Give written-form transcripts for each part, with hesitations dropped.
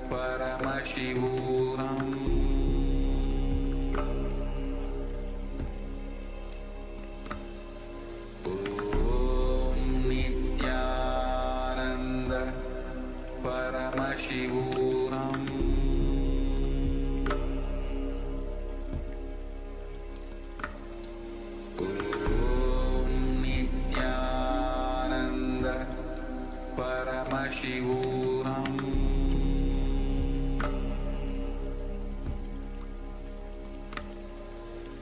Paramashivoham Om Nityananda Paramashivoham Om Nityananda Paramashivoham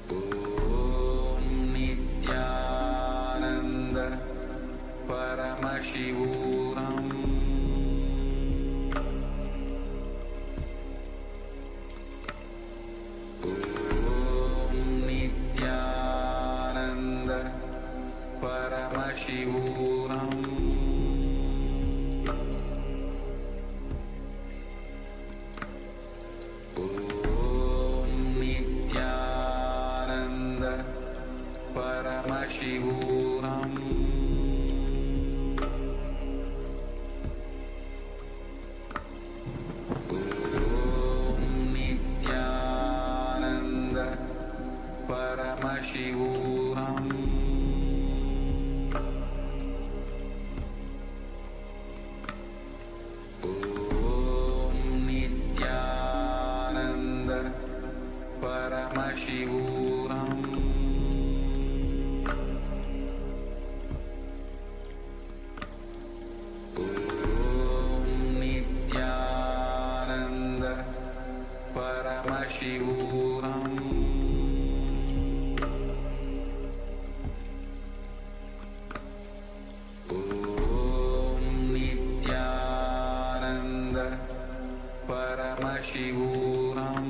Om Nityananda Paramashivoham Om Nityananda Paramashivoham Om Nityananda Paramashivoham Om Nityananda Paramashivoham Om Nityananda Paramashivoham Om Nityananda Paramashivoham Om Nityananda Paramashivoham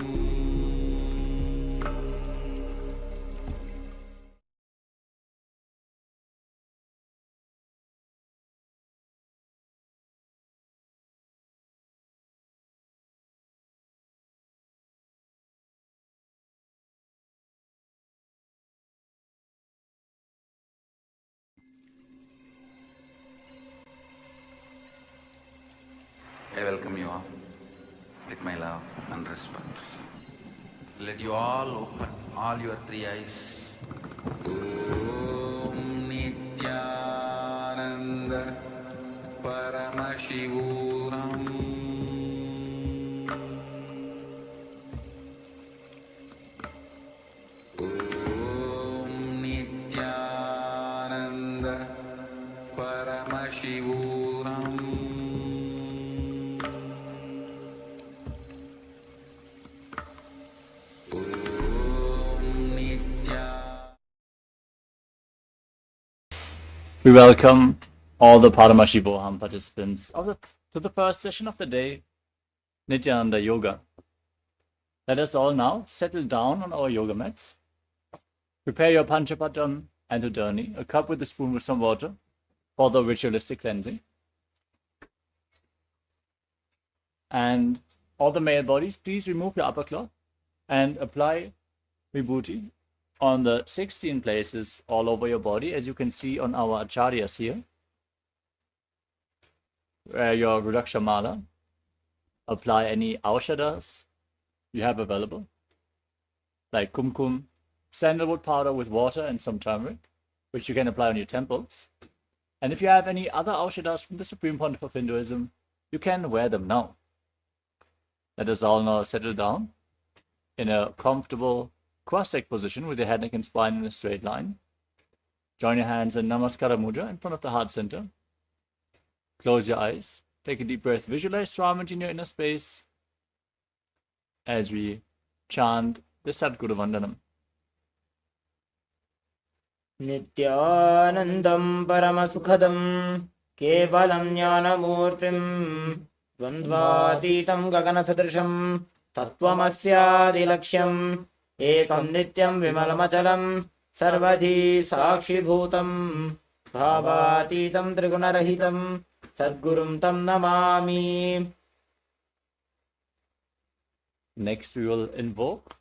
I welcome you all with my love and respect. Let you all open all your three eyes. Om Nityananda Paramashivoham Om Nityananda Paramashivoham We welcome all the Paramashivoham participants to the first session of the day, Nityananda Yoga. Let us all now settle down on our yoga mats. Prepare your Panchapatam and Udani, a cup with a spoon with some water, for the ritualistic cleansing. And all the male bodies, please remove your upper cloth and apply Vibhuti on the 16 places all over your body, as you can see on our acharyas here. Wear your Rudraksha Mala. Apply any aushadas you have available, like kumkum, sandalwood powder with water and some turmeric, which you can apply on your temples. And if you have any other aushadas from the Supreme Pontiff of Hinduism, you can wear them now. Let us all now settle down in a comfortable cross-legged position with your head, neck, and spine in a straight line. Join your hands in Namaskara Mudra in front of the heart center. Close your eyes. Take a deep breath. Visualize Swaminji in your inner space as we chant the Sadguru Vandanam. Nityanandam Paramasukhadam Kevalam Jnanamurtim Dvandvatitam Gaganasadrisham Tattvamasyaadilaksham Ekam Nityam Vimalamachalam Sarvadhi Sakshibhutam Bhavatitam Trigunarahitam Sadgurum Tam Namami. Next, we will invoke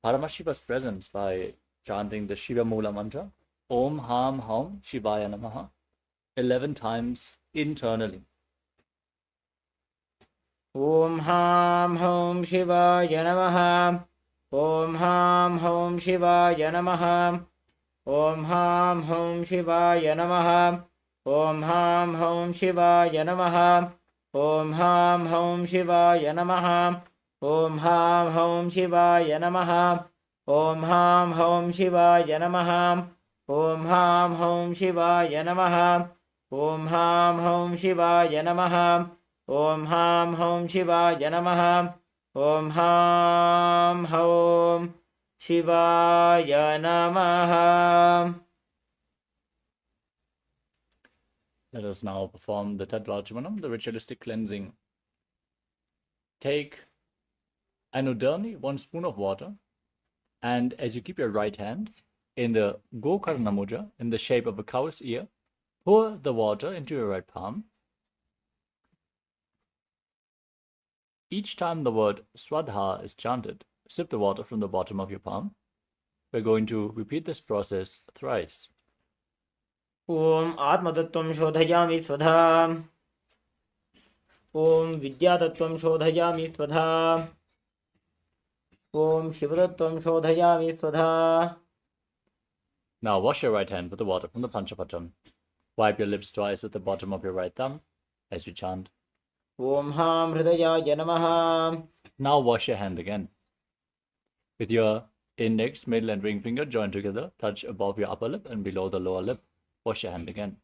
Paramashiva's presence by chanting the Shiva Mula mantra, Om Ham Ham Shivaya Namaha, 11 times internally. ॐ हां हौं शिवाय नमः ॐ हां हौं शिवाय नमः ॐ हां हौं शिवाय नमः ॐ हां हौं शिवाय नमः ॐ हां हौं शिवाय नमः ॐ हां हौं शिवाय नमः ॐ हां हौं शिवाय नमः ॐ हां हौं शिवाय नमः ॐ हां हौं शिवाय नमः ॐ हां हौं शिवाय नमः ॐ हां हौं शिवाय नमः. Let us now perform the Tadvachamanam, the ritualistic cleansing. Take an udani, 1 spoon of water, and as you keep your right hand in the Gokarna Mudra, in the shape of a cow's ear, pour the water into your right palm. Each time the word Swadha is chanted, sip the water from the bottom of your palm. We're going to repeat this process thrice. ॐ आत्मतत्त्वं शोधयामि स्वधा ॐ विद्यातत्त्वं शोधयामि स्वधा ॐ शिवतत्त्वं शोधयामि स्वधा. Now wash your right hand with the water from the Panchapatam. Wipe your lips twice with the bottom of your right thumb as you chant. ॐ हां हृदयाय नमः. Now wash your hand again. With your index, middle and ring finger joined together, touch above your upper lip and below the lower lip. Wash your hand again.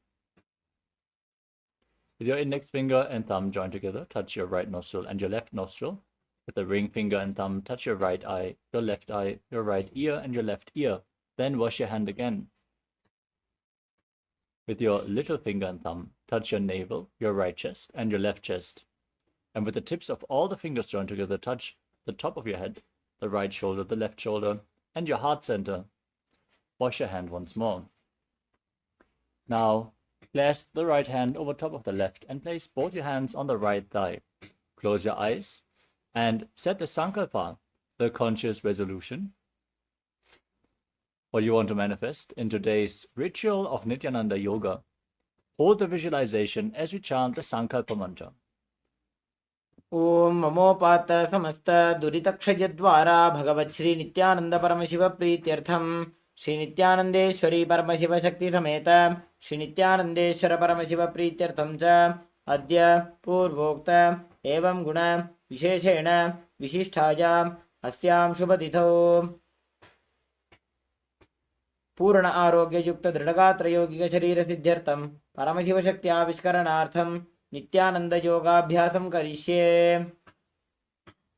With your index finger and thumb joined together, touch your right nostril and your left nostril. With the ring finger and thumb, touch your right eye, your left eye, your right ear and your left ear. Then wash your hand again. With your little finger and thumb, touch your navel, your right chest and your left chest. And with the tips of all the fingers joined together, touch the top of your head, the right shoulder, the left shoulder, and your heart center. Wash your hand once more. Now, clasp the right hand over top of the left and place both your hands on the right thigh. Close your eyes and set the sankalpa, the conscious resolution, what you want to manifest in today's ritual of Nityananda Yoga. Hold the visualization as we chant the sankalpa mantra. ॐ ममोपात समस्त दुरितक्षयद्वारा भगवत् श्री नित्यानंद परमशिव प्रीत्यर्थम श्री नित्यानंदेश्वरी परमशिव शक्ति समेत श्री नित्यानंदेश्वर परमशिव प्रीत्यर्थम च अद्य पूर्वोक्त एवं गुण विशेषेण विशिष्टायाम् अस्यां शुभतिथौ पूर्ण आरोग्य युक्त दृढ़गात्र योगिक शरीर सिद्ध्यर्थम परमशिव शक्ति आविष्करणार्थम नित्यानंद योगाभ्यासं करिष्ये.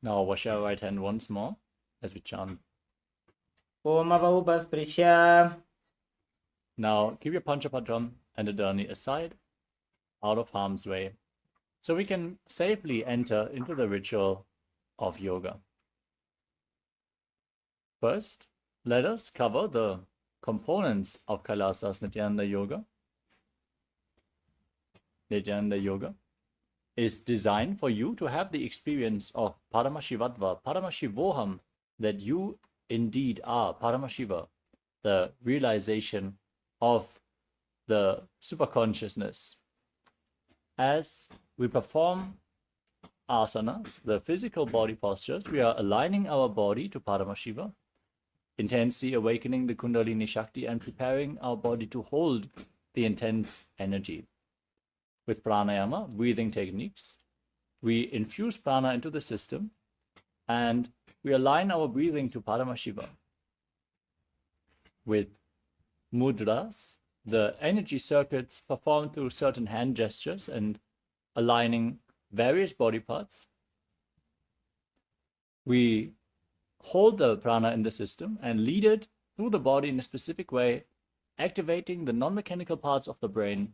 Now wash your right hand once more as we chant. Om अपौपस्पृश्य. Now keep your Panchapadram and Adani aside, out of harm's way, so we can safely enter into the ritual of yoga. First, let us cover the components of Kailasa's Nityananda Yoga. Nityananda Yoga is designed for you to have the experience of Paramashivatva, Paramashivoham, that you indeed are Paramashiva, the realization of the superconsciousness. As we perform asanas, the physical body postures, we are aligning our body to Paramashiva, intensely awakening the Kundalini Shakti and preparing our body to hold the intense energy. With pranayama, breathing techniques, we infuse prana into the system and we align our breathing to Paramashiva. With mudras, the energy circuits performed through certain hand gestures and aligning various body parts. We hold the prana in the system and lead it through the body in a specific way, activating the non-mechanical parts of the brain,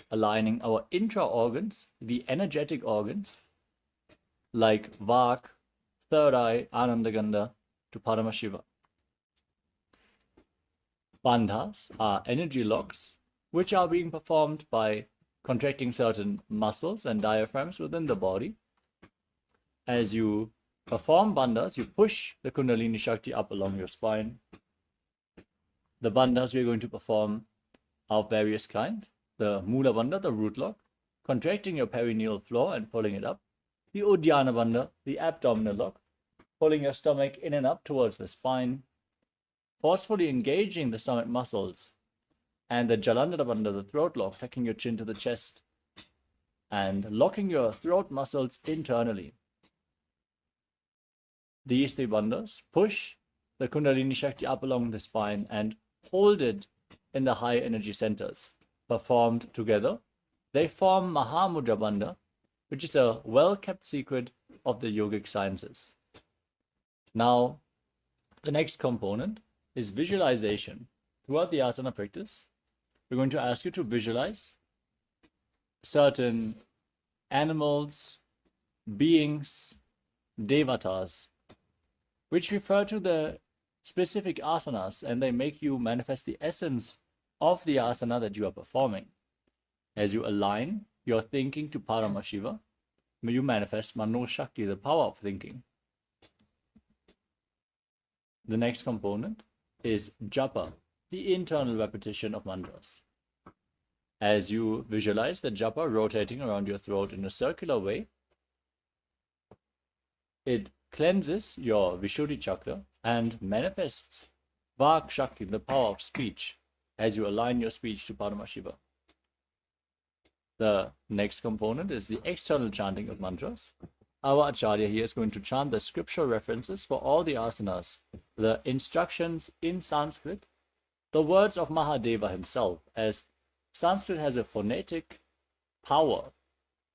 aligning our intra-organs, the energetic organs, like Vak, third eye, Anandagandha, to Paramashiva. Bandhas are energy locks, which are being performed by contracting certain muscles and diaphragms within the body. As you perform bandhas, you push the Kundalini Shakti up along your spine. The bandhas we are going to perform are of various kinds. The Mula Bandha, the root lock, contracting your perineal floor and pulling it up. the Uddiyana Bandha, the abdominal lock, pulling your stomach in and up towards the spine, forcefully engaging the stomach muscles, and the Jalandhara Bandha, the throat lock, tucking your chin to the chest and locking your throat muscles internally. These three bandhas push the Kundalini Shakti up along the spine and hold it in the high energy centers. Performed together, they form Mahamudra Bandha, which is a well-kept secret of the yogic sciences. Now, the next component is visualization. Throughout the asana practice, we're going to ask you to visualize certain animals, beings, devatas, which refer to the specific asanas, and they make you manifest the essence of the asana that you are performing. As you align your thinking to Paramashiva, may you manifest Mano Shakti, the power of thinking. The next component is japa, the internal repetition of mantras. As you visualize the japa rotating around your throat in a circular way, it cleanses your Vishuddhi chakra and manifests Vak Shakti, the power of speech, as you align your speech to Paramashiva. The next component is the external chanting of mantras. Our Acharya here is going to chant the scriptural references for all the asanas, the instructions in Sanskrit, the words of Mahadeva himself, as Sanskrit has a phonetic power.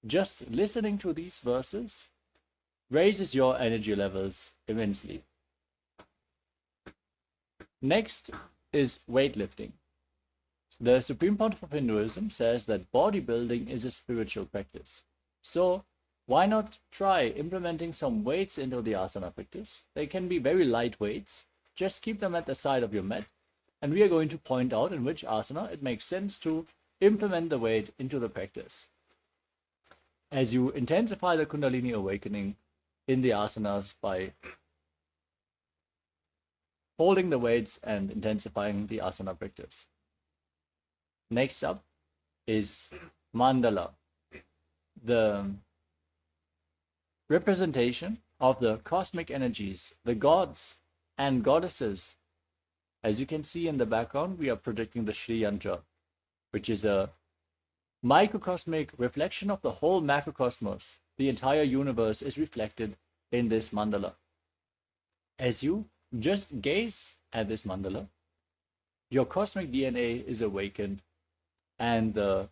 Just listening to these verses raises your energy levels immensely. Next is weightlifting. The Supreme Pontiff of Hinduism says that bodybuilding is a spiritual practice. So why not try implementing some weights into the asana practice? They can be very light weights. Just keep them at the side of your mat. And we are going to point out in which asana it makes sense to implement the weight into the practice. As you intensify the Kundalini awakening in the asanas by holding the weights and intensifying the asana practice. Next up is mandala, the representation of the cosmic energies, the gods and goddesses. As you can see in the background, we are projecting the Shri Yantra, which is a microcosmic reflection of the whole macrocosmos. The entire universe is reflected in this mandala. As you just gaze at this mandala, your cosmic DNA is awakened and the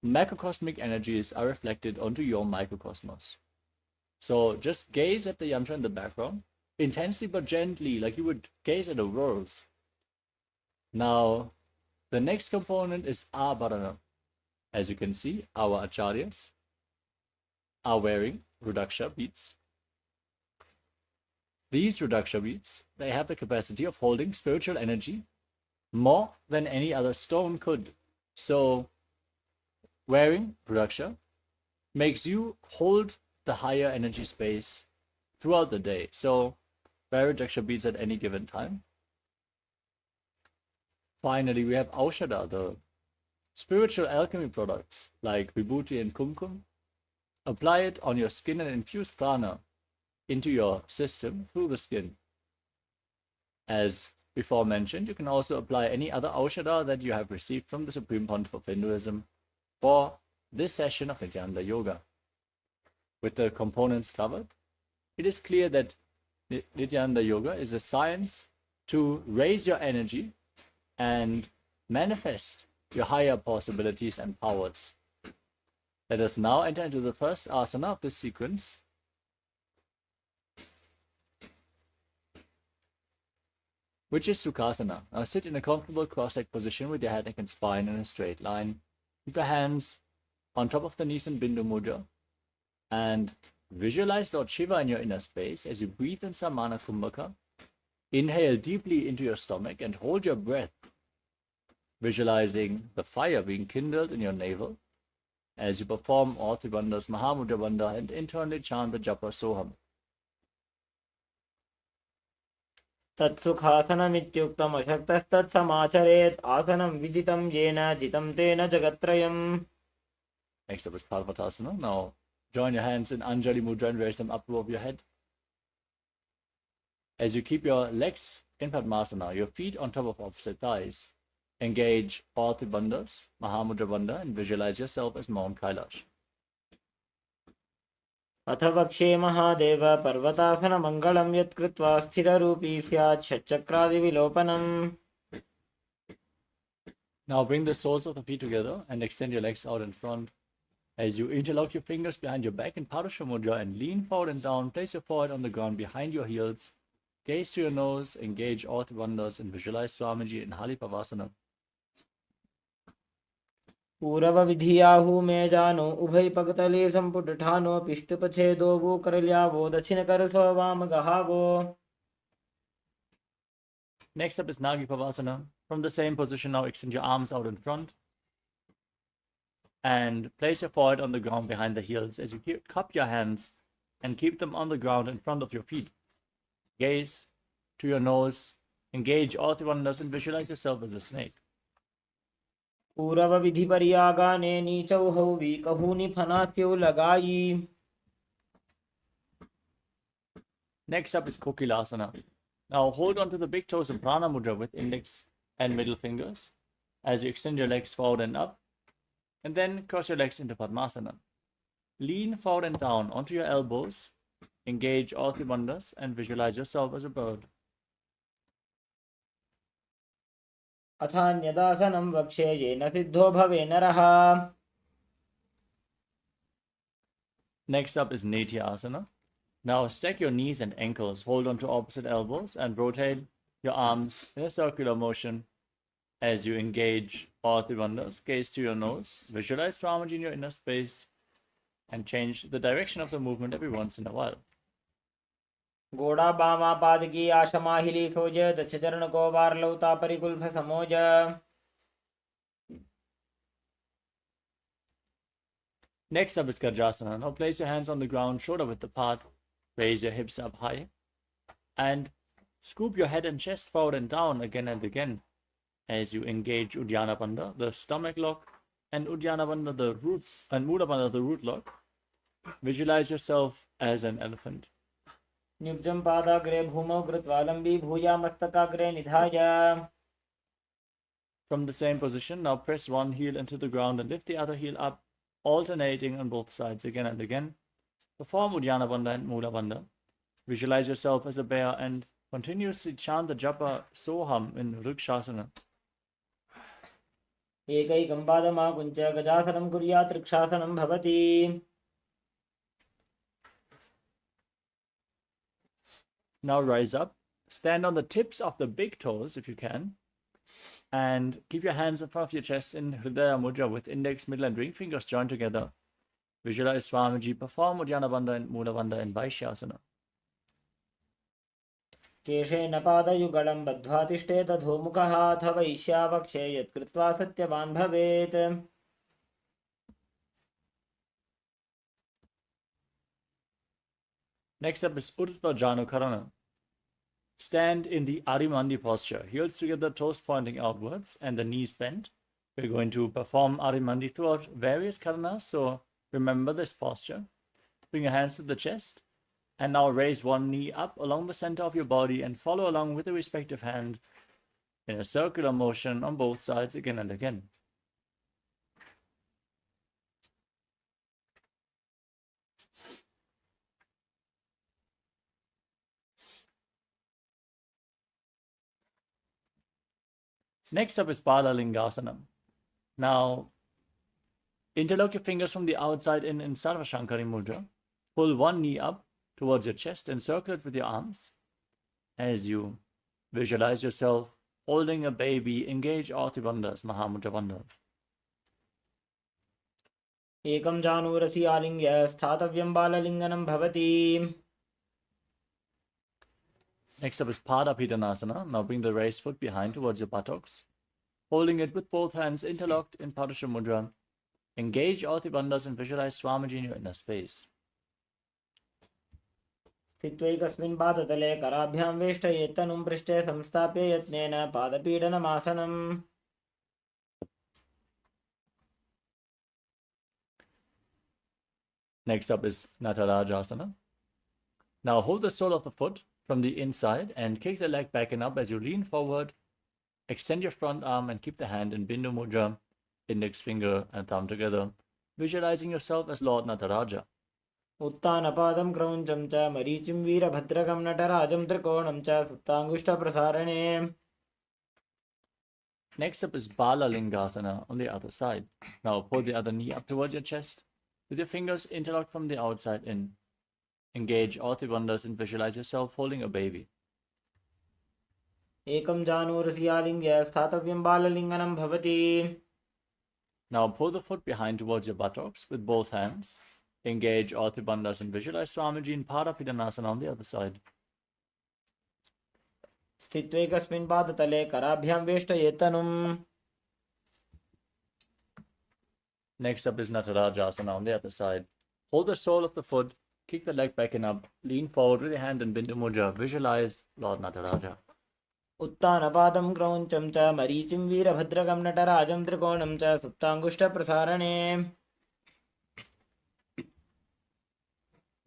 macrocosmic energies are reflected onto your microcosmos. So just gaze at the yantra in the background, intensely but gently, like you would gaze at a rose. Now, the next component is abharana. As you can see, our acharyas are wearing rudraksha beads. These rudraksha beads, they have the capacity of holding spiritual energy more than any other stone could. So, wearing rudraksha makes you hold the higher energy space throughout the day. So, wear rudraksha beads at any given time. Finally, we have aushadha, the spiritual alchemy products like vibhuti and kumkum. Apply it on your skin and infuse prana into your system through the skin. As before mentioned, you can also apply any other aushadha that you have received from the Supreme Pontiff of Hinduism for this session of Nityananda Yoga. With the components covered, it is clear that Nityananda Yoga is a science to raise your energy and manifest your higher possibilities and powers. Let us now enter into the first asana of this sequence, which is Sukhasana. Now sit in a comfortable cross-legged position with your head, neck and spine in a straight line. Keep your hands on top of the knees in Bindu Mudra and visualize Lord Shiva in your inner space as you breathe in Samana Kumbhaka. Inhale deeply into your stomach and hold your breath, visualizing the fire being kindled in your navel as you perform all three bandhas, Mahamudra Bandha, and internally chant the japa Soham. तत्सुखासनमित्युक्तम् अशक्तस्तत्समाचरेत् आसनं विजितं येन जितं तेन जगत्त्रयम्. Next up is Parvatasana. Now Join your hands in Anjali Mudra and raise them up above your head. As you keep your legs in Padmasana, your feet on top of opposite thighs, engage all the bandhas, Mahamudra Bandha, and visualize yourself as Mount Kailash. अथ वक्षे महादेव पर्वतासन मंगलम यत् कृत्वा स्थिररूपी स्यात् षट्चक्रादिविलोपनम्. Now bring the soles of the feet together and extend your legs out in front. As you interlock your fingers behind your back in Parasha Mudra and lean forward and down, place your forehead on the ground behind your heels. Gaze to your nose, engage all the bandhas, and visualize Swamiji in Halipavasana. पूरव विधियाहु में जानो उभय पगतले संपुट ठानो पिष्ट पछे दो वो करल्यावो दक्षिण कर सो वाम गहावो. Next up is Nagi Pavasana. From the same position, now extend your arms out in front and place your forehead on the ground behind the heels as you cup your hands and keep them on the ground in front of your feet. Gaze to your nose, engage all the bandhas, and visualize yourself as a snake. पूरव विधि परियागाने नीचौ हौवी कहूनि फनास्यौ लगाई. Next up is Kokilasana. Now hold on to the big toes in Prana Mudra with index and middle fingers as you extend your legs forward and up, and then cross your legs into Padmasana. Lean forward and down onto your elbows, engage all the bandhas, and visualize yourself as a bird. अथान्यदासनं वक्षे येन सिद्धो भवे नरः. Next up is Nityasana. Now stack your knees and ankles, hold on to opposite elbows, and rotate your arms in a circular motion as you engage all the bandhas. Gaze to your nose, visualize Swamiji in your inner space, and change the direction of the movement every once in a while. गोड़ा बामा पादकी आशमाहिली सोज दक्ष चरण को बार लौता परिकुल्भ समोज. Next up is Gajasana. Now place your hands on the ground, shoulder width apart, raise your hips up high, and scoop your head and chest forward and down again and again as you engage Uddiyana Bandha, the stomach lock, and Uddiyana Bandha, the root, and Mula Bandha, the root lock. Visualize yourself as an elephant. निब्जं पादाग्रे भूमौ कृत्वा लम्बी भूया मस्तकाग्रे निधाय. From the same position, now press one heel into the ground and lift the other heel up, alternating on both sides again and again. Perform Uddiyana Bandha and Mula Bandha. Visualize yourself as a bear and continuously chant the japa Soham in Rikshasana. एकैकं पादमाकुञ्च गजासनं कुर्यात् ऋक्षासनं भवति. Now rise up, stand on the tips of the big toes if you can, and keep your hands in front of your chest in Hridaya Mudra with index, middle, and ring fingers joined together. Visualize Swamiji, perform Uddiyana Bandha and Mula Bandha in Vaishyasana. केशेन पादयुगलं बद्ध्वा तिष्ठेत धूमुखः अथ वैश्यावक्षे यत्कृत्वा सत्यवान् भवेत्. Next up is Urdhva Janukarana. Stand in the Arimandi posture, heels together, toes pointing outwards, and the knees bent. We're going to perform Arimandi throughout various karanas, so remember this posture. Bring your hands to the chest, and now raise one knee up along the center of your body and follow along with the respective hand in a circular motion on both sides again and again. Next up is Palalingasana. Now, interlock your fingers from the outside in Sarva Shankari Mudra. Pull one knee up towards your chest and circle it with your arms. As you visualize yourself holding a baby, engage all the bandhas, Mahamudra Bandha. एकं जानुरसि आलिङ्ग्य स्थातव्यं बाललिङ्गनं भवति. Next up is Pada-Pidanasana. Now bring the raised foot behind towards your buttocks, holding it with both hands interlocked in Padusha Mudra. Engage all the bandhas and visualize Swamiji in your inner space. स्थित्वैकस्मिन् पादतले कराभ्यां वेष्टयेत् तनुं पृष्ठे संस्थाप्य यत्नेन पादपीडनमासनम्. Next up is Natarajasana. Now hold the sole of the foot from the inside and kick the leg back and up as you lean forward. Extend your front arm and keep the hand in Bindu Mudra, index finger and thumb together, visualizing yourself as Lord Nataraja. उत्तानपादं क्रौञ्चं च मरीचिं वीरभद्रकं नटराजं त्रिकोणं च सुप्ताङ्गुष्ठप्रसारणे. Next up is Bala Lingasana on the other side. Now pull the other knee up towards your chest with your fingers interlocked from the outside in. Engage all three wonders and visualize yourself holding a baby. एकं जानूरसियालिङ्ग्य स्थातव्यं बाललिङ्गनं भवति. Now pull the foot behind towards your buttocks with both hands. Engage all three bandhas and visualize Swamiji in Parapidanasana on the other side. स्थित्वैकस्मिन् पादतले कराभ्यां वेष्टयेतनुम्. Next up is Natarajasana on the other side. Hold the sole of the foot, kick the leg back and up, lean forward with your hand in Bindu Mudra. Visualize Lord Nataraja. उत्तानपादं क्रौञ्चं च मरीचिं वीरभद्रकं नटराजं त्रिकोणं च सुप्ताङ्गुष्ठप्रसारणे.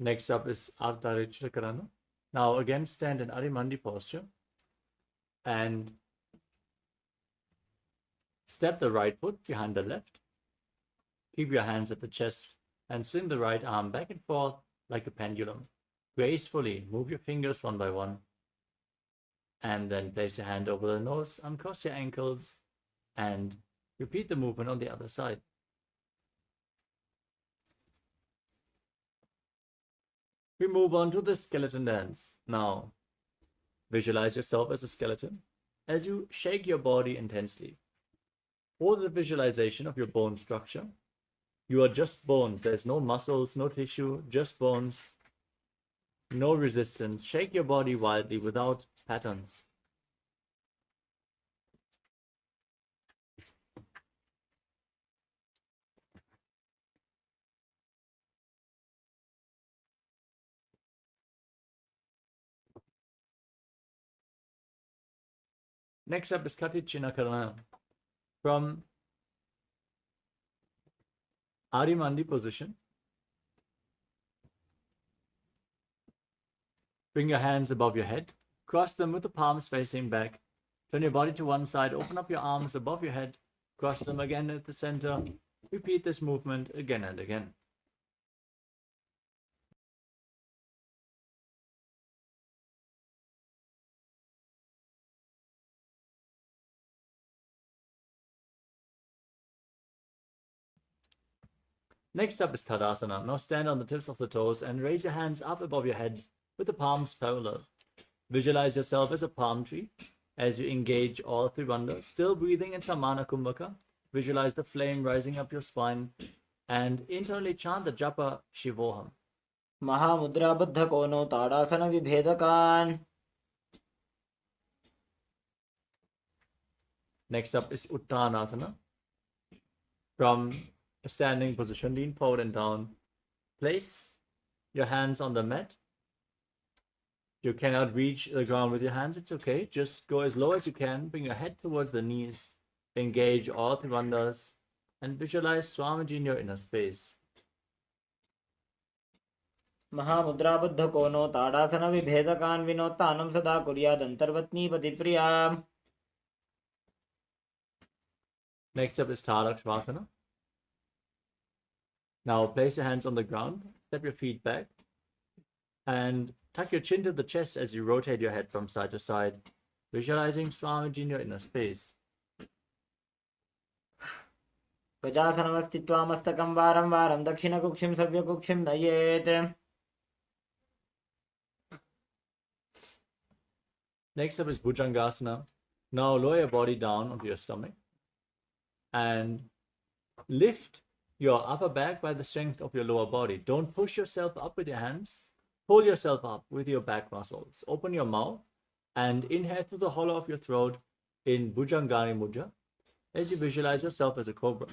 Next up is Ardha Chakrana. Now again stand in Adimandi posture and step the right foot behind the left. Keep your hands at the chest and swing the right arm back and forth like a pendulum. Gracefully move your fingers one by one. And then place your hand over the nose, uncross your ankles, and repeat the movement on the other side. We move on to the skeleton dance. Now, visualize yourself as a skeleton as you shake your body intensely. Hold the visualization of your bone structure. You are just bones. There's no muscles, no tissue, just bones. No resistance. Shake your body wildly without patterns. Next up is Katichinakarana. From Adimandi position, bring your hands above your head, cross them with the palms facing back, turn your body to one side, open up your arms above your head, cross them again at the center, repeat this movement again and again. Next up is Tadasana. Now stand on the tips of the toes and raise your hands up above your head with the palms parallel. Visualize yourself as a palm tree as you engage all three bandhas. Still breathing in Samana Kumbhaka. Visualize the flame rising up your spine and internally chant the japa Shivoham. Mahamudra बद्धकोनो tadasana विभेदकान्. Next up is Uttanasana. From a standing position, lean forward and down. Place your hands on the mat. If you cannot reach the ground with your hands, it's okay. Just go as low as you can. Bring your head towards the knees. Engage all three bandhas and visualize Swamiji in your inner space. Mahamudra बद्धकोनो ताड़ासन विभेदकान् विनोत्तानं सदा कुर्याद् अन्तर्वत्नी पतिप्रिया. Next up is Tadakshvasana. Now place your hands on the ground, step your feet back, and tuck your chin to the chest as you rotate your head from side to side, visualizing Swamiji in your inner space. गजासनमस्थित्वा मस्तकं वारं वारं दक्षिणकुक्षिं सव्यकुक्षिं नयेत्. Next up is Bhujangasana. Now lower your body down onto your stomach and lift your upper back by the strength of your lower body. Don't push yourself up with your hands. Pull yourself up with your back muscles. Open your mouth and inhale through the hollow of your throat in Bhujangani Mudra as you visualize yourself as a cobra.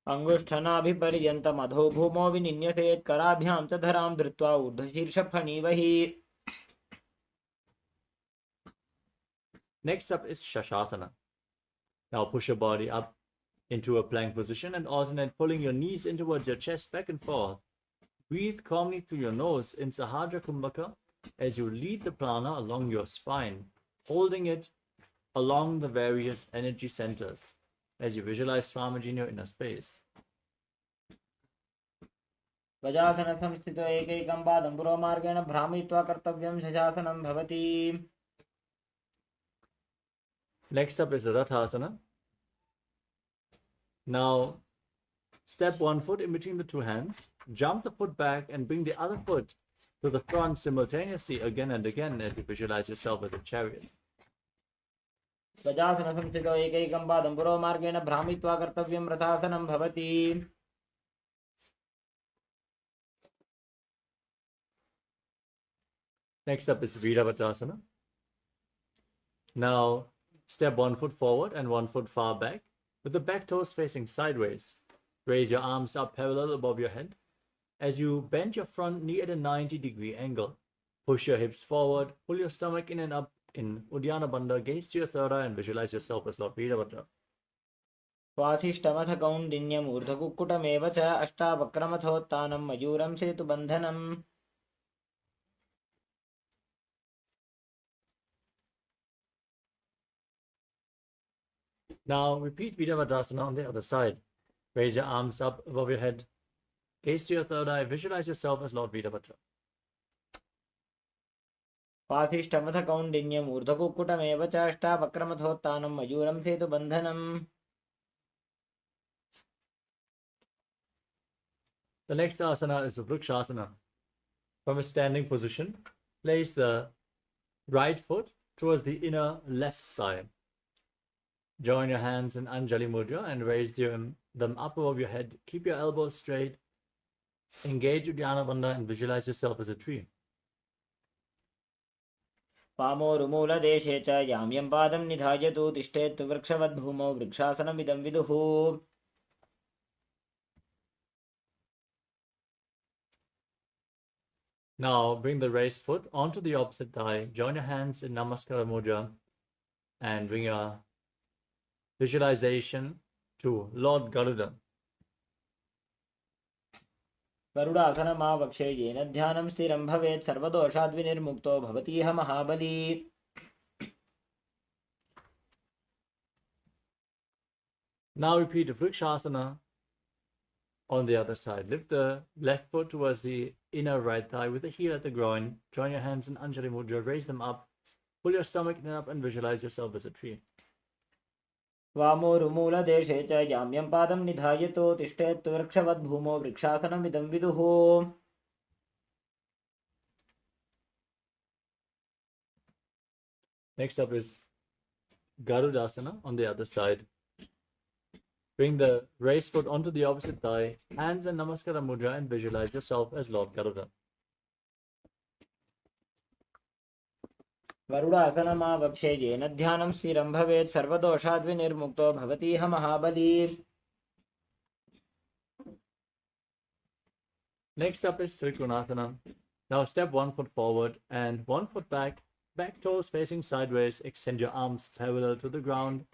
अंगुष्ठनाभिपर्यन्तम् अधो भूमो विनिन्यसेत् कराभ्यां च धरां धृत्वा ऊर्ध्वशीर्षफणीवहि. Next up is Shashasana. Now push your body up into a plank position and alternate pulling your knees in towards your chest back and forth. Breathe calmly through your nose in Sahadra Kumbhaka as you lead the prana along your spine, holding it along the various energy centers as you visualize Swamiji in your inner space. गजासन संस्थितो एकैकं पादं पुरोमार्गेण भ्रामयित्वा कर्तव्यं शशासनं भवति. Next up is Rathasana. Now, step one foot in between the two hands, jump the foot back and bring the other foot to the front simultaneously again and again as you visualize yourself as a chariot. गजासन संस्थितो एकैकं पादं पुरोमार्गेण भ्रामयित्वा कर्तव्यं रथासनं भवति. Next up is Viravatasana. Now, step one foot forward and one foot far back with the back toes facing sideways. Raise your arms up parallel above your head as you bend your front knee at a 90-degree angle. Push your hips forward, pull your stomach in and up in Uddiyana Bandha, gaze to your third eye and visualize yourself as Lord Virabhadra. स्वासिष्ठमथ कौण्डिन्यम् ऊर्ध्वकुक्कुटमेव च अष्टावक्रमथोत्थानं मयूरं सेतुबन्धनम्. Now repeat Virabhadrasana on the other side. Raise your arms up above your head. Gaze to your third eye. Visualize yourself as Lord Virabhadra. स्वासिष्ठमथ कौण्डिन्यम् ऊर्ध्वकुक्कुटमेव च अष्टावक्रमथोत्थानं मयूरं सेतुबन्धनम्. The next asana is a Vrikshasana. From a standing position, place the right foot towards the inner left thigh. Join your hands in Anjali Mudra and raise them up above your head. Keep your elbows straight. Engage Uddiyana Bandha and visualize yourself as a tree. पामोरुमूलदेशे च याम्यं पादं निधायतु तिष्ठेत् वृक्षवद्भूमौ वृक्षासनमिदं विदुः. Now bring the raised foot onto the opposite thigh. Join your hands in Namaskara Mudra and bring your visualization to Lord Garuda. गरुडासनमावक्षे येन ध्यानं स्थिरं भवेत् सर्वदोषाद्विनिर्मुक्तो भवतीह महाबली. Now repeat the Vrikshasana on the other side. Lift the left foot towards the inner right thigh with the heel at the groin. Join your hands in Anjali Mudra. Raise them up. Pull your stomach in up and visualize yourself as a tree. वामोरुमूलदेशे च याम्यं पादं निधायतु तिष्ठेत् वृक्षवद्भूमौ वृक्षासनमिदं विदुः. Next up is Garudasana on the other side. Bring the raised foot onto the opposite thigh, hands in Namaskara Mudra and visualize yourself as Lord Garuda. गरुडासनमावक्षे येन ध्यानं स्थिरं भवेत् सर्वदोषाद्विनिर्मुक्तो भवतीह महाबली. Next up is Trikonasana. Now step one foot forward and one foot back, back toes facing sideways. Extend your arms parallel to the ground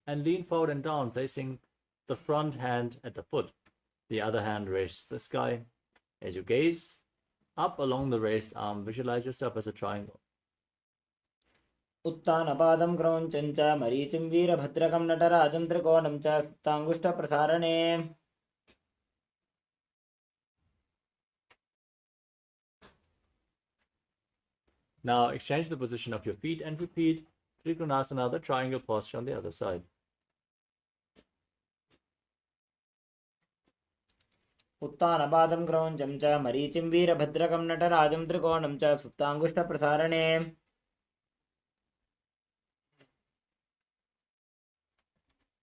and lean forward and down, placing the front hand at the foot. The other hand raised to the sky. As you gaze up along the raised arm, visualize yourself as a triangle. उत्तानपादं क्रौञ्चं च मरीचिं वीरभद्रकं नटराजं त्रिकोणं च सुप्ताङ्गुष्ठप्रसारणे. Now exchange the position of your feet and repeat Trikonasana, the triangle posture on the other side. उत्तानपादं क्रौञ्चं च मरीचिं वीरभद्रकं नटराजं त्रिकोणं च सुप्ताङ्गुष्ठप्रसारणे.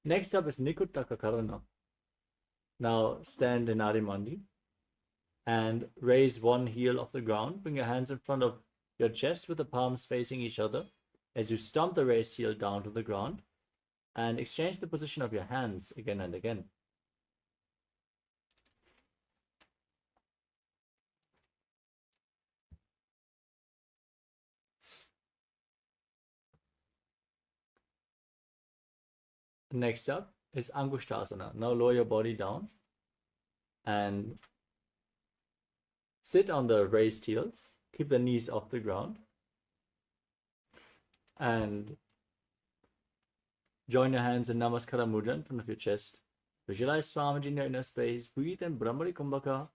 Next up is Nikuttaka Karana. Now stand in Adimandi and raise one heel off the ground. Bring your hands in front of your chest with the palms facing each other as you stomp the raised heel down to the ground and exchange the position of your hands again and again. Next up is Angushtasana. Now lower your body down and sit on the raised heels. Keep the knees off the ground. And join your hands in Namaskara Mudra in front of your chest. Visualize Swamiji in your inner space. Breathe in Brahmari Kumbhaka.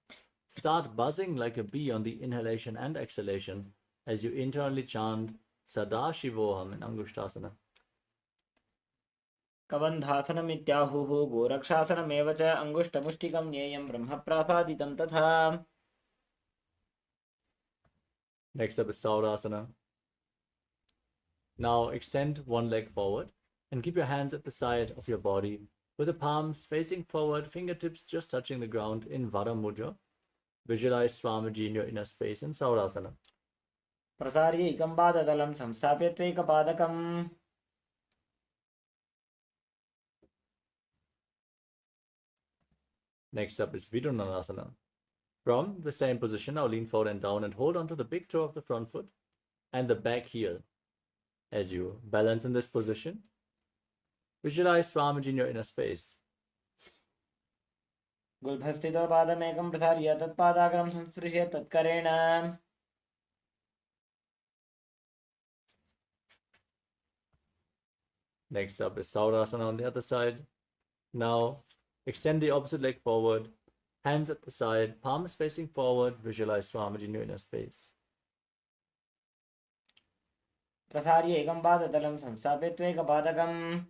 Start buzzing like a bee on the inhalation and exhalation as you internally chant Sadashivoham in Angushtasana. कबन्धासनमित्याहुः गोरक्षासनमेव च अङ्गुष्ठमुष्टिकं ज्ञेयं ब्रह्मप्रासादितं तथा. Next up is Saurasana. Now extend one leg forward and keep your hands at the side of your body with the palms facing forward, fingertips just touching the ground in Vara Mudra. Visualize Swamiji in your inner space in Saurasana. प्रसार्य एकं पादतलं संस्थाप्य त्वैकपादकम्. Next up is Vidunanasana. From the same position, now lean forward and down and hold onto the big toe of the front foot and the back heel. As you balance in this position, visualize Swamiji in your inner space. गुल्भस्थितो पादमेकं प्रसार्य तत्पादाग्रं संस्पृश्य तत्करेण. Next up is Saurasana on the other side. Now extend the opposite leg forward, hands at the side, palms facing forward. Visualize Swamiji in your inner space. प्रसार्य एकं पादतलं संस्थाप्य त्वैकपादकम्.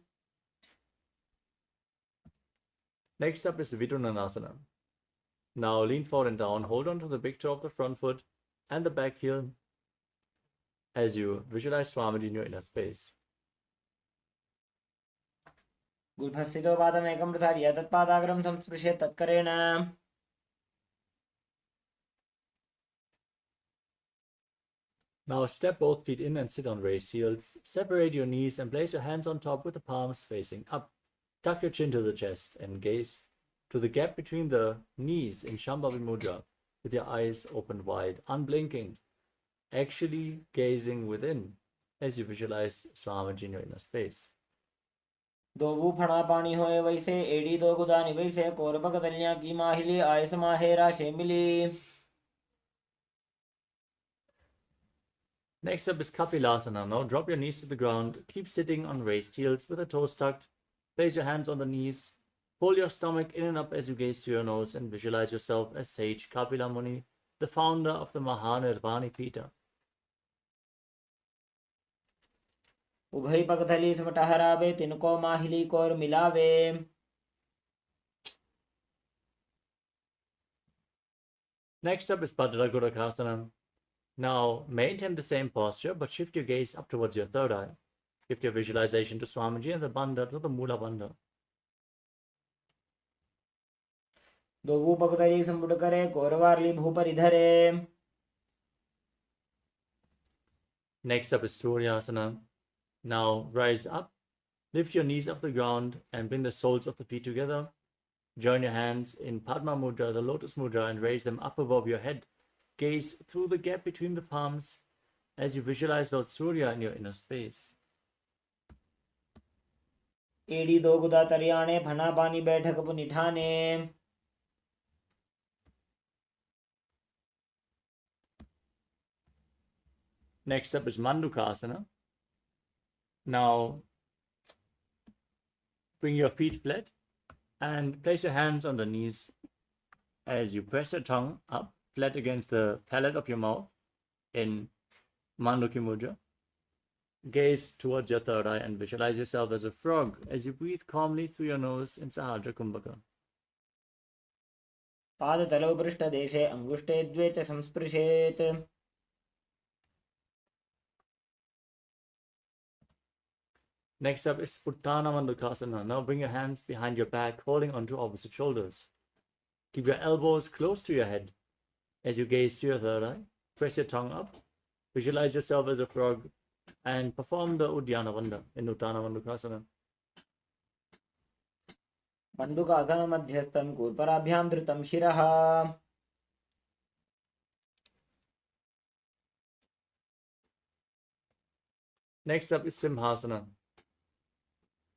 Next up is Vidunanasana. Now lean forward and down, hold on to the big toe of the front foot and the back heel as you visualize Swamiji in your inner space. गुल्भस्थितो पादमेकं प्रसार्य तत्पादाग्रं संस्पृश्य तत्करेण. Now step both feet in and sit on raised heels. Separate your knees and place your hands on top with the palms facing up. Tuck your chin to the chest and gaze to the gap between the knees in Shambhavi Mudra with your eyes open wide, unblinking, actually gazing within as you visualize Swamiji in your inner space. दो वो फणा पानी होए वैसे एड़ी दो गुदानी वैसे कोरबक दलियां की माहिली आयस माहेरा शेमिली. Next up is Kapilasana. Now drop your knees to the ground. Keep sitting on raised heels with the toes tucked. Place your hands on the knees. Pull your stomach in and up as you gaze to your nose and visualize yourself as Sage Kapila Muni, the founder of the Mahanirvani Pita. उभय पगथली समटहरावे तिनको माहिली core मिलावे. Next up is Bhadragodakasana. Now maintain the same posture but shift your gaze up towards your third eye. Shift your visualization to Swamiji and the Bandha to the Mula Bandha. दो वो पगथली संपुट करे कोरवारली भूपरि धरे. Next up is Suryasana. Now rise up, lift your knees off the ground and bring the soles of the feet together. Join your hands in Padma Mudra, the Lotus Mudra, and raise them up above your head. Gaze through the gap between the palms as you visualize Lord Surya in your inner space. एड़ी दो गुदा तरियाणे फना पानी बैठक पुनिठाने. Next up is Mandukasana. Now bring your feet flat and place your hands on the knees as you press your tongue up flat against the palate of your mouth in Manduki Mudra. Gaze towards your third eye and visualize yourself as a frog as you breathe calmly through your nose in Sahadra Kumbhaka. पादतलौ पृष्ठदेशे अङ्गुष्ठे द्वे च संस्पृशेत्. Next up is Uttana Mandukasana. Now bring your hands behind your back, holding onto opposite shoulders. Keep your elbows close to your head as you gaze to your third eye. Press your tongue up. Visualize yourself as a frog and perform the Uddiyana Bandha in Uttana Mandukasana. मण्डुकासन मध्यस्थं कूर्पराभ्यां धृतं शिरः. Next up is Simhasana.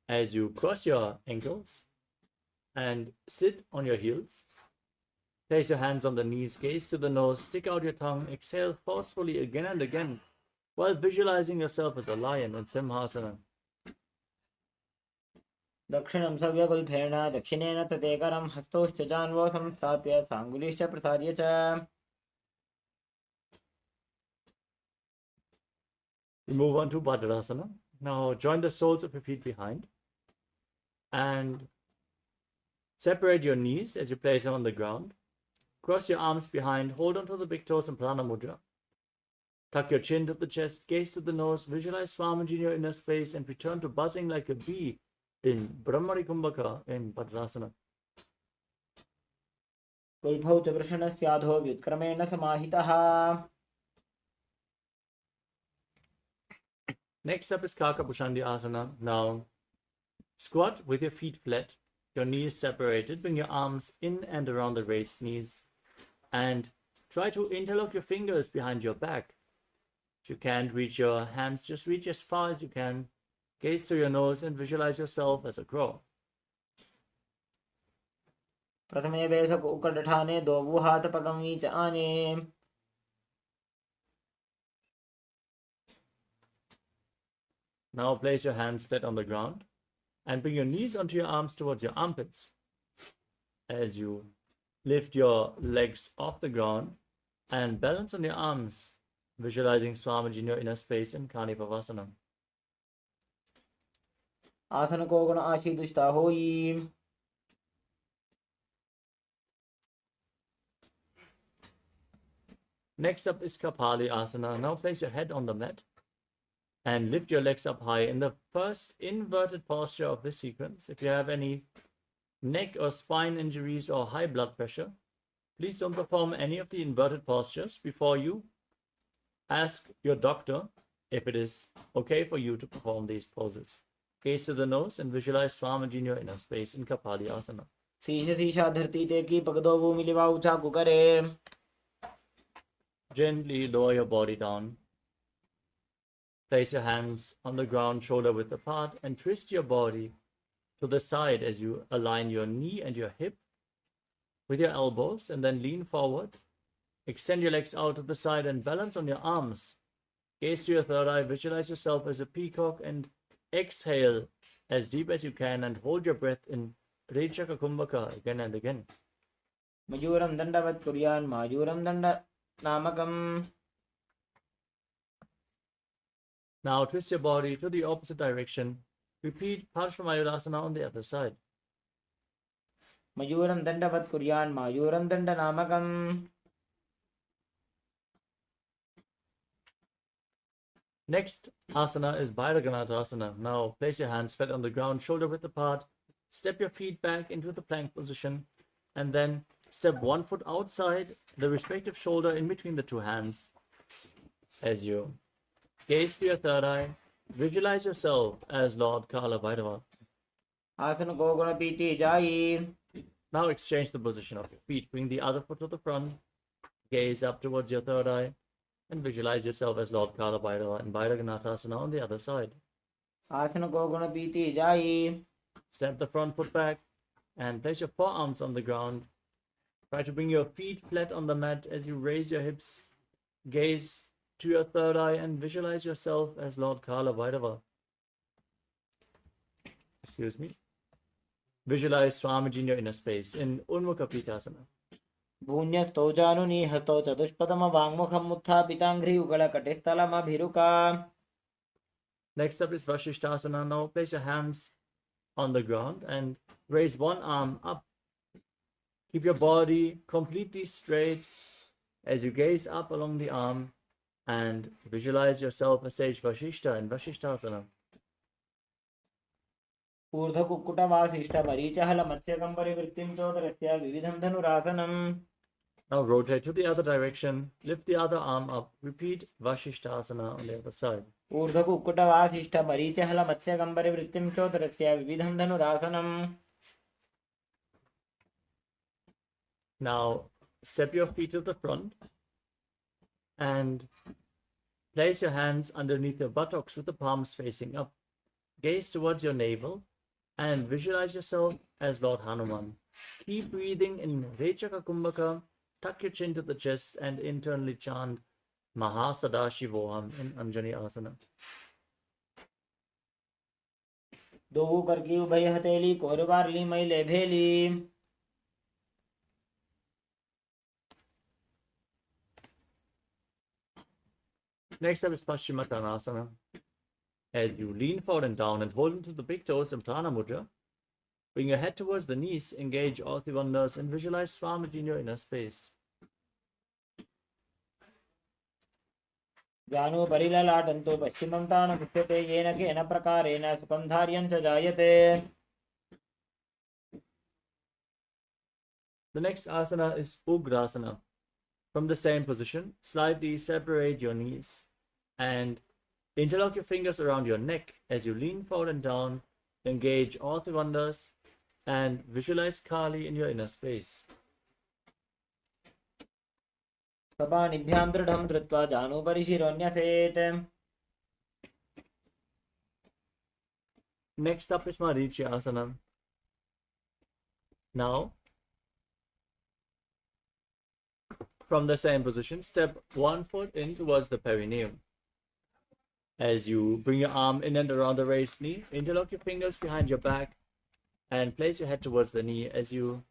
As you cross your ankles and sit on your heels. Place your hands on the knees, gaze to the nose, stick out your tongue, exhale forcefully again and again while visualizing yourself as a lion in Simhasana. दक्षिणं सव्यकुल्फेण दक्षिणेन तदेकरं हस्तौश्च जान्वौ संस्थाप्य साङ्गुलीश्च प्रसार्य च. We move on to Bhadrasana. Now join the soles of your feet behind and separate your knees as you place them on the ground. Cross your arms behind, hold onto the big toes in Prana Mudra. Tuck your chin to the chest, gaze to the nose, visualize Swamiji in your inner space, and return to buzzing like a bee in Brahmari Kumbhaka in Bhadrasana. कुल्भौ च वृषणस्याधो व्युत्क्रमेण समाहितः. Next up is Kakapushandi Asana. Now, squat with your feet flat, your knees separated, bring your arms in and around the raised knees, and try to interlock your fingers behind your back. If you can't reach your hands, just reach as far as you can. Gaze through your nose and visualize yourself as a crow. प्रथमे बेसक उकडठाने दोवु हाथ पगमी च आने. Now place your hands flat on the ground and bring your knees onto your arms towards your armpits. As you lift your legs off the ground and balance on your arms, visualizing Swamiji in your inner space in Kanipavasana. आसन को गुण आशीदुष्टा होई. Next up is Kapali Asana. Now place your head on the mat and lift your legs up high in the first inverted posture of this sequence. If you have any neck or spine injuries or high blood pressure, please don't perform any of the inverted postures before you ask your doctor if it is okay for you to perform these poses. Gaze to the nose and visualize Swamiji in your inner space in Kapali Asana. शीश शीशा धरती ते की पगदोवु मिलिवा ऊंचा कुकरे. Gently lower your body down. Place your hands on the ground, shoulder width apart, and twist your body to the side as you align your knee and your hip with your elbows, and then lean forward. Extend your legs out to the side and balance on your arms. Gaze to your third eye, visualize yourself as a peacock, and exhale as deep as you can and hold your breath in Rechaka Kumbhaka again and again. मयूरं दण्डवत् कुर्यान् मायूरं दण्ड नामकम्. Now twist your body to the opposite direction. Repeat Parshvamayurasana on the other side. मयूरं दण्डवत् कुर्यान् मायूरं दण्ड नामकम्. Next asana is Bhairaganatha. Now place your hands flat on the ground, shoulder width apart. Step your feet back into the plank position, and then step one foot outside the respective shoulder in between the two hands. As you gaze to your third eye, visualize yourself as Lord Kala Bhairava. आसन को गुण पीति जाई. Now exchange the position of your feet. Bring the other foot to the front. Gaze up towards your third eye and visualize yourself as Lord Kala Bhairava in Bhairaganatha on the other side. आसन को गुण पीति जाई. Step the front foot back and place your forearms on the ground. Try to bring your feet flat on the mat as you raise your hips. Gaze to your third eye and visualize yourself as Lord Kala Bhairava. Excuse me. Visualize Swamiji in your inner space in Unmukha Pitasana. भून्यस्तौ जानुनी हस्तौ चतुष्पदम वाङ्मुखम् उत्थापिताङ्घ्रि उगलकटिस्थलमभिरुका. Next up is Vashishthasana. Now place your hands on the ground and raise one arm up. Keep your body completely straight as you gaze up along the arm and visualize yourself as Sage Vashishta in Vashishthasana. ऊर्ध्वकुक्कुटवासिष्ठमरीचहलमत्स्यकम्परिवृत्तिं चोदरस्य विविधं धनुरासनम्. Now rotate to the other direction. Lift the other arm up. Repeat Vashishthasana on the other side. ऊर्ध्वकुक्कुटवासिष्ठमरीचहलमत्स्यकम्परिवृत्तिं चोदरस्य विविधं धनुरासनम्. Now step your feet to the front and place your hands underneath your buttocks with the palms facing up. Gaze towards your navel and visualize yourself as Lord Hanuman. Keep breathing in Rechaka Kumbhaka, tuck your chin to the chest, and internally chant Mahasadashivoham in Anjani Asana. दो करके उभय हथेली कोरबारली मैले भेली. Next up is Paschimottanasana. As you lean forward and down and hold into the big toes in Prana Mudra, bring your head towards the knees, engage all the wonders, and visualize Swamiji in your inner space. जानु परिललाटन्तो पश्चिमं तान पुष्यते येन केन प्रकारेण सुखं धार्यं च जायते. The next asana is Ugrasana. From the same position, slightly separate your knees and interlock your fingers around your neck as you lean forward and down, engage all the wonders, and visualize Kali in your inner space. पाणिभ्यां दृढं धृत्वा जानुपरि शिरोन्यसेत्. Next up is Marichi Asana. Now, from the same position, step one foot in towards the perineum. As you bring your arm in and around the raised knee, interlock your fingers behind your back and place your head towards the knee as you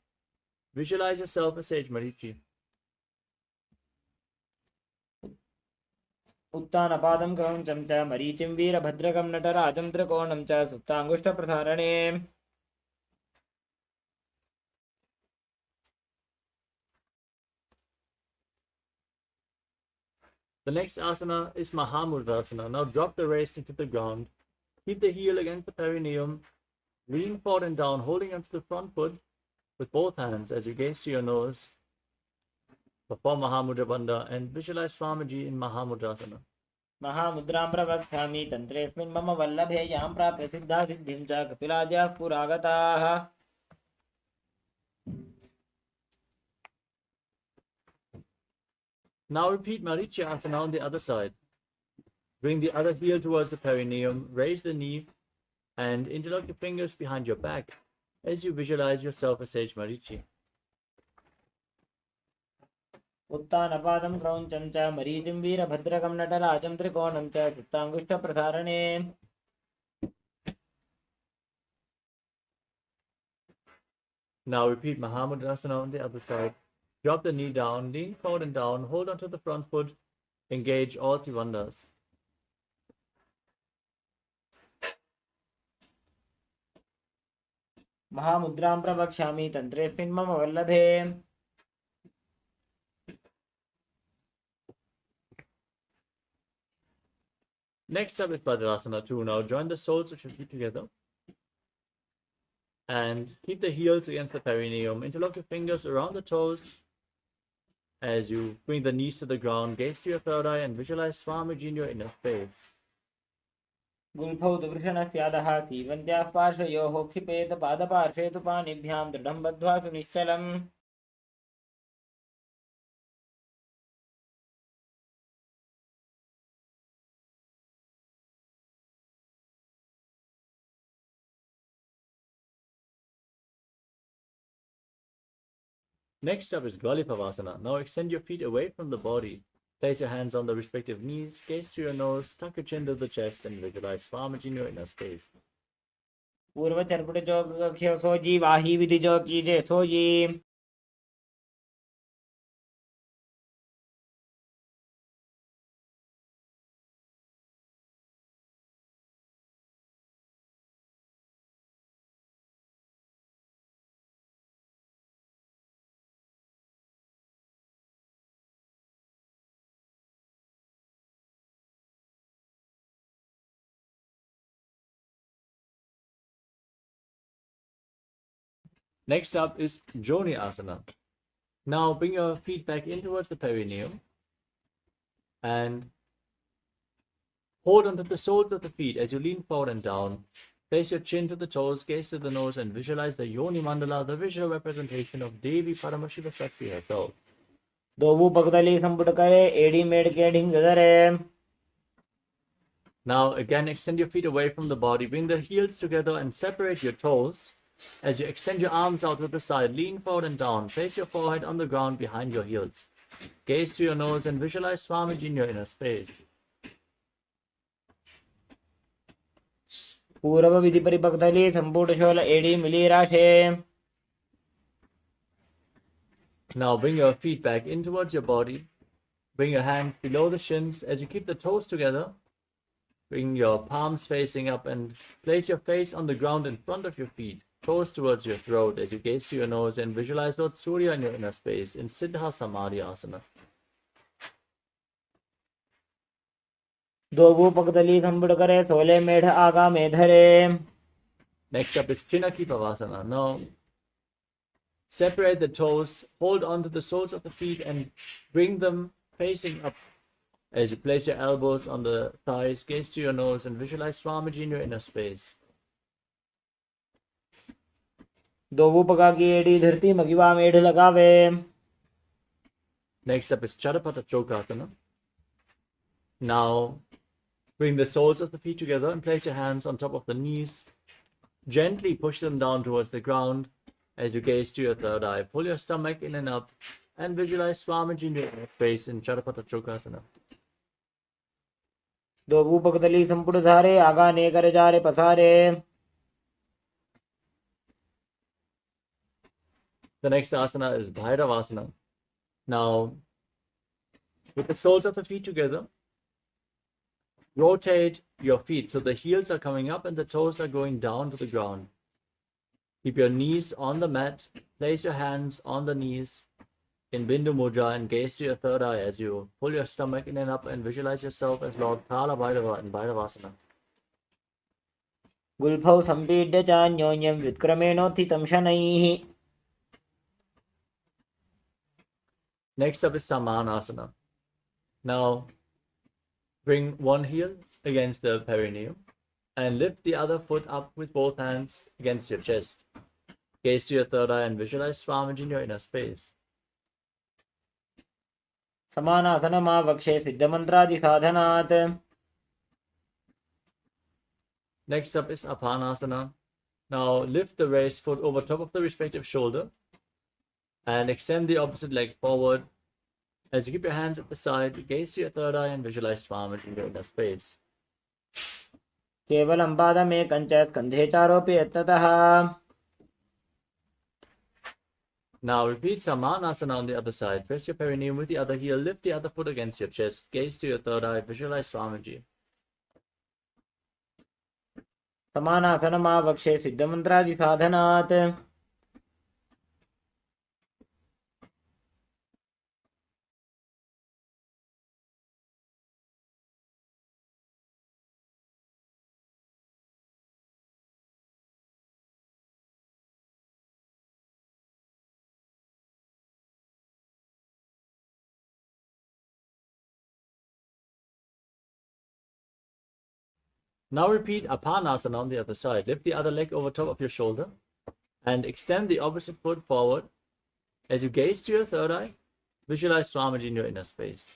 visualize yourself as Sage Marichi. उत्तानपादं क्रौञ्चं च मरीचिं वीरभद्रकं नटराजं त्रिकोणं च सुप्ताङ्गुष्ठप्रसारणे. The next asana is Mahamudasana. Now drop the waist into the ground. Keep the heel against the perineum. Lean forward and down, holding onto the front foot with both hands as you gaze to your nose. Perform Mahamudra Bandha and visualize Swamiji in Mahamudrasana. महामुद्रां प्रवक्ष्यामि तन्त्रेऽस्मिन् मम वल्लभे यां प्राप्य सिद्धा सिद्धिं च कपिलाद्याः पुरागताः. Now repeat Marichi Asana on the other side. Bring the other heel towards the perineum, raise the knee, and interlock your fingers behind your back as you visualize yourself as Sage Marichi. उत्तानपादं क्रौञ्चं च मरीचिं वीरभद्रकं नटराजं त्रिकोणं च सुप्ताङ्गुष्ठप्रसारणे. Now repeat Mahamudrasana on the other side. Drop the knee down, lean forward and down, hold onto the front foot, engage all Trivandhas. महामुद्रां प्रवक्ष्यामि तन्त्रेऽस्मिन् मम वल्लभे. Next up is Bhadrasana 2. Now join the soles of your feet together and keep the heels against the perineum. Interlock your fingers around the toes as you bring the knees to the ground. Gaze to your third eye and visualize Swamiji in your inner space. गुल्फौ तु वृषणस्यादः सीवन्त्याः पार्श्वयोः क्षिपेत पादपार्श्वे तु पाणिभ्यां दृढं बद्ध्वा सुनिश्चलम्. Next up is Galipavasana. Now extend your feet away from the body. Place your hands on the respective knees, gaze to your nose, tuck your chin to the chest, and visualize Swamiji in your inner space. पूर्व चरपुट चौक सोजी वाही विधि जो कीजे sooji. Next up is Joni Asana. Now bring your feet back in towards the perineum and hold onto the soles of the feet as you lean forward and down. Place your chin to the toes, gaze to the nose, and visualize the Yoni Mandala, the visual representation of Devi Paramashiva Shakti herself. दोवु पगतली संपुट करे AD made के ढिंग धरे. Now again, extend your feet away from the body. Bring the heels together and separate your toes. As you extend your arms out to the side, lean forward and down. Place your forehead on the ground behind your heels. Gaze to your nose and visualize Swamiji in your inner space. पूर्व विधि परिपक्तली संपूर्ण शोल एडी मिली राशे. Now bring your feet back in towards your body. Bring your hands below the shins. As you keep the toes together, bring your palms facing up and place your face on the ground in front of your feet. Toes towards your throat as you gaze to your nose and visualize Lord Surya in your inner space in Siddha Samadhi Asana. दोबू पकदली संबुड़ करे सोले मेढ़ आगा में धरे. Next up is Pinaki Pavasana. Now separate the toes, hold on to the soles of the feet and bring them facing up. As you place your elbows on the thighs, gaze to your nose and visualize Swamiji in your inner space. दोबू पका की AD धरती मगिवा मेढ़ लगावे. Next up is Chadapata Chokasana. Now bring the soles of the feet together and place your hands on top of the knees. Gently push them down towards the ground as you gaze to your third eye. Pull your stomach in and up and visualize Swamiji in your inner space in Chadapata Chokasana. दोबू पकदली संपुड़ धारे आगा ने कर जारे पसारे. The next asana is Bhairavasana. Now, with the soles of the feet together, rotate your feet so the heels are coming up and the toes are going down to the ground. Keep your knees on the mat. Place your hands on the knees in Bindu Mudra and gaze to your third eye as you pull your stomach in and up and visualize yourself as Lord Kala Bhairava in Bhairavasana. गुल्फौ संपीड्य चान्योन्यं व्युत्क्रमेणोत्थितं शनैः. Next up is Samanasana. Now, bring one heel against the perineum and lift the other foot up with both hands against your chest. Gaze to your third eye and visualize Swamiji in your inner space. समानासनमा वक्षे सिद्धमन्त्रादि साधनात्. Next up is Apanasana. Now lift the raised foot over top of the respective shoulder and extend the opposite leg forward. As you keep your hands at the side, gaze to your third eye and visualize Swamiji in your inner space. केवलं पादमे कञ्च स्कन्धे चारोऽपि यत्नतः. Now repeat Samanasana on the other side. Press your perineum with the other heel, lift the other foot against your chest, gaze to your third eye, visualize Swamiji. समानासनमा वक्षे सिद्धमन्त्रादि साधनात्. Now repeat Apanasana on the other side. Lift the other leg over top of your shoulder and extend the opposite foot forward. As you gaze to your third eye, visualize Swamiji in your inner space.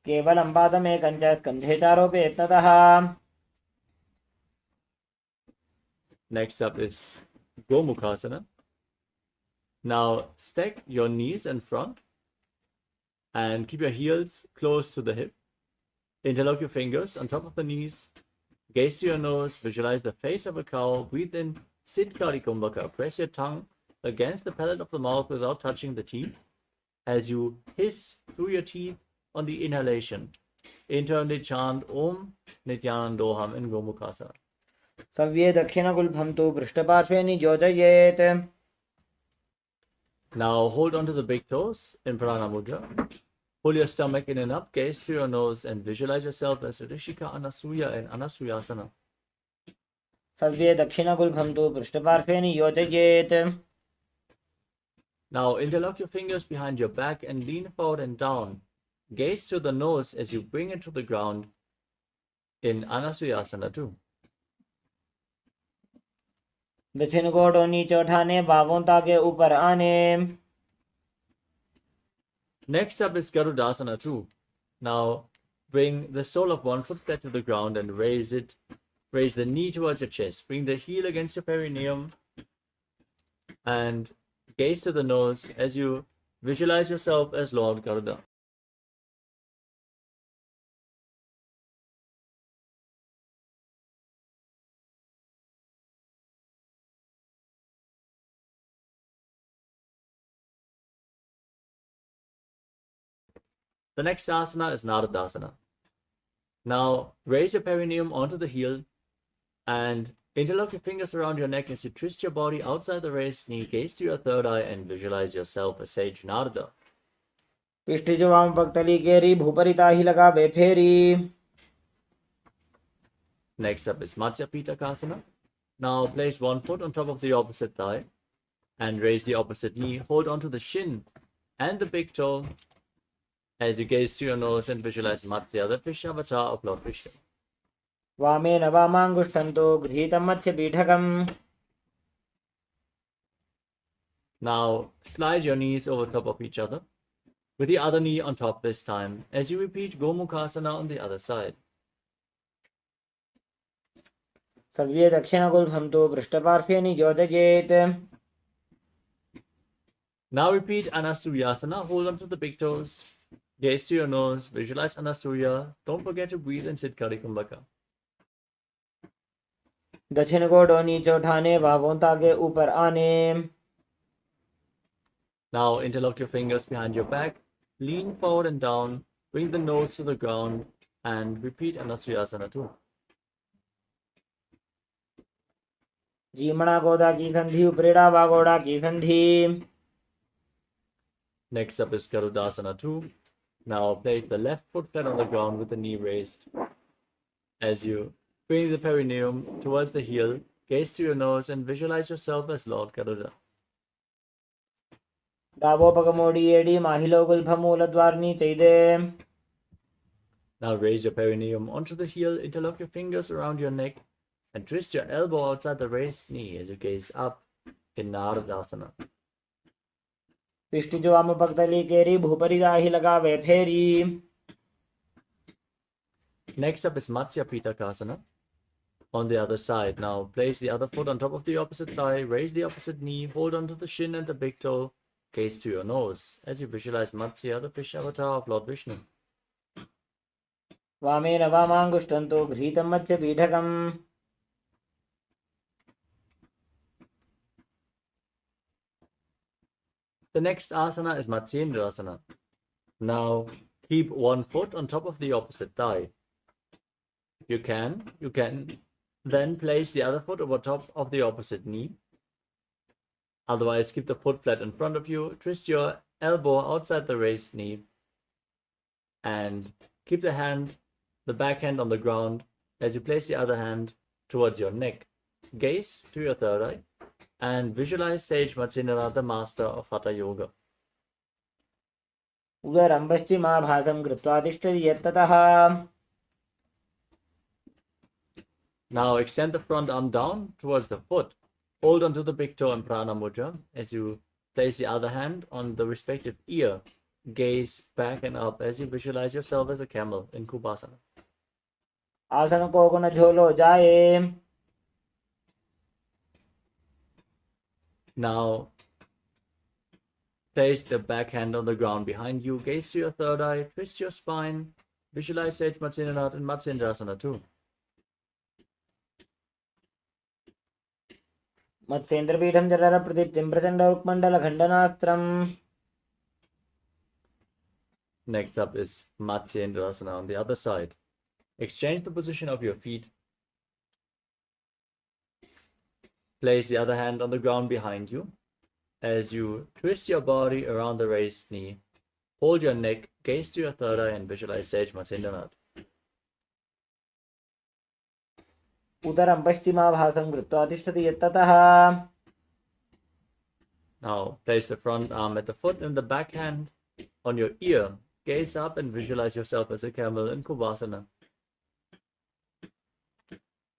केवलं पादमे कञ्च स्कन्धे चारोऽपि यत्नतः. Next up is Gomukhasana. Now stack your knees in front and keep your heels close to the hip. Interlock your fingers on top of the knees. Gaze to your nose. Visualize the face of a cow. Breathe in Siddhkari Kumbhaka. Press your tongue against the palate of the mouth without touching the teeth. As you hiss through your teeth on the inhalation, internally chant Om Nithyanandoham in Gomukhasana. सव्ये दक्षिणगुल्फं तु पृष्ठपार्श्वे नियोजयेत्. Now hold on to the big toes in Prana Mudra. Pull your stomach in and up, gaze to your nose and visualize yourself as Rishika Anasuya in Anasuyasana. सव्ये दक्षिणगुल्फं तु पृष्ठपार्श्वे नियोजयेत्. Now interlock your fingers behind your back and lean forward and down. Gaze to the nose as you bring it to the ground in Anasuyasana too. दक्षिण कोटों नीचे उठाने, बाहों ताके ऊपर आने. Next up is Garudasana too. Now bring the sole of one foot flat to the ground and raise the knee towards your chest. Bring the heel against your perineum and gaze to the nose as you visualize yourself as Lord Garuda. The next asana is Naradasana. Now raise your perineum onto the heel and interlock your fingers around your neck as you twist your body outside the raised knee, gaze to your third eye and visualize yourself as Sage Narada. पिष्टिज वाम पक्तली केरी भूपरिता ही लगावे फेरी. Next up is Matsya Pitakasana. Now place one foot on top of the opposite thigh and raise the opposite knee. Hold onto the shin and the big toe as you gaze to your nose and visualize Matsya, the fish avatar of Lord Vishnu. वामेन वामाङ्गुष्ठन्तो गृहीतं मत्स्यपीठकम्. Now slide your knees over top of each other with the other knee on top this time as you repeat Gomukhasana on the other side. सर्वे दक्षिणगुल्फं तु पृष्ठपार्श्वे नियोजयेत्. Now repeat Anasuryasana. Hold on to the big toes. Gaze to your nose. Visualize Anasurya. Don't forget to breathe and sit Kari Kumbhaka. दक्षिण गोडो नीचे उठाने बाहों तागे ऊपर आने. Now interlock your fingers behind your back. Lean forward and down. Bring the nose to the ground and repeat Anasuryasana too. जीमणा गोदा की संधि उपरेड़ा वागोड़ा की संधि. Next up is Garudasana 2. Now place the left foot flat on the ground with the knee raised. As you bring the perineum towards the heel, gaze to your nose and visualize yourself as Lord Garuda. डाबो पगमोड़ी एडी माहिलो गुल्फमूल द्वारनी चैदे. Now raise your perineum onto the heel, interlock your fingers around your neck and twist your elbow outside the raised knee as you gaze up in Naradasana. पिष्टिज वाम पक्तली केरी भूपरिता ही लगावे फेरी. Next up is Matsya Pitakasana. On the other side, now place the other foot on top of the opposite thigh, raise the opposite knee, hold onto the shin and the big toe, gaze to your nose as you visualize Matsya, the fish avatar of Lord Vishnu. वामेन वामाङ्गुष्ठन्तो गृहीतं मत्स्यपीठकम्. The next asana is Matsyendrasana. Now keep one foot on top of the opposite thigh. You can then place the other foot over top of the opposite knee. Otherwise, keep the foot flat in front of you. Twist your elbow outside the raised knee. And keep the back hand on the ground as you place the other hand towards your neck. Gaze to your third eye and visualize Sage Matsyendranath, the master of Hatha Yoga. उदरं पश्चिमाभासं कृत्वा तिष्ठति यत्ततः. Now extend the front arm down towards the foot. Hold onto the big toe in Prana Mudra as you place the other hand on the respective ear. Gaze back and up as you visualize yourself as a camel in Kubasana. आसन को न झोलो जाए. Now place the back hand on the ground behind you. Gaze to your third eye. Twist your spine. Visualize Sage Matsyendranath in Matsyendrasana too. मत्स्येन्द्रपीठं जरर प्रदीप्तिं प्रचण्डरुक्मण्डलखण्डनास्त्रम्. Next up is Matsyendrasana on the other side. Exchange the position of your feet. Place the other hand on the ground behind you as you twist your body around the raised knee. Hold your neck, gaze to your third eye and visualize Sage Matsyendranath. उदरं पश्चिमाभासं कृत्वा तिष्ठति यत्ततः. Now place the front arm at the foot and the back hand on your ear. Gaze up and visualize yourself as a camel in Kubasana.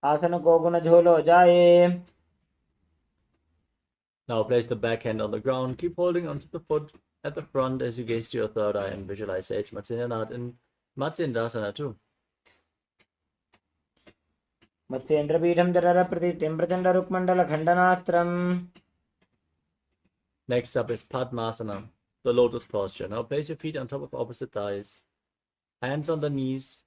आसन को न झोलो जाए. Now place the back hand on the ground. Keep holding onto the foot at the front as you gaze to your third eye and visualize Sage Matsyendranath in Matsyendasana too. मत्स्येन्द्रपीठं जठरप्रदीप्तिं प्रचण्डरुक्मण्डलखण्डनास्त्रम्. Next up is Padmasana, the lotus posture. Now place your feet on top of opposite thighs, hands on the knees,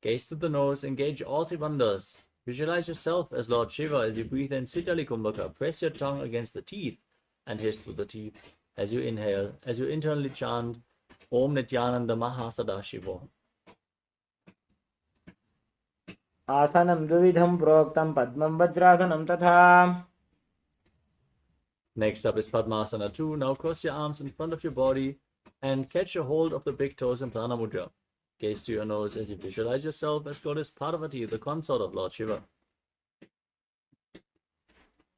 gaze to the nose, engage all three bandhas. Visualize yourself as Lord Shiva as you breathe in Sitali Kumbhaka. Press your tongue against the teeth and hiss through the teeth as you inhale, as you internally chant Om Nityananda Mahasada-shivoham. आसनं द्विविधं प्रोक्तं पद्मं वज्रासनं तथा. Next up is Padmasana 2. Now cross your arms in front of your body and catch a hold of the big toes in Prana Mudra. Gaze to your nose as you visualize yourself as Goddess Parvati, the consort of Lord Shiva.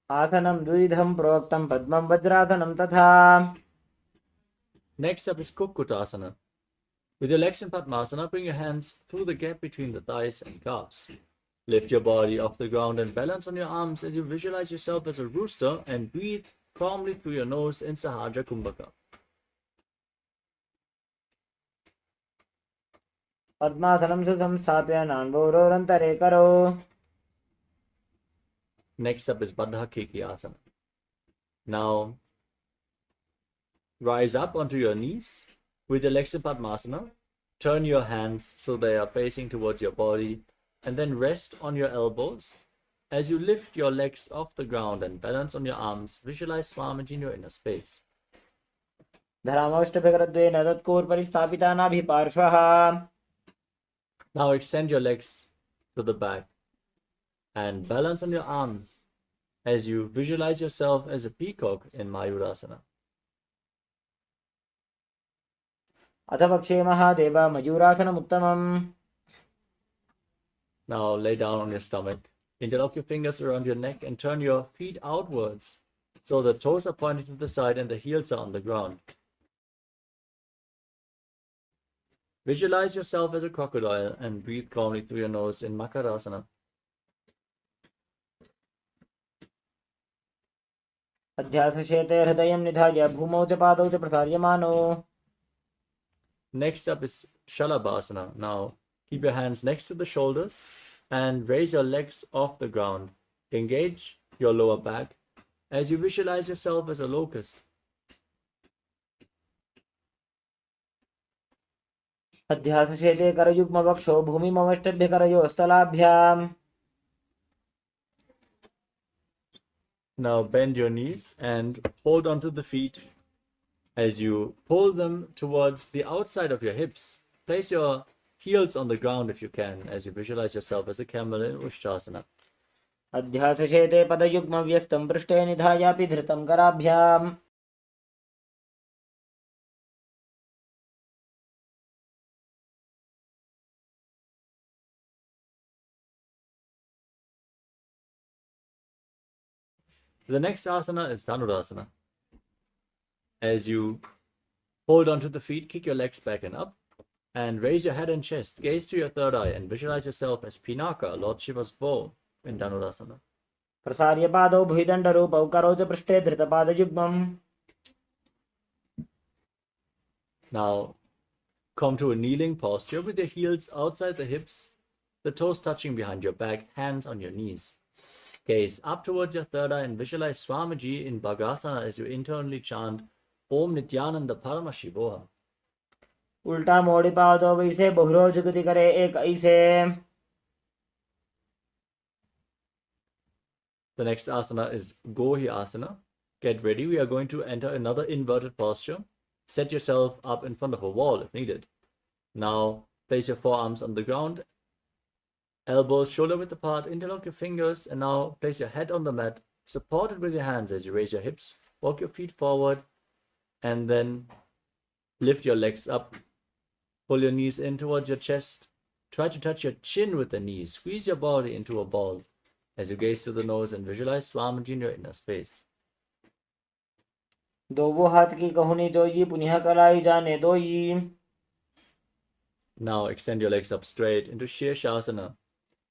आसनं द्विविधं प्रोक्तं पद्मं वज्रासनं तथा. Next up is Kukkutasana. With your legs in Padmasana, bring your hands through the gap between the thighs and calves. Lift your body off the ground and balance on your arms as you visualize yourself as a rooster and breathe calmly through your nose in Sahaja Kumbhaka. पद्मासनं सुसंस्थाप्य नान्भोरोरन्तरे करो. Next up is Baddha Asana. Now, rise up onto your knees with your legs in Padmasana. Turn your hands so they are facing towards your body and then rest on your elbows. As you lift your legs off the ground and balance on your arms, visualize Swamiji in your inner space. धरामौष्टभ्यकरद्वेन तत्कोर्परिस्थापिता नाभिपार्श्वः. Now extend your legs to the back and balance on your arms as you visualize yourself as a peacock in Mayurasana. अथ पक्षे Mahadev मयूरासनमुत्तमम्. Now lay down on your stomach. Interlock your fingers around your neck and turn your feet outwards so the toes are pointing to the side and the heels are on the ground. Visualize yourself as a crocodile and breathe calmly through your nose in Makarasana. अध्यासशेते हृदयं निधाय भूमौ च पादौ च प्रसार्यमानो. Next up is Shalabhasana. Now keep your hands next to the shoulders and raise your legs off the ground. Engage your lower back as you visualize yourself as a locust. अध्यासशेते करयुग्मवक्षो भूमिमवष्टभ्यकरयोस्तलाभ्याम्. Now bend your knees and hold onto the feet as you pull them towards the outside of your hips. Place your heels on the ground if you can as you visualize yourself as a camel in Ushtrasana. अध्यासशेते पदयुग्मव्यस्तं पृष्ठे निधायापि धृतं कराभ्याम्. The next asana is Dhanurasana. As you hold onto the feet, kick your legs back and up, and raise your head and chest. Gaze to your third eye and visualize yourself as Pinaka, Lord Shiva's bow, in Dhanurasana. प्रसार्य पादौ भुजदण्डरूपौ करौ च पृष्ठे धृतपादयुग्मम्. Now, come to a kneeling posture with your heels outside the hips, the toes touching behind your back, hands on your knees. Gaze up towards your third eye and visualize Swamiji in Bhagasana as you internally chant Om Nityananda Paramashivoham. उल्टा मोड़ी पादौ वैसे बहुरो जुगति करे एक ऐसे. The next asana is Gohi Asana. Get ready. We are going to enter another inverted posture. Set yourself up in front of a wall if needed. Now place your forearms on the ground, elbows shoulder width apart, interlock your fingers, and now place your head on the mat, support it with your hands as you raise your hips, walk your feet forward, and then lift your legs up. Pull your knees in towards your chest. Try to touch your chin with the knees. Squeeze your body into a ball as you gaze to the nose and visualize Swamiji in your inner space. दो हाथ की कहुनी जोई पुनः कलाई जाने दोई. Now extend your legs up straight into Shirshasana.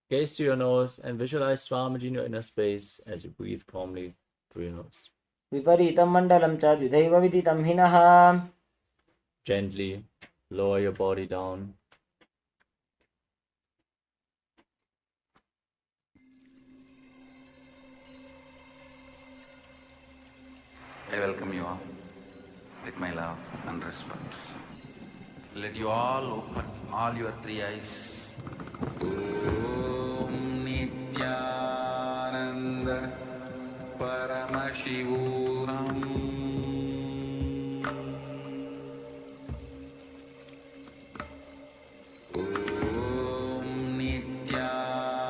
Gaze to your nose and visualize Swamiji in your inner space as you breathe calmly through your nose. विपरीतं मण्डलं च द्विधैव विदितं हिनः. Gently lower your body down I welcome you all with my love and respect. Let you all open all your three eyes. Om Nityananda Paramashivoham Om Nityananda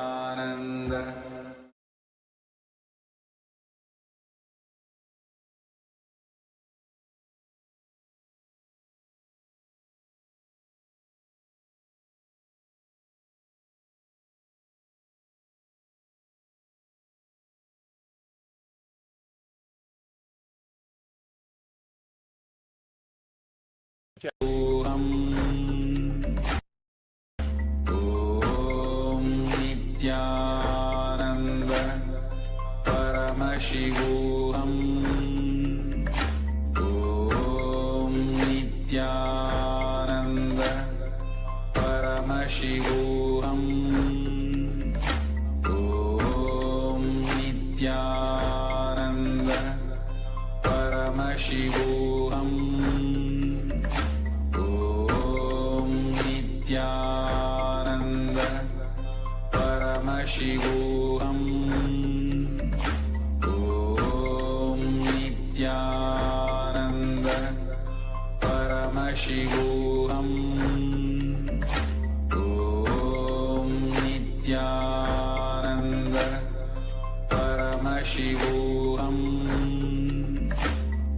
Om Nityananda Paramashivoham Om Nityananda Paramashivoham Om Nityananda Paramashivoham Om Nityananda Paramashivoham Om Nityananda Paramashivoham Om Nityananda Paramashivoham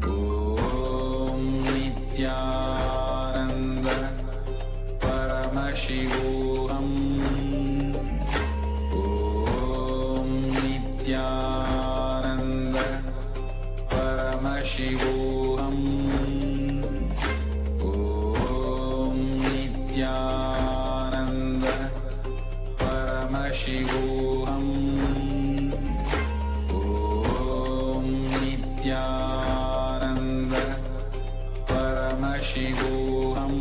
Om Nityananda Paramashivoham Om Nityananda Paramashivoham Om Nityananda Paramashivoham Om Nityananda Paramashivoham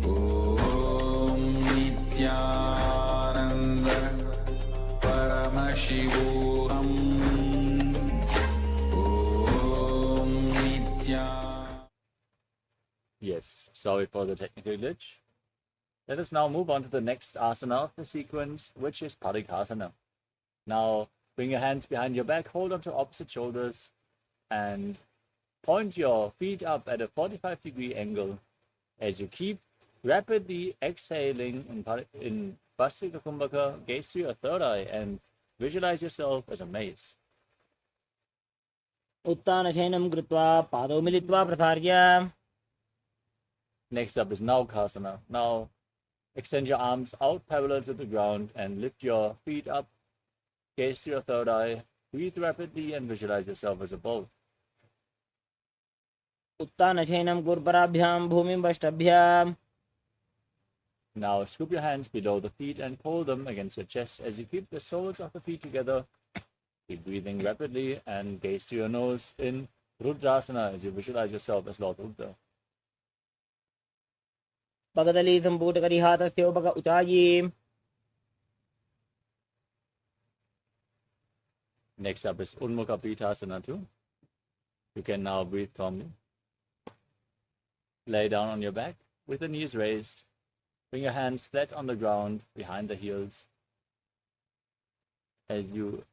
Om Nityananda Paramashivoham Om Nityananda. Yes, sorry for the technical glitch. Let us now move on to the next asana of the sequence, which is Padikasana. Now, bring your hands behind your back, hold onto opposite shoulders, and point your feet up at a 45-degree angle as you keep rapidly exhaling in Vasika Kumbhaka, gaze to your third eye, and visualize yourself as a mace. उत्तानशयनं कृत्वा पादौ मिलित्वा प्रसार्य Next up is Naukasana. Now, extend your arms out parallel to the ground and lift your feet up, gaze to your third eye, breathe rapidly, and visualize yourself as a bow. उत्तानशयनं गुरुपराभ्यां भूमिं वष्टभ्याम् Now, scoop your hands below the feet and pull them against your chest as you keep the soles of the feet together. Keep breathing rapidly and gaze to your nose in Rudrasana as you visualize yourself as Lord Rudra. पगदली सम्पूटकरिहातस्य उपग उचायी Next up is Unmukha Pitasana 2. You can now breathe calmly. Lay down on your back with the knees raised. Bring your hands flat on the ground behind the heels. As you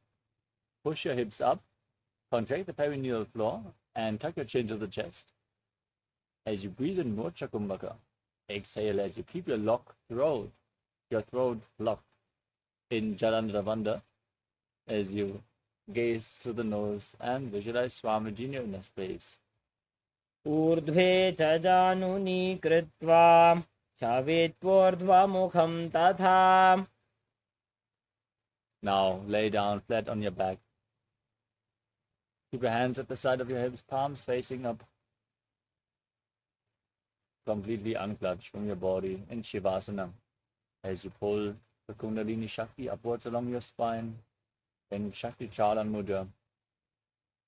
push your hips up, contract the perineal floor and tuck your chin to the chest. As you breathe in Mocha Kumbhaka, exhale as you keep your throat locked in Jalandhara as you gaze through the nose and visualize Swamiji in your inner space. ऊर्ध्वे च जानुनी कृत्वा शवेत्वोर्ध्वमुखं तथा Now lay down flat on your back. Keep your hands at the side of your hips, palms facing up. Completely unclutched from your body in Shivasana. As you pull the Kundalini Shakti upwards along your spine in Shakti Chalan Mudra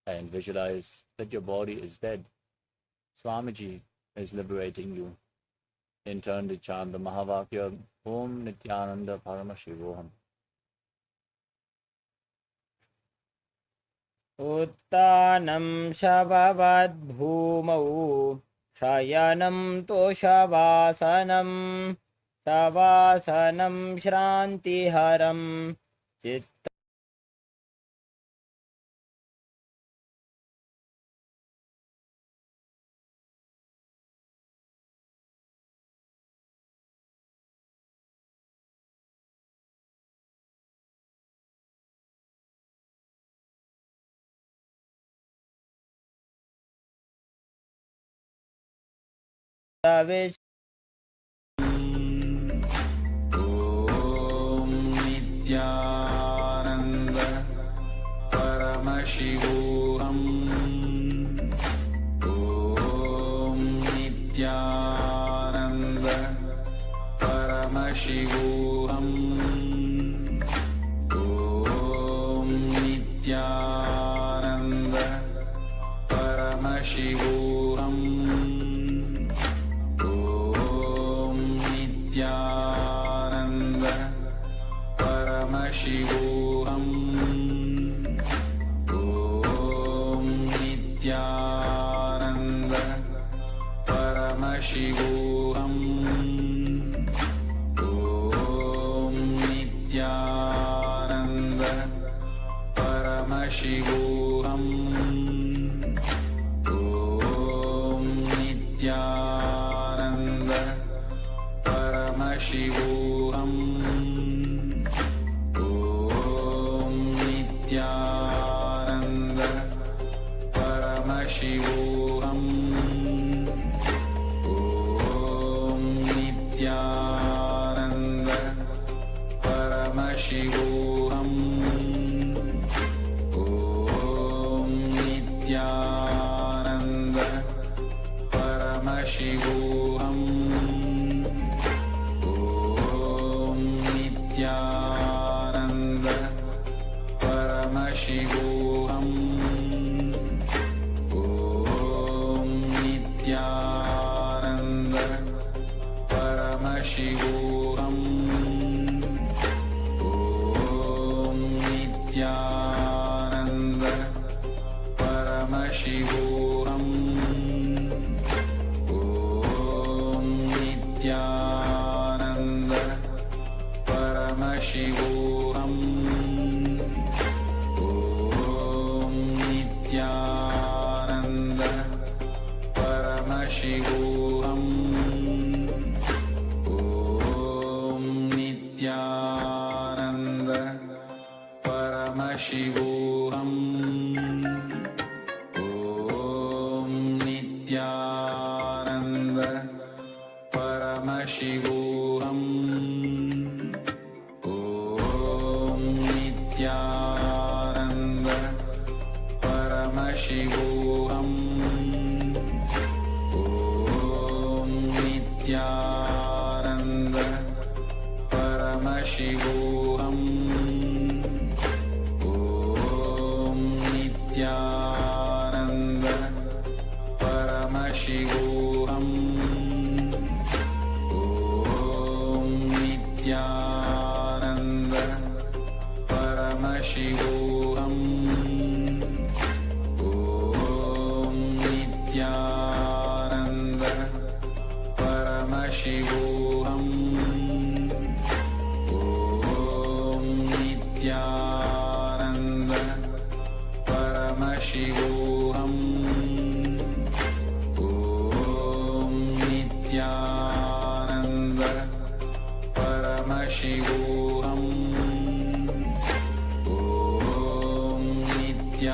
and visualize that your body is dead. Swamiji is liberating you. In turn, to chant the Mahavakya Om Nityananda Paramashivoham. उत्तानं शववद्भूमौ शयनं तोषवासनं सवासनं श्रान्तिहरं चित्त विश्व ॐ नित्यानन्द परमशिवोऽहम् ॐ नित्यानन्द परमशिवोऽहम् ॐ नित्यानन्द परमशिवोऽहम् नित्यानन्द परमशिवोऽहम् ॐ नित्यानन्द परमशिवोऽहम् ॐ नित्यानन्द परमशिवोऽहम् ॐ नित्यानन्द परमशिवोऽहम् ॐ नित्यानन्द परमशिवोऽहम् ॐ नित्यानन्द परमशिवोऽहम् ॐ नित्यानन्द परमशिवोऽहम् नित्यानन्द परमशिवोऽहम् ॐ नित्यानन्द परमशिवोऽहम् ॐ नित्यानन्द परमशिवोऽहम् ॐ नित्यानन्द परमशिवोऽहम् ॐ नित्यानन्द परमशिवोऽहम् ॐ नित्यानन्द परमशिवोऽहम् ॐ नित्यानन्द परमशिवोऽहम् ॐ नित्यानन्द परमशिवोऽहम् ॐ नित्यानन्द परमशिवोऽहम् ॐ नित्यानन्द परमशिवोऽहम् ॐ नित्यानन्द परमशिवोऽहम् ॐ नित्यानन्द परमशिवोऽहम् ॐ नित्यानन्द परमशिवोऽहम् ॐ नित्यानन्द परमशिवोऽहम् ॐ नित्यानन्द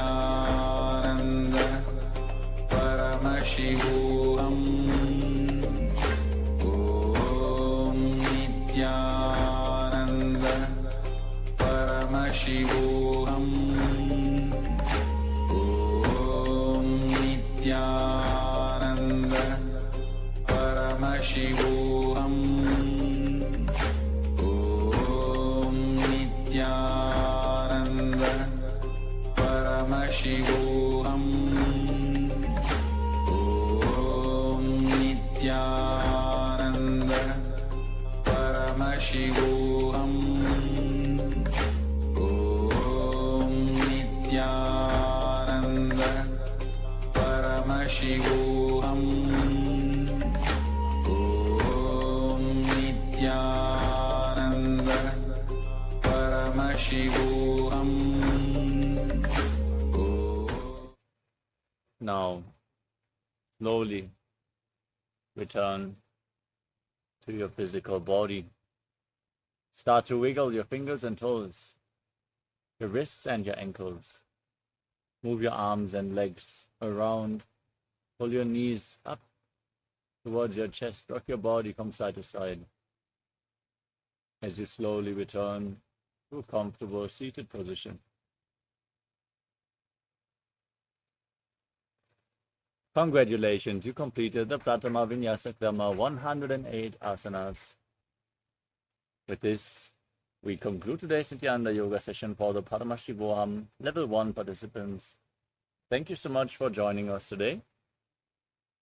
परमशिवोऽहम् ॐ नित्यानन्द परमशिवोऽहम् ॐ नित्यानन्द परमशिवोऽहम् ॐ नित्यानन्द परमशिवोऽहम् ॐ नित्यानन्द परमशिवोऽहम् ॐ Nityanand Paramashivoham. Now, slowly return to your physical body. Start to wiggle your fingers and toes, your wrists and your ankles. Move your arms and legs around. Pull your knees up towards your chest. Rock your body from side to side as you slowly return to a comfortable seated position. Congratulations, you completed the Pratama Vinyasa Krama 108 asanas. With this, we conclude today's Nityananda Yoga session for the Paramashivoham Level 1 participants. Thank you so much for joining us today.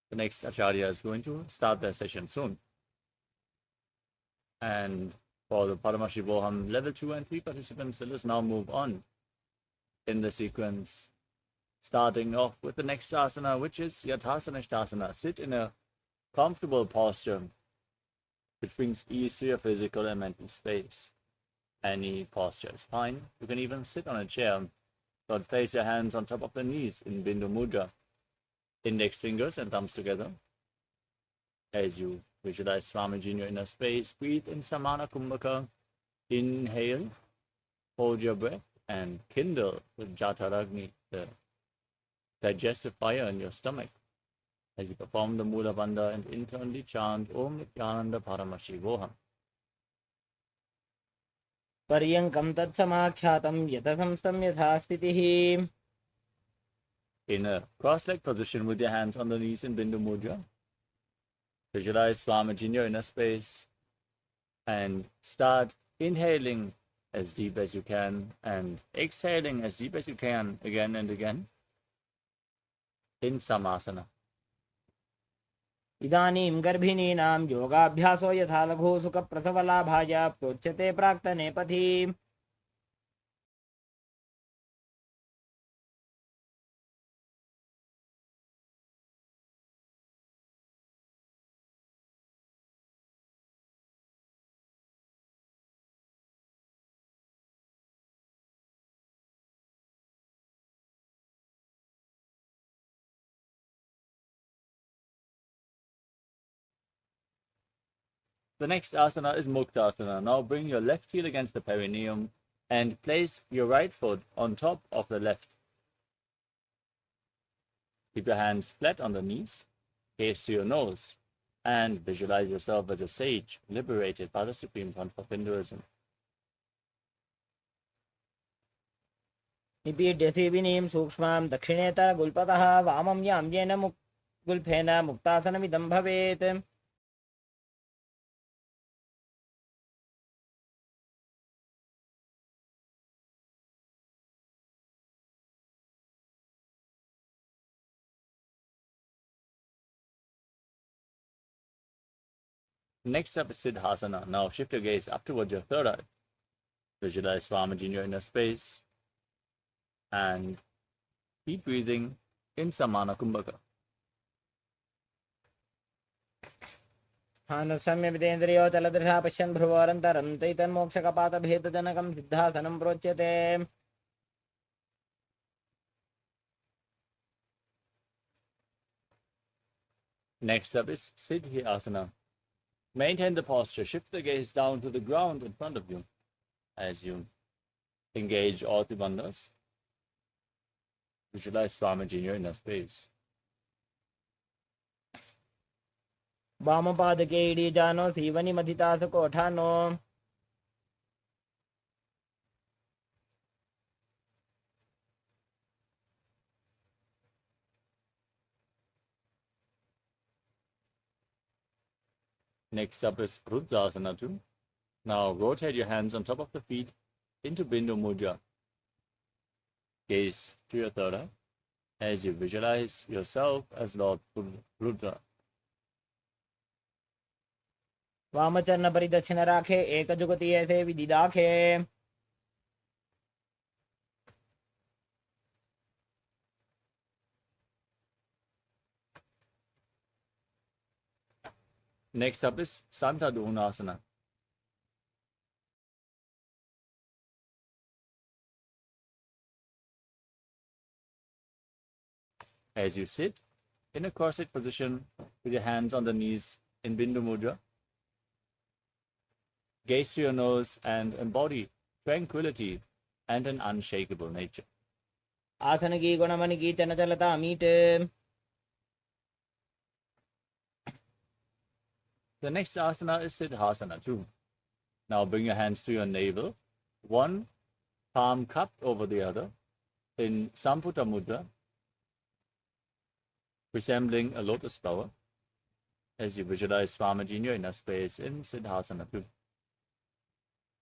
The next Acharya is going to start their session soon. And for the Paramashivoham Level 2 and 3 participants, let us now move on in the sequence, starting off with the next asana, which is Yathasanishtasana. Sit in a comfortable posture, which brings ease to your physical and mental space. Any posture is fine. You can even sit on a chair, but place your hands on top of the knees in Bindu Mudra. Index fingers and thumbs together. As you visualize Swamiji in your inner space, breathe in Samana Kumbhaka. Inhale, hold your breath, and kindle with Jataragni, the digestive fire in your stomach. As you perform the Mula Bandha and internally chant Om Nityananda Paramashivoham. पर्यङ्कं तत्समाख्यातं यतसंस्थं यथा स्थितिः. In a cross-legged position with your hands on the knees in Bindu Mudra, visualize Swamiji in your inner space and start inhaling as deep as you can and exhaling as deep as you can again and again in Samasana. इदानीं गर्भिणीनां योगाभ्यासो यथा लघु सुखप्रसवलाभाय प्रोच्यते प्राक्तने पथि. The next asana is Muktasana. Now bring your left heel against the perineum and place your right foot on top of the left. Keep your hands flat on the knees, gaze to your nose, and visualize yourself as a sage liberated by the Supreme Pontiff of Hinduism. निपीड्य सेविनीं सूक्ष्मां दक्षिणेतर गुल्पतः वामं यां येन गुल्फेन मुक्तासनमिदं भवेत्. Next up is Siddhasana. Now shift your gaze up towards your third eye. Visualize Swamiji in your inner space and keep breathing in Samana Kumbhaka. स्थानसम्यमितेन्द्रियो चलदृशा पश्यन् भ्रुवोरन्तरं तैतन्मोक्षकपातभेदजनकं सिद्धासनं प्रोच्यते. Next up is Siddhyasana. Maintain the posture. Shift the gaze down to the ground in front of you as you engage all the bandhas. Visualize Swamiji in your inner space. वामपादके इडीजानो सीवनिमधितासकोठानो. Next up is Rudrasana 2. Now rotate your hands on top of the feet into Bindu Mudra. Gaze to your third eye as you visualize yourself as Lord Rudra. वामचरण परिदक्षिण राखे एक जुगति ऐसे विधि दाखे. Next up is Santa Dhunasana. As you sit in a cross-legged position with your hands on the knees in Bindu Mudra, gaze to your nose and embody tranquility and an unshakable nature. आसन की गुणमन की चंचलता meet. The next asana is Siddhasana too. Now bring your hands to your navel, one palm cupped over the other in Samputa Mudra, resembling a lotus flower, as you visualize Swamiji in your inner space in Siddhasana too.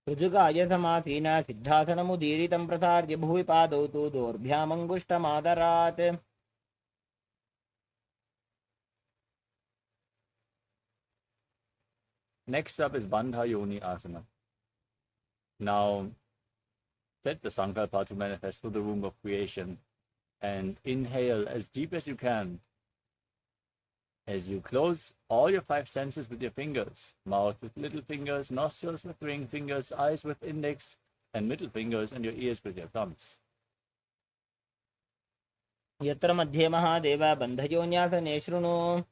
ऋजुकाय समासीन सिद्धासनमुदीरितं प्रसार्य भुवि पादौ तु दोर्भ्यामङ्गुष्ठमादरात्. Next up is Bandha Yoni Asana. Now set the Sankalpa to manifest for the womb of creation and inhale as deep as you can. As you close all your 5 senses with your fingers, mouth with little fingers, nostrils with ring fingers, eyes with index and middle fingers, and your ears with your thumbs. यत्र मध्ये महादेव बन्धयोन्यासने शृणु.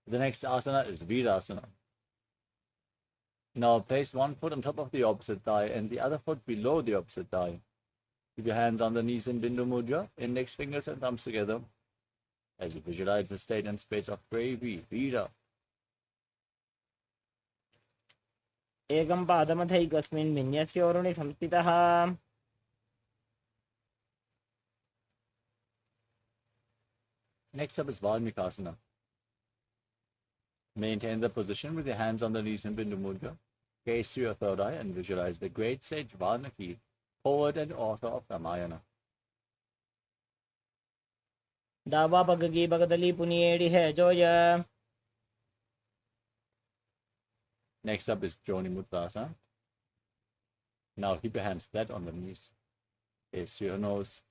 The next asana is Virasana. Now place one foot on top of the opposite thigh and the other foot below the opposite thigh. Keep your hands on the knees in Bindu Mudra, index fingers and thumbs together, as you visualize the state and space of bravery, Vira. एकं पादमथैकस्मिन् भिन्यस्योरुणि संस्थितः. Next up is Valmikasana. Maintain the position with your hands on the knees in Bindu Mudra. Gaze to your third eye and visualize the great sage Valmiki, poet and author of Ramayana. दावा पगगी बगदली पुनिएड़ी है जोय. Next up is Joni Mudra. Now keep your hands flat on the knees. Gaze to your nose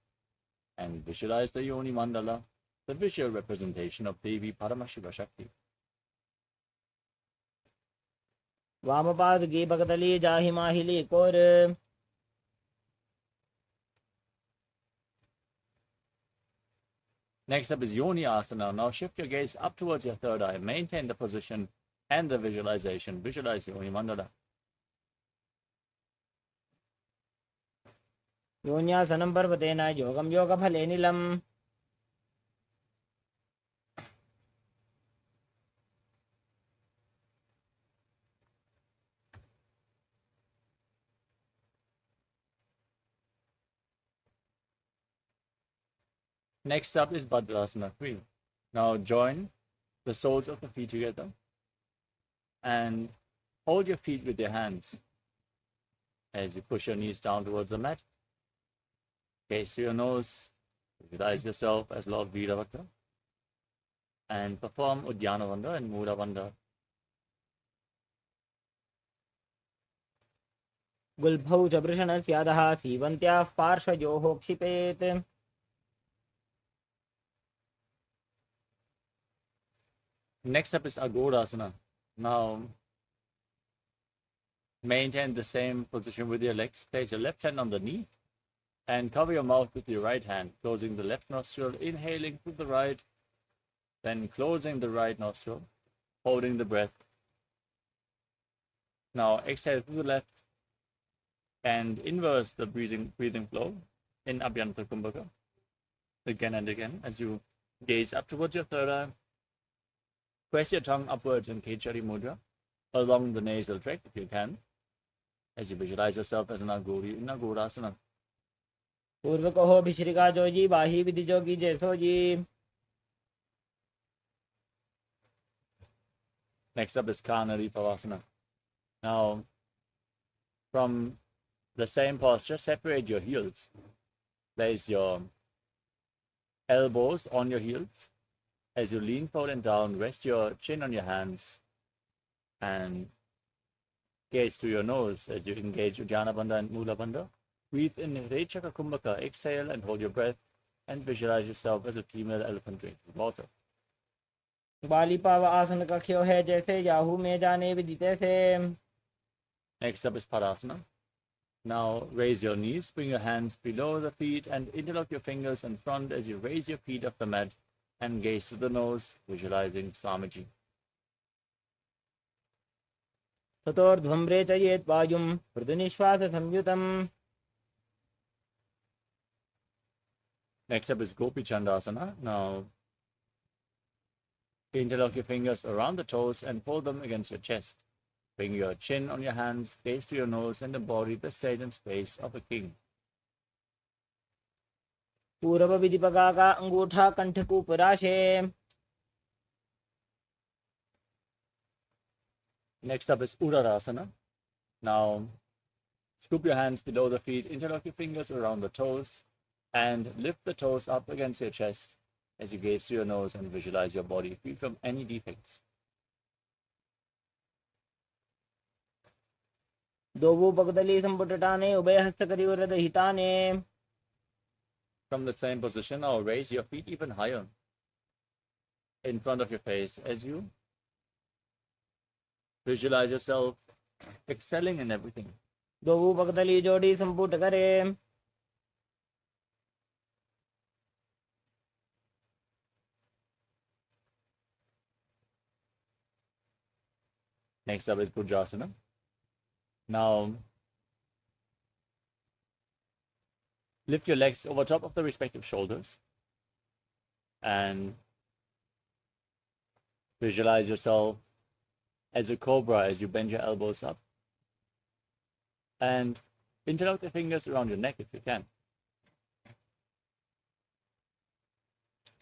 and visualize the Yoni Mandala, the visual representation of Devi Paramashiva Shakti. वामपाद की बगदली जाहि माहिली core. Next up is Yoni Asana. Now shift your gaze up towards your third eye. Maintain the position and the visualization. Visualize Yoni Mandala. योन्यासनं पर्वतेन योगं योगफले नीलम्. Next up is Bhadrasana 3. Now join the soles of the feet together and hold your feet with your hands as you push your knees down towards the mat. Gaze to your nose, visualize yourself as Lord Veeravata, and perform Uddiyana Bandha and Mula Bandha. गुल्भौ च वृषणस्यादः सीवन्त्याः पार्श्वयोः क्षिपेत्. Next up is Agodasana. Now maintain the same position with your legs. Place your left hand on the knee and cover your mouth with your right hand, closing the left nostril, inhaling through the right, then closing the right nostril, holding the breath. Now exhale through the left and inverse the breathing flow in Abhyantara Kumbhaka again and again as you gaze up towards your third eye. Press your tongue upwards in Kechari Mudra along the nasal tract if you can, as you visualize yourself as an Agori in Agodasana. पूर्व कहो भिश्रिका जोजी बाही विधि जोगी जैसो जी. Next up is Kanari Pavasana. Now, from the same posture, separate your heels. Place your elbows on your heels. As you lean forward and down, rest your chin on your hands and gaze to your nose as you engage Uddiyana Bandha and Mula Bandha. Breathe in Rechaka Kumbhaka, exhale and hold your breath and visualize yourself as a female elephant drinking water. बालिपाव आसन कख्यो है जैसे Yahoo में जाने विदिते से। Next up is Padasana. Now raise your knees, bring your hands below the feet and interlock your fingers in front as you raise your feet off the mat and gaze to the nose, visualizing Swamiji. ततोर्ध्वं रेचयेत् वायुं हृदनिश्वास संयुतम्। Next up is Gopi Chandasana. Now interlock your fingers around the toes and pull them against your chest. Bring your chin on your hands, gaze to your nose and embody the state and space of a king. पूर्व विधिपगा का अंगूठा कंठ को पराशे। Next up is Uddarasana. Now scoop your hands below the feet, interlock your fingers around the toes and lift the toes up against your chest as you gaze to your nose and visualize your body free from any defects. दोवु पगदली संपुटटाने उभय हस्त करिवर दहिताने। From the same position, now raise your feet even higher in front of your face as you visualize yourself excelling in everything. दोवु पगदली जोड़ी संपुट करे। Next up is Bhujasana. Now lift your legs over top of the respective shoulders and visualize yourself as a cobra as you bend your elbows up and interlock the fingers around your neck if you can.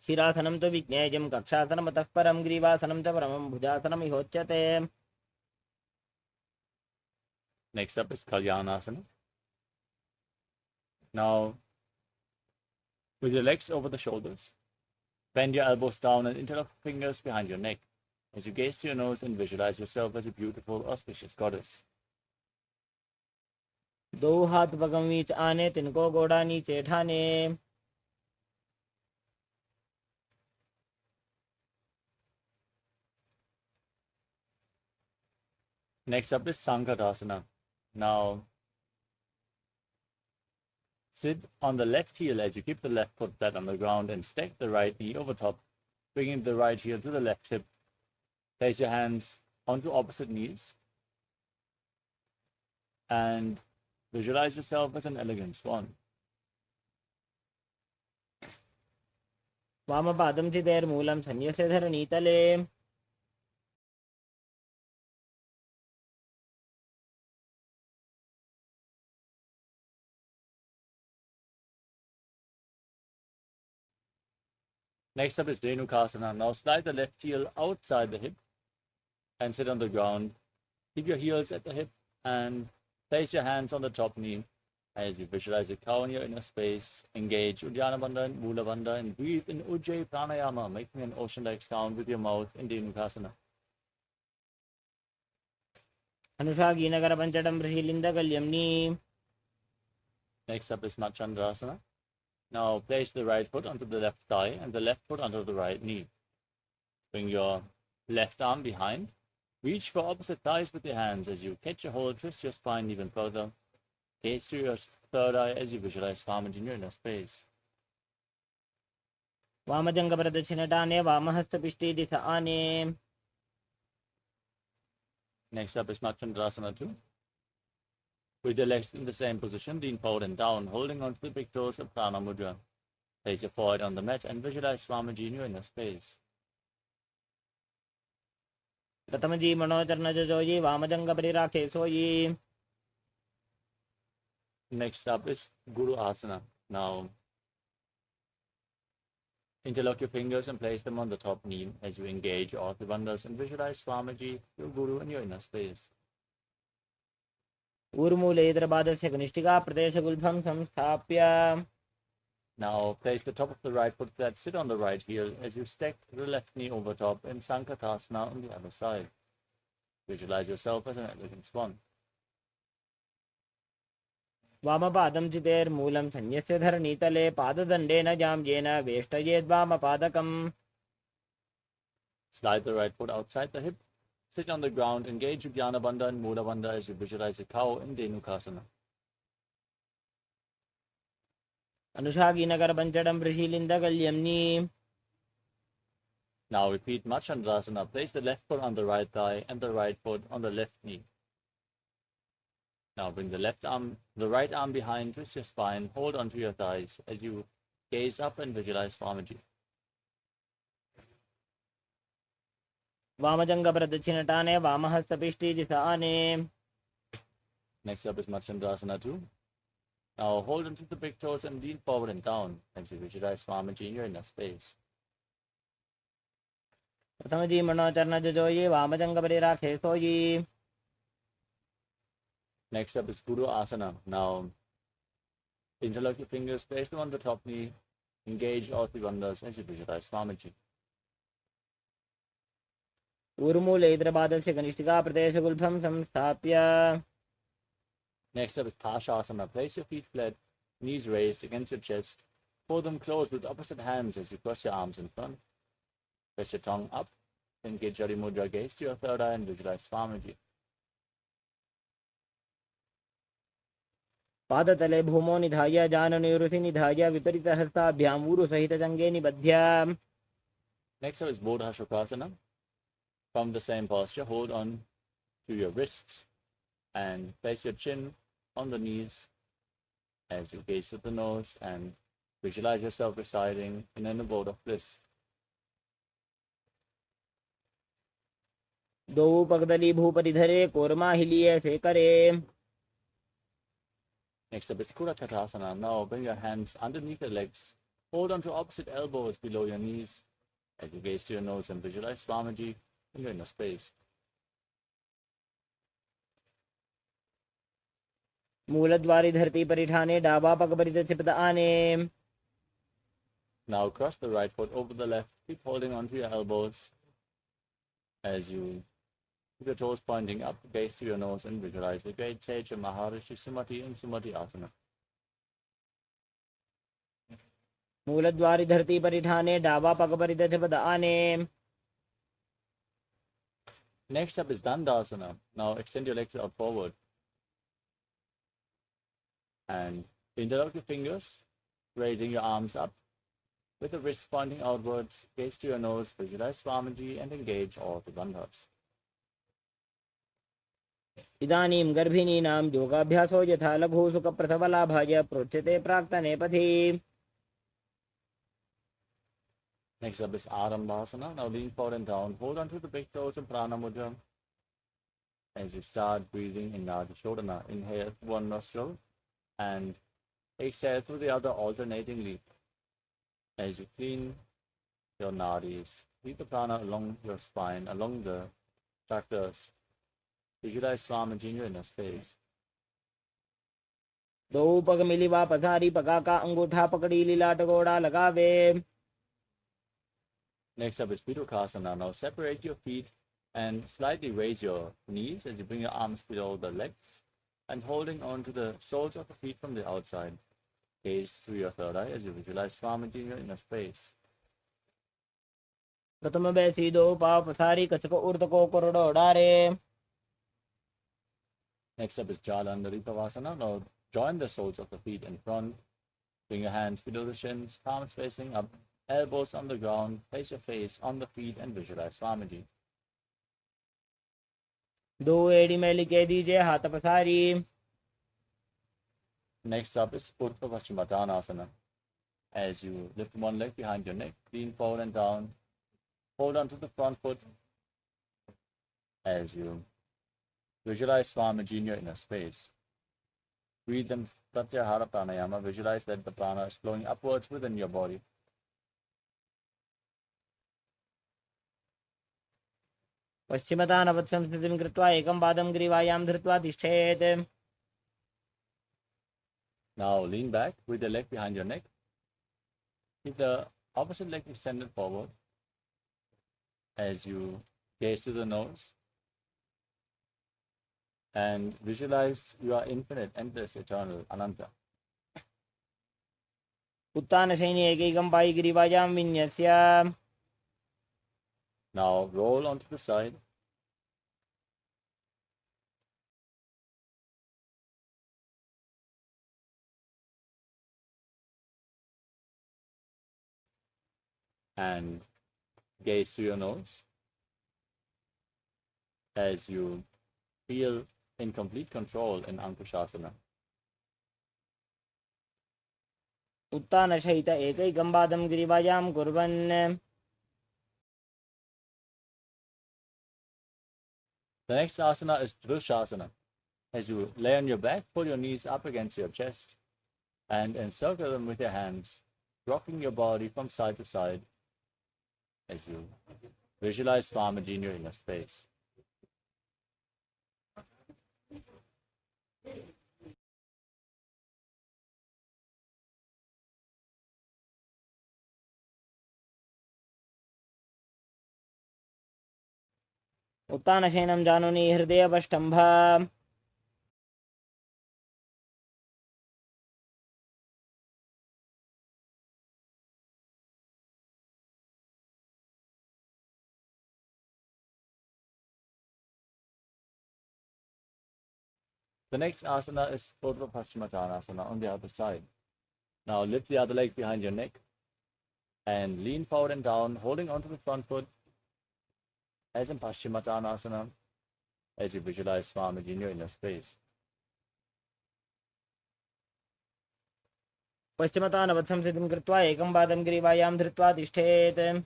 शिरासनं तो विज्ञेयं कक्षासनं ततः परं ग्रीवासनं च परमं भुजासनं इहोच्यते। Next up is Kalyanasana. Now, with your legs over the shoulders, bend your elbows down and interlock the fingers behind your neck as you gaze to your nose and visualize yourself as a beautiful, auspicious goddess. दो हाथ पगम बीच आने तिनको गोड़ा नीचे ठाने। Next up is Sankatasana. Now, sit on the left heel as you keep the left foot flat on the ground and stack the right knee over top, bringing the right heel to the left hip. Place your hands onto opposite knees and visualize yourself as an elegant swan. वामपादं चितेर्मूलं संन्यस्य धरणीतले। Next up is Dhenukasana. Now slide the left heel outside the hip and sit on the ground. Keep your heels at the hip and place your hands on the top knee as you visualize a cow in your inner space. Engage Uddiyana Bandha and Mula Bandha and breathe in Ujjayi Pranayama, making an ocean-like sound with your mouth in Dhenukasana. अनुषागी Nagar पंचडम रहीलिंद कल्यमनी। Next up is Machandrasana. Now place the right foot onto the left thigh and the left foot onto the right knee. Bring your left arm behind. Reach for opposite thighs with your hands as you catch a hold, twist your spine even further. Gaze to your third eye as you visualize Swamiji in your inner space. वामजंग प्रदक्षिणटाने वामहस्त पिष्टी दिशा आने। Next up is Machandrasana 2. With your legs in the same position, lean forward and down, holding on to the big toes of Prana Mudra. Place your forehead on the mat and visualize Swamiji in your inner space. प्रथमजी मनोचरण जोई वामजंग परिराखे सोई। Next up is Guru Asana. Now, interlock your fingers and place them on the top knee as you engage your Bandhas and visualize Swamiji, your Guru, in your inner space. ऊर्मूले इतरपादस्य कनिष्ठिका प्रदेशगुल्भं संस्थाप्य। Now place the top of the right foot flat, sit on the right heel as you stack the left knee over top in Sankatasana on the other side. Visualize yourself as an elegant swan. वामपादं चितेर्मूलं संन्यस्य धरणीतले पाददण्डेन जाम्येन वेष्टयेद् वामपादकम्। Slide the right foot outside the hip. Sit on the ground, engage Uddiyana Bandha and Mula Bandha as you visualize a cow in Dhenukasana. Anushagi Nagar Banchadam Prishilinda Galyamni. Now repeat Machandrasana. Place the left foot on the right thigh and the right foot on the left knee. Now bring the right arm behind, twist your spine, hold onto your thighs as you gaze up and visualize Swamiji. Vamajanga Pradachinatane, Vamahastapishti Disane. Next up is Machandrasana 2. Now hold onto the big toes and lean forward and down as you visualize Swamiji in your inner space. Pratamaji Manocharna Joji, Vamajanga Parirake Soji. Next up is Guru Asana. Now interlock your fingers, place them on the top knee, engage all three bandhas as you visualize Swamiji. Urmule Idrabadasya Kanishtika Pradesha Gulbham Samstapya. Next up is Pashasana. Place your feet flat, knees raised against your chest. Pull them close with opposite hands as you cross your arms in front. Press your tongue up. Engage Jari Mudra, gaze to your third eye and visualize Swamiji. पादतले भूमो निधाय जाननयुरुषि निधाय विपरीतहस्ताभ्याम् ऊरुसहितजङ्गे निबध्य. Next up is Bodha Shukasana. From the same posture, hold on to your wrists and place your chin on the knees as you gaze at the nose and visualize yourself residing in an abode of bliss. दो पगदली भूपरिधरे korma हिलिये शेकरे. Next up is Kurakatasana. Now bring your hands underneath your legs. Hold on to opposite elbows below your knees as you gaze to your nose and visualize Swamiji in your inner space. मूलद्वारि धरती परिठाने डाबा पग परिध चिपद आने. Now cross the right foot over the left. Keep holding onto your elbows as you keep your toes pointing up, gaze to your nose and visualize the great sage of Maharishi Sumati in Sumati Asana. मूलद्वारि धरती परिठाने डाबा पग परिध चिपद आने. Next up is Dandasana. Now extend your legs out forward and interlock your fingers, raising your arms up with the wrists pointing outwards. Gaze to your nose, visualize Swamiji and engage all the bandhas. इदानीं गर्भिणीनां योगाभ्यासो यथा लघु सुखप्रसवलाभाय प्रोच्यते प्राक्तने पथि. Next up is Arambhasana. Now lean forward and down. Hold on to the big toes and Prana Mudra as you start breathing in Nadi Shodhana. Inhale through one nostril and exhale through the other alternatingly as you clean your nadis. Lead the prana along your spine, along the chakras. Visualize Swamiji in your inner space. दो पग मिली वा पसारी पगा का अंगूठा पकड़ी लीलाट गोड़ा लगावे. Next up is Pidukasana. Now separate your feet and slightly raise your knees as you bring your arms below the legs and holding on to the soles of the feet from the outside. Gaze through your third eye as you visualize Swamiji in your inner space. प्रथम बैसी दो पाव पसारी कचको उर्द को कोरडो डारे. Next up is Jalandharipavasana. Now join the soles of the feet in front. Bring your hands below the shins, palms facing up, elbows on the ground. Place your face on the feet and visualize Swamiji. दो एड़ी में लिखे दीजिए हाथ पसारी. Next up is Urdhva Paschimottanasana. As you lift one leg behind your neck, lean forward and down. Hold on to the front foot as you visualize Swamiji in your inner space. Breathe in Pratyahara Pranayama. Visualize that the prana is flowing upwards within your body. पश्चिमतानवत् संस्थितिं कृत्वा एकं पादं ग्रीवायां धृत्वा तिष्ठेत्. Now lean back with the leg behind your neck. Keep the opposite leg extended forward as you gaze to the nose and visualize you are infinite, endless, eternal, Ananta. उत्तानशयनि एकैकं Pai ग्रीवायां विन्यस्य. Now roll onto the side. And gaze to your nose as you feel in complete control in Ankushasana. उत्तानसहित एकैकं पादं गिरिवायां कुर्वन्. The next asana is Drushasana. As you lay on your back, pull your knees up against your chest and encircle them with your hands, rocking your body from side to side as you visualize Swamiji in your inner space. उत्तानशयनं जानुनि हृदयपष्टम्भ. The next asana is Urdhva Paschimottanasana on the other side. Now lift the other leg behind your neck and lean forward and down, holding onto the front foot as in Paschimottanasana, as you visualize Swamiji in your inner space. पश्चिमतानवत्संस्थितिं कृत्वा एकं पादं गिरिवायां धृत्वा तिष्ठेत्.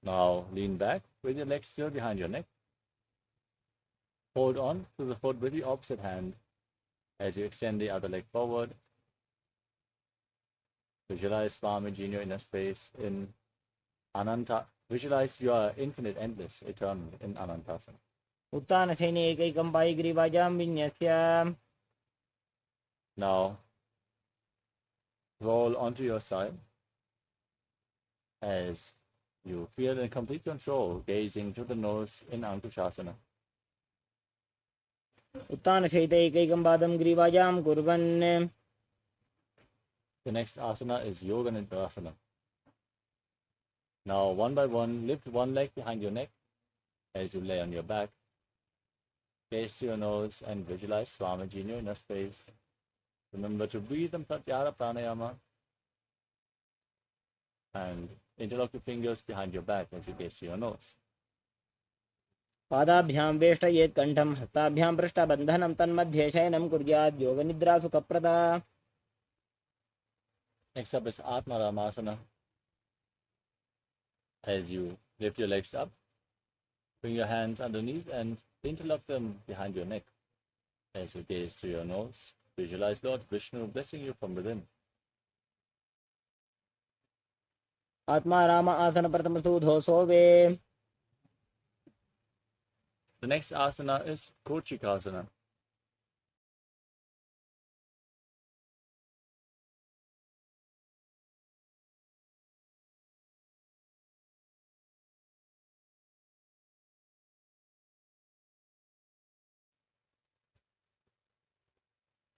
Now lean back with your legs still behind your neck. Hold on to the foot with the opposite hand as you extend the other leg forward. Visualize Swamiji in your inner space in Ananta. Visualize you are infinite, endless, eternal in Anantasana. उत्तानशयने एकैकं Pai गिरिवायां विन्यस्य. Now roll onto your side as you feel in complete control, gazing to the nose in Ankushasana. उत्तानशयित एकैकं पादं गिरिवायां कुर्वन्. The next asana is Yoga Nidrasana. Now, one by one, lift one leg behind your neck as you lay on your back. Gaze to your nose and visualize Swamiji in your inner space. Remember to breathe in Pratyahara Pranayama and interlock your fingers behind your back as you gaze to your nose. पादाभ्यां वेष्टयेत् कण्ठं हस्ताभ्यां पृष्ठबन्धनं तन्मध्ये शयनं कुर्यात् योगनिद्रा सुखप्रदा. Next up is Atma Ramasana. As you lift your legs up, bring your hands underneath and interlock them behind your neck. As you gaze to your nose, visualize Lord Vishnu blessing you from within. आत्मा राम आसन प्रथम सूधो सोवे. The next asana is Kochikasana.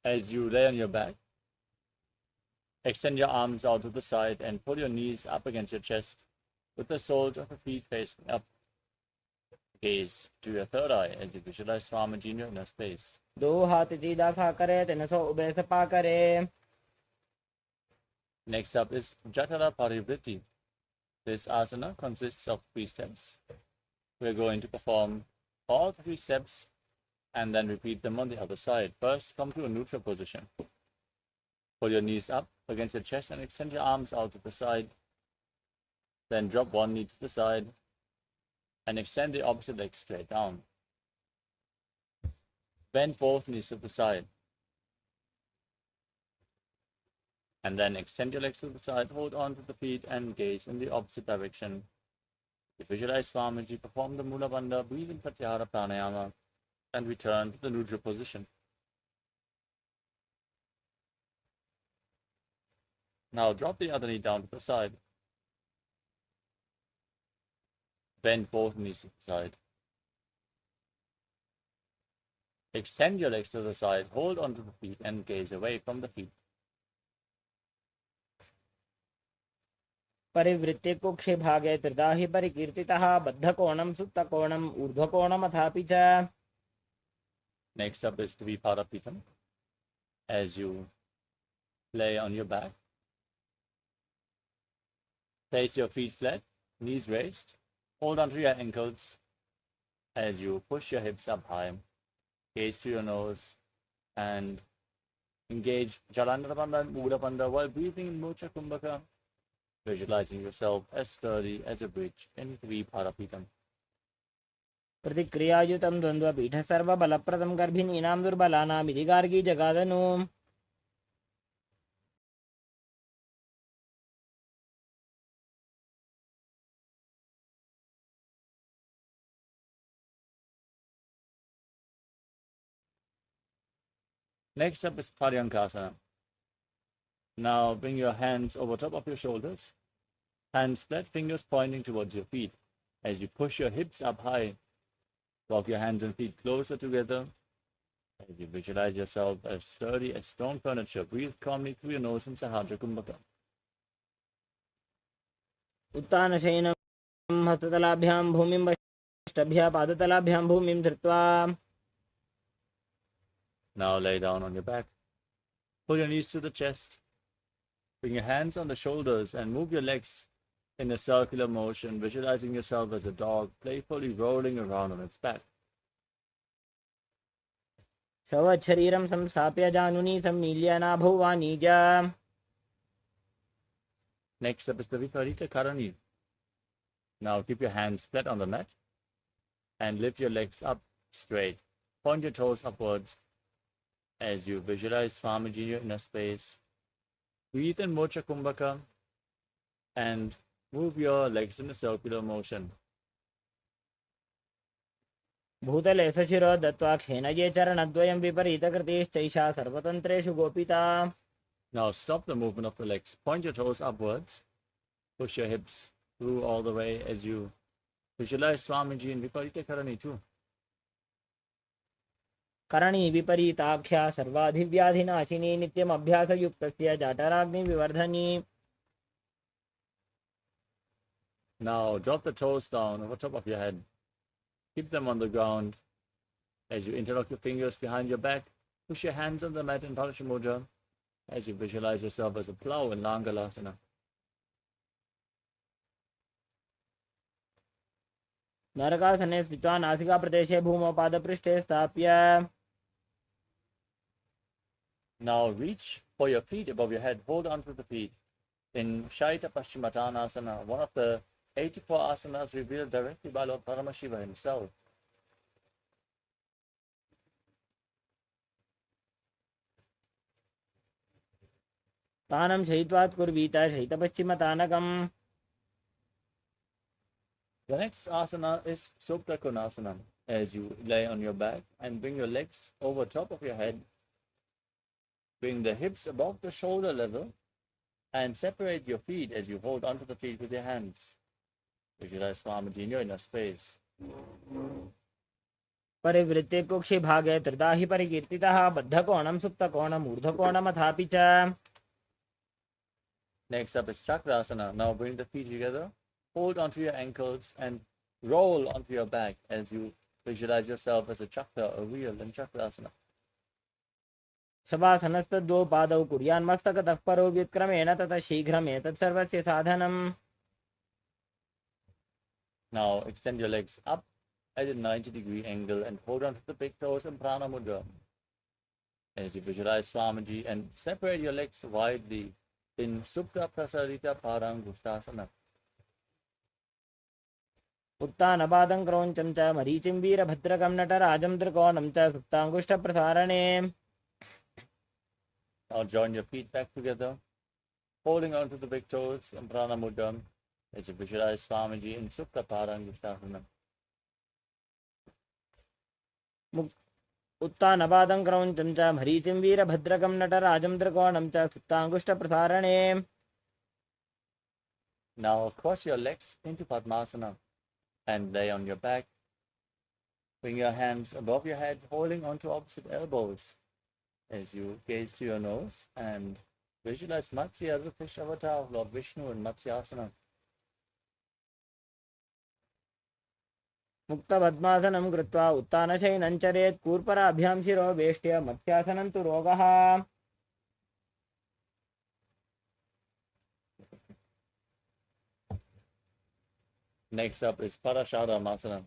As you lay on your back, extend your arms out to the side and pull your knees up against your chest with the soles of the feet facing up. Gaze to your third eye as you visualize Swamiji in your inner space. दो हाथ सीधा सा करे तेन सो उभय सपा करे. Next up is Jatara Parivritti. This asana consists of 3 steps. We're going to perform all 3 steps and then repeat them on the other side. First, come to a neutral position. Pull your knees up against your chest and extend your arms out to the side. Then drop one knee to the side and extend the opposite leg straight down. Bend both knees to the side. And then extend your legs to the side, hold on to the feet and gaze in the opposite direction. You visualize Swamiji, perform the Mula Bandha, breathe in Pratyahara Pranayama, and return to the neutral position. Now drop the other knee down to the side. Bend both knees to the side. Extend your legs to the side, hold onto the feet and gaze away from the feet. परिवृत्ते कुक्षे भागे त्रिधा हि परिकीर्तितः बद्धकोणं सुप्तकोणम् ऊर्ध्वकोणमथापि च. Next up is Paramashivoham. As you lay on your back, place your feet flat, knees raised, hold onto your ankles as you push your hips up high, gaze to your nose, and engage Jalandhara Bandha and Mula Bandha while breathing in Mocha Kumbhaka, visualizing yourself as sturdy as a bridge in Paramashivoham. प्रतिक्रियायुतं द्वन्द्वपीठ सर्वबलप्रदं गर्भिणीनां दुर्बलानाम् इति Gargi जगादनु. Next up is Paryankasana. Now bring your hands over top of your shoulders, hands flat, fingers pointing towards your feet. As you push your hips up high, walk your hands and feet closer together. As you visualize yourself as sturdy as stone furniture, breathe calmly through your nose in Sahasrara Kumbhaka. उत्तानशयनं हस्ततलाभ्यां भूमिं वष्टभ्यः पादतलाभ्यां भूमिं धृत्वा. Now lay down on your back. Pull your knees to the chest. Bring your hands on the shoulders and move your legs in a circular motion, visualizing yourself as a dog playfully rolling around on its back. शरीरं संस्थाप्य जानुनी सम्मील्य नाभौ वाणिज्य. Next up is the Viparita Karani. Now keep your hands flat on the mat and lift your legs up straight. Point your toes upwards as you visualize Swamiji in your inner space. Breathe in Mocha Kumbhaka and move your legs in a circular motion. भूतले सशिरो दत्त्वा खेनये चरणद्वयं विपरीतकृतिश्चैषा सर्वतन्त्रेषु गोपिता. Now stop the movement of the legs. Point your toes upwards. Push your hips through all the way as you visualize Swamiji in Viparita Karani too. करणी विपरीताख्या सर्वाधिव्याधिनाशिनी नित्यम् अभ्यासयुक्तस्य जाटराग्नि विवर्धनी. Now drop the toes down over top of your head. Keep them on the ground. As you interlock your fingers behind your back, push your hands on the mat in Paramashivoham as you visualize yourself as a plow in Langalasana. नरकासने स्थित्वा नासिकाप्रदेशे भूमौ पादपृष्ठे स्थाप्य. Now reach for your feet above your head. Hold on to the feet. In Shaita Paschimottanasana, one of the 84 asanas revealed directly by Lord Paramashiva himself. तानं शयित्वात् कुर्वीत शयितपश्चिमतानकम्. The next asana is Suptakonasana. As you lay on your back and bring your legs over top of your head, bring the hips above the shoulder level and separate your feet as you hold onto the feet with your hands. Visualize Swamiji in your inner space. परिवृत्ते कुक्षे भागे त्रिधा हि परिकीर्तितः बद्धकोणं सुप्तकोणम् ऊर्ध्वकोणमथापि च. Next up is Chakrasana. Now bring the feet together, hold onto your ankles and roll onto your back as you visualize yourself as a chakra, a wheel in Chakrasana. शवासनस्तद्वौ पादौ कुर्यान्मस्तकतः परो व्युत्क्रमेण ततः शीघ्रमेतत् सर्वस्य साधनम्. Now extend your legs up at a 90-degree angle and hold on to the big toes in Prana Mudra. As you visualize Swamiji and separate your legs widely in Supta Prasarita Parangustasana. उत्तानपादं क्रौञ्चं च मरीचिं वीरभद्रकं नटराजं त्रिकोणं च सुप्ताङ्गुष्ठप्रसारणे. Now join your feet back together, holding on to the big toes in Prana Mudra as you visualize Swamiji in Supta Parangustasana. उत्तानपादं क्रौञ्चं च मरीचिं वीरभद्रकं नटराजं त्रिकोणं च सुप्ताङ्गुष्ठप्रसारणे. Now cross your legs into Padmasana and lay on your back. Bring your hands above your head, holding onto opposite elbows as you gaze to your nose and visualize Matsya, the fish avatar of Lord Vishnu in Matsyasana. मुक्तपद्मासनं कृत्वा उत्तानशयनं चरेत् कूर्पराभ्यां शिरो वेष्ट्य मत्स्यासनं तु रोगः. Next up is Parasharamasana.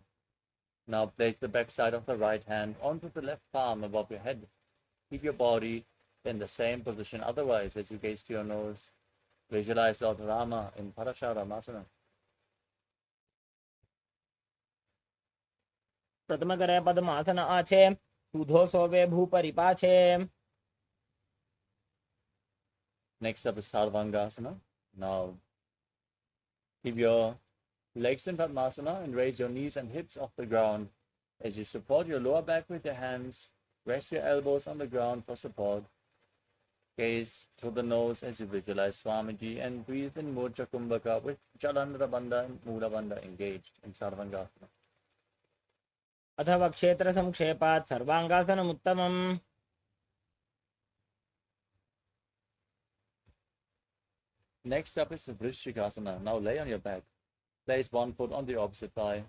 Now place the back side of the right hand onto the left palm above your head. Keep your body in the same position. Otherwise, as you gaze to your nose, visualize Lord Rama in Parasharamasana. प्रथम करे पद्मासन आछे सूधो सोवे भूपरिपाछे. Next up is Sarvangasana. Now keep your legs in Padmasana and raise your knees and hips off the ground. As you support your lower back with your hands, rest your elbows on the ground for support. Gaze to the nose as you visualize Swamiji and breathe in Murja Kumbhaka with Jalandhara Bandha and Mula Bandha engaged in Sarvangasana. अथवा क्षेत्र संक्षेपात् सर्वांगासनम् उत्तमम्. Next up is Vrishikasana. Now lay on your back. Place one foot on the opposite thigh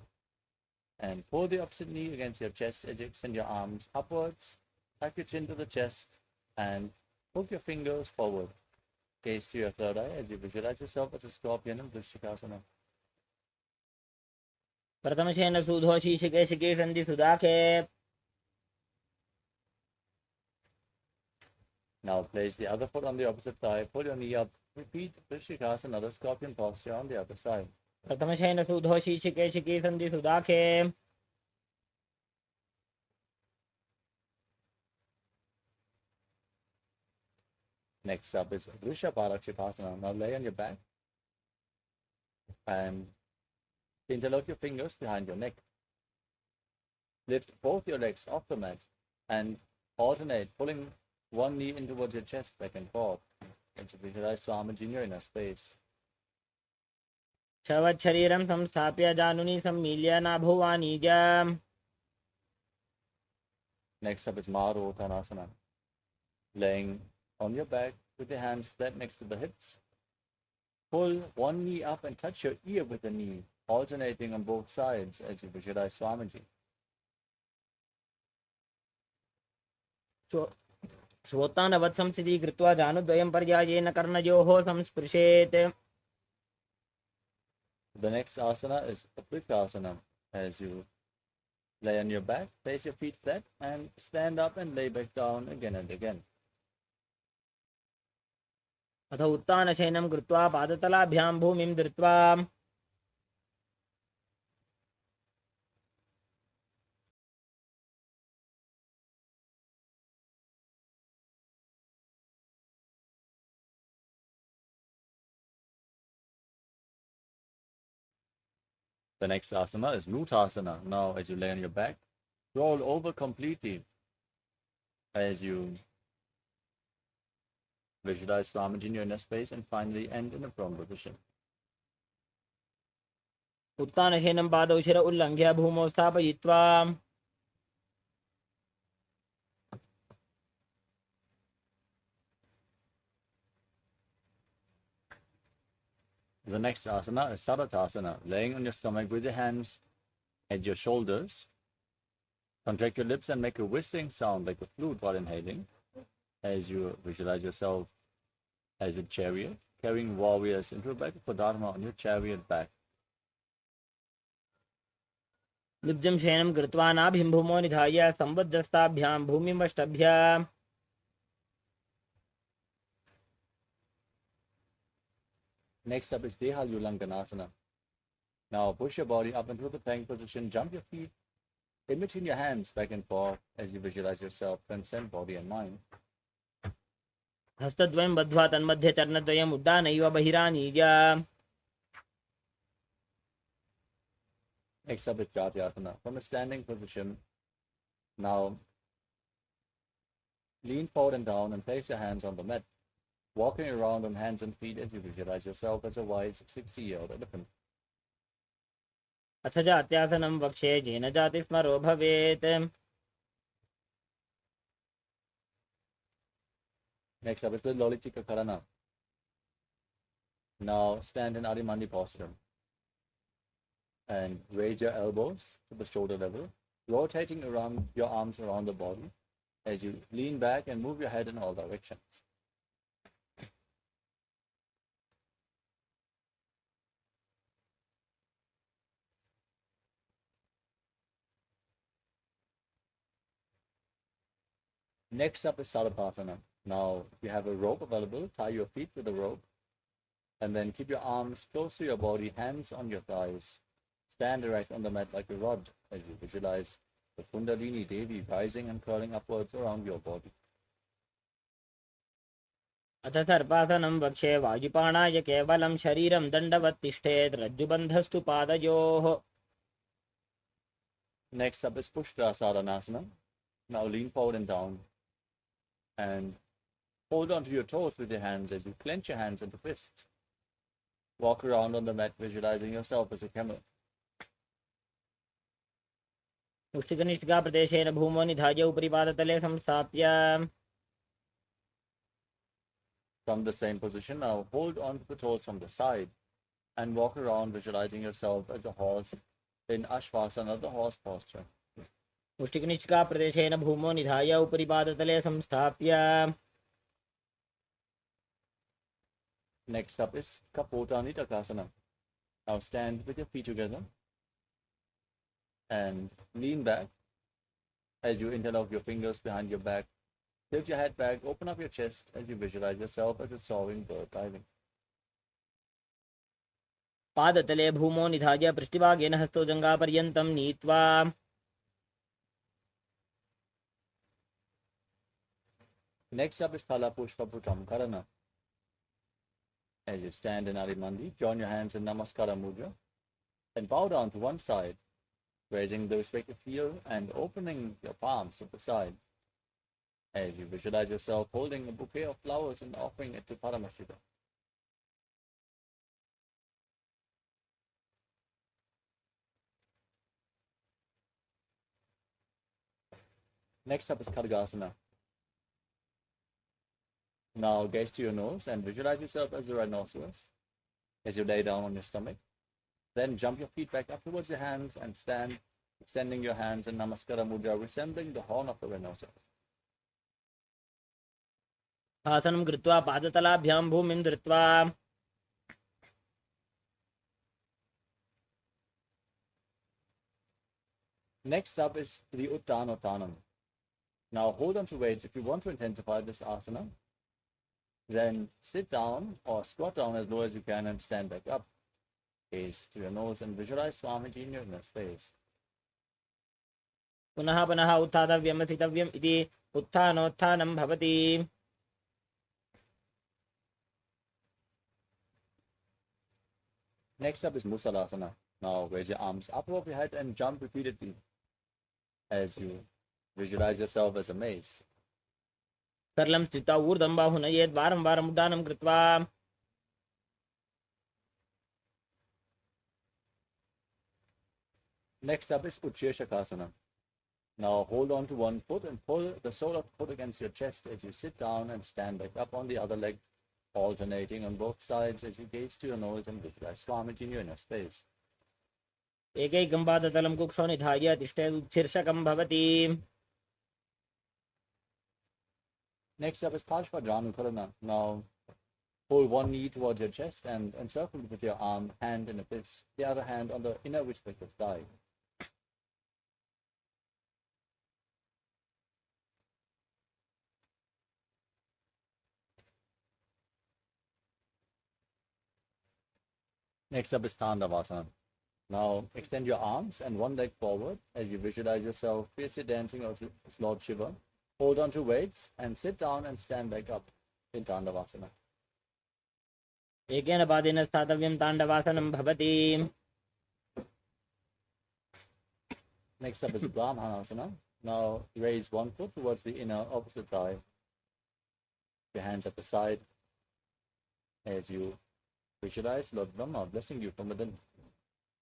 and pull the opposite knee against your chest as you extend your arms upwards. Tuck your chin to the chest and hook your fingers forward. Gaze to your third eye as you visualize yourself as a scorpion in Vrishikasana. प्रथमशेन सूधो शीशिके शिके सन्धि सुदाखे. Now place the other foot on the opposite thigh, pull your knee up, repeat Vrishikasana, the scorpion posture on the other side. प्रथमशेन सूधो शीशिके शिके सन्धि सुदाखे. Next up is Vrishabharakshipasana. Now lay on your back and interlock your fingers behind your neck. Lift both your legs off the mat and alternate, pulling one knee in towards your chest back and forth. And to visualize Swamiji in your inner space. शवत् शरीरं संस्थाप्य जानुनी सम्मील्य नाभुवानीज. Next up is Marottanasana. Laying on your back with your hands flat next to the hips. Pull one knee up and touch your ear with the knee, alternating on both sides as you visualize Swamiji. श्वोत्तानवत् संस्थिति कृत्वा जानुद्वयं पर्यायेन कर्णयोः संस्पृशेत्. The next asana is Uprikasana. As you lay on your back, place your feet flat and stand up and lay back down again and again. अथ उत्तानशयनं कृत्वा पादतलाभ्यां भूमिं धृत्वा. The next asana is Nutasana. Now, as you lay on your back, roll over completely as you visualize Swamiji in your inner space and finally end in a prone position. उत्तानशयनं पादौ शिर उल्लङ्घ्य भूमौ स्थापयित्वा. The next asana is Saratasana, laying on your stomach with your hands at your shoulders. Contract your lips and make a whistling sound like a flute while inhaling, as you visualize yourself as a chariot, carrying warriors into a battle for Dharma on your chariot back. निब्जं शयनं कृत्वा नाभिं भूमौ निधाय संवज्रस्ताभ्यां भूमिमष्टभ्य. Next up is Deha Ulanganasana. Now push your body up into the plank position, jump your feet in between your hands back and forth as you visualize yourself, transcend body and mind. हस्तद्वयं बद्ध्वा तन्मध्ये चरणद्वयम् उड्डानैव बहिरानीय. Next up is Jatyasana. From a standing position, now lean forward and down and place your hands on the mat, walking around on hands and feet as you visualize yourself as a wise 60-year-old elephant. अथ जात्यासनं वक्षे येन जातिस्मरो भवेत्. Next up is the Lolitika Karana. Now stand in Adimandi posture. And raise your elbows to the shoulder level, rotating around your arms around the body as you lean back and move your head in all directions. Next up is Sarvasana. Now you have a rope available, tie your feet to the rope, and then keep your arms close to your body, hands on your thighs. Stand erect on the mat like a rod as you visualize the Kundalini Devi rising and curling upwards around your body. अथ सर्पासनं वक्षे वायुपाणाय केवलं शरीरं दण्डवत् तिष्ठेत् रज्जुबन्धस्तु पादयोः. Next up is Pushta-Sadhanasana. Now lean forward and down and hold on to your toes with your hands as you clench your hands into fists. Walk around on the mat visualizing yourself as a camel. मुष्टिकनिष्ठिकाप्रदेशेन भूमौ निधाय उपरि पादतले संस्थाप्य. From the same position, now hold on to the toes from the side and walk around visualizing yourself as a horse in Ashvasana, the horse posture. मुष्टिकनिष्ठिकाप्रदेशेन भूमौ निधाय उपरि पादतले संस्थाप्य. Next up is Kapota Nitakasana. Now stand with your feet together and lean back as you interlock your fingers behind your back. Tilt your head back, open up your chest as you visualize yourself as a soaring bird diving. पादतले भूमौ निधाय पृष्ठभागेन हस्तो जङ्घापर्यन्तं नीत्वा. Next up is Thala Pushpa Putam Karana. As you stand in Adimandi, join your hands in Namaskara Mudra and bow down to one side, raising the respective heel and opening your palms to the side as you visualize yourself holding a bouquet of flowers and offering it to Paramashivoham. Next up is Khargasana. Now gaze to your nose and visualize yourself as a rhinoceros as you lay down on your stomach. Then jump your feet back up towards your hands and stand, extending your hands in Namaskara Mudra, resembling the horn of the rhinoceros. आसनं कृत्वा पादतलाभ्यां भूमिं धृत्वा. Next up is the Uttanottanam. Now hold on to weights if you want to intensify this asana. Then sit down or squat down as low as you can and stand back up. Gaze to your nose and visualize Swamiji in your inner space. पुनः पुनः उत्थातव्यं स्थितव्यम् इति उत्थानोत्थानं भवति. Next up is Musalasana. Now raise your arms up above your head and jump repeatedly as you visualize yourself as a mace. सरलं स्थित्वा ऊर्ध्वं बाहुनयेत् वारं वारम् उड्डानं कृत्वा. Next up is Uchirshakasana. Now hold on to one foot and pull the sole of the foot against your chest as you sit down and stand back up on the other leg, alternating on both sides as you gaze to your nose and visualize Swamiji in your inner space. एकैकं पादतलं कुक्षौ निधाय तिष्ठेत् उत्शीर्षकं भवति. Next up is Parshvadranukarana. Now hold one knee towards your chest and encircle it with your arm, hand in a fist, the other hand on the inner respective thigh. Next up is Tandavasana. Now extend your arms and one leg forward as you visualize yourself fiercely dancing as Lord Shiva. Hold on to weights and sit down and stand back up in Tandavasana. एकेन पादेन स्थातव्यं ताण्डवासनं भवति. Next up is Brahmanasana. Now raise one foot towards the inner opposite thigh. Your hands at the side as you visualize Lord Brahma blessing you from within.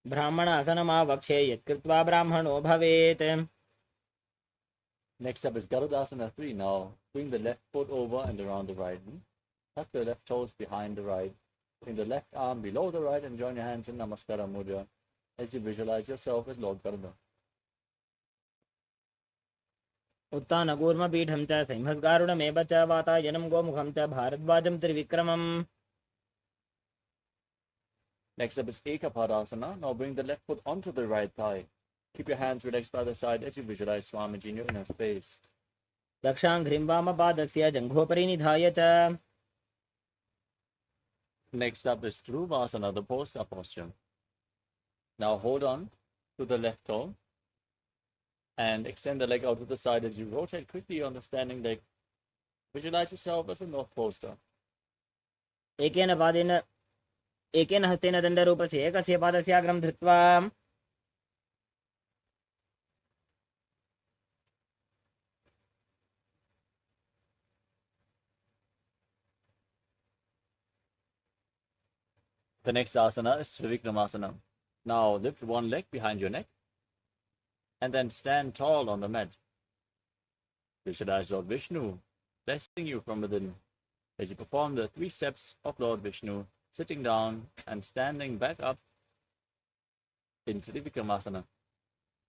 ब्राह्मणासनमावक्षे यत्कृत्वा ब्राह्मणो भवेत्. Next up is Garudasana 3. Now bring the left foot over and around the right knee. Tuck the left toes behind the right. Bring the left arm below the right and join your hands in Namaskara Mudra as you visualize yourself as Lord Karma. उत्तानकूर्मपीठं च सिंहस्गारुडमेव च वातायनं गोमुखं च भारद्वाजं त्रिविक्रमम्. Next up is Ekapadasana. Now bring the left foot onto the right thigh. Keep your hands relaxed by the side as you visualize Swamiji in your inner space. दक्षाङ्घ्रिं वामपादस्य जङ्घोपरि निधाय च. Next up is Dhruvasana, the poster posture. Now hold on to the left toe and extend the leg out to the side as you rotate quickly on the standing leg. Visualize yourself as a north poster. एकेन हस्तेन दण्डरूपस्य एकस्य पादस्याग्रं धृत्वा The next asana is Trivikramasana. Now lift one leg behind your neck and then stand tall on the mat. Visualize Lord Vishnu blessing you from within as you perform the 3 steps of Lord Vishnu, sitting down and standing back up in Trivikramasana.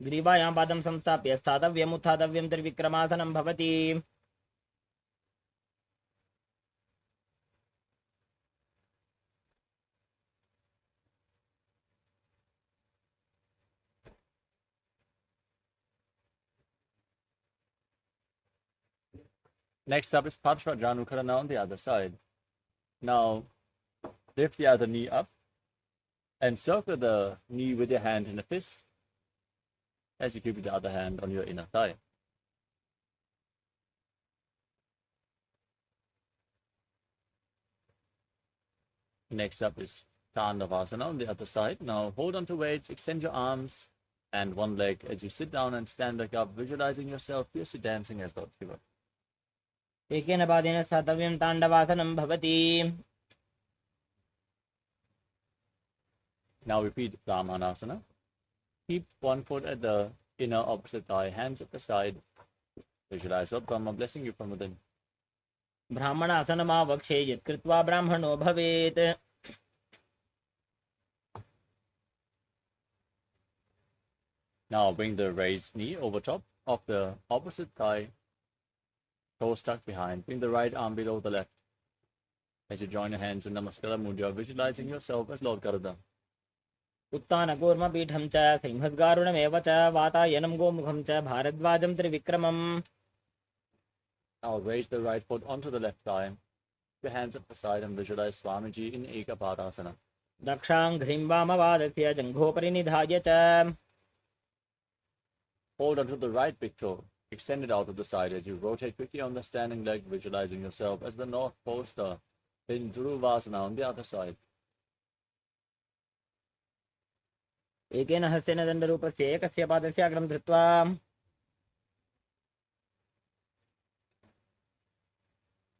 ग्रीवायां पादं संस्थाप्य स्थातव्यम् उत्थातव्यं त्रिविक्रमासनं भवति. Next up is Parsvajanukharana on the other side. Now lift the other knee up and circle the knee with your hand in a fist as you keep the other hand on your inner thigh. Next up is Tandavasana on the other side. Now hold on to weights, extend your arms and one leg as you sit down and stand back up, visualizing yourself fiercely dancing as Lord Shiva. एकेन पादेन स्थातव्यं ताण्डवासनं भवति. Now repeat Brahmanasana. Keep one foot at the inner opposite thigh, hands at the side. Visualize Lord Brahma blessing you from within. ब्राह्मणासनमावक्षे यत्कृत्वा ब्राह्मणो भवेत्. Now bring the raised knee over top of the opposite thigh, toes tucked behind. Bring the right arm below the left. As you join your hands in Namaskara Mudra, visualizing yourself as Lord Garuda. उत्तानकूर्मपीठं च सिंहस्गारुडमेव च वातायनं गोमुखं च भारद्वाजं त्रिविक्रमम्. Now raise the right foot onto the left thigh. Your hands at the side and visualize Swamiji in Ekapadasana. दक्षाङ्घ्रिं वामपादस्य जङ्घोपरि निधाय च. Hold onto the right big toe. Extend it out to the side as you rotate quickly on the standing leg, visualizing yourself as the north poster in Dhruvasana on the other side. एकेन हस्तेन दण्डरूपस्य एकस्य पादस्याग्रं धृत्वा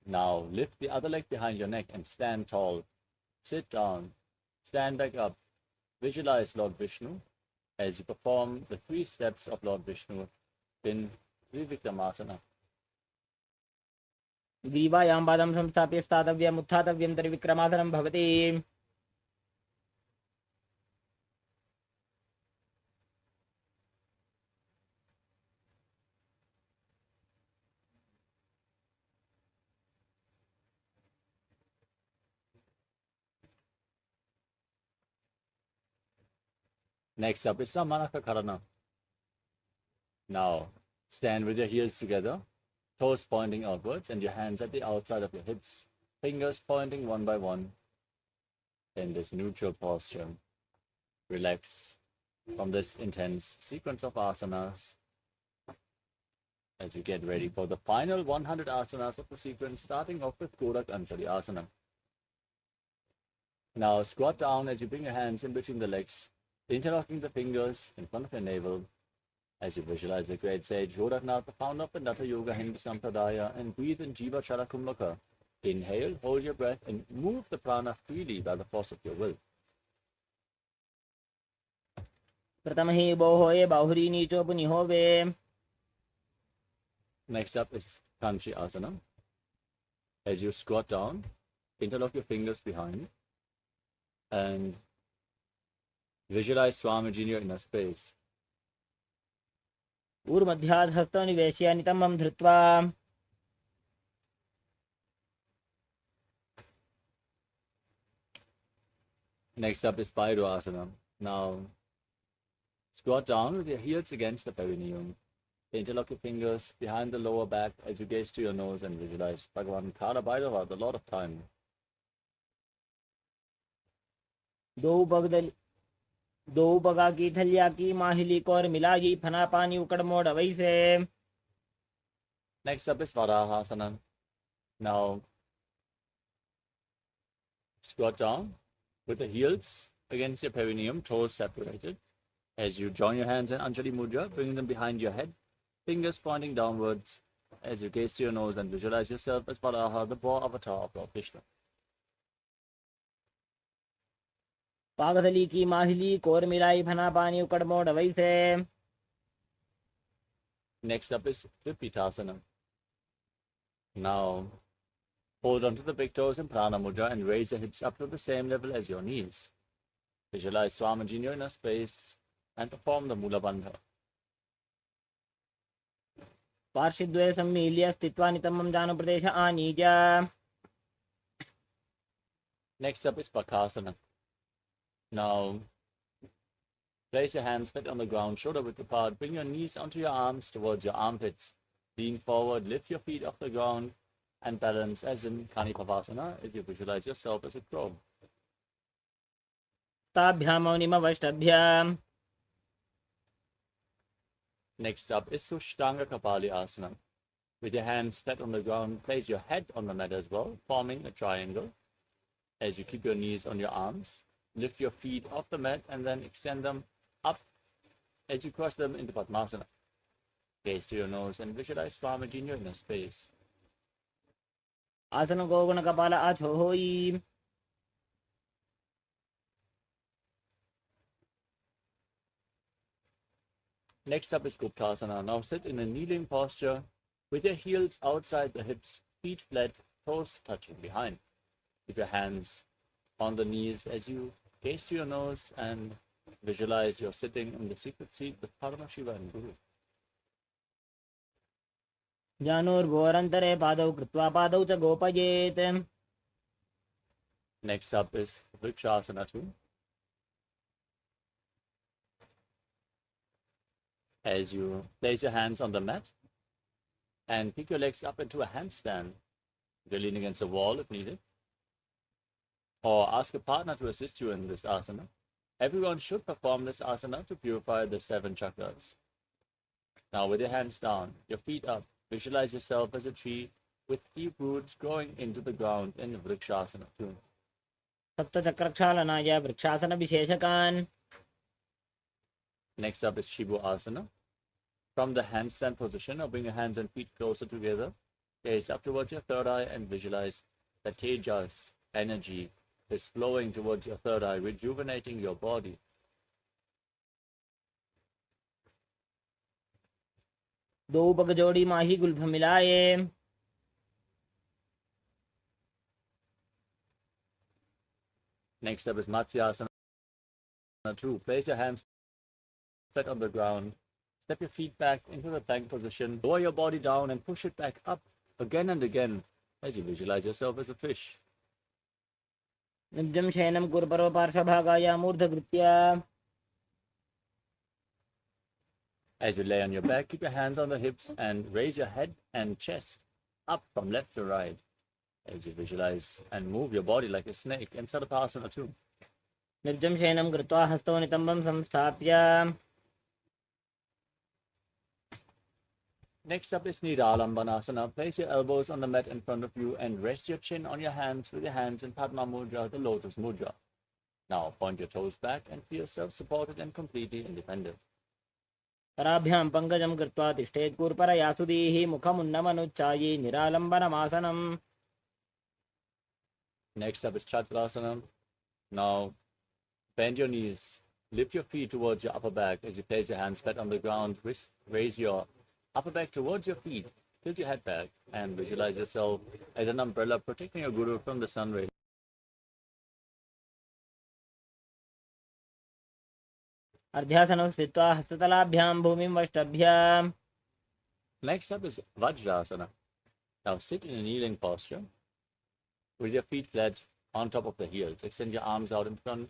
Now lift the other leg behind your neck and stand tall. Sit down. Stand back up. Visualize Lord Vishnu as you perform the 3 steps of Lord Vishnu in Trivikramasana. ग्रीवायां पादं संस्थाप्य स्थातव्यम् उत्थातव्यं त्रिविक्रमासनं भवति. Next up is Samanakakarana. Now stand with your heels together, toes pointing outwards and your hands at the outside of your hips, fingers pointing one by one in this neutral posture. Relax from this intense sequence of asanas as you get ready for the final 100 asanas of the sequence, starting off with Gorak Anjali Asana. Now squat down as you bring your hands in between the legs, interlocking the fingers in front of your navel as you visualize the great sage Goraknath, the founder of the Natha Yoga Hindu Sampradaya, and breathe in Jiva Chala Kumbhaka. Inhale, hold your breath, and move the prana freely by the force of your will. प्रथमहि बोहोये बाहुरी नीचो पुनिहोवे. Next up is Kanchi Asana. As you squat down, interlock your fingers behind and Visualize Swamiji in your inner space. ऊर्मध्यात् हस्तो निवेश्य नितम्बं धृत्वा Next up is Pairasana. Now, squat down with your heels against the perineum. Interlock your fingers behind the lower back as you gaze to your nose and visualize Bhagavan Bhairava, the Lord of Time. दो बगा की थलिया की माहिली को और मिलाई फना पानी उकड़ मोड़ वैसे. Next up is Varahasana. Now, squat down with the heels against your perineum, toes separated. As you join your hands in Anjali Mudra, bringing them behind your head, fingers pointing downwards as you gaze to your nose and visualize yourself as Varaha, the boar avatar of Lord Vishnu. पागधली की माहिली core मिलाई फना पानी उकड़ मोड़ वैसे. Next up is Vipitasana. Now, hold onto the big toes in Prana Mudra and raise your hips up to the same level as your knees. Visualize Swamiji in your inner space and perform the Mula Bandha. पार्श्वद्वये सम्मील्य स्थित्वा नितम्बं जानुप्रदेश आनीय. Next up is Pakasana. Now, place your hands flat on the ground, shoulder width apart. Bring your knees onto your arms towards your armpits. Lean forward, lift your feet off the ground, and balance as in Kanipavasana as you visualize yourself as a crow. ताभ्यां मौनिमवष्टभ्याम्. Next up is Sushtanga Kapali Asana. With your hands flat on the ground, place your head on the mat as well, forming a triangle. As you keep your knees on your arms, lift your feet off the mat and then extend them up as you cross them into Padmasana. Gaze to your nose and visualize Swamiji in your inner space. आसन गोगुण कपाल आछो होई. Next up is Guptasana. Now sit in a kneeling posture with your heels outside the hips, feet flat, toes touching behind. Keep your hands on the knees as you gaze to your nose and visualize you're sitting in the secret seat with Paramashiva and Guru. जानूर्भोरन्तरे पादौ कृत्वा पादौ च गोपयेत्. Next up is Vrikshasana 2. As you place your hands on the mat and pick your legs up into a handstand, you're leaning against a wall if needed, or ask a partner to assist you in this asana. Everyone should perform this asana to purify the 7 chakras. Now with your hands down, your feet up, visualize yourself as a tree with deep roots growing into the ground in Vrikshasana 2. सप्तचक्रक्षालनाय vrikshasana विशेषकान्. Next up is Shibu Asana. From the handstand position, bring your hands and feet closer together. Gaze up towards your third eye and visualize the Tejas energy is flowing towards your third eye, rejuvenating your body. दो पग जोड़ी माही Gulf मिलाए. Next up is Matsyasana 2. Place your hands flat on the ground. Step your feet back into the plank position. Lower your body down and push it back up again and again as you visualize yourself as a fish. निब्जं शयनं कुर्परो पार्श्वभागाय मूर्धकृत्य. As you lay on your back, keep your hands on the hips and raise your head and chest up from left to right as you visualize and move your body like a snake in Sarvasana 2. निब्जं शयनं कृत्वा हस्तौ नितम्बं संस्थाप्य. Next up is Nidālambanasana. Place your elbows on the mat in front of you and rest your chin on your hands with your hands in Padma Mudra, the Lotus Mudra. Now point your toes back and feel self-supported and completely independent. कराभ्यां पङ्कजं कृत्वा तिष्ठेत् कूर्परया सुधीः मुखमुन्नमनुच्चायि निरालम्बनमासनम्. Next up is Chakrasana. Now bend your knees, lift your feet towards your upper back as you place your hands flat on the ground. Raise your upper back towards your feet, tilt your head back and visualize yourself as an umbrella protecting your Guru from the sun rays. अर्ध्यासनं स्थित्वा हस्ततलाभ्यां भूमिं वष्टभ्य Next up is Vajrasana. Now sit in a kneeling posture with your feet flat on top of the heels. Extend your arms out in front.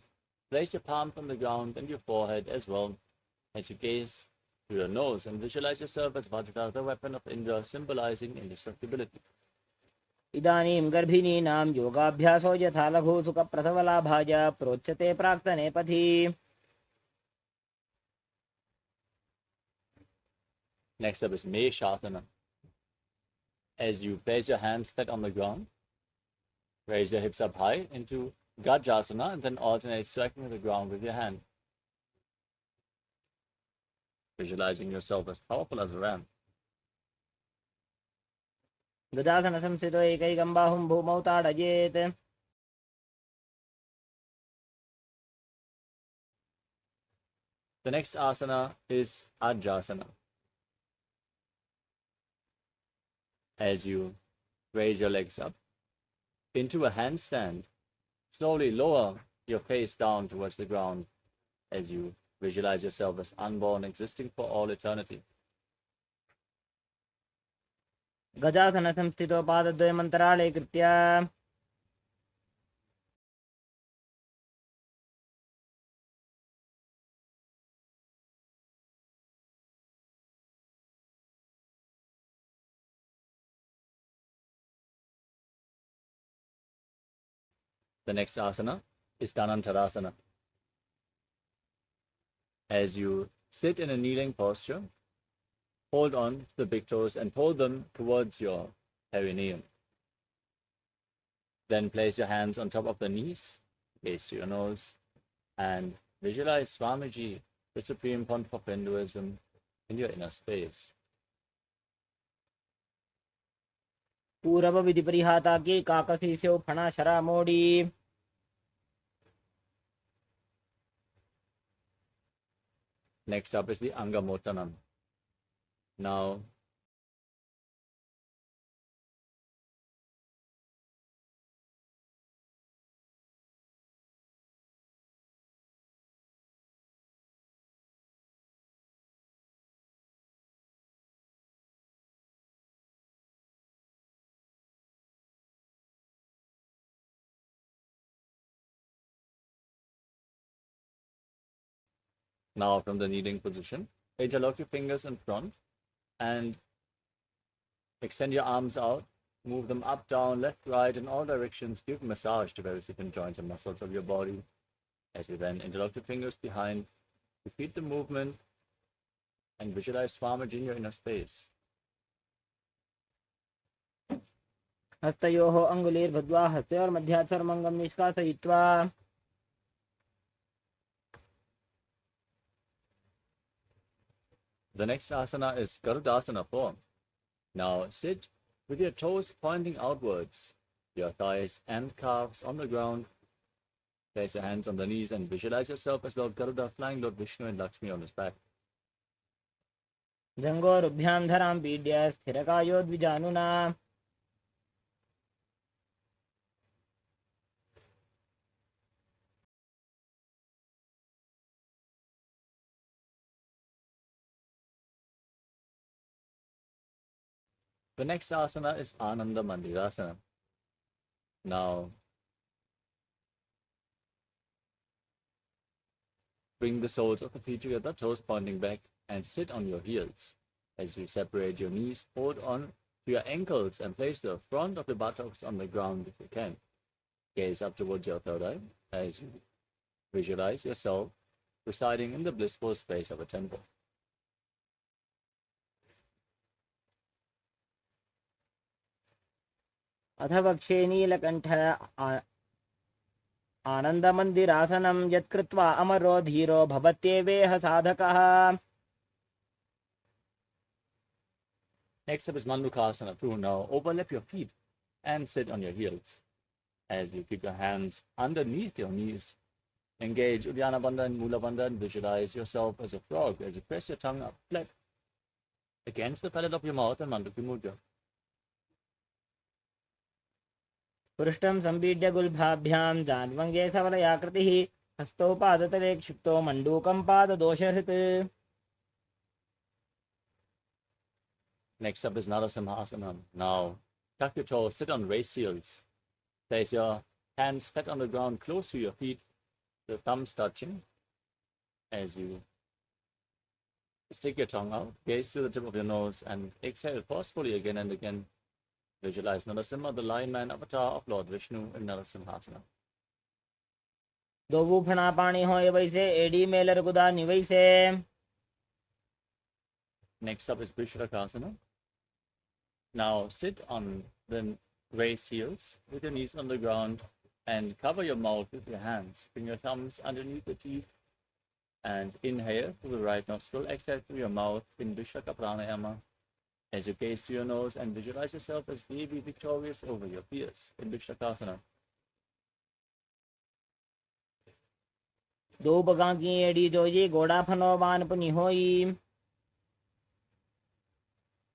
Place your palm from the ground and your forehead as well as you gaze to your nose and visualize yourself as Vajra, the weapon of Indra, symbolizing indestructibility. इदानीं गर्भिणीनां योगाभ्यासो यथा लघु सुखप्रसवलाभाय प्रोच्यते प्राक्तने पथि. Next up is Meshasana. As you place your hands flat on the ground, raise your hips up high into Gajasana and then alternate striking the ground with your hand. Visualizing yourself as powerful as a ram. गजासन संस्थितो एकैकं बाहुं भूमौ ताडयेत्. The next asana is Ajasana. As you raise your legs up into a handstand, slowly lower your face down towards the ground as you visualize yourself as unborn, existing for all eternity. गजासन संस्थितो पादद्वयमन्तराळे कृत्य The next asana is Dhanantarasana. As you sit in a kneeling posture, hold on to the big toes and pull them towards your perineum. Then place your hands on top of the knees, gaze to your nose, and visualize Swamiji, the Supreme Pontiff of Hinduism, in your inner space. पूरव विधि परिहाता की काकसी से फणा शरा मोड़ी. Next up is the Angamotanam. Now, from the kneeling position, interlock your fingers in front and extend your arms out. Move them up, down, left, right, in all directions. Give massage to various different joints and muscles of your body. As you then interlock your fingers behind, repeat the movement and visualize Swamiji in your inner space. हस्तयोः अङ्गुलीर्भद्वा हस्तयोर्मध्यात् सर्वमङ्गं निष्कासयित्वा The next asana is Garudasana form. Now sit with your toes pointing outwards, your thighs and calves on the ground. Place your hands on the knees and visualize yourself as Lord Garuda flying Lord Vishnu and Lakshmi on his back. जङ्घोरुभ्यां धरां पीड्य स्थिरकायो द्विजानुना. The next asana is Ananda Mandirasana. Now, bring the soles of the feet together, toes pointing back, and sit on your heels. As you separate your knees, hold on to your ankles and place the front of the buttocks on the ground if you can. Gaze up towards your third eye as you visualize yourself residing in the blissful space of a temple. अथ वक्षे Neelkanth आनन्दमन्दिरासनं यत्कृत्वा अमरो धीरो भवत्येवेह साधकः. Next up is Mandukasana. To now overlap your feet and sit on your heels. As you keep your hands underneath your knees, engage Uddiyana Bandha and Mula Bandha and visualize yourself as a frog as you press your tongue up flat against the palate of your mouth and Manduki Mudra. पृष्ठं सम्पीड्य गुल्भाभ्यां जान्वङ्गे सबलयाकृतिः हस्तौ पादतले क्षिप्तो मण्डूकं पाददोषहृत्. Next up is Narasimhasana. Now, tuck your toes, sit on raised heels. Place your hands flat on the ground close to your feet, the thumbs touching. As you stick your tongue out, gaze to the tip of your nose, and exhale forcefully again and again. Visualize Narasimha, the lion man avatar of Lord Vishnu in Narasimhasana. दोबू फणा पाणी होय वैसे AD Mailer गुदा निवैसे. Next up is Vishrakasana. Now sit on the raised heels with your knees on the ground and cover your mouth with your hands. Bring your thumbs underneath the teeth and inhale through the right nostril, exhale through your mouth in Vishraka Pranayama. As you gaze to your nose and visualize yourself as Devi victorious over your fears in Vishrakasana. दो बगा की AD Joji घोड़ा फनो बान पुनि होई.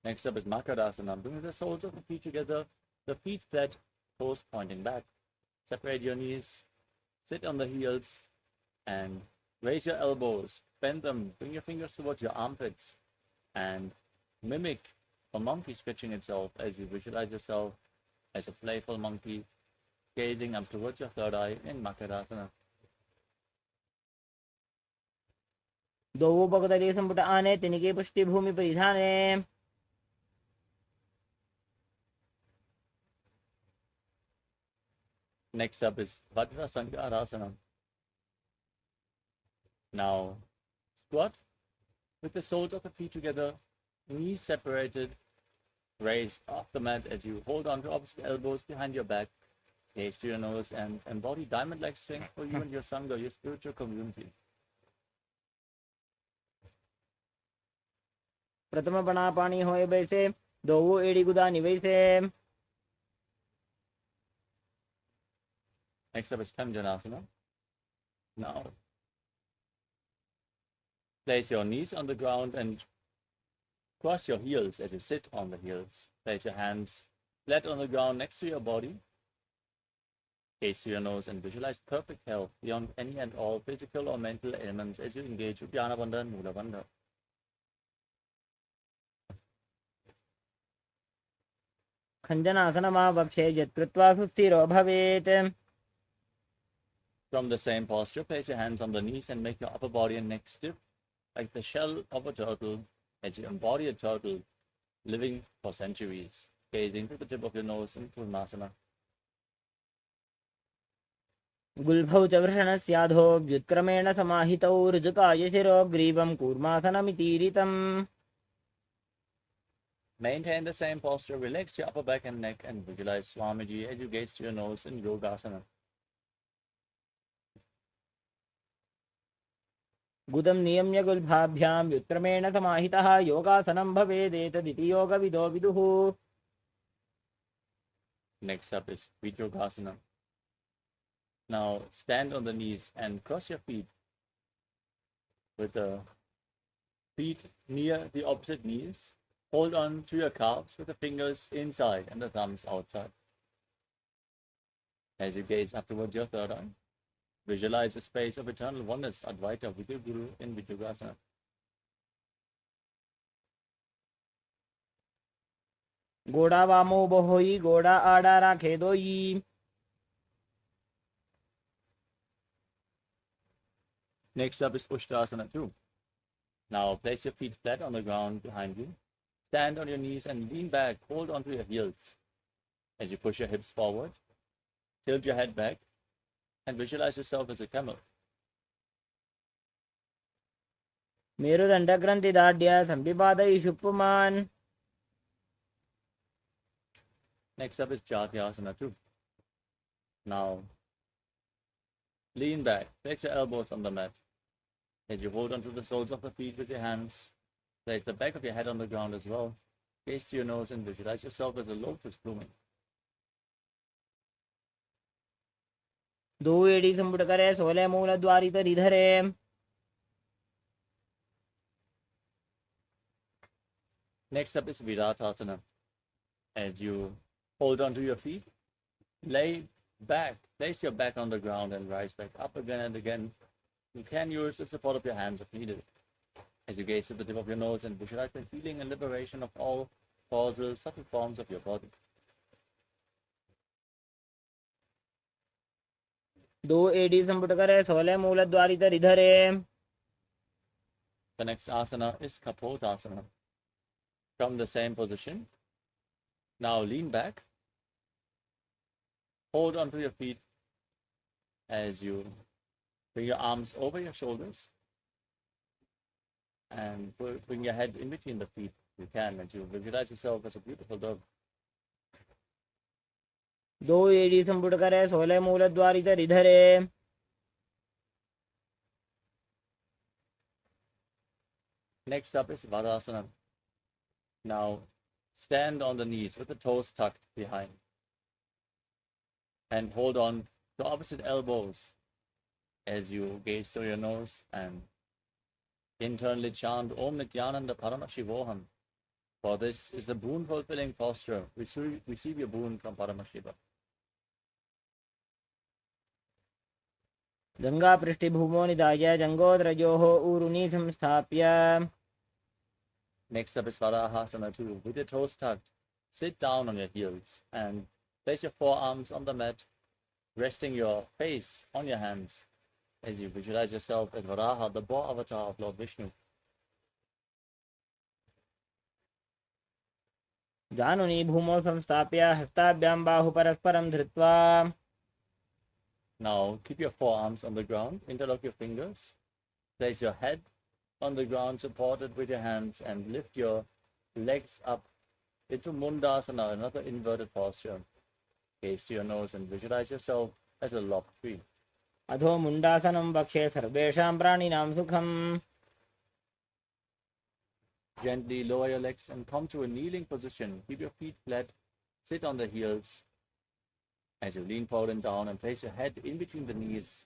Next up is Makarasana. Bring the soles of the feet together, the feet flat, toes pointing back. Separate your knees, sit on the heels, and raise your elbows. Bend them, bring your fingers towards your armpits, and mimic a monkey stretching itself as you visualize yourself as a playful monkey, gazing up towards your third eye in Makarasana. दोवो पगतले संपुट आने तिनिके पुष्टि भूमि परिधाने. Next up is Vajrasankarasana. Now, squat with the soles of the feet together, knees separated, raise off the mat as you hold on to opposite elbows behind your back, gaze to your nose, and embody diamond-like strength for you and your Sangha, your spiritual community. प्रथम बना पानी होय वैसे दोवो AD गुदा निवैसे. Next up is Kanjanasana. Now, place your knees on the ground and cross your heels as you sit on the heels. Place your hands flat on the ground next to your body. Gaze to your nose and visualize perfect health beyond any and all physical or mental ailments as you engage with Jnana Bandha and Mula Bandha. खञ्जनासनमा वक्षे यत्कृत्वा सुस्थिरो भवेत्. From the same posture, place your hands on the knees and make your upper body and neck stiff like the shell of a turtle as you embody a turtle living for centuries, gazing to the tip of your nose in Purnasana. गुल्भौ च वृषणस्याधो व्युत्क्रमेण समाहितौ ऋजुकाय शिरो ग्रीवं कूर्मासनमितीरितम्. Maintain the same posture, relax your upper back and neck, and visualize Swamiji as you gaze to your nose in Yogasana. गुदं नियम्य गुल्भाभ्यां व्युत्क्रमेण समाहितः योगासनं भवेदेतदिति योगविदो विदुः. Next up is Vidyogasana. Now stand on the knees and cross your feet with the feet near the opposite knees. Hold on to your calves with the fingers inside and the thumbs outside. As you gaze up towards your third eye, visualize a space of eternal oneness, Advaita, with your Guru in Vidyogasana. गोड़ा वामो बहोई गोड़ा आड़ा राखे दोई. Next up is Ushtrasana 2. Now place your feet flat on the ground behind you. Stand on your knees and lean back. Hold onto your heels. As you push your hips forward, tilt your head back, and visualize yourself as a camel. मेरुदण्डग्रन्थि दाढ्य संविपादयिषु पुमान्. Next up is Jatyasana 2. Now, lean back. Place your elbows on the mat. As you hold onto the soles of the feet with your hands, place the back of your head on the ground as well. Gaze to your nose and visualize yourself as a lotus blooming. दो AD संपुट करे 16 मूल द्वारी तरी धरे. Next up is Viratasana. As you hold onto your feet, lay back Place your back on the ground and rise back up again and again. You can use the support of your hands if needed. As you gaze at the tip of your nose and visualize the healing and liberation of all causal, subtle forms of your body. दो AD संपुट करे 16 मूलद्वारी धरि धरे. The next asana is Kapotasana. From the same position, now lean back. Hold onto your feet as you bring your arms over your shoulders and bring your head in between the feet if you can, as you visualize yourself as a beautiful dove. दो AD संपुट करे 16 मूलद्वारी धरि धरे. Next up is Vadasana. Now stand on the knees with the toes tucked behind and hold on to opposite elbows as you gaze through your nose and internally chant Om Nithyananda Paramashivoham. For this is the boon fulfilling posture. Receive your boon from Paramashiva. Ganga पृष्ठभूमो निधाय जंगोदरजोः ऊरुनी संस्थाप्य. Next up is Varahasana 2. With your toes tucked, sit down on your heels and place your forearms on the mat, resting your face on your hands as you visualize yourself as Varaha, the boar avatar of Lord Vishnu. जानुनी भूमौ संस्थाप्य हस्ताभ्यां बाहु परस्परं धृत्वा. Now keep your forearms on the ground, interlock your fingers, place your head on the ground supported with your hands and lift your legs up into Mundasana, another inverted posture. Gaze to your nose and visualize yourself as a locked tree. अधो मुण्डासनं वक्षे सर्वेषां प्राणिनां सुखम्. Gently lower your legs and come to a kneeling position. Keep your feet flat, sit on the heels as you lean forward and down and place your head in between the knees.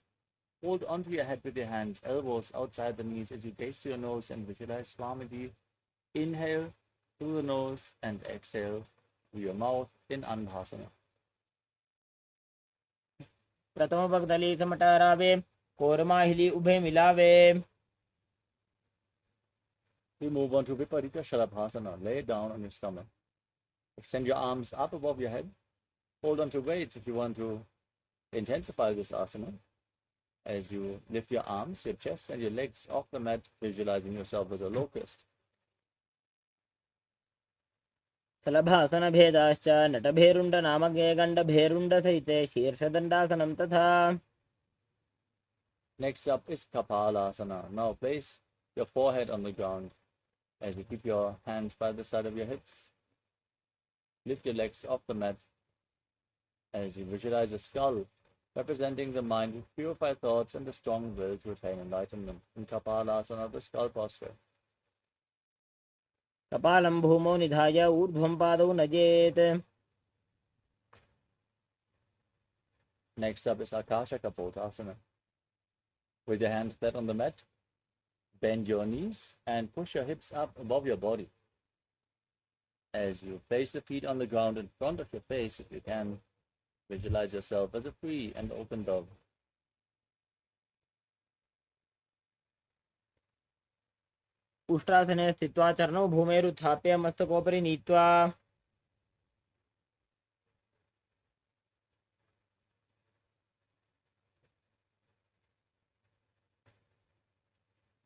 Hold onto your head with your hands, elbows outside the knees as you gaze to your nose and visualize Swamiji. Inhale through the nose and exhale through your mouth in Anbhasana. प्रथम पगदली समटरावे कोरमाहिली उभे मिलावे. We move on to Viparita Shalabhasana. Lay down on your stomach. Extend your arms up above your head. Hold on to weights if you want to intensify this asana. As you lift your arms, your chest, and your legs off the mat, visualizing yourself as a locust. शलभासन भेदाश्च नटभेरुण्ड नामके गण्डभेरुण्ड सहिते शीर्षदण्डासनं तथा. Next up is Kapalasana. Now place your forehead on the ground as you keep your hands by the side of your hips. Lift your legs off the mat as you visualize a skull representing the mind with purified thoughts and the strong will to attain enlightenment. In Kapalasana, the skull posture. कपालं भूमौ निधाय ऊर्ध्वं पादौ नजेत्. Next up is Akasha Kapotasana. With your hands flat on the mat, bend your knees and push your hips up above your body. As you place the feet on the ground in front of your face, if you can, visualize yourself as a free and open dove. उष्ट्रासने स्थित्वा चरणौ भूमेरुत्थाप्य मस्तकोपरि नीत्वा.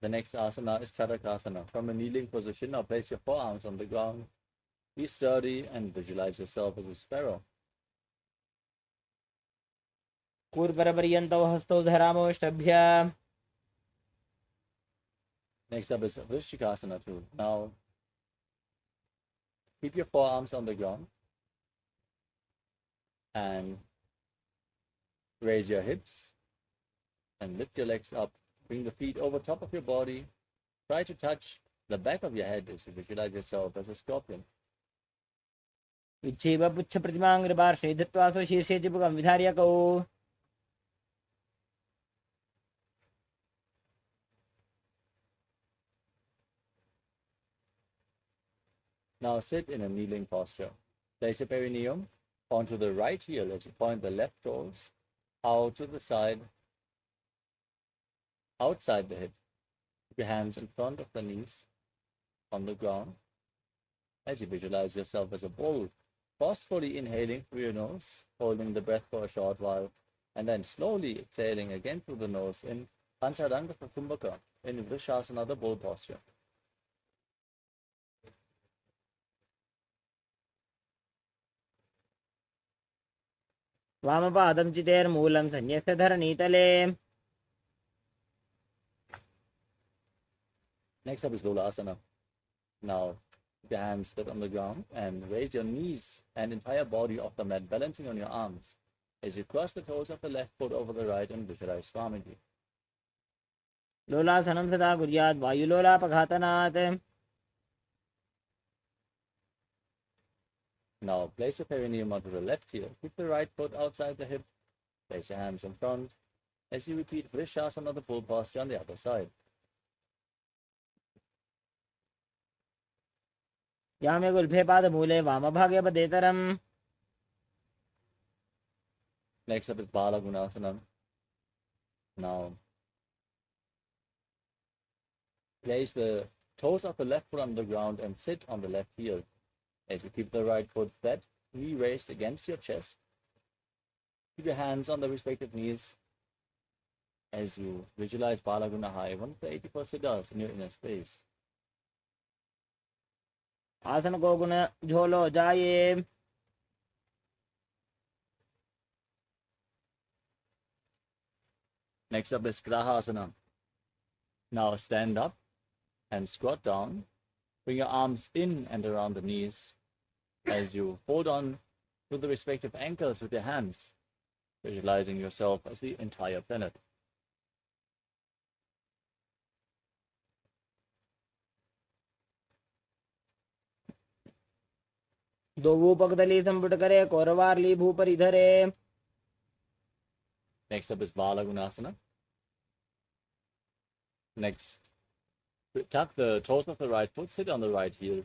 The next asana is Charakasana. From a kneeling position, now place your forearms on the ground. Be sturdy and visualize yourself as a sparrow. कूर्परपर्यन्तौ हस्तौ धरामोष्टभ्य. Next up is Vrishikasana too. Now, keep your forearms on the ground and raise your hips and lift your legs up. Bring the feet over top of your body. Try to touch the back of your head as you visualize yourself as a scorpion. विच्छेव पुच्छ प्रतिमाङ्ग्रिपार्श्वे धृत्वा स्वशीर्षे चिबुकं विधार्यकौ. Now sit in a kneeling posture. Place your perineum onto the right heel as you point the left toes out to the side, outside the hip. Keep your hands in front of the knees on the ground as you visualize yourself as a bull, forcefully inhaling through your nose, holding the breath for a short while, and then slowly exhaling again through the nose in Panchadanga Kumbhaka, in Vrishasana, the bull posture. वामपादं चितेर्मूलं संन्यस्य धरणीतले. Next up is Lolasana. Now, keep your hands flat on the ground and raise your knees and entire body off the mat, balancing on your arms as you cross the toes of the left foot over the right and visualize Swamiji. लोलासनं सदा कुर्यात् वायुलोलापघातनात्. Now, place your perineum onto the left heel. Keep the right foot outside the hip. Place your hands in front as you repeat Vrishasana, the bull posture on the other side. Yame गुल्फे पादमूले वामभागे पदेतरम्. Next up is Bala Gunasana. Now, place the toes of the left foot on the ground and sit on the left heel. As you keep the right foot flat, knee raised against your chest. Keep your hands on the respective knees as you visualize Balaguna, one of the 84 siddhas in your inner space. आसन को गुण झोलो जाये. Next up is Grahasana. Now stand up and squat down. Bring your arms in and around the knees as you hold on to the respective ankles with your hands, visualizing yourself as the entire planet. दोवू पगदली संपुट करे कौरवारली भूपरि धरे. Next up is Balagunasana. Next, tuck the toes of the right foot, sit on the right heel.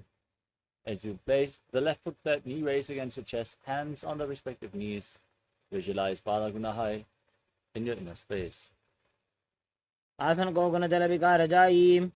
As you place the left foot flat, knee raised against your chest, hands on the respective knees. Visualize Balagunahai in your inner space. आसन को गुण जल विकार जाई.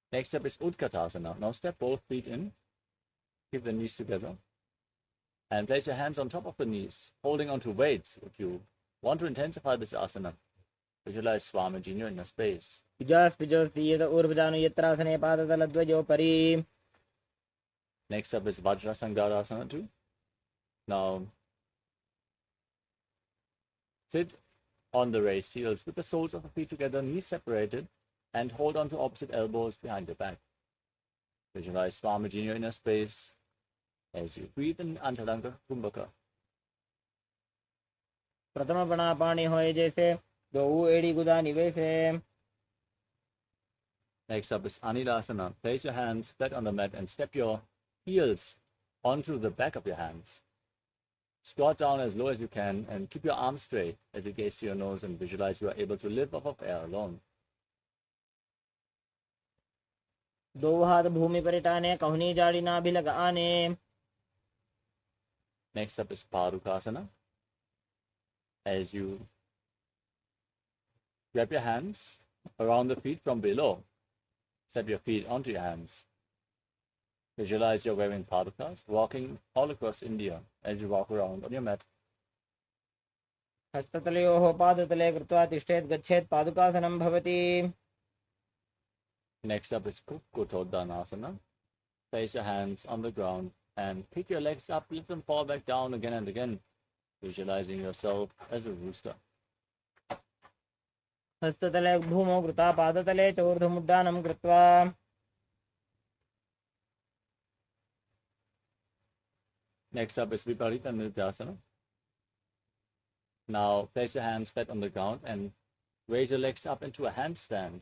Next up is Utkatasana. Now step both feet in, keep the knees together, and place your hands on top of the knees, holding onto weights if you want to intensify this asana. Visualize Swamiji in your inner space. Next up is Vajrasangarasana too. Now sit on the raised heels with the soles of the feet together, knees separated, and hold on to opposite elbows behind your back. Visualize Swamiji in your inner space as you breathe in Antalanka Kumbhaka. प्रथम बना पानी होए जैसे दोऊ एड़ी गुदा निवेशे. Next up is Anilasana. Place your hands flat on the mat and step your heels onto the back of your hands. Squat down as low as you can and keep your arms straight as you gaze to your nose and visualize you are able to live off of air alone. दो हाथ भूमि पर टाने कहनी जाड़ी ना भी लगाने. Next up is Parukasana. As you grab your hands around the feet from below, step your feet onto your hands. Visualize you're wearing padukas, walking all across India as you walk around on your mat. हस्ततलयोः पादतले कृत्वा तिष्ठेत् गच्छेत् पादुकासनं भवति. Next up is Kukkutodanasana. Place your hands on the ground and pick your legs up, let them fall back down again and again, visualizing yourself as a rooster. हस्ततले भूमौ कृता पादतले च ऊर्ध्वमुड्डानं कृत्वा. Next up is Viparita Nityasana. Now place your hands flat on the ground and Raise your legs up into a handstand.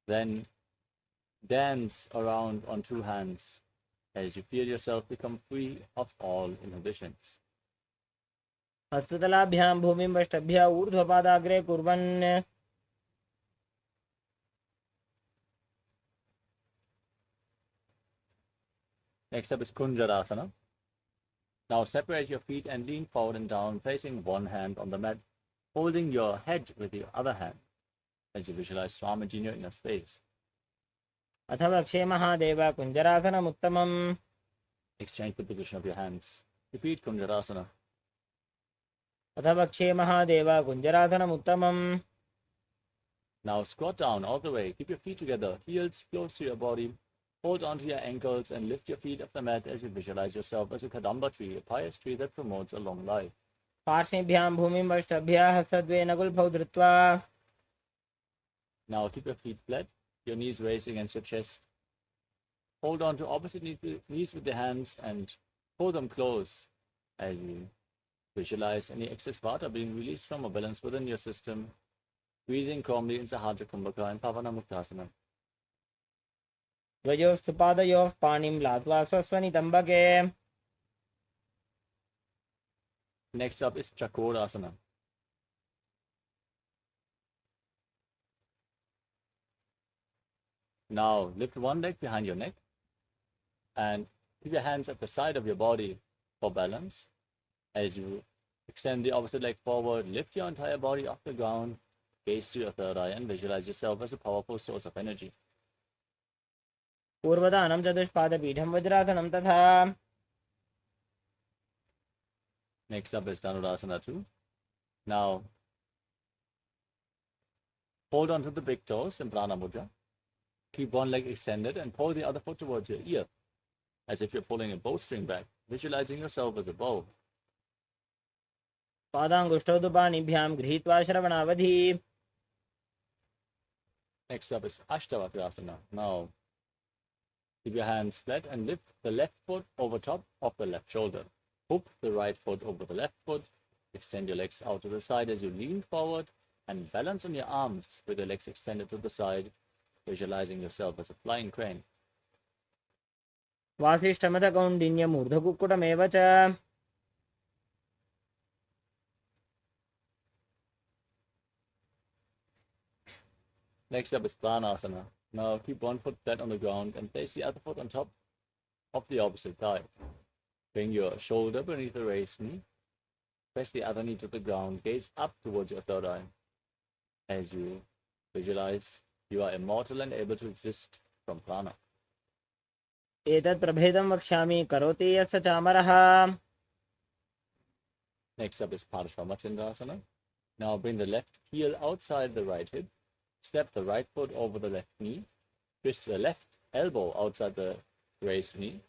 Then dance around on two hands as you feel yourself become free of all inhibitions. हस्ततलाभ्यां भूमिं वष्टभ्य ऊर्ध्वपादाग्रे कुर्वन् Next up is Kunjarasana. Now separate your feet and lean forward and down, placing one hand on the mat, holding your head with the other hand as you visualize Swamiji in your inner space. अथ वक्षे Mahadev कुञ्जरासनमुत्तमम्. Exchange the position of your hands. Repeat Kunjarasana. अथ वक्षे Mahadev कुञ्जरासनमुत्तमम्. Now squat down all the way. Keep your feet together, heels close to your body. Hold onto your ankles and lift your feet off the mat as you visualize yourself as a Kadamba tree, a pious tree that promotes a long life. पार्श्वेभ्यां भूमिं वष्टभ्य हस्तद्वयेन गुल्फौ धृत्वा. Now keep your feet flat, your knees raised against your chest. Hold on to opposite knees with the hands and pull them close as you visualize any excess vata being released from a balance within your system. Breathing calmly into Sahadra Kumbhaka and Pavana Muktasana. द्वयोस्तु पादयोः पाणिं लात्वा स्वस्वनितम्बके. Next up is Chakorasana. Now lift one leg behind your neck and keep your hands at the side of your body for balance. As you extend the opposite leg forward, lift your entire body off the ground, gaze to your third eye and visualize yourself as a powerful source of energy. पूर्वदानं चतुष्पादपीठं वज्रासनं तथा. Next up is Dhanurasana 2. Now hold on to the big toes in Prana Mudra. Keep one leg extended and pull the other foot towards your ear, as if you're pulling a bowstring back, visualizing yourself as a bow. पादाङ्गुष्ठौ तु पाणिभ्यां गृहीत्वा श्रवणावधि. Next up is Ashtavakrasana. Now keep your hands flat and lift the left foot over top of the left shoulder. Hook the right foot over the left foot. Extend your legs out to the side as you lean forward and balance on your arms with your legs extended to the side, visualizing yourself as a flying crane. वासिष्ठमथकौण्डिन्यमूर्धकुक्कुटमेव च. Next up is Pranasana. Now keep one foot flat on the ground and place the other foot on top of the opposite thigh. Bring your shoulder beneath the raised knee. Press the other knee to the ground. Gaze up towards your third eye as you visualize you are immortal and able to exist from prana. एतत् प्रभेदं वक्ष्यामि करोति यत् स चामरः. Next up is Parshvamatsyendrasana. Now bring the left heel outside the right hip. Step the right foot over the left knee. Twist the left elbow outside the raised knee.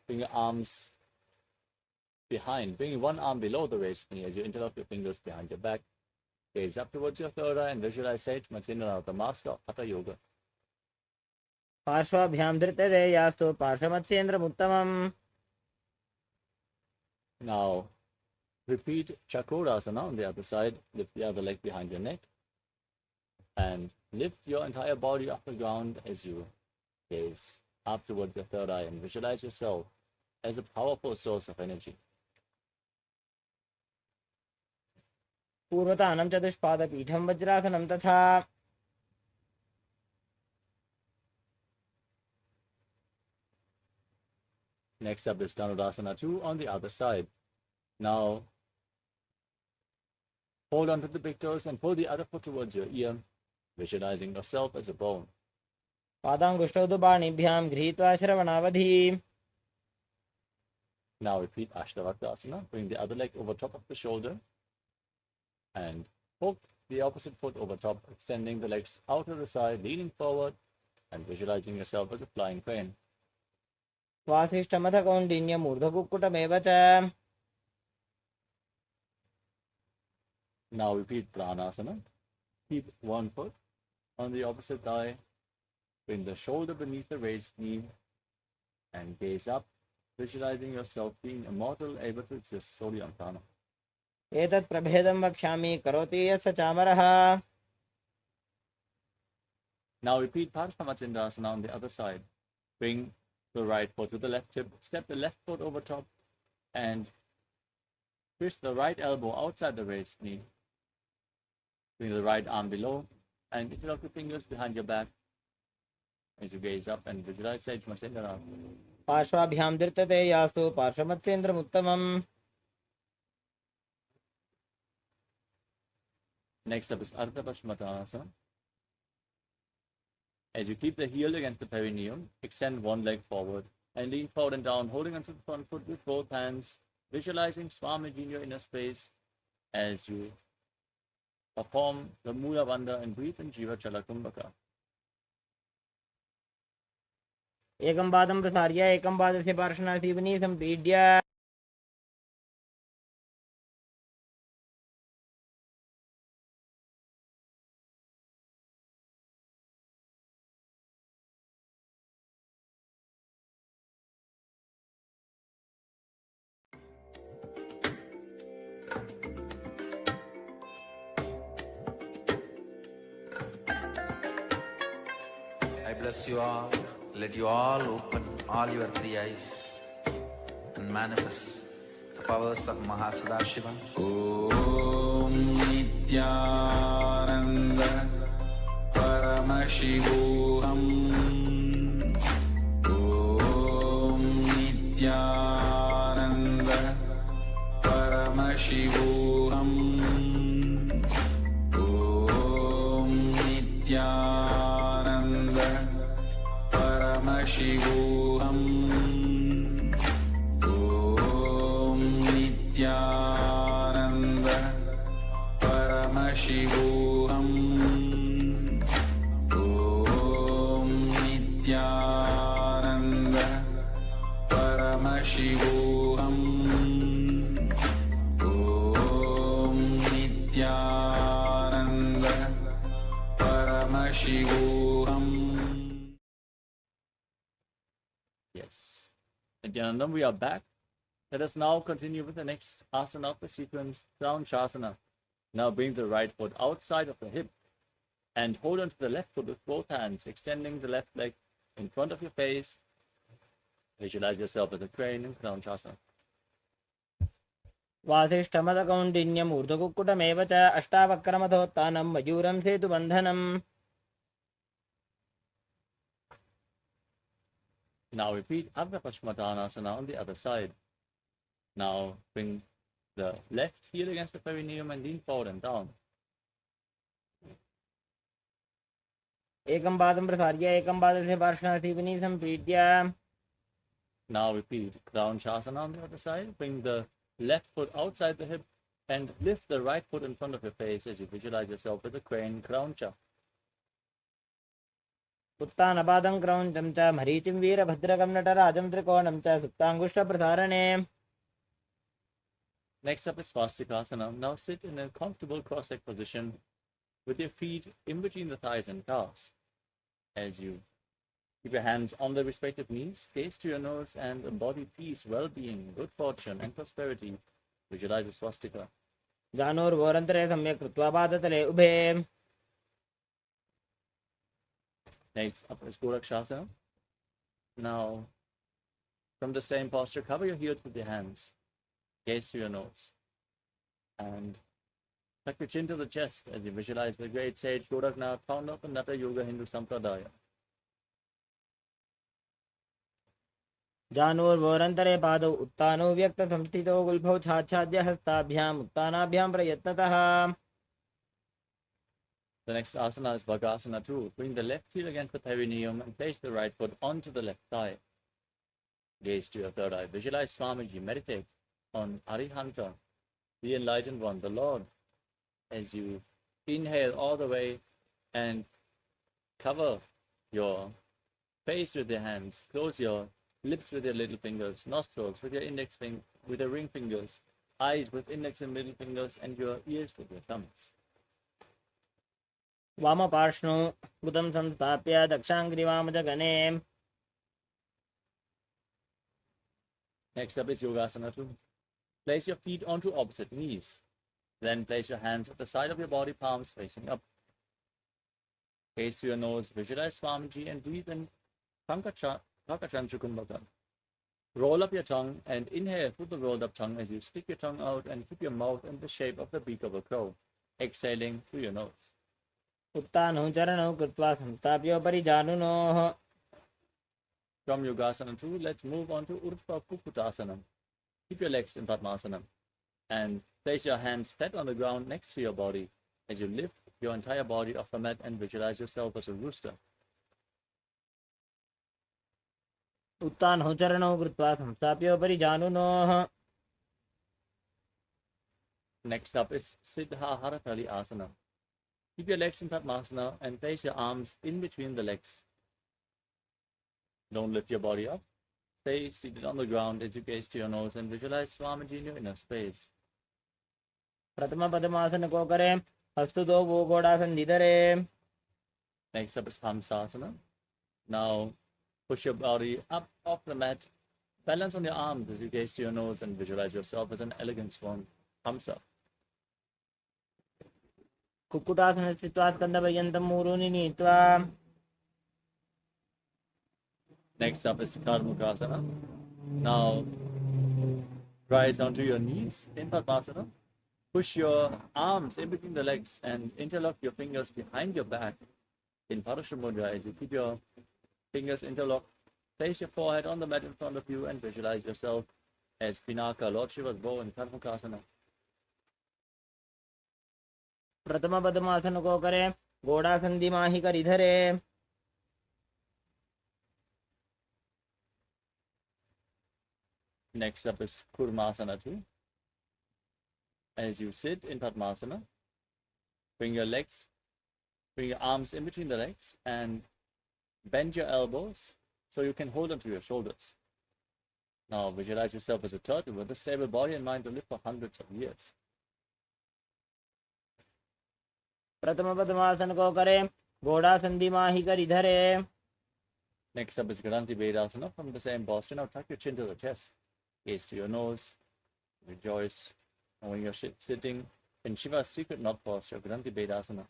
Bring your arms behind. Bring one arm below the raised knee as you interlock your fingers behind your back. Gaze up towards your third eye and visualize Sage Matsindranath, the master of Hatha Yoga. पार्श्वाभ्यां धृतदेयास्तु पार्श्वमत्स्येन्द्रमुत्तमम्. Now repeat Chakorasana on the other side. Lift the other leg behind your neck and lift your entire body off the ground as you gaze up towards your third eye and visualize yourself as a powerful source of energy. पूर्वतानं चतुष्पादपीठं वज्रासनं तथा. Next up is Dhanurasana 2 on the other side. Now hold on to the big toes and pull the other foot towards your ear, visualizing yourself as a bow. पादाङ्गुष्ठौ तु पाणिभ्यां गृहीत्वा श्रवणावधि. Now repeat Ashtavakrasana. Bring the other leg over top of the shoulder and hook the opposite foot over top, extending the legs out to the side, leaning forward and visualizing yourself as a flying crane. वासिष्ठमथकौण्डिन्यमूर्धकुक्कुटमेव च. Now repeat Pranasana. Keep one foot on the opposite thigh. Bring the shoulder beneath the raised knee and gaze up, visualizing yourself being immortal, able to exist solely on prana. एतत् प्रभेदं वक्ष्यामि करोति यत् स चामरः. Now repeat Paramashivoham on the other side. Bring the right foot to the left hip, step the left foot over top, and twist the right elbow outside the raised knee. Bring the right arm below, and interlock your fingers behind your back as you gaze up and visualize Sage Masindara. पार्श्वाभ्यां धृतते यास्तु पार्श्वमत्सेन्द्रमुत्तमम्. Next up is Ardha Paschimottanasana. As you keep the heel against the perineum, extend one leg forward and lean forward and down, holding onto the front foot with both hands, visualizing Swamiji in your inner space as you perform the Mula Bandha and breathe in Jiva Chala Kumbhaka. एकं पादं प्रसार्य एकं पादस्य पार्श्वनासीवनी सम्पीड्य I bless you all. Let you all open all your three eyes and manifest the powers of Mahasadashiva. Om Nityananda Paramashivoham. Om Nityananda Paramashivoham. Om Nityananda Paramashivoham. Om Nityananda Paramashivoham. Om Nityananda Paramashivoham. Om Nityananda Paramashivoham. Yes. Nityanandam, we are back. Let us now continue with the next asana of the sequence, Crown Shasana. Now bring the right foot outside of the hip and hold onto the left foot with both hands, extending the left leg in front of your face. Visualize yourself as a crane in Crown Shasana. वासिष्ठमदकौण्डिन्यम् ऊर्ध्वकुक्कुटमेव च अष्टावक्रमथोत्थानं मयूरं सेतुबन्धनम्. Now repeat Ardha Paschimottanasana on the other side. Now bring the left heel against the perineum and lean forward and down. एकं पादं प्रसार्य एकं पादस्य पार्श्वनासीवनी सम्पीड्य Now repeat Crown Shasana on the other side. Bring the left foot outside the hip and lift the right foot in front of your face as you visualize yourself as a crane, Crowncha. उत्तानपादं क्रौञ्चं च मरीचिं वीरभद्रकं नटराजं त्रिकोणं च सुप्ताङ्गुष्ठप्रसारणे. Next up is Swastikasana. Now sit in a comfortable cross-legged position with your feet in between the thighs and calves. As you keep your hands on the respective knees, gaze to your nose and embody peace, well-being, good fortune and prosperity. Visualize the swastika. जानोर्घोरन्तरे सम्यक् कृत्वा पादतले उभे. Next up is Gorakshasana. Now, from the same posture, cover your heels with your hands. Gaze to your nose. And tuck your chin to the chest as you visualize the great sage Goraknath, founder of the Natha Yoga Hindu Sampradaya. जानोर्घोरन्तरे पादौ उत्तानौ व्यक्तसंस्थितौ गुल्भौ छाच्छाद्य हस्ताभ्याम् उत्तानाभ्यां प्रयत्नतः. The next asana is Bhagasana 2. Bring the left heel against the perineum and place the right foot onto the left thigh. Gaze to your third eye. Visualize Swamiji. Meditate on Arihanta, the enlightened one, the Lord. As you inhale all the way and cover your face with your hands. Close your lips with your little fingers, nostrils with your index finger, with your ring fingers, eyes with index and middle fingers, and your ears with your thumbs. वामपार्श्वौ बुधं संस्थाप्य दक्षाङ्ग्रिवामजगणे. Next up is Yogasana 2. Place your feet onto opposite knees. Then place your hands at the side of your body, palms facing up. Gaze to your nose, visualize Swamiji and breathe in Kakachanchukumbhaka. Roll up your tongue and inhale through the rolled up tongue as you stick your tongue out and keep your mouth in the shape of the beak of a crow, exhaling through your nose. उत्तानौ चरणौ कृत्वा संस्थाप्योपरि जानुनोः. From Yogasana 2, let's move on to Urdhva Kukutasana. Keep your legs in Padmasana and place your hands flat on the ground next to your body as you lift your entire body off the mat and visualize yourself as a rooster. उत्तानौ चरणौ कृत्वा संस्थाप्योपरि जानुनोः. Next up is Siddha Haratali Asana. Keep your legs in Padmasana and place your arms in between the legs. Don't lift your body up. Stay seated on the ground as you gaze to your nose and visualize Swamiji in your inner space. प्रथम पद्मासन को करें, हस्तु दो वो घोड़ासन धरे. Next up is Hamsasana. Now push your body up off the mat. Balance on your arms as you gaze to your nose and visualize yourself as an elegant swan. Hamsa. Kukkutasana स्थित्वा स्कन्धपर्यन्तं मूरूनि नीत्वा. Next up is Karmukasana. Now rise onto your knees in Padmasana. Push your arms in between the legs and interlock your fingers behind your back in Parasha Mudra as you keep your fingers interlocked. Place your forehead on the mat in front of you and visualize yourself as Pinaka, Lord Shiva's bow in Karmukasana. प्रथम पद्मासन को करें, घोड़ासन दिमाही कर इधरे. Next up is Kurmasana 2. As you sit in Padmasana, bring your arms in between the legs and bend your elbows so you can hold onto your shoulders. Now visualize yourself as a turtle with a stable body and mind to live for hundreds of years. प्रथम पद्मासन को करें, घोड़ासन दिमाही कर इधरे. Next up is Granthi Vedasana. From the same posture, now tuck your chin to the chest. Gaze to your nose. Rejoice. And when you're sitting in Shiva's secret knot posture, Granthi Vedasana.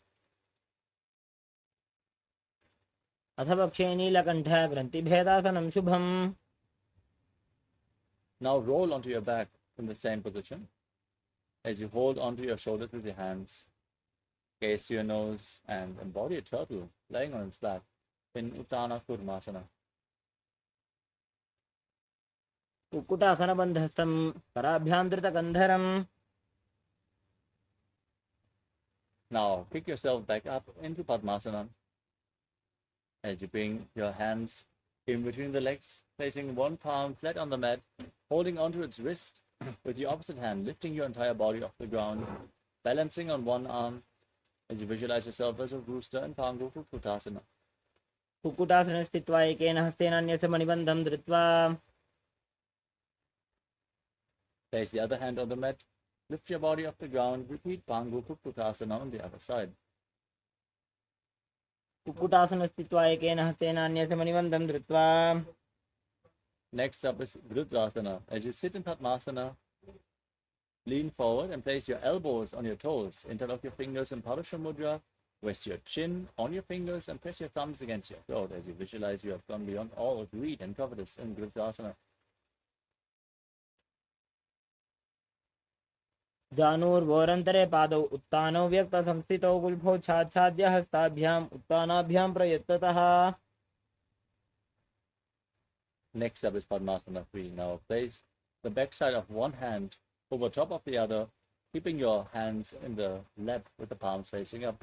अथ पक्षे नीलकण्ठ ग्रन्थिभेदासनं शुभम्. Now roll onto your back in the same position as you hold onto your shoulders with your hands. Gaze to your nose and embody a turtle laying on its back in Uttana Kurmasana. Kukkutasana बन्धस्थं कराभ्यां धृतकन्धरम्. Now pick yourself back up into Padmasana as you bring your hands in between the legs, placing one palm flat on the mat, holding onto its wrist with your opposite hand, lifting your entire body off the ground, balancing on one arm as you visualize yourself as a rooster in Pangu Kukkutasana. Kukkutasana स्थित्वा एकेन हस्तेन अन्यस्य मणिबन्धं धृत्वा. Place the other hand on the mat, lift your body off the ground, repeat Pangu Kukkutasana on the other side. Kukkutasana स्थित्वा एकेन हस्तेन अन्यस्य मणिबन्धं धृत्वा. Next up is Vridrasana. As you sit in Padmasana, lean forward and place your elbows on your toes. Interlock your fingers in Parasha Mudra. Rest your chin on your fingers and press your thumbs against your throat as you visualize you have gone beyond all of greed and covetous in Vridrasana. जानूर्वोरन्तरे पादौ उत्तानौ व्यक्तसंस्थितौ गुल्फौ छाच्छाद्य हस्ताभ्याम् उत्तानाभ्यां प्रयत्ततः. Next up is Padmasana 3. Now place the backside of one hand over top of the other, keeping your hands in the lap with the palms facing up.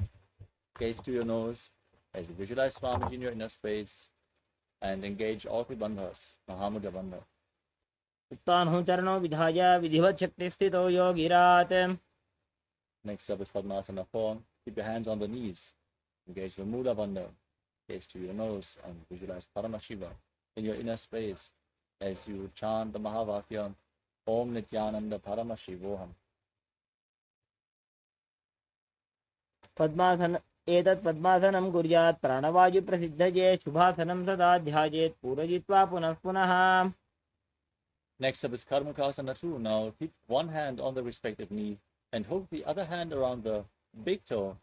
Gaze to your nose as you visualize Swamiji in your inner space and engage all three bandhas, Mahamudra Bandha. उत्तानौ चरणौ विधाय विधिवत् शक्तिस्थितौ योगिरात्. Next up is Padmasana 4. Keep your hands on the knees. Engage the Mula Bandha. Gaze to your nose and visualize Paramashiva in your inner space as you chant the Mahavakya, Om Nithyananda Paramashivoham. पद्मासन एतत् पद्मासनं कुर्यात् प्राणवायुप्रसिद्धये शुभासनं सदा ध्यायेत् पूरयित्वा पुनः पुनः. Next up is Karmukasana 2. Now keep one hand on the respective knee and hook the other hand around the big toe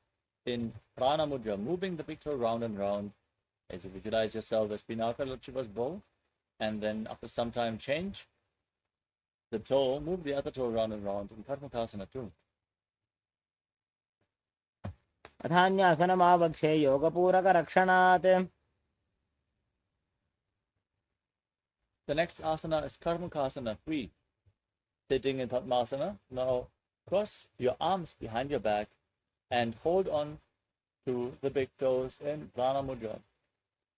in Prana Mudra, moving the big toe round and round as you visualize yourself as Pinaka Lord Shiva's bow, and then after some time change the toe, move the other toe round and round in Karmakasana too. अथान्यासनमावक्षे योगपूरकरक्षणात्. The next asana is Karmakasana 3, sitting in Padmasana. Now cross your arms behind your back and hold on to the big toes in Prana Mudra.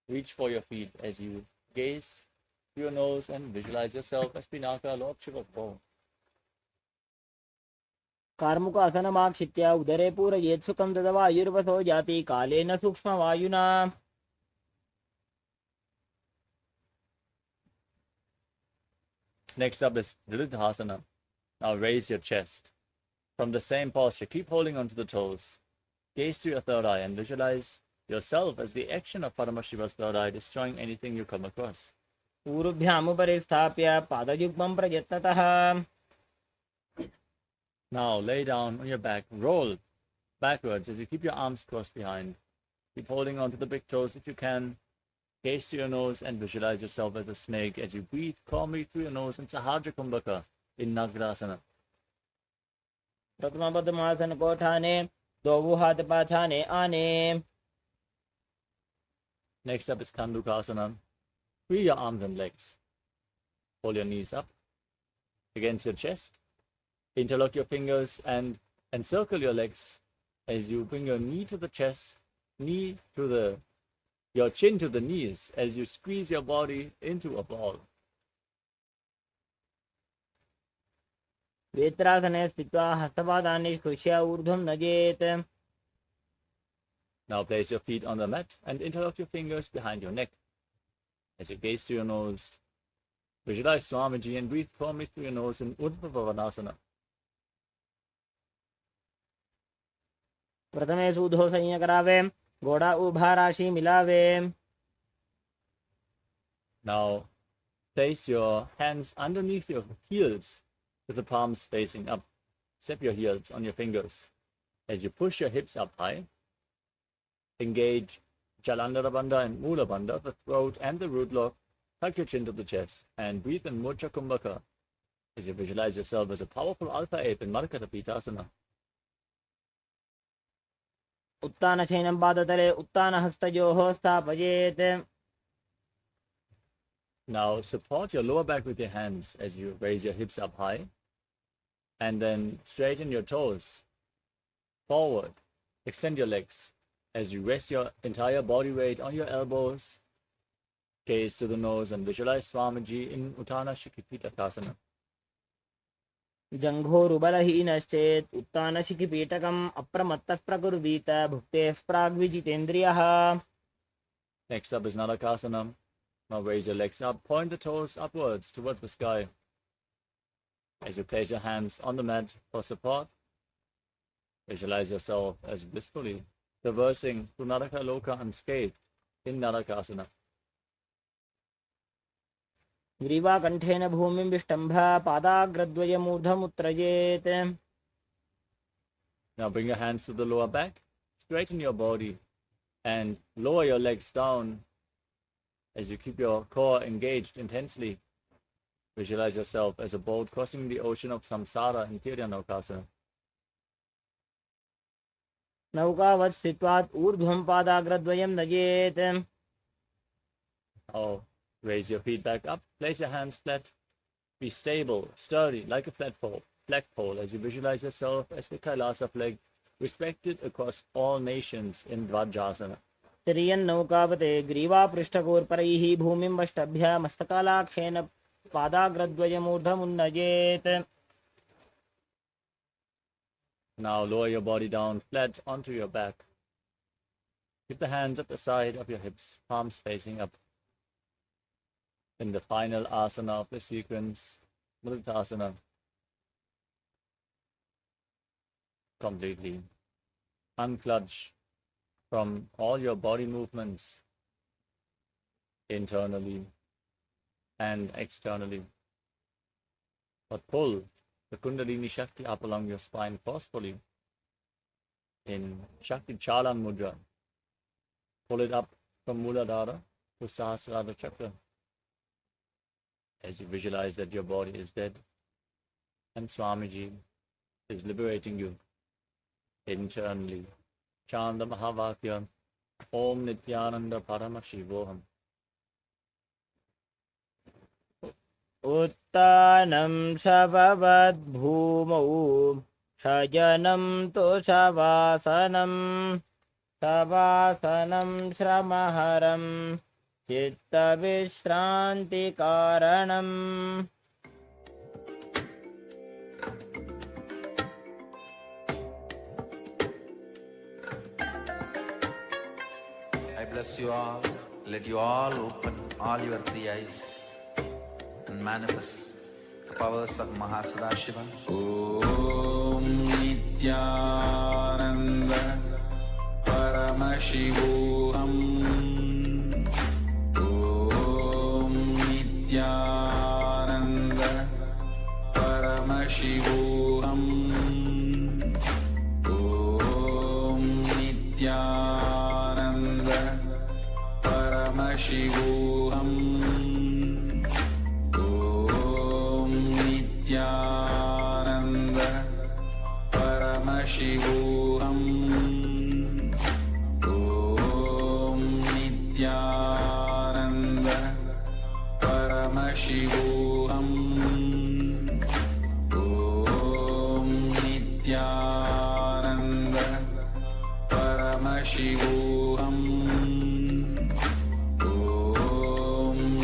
Reach for your feet as you gaze through your nose and visualize yourself as Pinaka Lord Shiva's bow. कार्मुकासनमाक्षित्य उदरे पूरयेत् सुखं तदवायुर्वसो जाति कालेन सूक्ष्मवायुना. Next up is Lilitasana. Now raise your chest. From the same posture, keep holding onto the toes. Gaze to your third eye and visualize yourself as the action of Paramashiva's third eye, destroying anything you come across. पूर्वभ्यामुपरि स्थाप्य पादयुग्मं प्रयत्नतः. Now lay down on your back, roll backwards as you keep your arms crossed behind. Keep holding onto the big toes if you can. Gaze to your nose and visualize yourself as a snake as you breathe calmly through your nose in Sahajra Kumbhaka in Nagrasana. प्रथमपद्मासन कोठाने दो हाथ पाछाने आने. Next up is Kandukasana. Free your arms and legs. Hold your knees up against your chest. Interlock your fingers and encircle your legs as you bring your knee to the chest, your chin to the knees as you squeeze your body into a ball. वेत्रासने स्थित्वा हस्तपादानि स्पृश्य ऊर्ध्वं नजेत्. Now place your feet on the mat and interlock your fingers behind your neck. As you gaze to your nose, visualize Swamiji and breathe calmly through your nose in Urdhva Bhavanasana. प्रथमे सूधो संयम करावे घोड़ा उभा राशि मिलावे. Now place your hands underneath your heels with the palms facing up. Step your heels on your fingers. As you push your hips up high, engage Jalandhara Bandha and Mula Bandha, the throat and the root lock. Tuck your chin to the chest and breathe in Murcha Kumbhaka as you visualize yourself as a powerful alpha ape in Markata Pitasana. उत्तानशयनं पादतले उत्तानहस्तयोः स्थापयेत्. Now support your lower back with your hands as you raise your hips up high and then straighten your toes forward. Extend your legs as you rest your entire body weight on your elbows. Gaze to the nose and visualize Swamiji in Uttana Shikhipita. जङ्घोरुबलहीनश्चेत् उत्तानशिखिपीठकम् अप्रमत्तः प्रकुर्वीत भुक्तेः प्राग्विजितेन्द्रियः. Next up is Narakasana. Now raise your legs up, point the toes upwards towards the sky. As you place your hands on the mat for support, visualize yourself as blissfully traversing through Naraka Loka unscathed in Narakasana. ग्रीवाकण्ठेन भूमिं विष्टम्भ पादाग्रद्वयमूर्धमुत्त्रयेत्. Now bring your hands to the lower back, straighten your body, and lower your legs down as you keep your core engaged intensely. Visualize yourself as a boat crossing the ocean of samsara in Tiryanokasana. नौकावत् स्थित्वात् ऊर्ध्वं पादाग्रद्वयं नयेत्. Now raise your feet back up, place your hands flat, be stable, sturdy, like a flagpole as you visualize yourself as the Kailasa flag, respected across all nations in Dvajasana. तिर्यन्नौकावते ग्रीवापृष्ठकोर्परैः भूमिं वष्टभ्य मस्तकालाक्षेन पादाग्रद्वयमूर्धमुन्नयेत्. Now lower your body down flat onto your back. Keep the hands at the side of your hips, palms facing up. In the final asana of the sequence, Mudritasana. Completely uncludge from all your body movements internally and externally. But pull the Kundalini Shakti up along your spine forcefully. in Shakti Chalan Mudra. Pull it up from Muladhara to Sahasrara Chakra as you visualize that your body is dead and Swamiji is liberating you internally. Chant the Mahavakya Om Nityananda Paramashivoham. उत्तानं सभवद्भूमौ शयनं तु शवासनं शवासनं श्रमहरं चित्तविश्रान्तिकारणम् I bless you all. Let you all open all your three eyes and manifest the powers of Mahasadashiva. Om Nityananda Paramashivoham. Om Nityananda Paramashivoham. Om Nityananda Paramashivoham. Nityananda Paramashivoham. Om Nityananda Paramashivoham. Om Nityananda Paramashivoham. Om Nityananda Paramashivoham. Om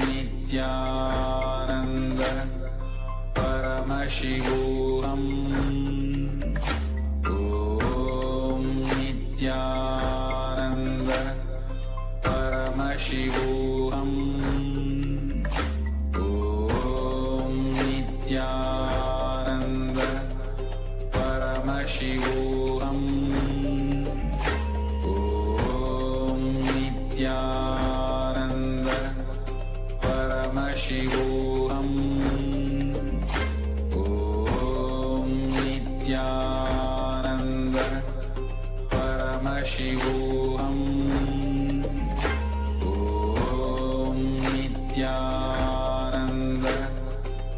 Nityananda Paramashivoham. Om Nityananda Paramashivoham. Om Nityananda Paramashivoham. Om Nityananda Paramashivoham. Om Nityananda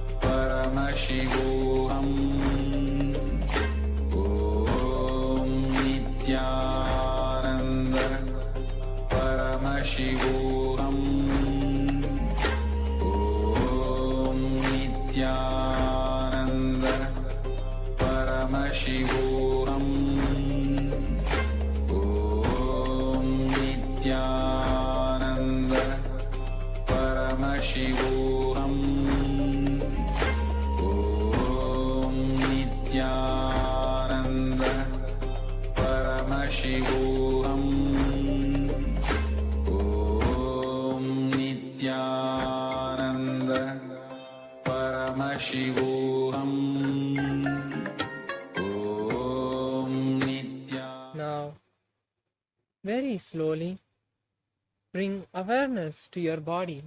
Paramashivoham. Om Nityananda Paramashivoham. Om Nityananda Paramashivoham. Om Nityananda Paramashivoham. Om Nityananda Paramashivoham. Om Nityananda Paramashivoham. Om Nityananda. Now, very slowly, bring awareness to your body.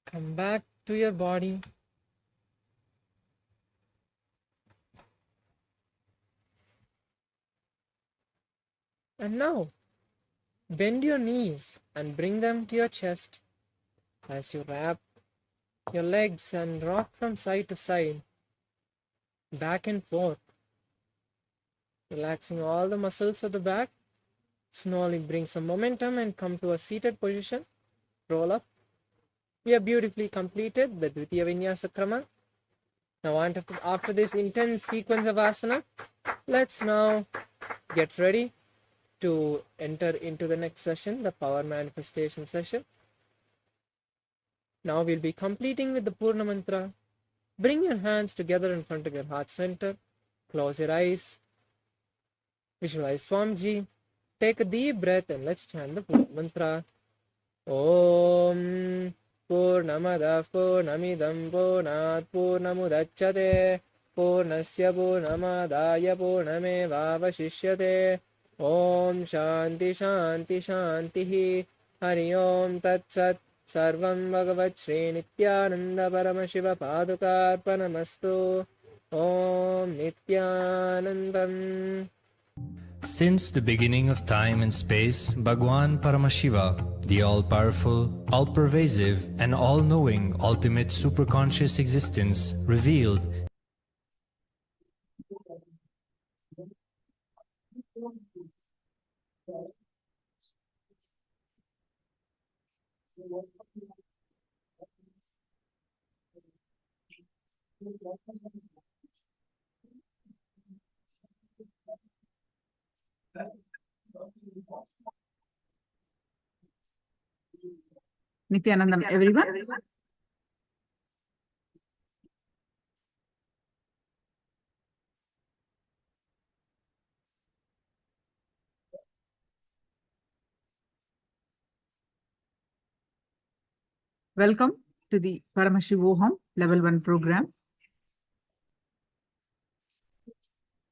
Come back to your body. And now, bend your knees and bring them to your chest as you wrap your legs and rock from side to side, back and forth, relaxing all the muscles of the back. Slowly bring some momentum and come to a seated position. Roll up. We have beautifully completed the Dvitiya Vinyasa Krama. Now after this intense sequence of asana, let's now get ready to enter into the next session, the power manifestation session. Now we'll be completing with the Purna Mantra. Bring your hands together in front of your heart center. Close your eyes. Visualize Swamiji. Take a deep breath and let's chant the Purna Mantra. Om Purnamadav Purnamidam Purnat Purnamudachyate Purnasya Purnamadaya Purnamevavashishyate. Om Shanti Shanti Shanti Hari Om Tat Sat. Sarvam Bhagavat Sri Nityananda Paramashiva Padukarpanamastu. Om Nityanandam. Since the beginning of time and space, Bhagwan Paramashiva, the all-powerful, all-pervasive, and all-knowing ultimate superconscious existence, revealed Nithyanandam, everyone. Welcome to the Paramashivoham Level-1 program.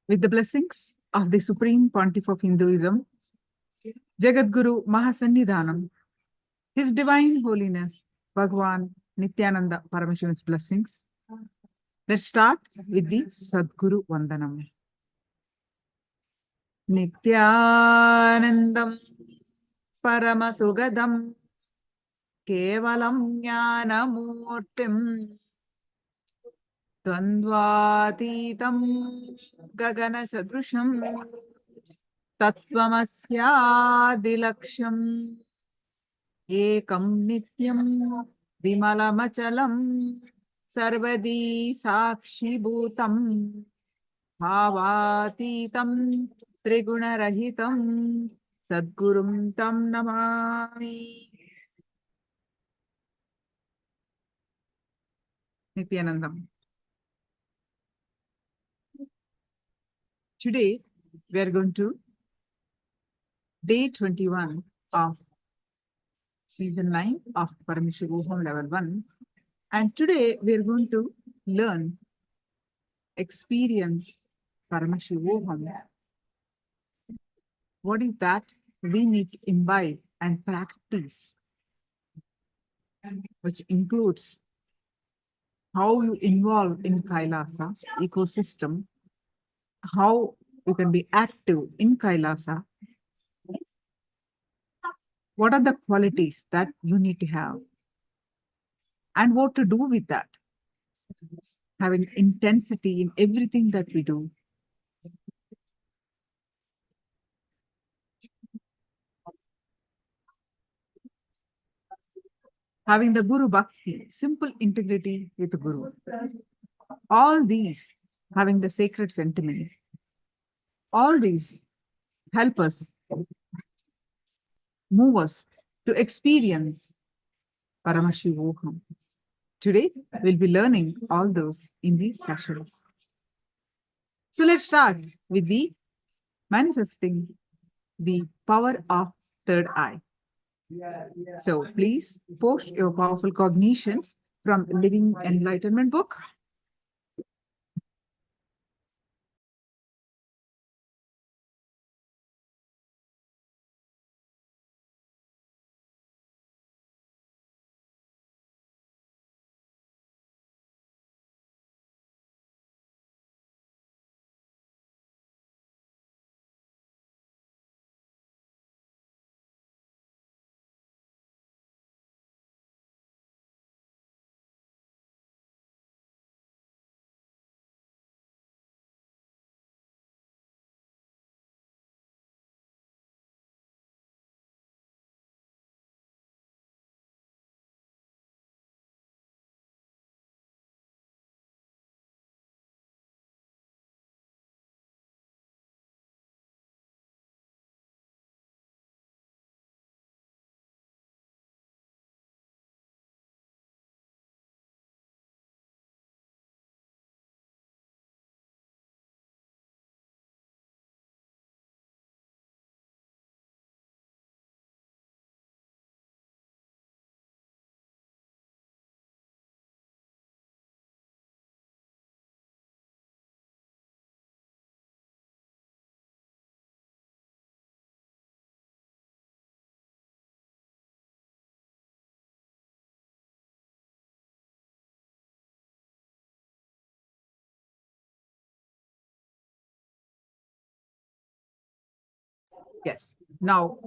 With the blessings of the Supreme Pontiff of Hinduism, Jagadguru Mahasannidhanam, His Divine Holiness, Bhagwan Nityananda Paramashivam's blessings. Let's start with the Sadguru Vandanam. Nityanandam Paramasugadam Kevalam Jnanamurtim Dvandvatitam Gagana Sadrusham Tatvamasyadilaksham Ekam Nityam Vimalamachalam Sarvadi Sakshi Bhutam Bhavatitam Trigunarahitam Sadgurum Tam Namami. Nityanandam. Today, we are going to day 21 of season 9 of Paramashivoham Level-1. And today, we are going to learn, experience Paramashivoham. What is that we need to imbibe and practice, which includes how you involve in Kailasa ecosystem, how you can be active in Kailasa, what are the qualities that you need to have, and what to do with that. Having intensity in everything that we do. Having the Guru Bhakti, simple integrity with the Guru. All these having the sacred sentiments. All these help us, move us to experience Paramashivoham. Today, we'll be learning all those in these sessions. So let's start with the manifesting the power of third eye. So please post your powerful cognitions from Living Enlightenment book. Yes. Now,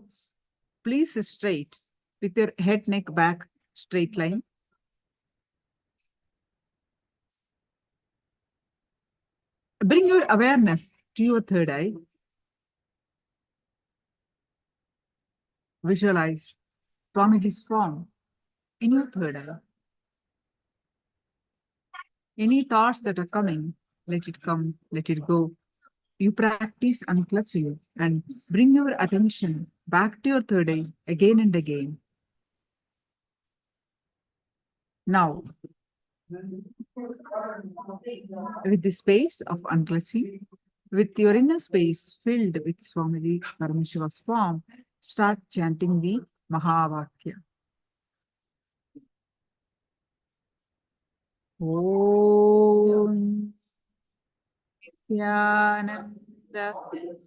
please sit straight with your head, neck, back, straight line. Bring your awareness to your third eye. Visualize Swamiji's form in your third eye. Any thoughts that are coming, let it come, let it go. You practice unclutching and bring your attention back to your third eye again and again. Now, with the space of unclutching, with your inner space filled with Swamiji Paramashiva's form, start chanting the Mahavakya. Om Nithyananda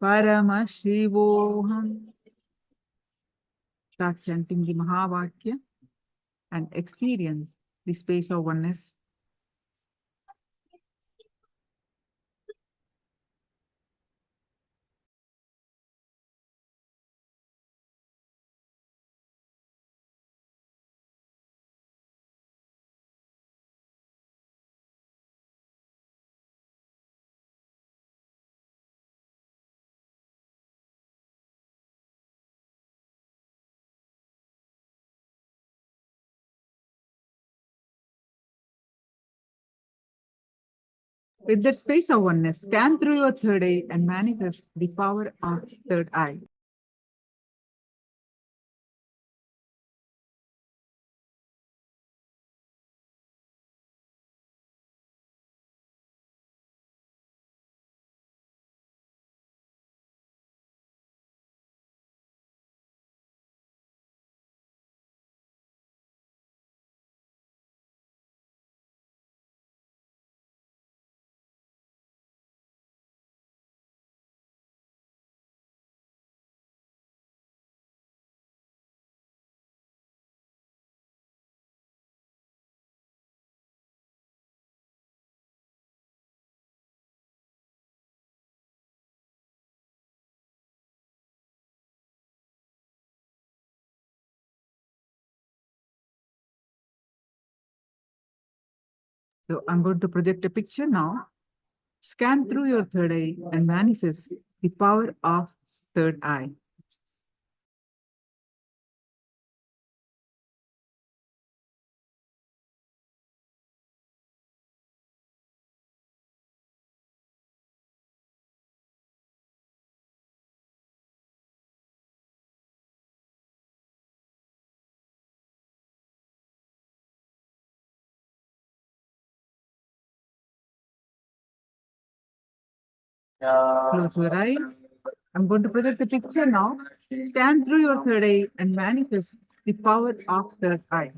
Paramashivoham. Start chanting the Mahavakya and experience the space of oneness. With that space of oneness, scan through your third eye and manifest the power of third eye. So I'm going to project a picture now. Scan through your third eye and manifest the power of third eye. Close your eyes. I'm going to project the picture now. Scan through your third eye and manifest the power of third eye.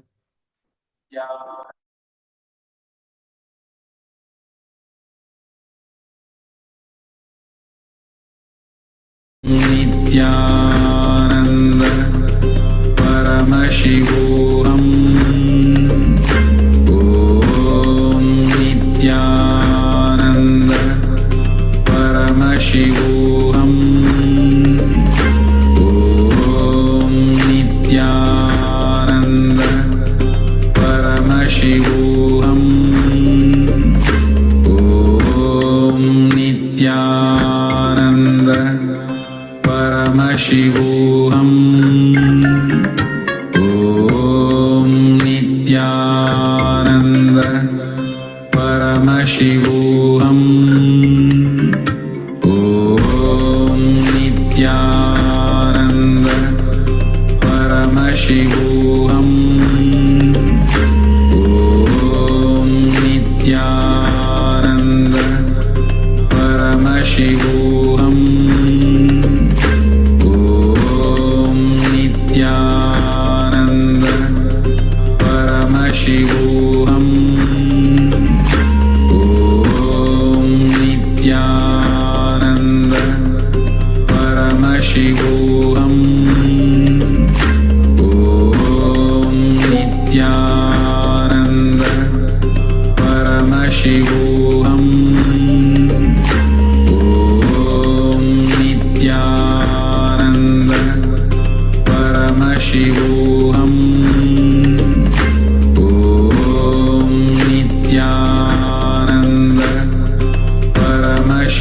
Nithyananda Paramashivoham. Om Nithyananda Paramashivoham. Om Nithyananda Paramashivoham. Om Nithyananda Paramashivoham. Om Nithyananda Paramashivoham. Om Nithyananda Paramashivoham. Om Nithyananda Paramashivoham. Om Nithyananda Paramashivoham. Om Nithyananda Paramashivoham. Om Nithyananda Paramashivoham. Om Nithyananda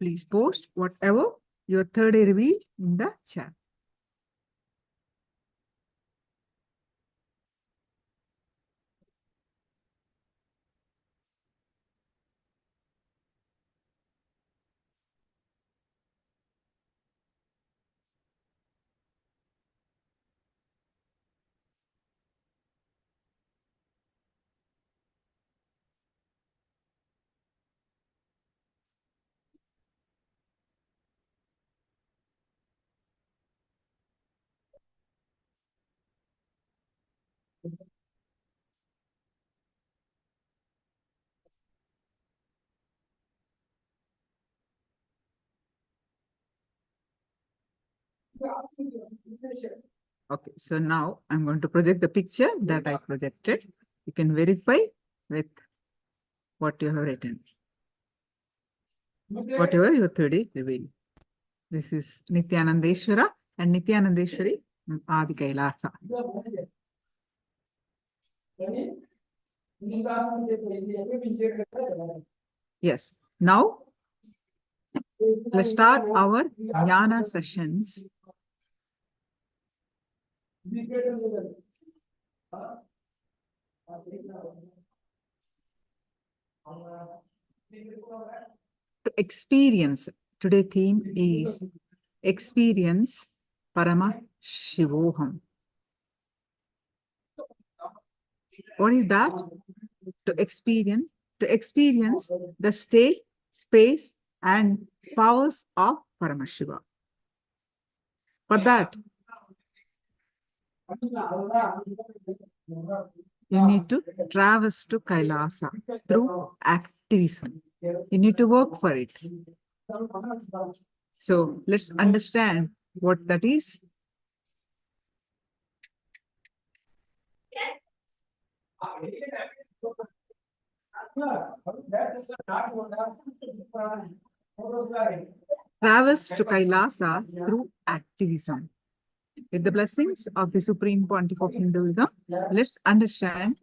please post whatever your third eye revealed in the chat. Okay, so now I'm going to project the picture that I projected. You can verify with what you have written. Whatever your third eye revealed. This is Nithyanandeshwara and Nithyanandeshwari Adi Kailasa. Yes. Now, let's start our jnana sessions. To experience, today's theme is experience Paramashivoham. What is that? To experience the state, space, and powers of Paramashiva. For that, you need to traverse to Kailasa through activism. You need to work for it. So let's understand what that is. Traverse to Kailasa through activism. With the blessings of the Supreme Pontiff of Hinduism, let's understand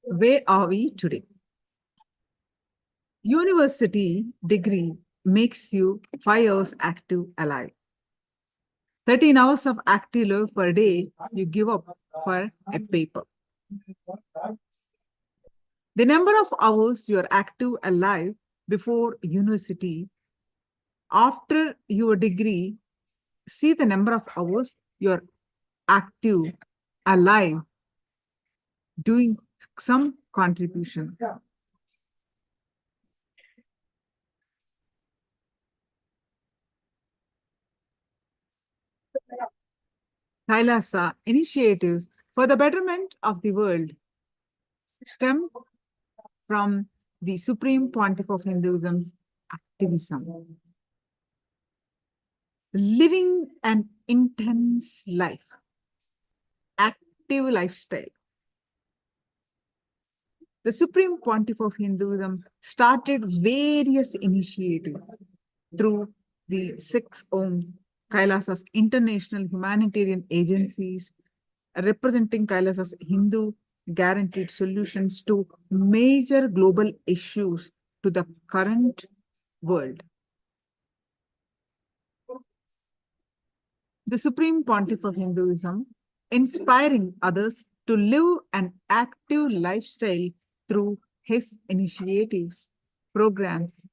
where are we today. University degree makes you 5 hours active alive. 13 hours of active life per day you give up for a paper. The number of hours you are active alive before university, after your degree, see the number of hours you are active alive doing some contribution. KAILASA initiatives for the betterment of the world stem from the Supreme Pontiff of Hinduism's activism. Living an intense life, active lifestyle. The Supreme Pontiff of Hinduism started various initiatives through the 6 KAILASA's international humanitarian agencies, representing KAILASA's Hindu guaranteed solutions to major global issues to the current world. The Supreme Pontiff of Hinduism, inspiring others to live an active lifestyle through his initiatives, programs,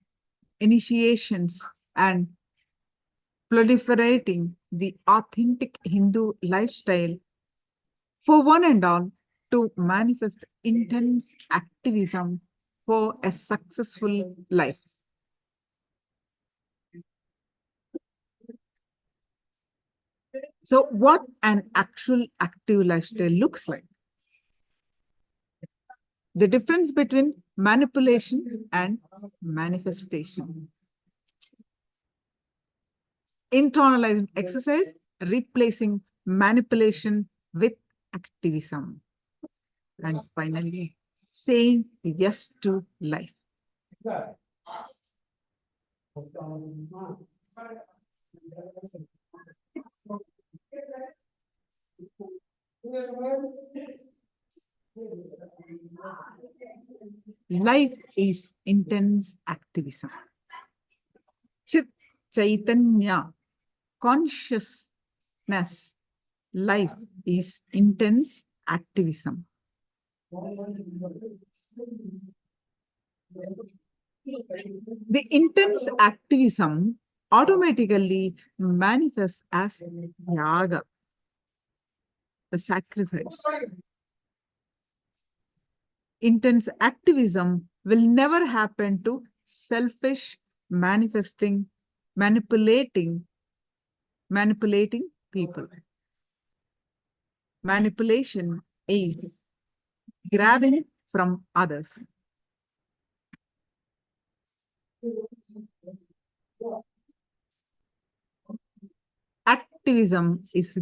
initiations, and proliferating the authentic Hindu lifestyle for one and all to manifest intense activism for a successful life. So what an actual active lifestyle looks like. The difference between manipulation and manifestation. Internalizing exercise, replacing manipulation with activism. And finally, saying yes to life. Life is intense activism. Chit Chaitanya, consciousness, life is intense activism. The intense activism automatically manifests as yaga, the sacrifice. Intense activism will never happen to selfish, manipulating people. Manipulation is grabbing from others. Activism is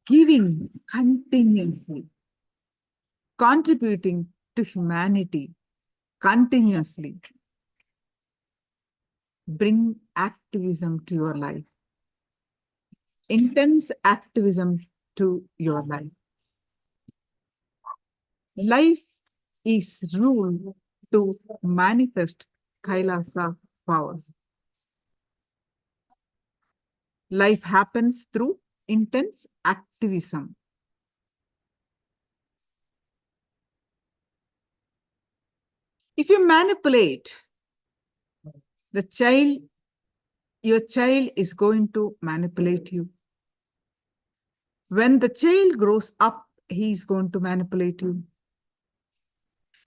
giving continuously, contributing to humanity continuously. Bring activism to your life. Intense activism to your life. Life is ruled to manifest Kailasa powers. Life happens through intense activism. If you manipulate the child, your child is going to manipulate you. When the child grows up, he is going to manipulate you.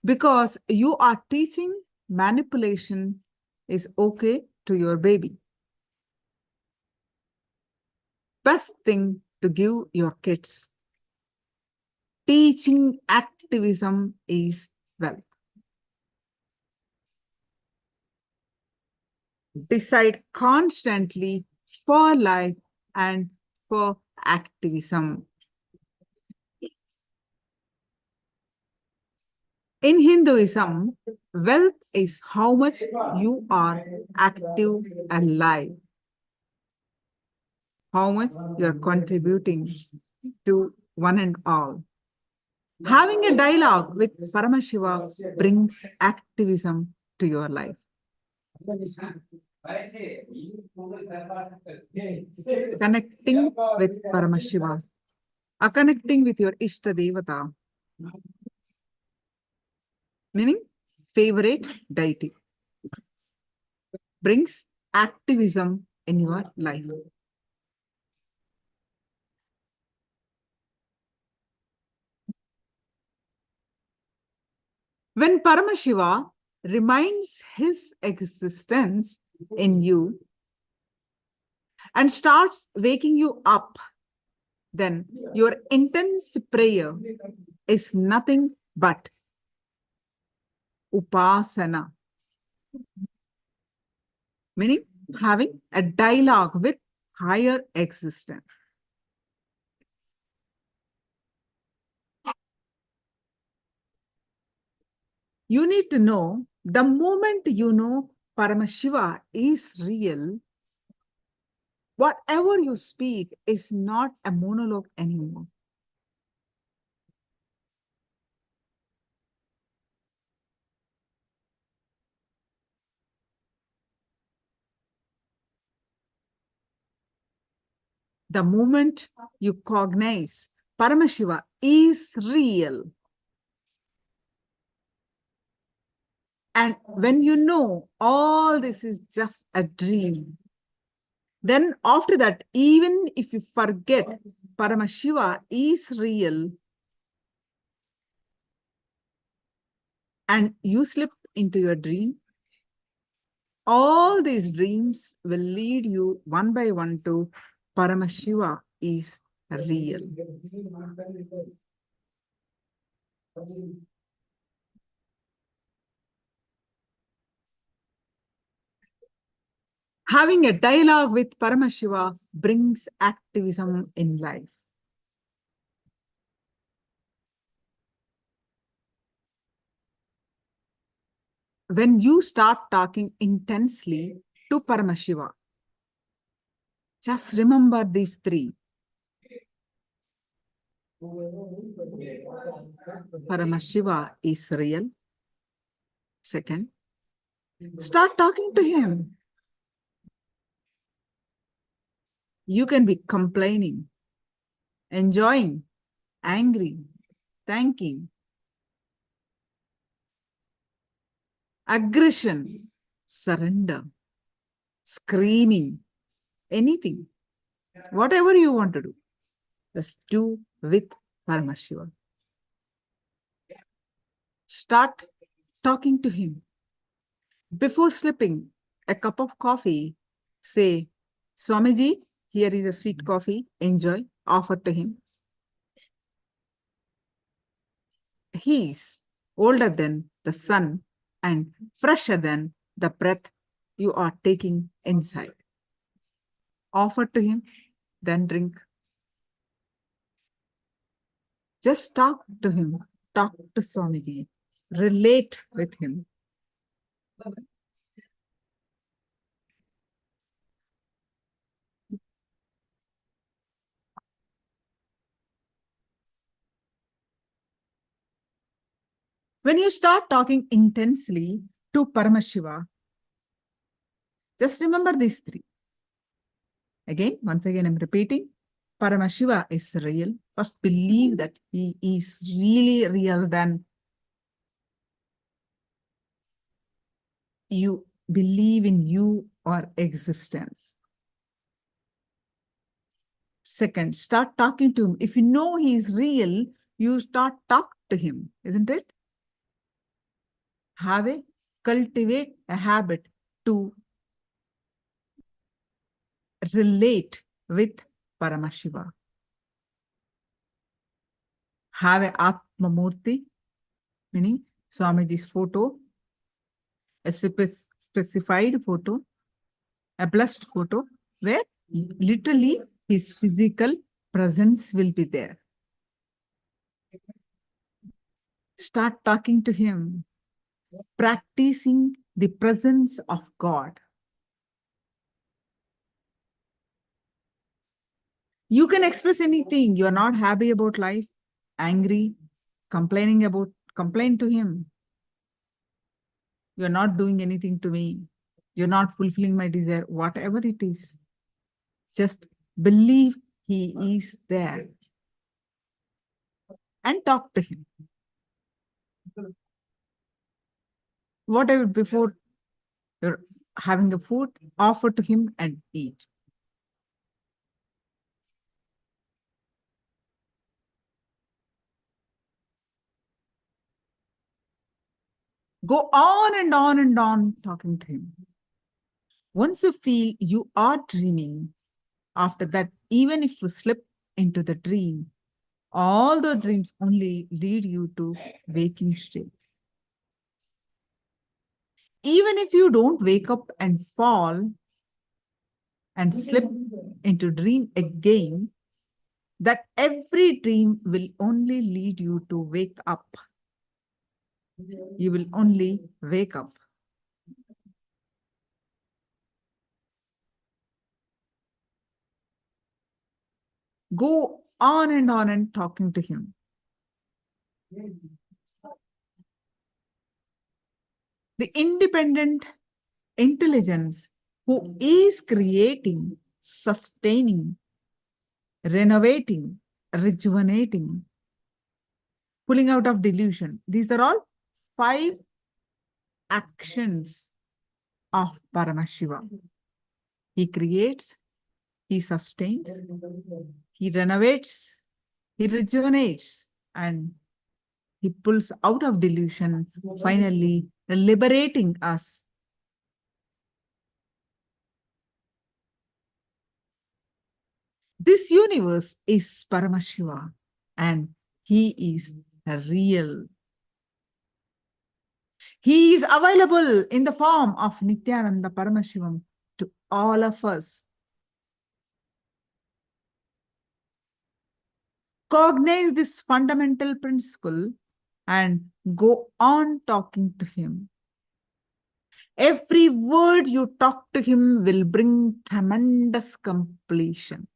Because you are teaching manipulation is okay to your baby. Best thing to give your kids. Teaching activism is wealth. Decide constantly for life and for activism. In Hinduism, wealth is how much you are active and alive, how much you are contributing to one and all. Having a dialogue with Paramashiva brings activism to your life. Connecting with Paramashiva, or connecting with your Ishta Devata, meaning favorite deity, brings activism in your life. When Paramashiva reminds his existence in you and starts waking you up, then your intense prayer is nothing but upasana, meaning having a dialogue with higher existence. You need to know, the moment you know Paramashiva is real, whatever you speak is not a monologue anymore. The moment you cognize Paramashiva is real, and when you know all this is just a dream, then after that, even if you forget Paramashiva is real and you slip into your dream, all these dreams will lead you one by one to Paramashiva is real. Having a dialogue with Paramashiva brings activism in life. When you start talking intensely to Paramashiva, just remember these three. Paramashiva is real. Second, start talking to him. You can be complaining, enjoying, angry, thanking, aggression, surrender, screaming, anything, whatever you want to do, just do with Paramashiva. Start talking to him. Before sleeping, a cup of coffee, say, Swamiji, here is a sweet coffee, enjoy, offer to him. He is older than the sun and fresher than the breath you are taking inside. Offer to him, then drink. Just talk to him, talk to Swamiji, relate with him. When you start talking intensely to Paramashiva, just remember these three. Once again, I'm repeating, Paramashiva is real. First, believe that he is really real, then you believe in you or existence. Second, start talking to him. If you know he is real, you start talk to him, isn't it? Cultivate a habit to relate with Paramashiva. Have a Atma Murti, meaning Swamiji's photo, a specified photo, a blessed photo, where literally his physical presence will be there. Start talking to him, practicing the presence of God. You can express anything. You are not happy about life, angry, complain to him. You are not doing anything to me. You're not fulfilling my desire, whatever it is. Just believe he is there and talk to him. Whatever, before you're having a food, offer to him and eat. Go on and on and on talking to him. Once you feel you are dreaming, after that, even if you slip into the dream, all the dreams only lead you to waking state. Even if you don't wake up and fall and slip into dream again, that every dream will only lead you to wake up. You will only wake up. Go on and talking to him. The independent intelligence who is creating, sustaining, renovating, rejuvenating, pulling out of delusion. These are all 5 actions of Paramashiva. He creates, he sustains, he renovates, he rejuvenates, and he pulls out of delusion, finally liberating us. This universe is Paramashiva, and he is real. He is available in the form of Nithyananda Paramashivam to all of us. Cognize this fundamental principle and go on talking to him. Every word you talk to him will bring tremendous completion.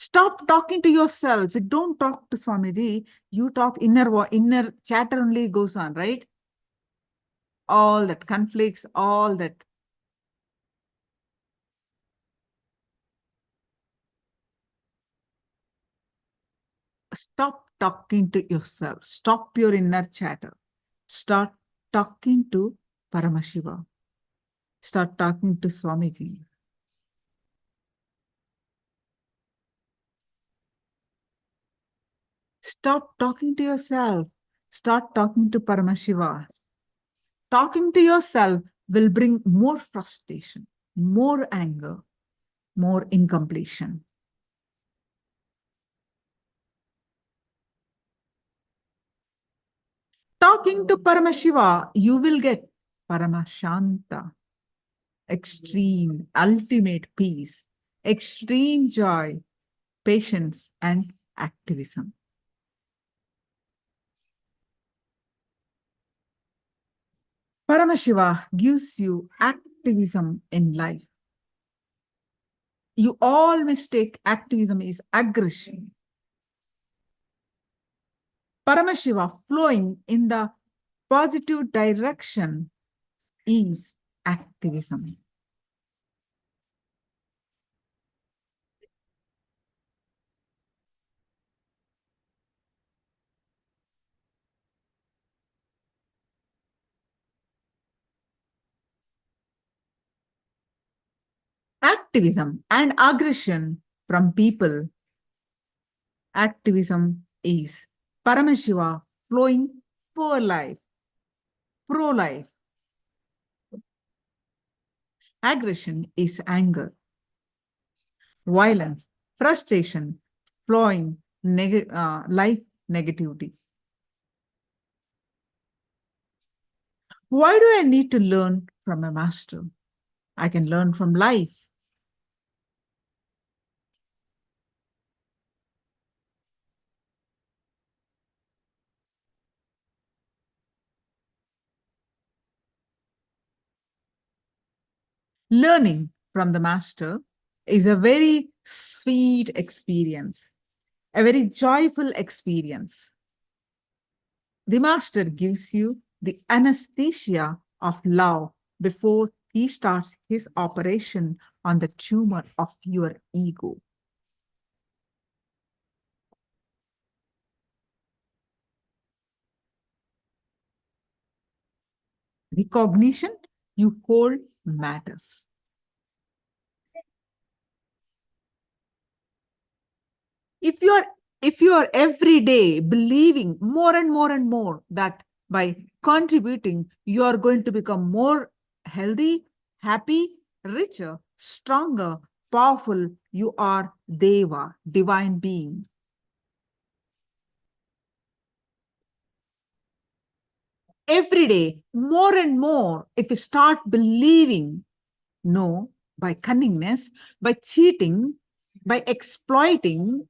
Stop talking to yourself. Don't talk to Swamiji. You talk inner chatter only goes on, right? All that conflicts, all that. Stop talking to yourself. Stop your inner chatter. Start talking to Paramashiva. Start talking to Swamiji. Stop talking to yourself. Start talking to Paramashiva. Talking to yourself will bring more frustration, more anger, more incompletion. Talking to Paramashiva, you will get Paramashanta, extreme, ultimate peace, extreme joy, patience, and activism. Paramashiva gives you activism in life. You all mistake activism is aggression. Paramashiva flowing in the positive direction is activism. Activism and aggression from people. Activism is Paramashiva flowing for life, pro-life. Aggression is anger, violence, frustration, flowing life negativity. Why do I need to learn from a master? I can learn from life. Learning from the master is a very sweet experience, a very joyful experience. The master gives you the anesthesia of love before he starts his operation on the tumor of your ego. The cognition you hold matters. If you are every day believing more and more that by contributing, you are going to become more healthy, happy, richer, stronger, powerful, you are Deva, divine being. Every day, more and more, if you start believing, no, by cunningness, by cheating, by exploiting,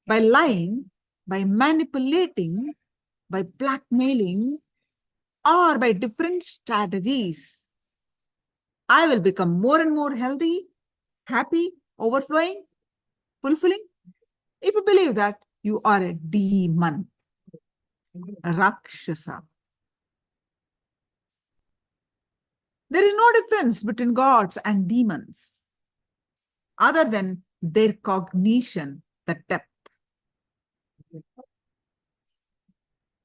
by lying, by manipulating, by blackmailing, or by different strategies, I will become more and more healthy, happy, overflowing, fulfilling. If you believe that, you are a demon, a Rakshasa. There is no difference between gods and demons other than their cognition, the depth.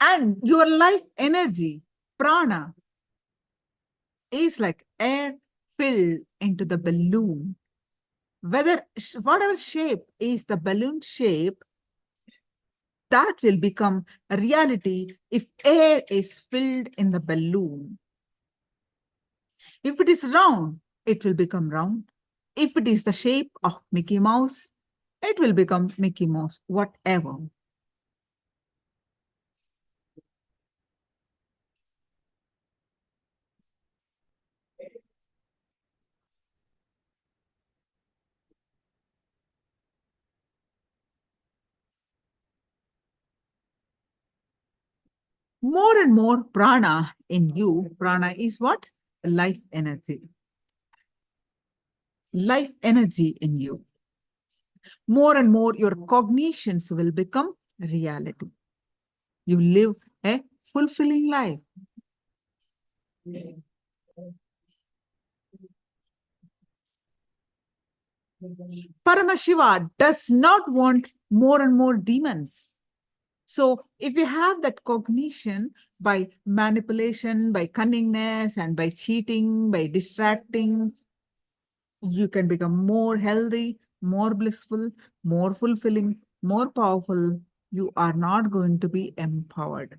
And your life energy, prana, is like air filled into the balloon. Whatever shape is the balloon shape, that will become a reality if air is filled in the balloon. If it is round, it will become round. If it is the shape of Mickey Mouse, it will become Mickey Mouse, whatever. More and more prana in you. Prana is what? Life energy. Life energy in you. more and more your cognitions will become reality. You live a fulfilling life. Paramashiva does not want more and more demons. So if you have that cognition by manipulation, by cunningness, and by cheating, by distracting, you can become more healthy, more blissful, more fulfilling, more powerful. You are not going to be empowered.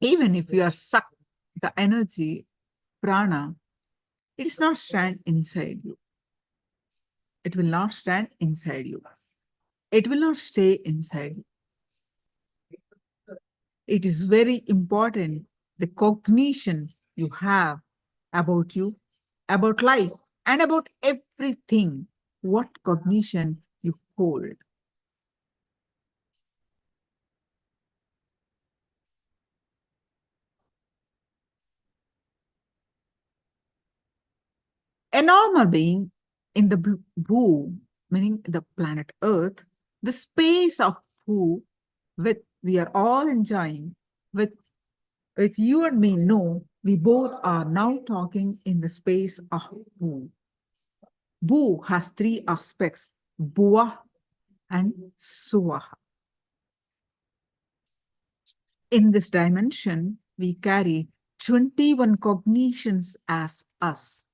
Even if you are sucked the energy, prana, it is not stand inside you. It will not stand inside you. It will not stay inside you. It is very important the cognition you have about you, about life, and about everything. What cognition you hold. A normal being in the Bhu, meaning the planet Earth, the space of Bhu, with we are all enjoying, with you and me know, we both are now talking in the space of Bhu. Bhu has three aspects, Bhuva and Suvaha. In this dimension, we carry 21 cognitions as us.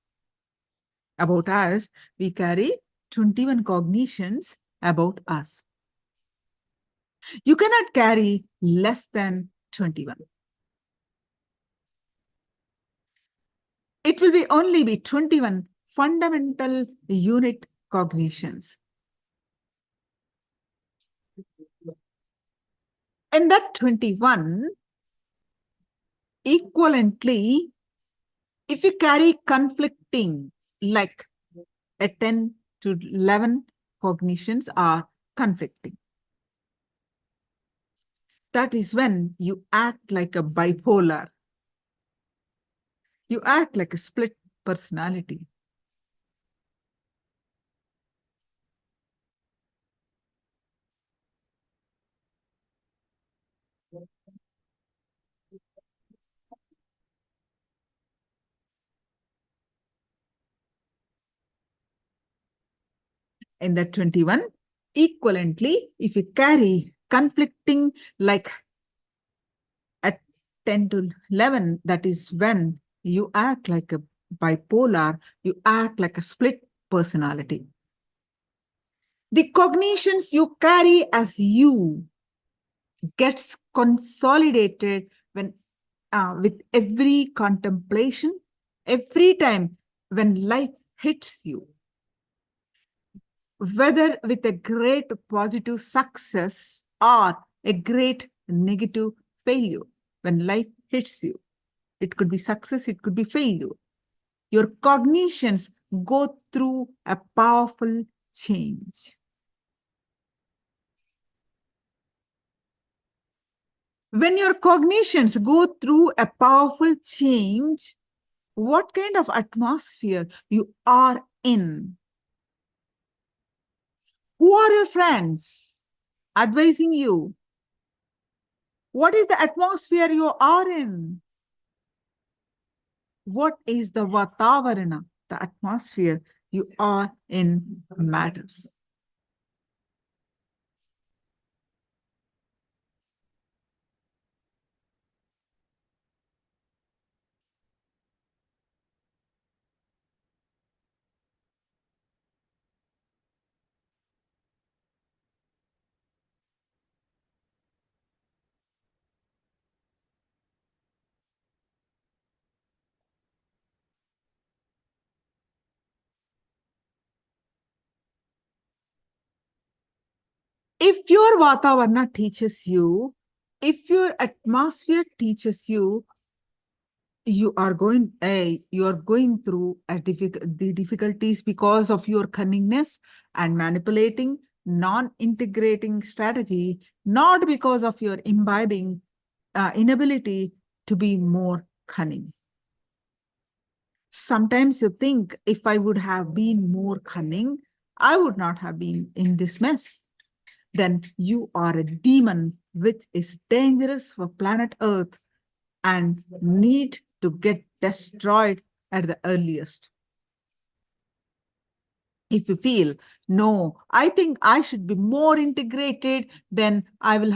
About us, we carry 21 cognitions about us. You cannot carry less than 21. It will be only be 21 fundamental unit cognitions. And that 21, equivalently, if you carry conflicting, like a 10 to 11 cognitions are conflicting. That is when you act like a bipolar. You act like a split personality. In that 21, equivalently, if you carry conflicting like at 10 to 11, that is when you act like a bipolar, you act like a split personality. The cognitions you carry as you gets consolidated when with every contemplation, every time when life hits you. Whether with a great positive success or a great negative failure, when life hits you, it could be success, it could be failure. Your cognitions go through a powerful change. When your cognitions go through a powerful change, what kind of atmosphere you are in? Who are your friends advising you? What is the atmosphere you are in? What is the Vatavarana, the atmosphere you are in matters. If your Vatavarana teaches you, if your atmosphere teaches you, you are going through the difficulties because of your cunningness and manipulating, non-integrating strategy, not because of your imbibing inability to be more cunning. Sometimes you think, if I would have been more cunning, I would not have been in this mess. Then you are a demon which is dangerous for planet Earth and need to get destroyed at the earliest. If you feel, no, I think I should be more integrated, then I will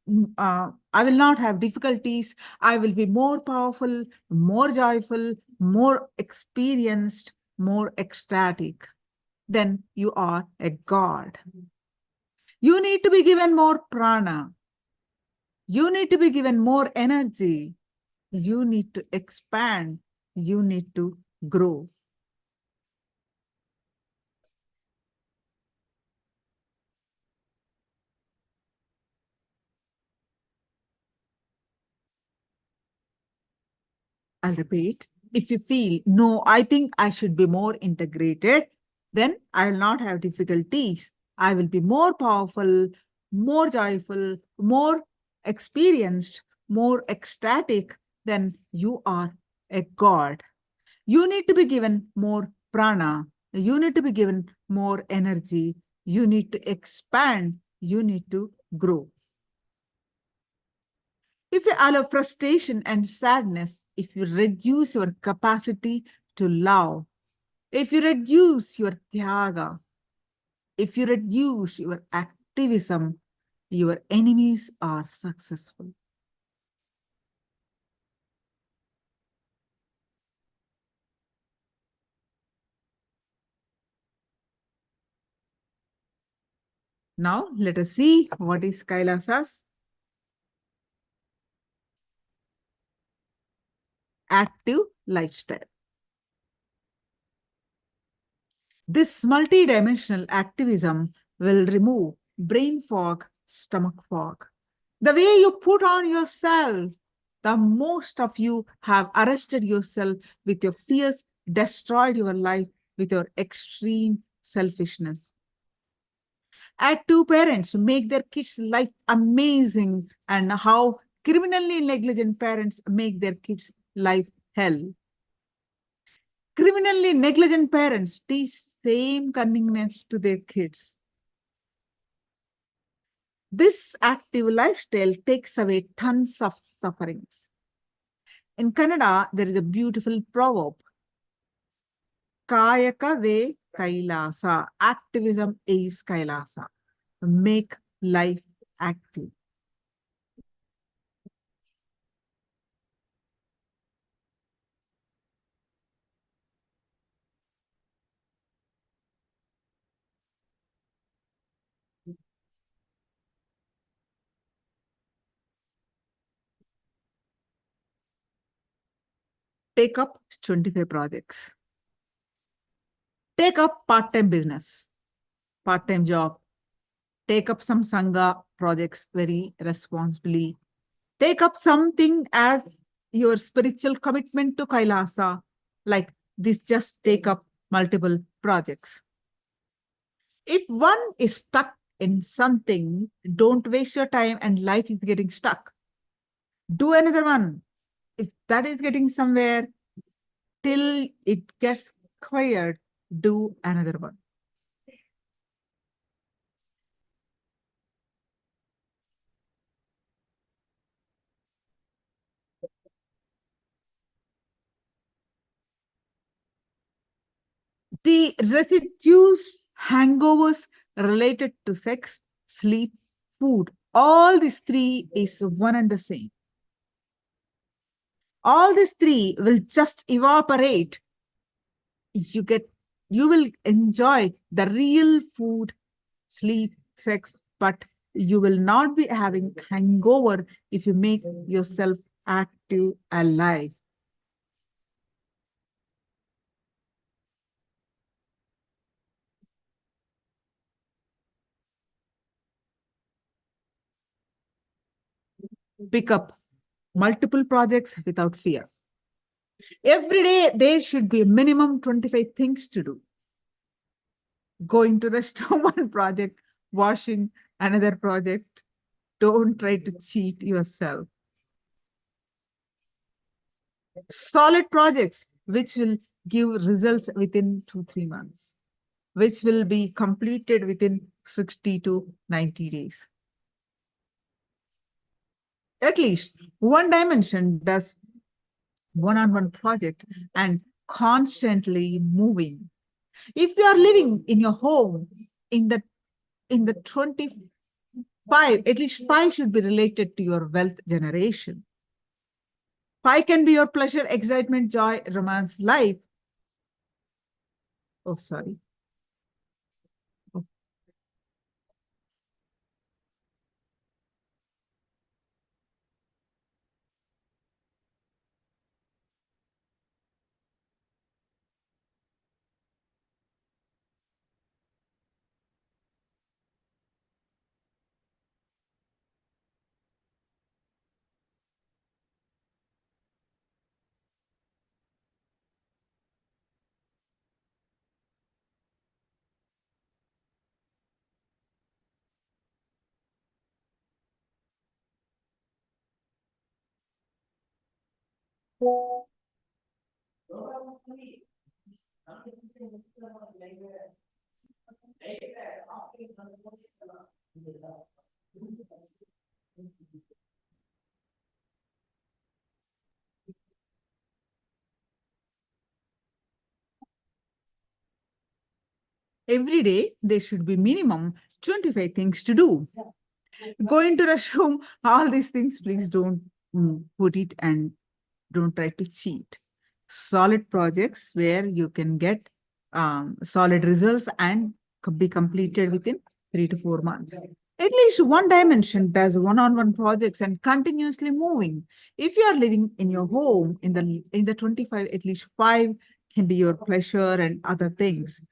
not have difficulties. I will be more powerful, more joyful, more experienced, more ecstatic. Then you are a god. You need to be given more prana. You need to be given more energy. You need to expand. You need to grow. I'll repeat. If you feel, no, I think I should be more integrated, then I will not have difficulties. I will be more powerful, more joyful, more experienced, more ecstatic. Then you are a god. You need to be given more prana. You need to be given more energy. You need to expand. You need to grow. If you allow frustration and sadness, if you reduce your capacity to love, if you reduce your tyaga, if you reduce your activism, your enemies are successful. Now, let us see what is Kailasa's active lifestyle. This multidimensional activism will remove brain fog, stomach fog. The way you put on yourself, the most of you have arrested yourself with your fears, destroyed your life with your extreme selfishness. Add two parents to make their kids' life amazing, and how criminally negligent parents make their kids' life hell. Criminally negligent parents teach same cunningness to their kids. This active lifestyle takes away tons of sufferings. In Kannada, there is a beautiful proverb. Kayaka ve Kailasa. Activism is Kailasa. Make life active. Take up 25 projects. Take up part-time business, part-time job. Take up some Sangha projects very responsibly. Take up something as your spiritual commitment to Kailasa, like this. Just take up multiple projects. If one is stuck in something, don't waste your time and life is getting stuck. Do another one. If that is getting somewhere, till it gets cleared, do another one. The residues, hangovers related to sex, sleep, food, all these three is one and the same. All these three will just evaporate. You will enjoy the real food, sleep, sex, but you will not be having hangover if you make yourself active, alive. Pick up multiple projects without fear. Every day, there should be minimum 25 things to do. Going to restaurant, one project, washing, another project. Don't try to cheat yourself. Solid projects which will give results within 2-3 months, which will be completed within 60 to 90 days. At least one dimension does one-on-one project and constantly moving. If you are living in your home in the 25, at least 5 should be related to your wealth generation. 5 can be your pleasure, excitement, joy, romance, life. Oh, sorry. Oh. Every day, there should be minimum 25 things to do. Go into restroom, all these things, please don't put it and don't try to cheat. Solid projects where you can get solid results and be completed within 3 to 4 months. At least one dimension does one-on-one projects and continuously moving. If you are living in your home in the 25, at least 5 can be your pleasure and other things.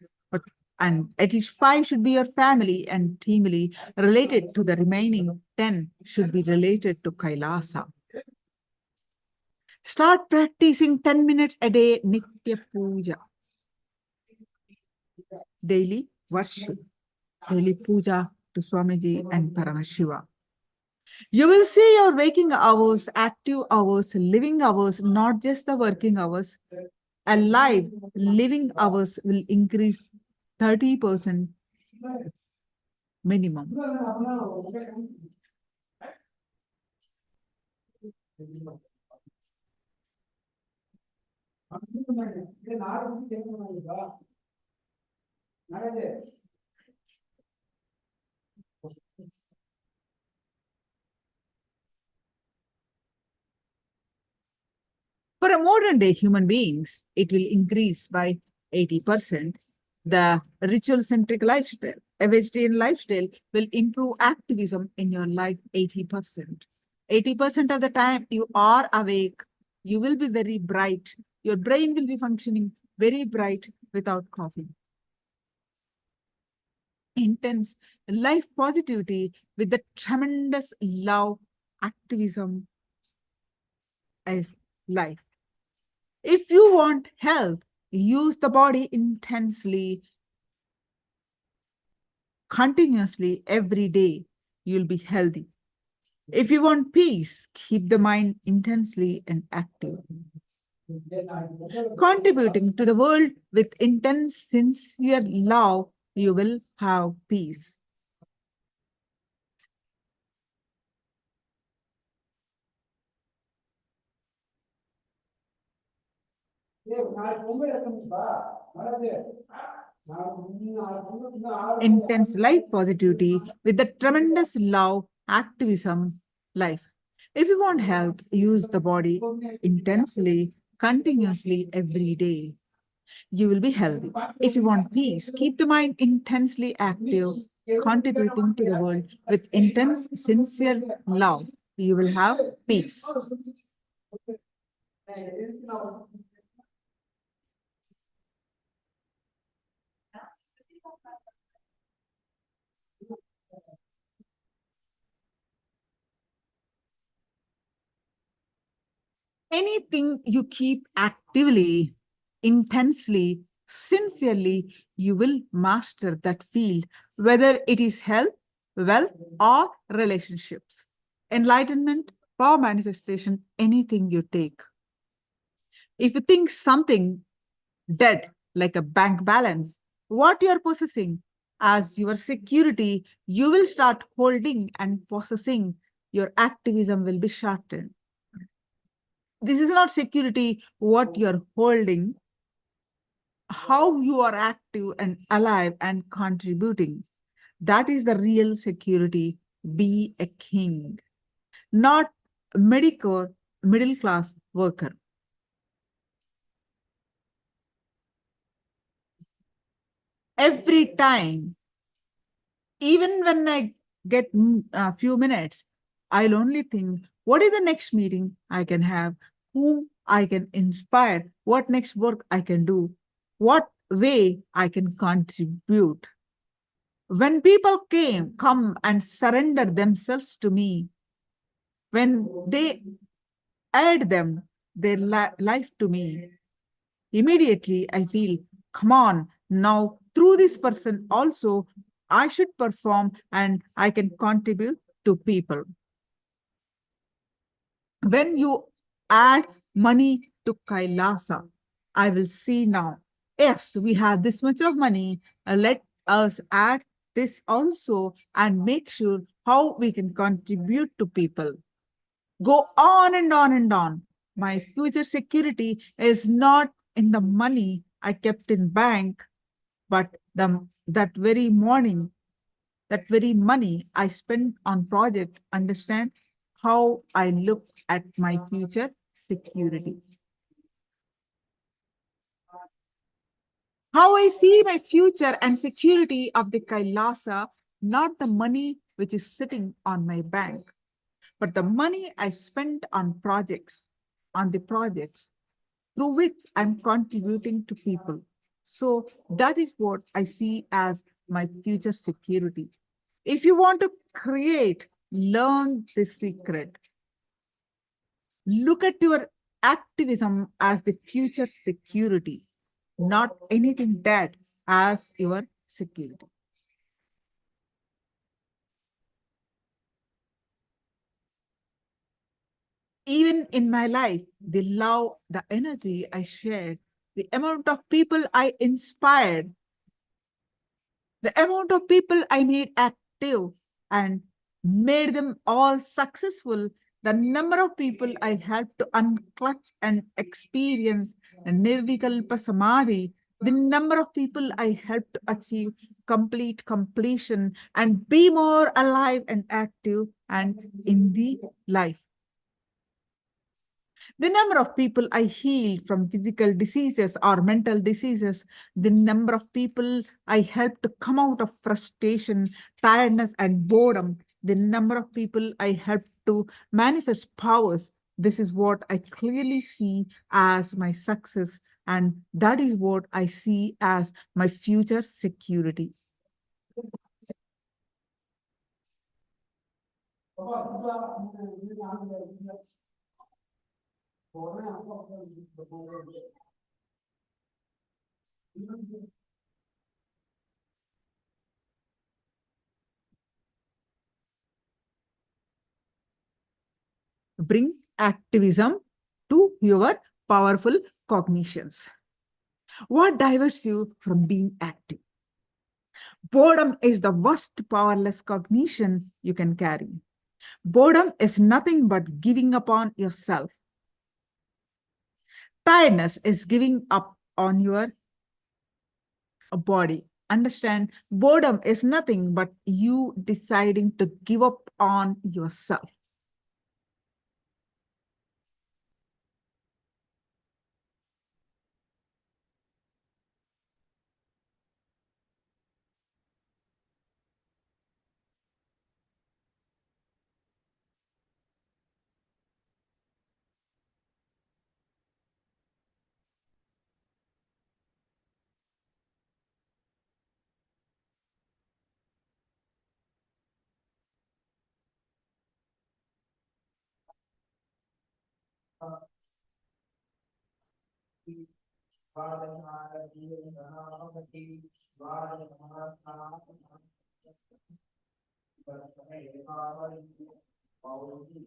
And at least 5 should be your family and teamly related to the remaining 10 should be related to Kailasa. Start practicing 10 minutes a day, Nitya Puja. Daily worship, daily puja to Swamiji and Paramashiva. You will see your waking hours, active hours, living hours, not just the working hours. Alive, living hours will increase 30% minimum. For a modern day human beings, it will increase by 80%. The ritual-centric lifestyle, a vegetarian lifestyle, will improve activism in your life 80%. 80% of the time you are awake, you will be very bright. Your brain will be functioning very bright without coffee. Intense life positivity with the tremendous love, activism as life. If you want health, use the body intensely, continuously, every day. You'll be healthy. If you want peace, keep the mind intensely and active. Contributing to the world with intense, sincere love, you will have peace. Intense life positivity with the tremendous love, activism, life. If you want health, use the body intensely, continuously, every day. You will be healthy. If you want peace, keep the mind intensely active, contributing to the world with intense, sincere love. You will have peace. Anything you keep actively, intensely, sincerely, you will master that field, whether it is health, wealth, or relationships. Enlightenment, power manifestation, anything you take. If you think something dead like a bank balance. What you are possessing as your security, you will start holding and possessing. Your activism will be shortened. This is not security, what you are holding, how you are active and alive and contributing. That is the real security. Be a king, not mediocre middle class worker. Every time, even when I get a few minutes, I'll only think, what is the next meeting I can have? Whom I can inspire? What next work I can do? What way I can contribute? When people come and surrender themselves to me, when they add them, their life to me, immediately I feel, come on, now through this person also, I should perform and I can contribute to people. When you add money to Kailasa, I will see now, yes, we have this much of money, let us add this also and make sure how we can contribute to people. Go on and on and on. My future security is not in the money I kept in bank, but that very morning, that very money I spent on project, understand how I look at my future security. How I see my future and security of the Kailasa, not the money which is sitting on my bank, but the money I spent on the projects through which I'm contributing to people. So that is what I see as my future security. If you want to create, learn this secret. Look at your activism as the future security, not anything dead as your security. Even in my life, the love, the energy I shared, the amount of people I inspired, the amount of people I made active and made them all successful, the number of people I helped to unclutch and experience Nirvikalpa Samadhi, the number of people I helped to achieve complete completion and be more alive and active and in the life. The number of people I healed from physical diseases or mental diseases, the number of people I helped to come out of frustration, tiredness, and boredom, the number of people I helped to manifest powers. This is what I clearly see as my success, and that is what I see as my future security. Bring activism to your powerful cognitions. What diverts you from being active? Boredom is the worst powerless cognition you can carry. Boredom is nothing but giving up on yourself. Tiredness is giving up on your body. Understand, boredom is nothing but you deciding to give up on yourself.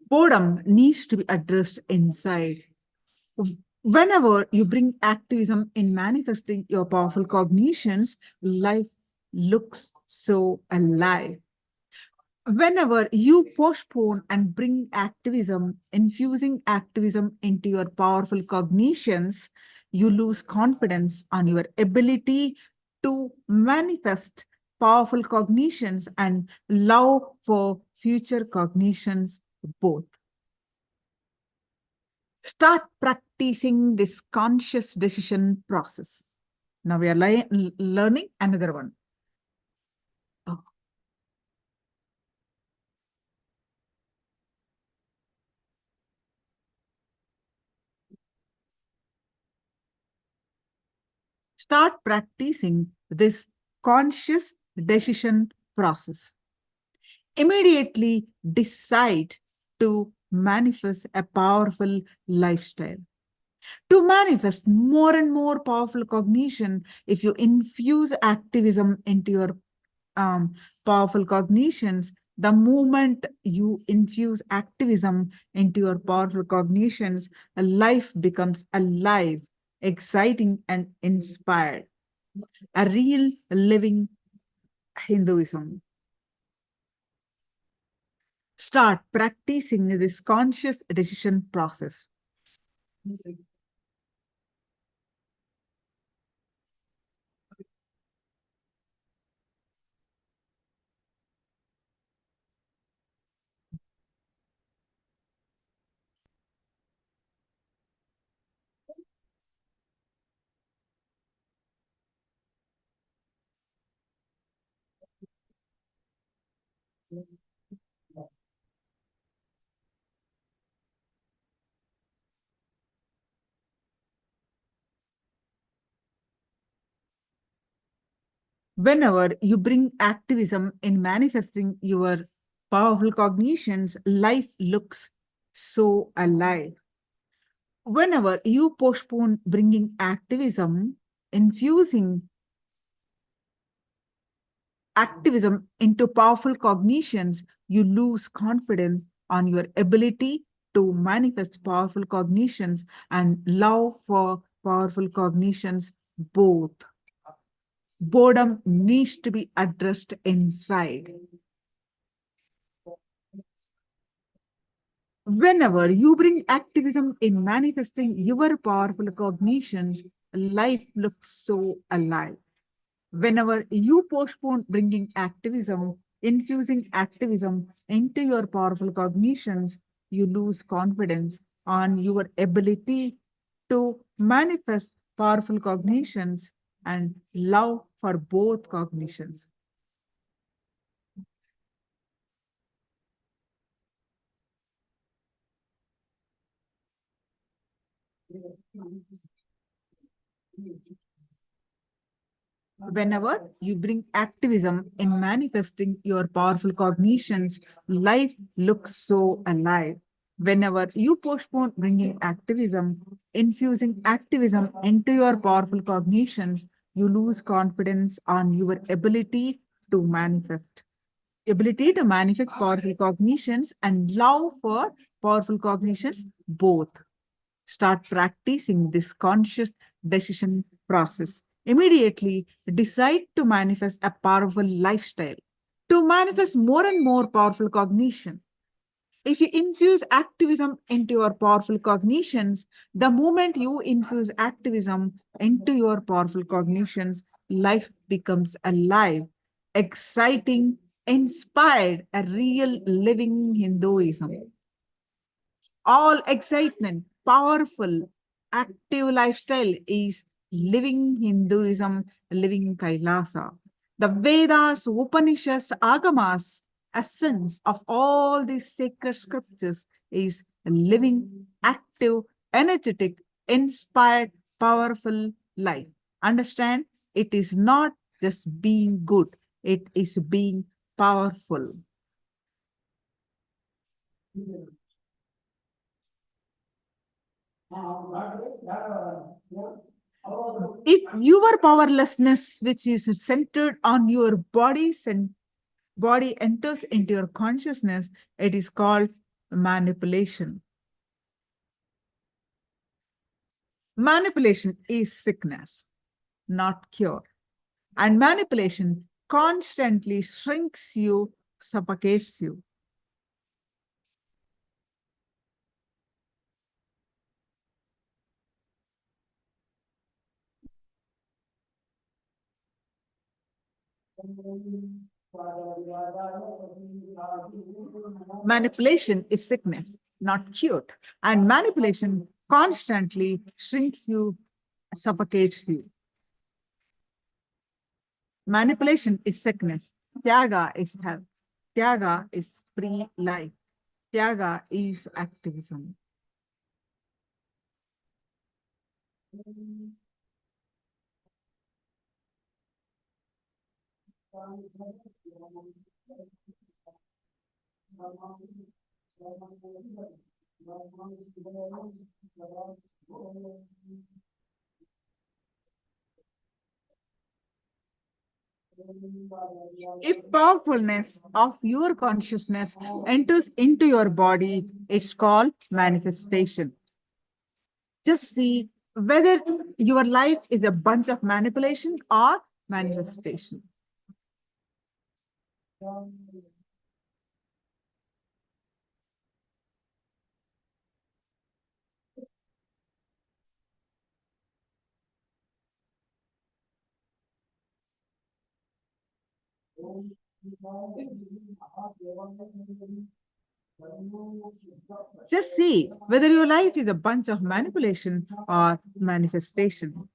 Boredom needs to be addressed inside. Whenever you bring activism in manifesting your powerful cognitions, life looks so alive. Whenever you postpone and bring activism, infusing activism into your powerful cognitions, you lose confidence on your ability to manifest powerful cognitions and love for future cognitions both. Start practicing this conscious decision process. Now we are learning another one. Oh. Start practicing this conscious decision process. Immediately decide to manifest a powerful lifestyle. To manifest more and more powerful cognition, if you infuse activism into your powerful cognitions, the moment you infuse activism into your powerful cognitions, life becomes alive, exciting, and inspired. A real living Hinduism. Start practicing this conscious decision process. Whenever you bring activism in manifesting your powerful cognitions, life looks so alive. Whenever you postpone bringing activism, infusing activism into powerful cognitions, you lose confidence on your ability to manifest powerful cognitions and love for powerful cognitions both. Boredom needs to be addressed inside. Whenever you bring activism in manifesting your powerful cognitions, life looks so alive. Whenever you postpone bringing activism, infusing activism into your powerful cognitions, you lose confidence on your ability to manifest powerful cognitions and love for both cognitions. Whenever you bring activism in manifesting your powerful cognitions, life looks so alive. Whenever you postpone bringing activism, infusing activism into your powerful cognitions, you lose confidence on your ability to manifest. Ability to manifest powerful cognitions and love for powerful cognitions both. Start practicing this conscious decision process. Immediately decide to manifest a powerful lifestyle. To manifest more and more powerful cognition, if you infuse activism into your powerful cognitions, the moment you infuse activism into your powerful cognitions, life becomes alive, exciting, inspired, a real living Hinduism. All excitement, powerful, active lifestyle is living Hinduism, living Kailasa. The Vedas, Upanishads, Agamas, essence of all these sacred scriptures is living, active, energetic, inspired, powerful life. Understand? It is not just being good, it is being powerful. If your powerlessness, which is centered on your body, body enters into your consciousness, it is called manipulation. Manipulation is sickness, not cure. And manipulation constantly shrinks you, suffocates you. Manipulation is sickness, not cured. And manipulation constantly shrinks you, suffocates you. Manipulation is sickness. Tyaga is health. Tyaga is free life. Tyaga is activism. If powerfulness of your consciousness enters into your body, it's called manifestation. Just see whether your life is a bunch of manipulation or manifestation. Just see whether your life is a bunch of manipulation or manifestation.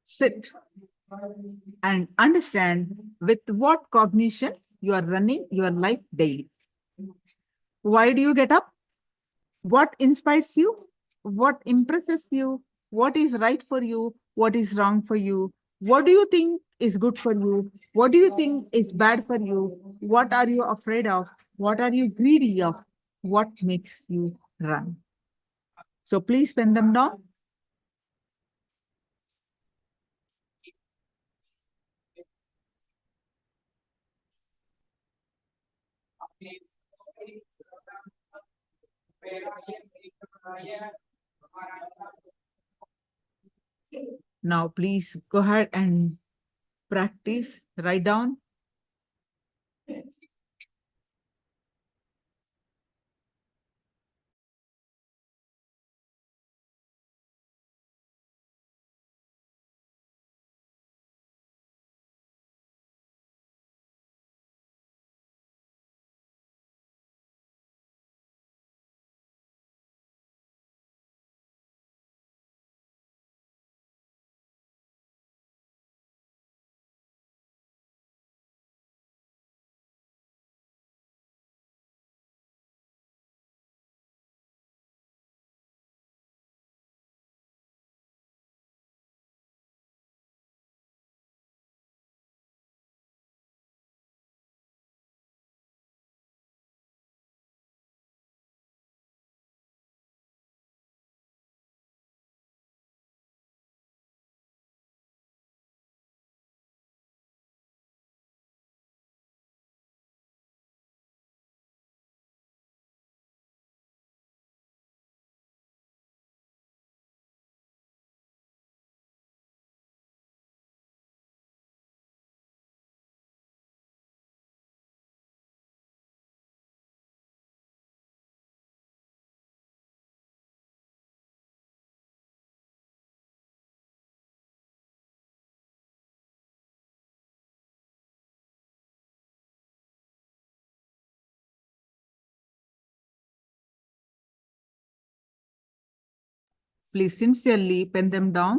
Sit and understand with what cognition you are running your life daily. Why do you get up? What inspires you? What impresses you? What is right for you? What is wrong for you? What do you think is good for you? What do you think is bad for you? What are you afraid of? What are you greedy of? What makes you run? So please pen them down. Now please go ahead and practice. Write down. Please sincerely pen them down.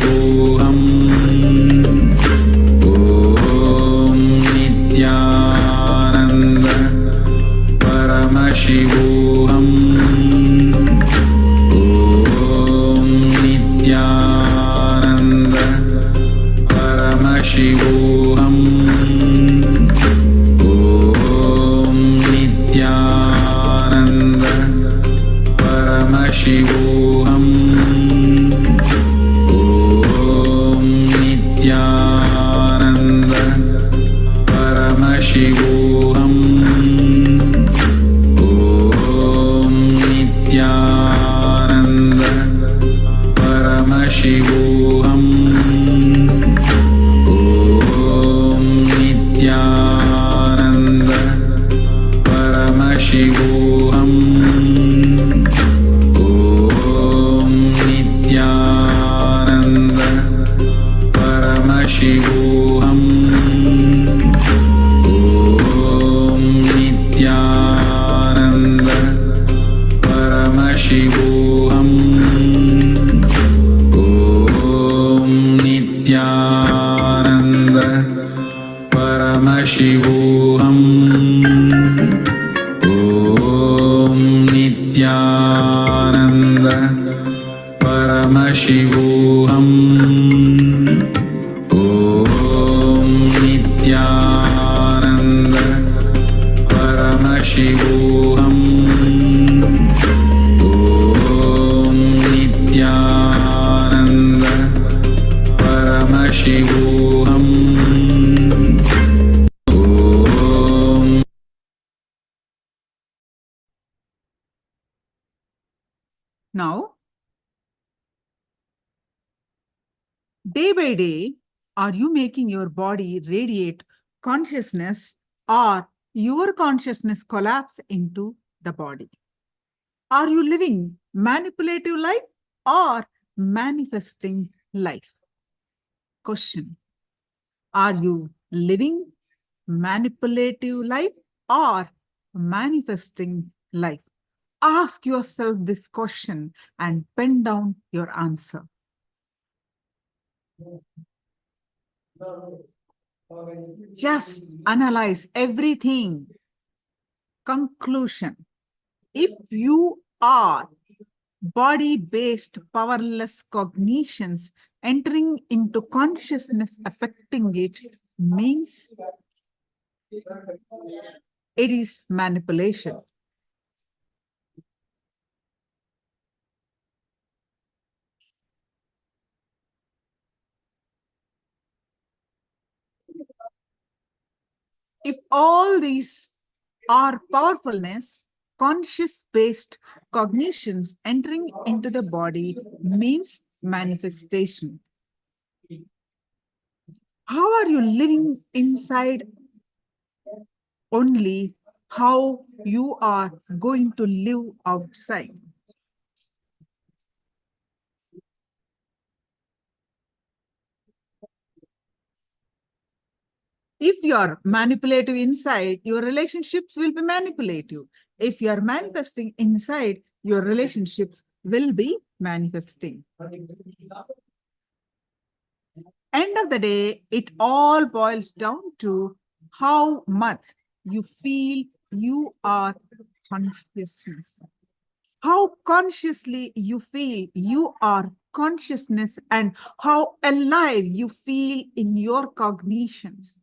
Paramashivoham Om Nityananda Paramashivoham Om Nityananda Paramashivoham Om Nityananda Paramashivoham Om Nityananda Paramashivoham Om Nityananda Paramashivoham Om Nityananda Paramashivoham Om Nityananda Paramashivoham Om Nityananda Paramashivoham Om Nityananda Paramashivoham Om Nityananda Paramashivoham Om Nityananda Paramashivoham Om Nityananda Paramashivoham Om. Now, day by day, are you making your body radiate consciousness, or your consciousness collapse into the body? Are you living manipulative life or manifesting life? Question. Are you living manipulative life or manifesting life? Ask yourself this question and pen down your answer. Just analyze everything. Conclusion. If you are body-based powerless cognitions entering into consciousness affecting it, means it is manipulation. If all these are powerfulness, conscious-based cognitions entering into the body means manifestation. How are you living inside? Only how you are going to live outside. If you are manipulative inside, your relationships will be manipulative. If you are manifesting inside, your relationships will be manifesting. End of the day, it all boils down to how much you feel you are consciousness. How consciously you feel you are consciousness, and how alive you feel in your cognitions.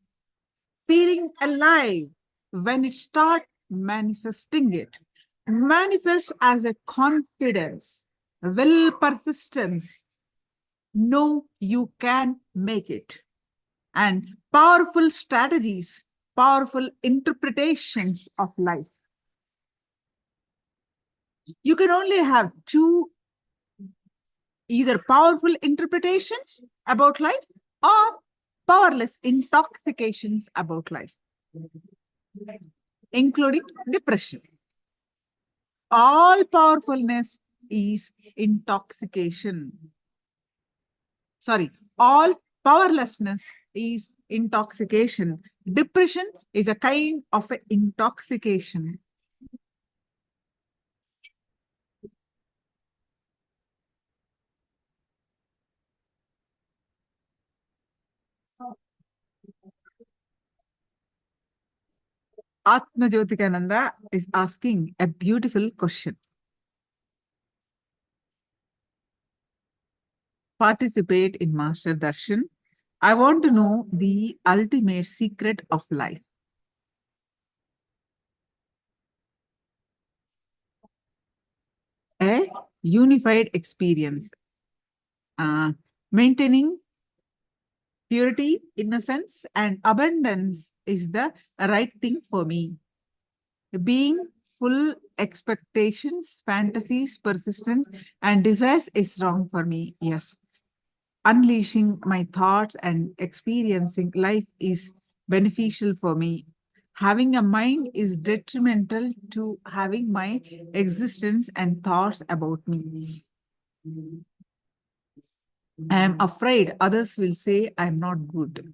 Feeling alive when it starts manifesting it. Manifest as a confidence, will, persistence. Know you can make it. And powerful strategies, powerful interpretations of life. You can only have two, either powerful interpretations about life or powerless intoxications about life, including depression. All powerfulness is intoxication. Sorry, all powerlessness is intoxication. Depression is a kind of an intoxication. Atma Jyotikananda is asking a beautiful question. Participate in Master Darshan. I want to know the ultimate secret of life. A unified experience. Maintaining purity, innocence, and abundance is the right thing for me. Being full expectations, fantasies, persistence, and desires is wrong for me. Yes. Unleashing my thoughts and experiencing life is beneficial for me. Having a mind is detrimental to having my existence and thoughts about me. I am afraid others will say I'm not good.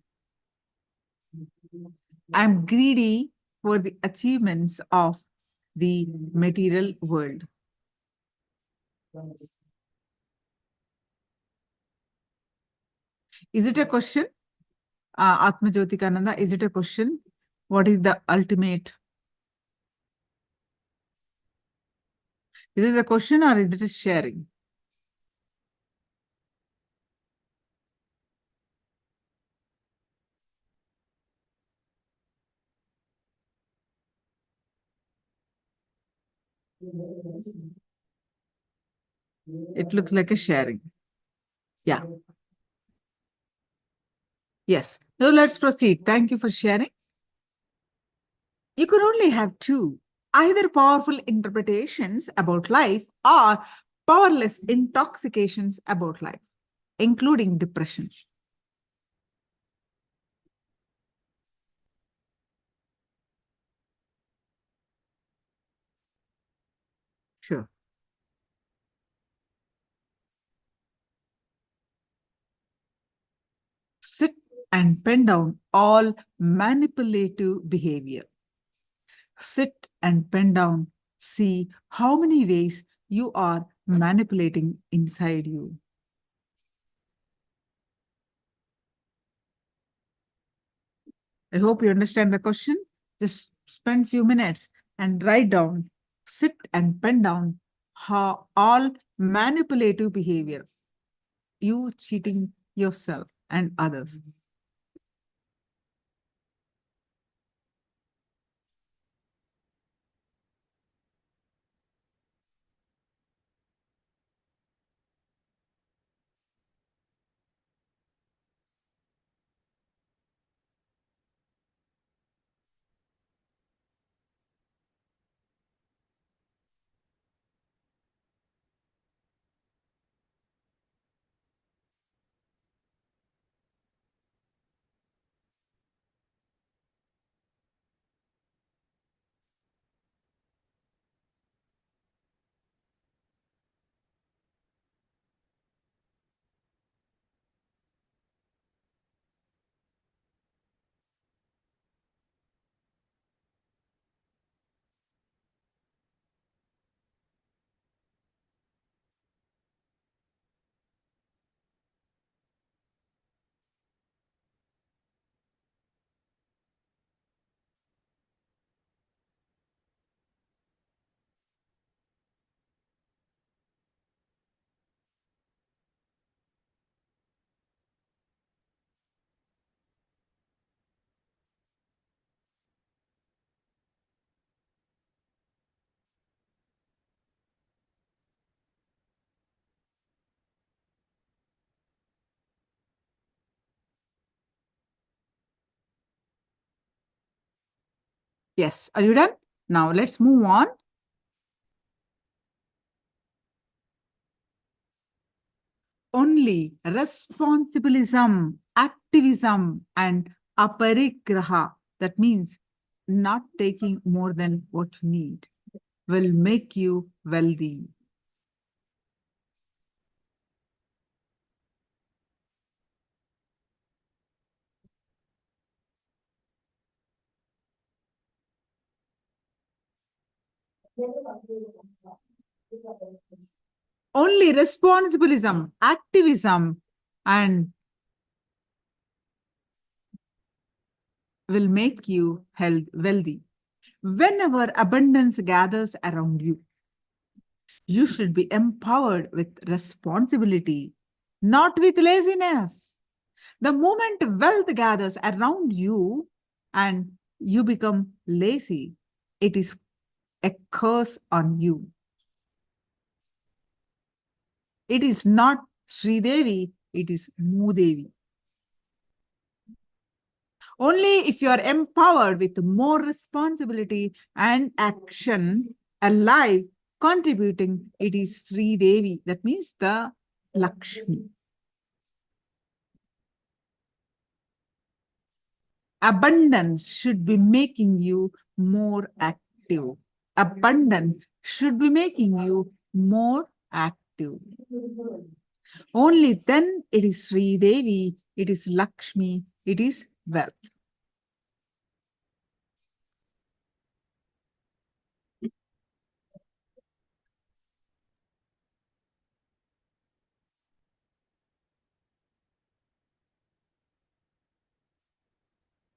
I'm greedy for the achievements of the material world. Is it a question? Atma Jyotikananda, is it a question? What is the ultimate? Is it a question or is it a sharing? It looks like a sharing. Yeah. Yes. So let's proceed. Thank you for sharing. You can only have two, either powerful interpretations about life or powerless intoxications about life, including depression. Sure. Sit and pen down all manipulative behavior. Sit and pen down. See how many ways you are manipulating inside you. I hope you understand the question. Just spend a few minutes and write down, sit and pen down how all manipulative behavior, you cheating yourself and others. Yes, are you done? Now let's move on. Only responsibilism, activism, and aparigraha, that means not taking more than what you need, will make you wealthy. Only responsibilism, activism, and will make you wealthy. Whenever abundance gathers around you, you should be empowered with responsibility, not with laziness. The moment wealth gathers around you and you become lazy, it is a curse on you. It is not Sri Devi, it is Mudevi. Only if you are empowered with more responsibility and action, alive, contributing, it is Sri Devi. That means the Lakshmi. Abundance should be making you more active. Abundance should be making you more active. Only then it is Sri Devi, it is Lakshmi, it is wealth.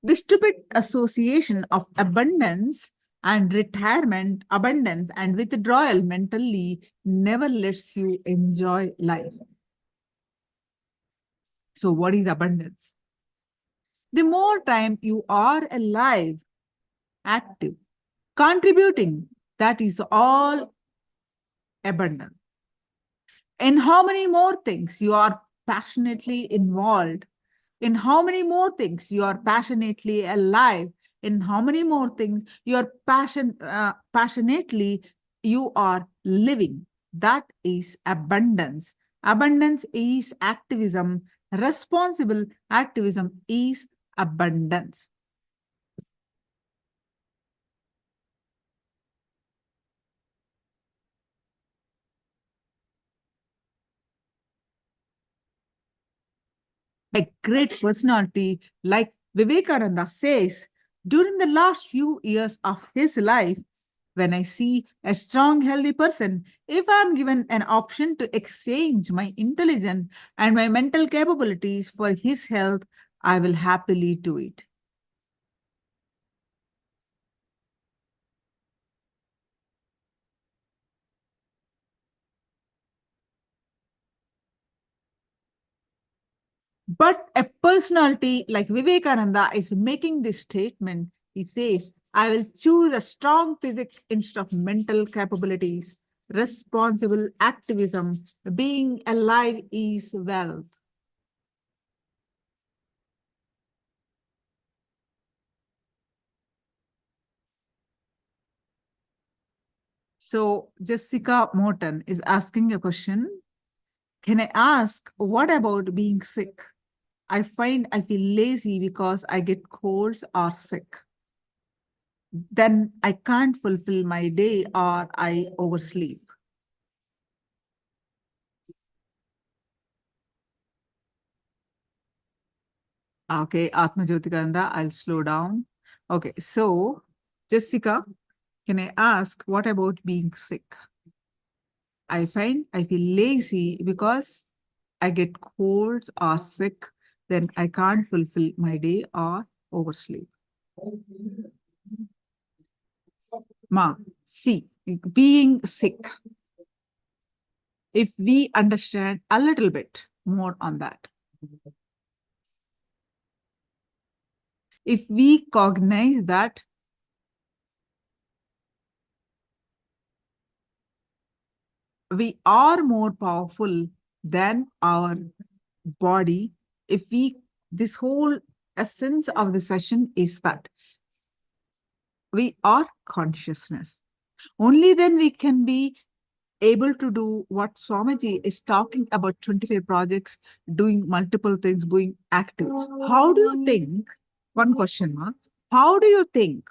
The stupid association of abundance and retirement, abundance and withdrawal mentally never lets you enjoy life. So what is abundance? The more time you are alive, active, contributing, that is all abundant. In how many more things you are passionately involved, in how many more things you are passionately alive, in how many more things you are passionately you are living, that is abundance. Abundance is activism. Responsible activism is abundance. A great personality like Vivekananda says, during the last few years of his life, when I see a strong, healthy person, if I'm given an option to exchange my intelligence and my mental capabilities for his health, I will happily do it. But a personality like Vivekananda is making this statement. He says, I will choose a strong physics instead of mental capabilities. Responsible activism, being alive is wealth. So Jessica Morton is asking a question. Can I ask, what about being sick? I find I feel lazy because I get colds or sick. Then I can't fulfill my day or I oversleep. Okay, Atma Jyotikanda, I'll slow down. Okay, so Jessica, can I ask, what about being sick? I find I feel lazy because I get colds or sick, then I can't fulfill my day or oversleep. Ma, see, being sick, if we understand a little bit more on that, if we cognize that we are more powerful than our body, if we, this whole essence of the session is that we are consciousness. Only then we can be able to do what Swamiji is talking about, 25 projects, doing multiple things, being active. How do you think, one question, Ma, how do you think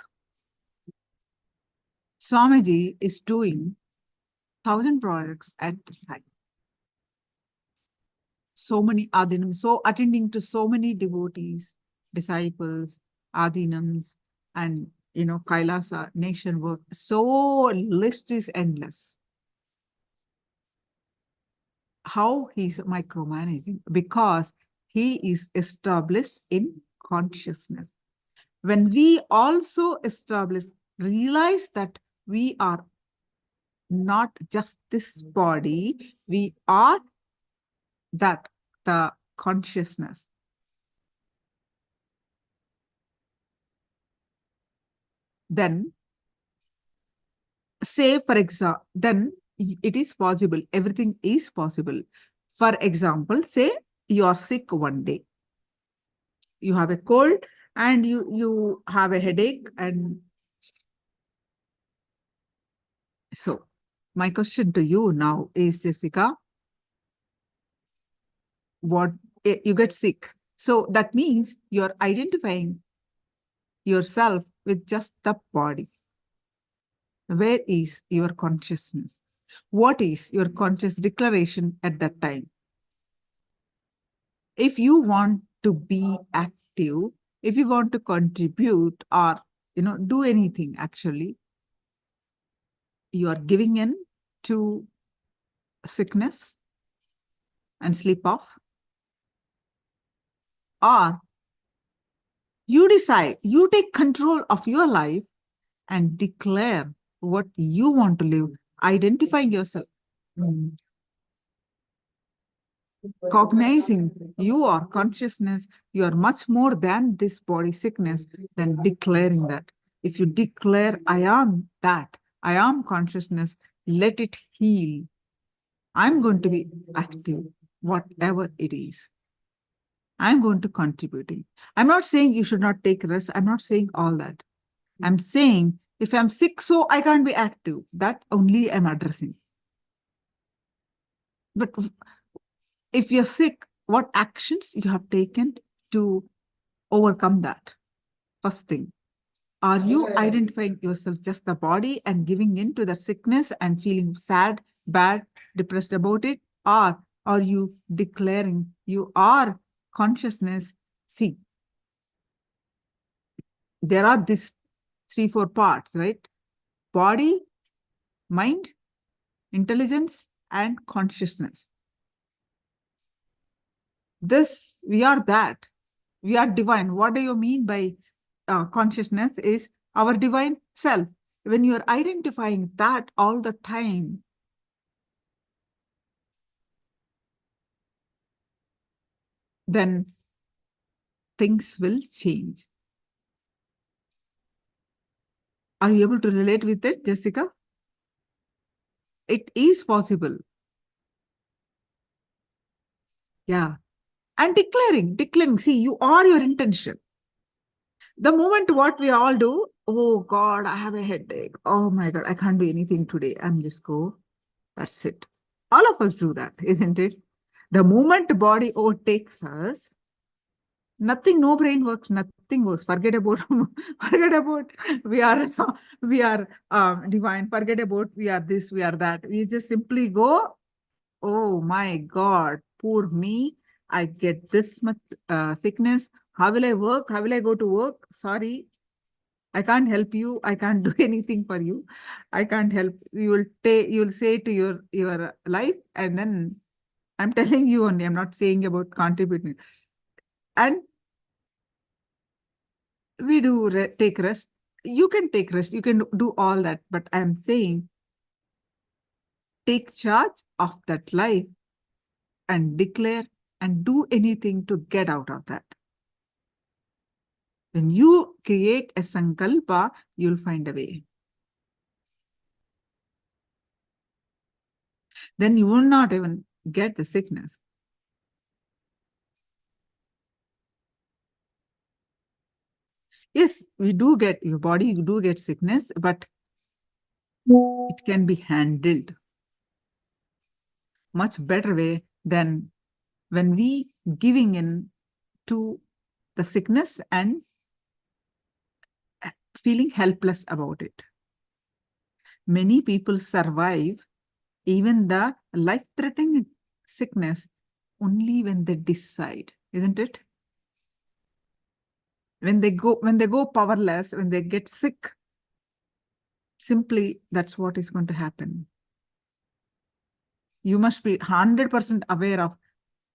Swamiji is doing 1,000 projects at a time? So many adhinams, so attending to so many devotees, disciples, adhinams, and Kailasa, nation work. So list is endless. How he's micromanaging? Because he is established in consciousness. When we also establish realize that we are not just this body, we are that, the consciousness. Then, say for example, then it is possible, everything is possible. For example, say you are sick one day. You have a cold and you have a headache. And so my question to you now is, Jessica, what you get sick. So that means you're identifying yourself with just the body. Where is your consciousness? What is your conscious declaration at that time? If you want to be active, if you want to contribute or do anything, actually, you are giving in to sickness and sleep off, or you decide, you take control of your life and declare what you want to live, identifying yourself, cognizing you are consciousness, you are much more than this body sickness, then declaring that. If you declare, I am that, I am consciousness, let it heal. I'm going to be active, whatever it is. I'm going to contribute. I'm not saying you should not take rest. I'm not saying all that. I'm saying if I'm sick, so I can't be active. That only I'm addressing. But if you're sick, what actions you have taken to overcome that? First thing, are you identifying yourself just the body and giving in to the sickness and feeling sad, bad, depressed about it? Or are you declaring you are consciousness? See, there are these 3-4 parts, right? Body, mind, intelligence, and consciousness. This, we are that. We are divine. What do you mean by consciousness? Is our divine self. When you are identifying that all the time, then things will change. Are you able to relate with it, Jessica? It is possible. Yeah. And declaring, see, you are your intention. The moment what we all do, oh God, I have a headache. Oh my God, I can't do anything today. I'm just go. That's it. All of us do that, isn't it? The moment the body overtakes us, nothing, no brain works, nothing works. Forget about, we are divine. Forget about we are this, we are that. We just simply go, oh my God, poor me. I get this much sickness. How will I work? How will I go to work? Sorry, I can't help you. I can't do anything for you. I can't help. You will say to your life, and then I'm telling you only. I'm not saying about contributing. And we do take rest. You can take rest. You can do all that. But I'm saying, take charge of that life and declare and do anything to get out of that. When you create a sankalpa, you'll find a way. Then you will not even get the sickness. Yes, we do get, your body, you do get sickness, but it can be handled much better way than when we giving in to the sickness and feeling helpless about it. Many people survive even the life-threatening sickness only when they decide, isn't it? When they go powerless, when they get sick, simply that's what is going to happen. You must be 100% aware of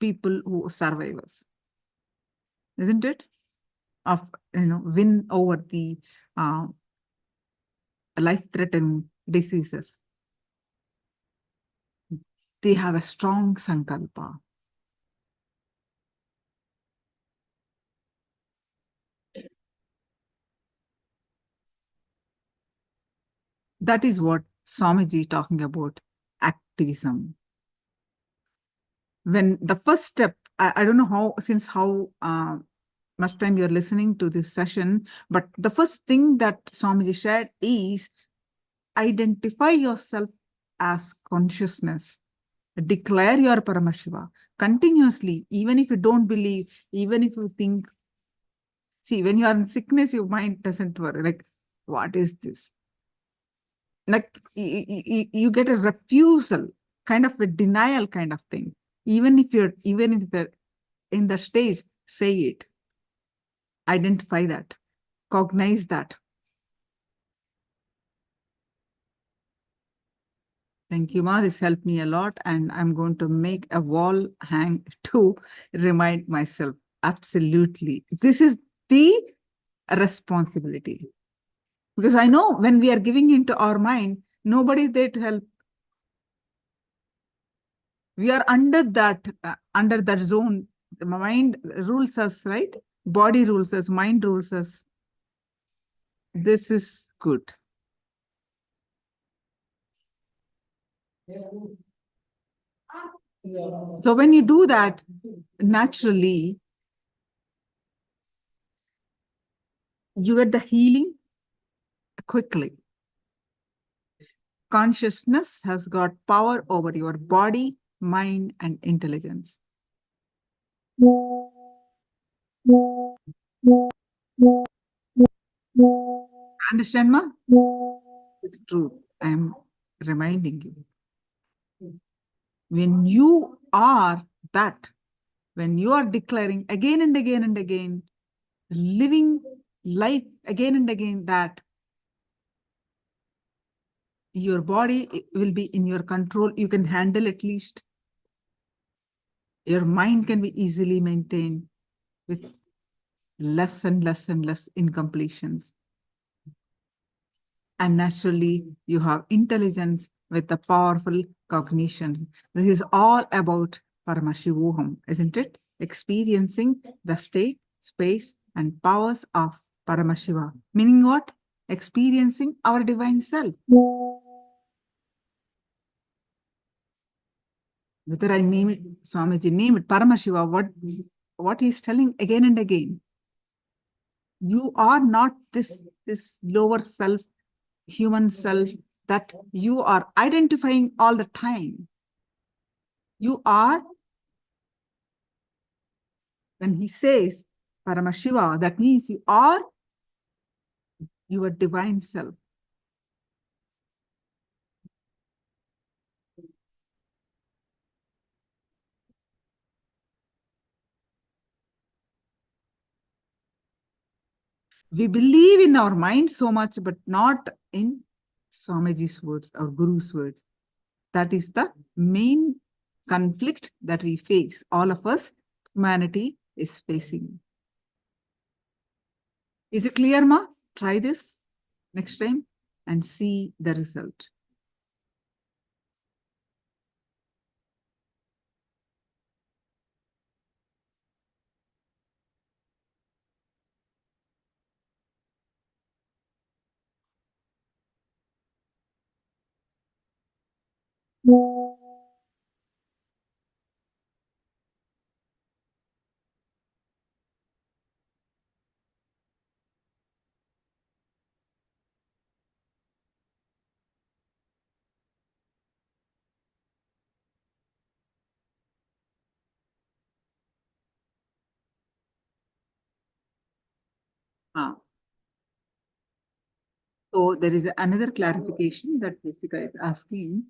people who survivors, isn't it? Of win over the life-threatening diseases. They have a strong sankalpa. That is what Swamiji is talking about, activism. When the first step, I don't know how much time you're listening to this session, but the first thing that Swamiji shared is identify yourself as consciousness. Declare your Paramashiva continuously, even if you don't believe, even if you think. See, when you are in sickness, your mind doesn't work. Like, what is this? Like, you get a refusal, kind of a denial kind of thing. Even if you're in the stage, say it. Identify that. Cognize that. Thank you, Ma. This helped me a lot, and I'm going to make a wall hang to remind myself. Absolutely. This is the responsibility. Because I know when we are giving into our mind, nobody is there to help. We are under that zone. The mind rules us, right? Body rules us, mind rules us. This is good. So when you do that, naturally, you get the healing quickly. Consciousness has got power over your body, mind, and intelligence. Understand, Ma? It's true. I am reminding you. When you are that, when you are declaring again and again and again, living life again and again, that your body will be in your control. You can handle at least. Your mind can be easily maintained with less and less and less incompletions. And naturally, you have intelligence with the powerful cognition. This is all about Paramashivoham, isn't it? Experiencing the state, space, and powers of Paramashiva. Meaning what? Experiencing our divine self. Whether I name it, Swamiji, name it Paramashiva, what he's telling again and again. You are not this lower self, human self that you are identifying all the time. You are, when he says Paramashiva, that means you are your divine self. We believe in our mind so much, but not in Swamiji's words or Guru's words. That is the main conflict that we face. All of us, humanity is facing. Is it clear, Ma? Try this next time and see the result. So there is another clarification that Jessica is asking.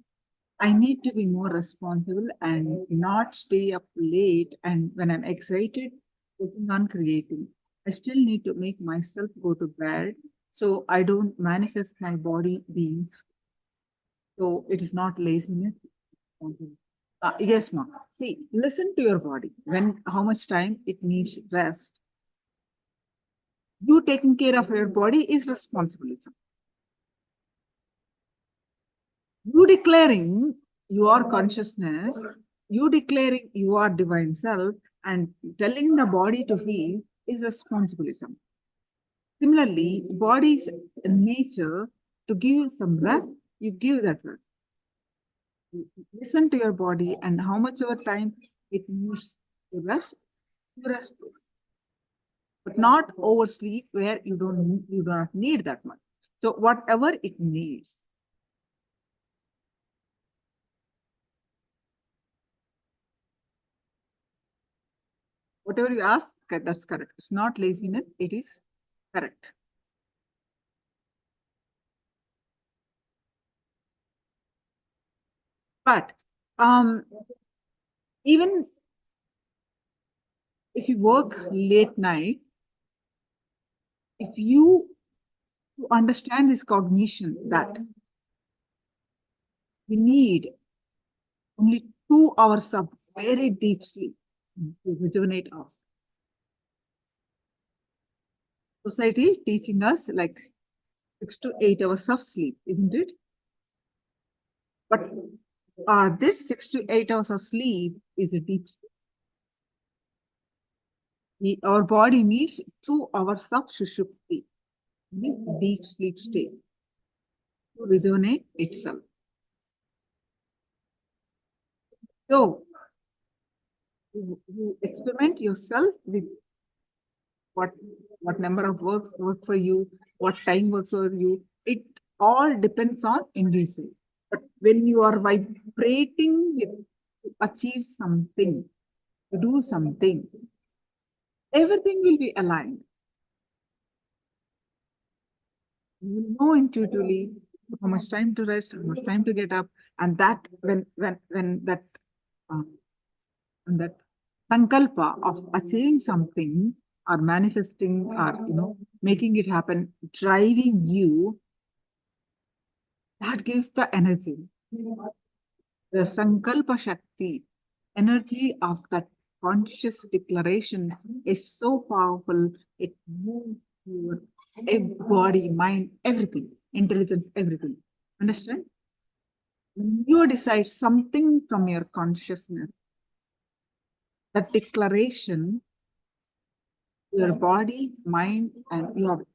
I need to be more responsible and not stay up late. And when I'm excited, working on creating, I still need to make myself go to bed so I don't manifest my body beings. So it is not laziness. Yes, Ma. See, listen to your body. How much time it needs rest. You taking care of your body is responsibility. You declaring your consciousness, you declaring your divine self, and telling the body to feel is responsibilism. Similarly, body's nature to give some rest, you give that rest. Listen to your body and how much of time it needs to rest, you rest. But not oversleep where you do not need that much. So whatever it needs. Whatever you ask, okay, that's correct. It's not laziness, it is correct. But even if you work late night, if you understand this cognition that we need only 2 hours of very deep sleep to rejuvenate us. Society teaching us like 6 to 8 hours of sleep, isn't it? But this 6 to 8 hours of sleep is a deep sleep. Our body needs 2 hours of sushupti, deep sleep state, to rejuvenate itself. So, you experiment yourself with what number of work for you, what time works for you. It all depends on individual. But when you are vibrating with to achieve something, to do something, everything will be aligned. You will know intuitively how much time to rest, how much time to get up, and that when that sankalpa of achieving something or manifesting or making it happen, driving you, that gives the energy. The sankalpa shakti, energy of that conscious declaration is so powerful. It moves your body, mind, everything, intelligence, everything. Understand? When you decide something from your consciousness, that declaration, your body, mind, and your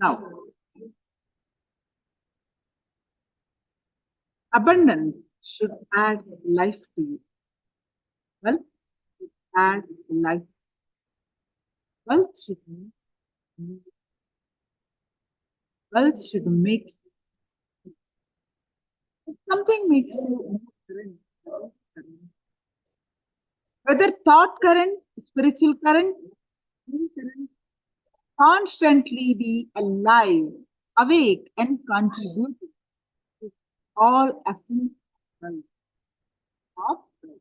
now abundance should add life to you. Well, add life. Wealth should make something makes you more current. Whether thought current, spiritual current, constantly be alive, awake, and contribute to all essence of life.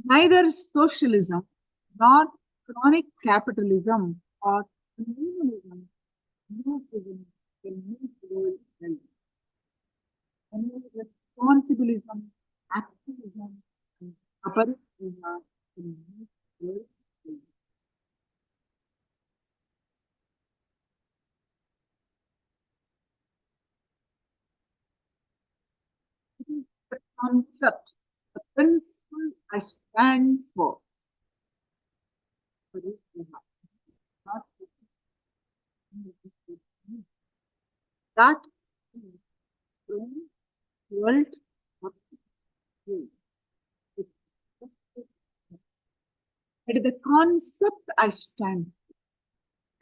Neither socialism nor chronic capitalism or communalism can make the world well. Only responsibilism, activism, and aparitism can make the world well. It is the concept, the principle I stand for. Not that world of you. That is the concept I stand for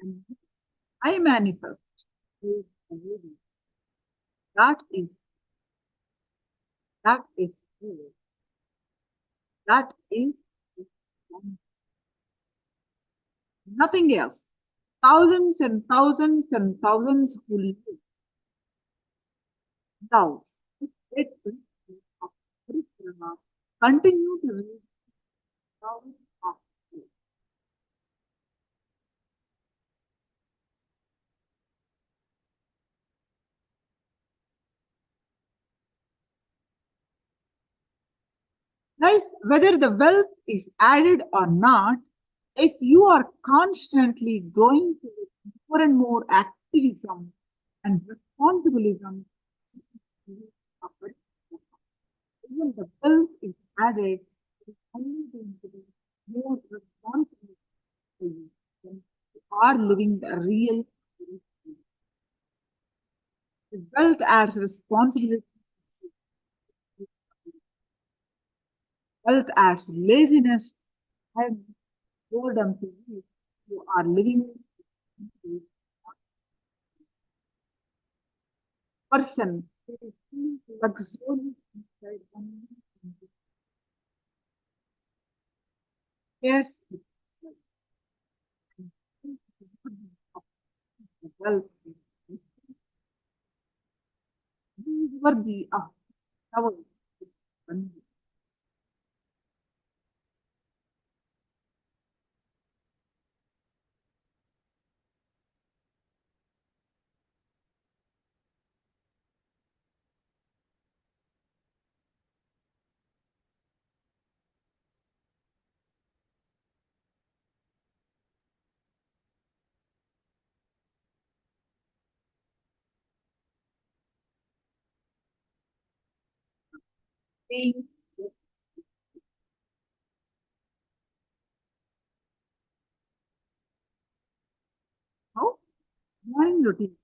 and I manifest. That is true. That is nothing else. Thousands and thousands and thousands who live now continue to live thousands of years. Guys, whether the wealth is added or not, if you are constantly going to more and more activism and responsibilism, even the wealth is added, it is only going to be more responsible for you when you are living the real life. The wealth adds responsibility, wealth adds laziness and boredom to you. You are living person who is luxurious inside only cares the wealth he is worthy of our abundance. Saying how morning routine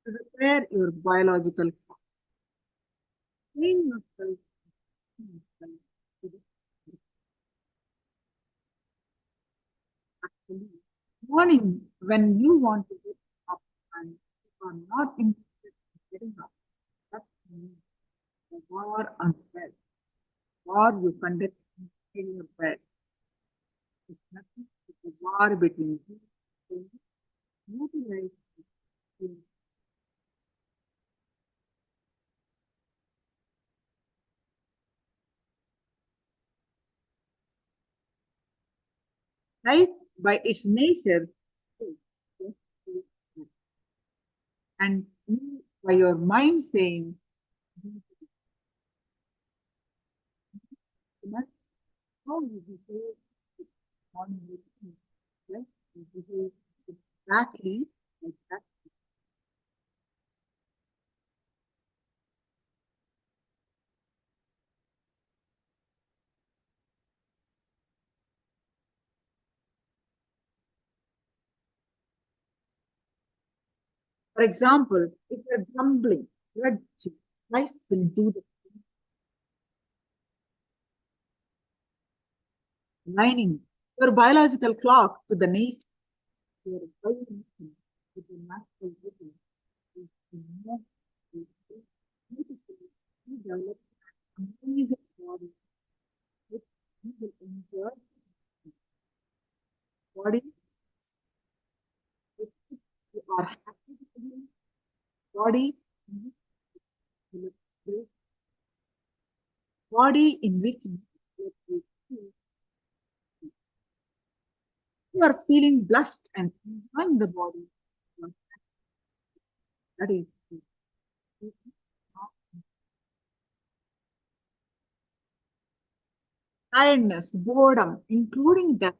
to repair your biological clock. Train yourself to the actually morning when you want to get up and you are not interested in getting up. That's means the war on bed. War you conduct in your bed. It's nothing but a war between you and utilize it. Life by its nature and you by your mind saying how you behave on routine, right? You behave exactly like that. For example, if you're grumbling, grudging, life will do the aligning your biological clock to the nature, your biology to the natural rhythm is more beautifully developed amazing body which you will enjoy body with which you are happy to be body in which you look great, body in which you are feeling blessed and enjoying the body. That is tiredness, boredom, including death,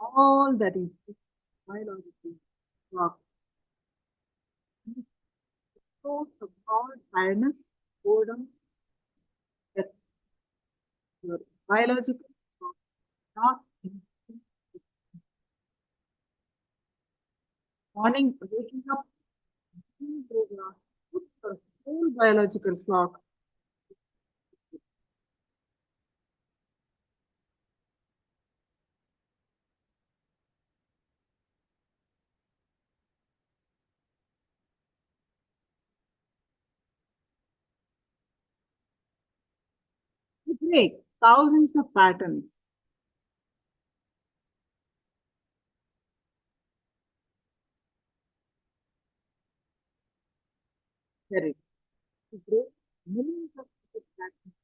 all that is biological clock. So, all tiredness, boredom, death, your biological clock, not in morning waking up, doing yoga, put your whole biological clock. make thousands of patterns. Correct. To create millions of patterns.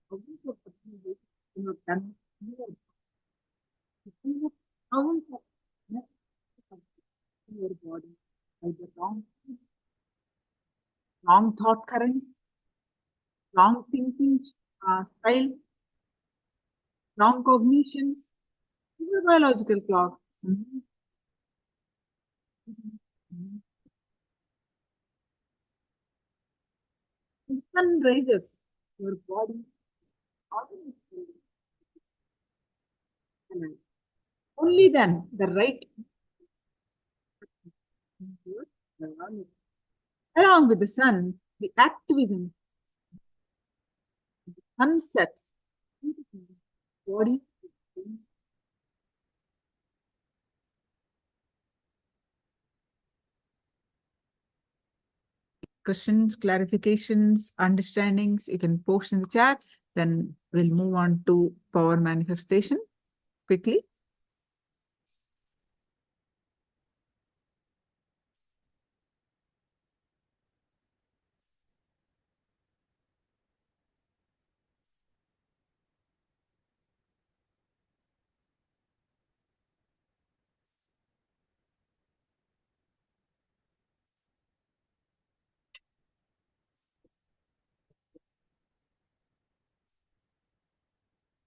Thousands of patterns you have done. Thousands of in your body by the wrong thought currents, wrong thinking style, wrong cognitions. This is a biological clock. The sun rises, your body automatically alive. Only then the right along with the sun, the activism, sun sets, body. Questions, clarifications, understandings, you can post in the chat. Then we'll move on to power manifestation quickly.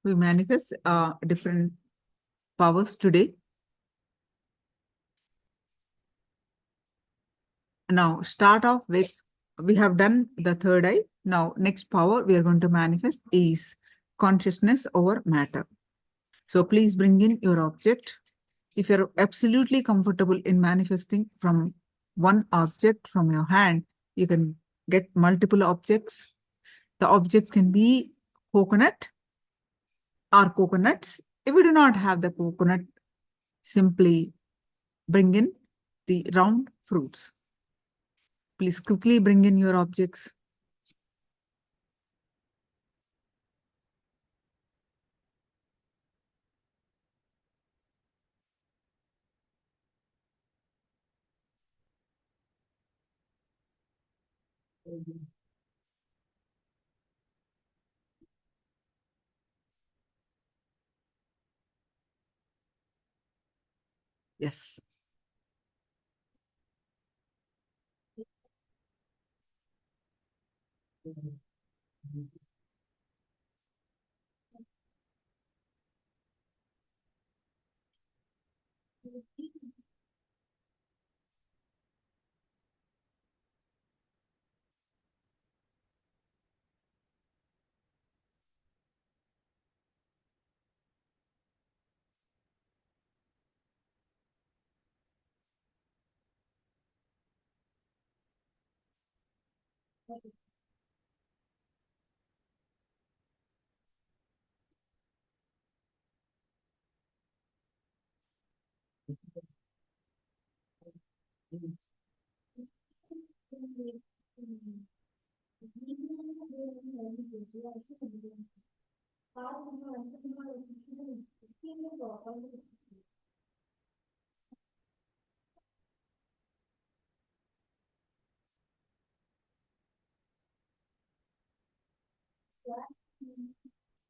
We manifest different powers today. Now start off with, we have done the third eye. Now next power we are going to manifest is consciousness over matter. So please bring in your object. If you're absolutely comfortable in manifesting from one object from your hand, you can get multiple objects. The object can be coconut or coconuts. If you do not have the coconut, simply bring in the round fruits. Please quickly bring in your objects. Yes.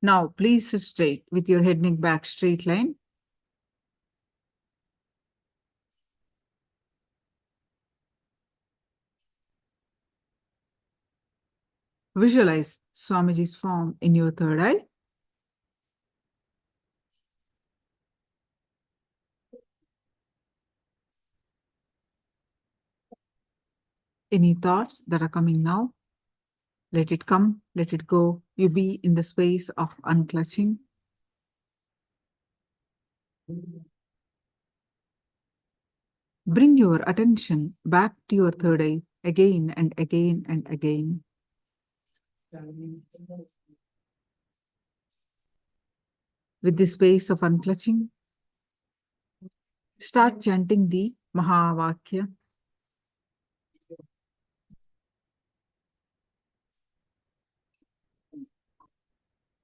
Now, please sit straight with your head, neck, back, straight line. Visualize Swamiji's form in your third eye. Any thoughts that are coming now, let it come, let it go. You be in the space of unclutching. Bring your attention back to your third eye again and again and again. With the space of unclutching, start chanting the Mahavakya.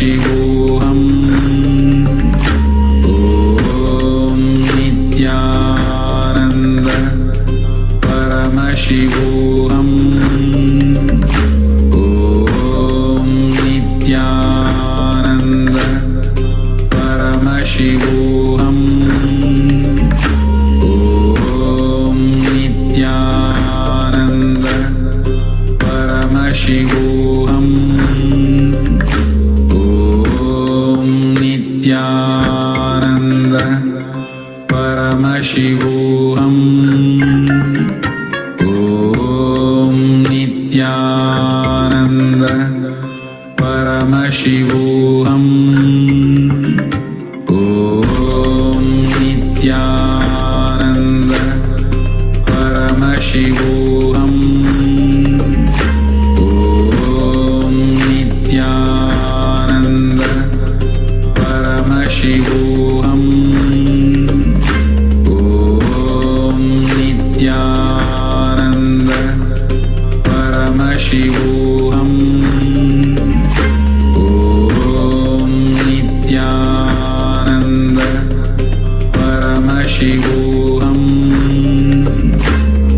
Paramashivoham Om Nityananda Paramashivoham Om Nityananda Paramashivoham Om Nityananda Paramashivoham Om Nityananda Paramashivoham Om Nityananda Paramashivoham Om Nityananda Paramashivoham Om Nityananda Paramashivoham Om Nityananda Paramashivoham Om Nityananda Paramashivoham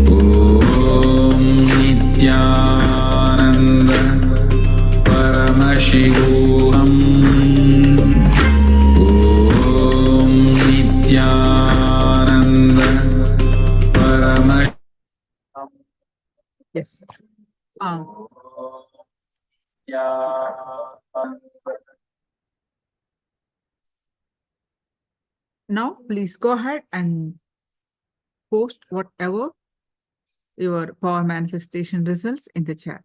Om Nityananda Paramashivoham Om Nityananda Paramashivoham Yes. Now, please go ahead and post whatever your power manifestation results in the chat.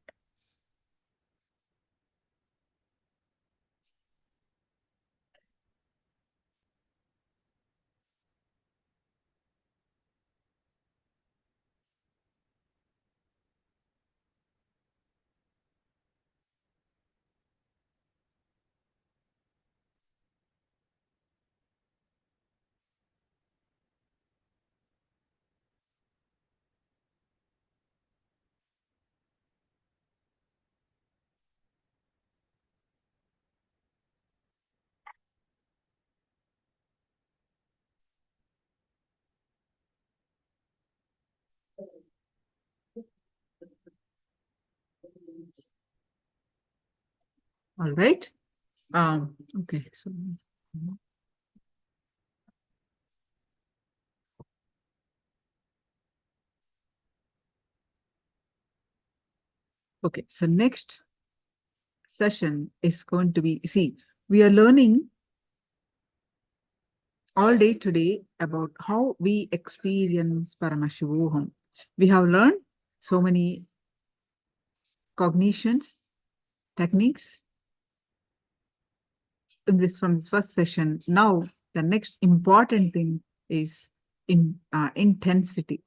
All right. Okay. So, okay. So next session is going to be, see, we are learning all day today about how we experience Paramashivoham. We have learned so many cognitions, techniques in this from this first session. Now, the next important thing is intensity.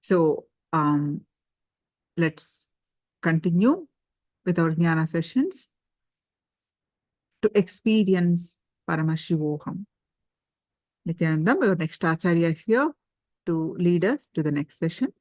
So let's continue with our Jnana sessions to experience Paramashivoham. Nityananda, our next Acharya is here to lead us to the next session.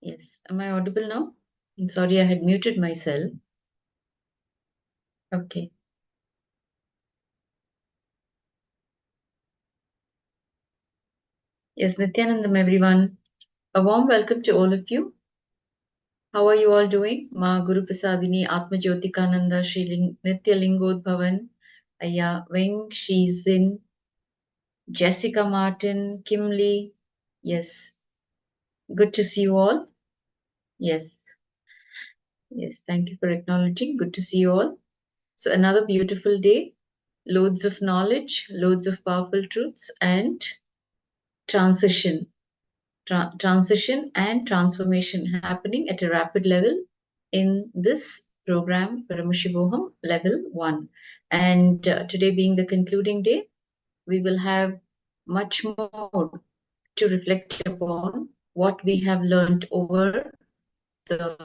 Yes. Am I audible now? I'm sorry, I had muted myself. Okay. Yes, Nityanandam, everyone. A warm welcome to all of you. How are you all doing? Ma Guru Prasadini Atma Jyotikananda Shri Nityalingodbhavan Aya Weng Shi Zin Jessica Martin Kim Lee. Yes. Good to see you all. Yes. Yes. Thank you for acknowledging. Good to see you all. So another beautiful day. Loads of knowledge, loads of powerful truths, and transition. Transition and transformation happening at a rapid level in this program, Paramashivoham Level 1. And today being the concluding day, we will have much more to reflect upon what we have learned over the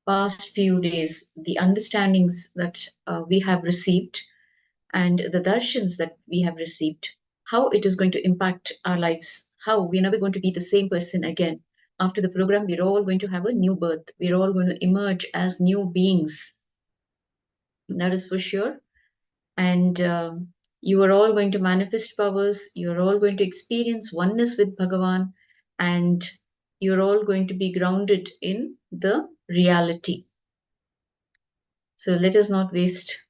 past few days, the understandings that we have received, and the darshans that we have received, how it is going to impact our lives, how we're never going to be the same person again. After the program, we're all going to have a new birth. We're all going to emerge as new beings. That is for sure. And you are all going to manifest powers. You're all going to experience oneness with Bhagavan. And you're all going to be grounded in the reality. So let us not waste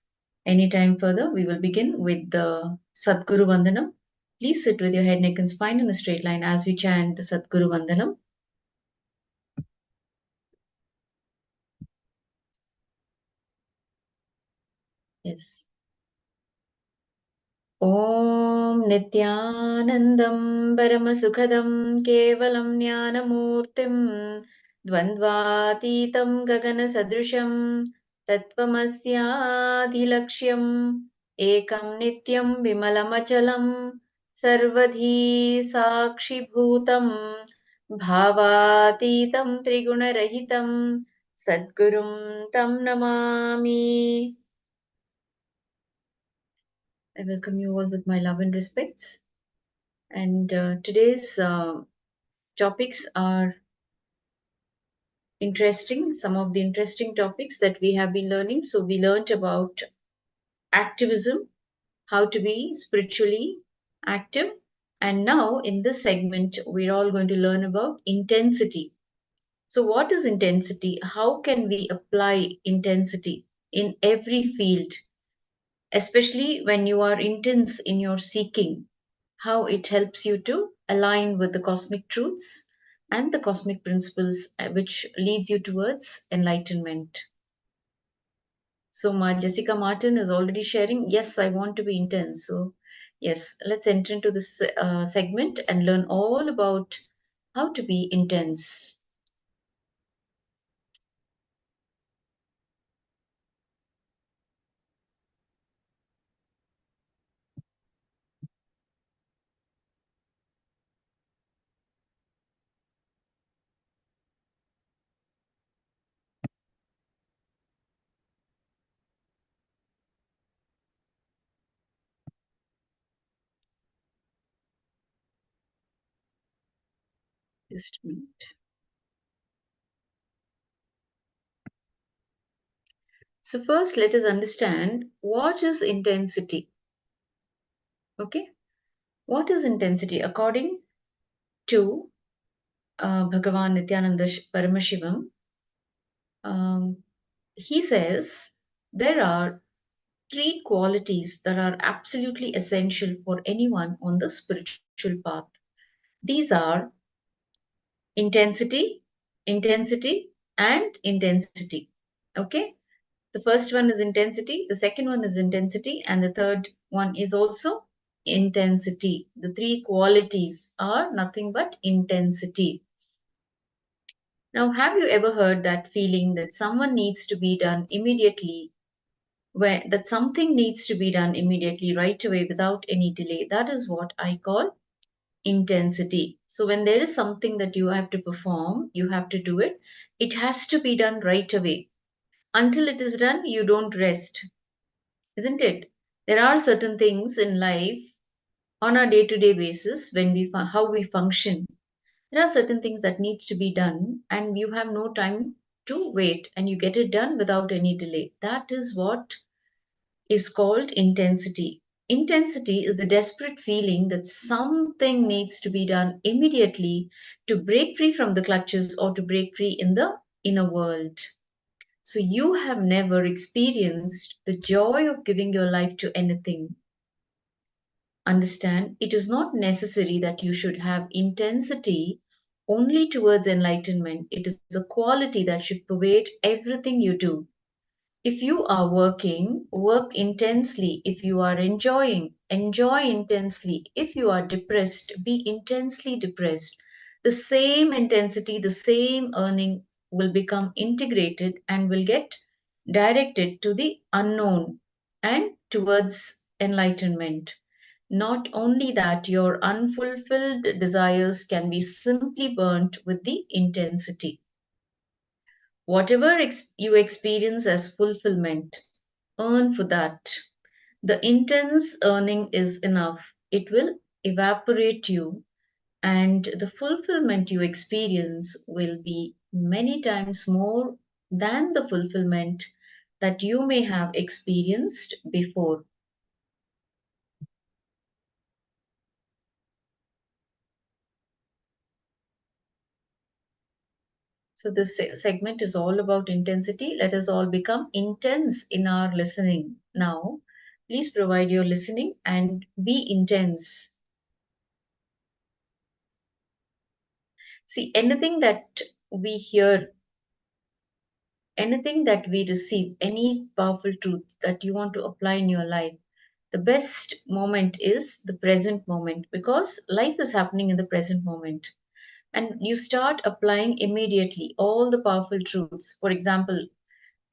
any time further. We will begin with the Sadguru Vandanam. Please sit with your head, neck, and spine in a straight line as we chant the Sadguru Vandanam. Yes. Om Nityanandam Paramasukhadam Kevalam Jnanamurtim Dvandvatitam Gagana Sadrusham Tattvamasyaadhilaksham Ekam Nityam Vimalamachalam Sarvadhi Sakshibhutam Bhavatitam Trigunarahitam Sadgurum Tam Namami. I welcome you all with my love and respects. And today's topics are interesting, some of the interesting topics that we have been learning. So we learned about activism, how to be spiritually active. And now in this segment, we're all going to learn about intensity. So what is intensity? How can we apply intensity in every field, especially when you are intense in your seeking? How it helps you to align with the cosmic truths and the cosmic principles, which leads you towards enlightenment. So Jessica Martin is already sharing, yes, I want to be intense. So yes, let's enter into this segment and learn all about how to be intense. Just a minute. So first, let us understand what is intensity. Okay, what is intensity? According to Bhagavan Nityananda Paramashivam, he says there are three qualities that are absolutely essential for anyone on the spiritual path. These are intensity, intensity, and intensity. Okay? The first one is intensity, the second one is intensity, and the third one is also intensity. The three qualities are nothing but intensity. Now, have you ever heard that feeling that someone needs to be done immediately, that something needs to be done immediately, right away, without any delay? That is what I call intensity. So when there is something that you have to perform, you have to do it. It has to be done right away. Until it is done, you don't rest, isn't it? There are certain things in life on a day-to-day basis when how we function. There are certain things that needs to be done, and you have no time to wait, and you get it done without any delay. That is what is called intensity. Intensity is the desperate feeling that something needs to be done immediately to break free from the clutches or to break free in the inner world. So you have never experienced the joy of giving your life to anything. Understand, it is not necessary that you should have intensity only towards enlightenment. It is a quality that should pervade everything you do. If you are working, work intensely. If you are enjoying, enjoy intensely. If you are depressed, be intensely depressed. The same intensity, the same earning will become integrated and will get directed to the unknown and towards enlightenment. Not only that, your unfulfilled desires can be simply burnt with the intensity. Whatever you experience as fulfillment, earn for that. The intense earning is enough. It will evaporate you, and the fulfillment you experience will be many times more than the fulfillment that you may have experienced before. So this segment is all about intensity. Let us all become intense in our listening. Now, please provide your listening and be intense. See, anything that we hear, anything that we receive, any powerful truth that you want to apply in your life, the best moment is the present moment, because life is happening in the present moment. And you start applying immediately all the powerful truths. For example,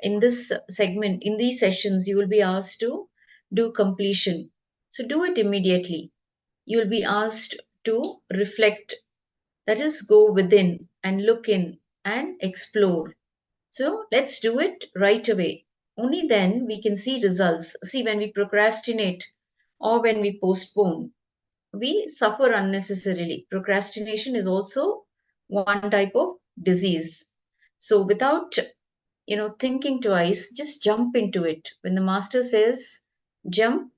in this segment, in these sessions, you will be asked to do completion. So do it immediately. You will be asked to reflect, that is, go within and look in and explore. So let's do it right away. Only then we can see results. See, when we procrastinate or when we postpone, we suffer unnecessarily. Procrastination is also one type of disease. So without thinking twice, just jump into it. When the master says jump,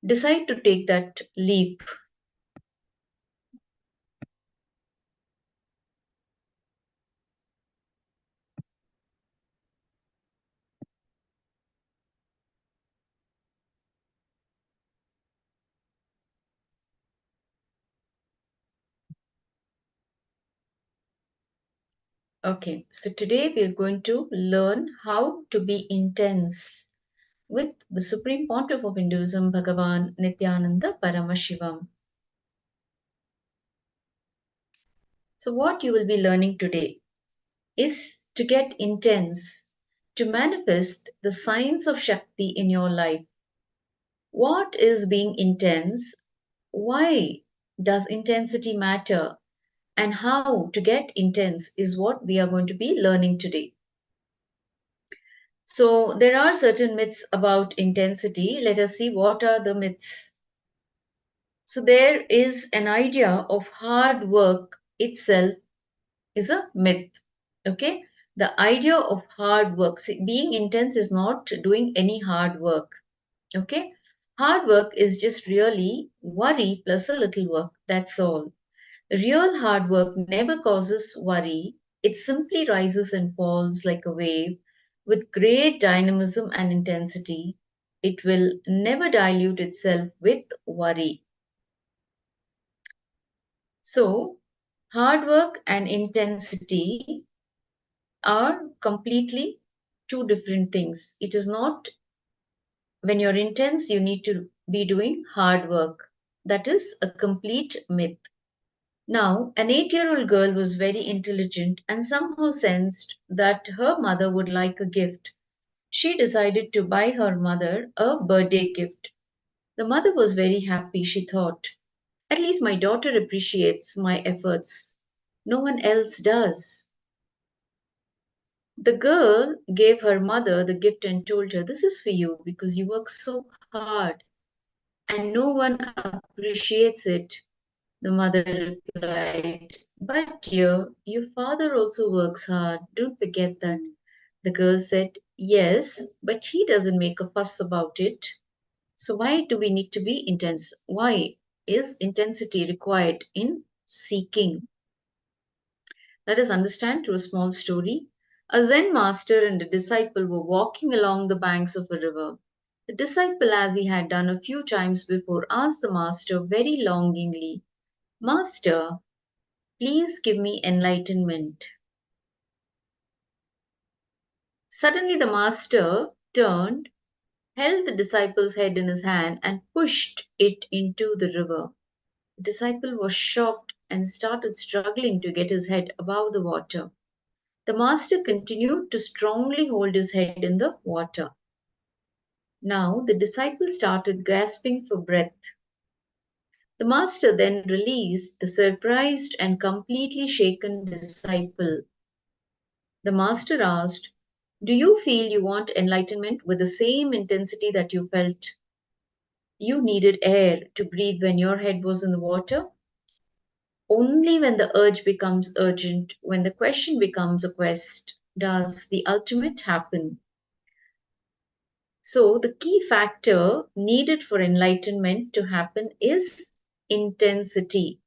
decide to take that leap. Okay, so today we are going to learn how to be intense with the Supreme Pontiff of Hinduism, Bhagavan Nityananda Paramashivam. So what you will be learning today is to get intense, to manifest the signs of Shakti in your life. What is being intense? Why does intensity matter? And how to get intense is what we are going to be learning today. So there are certain myths about intensity. Let us see what are the myths. So there is an idea of hard work itself is a myth. Okay, the idea of hard work, see, being intense is not doing any hard work. Okay, hard work is just really worry plus a little work. That's all. Real hard work never causes worry. It simply rises and falls like a wave with great dynamism and intensity. It will never dilute itself with worry. So, hard work and intensity are completely two different things. It is not when you're intense, you need to be doing hard work. That is a complete myth. Now, an 8-year-old girl was very intelligent and somehow sensed that her mother would like a gift. She decided to buy her mother a birthday gift. The mother was very happy, she thought. At least my daughter appreciates my efforts. No one else does. The girl gave her mother the gift and told her, "This is for you because you work so hard and no one appreciates it." The mother replied, "But dear, your father also works hard. Don't forget that." The girl said, "Yes, but he doesn't make a fuss about it." So why do we need to be intense? Why is intensity required in seeking? Let us understand through a small story. A Zen master and a disciple were walking along the banks of a river. The disciple, as he had done a few times before, asked the master very longingly, "Master, please give me enlightenment." Suddenly the master turned, held the disciple's head in his hand, and pushed it into the river. The disciple was shocked and started struggling to get his head above the water. The master continued to strongly hold his head in the water. Now the disciple started gasping for breath. The master then released the surprised and completely shaken disciple. The master asked, "Do you feel you want enlightenment with the same intensity that you felt you needed air to breathe when your head was in the water?" Only when the urge becomes urgent, when the question becomes a quest, does the ultimate happen. So, the key factor needed for enlightenment to happen is intensity.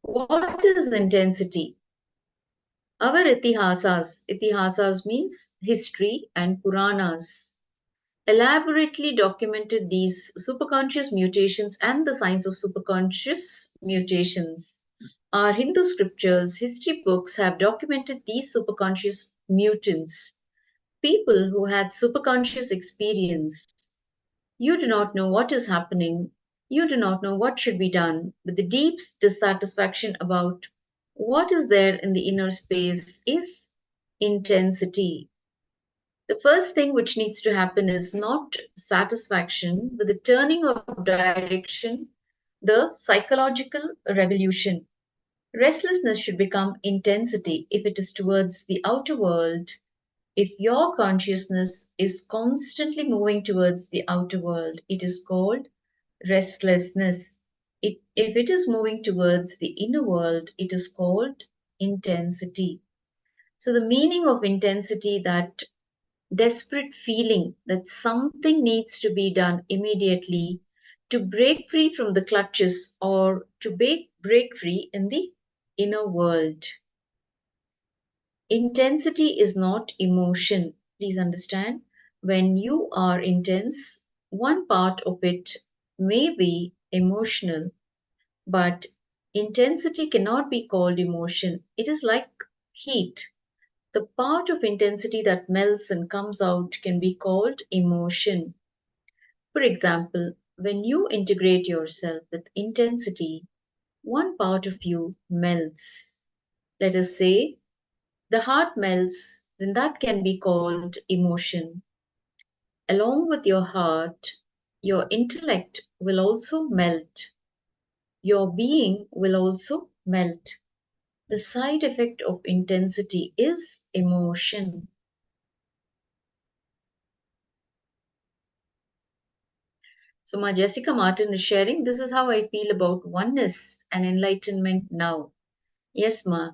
What is intensity? Our itihasas means history, and Puranas, elaborately documented these superconscious mutations and the signs of superconscious mutations. Our Hindu scriptures, history books have documented these superconscious mutants, people who had superconscious experience. You do not know what is happening. You do not know what should be done, but the deep dissatisfaction about what is there in the inner space is intensity. The first thing which needs to happen is not satisfaction, but the turning of direction, the psychological revolution. Restlessness should become intensity if it is towards the outer world. If your consciousness is constantly moving towards the outer world, it is called restlessness. If it is moving towards the inner world, it is called intensity. So the meaning of intensity, that desperate feeling that something needs to be done immediately to break free from the clutches or to break free in the inner world. Intensity is not emotion. Please understand, when you are intense, one part of it may be emotional, but intensity cannot be called emotion. It is like heat. The part of intensity that melts and comes out can be called emotion. For example, when you integrate yourself with intensity, one part of you melts. Let us say the heart melts, then that can be called emotion. Along with your heart, your intellect will also melt. Your being will also melt. The side effect of intensity is emotion. So, my Jessica Martin is sharing, this is how I feel about oneness and enlightenment now. Yes, Ma.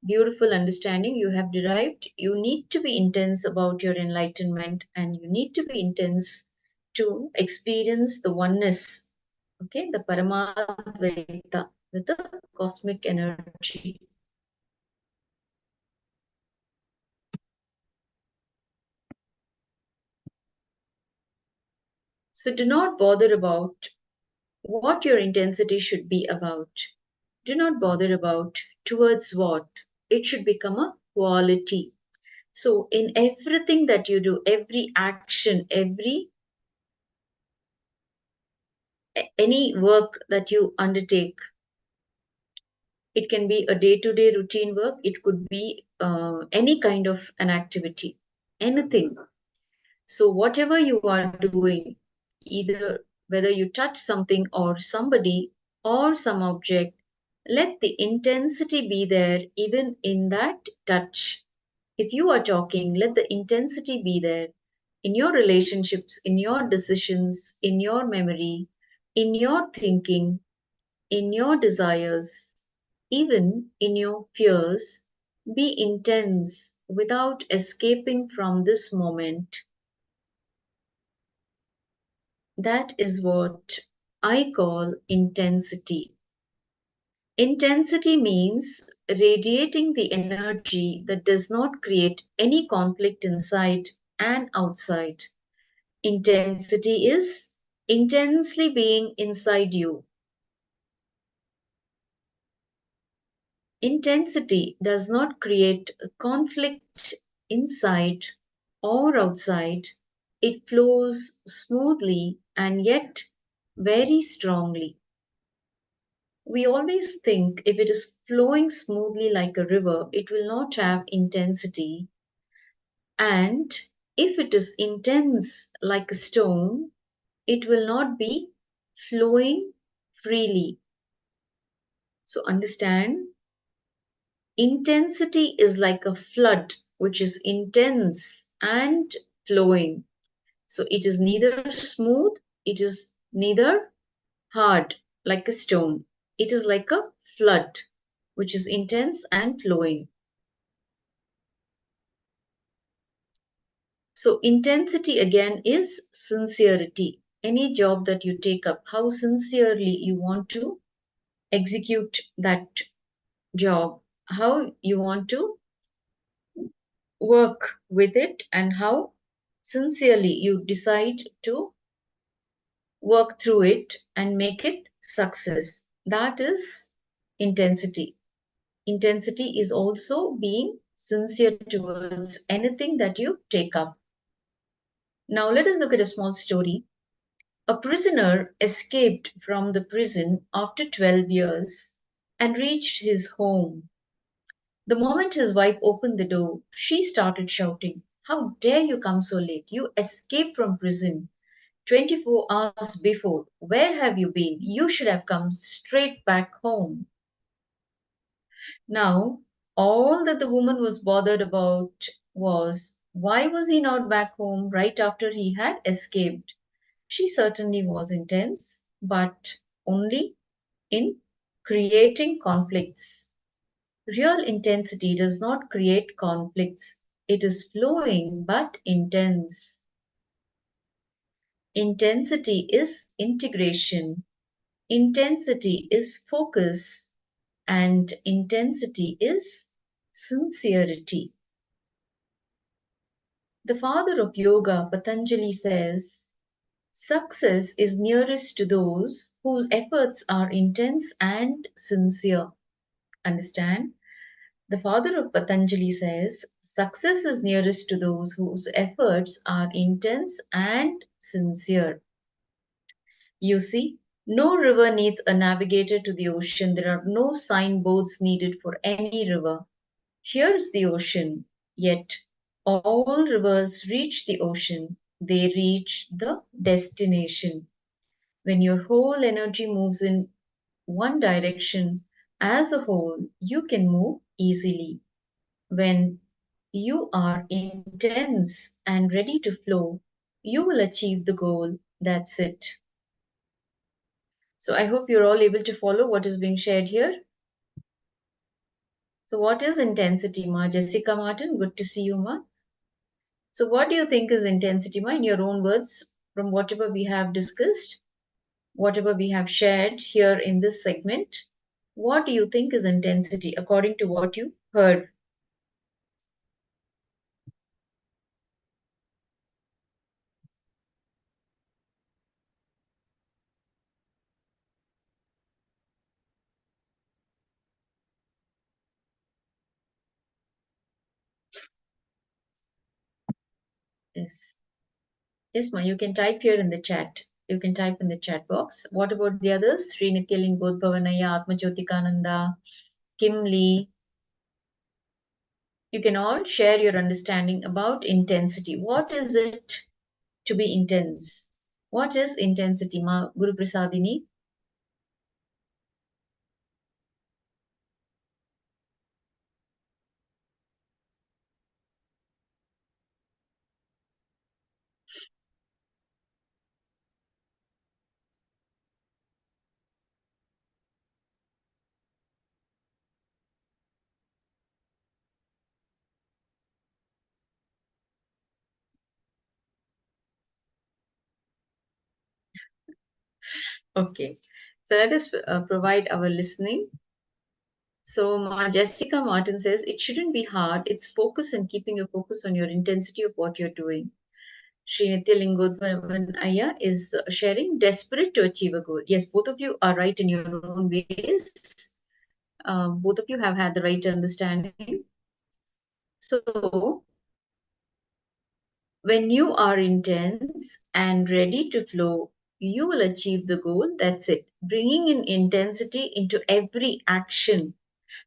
Beautiful understanding you have derived. You need to be intense about your enlightenment and you need to be intense to experience the oneness, okay, the Paramadvaita with the cosmic energy. So do not bother about what your intensity should be about. Do not bother about towards what. It should become a quality. So in everything that you do, every action, any work that you undertake, it can be a day-to-day routine work, it could be any kind of an activity, anything. So whatever you are doing, either whether you touch something or somebody or some object, let the intensity be there even in that touch. If you are talking, let the intensity be there in your relationships, in your decisions, in your memory, in your thinking, in your desires, even in your fears. Be intense without escaping from this moment. That is what I call intensity. Intensity means radiating the energy that does not create any conflict inside and outside. Intensity is intensely being inside you. Intensity does not create a conflict inside or outside. It flows smoothly and yet very strongly. We always think if it is flowing smoothly like a river, it will not have intensity. And if it is intense like a stone, it will not be flowing freely. So understand, intensity is like a flood which is intense and flowing. So it is neither smooth, it is neither hard like a stone. It is like a flood which is intense and flowing. So intensity again is sincerity. Any job that you take up, how sincerely you want to execute that job, how you want to work with it, and how sincerely you decide to work through it and make it success. That is intensity. Intensity is also being sincere towards anything that you take up. Now let us look at a small story. A prisoner escaped from the prison after 12 years and reached his home. The moment his wife opened the door, she started shouting, "How dare you come so late? You escaped from prison 24 hours before. Where have you been? You should have come straight back home." Now, all that the woman was bothered about was why was he not back home right after he had escaped? She certainly was intense, but only in creating conflicts. Real intensity does not create conflicts. It is flowing but intense. Intensity is integration. Intensity is focus. And intensity is sincerity. The father of yoga, Patanjali, says, "Success is nearest to those whose efforts are intense and sincere." Understand? The father of Patanjali says, "Success is nearest to those whose efforts are intense and sincere." You see, no river needs a navigator to the ocean. There are no signboards needed for any river. Here is the ocean, yet all rivers reach the ocean. They reach the destination. When your whole energy moves in one direction as a whole, you can move easily. When you are intense and ready to flow, you will achieve the goal. That's it. So I hope you're all able to follow what is being shared here. So what is intensity, Ma? Jessica Martin, good to see you, Ma. So what do you think is intensity, Ma, in your own words, from whatever we have discussed, whatever we have shared here in this segment? What do you think is intensity according to what you heard? Yes. Yes, Ma, you can type here in the chat. You can type in the chat box. What about the others? Sri Nityaling Bodhbhavanaya, Atma Jyotikananda, Kim Lee. You can all share your understanding about intensity. What is it to be intense? What is intensity, Ma? Guru Prasadini? Okay. So let us provide our listening. So Jessica Martin says, it shouldn't be hard. It's focus and keeping your focus on your intensity of what you're doing. Sri Nityalingodvaran Aya is sharing, desperate to achieve a goal. Yes, both of you are right in your own ways. Both of you have had the right understanding. So, when you are intense and ready to flow, you will achieve the goal. That's it. Bringing in intensity into every action.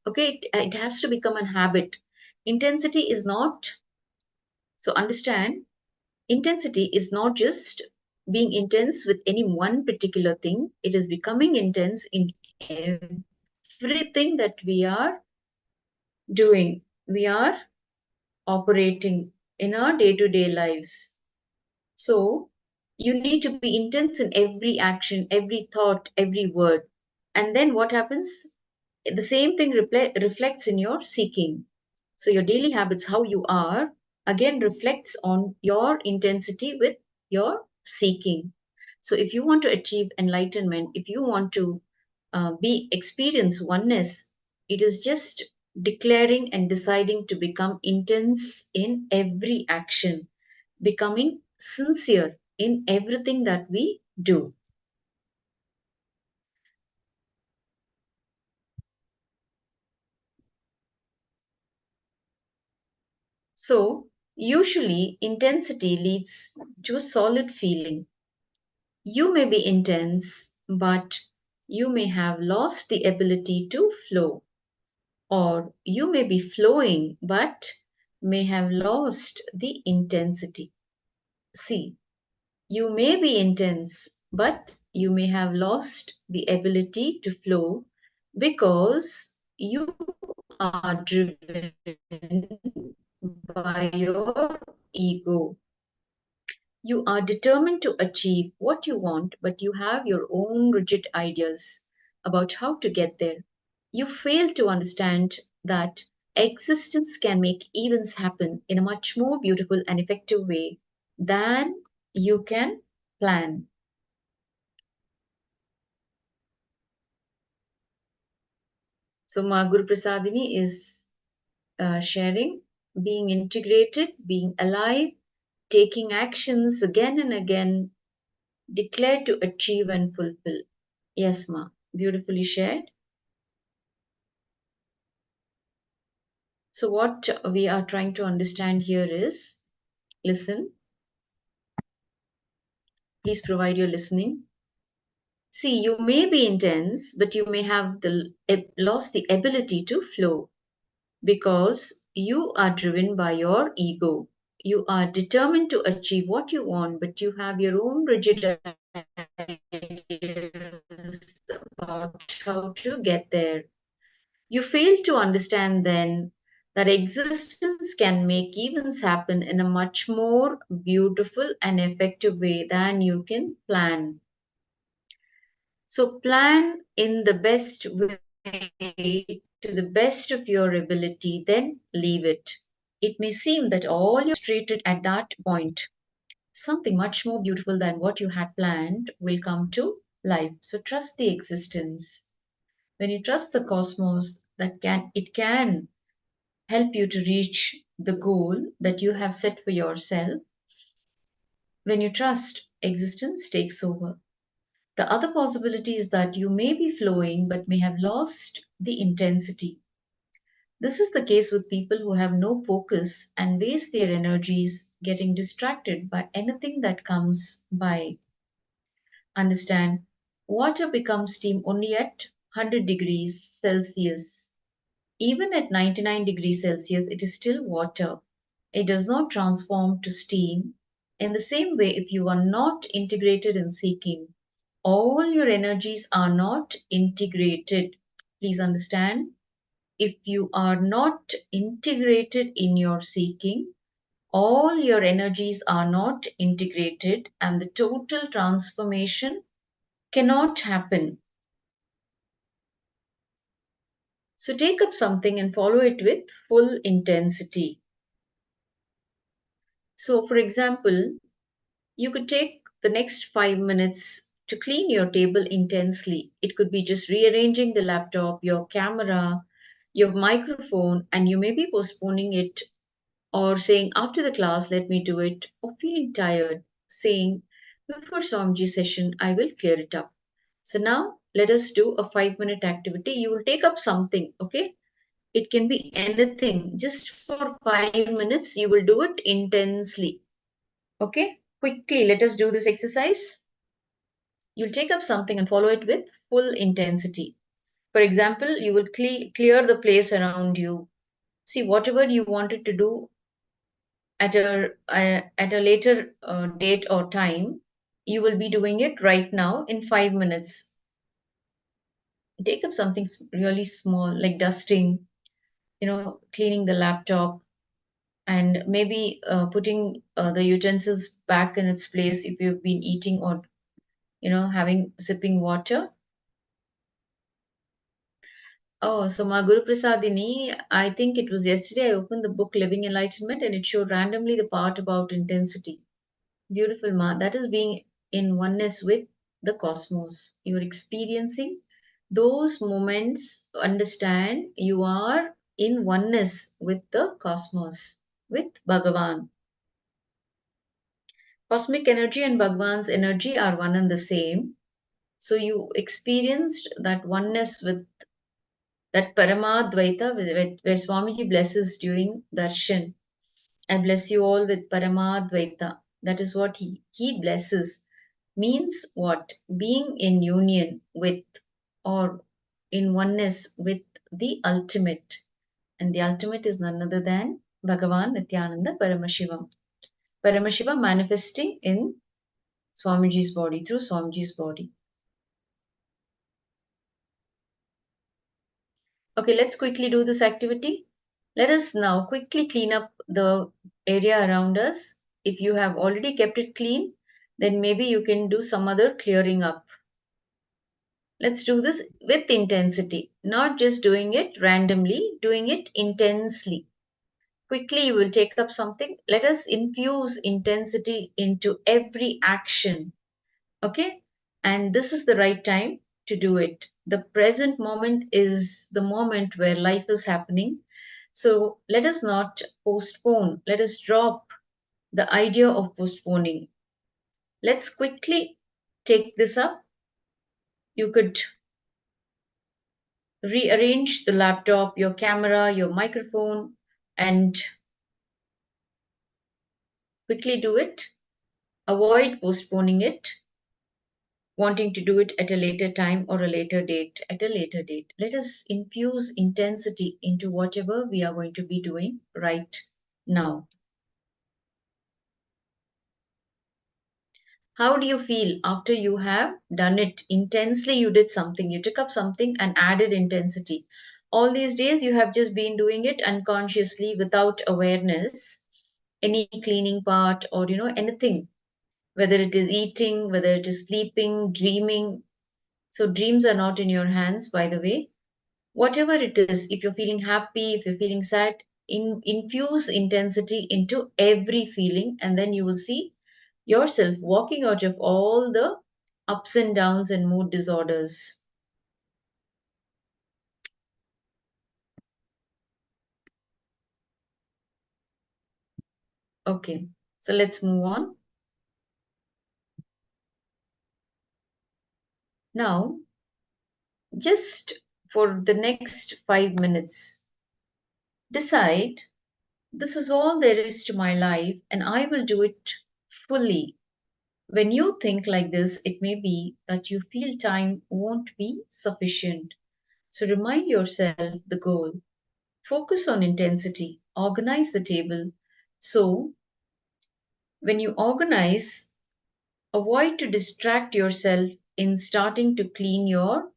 Okay, it has to become a habit. Intensity is not, so understand, intensity is not just being intense with any one particular thing. It is becoming intense in everything that we are doing. We are operating in our day-to-day lives. So you need to be intense in every action, every thought, every word. And then what happens? The same thing reflects in your seeking. So your daily habits, how you are, again reflects on your intensity with your seeking. So if you want to achieve enlightenment, if you want to experience oneness, it is just declaring and deciding to become intense in every action, becoming sincere in everything that we do. So, usually intensity leads to a solid feeling. You may be intense, but you may have lost the ability to flow. Or you may be flowing, but may have lost the intensity. See, you may be intense, but you may have lost the ability to flow because you are driven by your ego. You are determined to achieve what you want, but you have your own rigid ideas about how to get there. You fail to understand that existence can make events happen in a much more beautiful and effective way than you can plan. So, Ma Guru Prasadini is sharing, being integrated, being alive, taking actions again and again, declare to achieve and fulfill. Yes, Ma, beautifully shared. So, what we are trying to understand here is, listen, please provide your listening. See, you may be intense, but you may have lost the ability to flow because you are driven by your ego. You are determined to achieve what you want, but you have your own rigid ideas about how to get there. You fail to understand then that existence can make events happen in a much more beautiful and effective way than you can plan. So plan in the best way, to the best of your ability, then leave it. It may seem that all you're frustrated at that point, something much more beautiful than what you had planned will come to life. So trust the existence. When you trust the cosmos, it can help you to reach the goal that you have set for yourself. When you trust, existence takes over. The other possibility is that you may be flowing but may have lost the intensity. This is the case with people who have no focus and waste their energies getting distracted by anything that comes by. Understand, water becomes steam only at 100 degrees Celsius. Even at 99 degrees Celsius, it is still water. It does not transform to steam. In the same way, if you are not integrated in seeking, all your energies are not integrated. Please understand, if you are not integrated in your seeking, all your energies are not integrated, and the total transformation cannot happen. So take up something and follow it with full intensity. So, for example, you could take the next 5 minutes to clean your table intensely. It could be just rearranging the laptop, your camera, your microphone, and you may be postponing it or saying, after the class, let me do it, or feeling tired, saying, before Swamiji session, I will clear it up. So now let us do a 5-minute activity. You will take up something, okay? It can be anything. Just for 5 minutes, you will do it intensely. Okay? Quickly, let us do this exercise. You'll take up something and follow it with full intensity. For example, you will clear the place around you. See, whatever you wanted to do at a later date or time, you will be doing it right now in 5 minutes. Take up something really small, like dusting, cleaning the laptop, and maybe putting the utensils back in its place if you've been eating or sipping water. Oh, so my Guru Prasadini, I think it was yesterday I opened the book Living Enlightenment and it showed randomly the part about intensity. Beautiful, Ma. That is being in oneness with the cosmos. You're experiencing those moments, understand you are in oneness with the cosmos, with Bhagavan. Cosmic energy and Bhagavan's energy are one and the same. So you experienced that oneness with that Paramadvaita, where Swamiji blesses during darshan. I bless you all with Paramadvaita. That is what he blesses. Means what? Being in union with or in oneness with the ultimate. And the ultimate is none other than Bhagavan Nithyananda Paramashivam. Paramashiva manifesting in Swamiji's body, through Swamiji's body. Okay, let's quickly do this activity. Let us now quickly clean up the area around us. If you have already kept it clean, then maybe you can do some other clearing up. Let's do this with intensity, not just doing it randomly, doing it intensely. Quickly, you will take up something. Let us infuse intensity into every action. Okay? And this is the right time to do it. The present moment is the moment where life is happening. So let us not postpone. Let us drop the idea of postponing. Let's quickly take this up. You could rearrange the laptop, your camera, your microphone, and quickly do it. Avoid postponing it, wanting to do it at a later time or a later date, at a later date. Let us infuse intensity into whatever we are going to be doing right now. How do you feel after you have done it intensely? You did something, you took up something and added intensity. All these days you have just been doing it unconsciously without awareness, any cleaning part or anything, whether it is eating, whether it is sleeping, dreaming. So dreams are not in your hands, by the way. Whatever it is, if you're feeling happy, if you're feeling sad, infuse intensity into every feeling, and then you will see yourself walking out of all the ups and downs and mood disorders. Okay, so let's move on. Now, just for the next 5 minutes, decide this is all there is to my life and I will do it fully. When you think like this, it may be that you feel time won't be sufficient. So remind yourself the goal. Focus on intensity. Organize the table. So when you organize, avoid to distract yourself in starting to clean your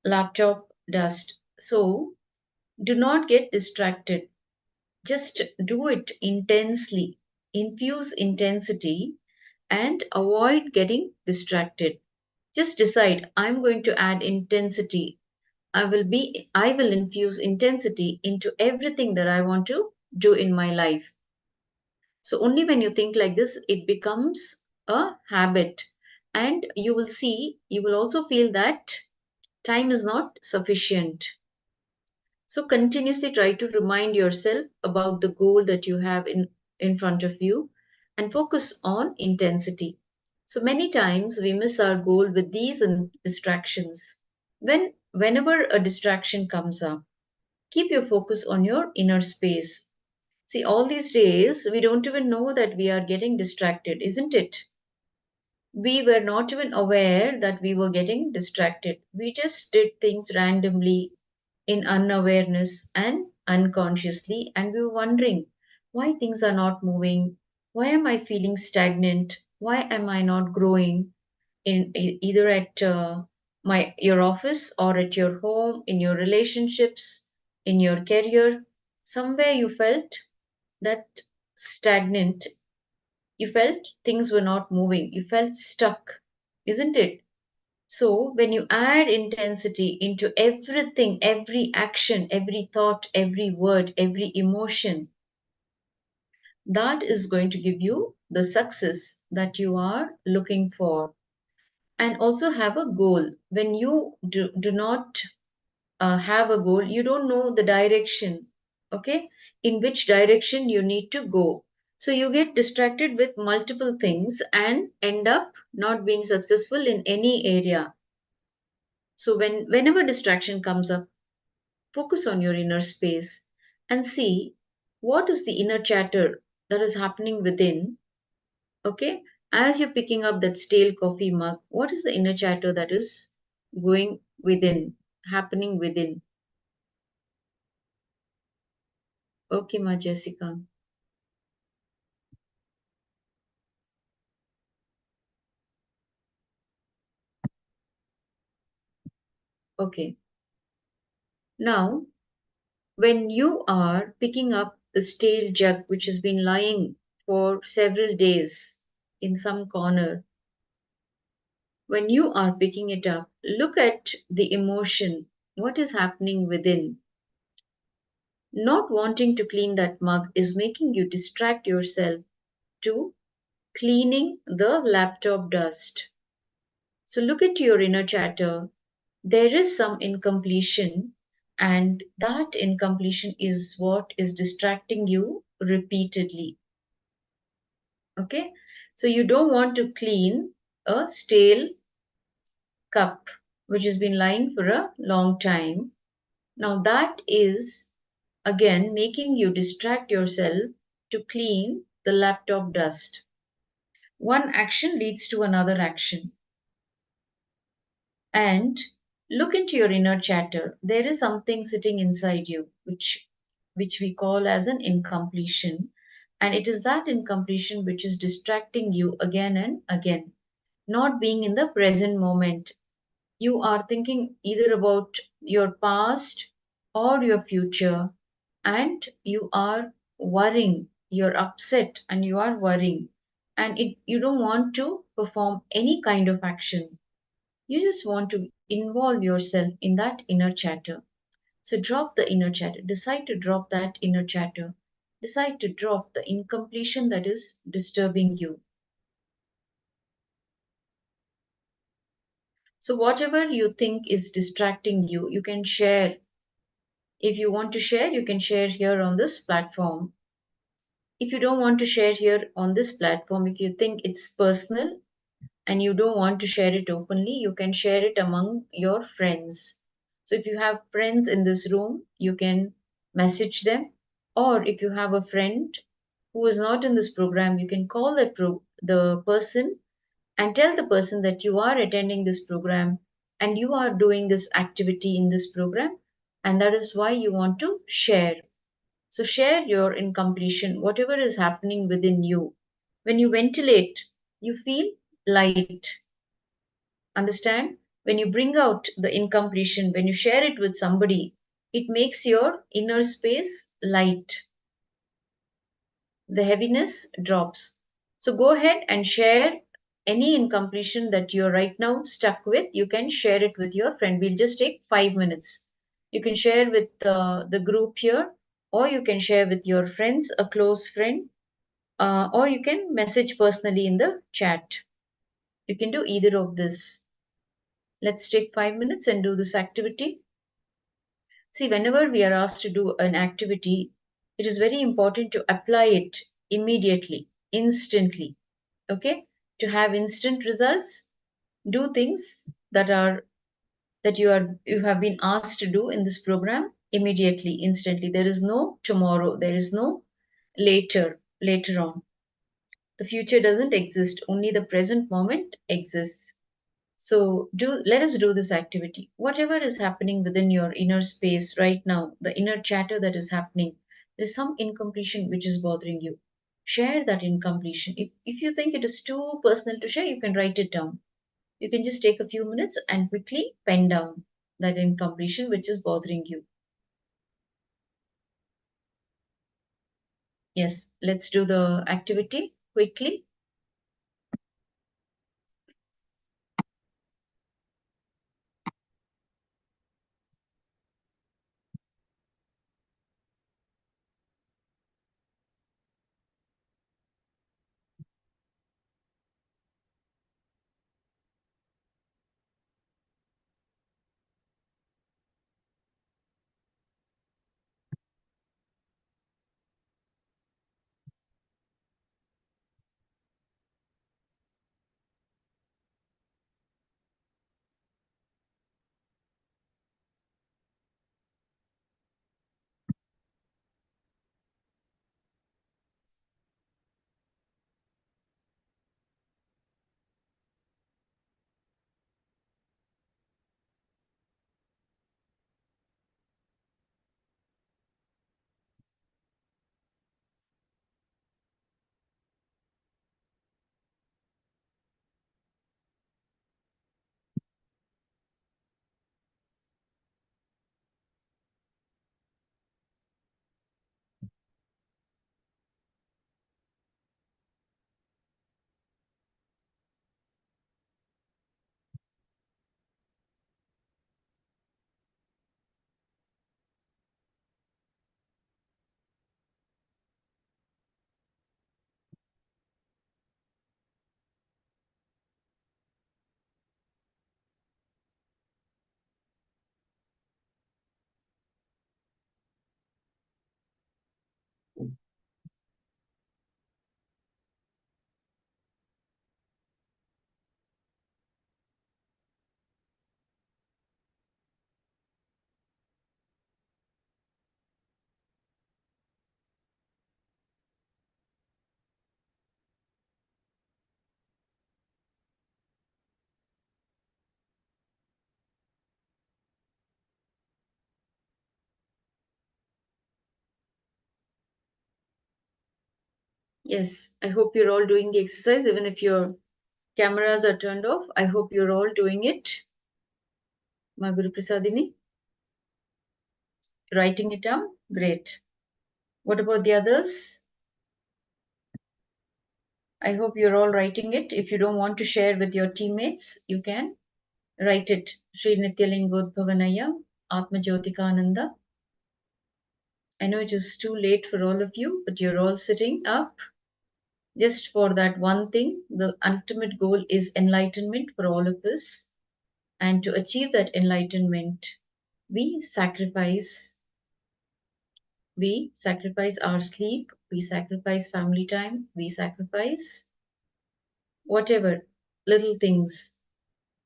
laptop dust. So do not get distracted. Just do it intensely. Infuse intensity and avoid getting distracted. Just decide, I'm going to add intensity. I will infuse intensity into everything that I want to do in my life. So only when you think like this, it becomes a habit. And you will also feel that time is not sufficient. So continuously try to remind yourself about the goal that you have in front of you and focus on intensity. So many times we miss our goal with these distractions. Whenever a distraction comes up, keep your focus on your inner space. See, all these days we don't even know that we are getting distracted, isn't it? We were not even aware that we were getting distracted. We just did things randomly in unawareness and unconsciously, and we were wondering why things are not moving. Why am I feeling stagnant? Why am I not growing? Either at your office or at your home, in your relationships, in your career, somewhere you felt that stagnant. You felt things were not moving. You felt stuck, isn't it? So, when you add intensity into everything, every action, every thought, every word, every emotion, that is going to give you the success that you are looking for. And also have a goal. When you do not have a goal, you don't know the direction, okay, in which direction you need to go. So you get distracted with multiple things and end up not being successful in any area. So whenever distraction comes up, focus on your inner space and see what is the inner chatter that is happening within. Okay, as you're picking up that stale coffee mug, what is the inner chatter that is going within, happening within? Okay, Ma Jessica. Okay. Now, when you are picking up the stale jug which has been lying for several days in some corner, when you are picking it up, look at the emotion. What is happening within? Not wanting to clean that mug is making you distract yourself to cleaning the laptop dust. So look at your inner chatter. There is some incompletion, and that incompletion is what is distracting you repeatedly. Okay, so you don't want to clean a stale cup which has been lying for a long time. Now, that is again making you distract yourself to clean the laptop dust. One action leads to another action. And look into your inner chatter. There is something sitting inside you which we call as an incompletion, and it is that incompletion which is distracting you again and again, not being in the present moment. You are thinking either about your past or your future, and you are worrying, you're upset and you are worrying, and you don't want to perform any kind of action. You just want to involve yourself in that inner chatter. So drop the inner chatter. Decide to drop that inner chatter. Decide to drop the incompletion that is disturbing you. So whatever you think is distracting you, you can share. If you want to share, you can share here on this platform. If you don't want to share here on this platform, if you think it's personal and you don't want to share it openly, you can share it among your friends. So if you have friends in this room, you can message them. Or if you have a friend who is not in this program, you can call the person and tell the person that you are attending this program and you are doing this activity in this program, and that is why you want to share. So share your incompletion, whatever is happening within you. When you ventilate, you feel light. Understand? When you bring out the incompletion, when you share it with somebody, it makes your inner space light. The heaviness drops. So go ahead and share any incompletion that you're right now stuck with. You can share it with your friend. We'll just take 5 minutes. You can share with the group here, or you can share with your friends, a close friend, or you can message personally in the chat. You can do either of this. Let's take 5 minutes and do this activity. See, whenever we are asked to do an activity, it is very important to apply it immediately, instantly. Okay? To have instant results, do things that you have been asked to do in this program immediately, instantly. There is no tomorrow, there is no later on. The future doesn't exist, only the present moment exists. So let us do this activity. Whatever is happening within your inner space right now, the inner chatter that is happening, there is some incompletion which is bothering you. Share that incompletion. If you think it is too personal to share, you can write it down. You can just take a few minutes and quickly pen down that incompletion which is bothering you. Yes, let's do the activity quickly. Yes, I hope you're all doing the exercise, even if your cameras are turned off. I hope you're all doing it. My Guru Prasadini, writing it down? Great. What about the others? I hope you're all writing it. If you don't want to share with your teammates, you can write it. Sri Nityalingodbhavanaya Atma Jyotikananda. I know it is too late for all of you, but you're all sitting up just for that one thing. The ultimate goal is enlightenment for all of us. And to achieve that enlightenment, we sacrifice our sleep, we sacrifice family time, we sacrifice whatever little things.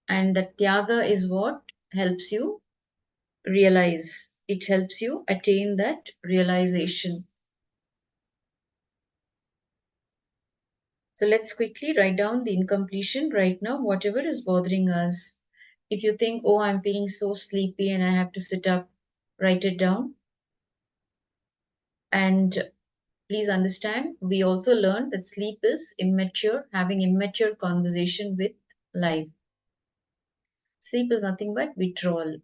And that tyaga is what helps you realize, it helps you attain that realization. So let's quickly write down the incompletion right now, whatever is bothering us. If you think, oh, I'm feeling so sleepy and I have to sit up, write it down. And please understand, we also learned that sleep is immature, having immature conversation with life. Sleep is nothing but withdrawal.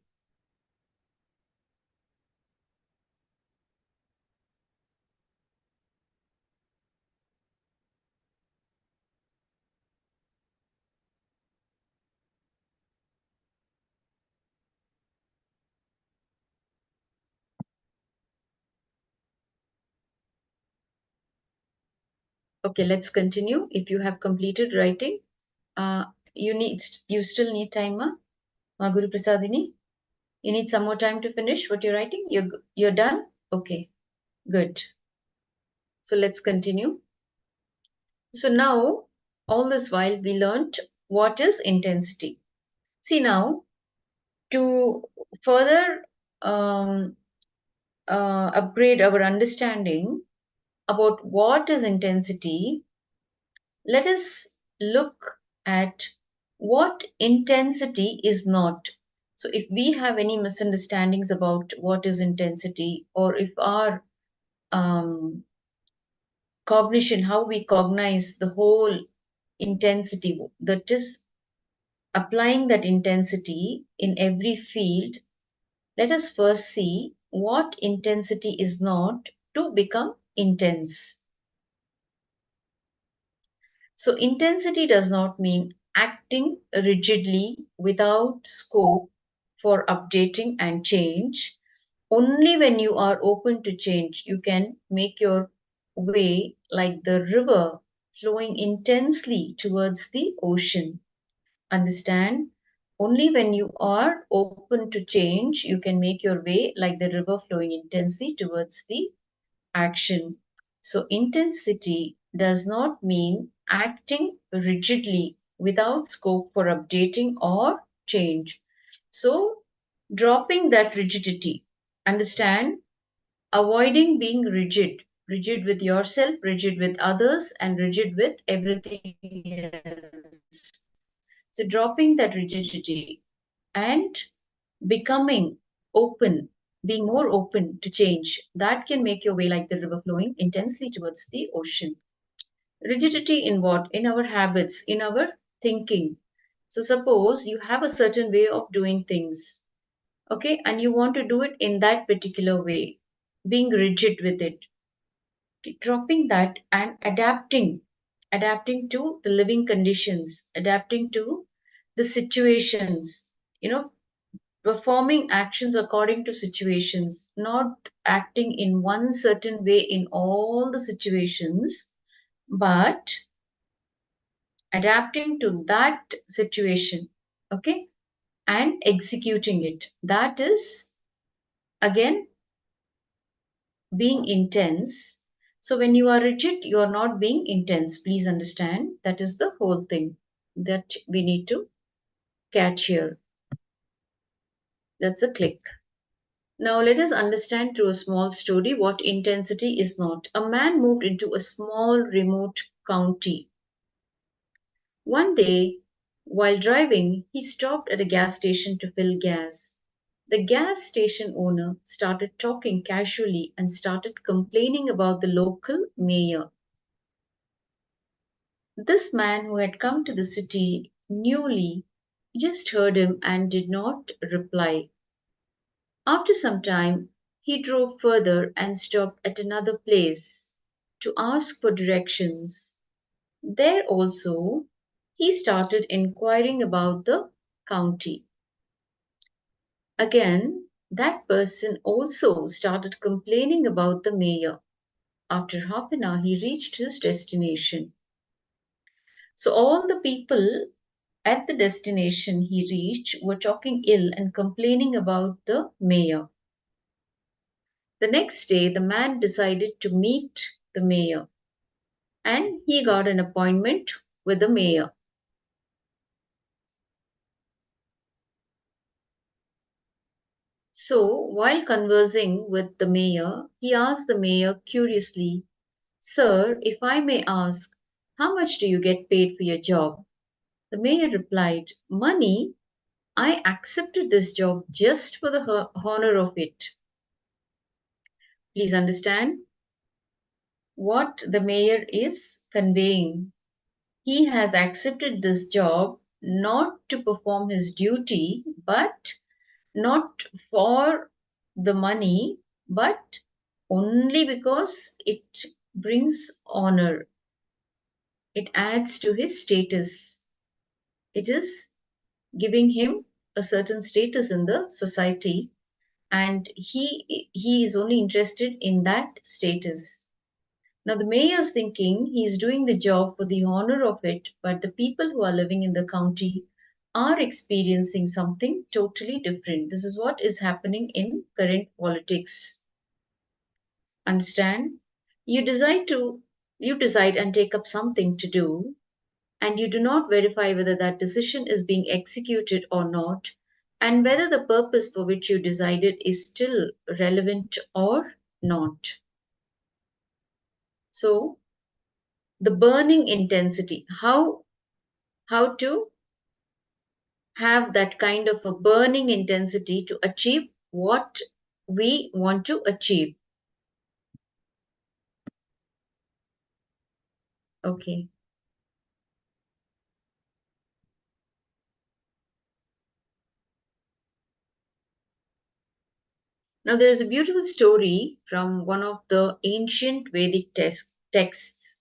Okay, let's continue. If you have completed writing, You still need time, Ma Guru Prasadini? You need some more time to finish what you're writing? You're done? Okay, good. So let's continue. So now, all this while we learnt what is intensity. See now, to further upgrade our understanding about what is intensity, let us look at what intensity is not. So if we have any misunderstandings about what is intensity, or if our cognition, how we cognize the whole intensity, that is applying that intensity in every field, let us first see what intensity is not to become intense. So intensity does not mean acting rigidly without scope for updating and change. Only when you are open to change, you can make your way like the river flowing intensely towards the ocean. Understand? Only when you are open to change, you can make your way like the river flowing intensely towards the action. So, intensity does not mean acting rigidly without scope for updating or change. So, dropping that rigidity. Understand? Avoiding being rigid. Rigid with yourself, rigid with others, and rigid with everything else. So, dropping that rigidity and becoming open, being more open to change, that can make your way like the river flowing intensely towards the ocean. Rigidity in what? In our habits, in our thinking. So, suppose you have a certain way of doing things, okay, and you want to do it in that particular way, being rigid with it, dropping that and adapting to the living conditions, adapting to the situations, performing actions according to situations, not acting in one certain way in all the situations, but adapting to that situation, okay, and executing it. That is, again, being intense. So when you are rigid, you are not being intense. Please understand. That is the whole thing that we need to catch here. That's a click. Now let us understand through a small story what intensity is not. A man moved into a small remote county. One day, while driving, he stopped at a gas station to fill gas. The gas station owner started talking casually and started complaining about the local mayor. This man, who had come to the city newly, just heard him and did not reply. After some time, he drove further and stopped at another place to ask for directions. There also, he started inquiring about the county. Again, that person also started complaining about the mayor. After half an hour, he reached his destination. So, all the people at the destination he reached were talking ill and complaining about the mayor. The next day, the man decided to meet the mayor and he got an appointment with the mayor. So, while conversing with the mayor, he asked the mayor curiously, "Sir, if I may ask, how much do you get paid for your job?" The mayor replied, "Money? I accepted this job just for the honor of it." Please understand what the mayor is conveying. He has accepted this job not to perform his duty, but not for the money, but only because it brings honor. It adds to his status. It is giving him a certain status in the society, and he is only interested in that status. Now the mayor's thinking he's doing the job for the honor of it, but the people who are living in the county are experiencing something totally different. This is what is happening in current politics. Understand? You decide and take up something to do, and you do not verify whether that decision is being executed or not, and whether the purpose for which you decided is still relevant or not. So the burning intensity, how to have that kind of a burning intensity to achieve what we want to achieve. Okay. Now there is a beautiful story from one of the ancient Vedic texts.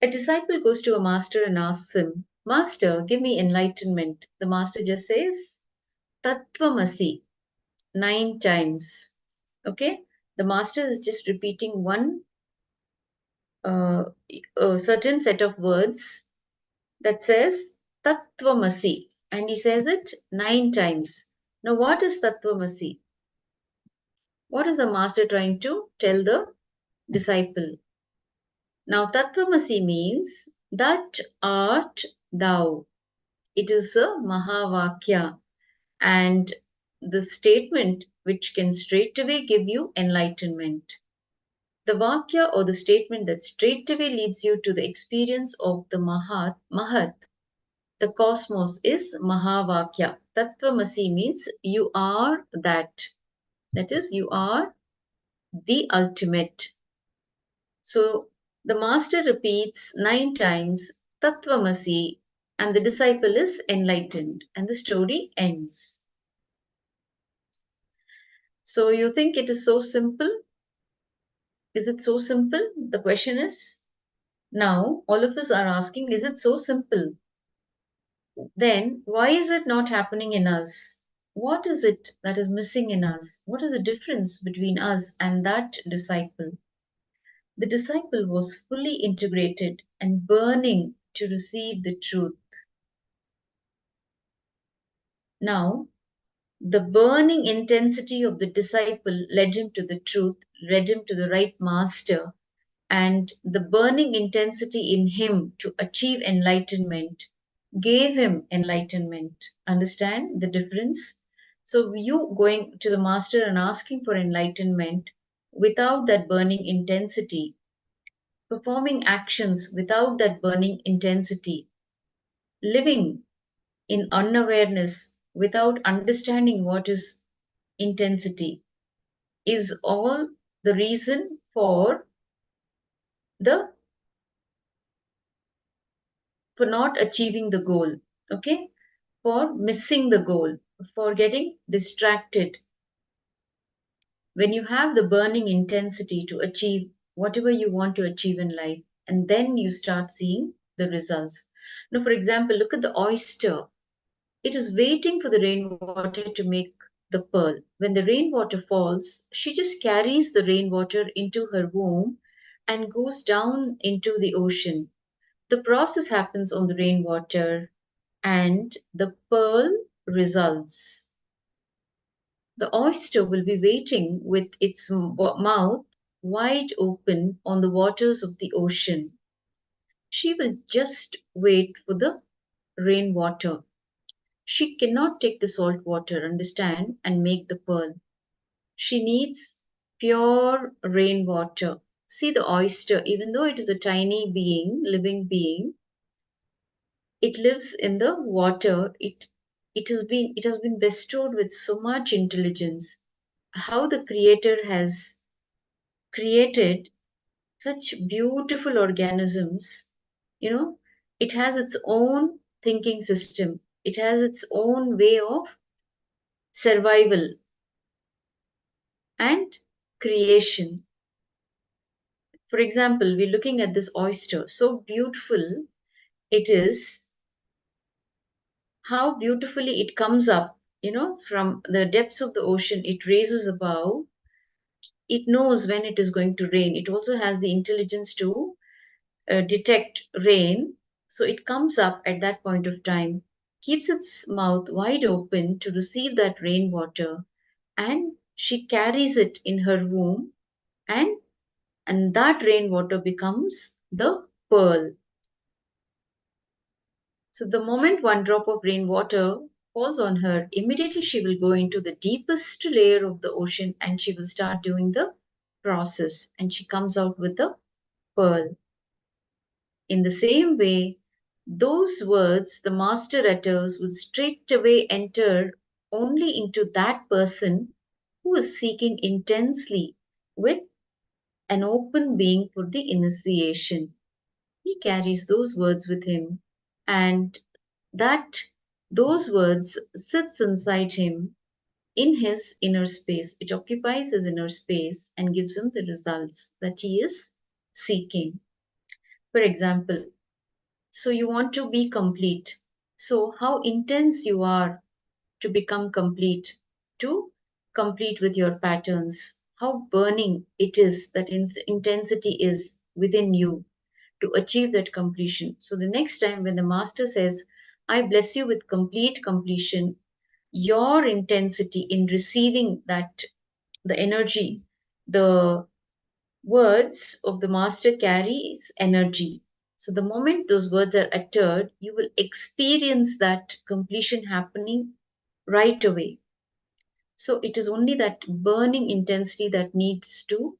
A disciple goes to a master and asks him, "Master, give me enlightenment." The master just says, "Tattvamasi," 9 times. Okay? The master is just repeating one a certain set of words that says Tattvamasi, and he says it 9 times. Now, what is Tattvamasi? What is the master trying to tell the disciple? Now, Tattvamasi means that art thou. It is a Mahavakya, and the statement which can straightaway give you enlightenment. The Vakya, or the statement that straightaway leads you to the experience of the Mahat, the cosmos, is Mahavakya. Tattvamasi means you are that. That is, you are the ultimate. So the master repeats 9 times Tattvamasi, and the disciple is enlightened, and the story ends. So you think it is so simple? Is it so simple? The question is, now all of us are asking, is it so simple? Then why is it not happening in us? What is it that is missing in us? What is the difference between us and that disciple? The disciple was fully integrated and burning to receive the truth. Now, the burning intensity of the disciple led him to the truth, led him to the right master, and the burning intensity in him to achieve enlightenment gave him enlightenment. Understand the difference? So, you going to the master and asking for enlightenment without that burning intensity, performing actions without that burning intensity, living in unawareness without understanding what is intensity, is all the reason for not achieving the goal, okay, for missing the goal, for getting distracted. When you have the burning intensity to achieve whatever you want to achieve in life, and then you start seeing the results. Now, for example, look at the oyster. It is waiting for the rainwater to make the pearl. When the rainwater falls, she just carries the rainwater into her womb and goes down into the ocean. The process happens on the rainwater, and the pearl results. The oyster will be waiting with its mouth wide open on the waters of the ocean. She will just wait for the rainwater. She cannot take the salt water, understand, and make the pearl. She needs pure rainwater. See the oyster, even though it is a tiny being, living being, it lives in the water. It has been bestowed with so much intelligence. How the creator has created such beautiful organisms, you know, it has its own thinking system. It has its own way of survival and creation. For example, we're looking at this oyster, so beautiful it is, how beautifully it comes up, from the depths of the ocean, it raises above, It knows when it is going to rain. It also has the intelligence to detect rain. So it comes up at that point of time, keeps its mouth wide open to receive that rainwater, and she carries it in her womb, and that rainwater becomes the pearl. So the moment one drop of rainwater falls on her, immediately she will go into the deepest layer of the ocean and she will start doing the process, and she comes out with the pearl. In the same way, those words the master utters will straightway enter only into that person who is seeking intensely with an open being for the initiation. He carries those words with him, and that those words sits inside him in his inner space. It occupies his inner space and gives him the results that he is seeking. For example, so you want to be complete. So how intense you are to become complete, to complete with your patterns, how burning it is, that intensity is within you to achieve that completion. So the next time when the master says, I bless you with complete completion, your intensity in receiving that, the energy, the words of the master carries energy. So the moment those words are uttered, you will experience that completion happening right away. So it is only that burning intensity that needs to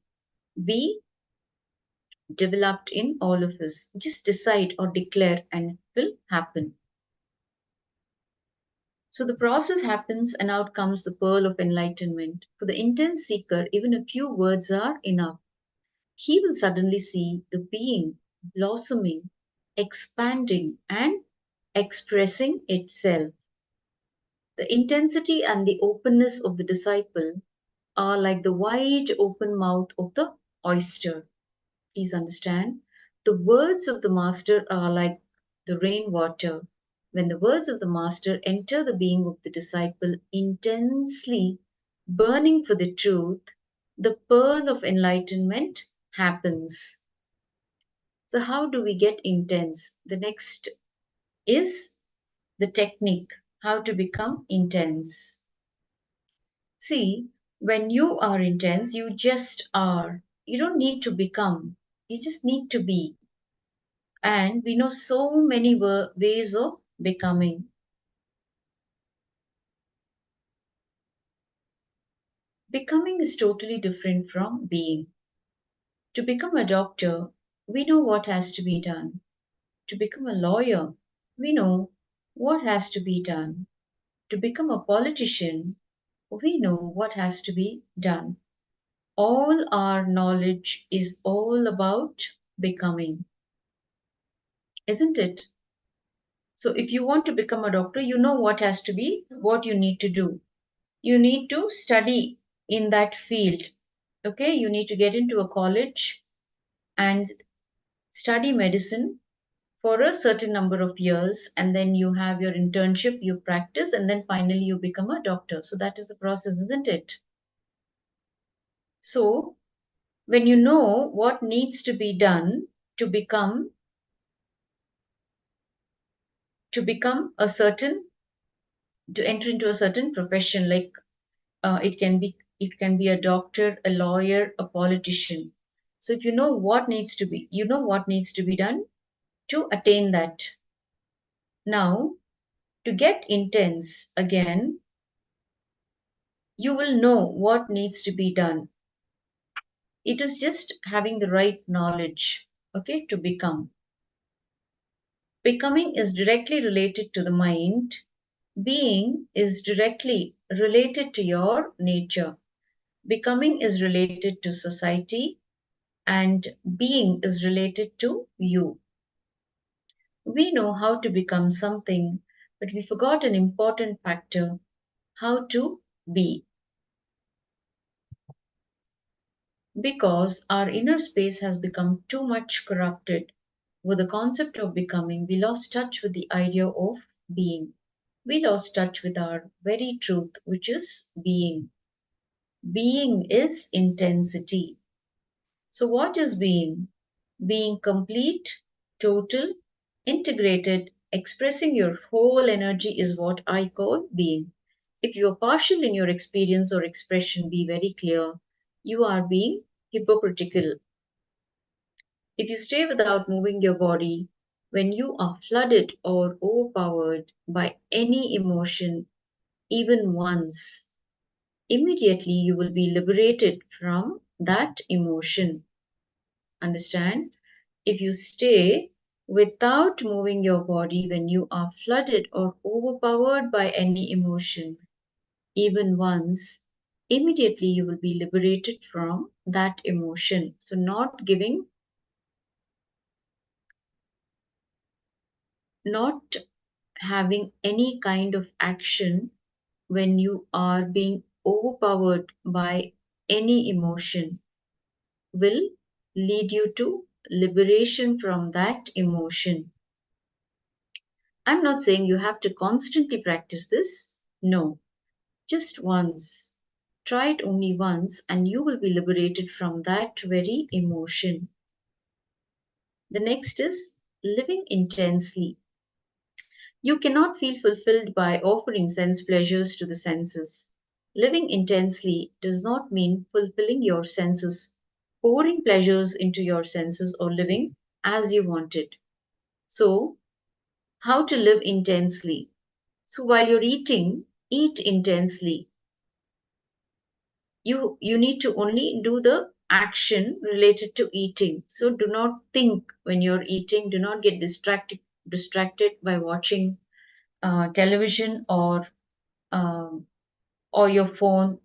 be developed in all of us. Just decide or declare and it will happen. So the process happens and out comes the pearl of enlightenment. For the intense seeker, even a few words are enough. He will suddenly see the being blossoming, expanding, and expressing itself. The intensity and the openness of the disciple are like the wide open mouth of the oyster. Please understand. The words of the master are like the rainwater. When the words of the master enter the being of the disciple intensely burning for the truth, the pearl of enlightenment happens. So, how do we get intense? The next is the technique, how to become intense. See, when you are intense, you just are. You don't need to become, you just need to be. And we know so many ways of becoming. Becoming is totally different from being. To become a doctor, we know what has to be done. To become a lawyer, we know what has to be done. To become a politician, we know what has to be done. All our knowledge is all about becoming, isn't it? So if you want to become a doctor, you know what has to be, what you need to do. You need to study in that field. Okay, you need to get into a college and study medicine for a certain number of years, and then you have your internship, you practice, and then finally you become a doctor. So that is the process, isn't it? So when you know what needs to be done to become a certain, to enter into a certain profession, like it can be a doctor, a lawyer, a politician. So if you know what needs to be, you know what needs to be done to attain that. Now, to get intense again, you will know what needs to be done. It is just having the right knowledge, okay, to become. Becoming is directly related to the mind. Being is directly related to your nature. Becoming is related to society, and being is related to you. We know how to become something, but we forgot an important factor, how to be. Because our inner space has become too much corrupted with the concept of becoming, we lost touch with the idea of being. We lost touch with our very truth, which is being. Being is intensity. So what is being? Being complete, total, integrated, expressing your whole energy is what I call being. If you are partial in your experience or expression, be very clear. You are being hypocritical. If you stay without moving your body, when you are flooded or overpowered by any emotion, even once, immediately you will be liberated from that emotion. Understand? If you stay without moving your body when you are flooded or overpowered by any emotion, even once, immediately you will be liberated from that emotion. So, not having any kind of action when you are being overpowered by any emotion will lead you to liberation from that emotion. I'm not saying you have to constantly practice this. No, just once. Try it only once and you will be liberated from that very emotion. The next is living intensely. You cannot feel fulfilled by offering sense pleasures to the senses. Living intensely does not mean fulfilling your senses, pouring pleasures into your senses, or living as you want it. So, how to live intensely? So, while you're eating, eat intensely. You need to only do the action related to eating. So, do not think when you're eating. Do not get distracted by watching television um, or your phone.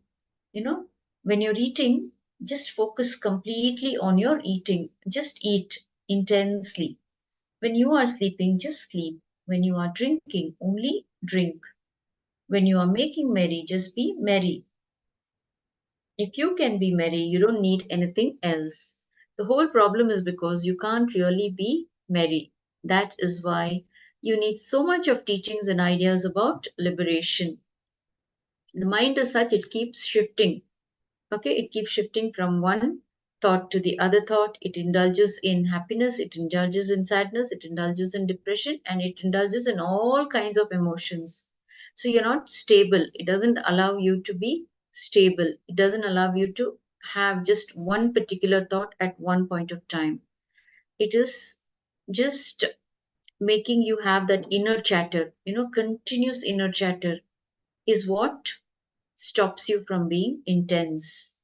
When you're eating, just focus completely on your eating. Just eat intensely. When you are sleeping, just sleep. When you are drinking, only drink. When you are making merry, just be merry. If you can be merry, you don't need anything else. The whole problem is because you can't really be merry. That is why you need so much of teachings and ideas about liberation. The mind is such, it keeps shifting. Okay, it keeps shifting from one thought to the other thought. It indulges in happiness, it indulges in sadness, it indulges in depression, and it indulges in all kinds of emotions. So you're not stable. It doesn't allow you to be stable. It doesn't allow you to have just one particular thought at one point of time. It is just making you have that inner chatter, continuous inner chatter is what stops you from being intense.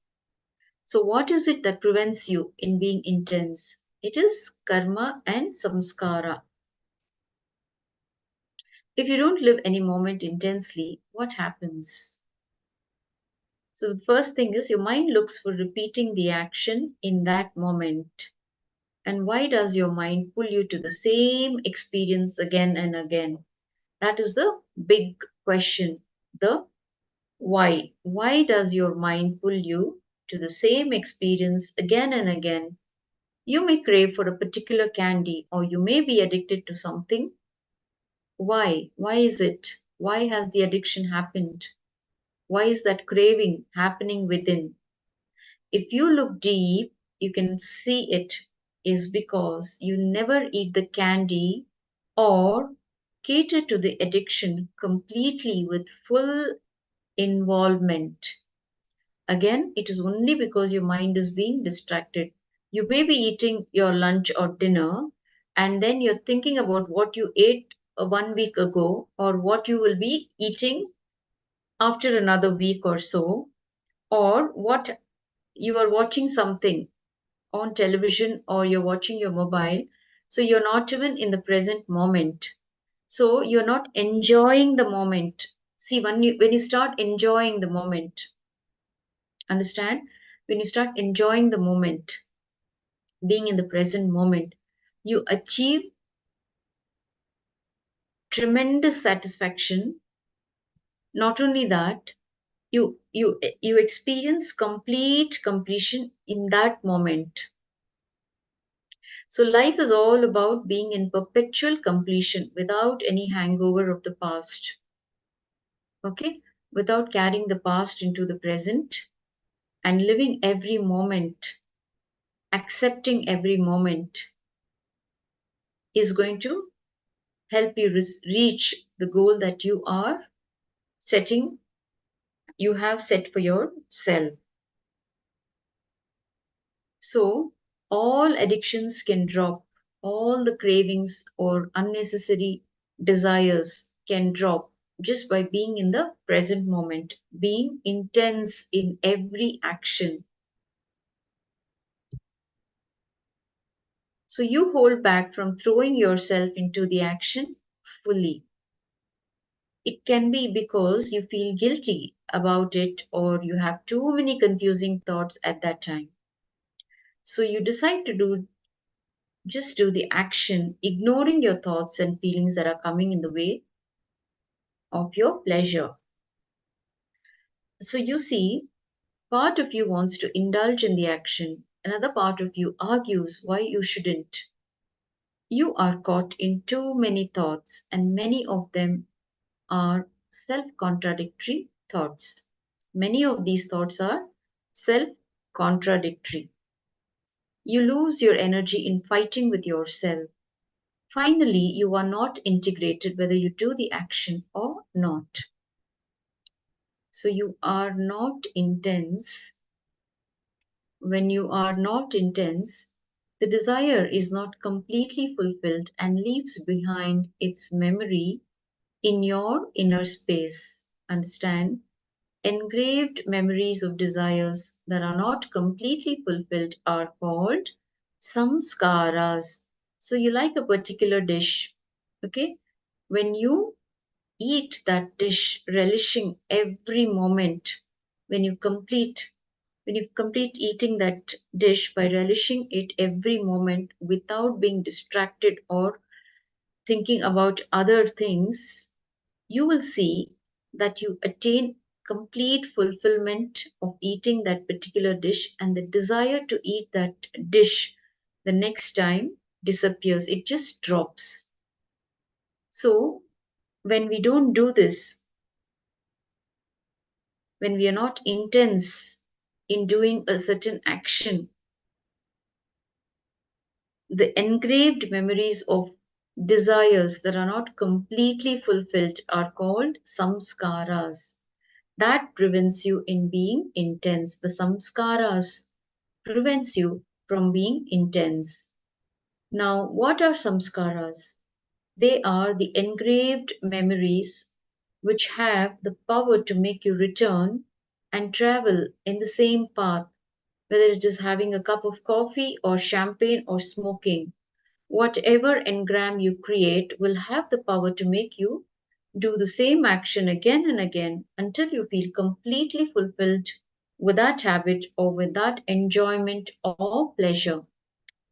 So, what is it that prevents you in being intense? It is karma and samskara. If you don't live any moment intensely, what happens? So, the first thing is your mind looks for repeating the action in that moment. And why does your mind pull you to the same experience again and again? That is the big question. The why. Why does your mind pull you to the same experience again and again? You may crave for a particular candy or you may be addicted to something. Why? Why is it? Why has the addiction happened? Why is that craving happening within? If you look deep, you can see it is because you never eat the candy or cater to the addiction completely with full involvement. Again, it is only because your mind is being distracted. You may be eating your lunch or dinner, and then you're thinking about what you ate 1 week ago or what you will be eating after another week or so, or what you are watching something on television or you're watching your mobile. So you're not even in the present moment. So you're not enjoying the moment. See, when you start enjoying the moment, understand? When you start enjoying the moment, being in the present moment, you achieve tremendous satisfaction. Not only that, you experience complete completion in that moment. So life is all about being in perpetual completion without any hangover of the past. Okay? Without carrying the past into the present. and living every moment, accepting every moment, is going to help you reach the goal that you have set for yourself. So all addictions can drop, all the cravings or unnecessary desires can drop just by being in the present moment, being intense in every action. So you hold back from throwing yourself into the action fully. It can be because you feel guilty about it or you have too many confusing thoughts at that time. So you decide to just do the action, ignoring your thoughts and feelings that are coming in the way of your pleasure. So you see, part of you wants to indulge in the action, another part of you argues why you shouldn't. You are caught in too many thoughts, and many of them are self-contradictory thoughts. Many of these thoughts are self-contradictory. You lose your energy in fighting with yourself. Finally, you are not integrated whether you do the action or not. So you are not intense. When you are not intense, the desire is not completely fulfilled and leaves behind its memory in your inner space. Understand? Engraved memories of desires that are not completely fulfilled are called samskaras. So you like a particular dish, okay? When you eat that dish, relishing every moment, when you complete eating that dish by relishing it every moment without being distracted or thinking about other things, you will see that you attain complete fulfillment of eating that particular dish, and the desire to eat that dish the next time disappears. It just drops. So when we don't do this, when we are not intense in doing a certain action, the engraved memories of desires that are not completely fulfilled are called samskaras. That prevents you in being intense. The samskaras prevents you from being intense. Now, what are samskaras? They are the engraved memories which have the power to make you return and travel in the same path, whether it is having a cup of coffee or champagne or smoking. Whatever engram you create will have the power to make you do the same action again and again until you feel completely fulfilled with that habit or with that enjoyment or pleasure.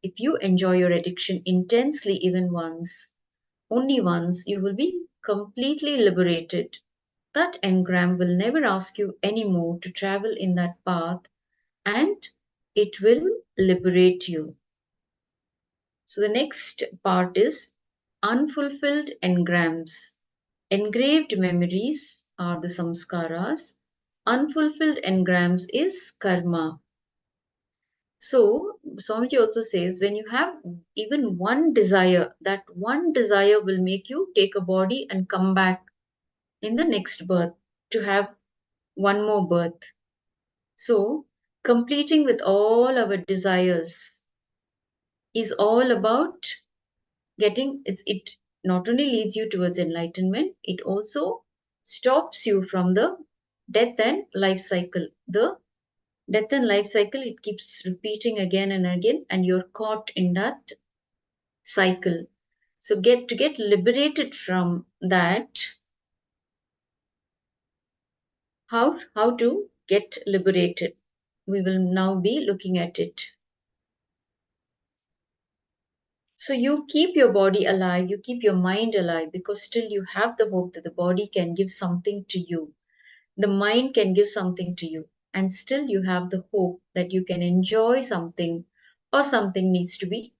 If you enjoy your addiction intensely even once, only once, you will be completely liberated. That engram will never ask you anymore to travel in that path, and it will liberate you. So the next part is unfulfilled engrams. Engraved memories are the samskaras. Unfulfilled engrams is karma. So Swamiji also says when you have even one desire, that one desire will make you take a body and come back in the next birth to have one more birth. So completing with all our desires is all about getting it not only leads you towards enlightenment, it also stops you from the death and life cycle. The death and life cycle, it keeps repeating again and again, and you're caught in that cycle. So to get liberated from that, how to get liberated, we will now be looking at it. So you keep your body alive, you keep your mind alive, because still you have the hope that the body can give something to you. The mind can give something to you, and still you have the hope that you can enjoy something, or something needs to be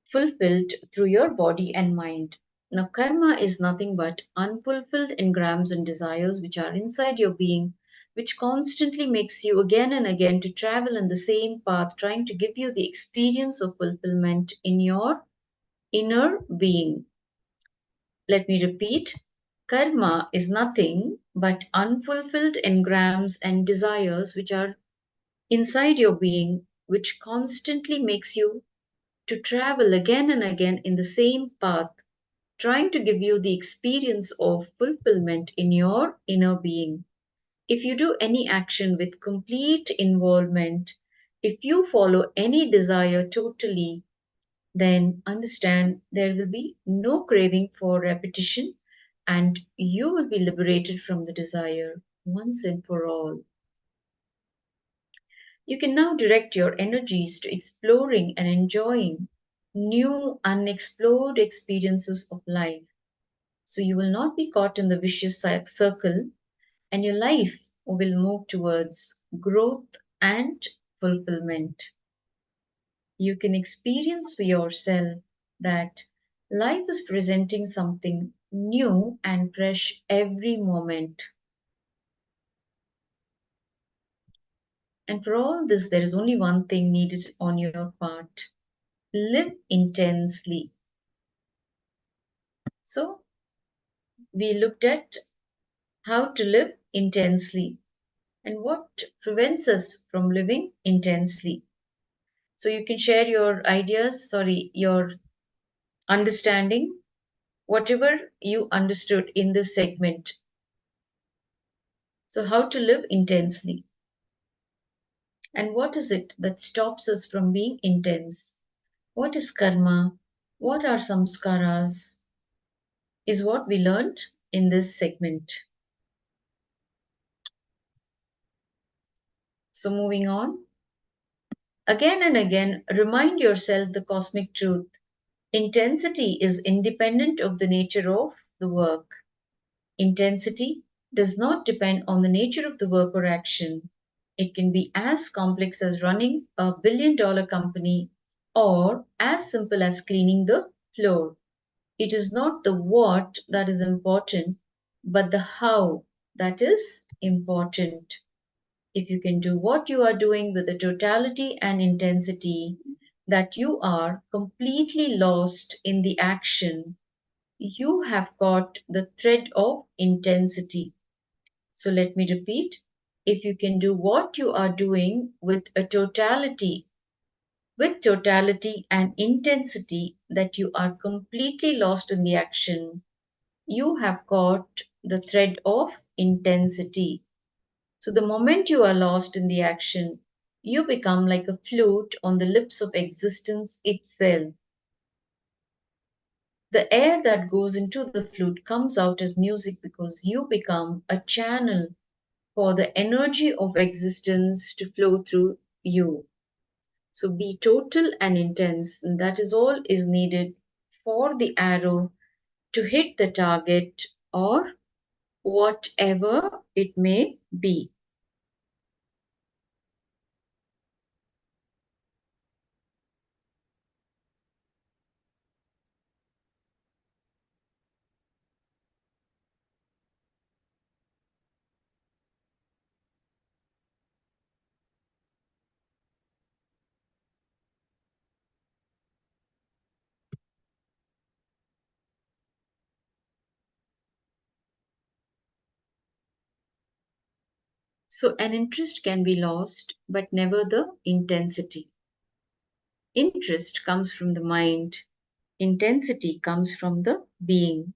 fulfilled through your body and mind. Now, karma is nothing but unfulfilled engrams and desires which are inside your being, which constantly makes you again and again to travel in the same path, trying to give you the experience of fulfillment in your inner being. Let me repeat. Karma is nothing but unfulfilled engrams and desires which are inside your being, which constantly makes you to travel again and again in the same path, trying to give you the experience of fulfillment in your inner being. If you do any action with complete involvement, if you follow any desire totally, then understand there will be no craving for repetition and you will be liberated from the desire once and for all. You can now direct your energies to exploring and enjoying new unexplored experiences of life. So you will not be caught in the vicious circle and your life will move towards growth and fulfillment. You can experience for yourself that life is presenting something new and fresh every moment. And for all this, there is only one thing needed on your part. Live intensely. So, we looked at how to live intensely and what prevents us from living intensely. So, you can share your ideas, your understanding, whatever you understood in this segment. So, how to live intensely? And what is it that stops us from being intense? What is karma? What are samskaras? Is what we learned in this segment. So, moving on. Again and again, remind yourself the cosmic truth. Intensity is independent of the nature of the work. Intensity does not depend on the nature of the work or action. It can be as complex as running a billion-dollar company or as simple as cleaning the floor. It is not the what that is important, but the how that is important. If you can do what you are doing with the totality and intensity, that you are completely lost in the action, you have got the thread of intensity. So let me repeat. If you can do what you are doing with totality and intensity, that you are completely lost in the action, you have got the thread of intensity. So the moment you are lost in the action, you become like a flute on the lips of existence itself. The air that goes into the flute comes out as music because you become a channel for the energy of existence to flow through you. So be total and intense, and that is all is needed for the arrow to hit the target or whatever it may be. So an interest can be lost, but never the intensity. Interest comes from the mind. Intensity comes from the being.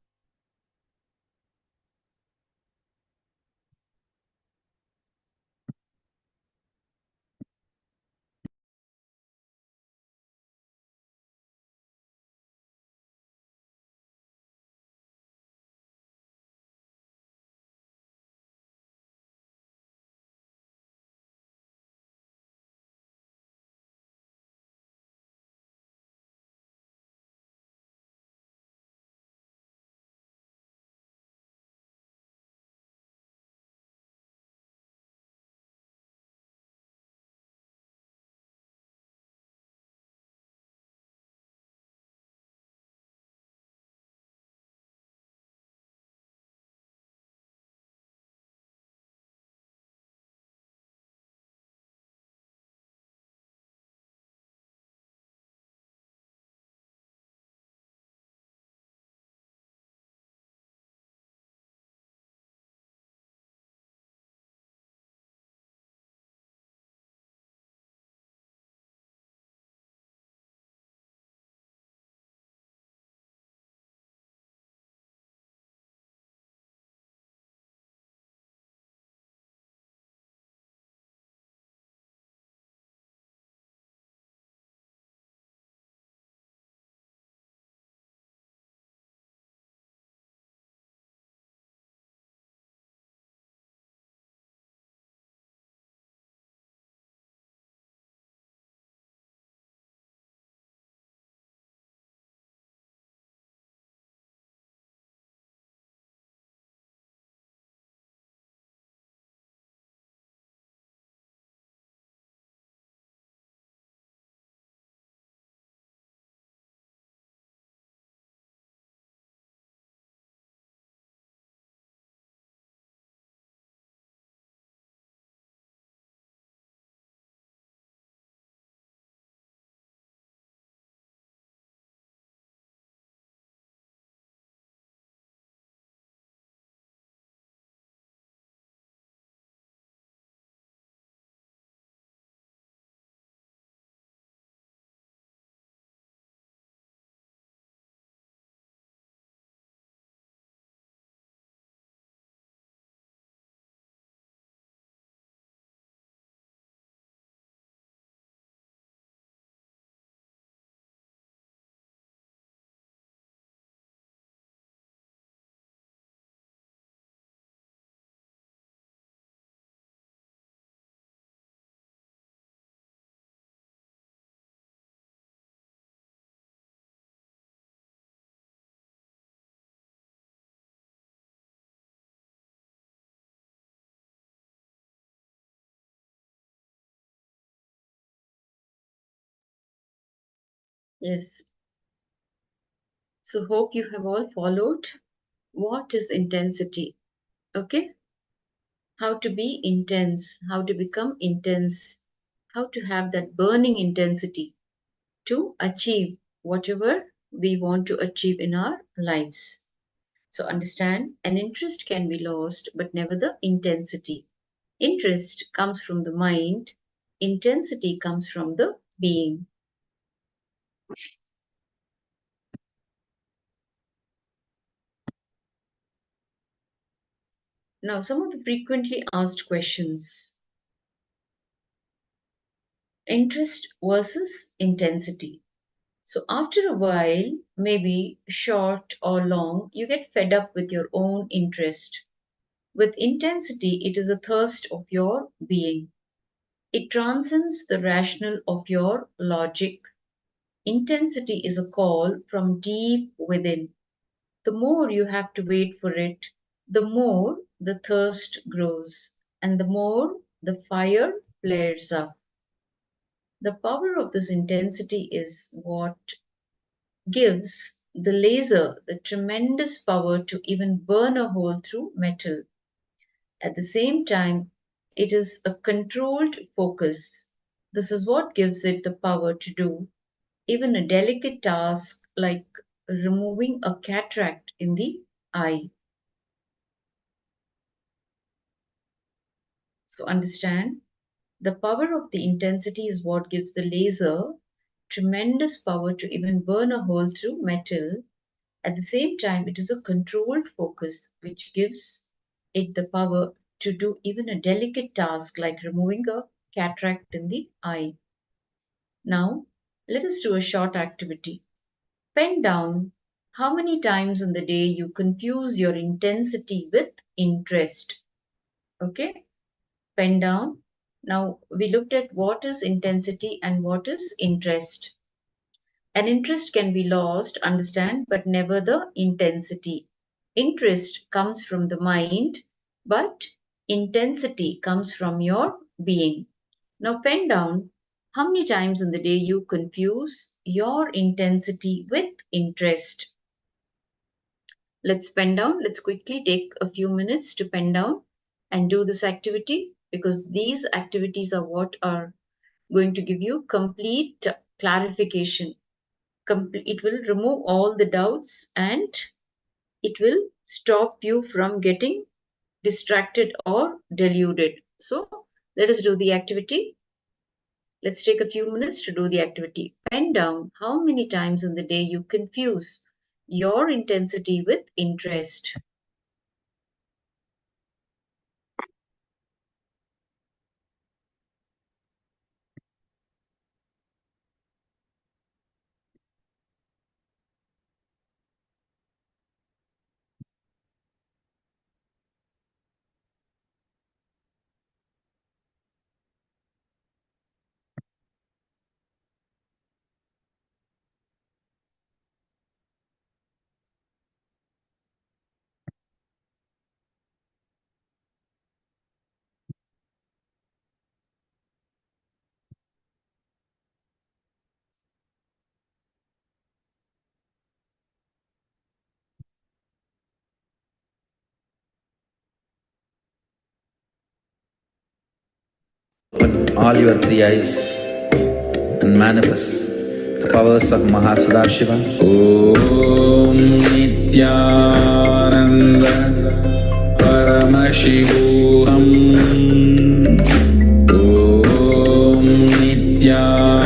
Yes. So hope you have all followed what is intensity. Okay? How to be intense, how to become intense, how to have that burning intensity to achieve whatever we want to achieve in our lives. So understand, an interest can be lost, but never the intensity. Interest comes from the mind, intensity comes from the being. Now, some of the frequently asked questions. Interest versus intensity. So after a while, maybe short or long, you get fed up with your own interest. With intensity, it is a thirst of your being. It transcends the rational of your logic. Intensity is a call from deep within. The more you have to wait for it, the more the thirst grows and the more the fire flares up. The power of this intensity is what gives the laser the tremendous power to even burn a hole through metal. At the same time, it is a controlled focus. This is what gives it the power to do even a delicate task like removing a cataract in the eye. So, understand, the power of the intensity is what gives the laser tremendous power to even burn a hole through metal. At the same time, it is a controlled focus which gives it the power to do even a delicate task like removing a cataract in the eye. Now, let us do a short activity. Pen down how many times in the day you confuse your intensity with interest. Okay? Pen down. Now, we looked at what is intensity and what is interest. An interest can be lost, understand, but never the intensity. Interest comes from the mind, but intensity comes from your being. Now, pen down how many times in the day you confuse your intensity with interest. Let's pen down. Let's quickly take a few minutes to pen down and do this activity, because these activities are what are going to give you complete clarification. It will remove all the doubts and it will stop you from getting distracted or deluded. So let us do the activity. Let's take a few minutes to do the activity. Pen down how many times in the day you confuse your intensity with interest. Open all your three eyes and manifest the powers of Mahasudashiva. Om Nityananda Paramashivoham. Om Nityananda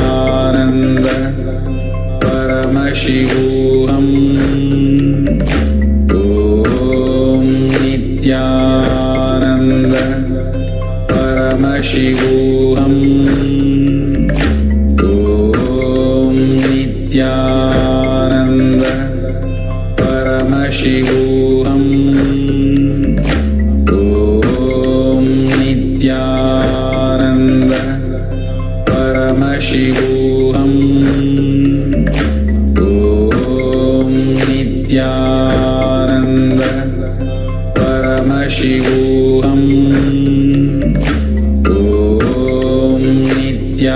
Paramashivoham. Om Nityananda Paramashivoham. Om Nityananda Paramashivoham. Om Nityananda Paramashivoham. Om Nityananda Paramashivoham. Om Nityananda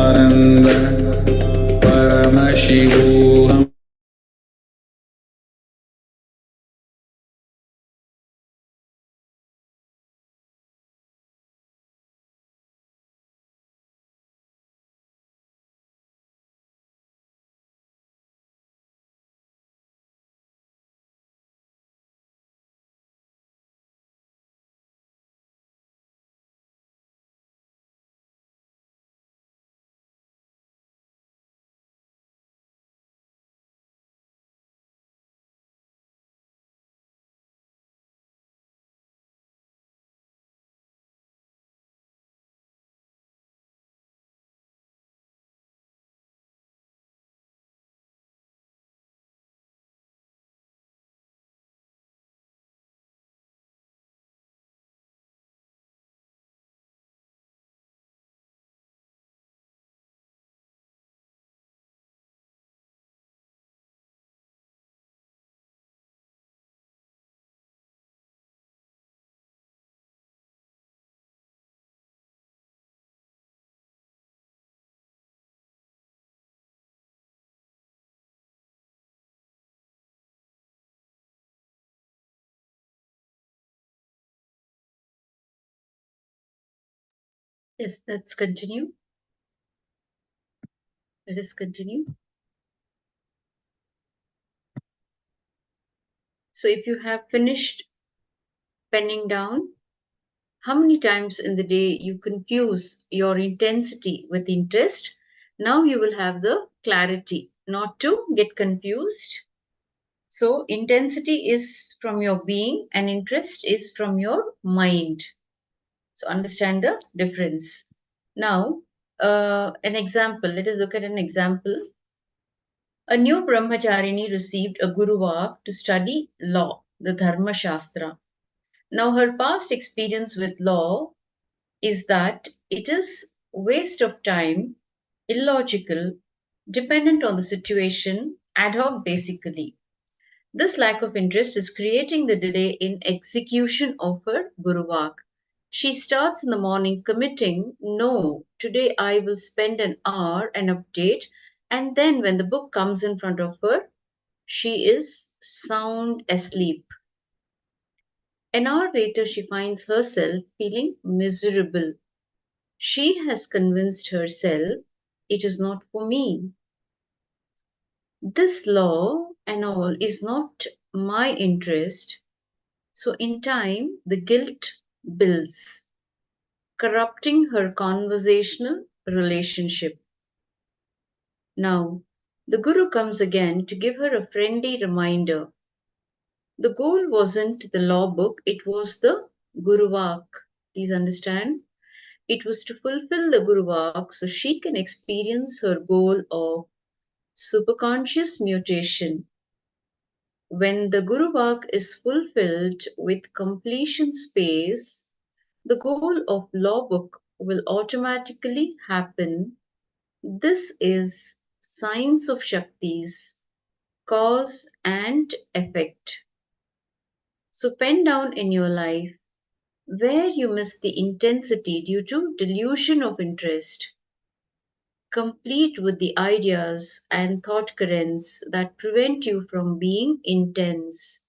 Yes, let's continue. Let us continue. So if you have finished penning down, how many times in the day you confuse your intensity with interest? Now you will have the clarity not to get confused. So intensity is from your being and interest is from your mind. So understand the difference. Now, an example. Let us look at an example. A new brahmacharini received a guruvak to study law, the Dharma Shastra. Now, her past experience with law is that it is waste of time, illogical, dependent on the situation, ad hoc basically. This lack of interest is creating the delay in execution of her guruvak. She starts in the morning committing, no, today I will spend an hour and update, and then when the book comes in front of her, she is sound asleep. An hour later, she finds herself feeling miserable. She has convinced herself, it is not for me. This law and all is not my interest. So in time, the guilt builds, corrupting her conversational relationship. Now, the Guru comes again to give her a friendly reminder. The goal wasn't the law book, it was the Guruvak. Please understand? It was to fulfill the Guruvak so she can experience her goal of superconscious mutation. When the Guruvak is fulfilled with completion space, the goal of law book will automatically happen. This is science of Shaktis, cause and effect. So pen down in your life where you miss the intensity due to delusion of interest. Complete with the ideas and thought currents that prevent you from being intense.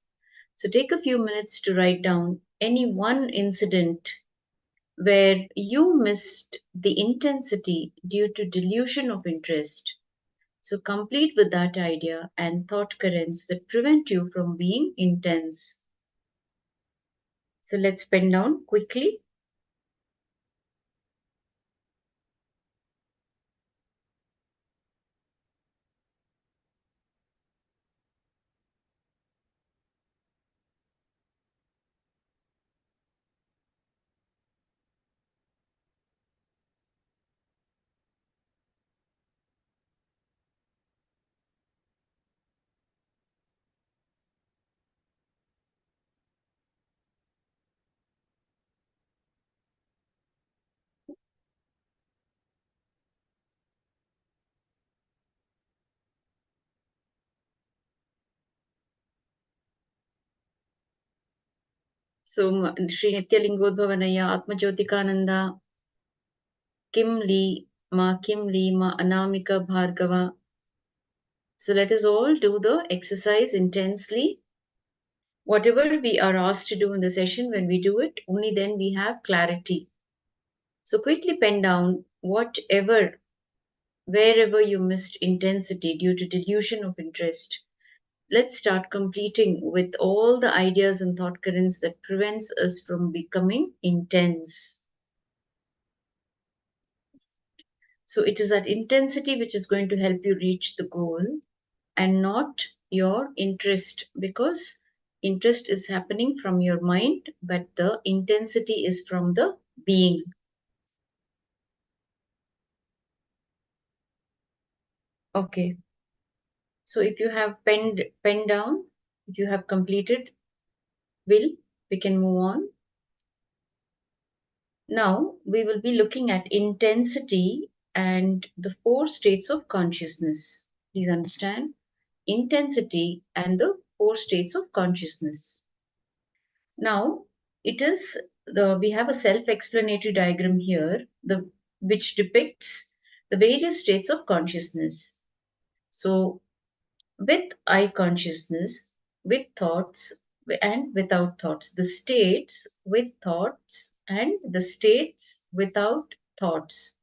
So take a few minutes to write down any one incident where you missed the intensity due to delusion of interest. So complete with that idea and thought currents that prevent you from being intense. So let's pen down quickly. So Sri Nityalingodbhavanaya Atmajyotikananda Kim Li Ma Anamika Bhargava. So let us all do the exercise intensely. Whatever we are asked to do in the session, when we do it, only then we have clarity. So quickly pen down wherever you missed intensity due to delusion of interest. Let's start completing with all the ideas and thought currents that prevents us from becoming intense. So it is that intensity which is going to help you reach the goal and not your interest, because interest is happening from your mind, but the intensity is from the being. Okay. So if you have penned down, if you have completed, we can move on. Now we will be looking at intensity and the 4 states of consciousness. Please understand intensity and the 4 states of consciousness. Now it is we have a self-explanatory diagram here, which depicts the various states of consciousness. So with eye consciousness, with thoughts and without thoughts, the states with thoughts and the states without thoughts.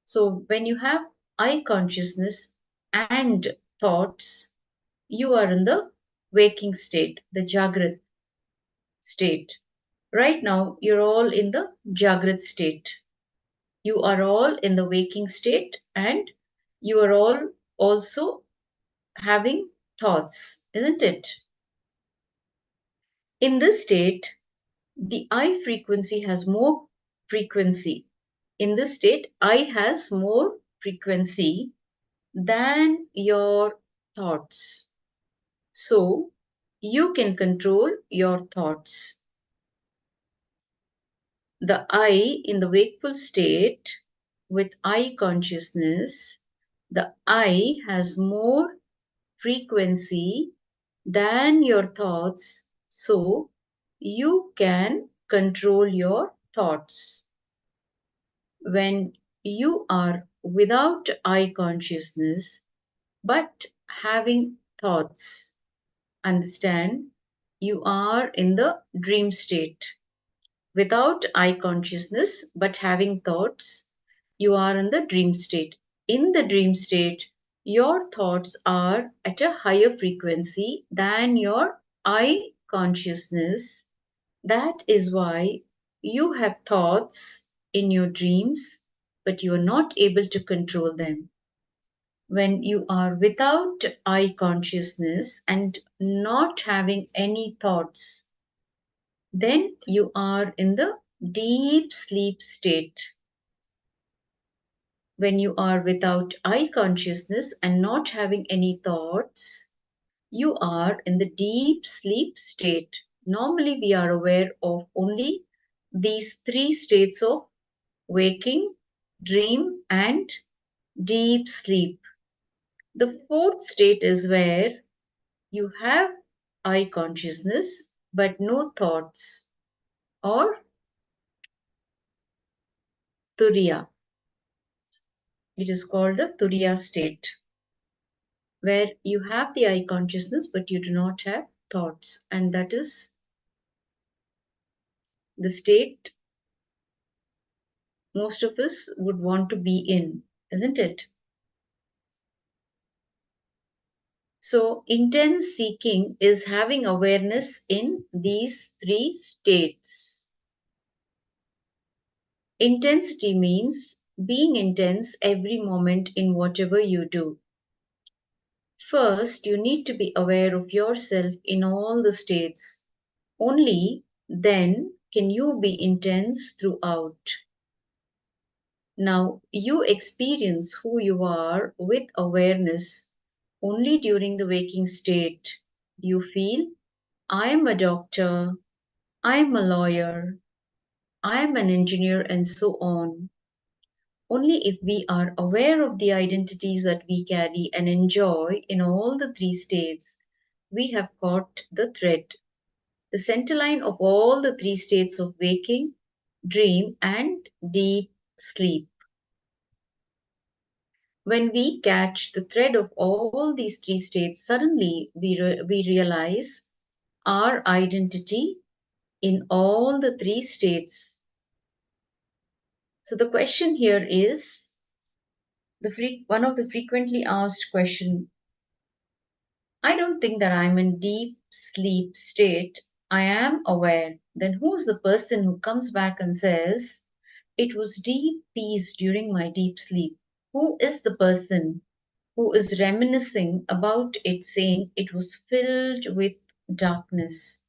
So when you have I consciousness and thoughts, you are in the waking state, the Jagrat state. Right now, you're all in the Jagrat state. You are all in the waking state and you are all also having thoughts, isn't it? In this state, the I frequency has more frequency. In this state, I has more frequency than your thoughts. So, you can control your thoughts. The I in the wakeful state with I consciousness, the I has more frequency than your thoughts, so you can control your thoughts. When you are without I consciousness but having thoughts, understand you are in the dream state. Without I consciousness but having thoughts, you are in the dream state. In the dream state, your thoughts are at a higher frequency than your I consciousness. That is why you have thoughts in your dreams, but you are not able to control them. When you are without I consciousness and not having any thoughts, then you are in the deep sleep state. When you are without I consciousness and not having any thoughts, you are in the deep sleep state. Normally, we are aware of only these three states of waking, dream, and deep sleep. The fourth state is where you have I consciousness but no thoughts, or turiya. It is called the turiya state, where you have the I consciousness but you do not have thoughts, and that is the state most of us would want to be in, isn't it? So, intense seeking is having awareness in these three states. Intensity means being intense every moment in whatever you do. First, you need to be aware of yourself in all the states. Only then can you be intense throughout. Now, you experience who you are with awareness only during the waking state. You feel, I am a doctor, I am a lawyer, I am an engineer, and so on. Only if we are aware of the identities that we carry and enjoy in all the three states, we have caught the thread, the center line of all the three states of waking, dream, and deep sleep. When we catch the thread of all these three states, suddenly we realize our identity in all the three states. So the question here is, one of the frequently asked question, I don't think that I'm in deep sleep state. I am aware. Then who's the person who comes back and says, it was deep peace during my deep sleep? Who is the person who is reminiscing about it, saying it was filled with darkness?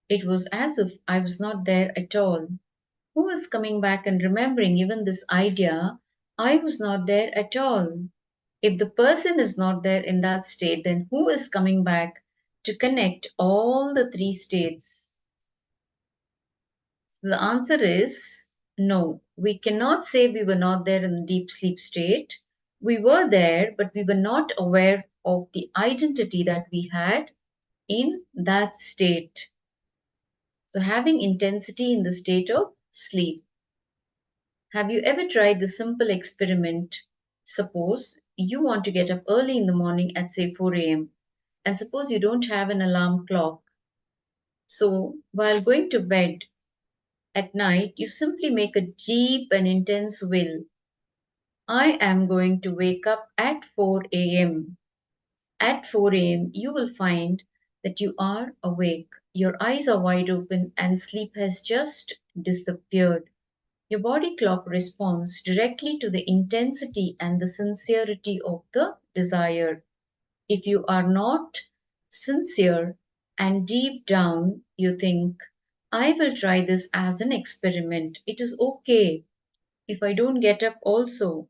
It was as if I was not there at all. Who is coming back and remembering even this idea, I was not there at all? If the person is not there in that state, then who is coming back to connect all the three states? So the answer is no. We cannot say we were not there in the deep sleep state. We were there, but we were not aware of the identity that we had in that state. So having intensity in the state of sleep. Have you ever tried the simple experiment? Suppose you want to get up early in the morning at say 4 a.m. and suppose you don't have an alarm clock. So while going to bed, At night, you simply make a deep and intense will. I am going to wake up at 4 a.m. At 4 a.m., you will find that you are awake. Your eyes are wide open and sleep has just disappeared. Your body clock responds directly to the intensity and the sincerity of the desire. If you are not sincere and deep down you think, I will try this as an experiment. It is okay if I don't get up also,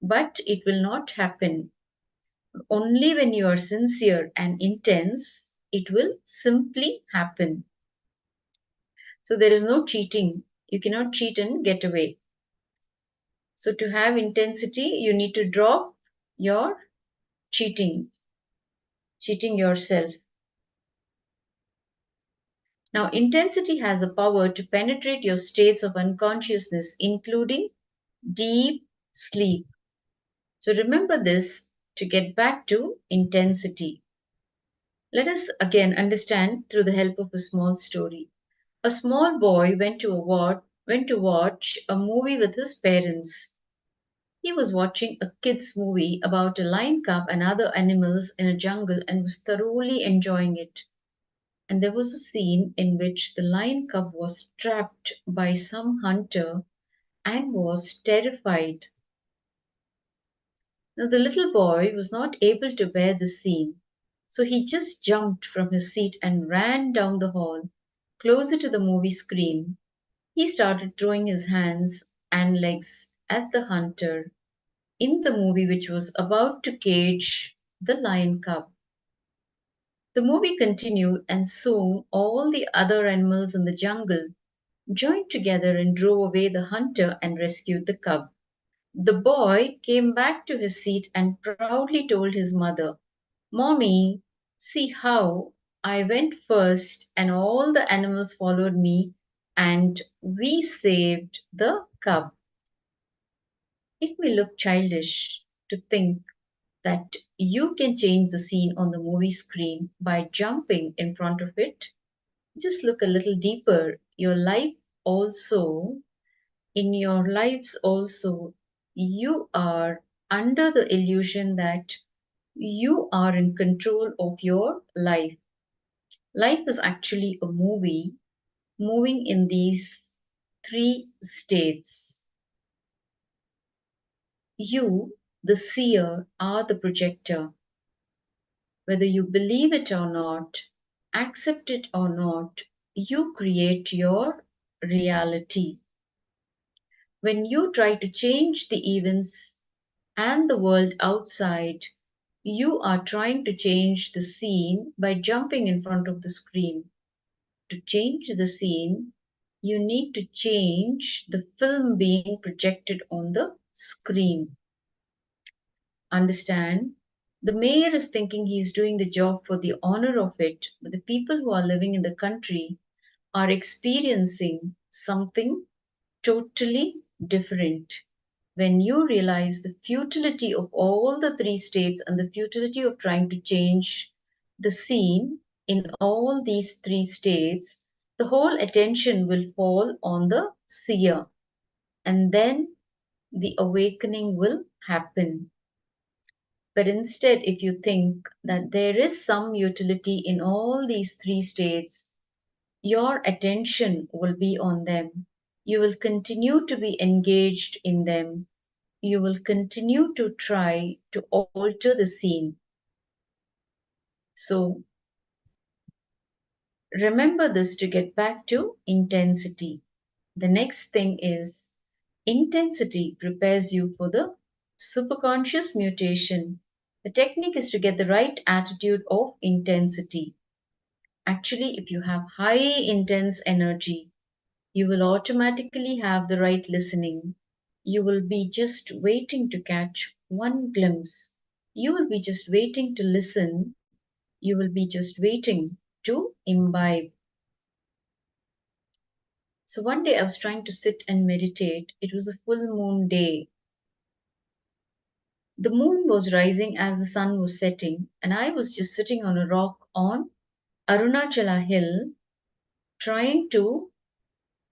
but it will not happen. Only when you are sincere and intense, it will simply happen. So there is no cheating. You cannot cheat and get away. So to have intensity, you need to drop your cheating yourself. Now, intensity has the power to penetrate your states of unconsciousness, including deep sleep. So remember this to get back to intensity. Let us again understand through the help of a small story. A small boy went to watch a movie with his parents. He was watching a kids' movie about a lion cub and other animals in a jungle and was thoroughly enjoying it. And there was a scene in which the lion cub was trapped by some hunter and was terrified. Now, the little boy was not able to bear the scene, so he just jumped from his seat and ran down the hall, closer to the movie screen. He started throwing his hands and legs at the hunter in the movie, which was about to cage the lion cub. The movie continued, and soon all the other animals in the jungle joined together and drove away the hunter and rescued the cub. The boy came back to his seat and proudly told his mother, Mommy, see how I went first and all the animals followed me and we saved the cub. It may look childish to think that you can change the scene on the movie screen by jumping in front of it. Just look a little deeper. In your lives also, you are under the illusion that you are in control of your life. Life is actually a movie moving in these three states. You, the seer, are the projector. Whether you believe it or not, accept it or not, you create your reality. When you try to change the events and the world outside, you are trying to change the scene by jumping in front of the screen. To change the scene, you need to change the film being projected on the screen. Understand? The mayor is thinking he's doing the job for the honor of it, but the people who are living in the country are experiencing something totally different. When you realize the futility of all the three states and the futility of trying to change the scene in all these three states, the whole attention will fall on the seer, and then the awakening will happen. But instead, if you think that there is some utility in all these three states, your attention will be on them. You will continue to be engaged in them. You will continue to try to alter the scene. So, remember this to get back to intensity. The next thing is intensity prepares you for the superconscious mutation. The technique is to get the right attitude of intensity. Actually, if you have high intense energy, you will automatically have the right listening. You will be just waiting to catch one glimpse. You will be just waiting to listen. You will be just waiting to imbibe. So one day I was trying to sit and meditate. It was a full moon day. The moon was rising as the sun was setting, and I was just sitting on a rock on Arunachala hill, trying to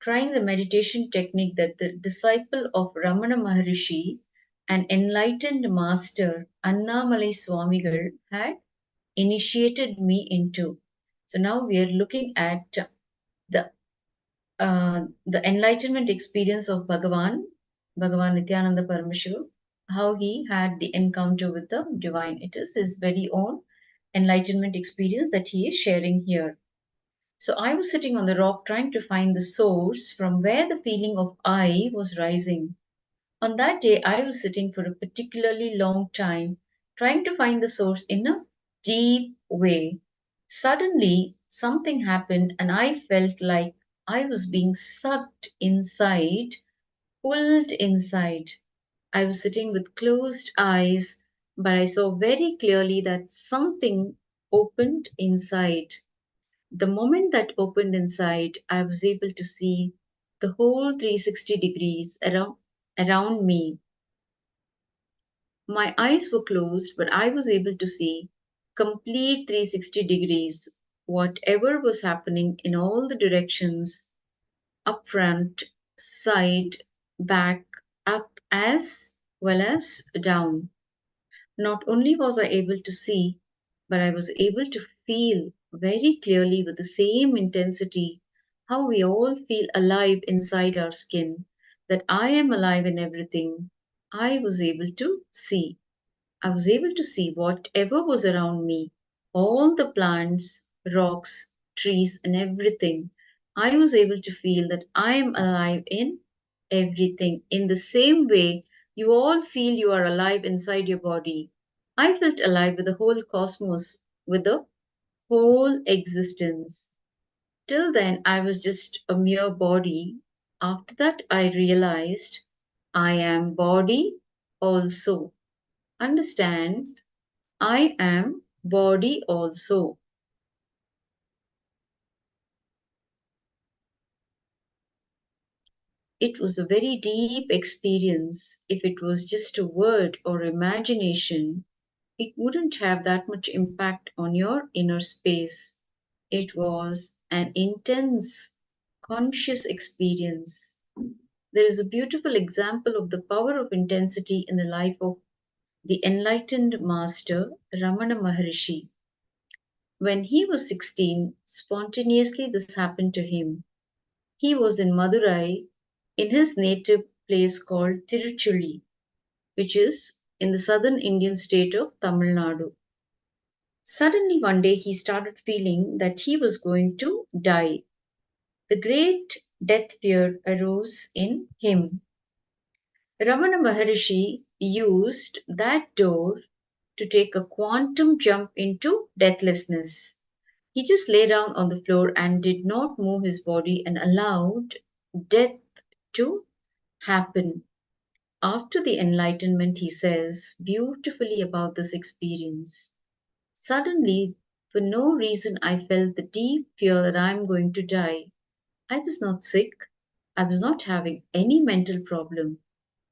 trying the meditation technique that the disciple of Ramana Maharishi, an enlightened master, Annamalai Swamigal, had initiated me into. So now we are looking at the enlightenment experience of Bhagavan Nithyananda Paramashivam, how he had the encounter with the divine. It is his very own enlightenment experience that he is sharing here. So I was sitting on the rock trying to find the source from where the feeling of I was rising. On that day, I was sitting for a particularly long time trying to find the source in a deep way. Suddenly, something happened and I felt like I was being sucked inside, pulled inside. I was sitting with closed eyes, but I saw very clearly that something opened inside. The moment that opened inside, I was able to see the whole 360 degrees around me. My eyes were closed, but I was able to see complete 360 degrees, whatever was happening in all the directions, up front, side, back, up as well as down. Not only was I able to see, but I was able to feel very clearly with the same intensity how we all feel alive inside our skin, that I am alive in everything. I was able to see. I was able to see whatever was around me, all the plants, rocks, trees, and everything. I was able to feel that I am alive in everything. In the same way, you all feel you are alive inside your body. I felt alive with the whole cosmos, with the whole existence. Till then, I was just a mere body. After that, I realized I am body also. Understand, I am body also. It was a very deep experience. If it was just a word or imagination, it wouldn't have that much impact on your inner space. It was an intense, conscious experience. There is a beautiful example of the power of intensity in the life of the enlightened master Ramana Maharishi. When he was 16, spontaneously this happened to him. He was in Madurai, in his native place called Tiruchuli, which is in the southern Indian state of Tamil Nadu. Suddenly one day he started feeling that he was going to die. The great death fear arose in him. Ramana Maharishi used that door to take a quantum jump into deathlessness. He just lay down on the floor and did not move his body and allowed death to happen. After the enlightenment, he says beautifully about this experience. Suddenly, for no reason, I felt the deep fear that I am going to die. I was not sick. I was not having any mental problem.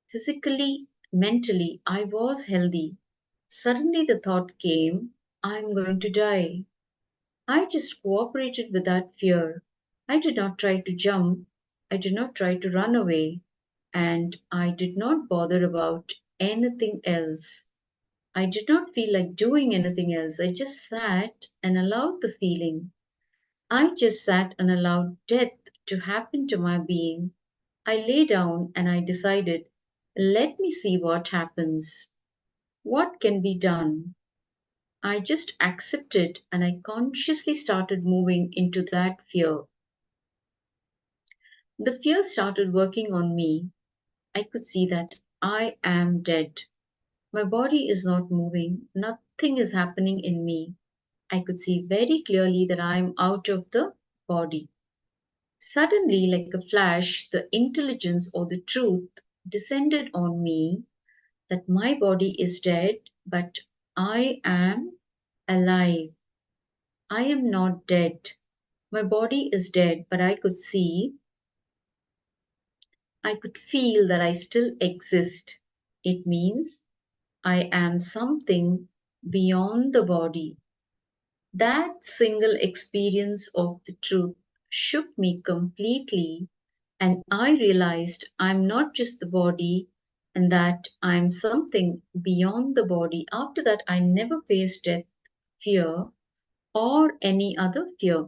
Physically, mentally, I was healthy. Suddenly, the thought came, I am going to die. I just cooperated with that fear. I did not try to jump. I did not try to run away. And I did not bother about anything else. I did not feel like doing anything else. I just sat and allowed the feeling. I just sat and allowed death to happen to my being. I lay down and I decided, let me see what happens. What can be done? I just accepted and I consciously started moving into that fear. The fear started working on me. I could see that I am dead. My body is not moving. Nothing is happening in me. I could see very clearly that I am out of the body. Suddenly, like a flash, the intelligence or the truth descended on me that my body is dead, but I am alive. I am not dead. My body is dead, but I could see, I could feel that I still exist. It means I am something beyond the body. That single experience of the truth shook me completely And I realized I'm not just the body and that I'm something beyond the body. After that, I never faced death, fear, or any other fear.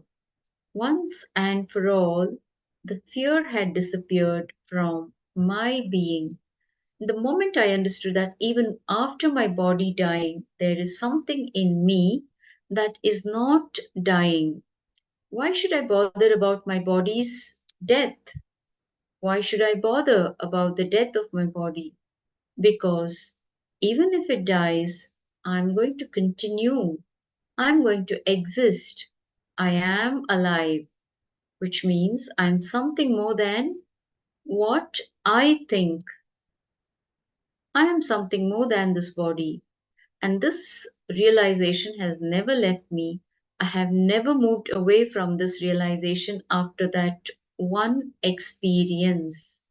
Once and for all, the fear had disappeared from my being. The moment I understood that even after my body dying, there is something in me that is not dying. Why should I bother about my body's death? Why should I bother about the death of my body? Because even if it dies, I'm going to continue. I'm going to exist. I am alive, which means I'm something more than what I think. I am something more than this body. And this realization has never left me. I have never moved away from this realization after that one experience.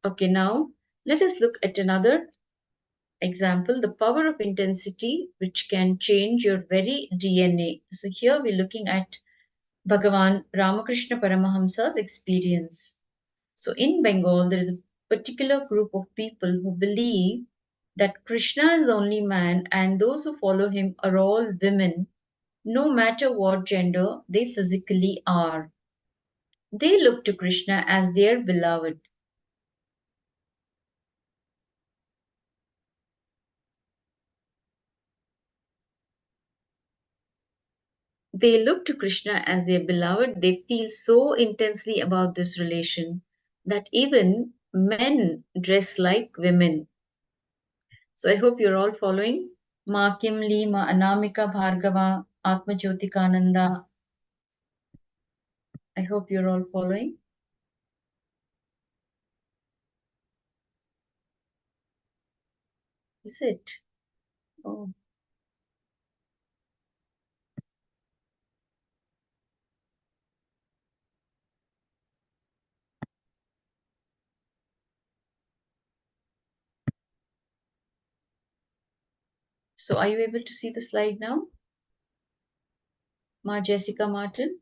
Okay, now let us look at another example, the power of intensity, which can change your very DNA. So here we're looking at Bhagavan Ramakrishna Paramahamsa's experience. So in Bengal, there is a particular group of people who believe that Krishna is the only man and those who follow him are all women, no matter what gender they physically are. They look to Krishna as their beloved. They look to Krishna as their beloved. They feel so intensely about this relation that even men dress like women. So I hope you're all following. Ma Kimli, Ma Anamika Bhargava, Atma Jyotikananda. I hope you're all following. Is it? Oh. So are you able to see the slide now? Ma Jessica Martin.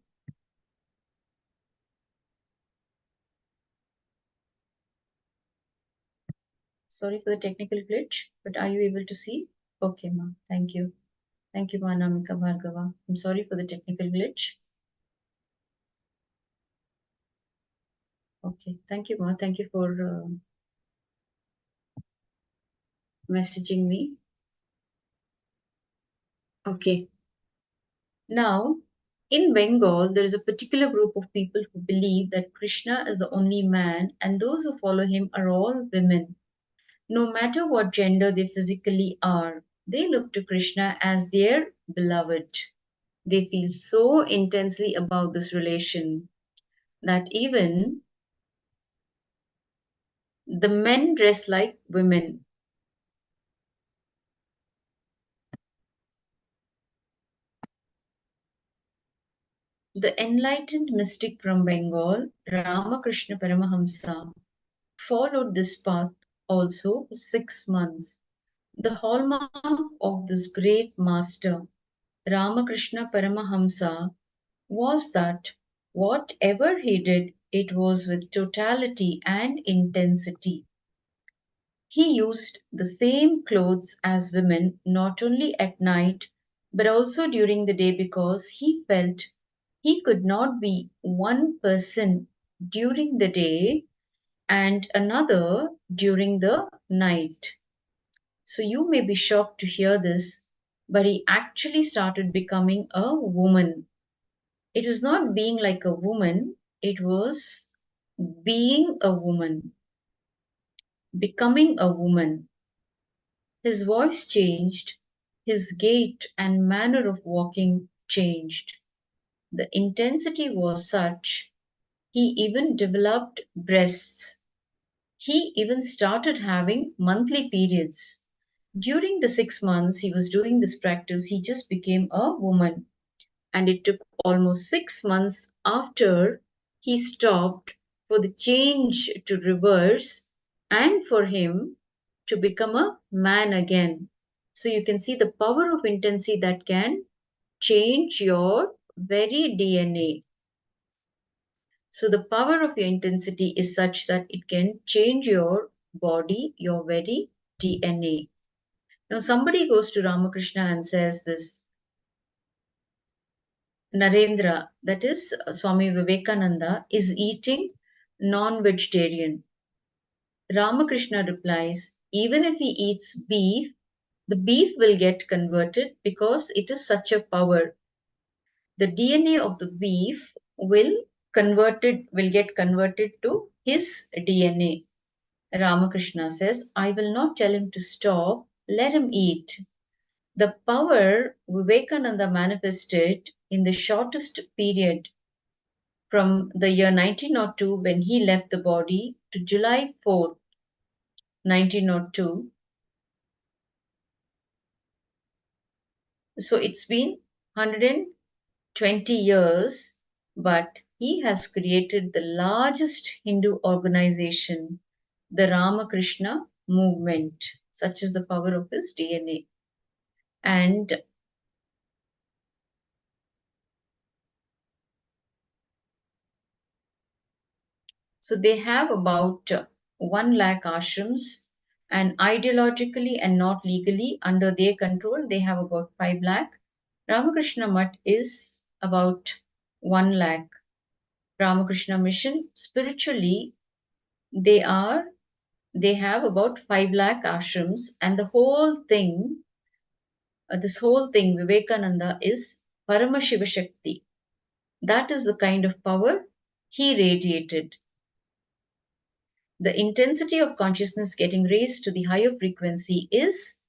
Sorry for the technical glitch, but are you able to see? Okay, Ma. Thank you. Thank you, Ma Anamika Bhargava. I'm sorry for the technical glitch. Okay, thank you, Ma. Thank you for messaging me. Okay. Now, in Bengal, there is a particular group of people who believe that Krishna is the only man and those who follow him are all women. No matter what gender they physically are, they look to Krishna as their beloved. They feel so intensely about this relation that even the men dress like women. The enlightened mystic from Bengal, Ramakrishna Paramahamsa, followed this path also for 6 months. The hallmark of this great master, Ramakrishna Paramahamsa, was that whatever he did, it was with totality and intensity. He used the same clothes as women, not only at night, but also during the day because he felt he could not be one person during the day and another during the night. So you may be shocked to hear this, but he actually started becoming a woman. It was not being like a woman, it was being a woman, becoming a woman. His voice changed, his gait and manner of walking changed. The intensity was such, he even developed breasts. He even started having monthly periods. During the 6 months he was doing this practice, he just became a woman. And it took almost 6 months after he stopped for the change to reverse and for him to become a man again. So you can see the power of intensity that can change your very DNA. So the power of your intensity is such that it can change your body, your very DNA. Now somebody goes to Ramakrishna and says this, Narendra, that is Swami Vivekananda, is eating non-vegetarian. Ramakrishna replies, even if he eats beef, the beef will get converted because it is such a power. The DNA of the beef will get converted to his DNA. Ramakrishna says, I will not tell him to stop, let him eat. The power Vivekananda manifested in the shortest period from the year 1902 when he left the body to July 4th, 1902. So it's been 120 years, but he has created the largest Hindu organization, the Ramakrishna movement. Such is the power of his DNA. And so they have about 1 lakh ashrams, and ideologically and not legally under their control, they have about 5 lakh. Ramakrishna Mutt is about 1 lakh. Ramakrishna Mission, spiritually, they have about 5 lakh ashrams, and the whole thing, Vivekananda is Paramashiva Shakti. That is the kind of power he radiated. The intensity of consciousness getting raised to the higher frequency is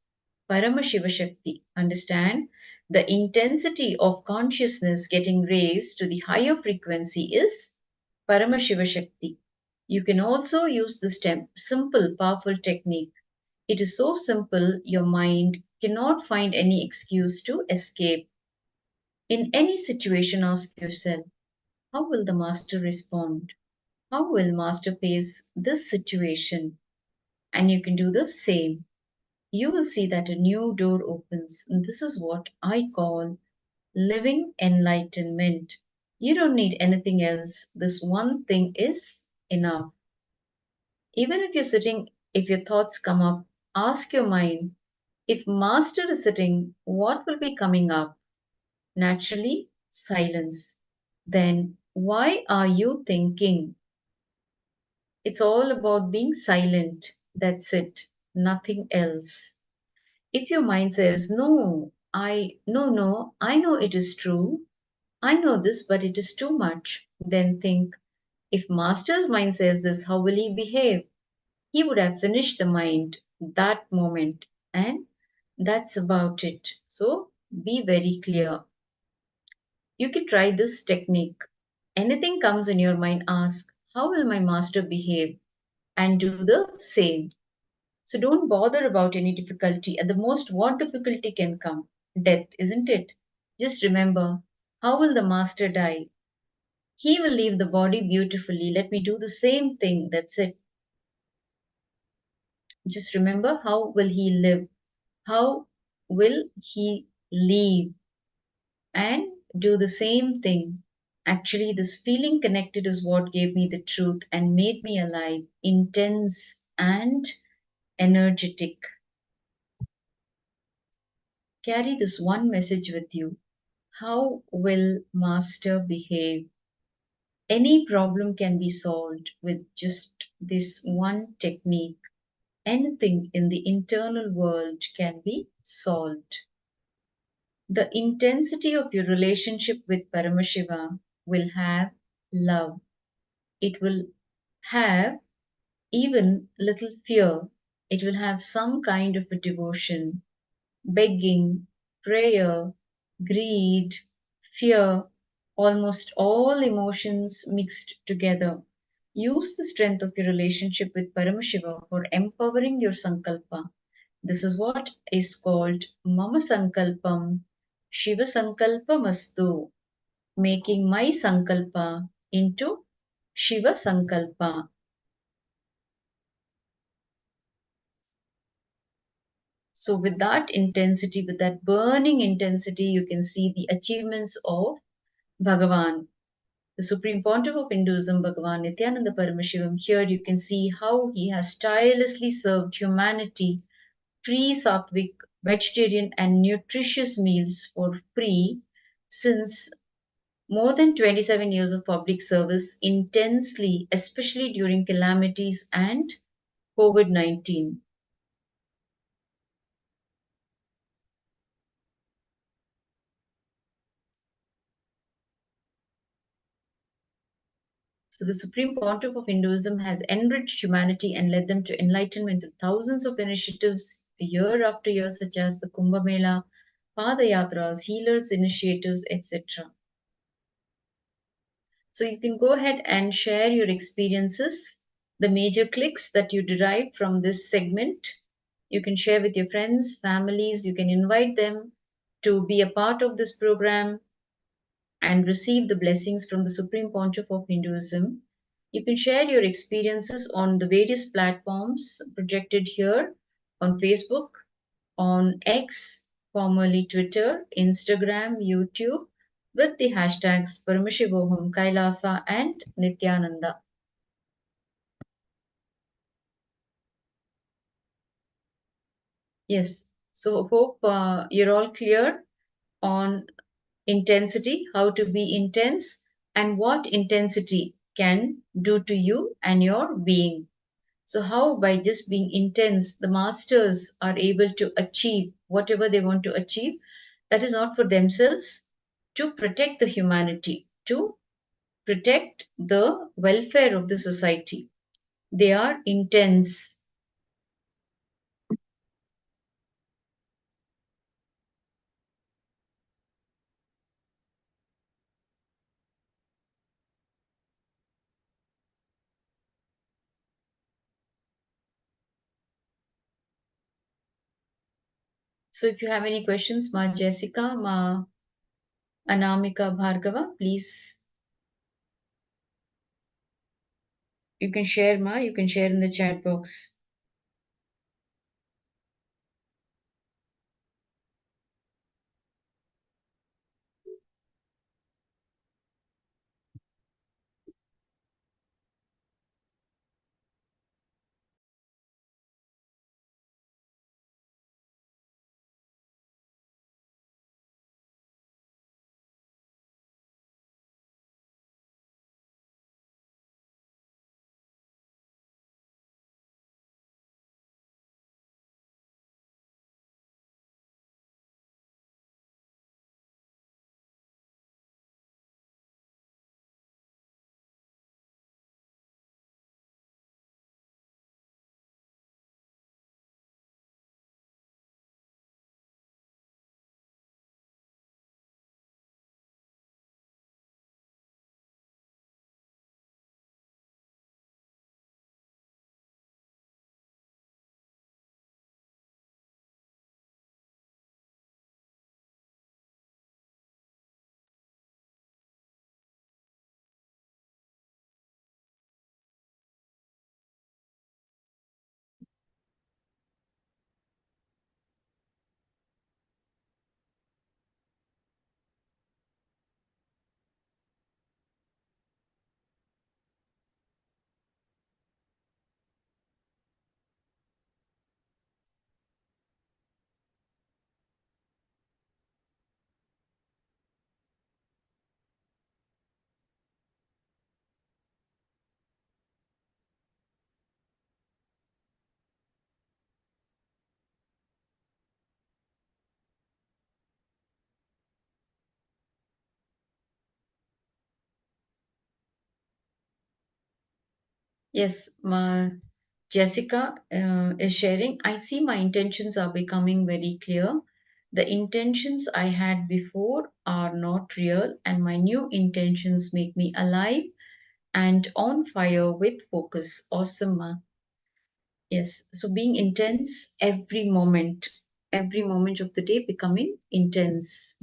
Paramashiva Shakti. Understand? The intensity of consciousness getting raised to the higher frequency is Paramashiva Shakti. You can also use this simple, powerful technique. It is so simple, your mind cannot find any excuse to escape. In any situation, ask yourself, how will the master respond? How will master face this situation? And you can do the same. You will see that a new door opens. And this is what I call living enlightenment. You don't need anything else. This one thing is enough. Even if you're sitting, if your thoughts come up, ask your mind, if master is sitting, what will be coming up? Naturally, silence. Then why are you thinking? It's all about being silent. That's it. Nothing else. If your mind says, no, I know it is true. I know this, but it is too much. Then think, if master's mind says this, how will he behave? He would have finished the mind that moment. And that's about it. So be very clear. You can try this technique. Anything comes in your mind, ask, how will my master behave? And do the same. So don't bother about any difficulty. At the most, what difficulty can come? Death, isn't it? Just remember, how will the master die? He will leave the body beautifully. Let me do the same thing. That's it. Just remember, how will he live? How will he leave? And do the same thing. Actually, this feeling connected is what gave me the truth and made me alive, intense and energetic. Carry this one message with you. How will master behave? Any problem can be solved with just this one technique. Anything in the internal world can be solved. The intensity of your relationship with Paramashiva will have love. It will have even little fear. It will have some kind of a devotion, begging, prayer, greed, fear, almost all emotions mixed together. Use the strength of your relationship with Paramashiva for empowering your sankalpa. This is what is called Mama Sankalpam, Shiva Sankalpamastu, making my sankalpa into Shiva Sankalpa. So, with that intensity, with that burning intensity, you can see the achievements of Bhagavan. the Supreme Pontiff of Hinduism, Bhagavan Nithyananda Paramashivam. Here you can see how he has tirelessly served humanity free sattvic, vegetarian, and nutritious meals for free since more than 27 years of public service intensely, especially during calamities and COVID 19. So, the Supreme Pontiff of Hinduism has enriched humanity and led them to enlightenment with thousands of initiatives year after year, such as the Kumbh Mela, Padayatras, healers' initiatives, etc. So, you can go ahead and share your experiences, the major clicks that you derived from this segment. You can share with your friends, families, you can invite them to be a part of this program and receive the blessings from the Supreme Pontiff of Hinduism. You can share your experiences on the various platforms projected here on Facebook, on X, formerly Twitter, Instagram, YouTube, with the hashtags Paramashivoham, KAILASA, and Nithyananda. Yes, so hope you're all clear on intensity, how to be intense, and what intensity can do to you and your being. So, how by just being intense, the masters are able to achieve whatever they want to achieve, that is not for themselves, to protect the humanity, to protect the welfare of the society. They are intense. So, if you have any questions, Ma Jessica, Ma Anamika Bhargava, please, you can share, Ma, you can share in the chat box. Yes, Ma Jessica is sharing. I see my intentions are becoming very clear. The intentions I had before are not real, and my new intentions make me alive and on fire with focus. Awesome, Ma. Yes, so being intense every moment of the day becoming intense.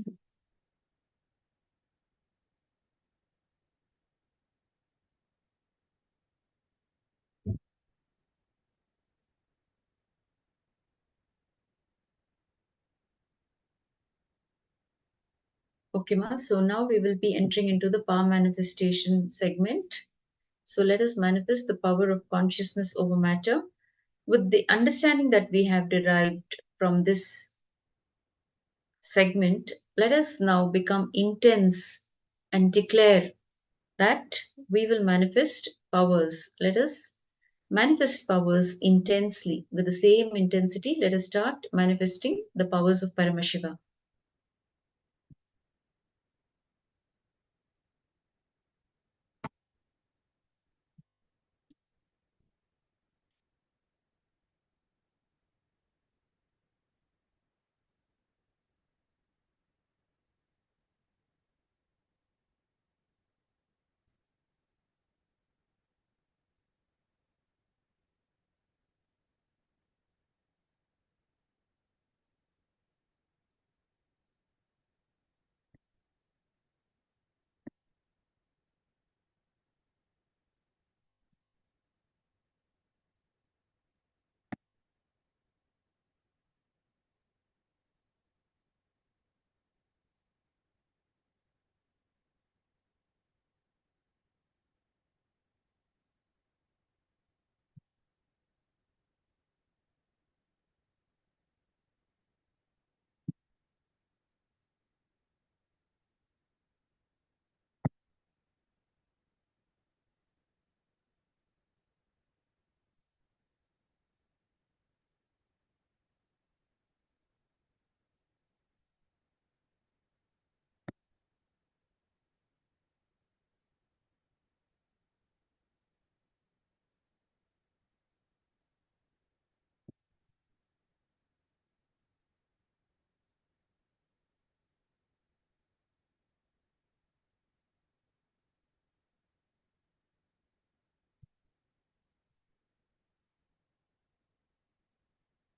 Okay, ma. So now we will be entering into the power manifestation segment. So let us manifest the power of consciousness over matter with the understanding that we have derived from this segment. Let us now become intense and declare that we will manifest powers. Let us manifest powers intensely. With the same intensity, let us start manifesting the powers of Paramashiva.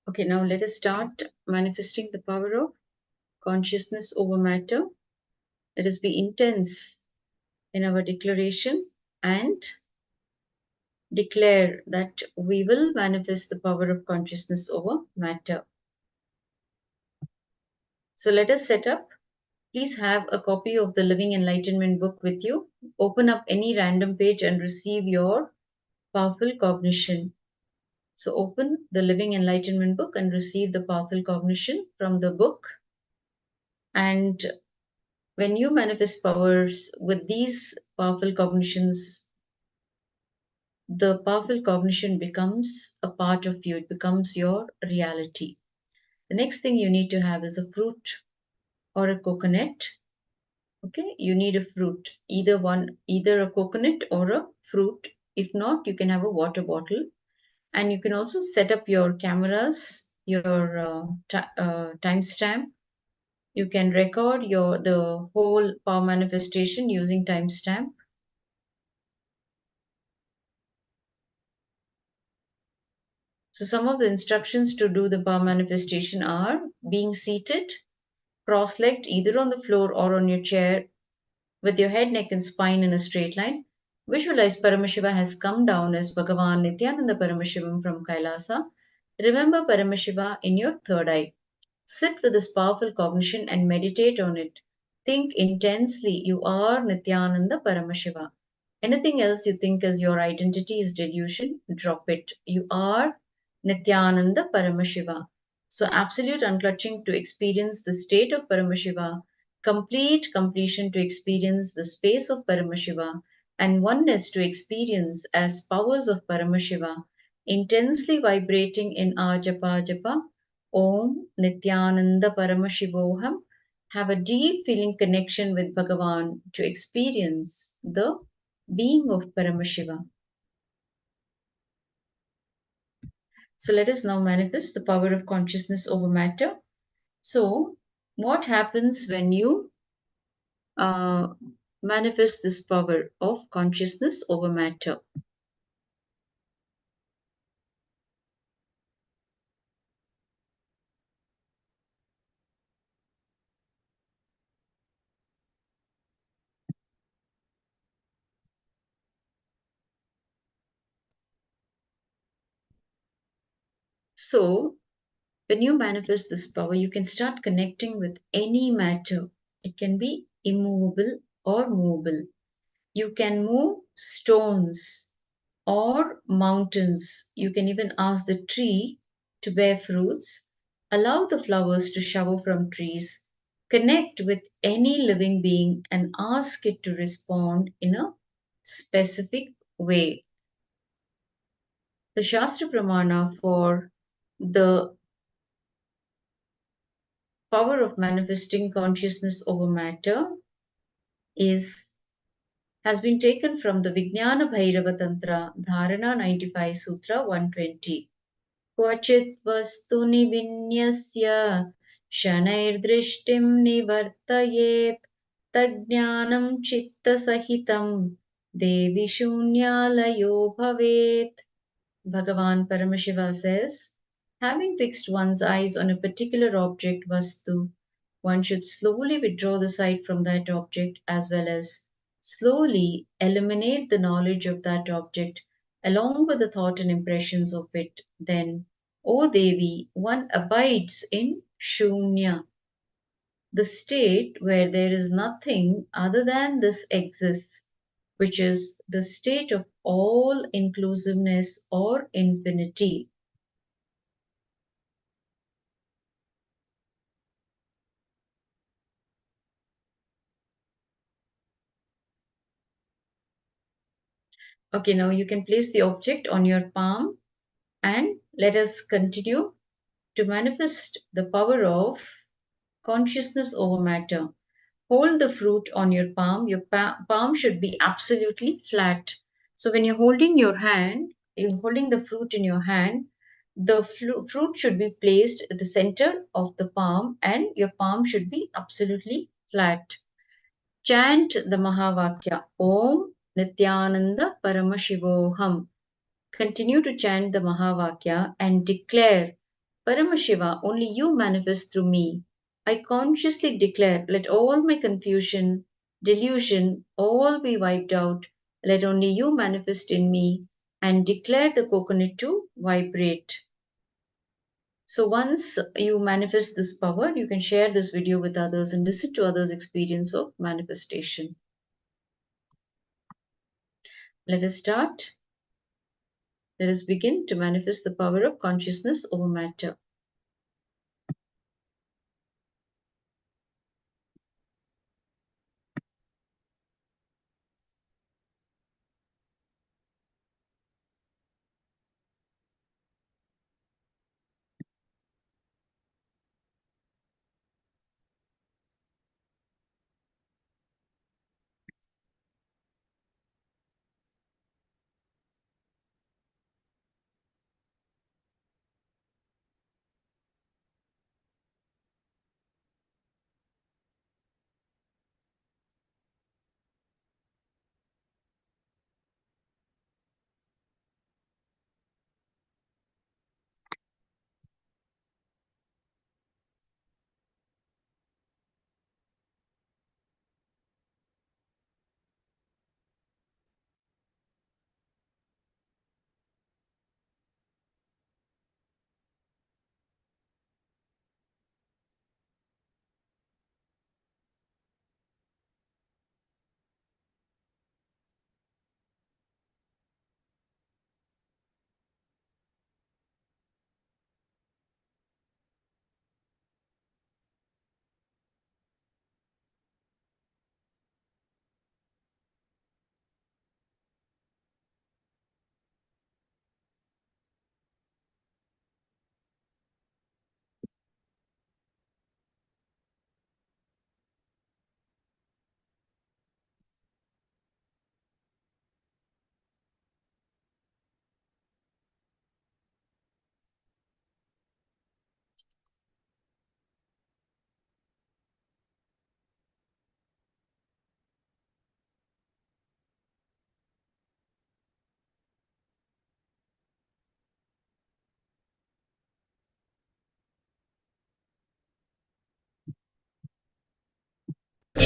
Okay, now let us start manifesting the power of consciousness over matter. Let us be intense in our declaration and declare that we will manifest the power of consciousness over matter. So let us set up. Please have a copy of the Living Enlightenment book with you. Open up any random page and receive your powerful cognition. So open the Living Enlightenment book and receive the powerful cognition from the book. And when you manifest powers with these powerful cognitions, the powerful cognition becomes a part of you, it becomes your reality. The next thing you need to have is a fruit or a coconut. Okay, you need a fruit, either a coconut or a fruit. If not, you can have a water bottle, and you can also set up your cameras, your timestamp. You can record the whole power manifestation using timestamp. So some of the instructions to do the power manifestation are being seated, cross-legged either on the floor or on your chair with your head, neck and spine in a straight line. Visualize Paramashiva has come down as Bhagavan Nithyananda Paramashivam from Kailasa. Remember Paramashiva in your third eye. Sit with this powerful cognition and meditate on it. Think intensely. You are Nithyananda Paramashiva. Anything else you think as your identity is delusion, drop it. You are Nithyananda Paramashiva. So absolute unclutching to experience the state of Paramashiva, complete completion to experience the space of Paramashiva, and oneness to experience as powers of Paramashiva, intensely vibrating in our japa japa. Om Nithyananda Paramashivoham. Have a deep feeling connection with Bhagavan to experience the being of Paramashiva. So let us now manifest the power of consciousness over matter. So, what happens when you manifest this power of consciousness over matter? So, when you manifest this power, you can start connecting with any matter. It can be immovable, or movable. You can move stones or mountains. You can even ask the tree to bear fruits, allow the flowers to shower from trees, connect with any living being and ask it to respond in a specific way. The Shastra Pramana for the power of manifesting consciousness over matter has been taken from the Vijnana Bhairava Tantra, Dharana 95 Sutra 120. Kvachit vastuni vinyasya shanairdrishtim nivartayet tajnanam chitta sahitam devi shunyalayo bhavet. Bhagavan Paramashiva says, having fixed one's eyes on a particular object, Vastu, one should slowly withdraw the sight from that object as well as slowly eliminate the knowledge of that object along with the thought and impressions of it. Then, O Devi, one abides in Shunya, the state where there is nothing other than this exists, which is the state of all inclusiveness or infinity. Okay, now you can place the object on your palm and let us continue to manifest the power of consciousness over matter. Hold the fruit on your palm. Your palm should be absolutely flat. So when you're holding the fruit in your hand, the fruit should be placed at the center of the palm and your palm should be absolutely flat. Chant the Mahavakya, Om Nityananda Paramashivoham. Continue to chant the Mahavakya and declare, Paramashiva, only you manifest through me. I consciously declare, let all my confusion, delusion, all be wiped out. Let only you manifest in me and declare the coconut to vibrate. So once you manifest this power, you can share this video with others and listen to others' experience of manifestation. Let us start. Let us begin to manifest the power of consciousness over matter.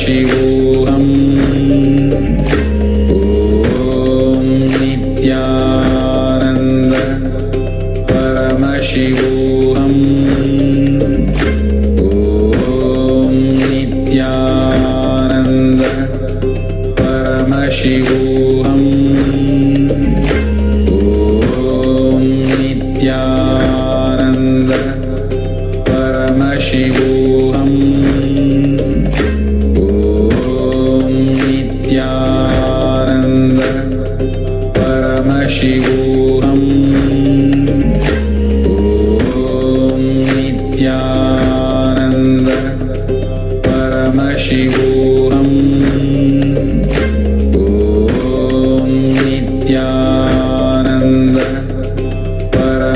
शिवोऽहम् ॐ नित्यानन्द परमशिवोऽहम् ॐ Nityanand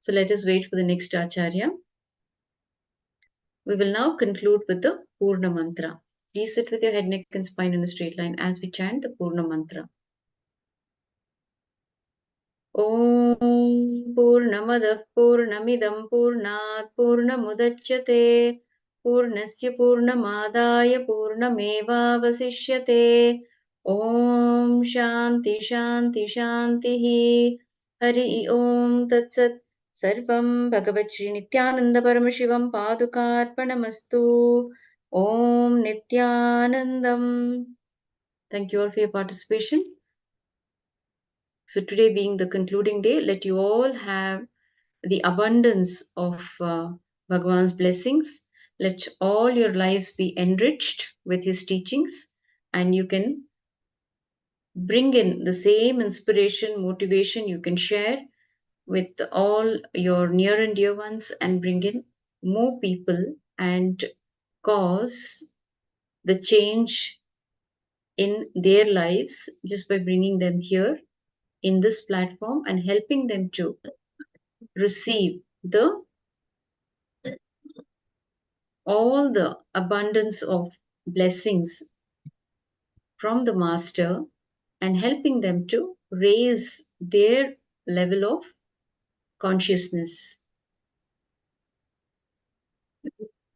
So let us wait for the next Acharya. We will now conclude with the Purna Mantra. Please sit with your head, neck and spine in a straight line as we chant the Purna Mantra. ॐ पूर्णमदः पूर्णमिदं पूर्णात् पूर्णमुदच्यते पूर्णस्य पूर्णमादाय पूर्णमेवावशिष्यते ॐ शान्ति शान्ति शान्तिः हरि ओं तत्सत् सर्वं भगवत् श्री नित्यानंद परमशिवं पादुकार्पणमस्तु ॐ नित्यानन्दम्. Thank you all for your participation. So today being the concluding day, let you all have the abundance of Bhagavan's blessings. Let all your lives be enriched with his teachings, and you can bring in the same inspiration, motivation you can share with all your near and dear ones, and bring in more people and cause the change in their lives just by bringing them here in this platform and helping them to receive all the abundance of blessings from the master and helping them to raise their level of consciousness.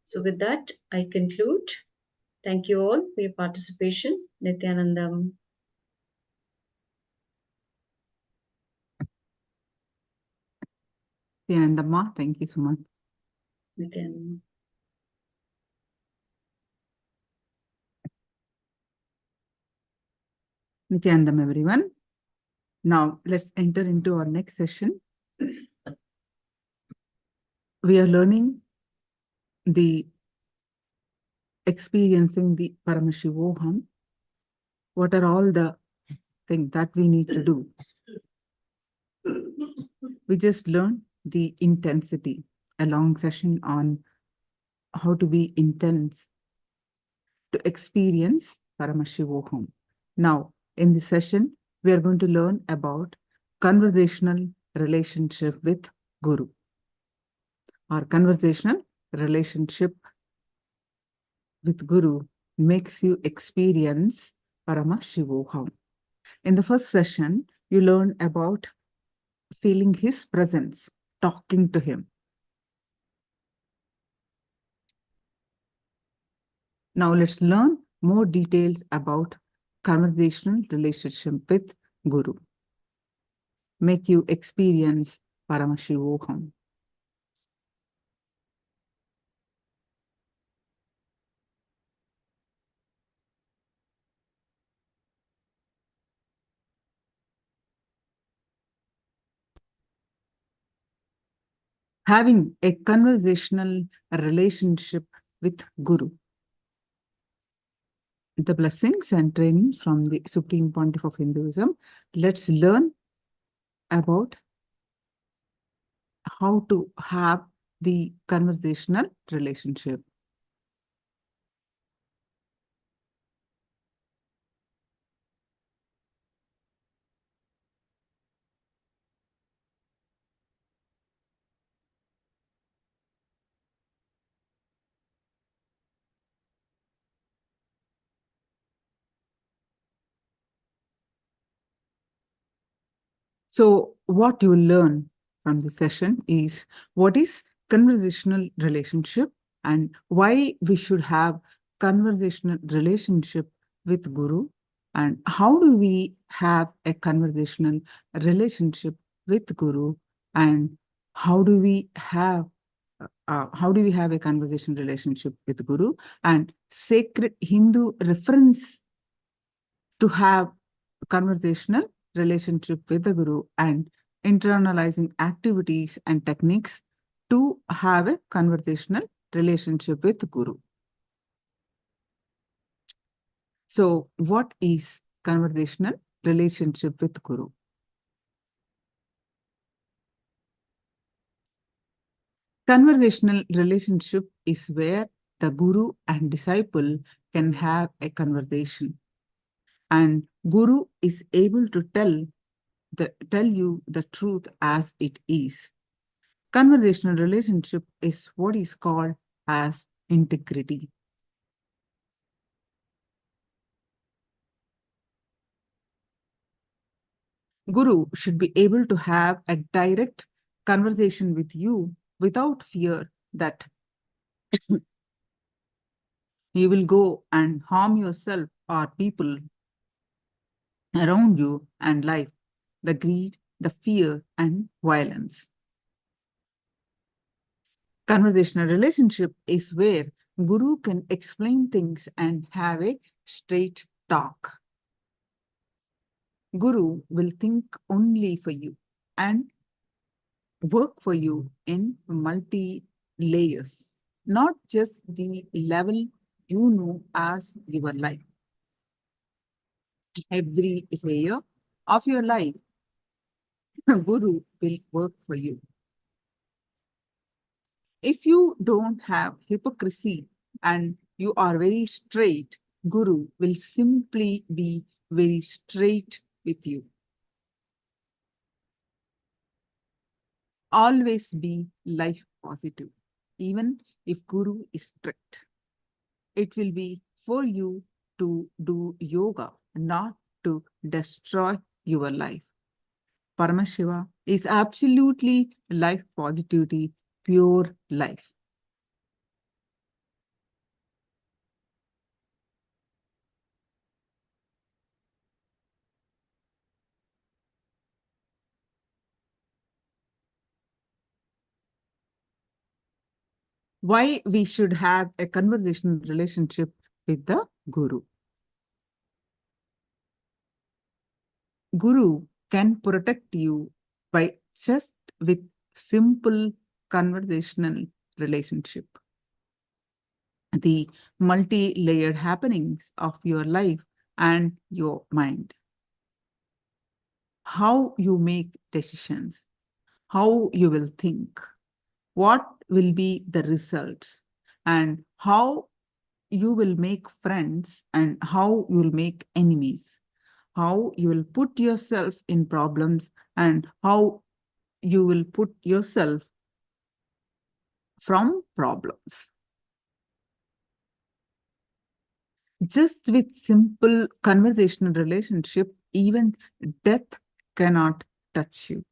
So with that, I conclude. Thank you all for your participation. Nityanandam. Nityanandamma, thank you so much. Nityanandam. Nityanandam, everyone. Now, let's enter into our next session. We are learning the experiencing the Paramashivoham. What are all the things that we need to do? We just learned the intensity, a long session on how to be intense to experience Paramashivoham. Now, in this session, we are going to learn about conversational relationship with Guru. Our conversational relationship with Guru makes you experience Paramashivoham. In the first session, you learned about feeling his presence, talking to him. Now let's learn more details about conversational relationship with Guru. Make you experience Paramashivoham. Having a conversational relationship with Guru. The blessings and trainings from the Supreme Pontiff of Hinduism. Let's learn about how to have the conversational relationship. So what you will learn from this session is what is conversational relationship and why we should have conversational relationship with Guru, and how do we have a conversational relationship with Guru, and how do we have a conversation relationship with Guru, and sacred Hindu reference to have conversational relationship with the Guru, and internalizing activities and techniques to have a conversational relationship with Guru. So what is conversational relationship with Guru? Conversational relationship is where the Guru and disciple can have a conversation, and Guru is able to tell you the truth as it is. conversational relationship is what is called as integrity. Guru should be able to have a direct conversation with you without fear that you will go and harm yourself or people around you and life, the greed, the fear, and violence. Conversational relationship is where Guru can explain things and have a straight talk. Guru will think only for you and work for you in multi layers, not just the level you know as your life. Every layer of your life, Guru will work for you. If you don't have hypocrisy and you are very straight, Guru will simply be very straight with you. Always be life positive, even if Guru is strict. It will be for you to do yoga, not to destroy your life. Paramashiva is absolutely life positivity, pure life. Why we should have a conversational relationship with the Guru. Guru can protect you by just with simple conversational relationship. The multi-layered happenings of your life and your mind. How you make decisions, how you will think, what will be the results, and how you will make friends and how you will make enemies, how you will put yourself in problems and how you will put yourself from problems. Just with simple conversational relationship, even death cannot touch you.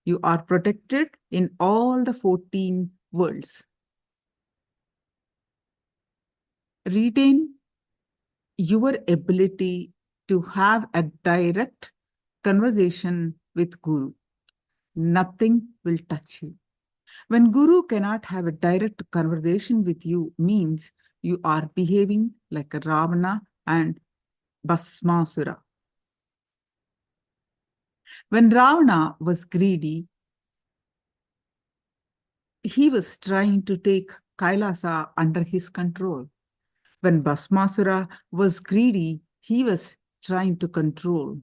You are protected in all the 14 worlds. Retain your ability to have a direct conversation with Guru. Nothing will touch you. When Guru cannot have a direct conversation with you, means you are behaving like a Ravana and Bhasmasura. When Ravana was greedy, he was trying to take Kailasa under his control. When Bhasmasura was greedy, he was trying to control.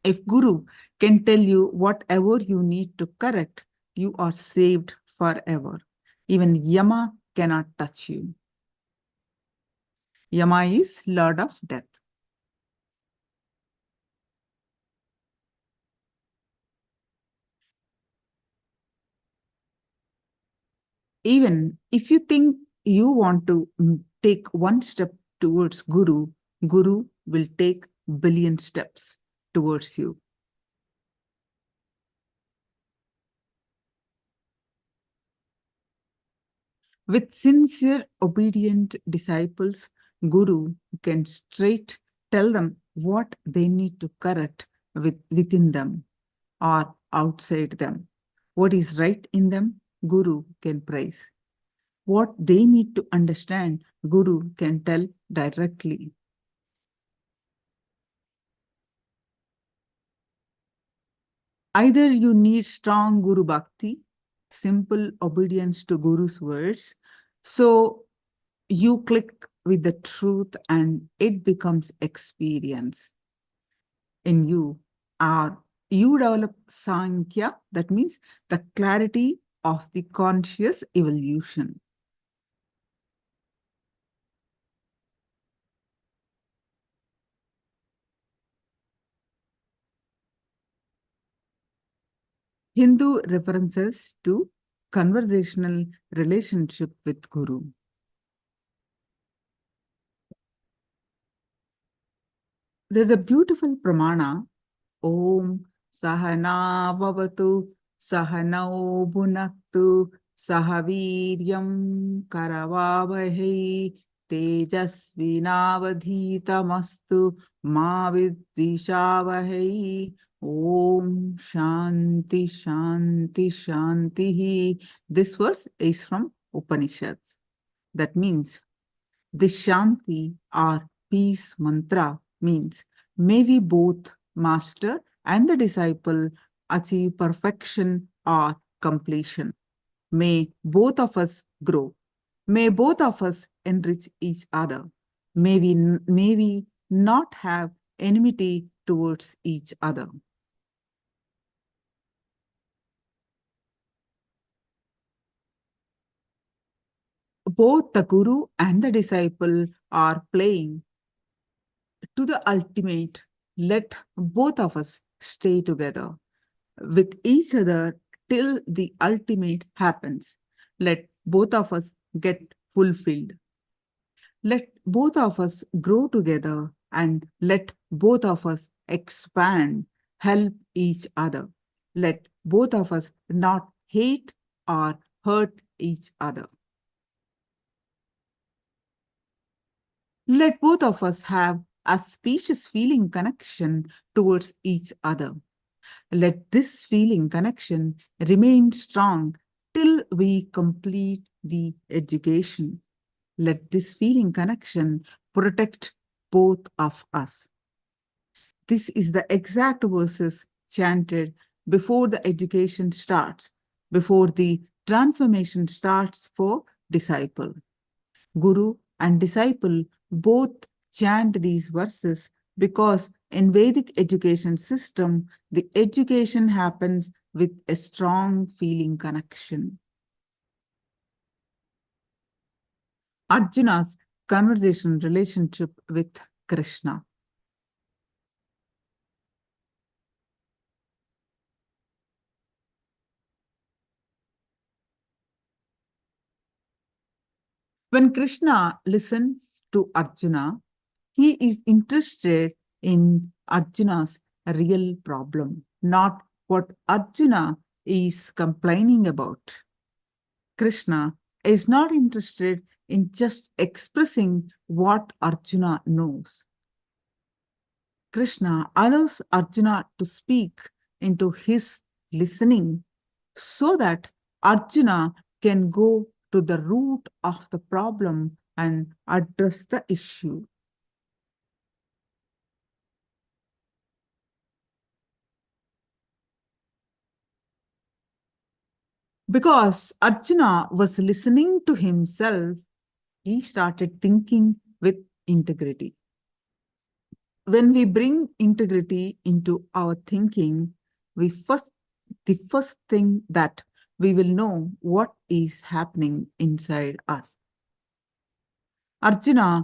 If Guru can tell you whatever you need to correct, you are saved forever. Even Yama cannot touch you. Yama is Lord of Death. Even if you think you want to take one step towards Guru, Guru will take billion steps towards you. With sincere, obedient disciples, Guru can straight tell them what they need to correct within them or outside them. What is right in them, Guru can praise. What they need to understand, Guru can tell directly. Either you need strong Guru Bhakti, simple obedience to Guru's words, so you click with the truth and it becomes experience in you, or you develop Sankhya, that means the clarity of the conscious evolution. Hindu references to conversational relationship with Guru. There's a beautiful pramana, Om Sahana Vavatu Sahanau Bhunaktu Sahaviryam Karavavahi Tejasvinavadhitamastu Ma Vidvishavahi. Om Shanti Shanti Shanti. This verse is from Upanishads. That means this Shanti or peace mantra means may we both, master and the disciple, achieve perfection or completion. May both of us grow. May both of us enrich each other. May we not have enmity towards each other. Both the Guru and the disciple are playing to the ultimate. Let both of us stay together with each other till the ultimate happens. Let both of us get fulfilled. Let both of us grow together and let both of us expand, help each other. Let both of us not hate or hurt each other. Let both of us have a spacious feeling connection towards each other. Let this feeling connection remain strong till we complete the education. Let this feeling connection protect both of us. This is the exact verses chanted before the education starts, before the transformation starts for disciple. Guru and disciple both chant these verses because in Vedic education system, the education happens with a strong feeling connection. Arjuna's conversation relationship with Krishna. When Krishna listens to Arjuna, he is interested in Arjuna's real problem, not what Arjuna is complaining about. Krishna is not interested in just expressing what Arjuna knows. Krishna allows Arjuna to speak into his listening so that Arjuna can go to the root of the problem and address the issue. Because Arjuna was listening to himself, he started thinking with integrity. When we bring integrity into our thinking, the first thing that we will know what is happening inside us. Arjuna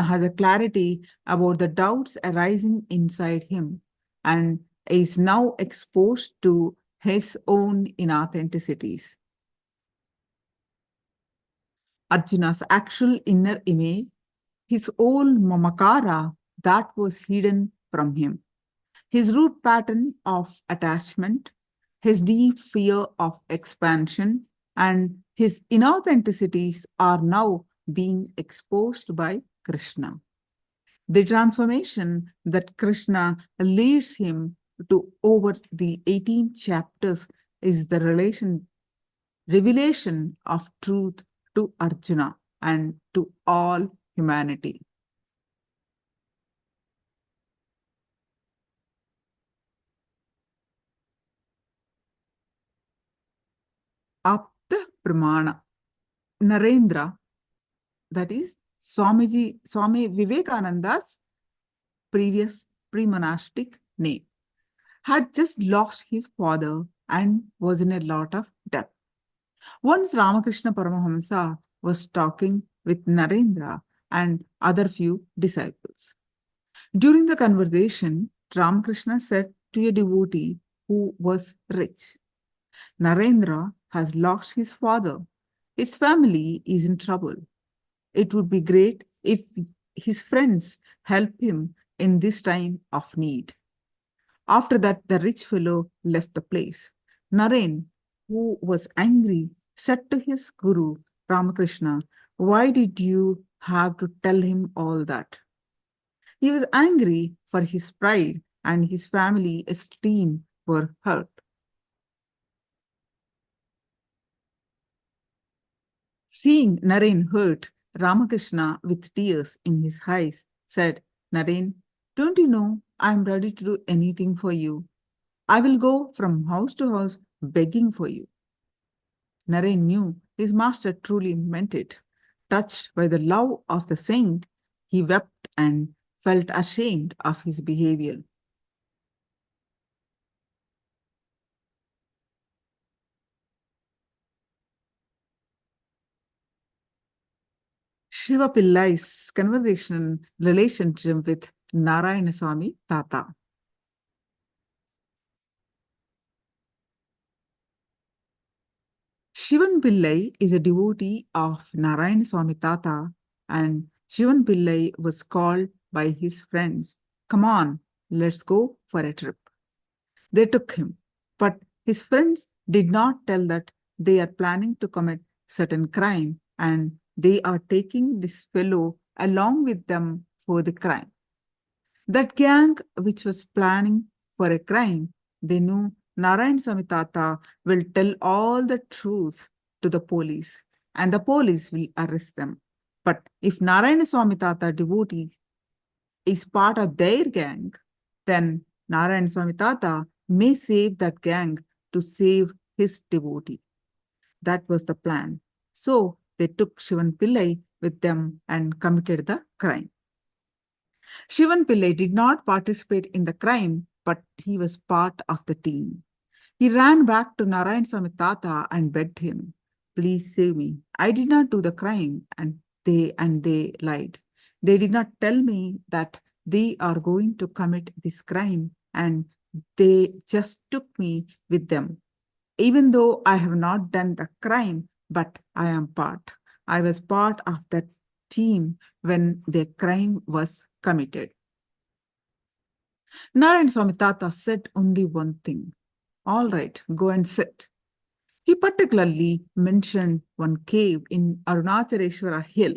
has a clarity about the doubts arising inside him and is now exposed to his own inauthenticities. Arjuna's actual inner image, his old mamakara that was hidden from him, his root pattern of attachment, his deep fear of expansion, and his inauthenticities are now being exposed by Krishna. The transformation that Krishna leads him to over the 18 chapters is the revelation of truth to Arjuna and to all humanity. Apta Pramana. Narendra, that is Swami Vivekananda's previous pre-monastic name, had just lost his father and was in a lot of debt. Once Ramakrishna Paramahamsa was talking with Narendra and other few disciples. During the conversation, Ramakrishna said to a devotee who was rich, Narendra has lost his father. His family is in trouble. It would be great if his friends help him in this time of need. After that, the rich fellow left the place. Naren, who was angry, said to his guru, Ramakrishna, why did you have to tell him all that? He was angry for his pride and his family esteem were hurt. Seeing Naren hurt, Ramakrishna, with tears in his eyes, said, Naren, don't you know I am ready to do anything for you? I will go from house to house begging for you. Naren knew his master truly meant it. Touched by the love of the saint, he wept and felt ashamed of his behavior. Shiva Pillai's conversational relationship with Narayanaswamy Tata. Shivan Pillai is a devotee of Narayanaswamy Tata, and Shivan Pillai was called by his friends, come on, let's go for a trip. They took him, but his friends did not tell that they are planning to commit certain crime and they are taking this fellow along with them for the crime. That gang which was planning for a crime, they knew Narayanaswamy Tata will tell all the truth to the police and the police will arrest them. But if Narayanaswamy Tata devotee is part of their gang, then Narayanaswamy Tata may save that gang to save his devotee. That was the plan. So they took Shivan Pillai with them and committed the crime. Shivan Pillai did not participate in the crime, but he was part of the team. He ran back to Narayanaswamy Tata and begged him, please save me. I did not do the crime, and they lied. They did not tell me that they are going to commit this crime, and they just took me with them. Even though I have not done the crime, but I am part. I was part of that team when the crime was committed. Narayanaswamy Tata said only one thing. All right, go and sit. He particularly mentioned one cave in Arunachaleshwara hill.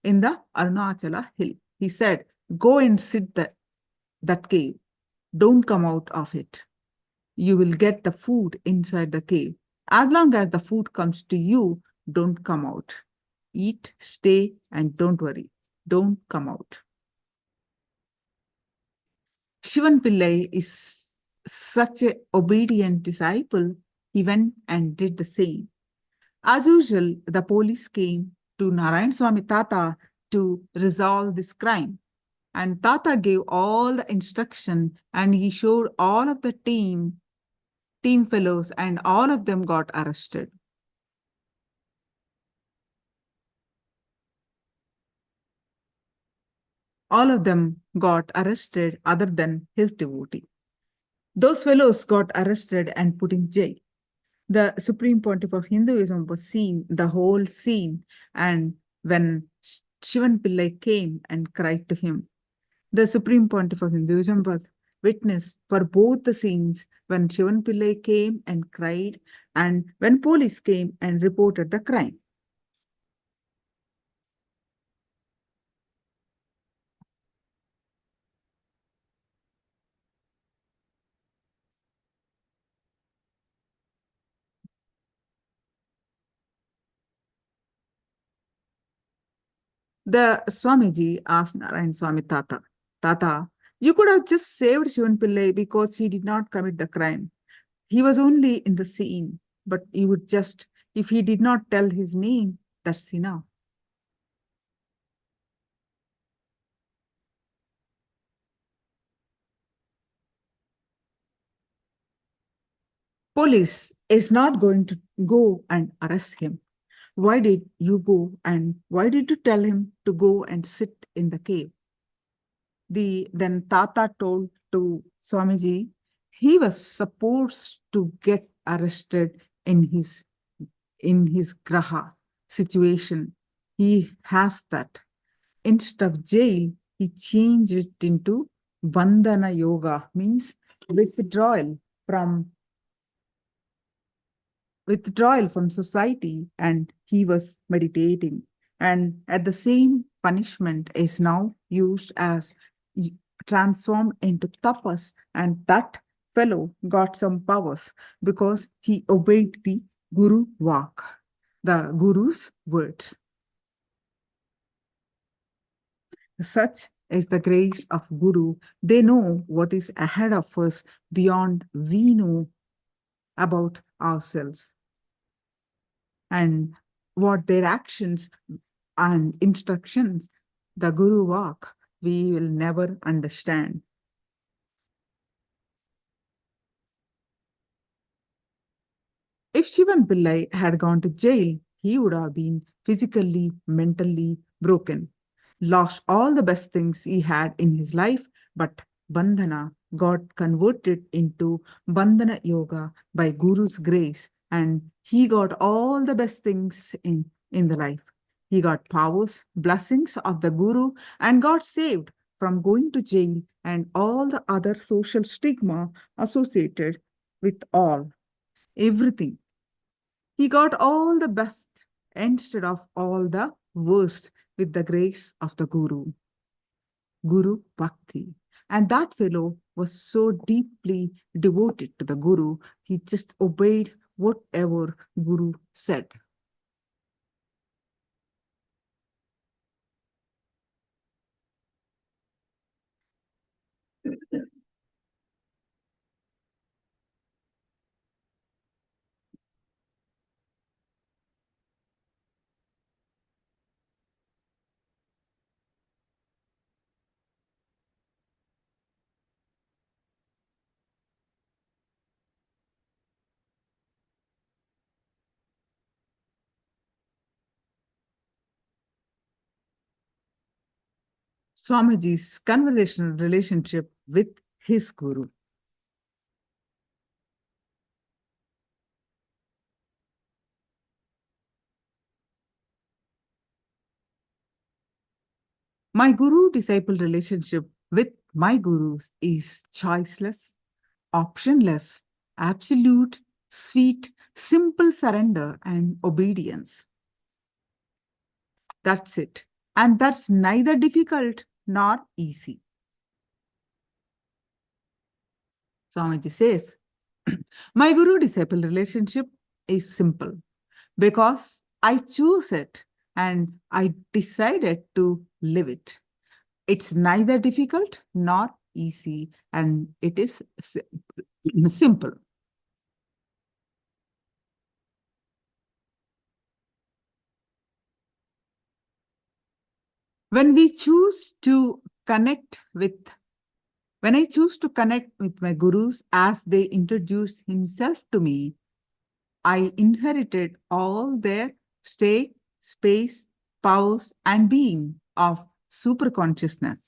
In the Arunachala hill, he said, go and sit that cave. Don't come out of it. You will get the food inside the cave. As long as the food comes to you, don't come out. Eat, stay, and don't worry. Don't come out. Shivan Pillai is such an obedient disciple. He went and did the same. As usual, the police came to Narayanaswamy Tata to resolve this crime. And Tata gave all the instruction and he showed all of the team fellows, and all of them got arrested. All of them got arrested other than his devotee. Those fellows got arrested and put in jail. The Supreme Pontiff of Hinduism was seeing the whole scene, and when Shivan Pillai came and cried to him, the Supreme Pontiff of Hinduism was witness for both the scenes, when Shivan Pillai came and cried and when police came and reported the crime. The Swamiji asked Narayanaswamy Tata, Tata, you could have just saved Shivan Pillai because he did not commit the crime. He was only in the scene, but you would just, if he did not tell his name, that's enough. Police is not going to go and arrest him. Why did you go and why did you tell him to go and sit in the cave? Then Tata told to Swamiji, he was supposed to get arrested in his graha situation. He has that. Instead of jail, he changed it into Bandhana Yoga, means withdrawal from society, and he was meditating. And at the same punishment is now used as transformed into tapas, and that fellow got some powers because he obeyed the Guru Vak, the Guru's words. Such is the grace of Guru. They know what is ahead of us beyond we know about ourselves. And what their actions and instructions, the Guru Vak, we will never understand. If Shivan Pillai had gone to jail, he would have been physically, mentally broken, lost all the best things he had in his life, but Bandhana got converted into Bandhana Yoga by Guru's grace, and he got all the best things in the life. He got powers, blessings of the Guru, and got saved from going to jail and all the other social stigma associated with everything. He got all the best instead of all the worst with the grace of the Guru Bhakti. And that fellow was so deeply devoted to the Guru, he just obeyed whatever Guru said. Swamiji's conversational relationship with his Guru. My Guru-disciple relationship with my Gurus is choiceless, optionless, absolute, sweet, simple surrender and obedience. That's it. And that's neither difficult nor easy. Swamiji says, my Guru-disciple relationship is simple because I choose it and I decided to live it. It's neither difficult nor easy, and it is simple. When I choose to connect with my Gurus as they introduce himself to me, I inherited all their state, space, powers, and being of superconsciousness,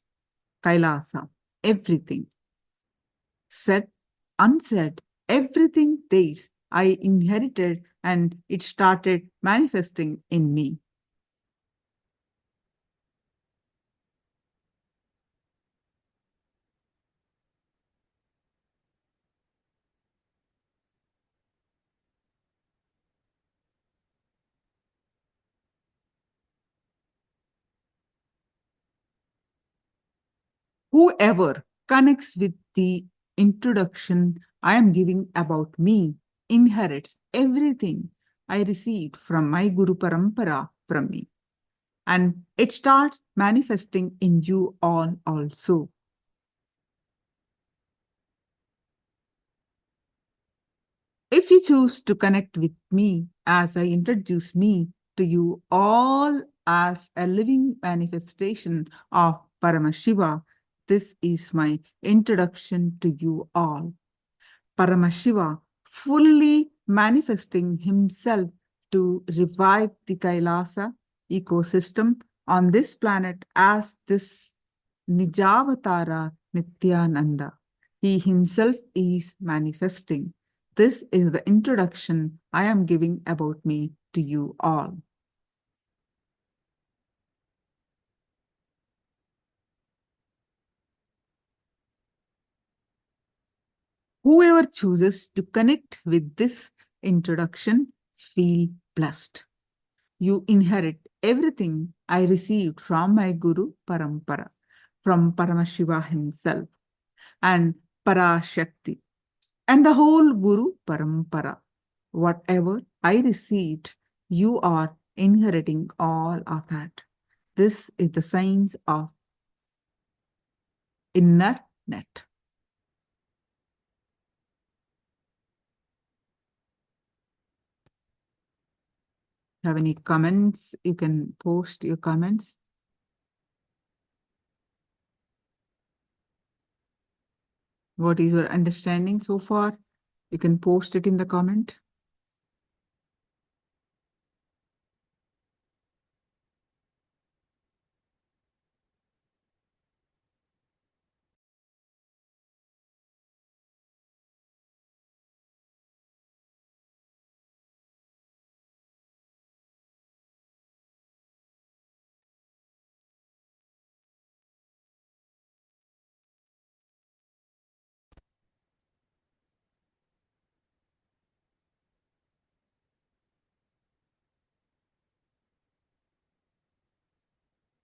KAILASA, everything. Said, unsaid, everything theirs I inherited, and it started manifesting in me. Whoever connects with the introduction I am giving about me inherits everything I received from my Guru Parampara from me. And it starts manifesting in you all also. If you choose to connect with me as I introduce me to you all as a living manifestation of Paramashiva, this is my introduction to you all. Paramashiva fully manifesting himself to revive the Kailasa ecosystem on this planet as this Nijavatara Nityananda. He himself is manifesting. This is the introduction I am giving about me to you all. Whoever chooses to connect with this introduction, feel blessed. You inherit everything I received from my Guru Parampara, from Paramashiva himself, and Parashakti, and the whole Guru Parampara. Whatever I received, you are inheriting all of that. This is the science of inner net. Have any comments? You can post your comments. What is your understanding so far? You can post it in the comment.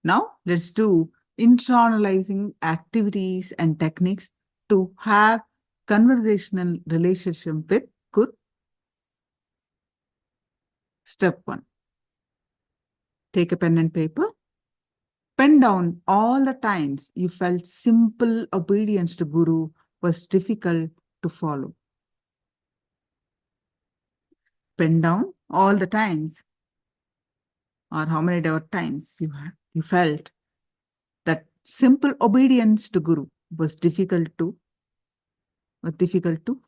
Now let's do internalizing activities and techniques to have conversational relationship with Guru. Step 1. Take a pen and paper. Pen down all the times you felt simple obedience to Guru was difficult to follow. Pen down all the times, or how many times you felt that simple obedience to Guru was difficult to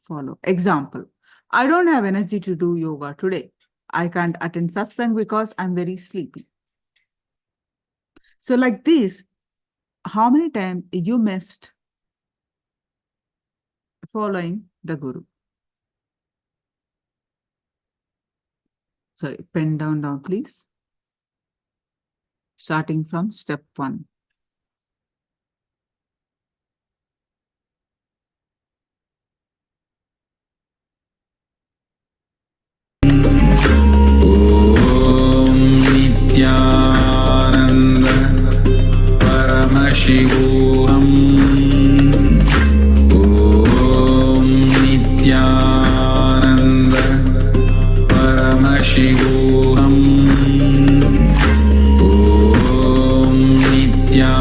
follow. Example, I don't have energy to do yoga today. I can't attend satsang because I'm very sleepy. So like this, how many times you missed following the Guru? Sorry, pen down now, please. Starting from step 1. Nityananda Paramashivoham. Om Nityananda Paramashivoham. Om Nityananda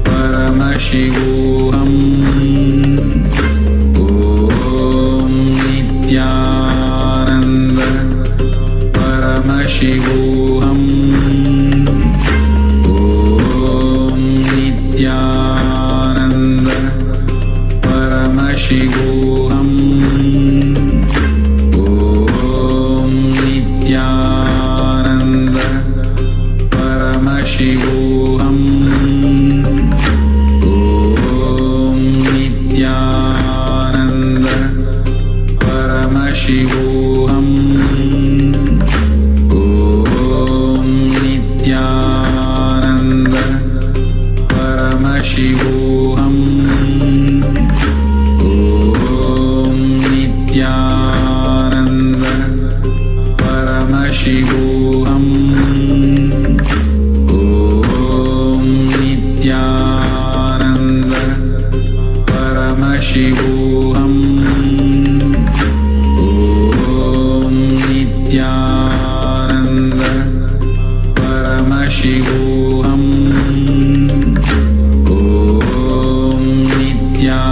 Paramashivoham. Om Nityananda Paramashivoham. Om Nityananda Paramashivoham. Om Nityananda Paramashivoham. Om Nityananda Paramashivoham. Om Nityananda Paramashivoham. Om Nityananda Paramashivoham. Om Nityananda Paramashivoham. Om Nityananda Paramashivoham. Om Nityananda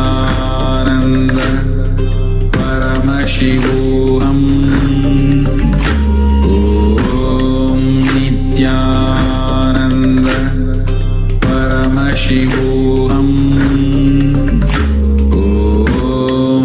Paramashivoham. Om Nityananda Paramashivoham. Om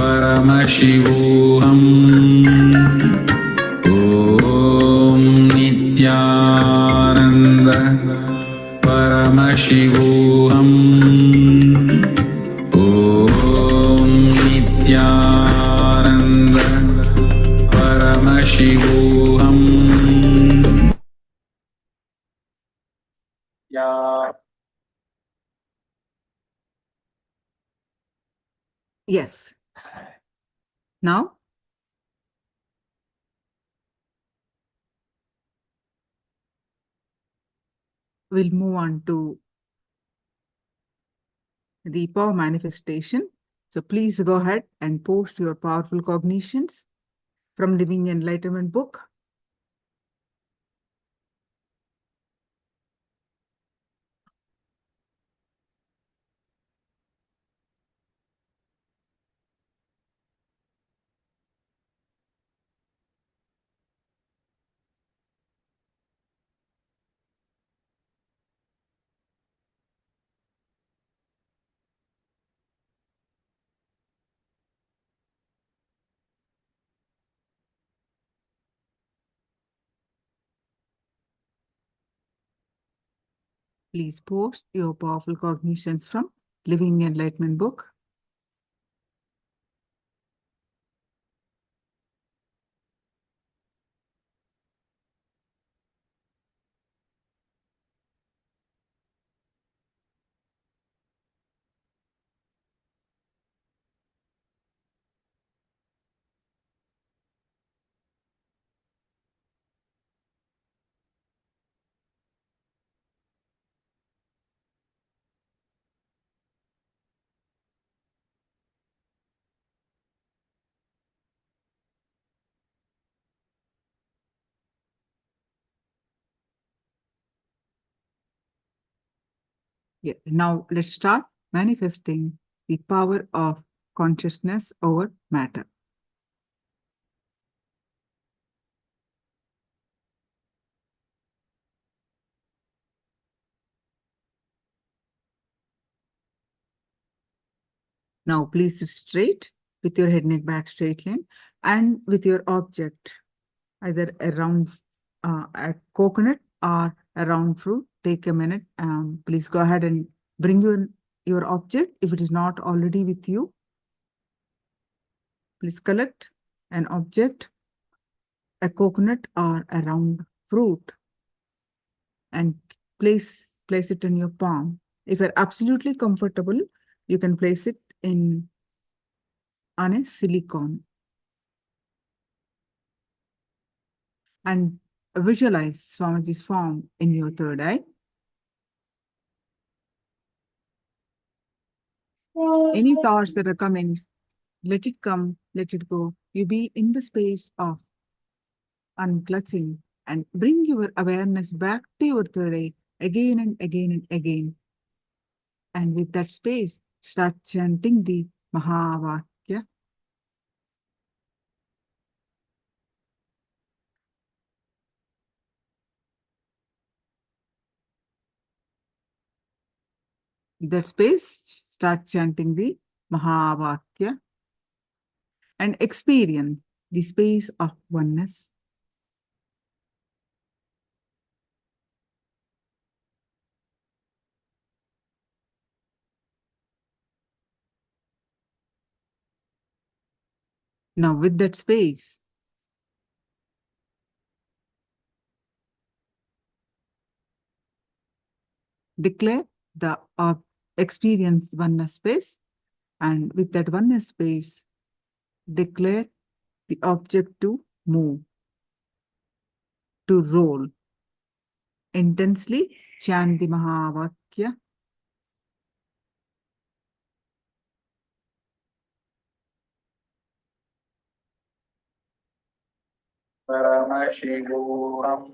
Paramashivoham Om Nityananda Paramashivoham Om Nityananda Paramashivoham. Yes. Now, we'll move on to the power manifestation. So please go ahead and post your powerful cognitions from Living Enlightenment book. Please post your powerful cognitions from Living Enlightenment book. Yeah. Now let's start manifesting the power of consciousness over matter. Now please sit straight with your head, neck, back straight line, and with your object, either a round a coconut or a round fruit. Take a minute. Please go ahead and bring your object if it is not already with you. Please collect an object, a coconut or a round fruit, and place it in your palm. If you're absolutely comfortable, you can place it on a silicone. And visualize Swamiji's form in your third eye. Any thoughts that are coming, let it come, let it go. You be in the space of unclutching and bring your awareness back to your third eye again and again and again. And with that space, start chanting the Mahavakya. That space, start chanting the Mahavakya and experience the space of oneness. Now with that space, declare the experience oneness space, and with that oneness space, declare the object to move, to roll. Intensely chant the Mahavakya. Paramashivoham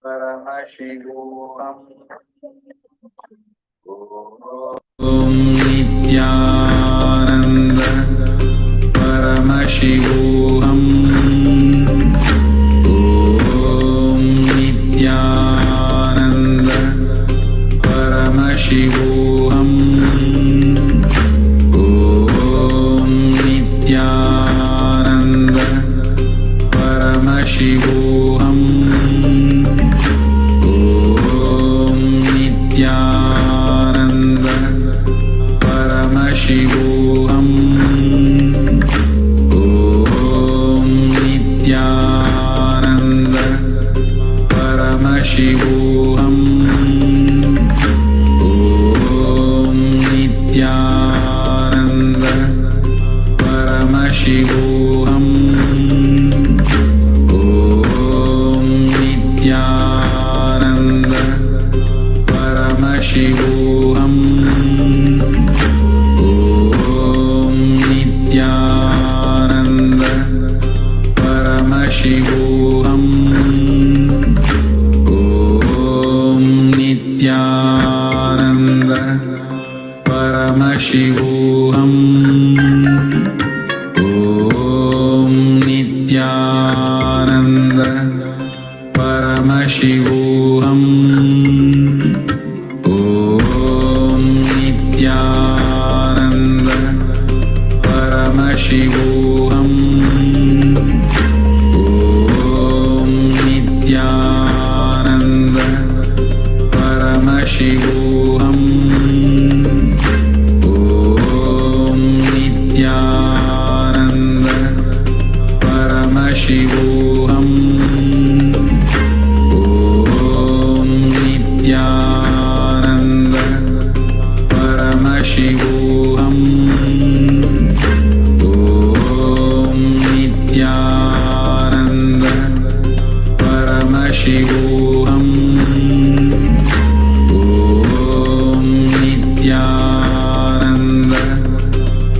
Paramashivoham Om Nityananda Paramashivoham Om Nityananda Paramashivoham. Om Nityananda Paramashivoham. Om Nityananda Paramashivoham. Om Nityananda Paramashivoham. Om Nityananda Paramashivoham. Om Nityananda Paramashivoham. Om Nityananda Paramashivoham. Om Nityananda Paramashivoham. Om Nityananda Paramashivoham. Om Nityananda Paramashivoham. Om Nityananda Paramashivoham. Om Nityananda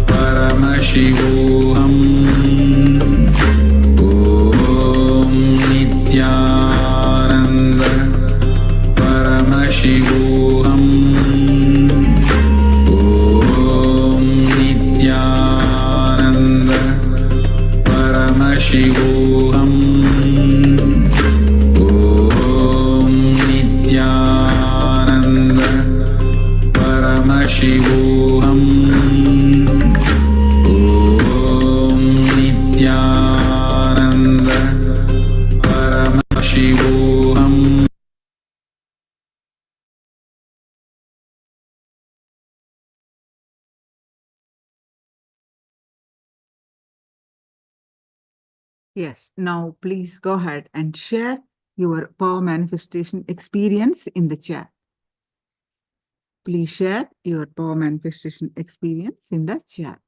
Paramashivoham. Om Nityananda Paramashivoham. Om Nityananda Paramashivoham. Om Nityananda Paramashivoham. Om Nityananda Paramashivoham. Om Nityananda Paramashivoham. Yes, now please go ahead and share your power manifestation experience in the chat. Please share your power manifestation experience in the chat.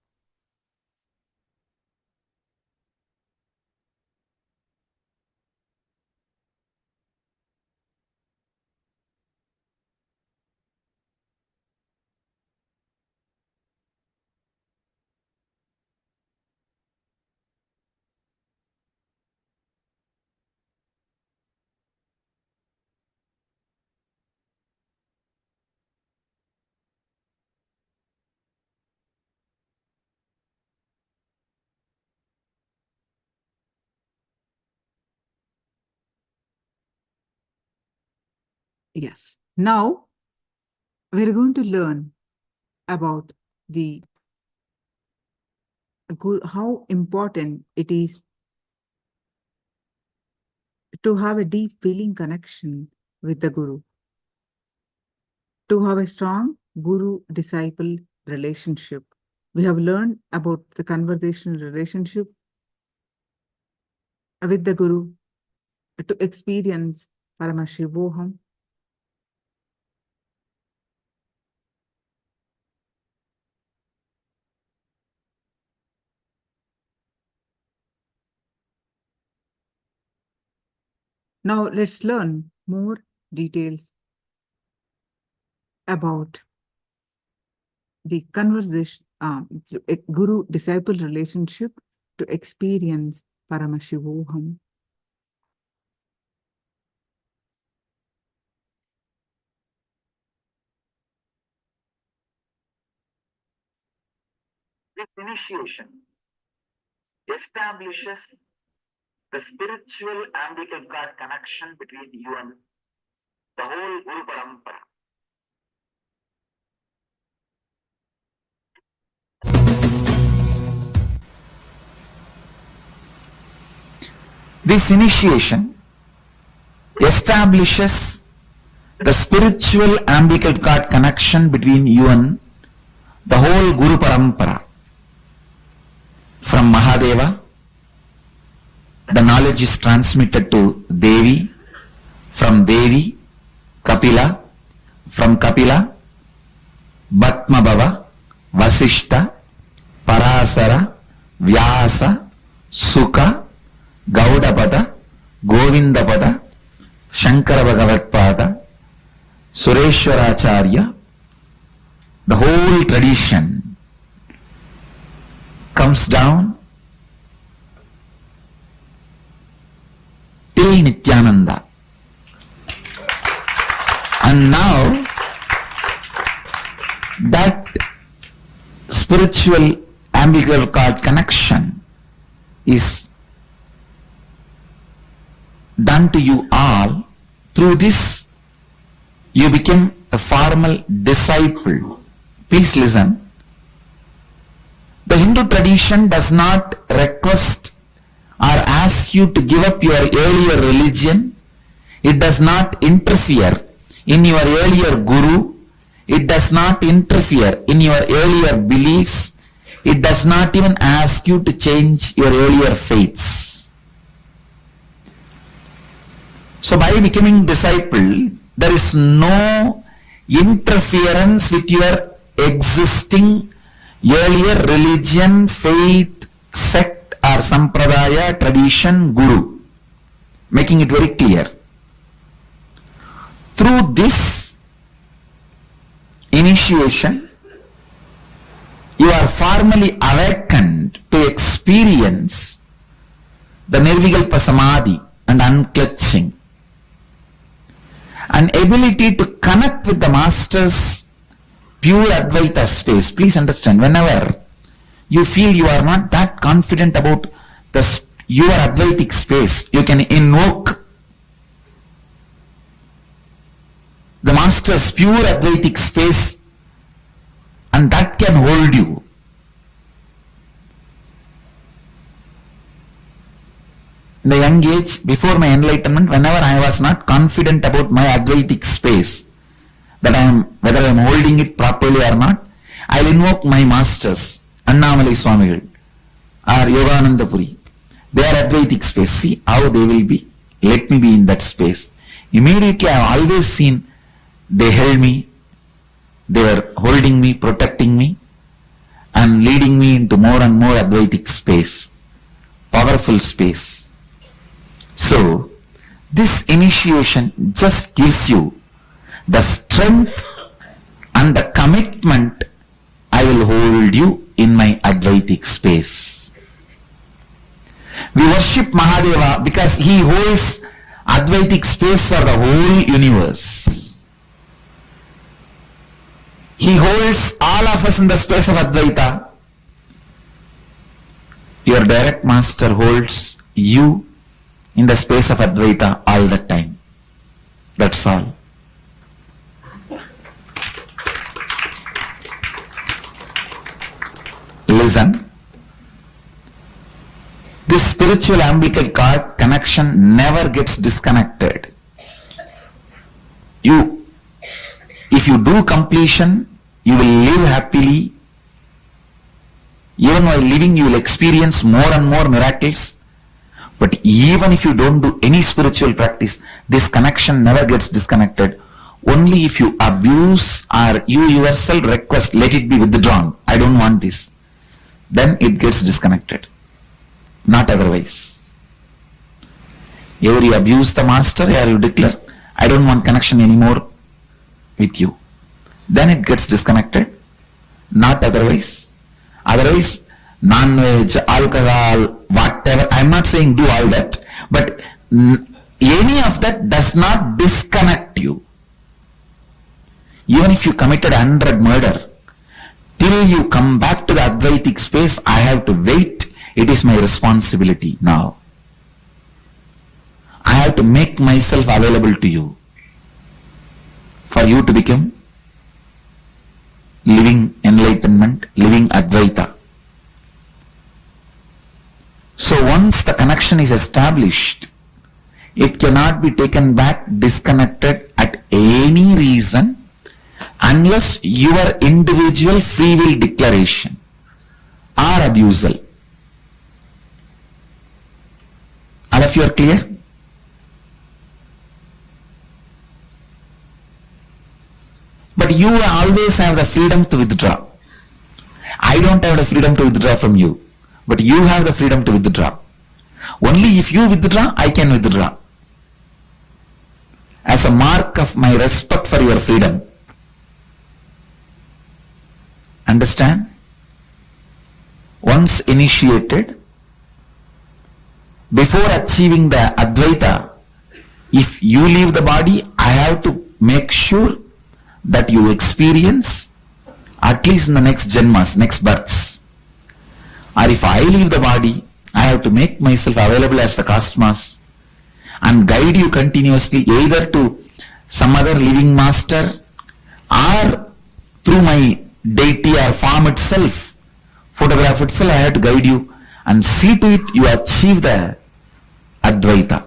Yes. Now we're going to learn about the how important it is to have a deep feeling connection with the Guru, to have a strong Guru-disciple relationship. We have learned about the conversational relationship with the Guru, to experience Paramashivoham. Now let's learn more details about the conversation, a Guru-disciple relationship to experience Paramashivoham. This initiation establishes the spiritual umbilical cord connection between you and the whole Guru Parampara. This initiation establishes the spiritual umbilical cord connection between you and the whole Guru Parampara. From Mahadeva, the knowledge is transmitted to Devi, from Devi, Kapila, from Kapila, Bhatmabhava, Vasishta, Parasara, Vyasa, Sukha, Gaudapada, Govindapada, Shankara Bhagavatpada, Sureshwaracharya. The whole tradition comes down till Nithyananda. And now that spiritual umbilical cord connection is done to you all. Through this, you become a formal disciple. Please listen. The Hindu tradition does not request or ask you to give up your earlier religion. It does not interfere in your earlier guru. It does not interfere in your earlier beliefs. It does not even ask you to change your earlier faiths. So by becoming disciple, there is no interference with your existing earlier religion, faith, sect or sampradaya, tradition, guru. Making it very clear. Through this initiation, you are formally awakened to experience the Nirvikalpa Samadhi and unclutching. An ability to connect with the Master's pure Advaita space. Please understand, whenever you feel you are not that confident about your Advaitic space, you can invoke the Master's pure Advaitic space, and that can hold you. In the young age, before my enlightenment, whenever I was not confident about my Advaitic space, that whether I am holding it properly or not, I will invoke my masters, Annamalai Swamigal or Yogananda Puri. Their Advaitic space. See how they will be. Let me be in that space. Immediately I have always seen they held me, they were holding me, protecting me, and leading me into more and more Advaitic space. Powerful space. So, this initiation just gives you the strength and the commitment. I will hold you in my Advaitic space. We worship Mahadeva because he holds Advaitic space for the whole universe. He holds all of us in the space of Advaita. Your direct master holds you in the space of Advaita all the time. That's all. Listen. This spiritual umbilical cord connection never gets disconnected. If you do completion, you will live happily. Even while living, you will experience more and more miracles. But even if you don't do any spiritual practice, this connection never gets disconnected. Only if you abuse or you yourself request, let it be withdrawn, I don't want this, then it gets disconnected. Not otherwise. Either you abuse the master or you declare, I don't want connection anymore with you, then it gets disconnected. Not otherwise. Otherwise, non-veg, alcohol, whatever, I'm not saying do all that, but any of that does not disconnect you. Even if you committed 100 murder, till you come back to the Advaitic space, I have to wait. It is my responsibility now. I have to make myself available to you for you to become living enlightenment, living Advaita. So once the connection is established, it cannot be taken back, disconnected at any reason unless your individual free will declaration or abusal. All of you are clear? But you always have the freedom to withdraw. I don't have the freedom to withdraw from you, but you have the freedom to withdraw. Only if you withdraw, I can withdraw. As a mark of my respect for your freedom. Understand? Once initiated, before achieving the Advaita, if you leave the body, I have to make sure that you experience, at least in the next janmas, next births. Or if I leave the body, I have to make myself available as the cosmos and guide you continuously either to some other living master or through my deity or form itself, photograph itself. I have to guide you and see to it you achieve the Advaita.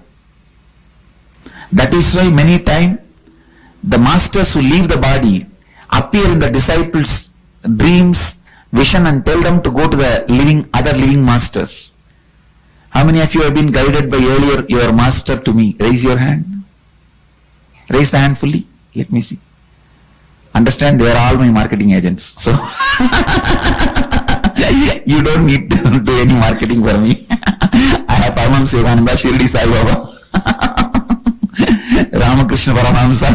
That is why many times the masters who leave the body appear in the disciples' dreams, vision, and tell them to go to the other living masters. How many of you have been guided by earlier your master to me? Raise your hand. Raise the hand fully. Let me see. Understand, they are all my marketing agents. So you don't need to do any marketing for me. I have Paramashivoham Shirdi Sai Baba, Ramakrishna Paramahamsa,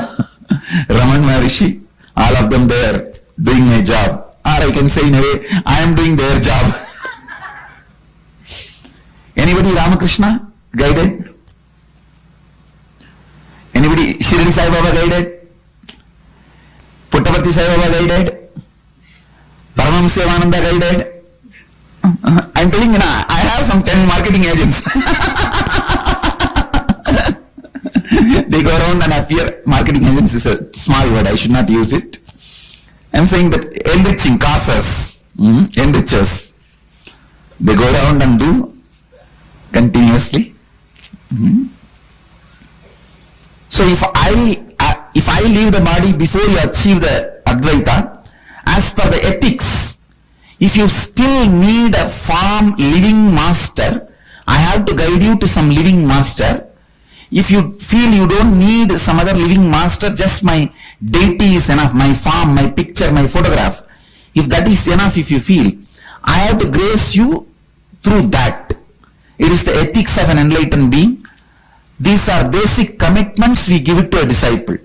Raman Maharishi, all of them there doing my job. Or I can say in a way, I am doing their job. Anybody Ramakrishna guided? Anybody Shirdi Sai Baba guided? Puttaparthi Sai Baba guided? Paramashivoham guided? I'm telling you now, I have some 10 marketing agents. They go around and appear. Marketing agents is a small word, I should not use it. I'm saying that enriching causes, enrichers. They go around and do continuously. So if I leave the body before you achieve the Advaita, as per the ethics, if you still need a form living master, I have to guide you to some living master. If you feel you don't need some other living master, just my deity is enough, my form, my picture, my photograph. If that is enough, if you feel, I have to grace you through that. It is the ethics of an enlightened being. These are basic commitments we give it to a disciple.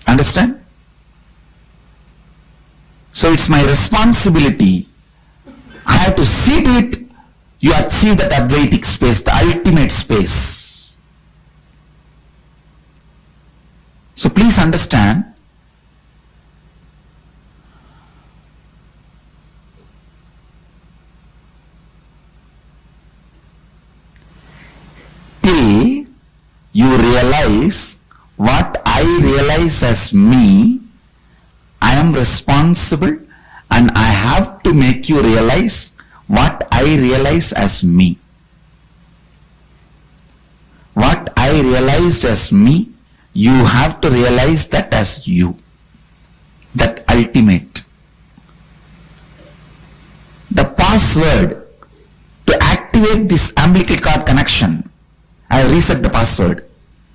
Understand? So it's my responsibility. I have to see to it you achieve that Advaitic space, the ultimate space. So please understand, till you realize what I realize as me, I am responsible and I have to make you realize what I realize as me. What I realized as me, you have to realize that as you. That ultimate. The password to activate this umbilical cord connection, I reset the password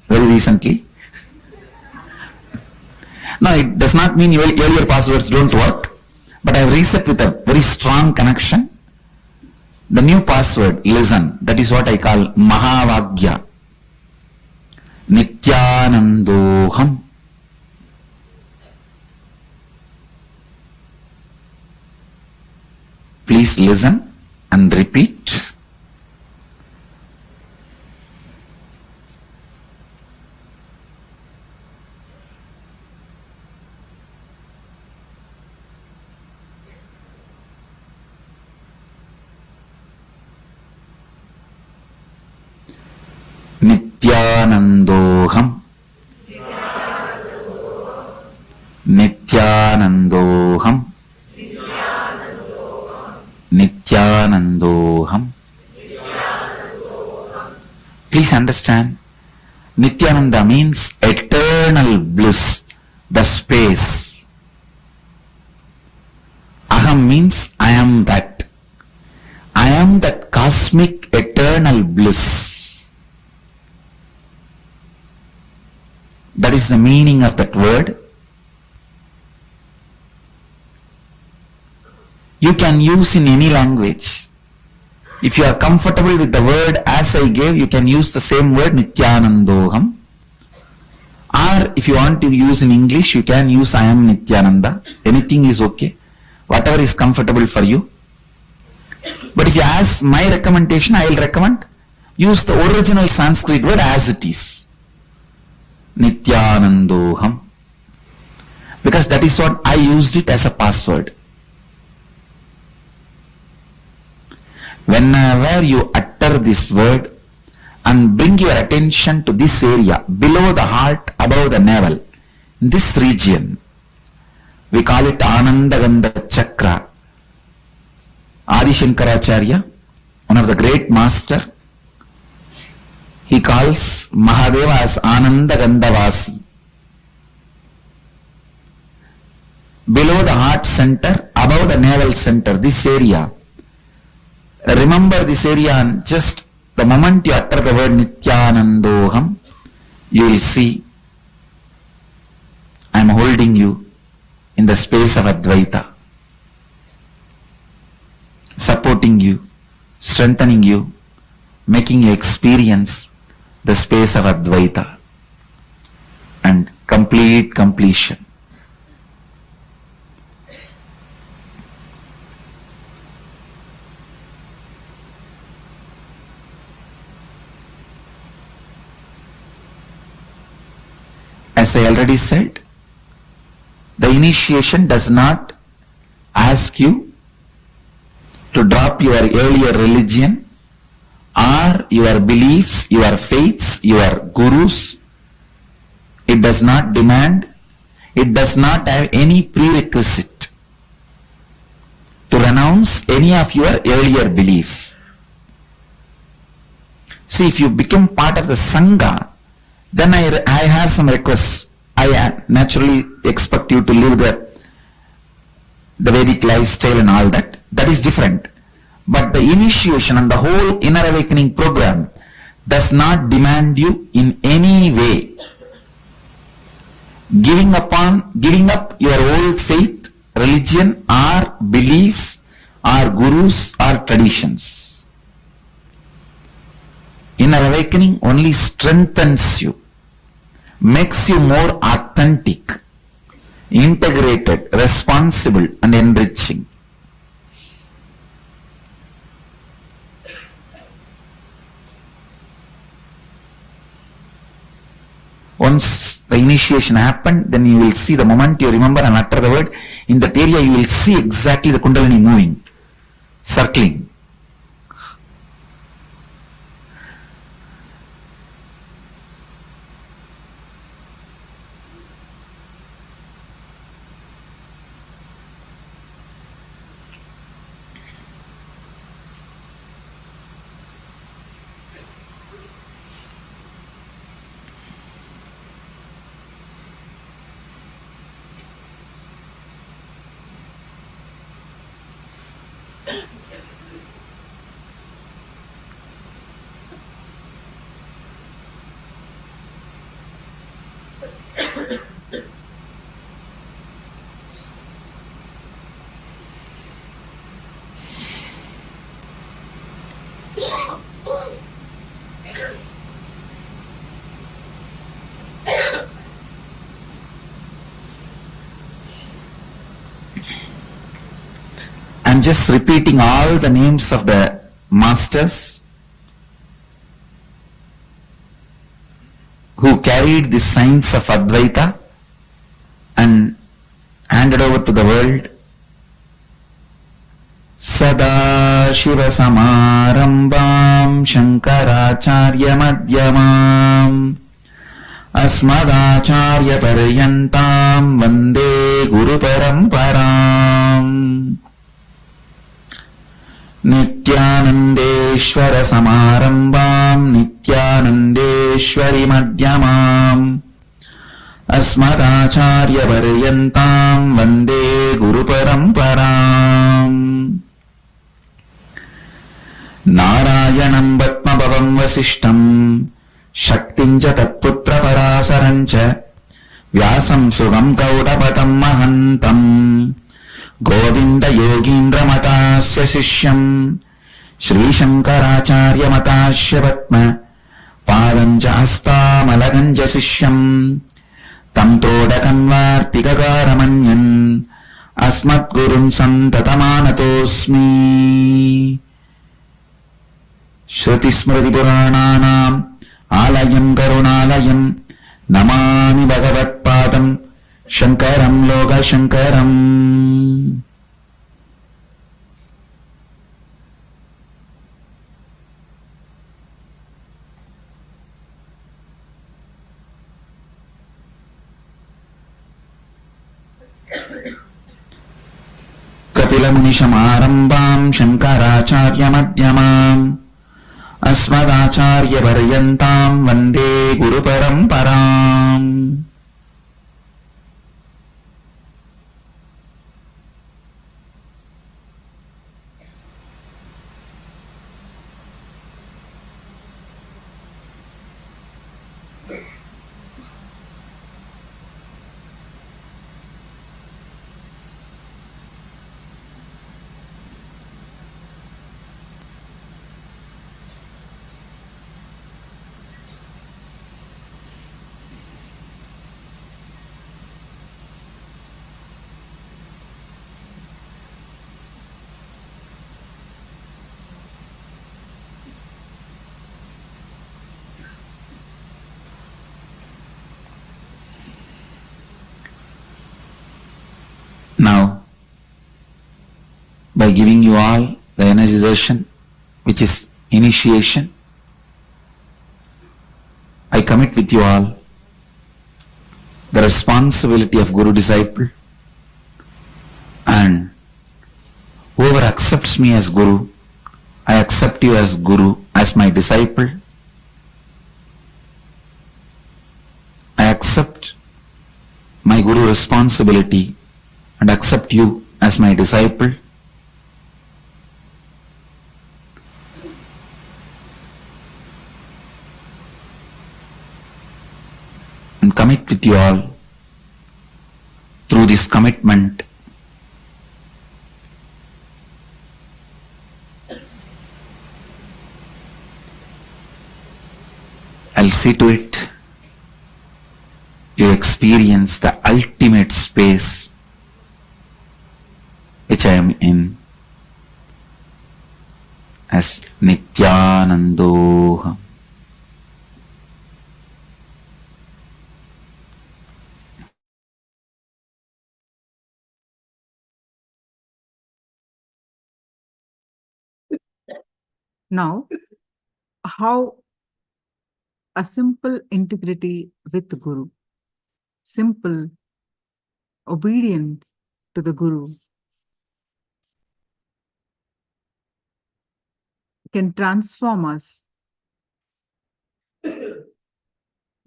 very recently. Now it does not mean your earlier passwords don't work, but I have reset with a very strong connection. The new password, listen, that is what I call Mahavagya. Nityanandoham. Please listen and repeat. Nityanandoham. Nityanandoham. Nityanandoham. Please understand, Nityananda means eternal bliss, the space. Aham means I am that. I am that cosmic eternal bliss. That is the meaning of that word. You can use in any language. If you are comfortable with the word as I gave, you can use the same word Nityanandoham. Or if you want to use in English, you can use I am Nityananda. Anything is okay. Whatever is comfortable for you. But if you ask my recommendation, I will recommend use the original Sanskrit word as it is. Nityanandoham. Because that is what I used it as a password. Whenever you utter this word and bring your attention to this area, below the heart, above the navel, in this region, we call it Anandagandha Chakra. Adi Shankaracharya, one of the great master, he calls Mahadeva as Anandagandhavasi. Below the heart center, above the navel center, this area, remember this area, and just the moment you utter the word Nityanandoham, you will see I am holding you in the space of Advaita, supporting you, strengthening you, making you experience the space of Advaita and complete completion. As I already said, the initiation does not ask you to drop your earlier religion or your beliefs, your faiths, your gurus. It does not demand, it does not have any prerequisite to renounce any of your earlier beliefs. See, if you become part of the Sangha, then I have some requests. I naturally expect you to live the Vedic lifestyle and all that. That is different. But the initiation and the whole inner awakening program does not demand you in any way giving up your old faith, religion or beliefs or gurus or traditions. Inner awakening only strengthens you, makes you more authentic, integrated, responsible and enriching. Once the initiation happened, then you will see the moment you remember and utter the word, in that area you will see exactly the Kundalini moving, circling. I'm just repeating all the names of the masters who carried the science of Advaita and handed over to the world. Sadashiva Samarambam Shankaracharya Madhyamam Asmadacharya Paryantam Vande Guru Paramparam Nityanandeshwara Samarambam नित्यानन्देश्वरि मध्यमाम् अस्मदाचार्यपर्यन्ताम् वन्दे गुरुपरम्पराम्। नारायणम् पद्मभवम् वसिष्ठम् शक्तिम् च तत्पुत्रपराशरम् च व्यासम् सुगम् कौटपतम् महन्तम् गोविन्दयोगीन्द्रमतास्य शिष्यम् श्रीशङ्कराचार्यमतास्य पद्म पादम् च हस्तामलकम् च शिष्यम् तम् तोडकन्वार्तिककारमन्यन् अस्मद्गुरुम् सन्ततमानतोऽस्मि। श्रुतिस्मृतिपुराणानाम् आलयम् करुणालयम् नमामि भगवत्पादम् शङ्करम् लोकशङ्करम्। कपिलमुनिशमारम्भाम् शङ्कराचार्यमध्यमाम् अस्मदाचार्यपर्यन्ताम् वन्दे गुरुपरम्पराम्। Now, by giving you all the energization, which is initiation, I commit with you all the responsibility of Guru-disciple, and whoever accepts me as Guru, I accept you as Guru, as my disciple. I accept my Guru responsibility and accept you as my disciple. And commit with you all through this commitment. I'll see to it you experience the ultimate space which I am in as Nithyanandoham. Now, how a simple integrity with the Guru, simple obedience to the Guru can transform us.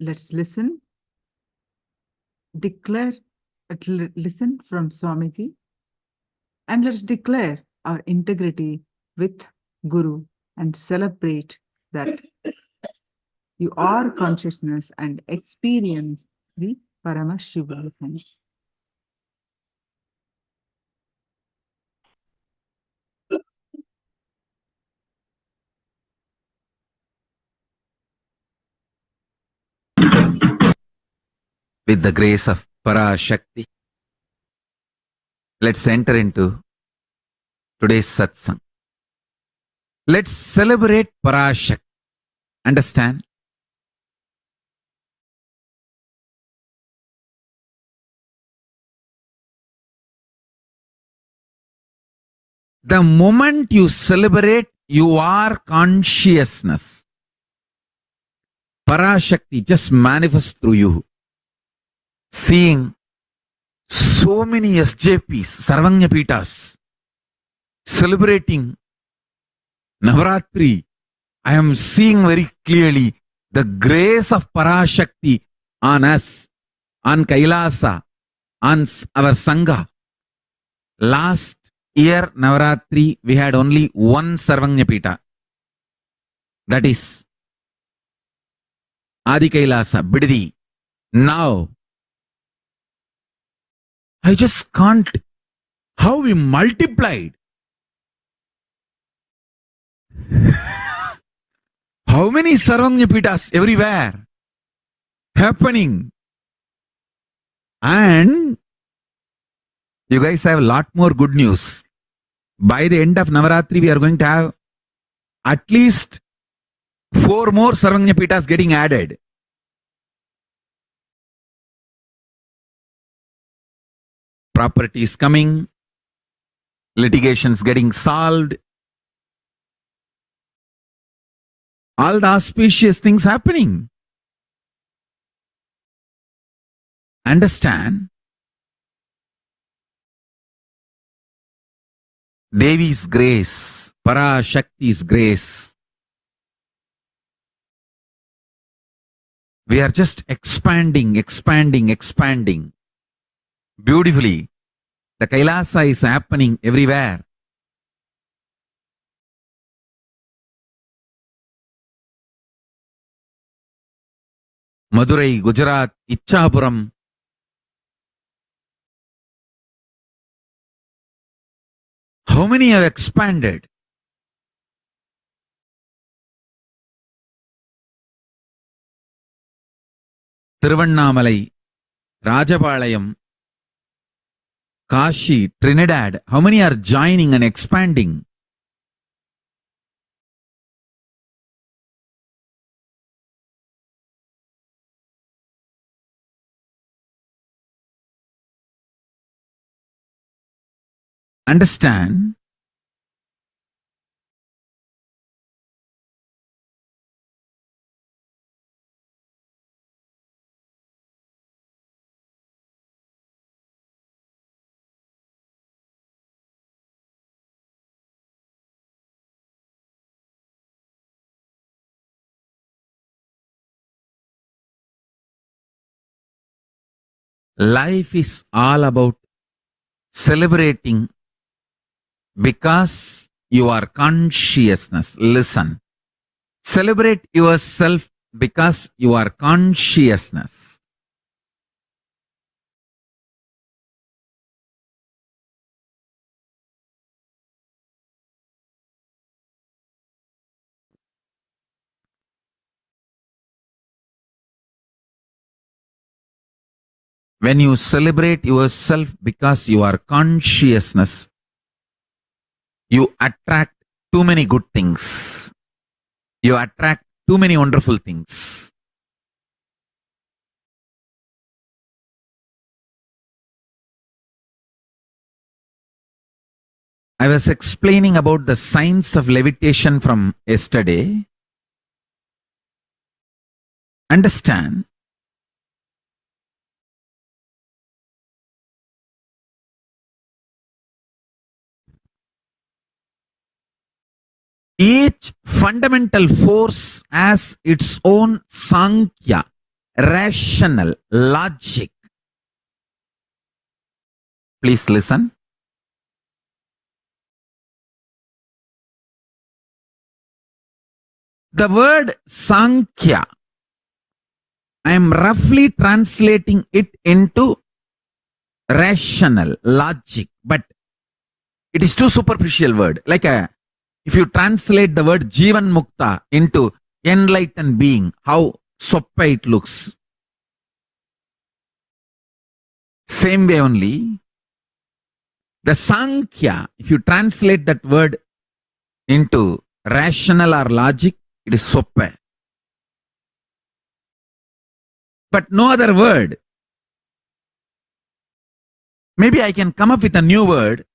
Let's listen, declare, listen from Swamiji, and let's declare our integrity with Guru and celebrate that you are consciousness and experience the Paramashivoham. With the grace of Parashakti, let's enter into today's satsang. Let's celebrate Parashakti. Understand? The moment you celebrate, you are consciousness. Parashakti just manifests through you. Seeing so many SJPs, Sarvanya Pitas, celebrating Navaratri, I am seeing very clearly the grace of Parashakti on us, on Kailasa, on our Sangha. Last year, Navaratri, we had only one Sarvanyapita. That is Adi Kailasa, Biddi. Now, I just can't. How we multiplied. How many Sarvangyapitas everywhere happening? And you guys have a lot more good news. By the end of Navaratri, we are going to have at least 4 more Sarvangyapitas getting added. Properties coming, litigations getting solved, all the auspicious things happening. Understand? Devi's grace, Parashakti's grace. We are just expanding. Beautifully. The Kailasa is happening everywhere. Madurai, Gujarat, Ichapuram. How many have expanded? Tiruvannamalai, Rajapalayam, Kashi, Trinidad. How many are joining and expanding? Understand? Life is all about celebrating because you are consciousness. Listen. Celebrate yourself because you are consciousness. When you celebrate yourself because you are consciousness, you attract too many good things. You attract too many wonderful things. I was explaining about the science of levitation from yesterday. Understand? Each fundamental force has its own Sankhya, rational, logic. Please listen. The word Sankhya, I am roughly translating it into rational, logic, but it is too superficial word. Like if you translate the word Jivan Mukta into enlightened being, how soppa it looks. Same way only, the Sankhya, if you translate that word into rational or logic, it is soppa. But no other word. Maybe I can come up with a new word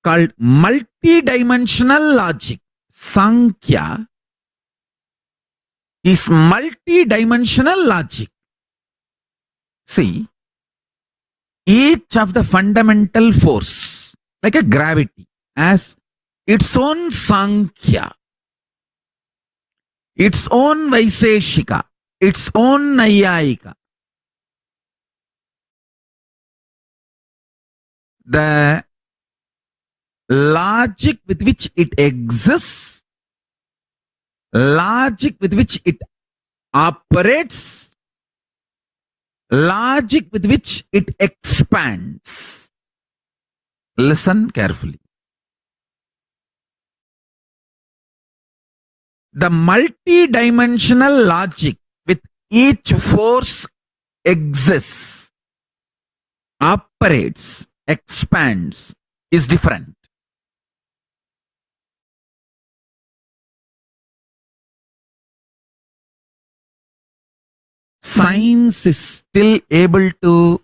called multidimensional logic. Sankhya is multidimensional logic. See, each of the fundamental force, like a gravity, has its own Sankhya. its own Vaiseshika, its own Nayayika. The logic with which it exists, logic with which it operates, logic with which it expands. Listen carefully. The multi-dimensional logic with each force exists, operates, expands is different. Science is still able to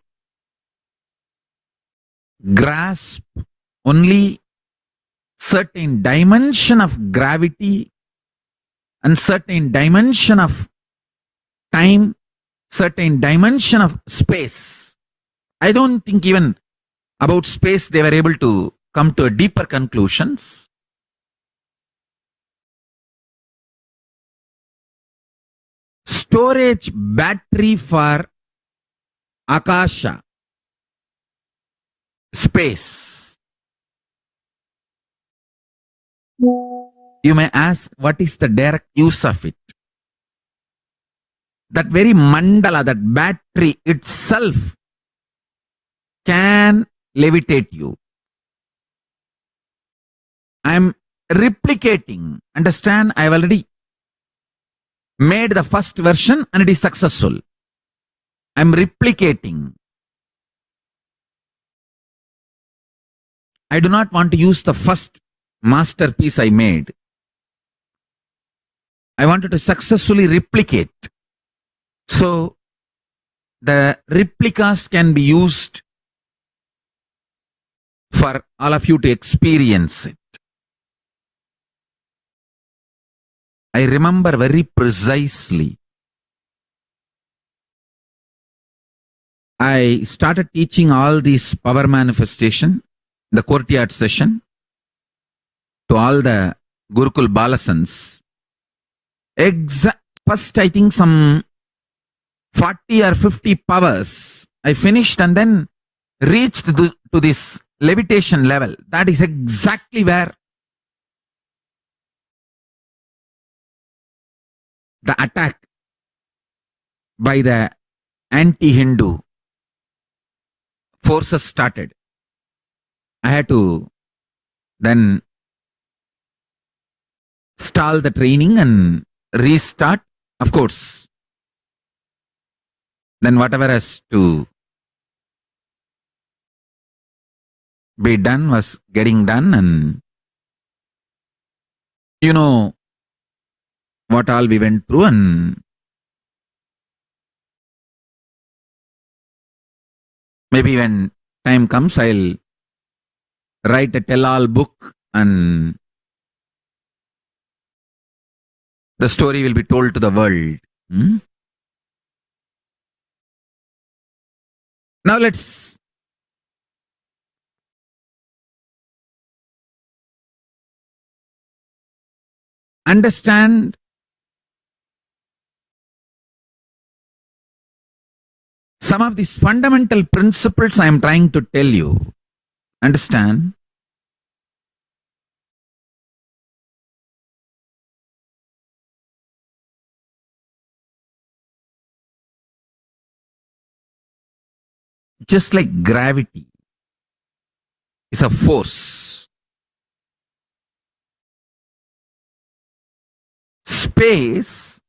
grasp only certain dimension of gravity and certain dimension of time, certain dimension of space. I don't think even about space they were able to come to a deeper conclusions. Storage battery for Akasha, space. You may ask, what is the direct use of it? That very mandala, that battery itself can levitate you. I am replicating. Understand? I have already made the first version and it is successful. I am replicating. I do not want to use the first masterpiece I made. I wanted to successfully replicate. So the replicas can be used for all of you to experience it. I remember very precisely. I started teaching all these power manifestation, the courtyard session, to all the Gurukul Balasans. First, I think some 40 or 50 powers I finished and then reached to this levitation level. That is exactly where the attack by the anti-Hindu forces started. I had to then stall the training and restart. Of course, then whatever has to be done was getting done, and you know what all we went through, and maybe when time comes I'll write a tell-all book and the story will be told to the world. Now let's understand some of these fundamental principles I am trying to tell you. Understand? Just like gravity is a force, space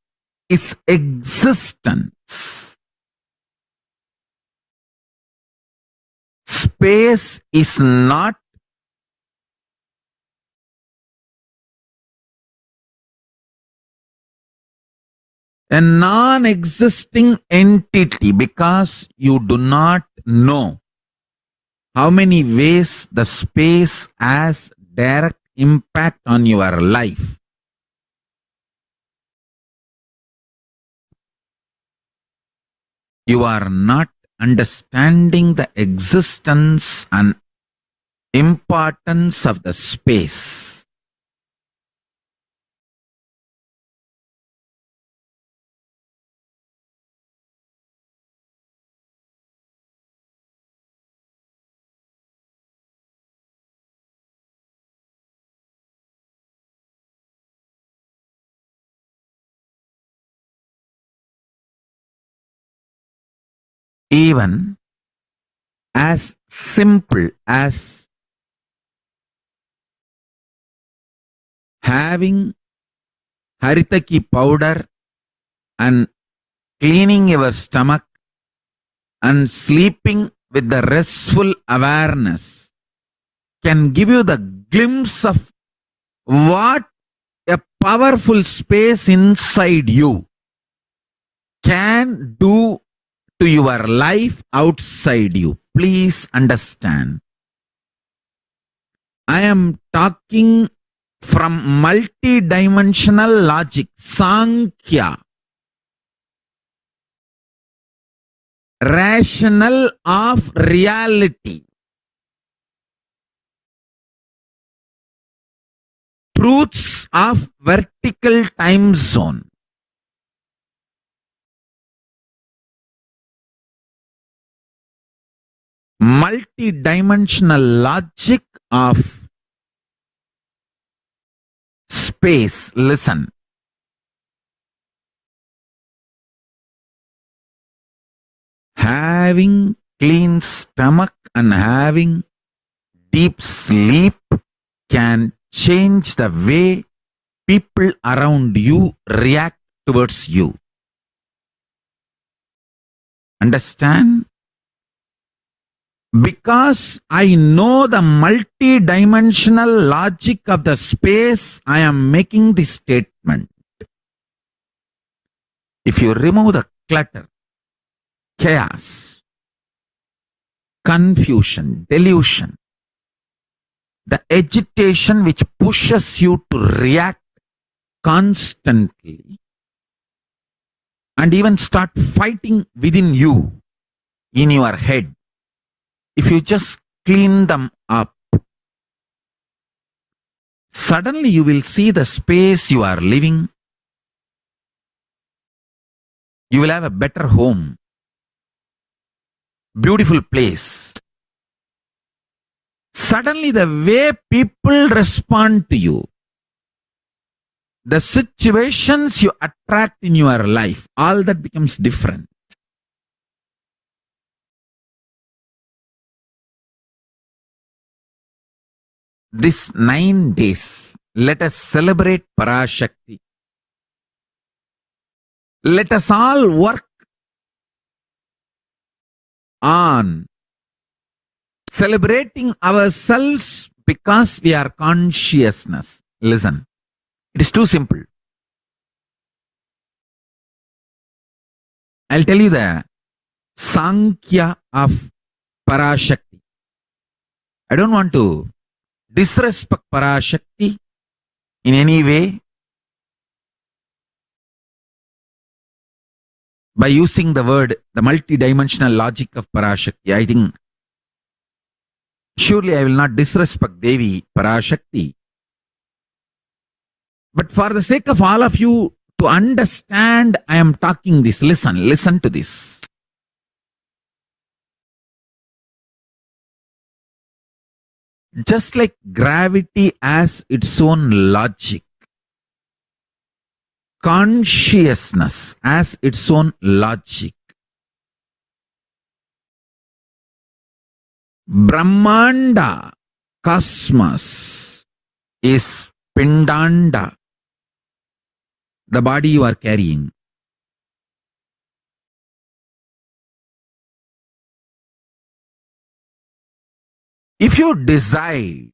is existence. Space is not a non-existing entity because you do not know how many ways the space has direct impact on your life. You are not understanding the existence and importance of the space. even as simple as having haritaki powder and cleaning your stomach and sleeping with the restful awareness can give you the glimpse of what a powerful space inside you can do to your life outside you. Please understand. I am talking from multi-dimensional logic, Sankhya, rational of reality, truths of vertical time zone. Multi-dimensional logic of space. Listen. Having clean stomach and having deep sleep can change the way people around you react towards you. Understand? Because I know the multi-dimensional logic of the space, I am making this statement. If you remove the clutter, chaos, confusion, delusion, the agitation which pushes you to react constantly and even start fighting within you, in your head, if you just clean them up, suddenly you will see the space you are living. You will have a better home, beautiful place. Suddenly the way people respond to you, the situations you attract in your life, all that becomes different. This 9 days, let us celebrate Parashakti. Let us all work on celebrating ourselves because we are consciousness. Listen, it is too simple. I'll tell you the Sankhya of Parashakti. I don't want to disrespect Parashakti in any way by using the word, the multidimensional logic of Parashakti. I think surely I will not disrespect Devi Parashakti. But for the sake of all of you to understand, I am talking this. Listen to this. Just like gravity has its own logic, consciousness has its own logic. Brahmanda, cosmos, is Pindanda, the body you are carrying. If you decide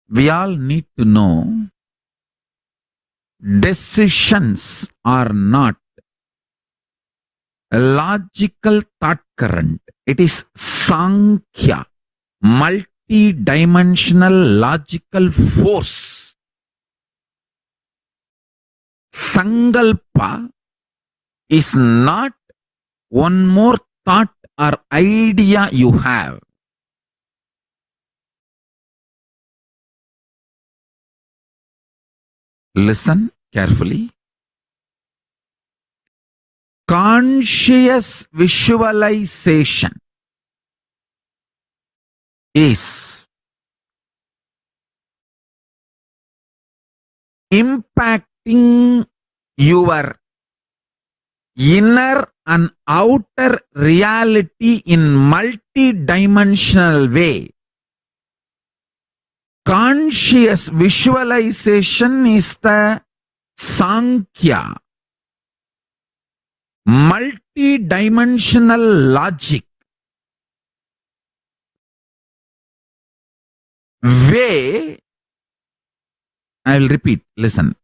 we all need to know decisions are not a logical thought current. It is Sankhya, multi-dimensional logical force. Sankalpa is not one more thought or idea you have. Listen carefully. Conscious visualization is impacting your inner and outer reality in multi-dimensional way. Conscious visualization is the Sankhya, multi-dimensional logic, way, I will repeat, listen.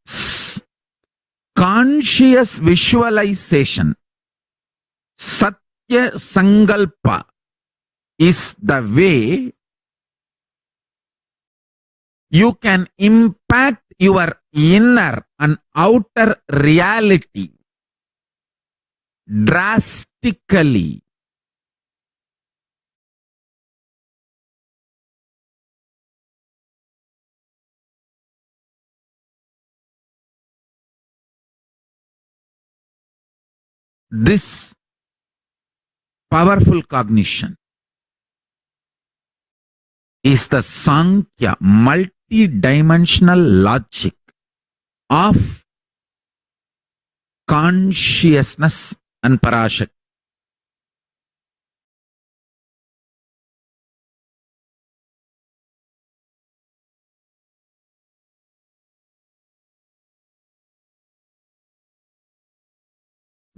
Conscious visualization, Satya Sankalpa, is the way you can impact your inner and outer reality drastically. This powerful cognition is the Sankhya, multi-dimensional logic of consciousness and Parashakti.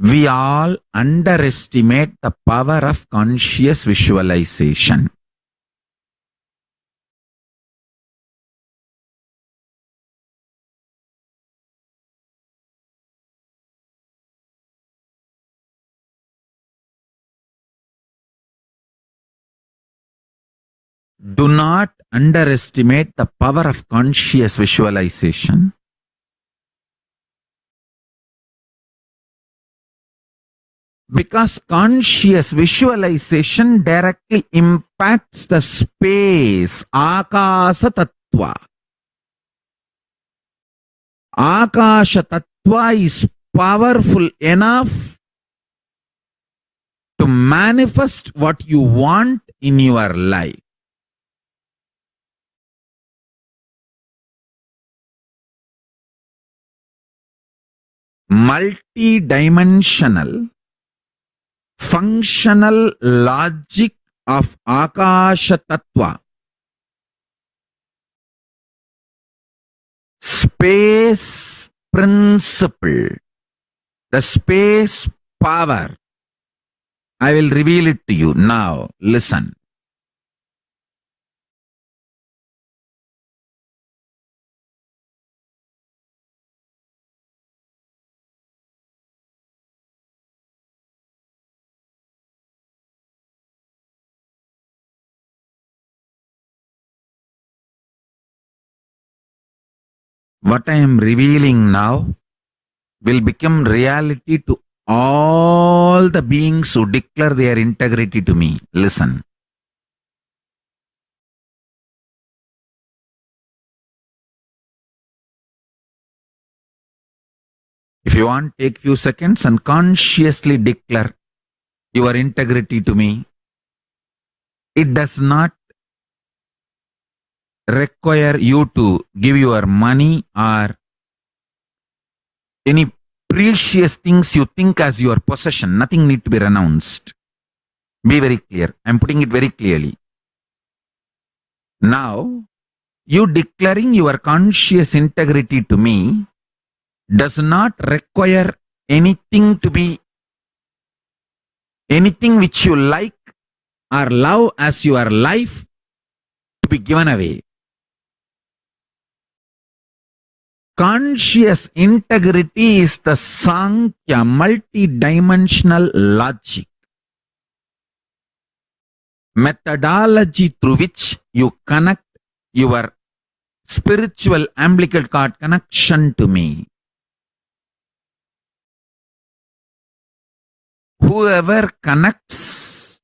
We all underestimate the power of conscious visualization. Do not underestimate the power of conscious visualization. Because conscious visualization directly impacts the space, Akasa Tattva. Akasha Tattva is powerful enough to manifest what you want in your life. Multi-dimensional functional logic of Akasha Tattva, space principle, the space power. I will reveal it to you now. Listen. What I am revealing now will become reality to all the beings who declare their integrity to me. Listen. If you want, take few seconds and consciously declare your integrity to me. It does not require you to give your money or any precious things you think as your possession. Nothing need to be renounced. Be very clear. I am putting it very clearly. Now, you declaring your conscious integrity to me does not require anything to be, anything which you like or love as your life to be given away. Conscious integrity is the Sankhya, multi-dimensional logic, methodology through which you connect your spiritual umbilical cord connection to me. Whoever connects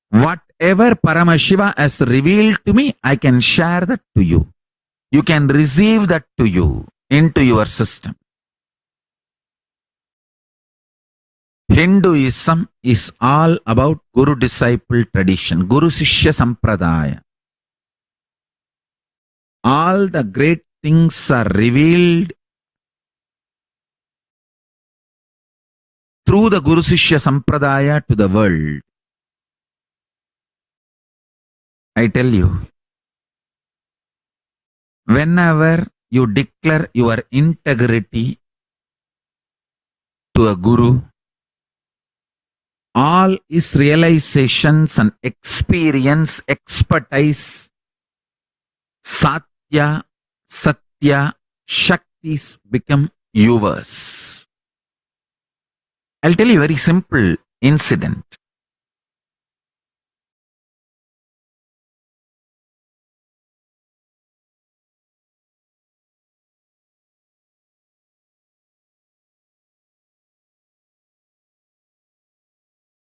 whatever Paramashiva has revealed to me, I can share that to you. You can receive that to you into your system. Hinduism is all about Guru-disciple tradition, Guru-Sishya Sampradaya. All the great things are revealed through the Guru Sishya Sampradaya to the world. I tell you, whenever you declare your integrity to a Guru, all his realizations and experience, expertise, Satya, Satya, Shaktis become yours. I'll tell you a very simple incident.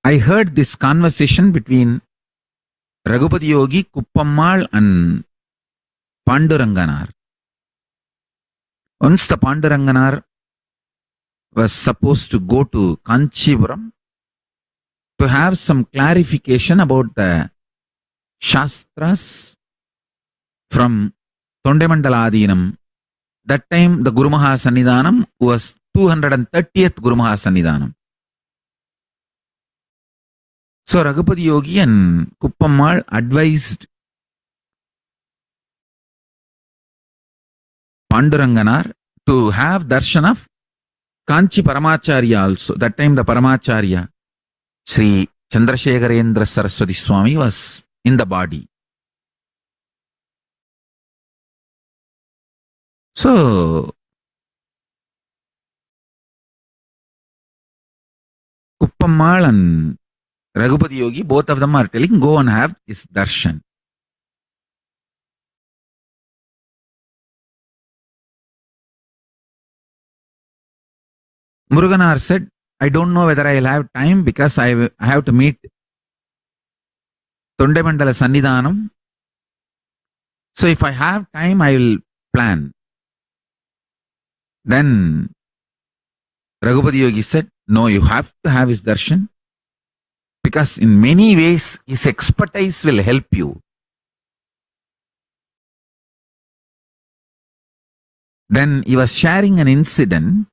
I heard this conversation between Raghupati Yogi, Kuppammal and Panduranganar. Once the Panduranganar was supposed to go to Kanchipuram to have some clarification about the Shastras from Tondemandala Adinam. That time the Guru Maha Sannidhanam was 230th Guru Maha Sannidhanam. So Raghupati Yogi and Kuppammal advised Panduranganar to have darshan of Kanchi Paramacharya also. That time the Paramacharya, Sri Chandrasekharendra Saraswati Swami, was in the body. So Kuppammal and Raghupati Yogi, both of them are telling, go and have his darshan. Muruganar said, I don't know whether I will have time because I have to meet Tondemandala Sannidhanam. So if I have time, I will plan. Then Raghupati Yogi said, no, you have to have his darshan because in many ways his expertise will help you. Then he was sharing an incident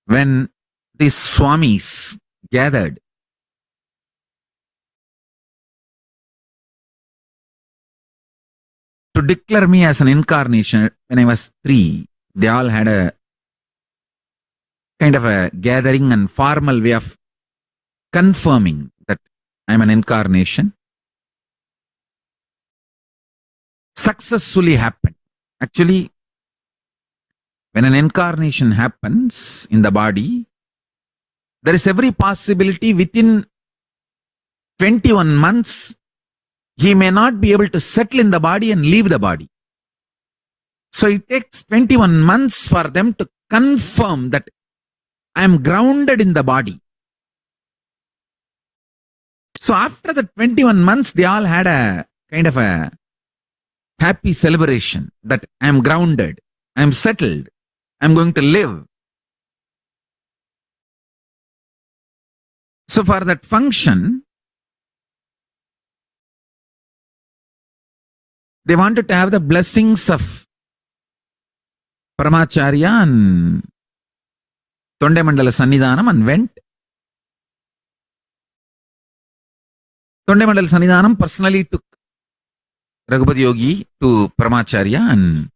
when these Swamis gathered to declare me as an incarnation when I was 3. They all had a kind of a gathering and formal way of confirming that I'm an incarnation. Successfully happened. Actually, when an incarnation happens in the body, there is every possibility within 21 months, he may not be able to settle in the body and leave the body. So it takes 21 months for them to confirm that I am grounded in the body. So after the 21 months, they all had a kind of a happy celebration that I am grounded, I am settled, I am going to live. So for that function, they wanted to have the blessings of Paramacharya and Tondemandala Sannidhanam and went. Tondemandala Sannidhanam personally took Raghupati Yogi to Paramacharya and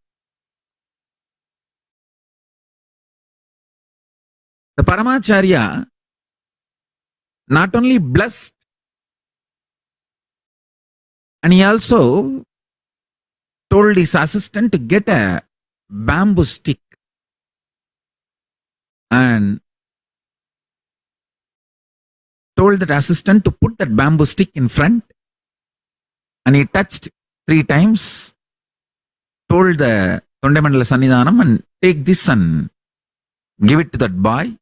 the Paramacharya not only blessed, and he also told his assistant to get a bamboo stick and told that assistant to put that bamboo stick in front, and he touched 3 times, told the Tondemandala Sannidhanam, and take this and give it to that boy,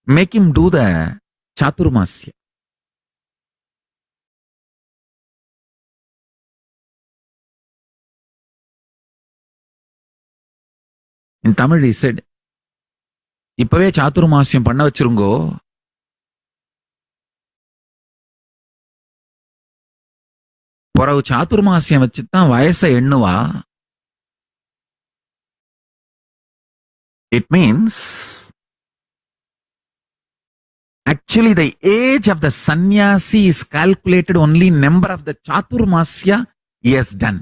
make him do the Chaturmasya. In Tamil he said, இப்பவே சாதுர்மாசியம் பண்ண வச்சிருங்கோ, பிறகு சாதுர்மாசியம் வச்சுதான் வயசை எண்ணுவா. It means actually the age of the sannyasi is calculated only number of the chaturmasya he has done.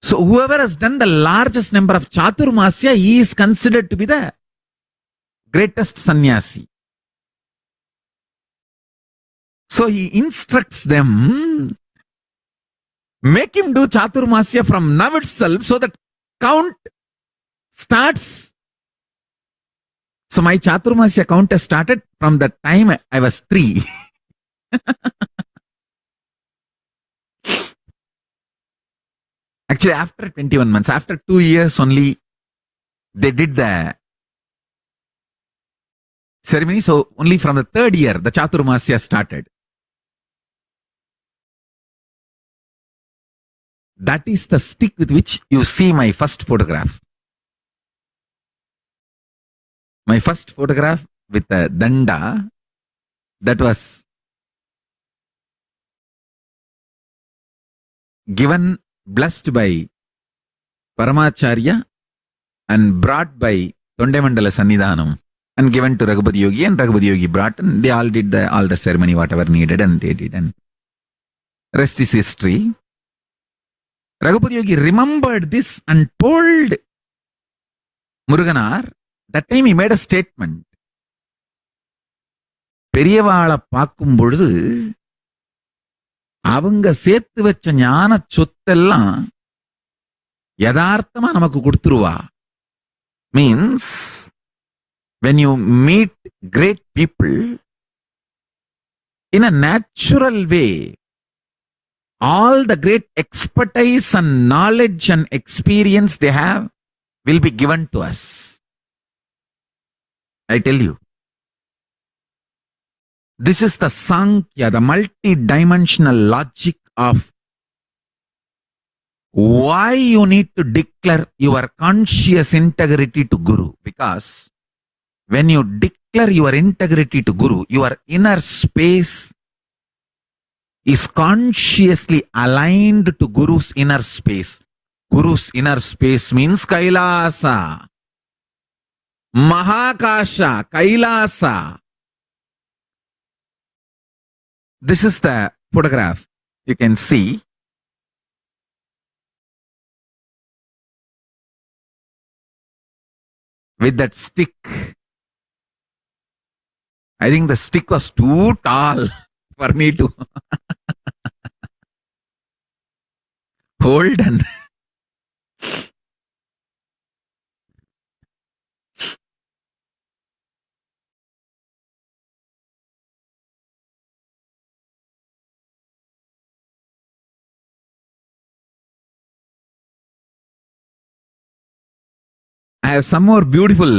So whoever has done the largest number of chaturmasya, he is considered to be the greatest sannyasi. So he instructs them, make him do chaturmasya from now itself so that count starts. So my chaturmasya count has started from the time I was 3. Actually, after 21 months, after 2 years only, they did the ceremony. So only from the 3rd year, the chaturmasya started. That is the stick with which you see my first photograph. My first photograph with a danda, that was given, blessed by Paramacharya and brought by Tondemandala Sannidhanam and given to Raghupati Yogi, and Raghupati Yogi brought, and they all did all the ceremony, whatever needed, and they did, and rest is history. Raghupati Yogi remembered this and told Muruganar. That time he made a statement. பெரியவாளை பார்க்கும் பொழுது அவங்க சேர்த்து வச்ச ஞான சொத்தெல்லாம் யதார்த்தமா நமக்கு கொடுத்துருவா. Means when you meet great people in a natural way, all the great expertise and knowledge and experience they have will be given to us. I tell you, this is the Sankhya, the multi-dimensional logic of why you need to declare your conscious integrity to Guru. Because when you declare your integrity to Guru, your inner space is consciously aligned to Guru's inner space. Guru's inner space means Kailasa, Mahakasha, Kailasa. This is the photograph. You can see. With that stick. I think the stick was too tall for me to hold, and I have some more beautiful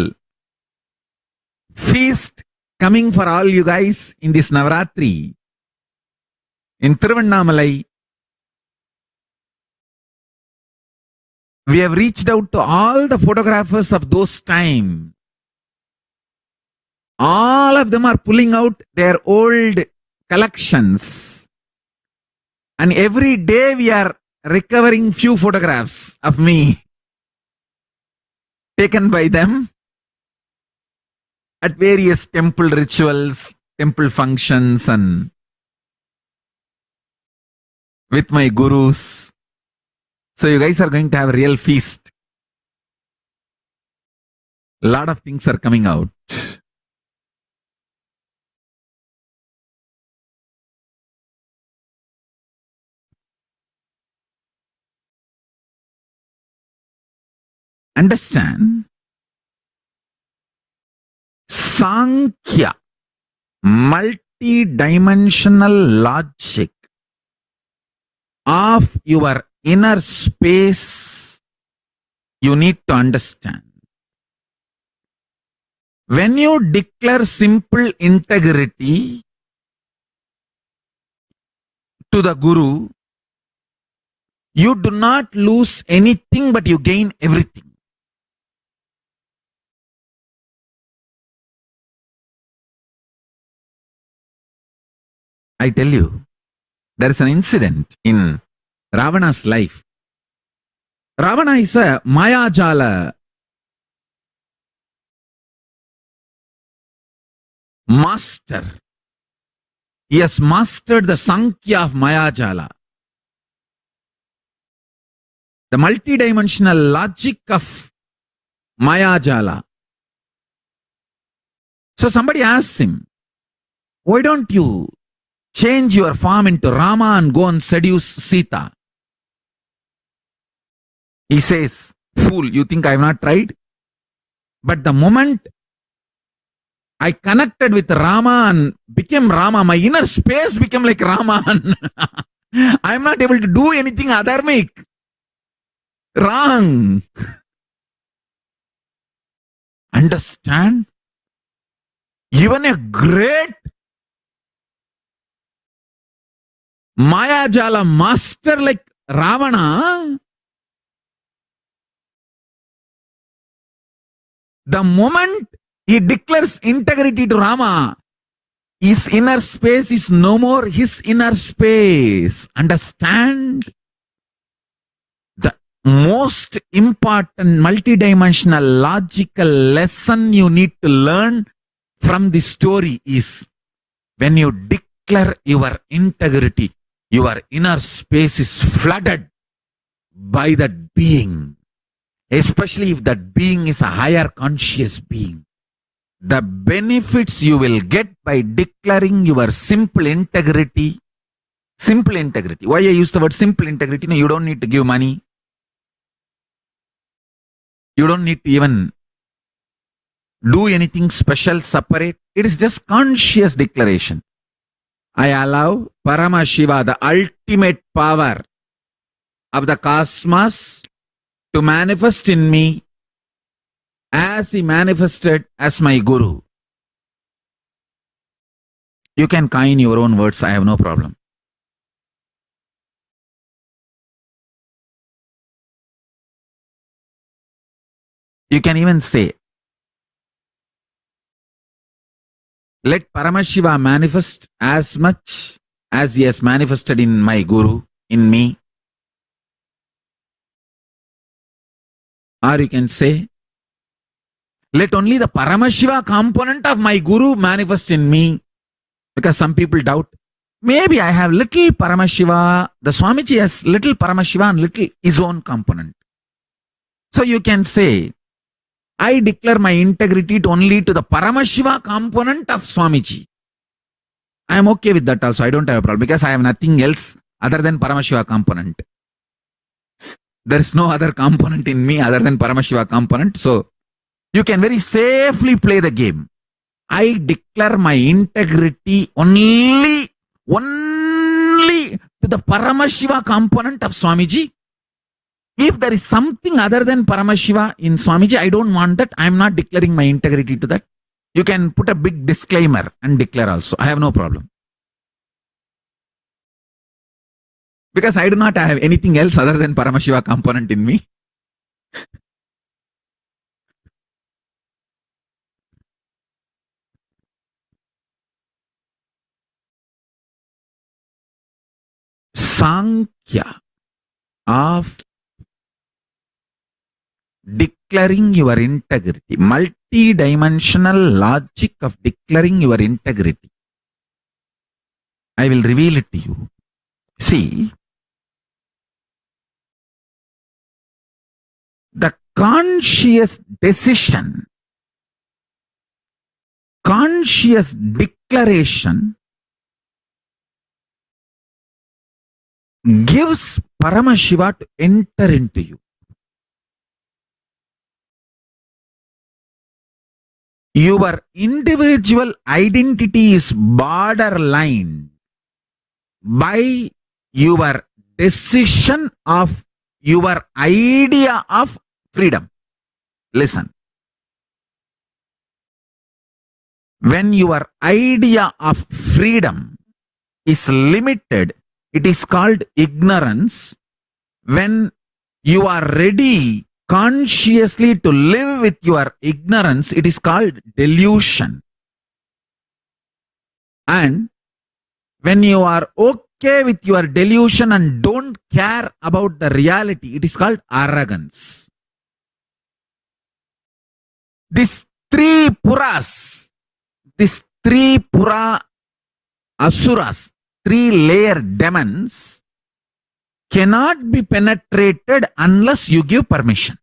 feast coming for all you guys in this Navaratri. In Thiruvannamalai, we have reached out to all the photographers of those time. All of them are pulling out their old collections. And every day we are recovering few photographs of me taken by them at various temple rituals, temple functions, and with my gurus. So you guys are going to have a real feast. A lot of things are coming out. Understand, Sankhya, multi-dimensional logic of your inner space, you need to understand. When you declare simple integrity to the Guru, you do not lose anything, but you gain everything. I tell you, There is an incident in Ravana's life. Ravana is a Mayajala master. He has mastered the Sankhya of Mayajala, the multidimensional logic of Mayajala. So somebody asks him, why don't you change your form into Rama and go and seduce Sita? He says, fool, you think I have not tried? But the moment I connected with Rama and became Rama, my inner space became like Rama. I am not able to do anything adharmic. Wrong. Understand? Even a great Mayajala master like Ravana, the moment he declares integrity to Rama, his inner space is no more his inner space. Understand? The most important multidimensional logical lesson you need to learn from this story is when you declare your integrity, your inner space is flooded by that being, especially if that being is a higher conscious being. The benefits you will get by declaring your simple integrity. Simple integrity. Why I use the word simple integrity? No, you don't need to give money. You don't need to even do anything special, separate. It is just conscious declaration. I allow Paramashiva, the ultimate power of the cosmos, to manifest in me as he manifested as my Guru. You can coin your own words, I have no problem. You can even say, let Paramashiva manifest as much as he has manifested in my Guru, in me. Or you can say, let only the Paramashiva component of my Guru manifest in me. Because some people doubt, maybe I have little Paramashiva, the Swamiji has little Paramashiva and little his own component. So you can say, I declare my integrity only to the Paramashiva component of Swamiji. I am okay with that also. I don't have a problem because I have nothing else other than Paramashiva component. There is no other component in me other than Paramashiva component. So you can very safely play the game. I declare my integrity only to the Paramashiva component of Swamiji. If there is something other than Paramashiva in Swamiji, I don't want that. I am not declaring my integrity to that. You can put a big disclaimer and declare also. I have no problem. Because I do not have anything else other than Paramashiva component in me. Sankhya of declaring your integrity, multi-dimensional logic of declaring your integrity. I will reveal it to you. See, the conscious decision, conscious declaration gives Paramashiva to enter into you. Your individual identity is borderline by your decision of your idea of freedom. Listen. When your idea of freedom is limited, it is called ignorance. When you are ready consciously to live with your ignorance, it is called delusion. And when you are okay okay with your delusion and don't care about the reality, it is called arrogance. These three puras, these three pura asuras, three-layer demons cannot be penetrated unless you give permission.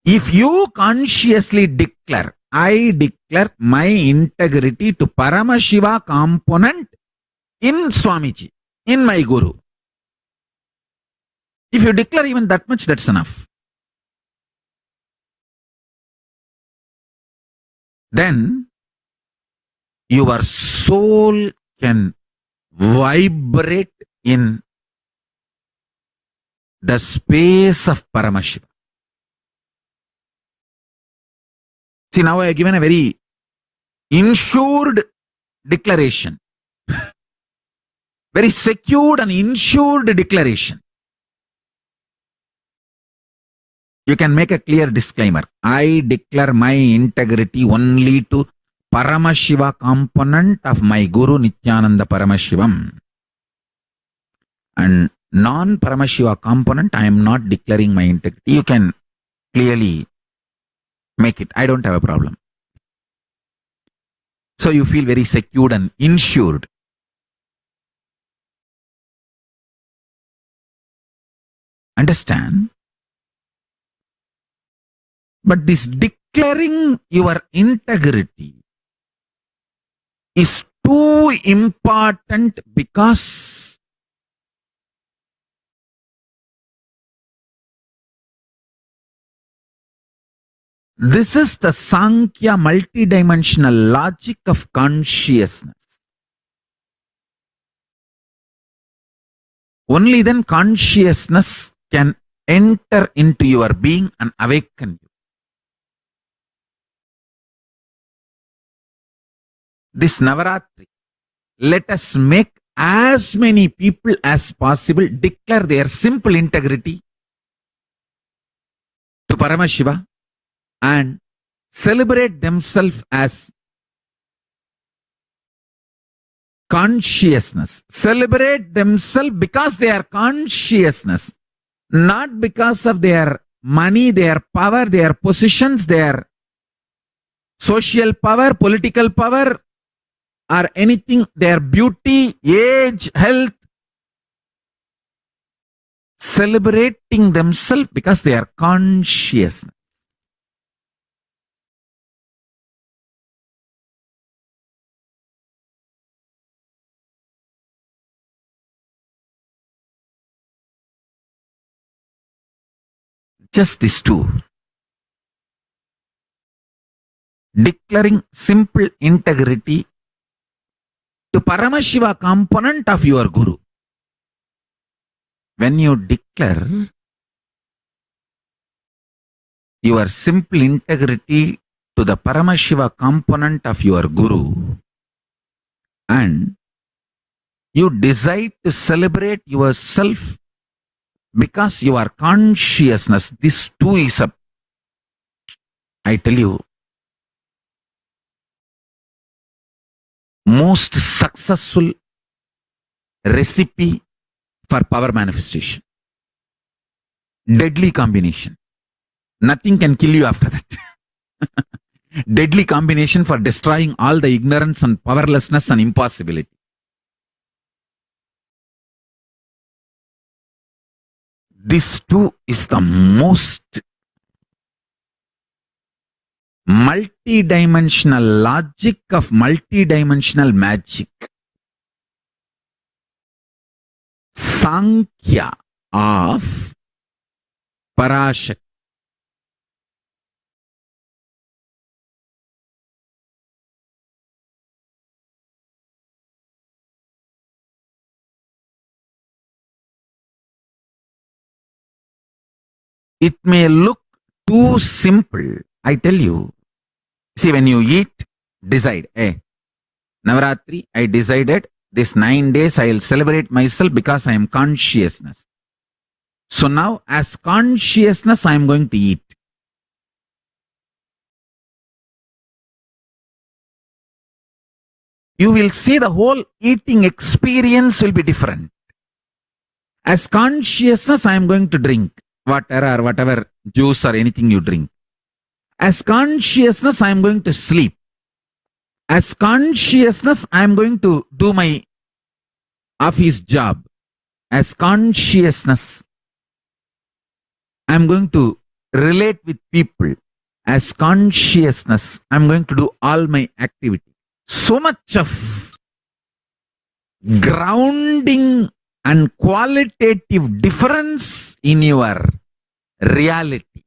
If you consciously declare, I declare my integrity to Paramashiva component in Swamiji, in my Guru. If you declare even that much, that's enough. Then your soul can vibrate in the space of Paramashiva. See, now I have given a very insured declaration. Very secured and insured declaration. You can make a clear disclaimer. I declare my integrity only to Paramashiva component of my Guru Nithyananda Paramashivam. And non-Paramashiva component, I am not declaring my integrity. You can clearly make it. I don't have a problem. So you feel very secured and insured. Understand? But this declaring your integrity is too important because this is the Sankhya multidimensional logic of consciousness. Only then consciousness can enter into your being and awaken you. This Navaratri, let us make as many people as possible declare their simple integrity to Paramashiva and celebrate themselves as consciousness. Celebrate themselves because they are consciousness, not because of their money, their power, their positions, their social power, political power, or anything, their beauty, age, health. Celebrating themselves because they are consciousness. Just these two. Declaring simple integrity to Paramashiva component of your Guru. When you declare your simple integrity to the Paramashiva component of your Guru and you decide to celebrate yourself because you are consciousness, this too is a, I tell you, most successful recipe for power manifestation. Deadly combination. Nothing can kill you after that. Deadly combination for destroying all the ignorance and powerlessness and impossibility. This too is the most multidimensional logic of multidimensional magic. Sankhya of Parashakti. It may look too simple. I tell you. See, when you eat, decide. Navaratri, I decided this 9 days I will celebrate myself because I am consciousness. So now as consciousness I am going to eat. you will see the whole eating experience will be different. As consciousness, I am going to drink water or whatever juice or anything you drink. As consciousness, I am going to sleep. As consciousness, I am going to do my office job. As consciousness, I am going to relate with people. As consciousness, I am going to do all my activity. So much of grounding and qualitative difference in your reality.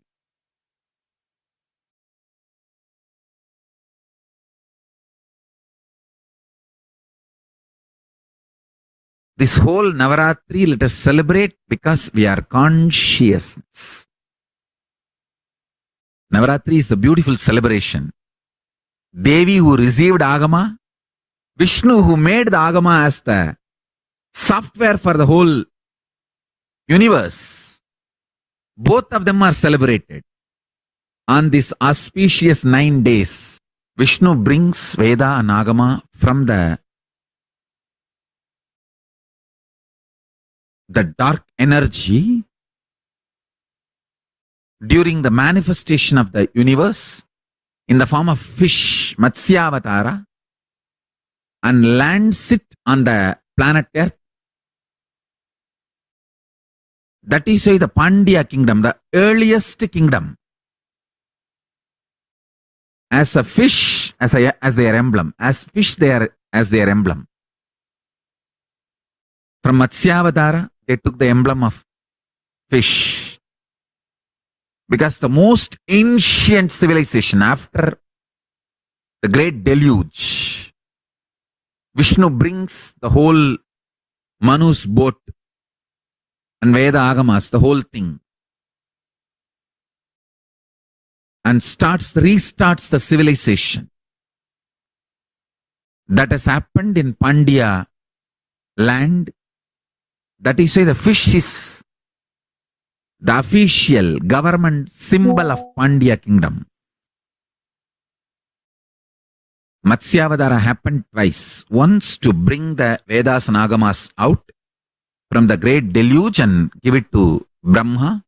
This whole Navaratri, let us celebrate because we are consciousness. Navaratri is the beautiful celebration. Devi who received Agama, Vishnu who made the Agama as the software for the whole universe. Both of them are celebrated. On this auspicious 9 days, Vishnu brings Veda and Agama from the dark energy during the manifestation of the universe in the form of fish, Matsyavatara, and lands it on the planet Earth. That is why the Pandya kingdom, the earliest kingdom, as a fish, as their emblem, as fish as their emblem. From Matsyavatara, they took the emblem of fish. Because the most ancient civilization after the great deluge, Vishnu brings the whole Manu's boat and Veda Agamas, the whole thing, and restarts the civilization. That has happened in Pandya land. That is why the fish is the official government symbol of Pandya kingdom. Matsyavadara happened twice. Once to bring the Vedas and Agamas out from the great deluge and give it to Brahma.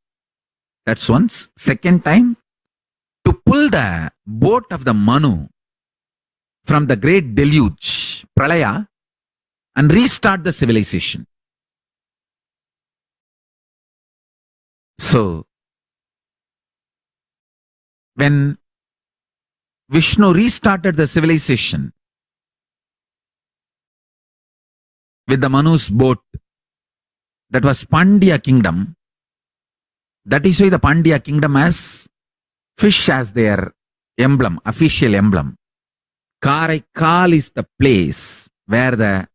That's once. Second time, to pull the boat of the Manu from the great deluge, Pralaya, and restart the civilization. So, when Vishnu restarted the civilization with the Manu's boat, that was Pandya kingdom. That is why the Pandya kingdom has fish as their emblem, official emblem. Karaikal is the place where the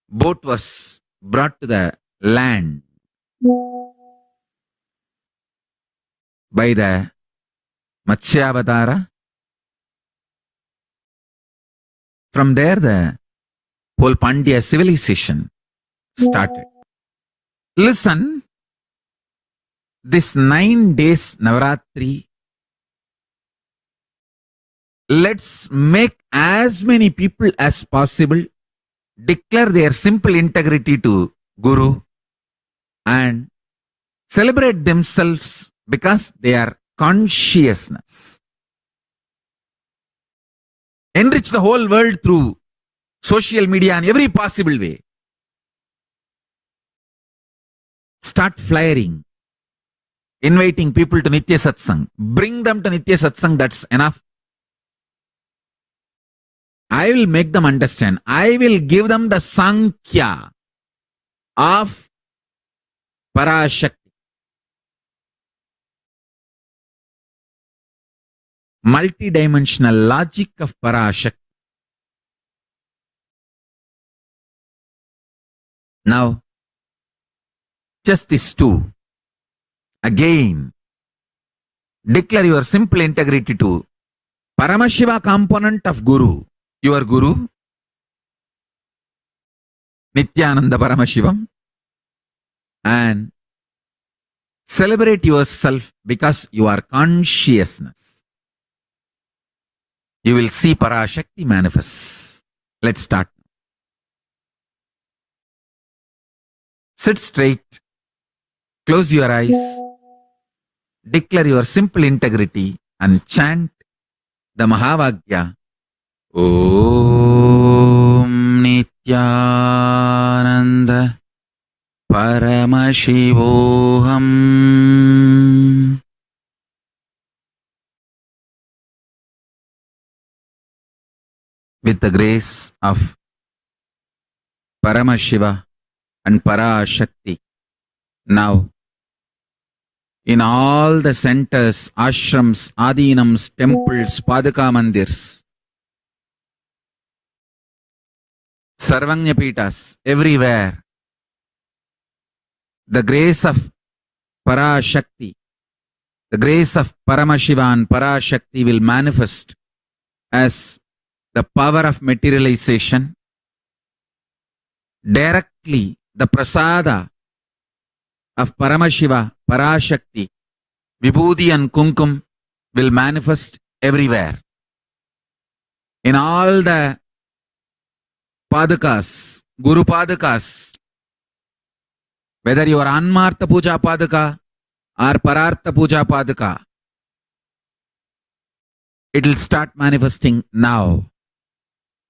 boat was brought to the land by the Matsyavatara. From there, the whole Pandya civilization started. Listen, this 9 days Navaratri, let's make as many people as possible declare their simple integrity to Guru and celebrate themselves because they are consciousness. Enrich the whole world through social media in every possible way. Start flyering, inviting people to Nitya Satsang. Bring them to Nitya Satsang, that's enough. I will make them understand. I will give them the Sankhya of Parashakti. Multidimensional logic of Parashakti. Now, just these two. Again, declare your simple integrity to Paramashiva component of Guru. Your Guru, Nithyananda Paramashivam, and celebrate yourself because you are consciousness. You will see Parashakti manifest. Let's start. Sit straight, close your eyes, declare your simple integrity and chant the Mahavagya. Om Nityananda Paramashivoham. With the grace of Paramashiva and Parashakti, now in all the centers, ashrams, adinams, temples, padaka mandirs, Sarvagnapitas, everywhere, the grace of Parashakti, the grace of Paramashiva and Parashakti will manifest as the power of materialization. Directly, the prasada of Paramashiva, Parashakti, Vibhuti and Kumkum will manifest everywhere. In all the Padakas, Guru Padakas, whether you are Anmartha Puja Padaka or Parartha Puja Padaka, it will start manifesting now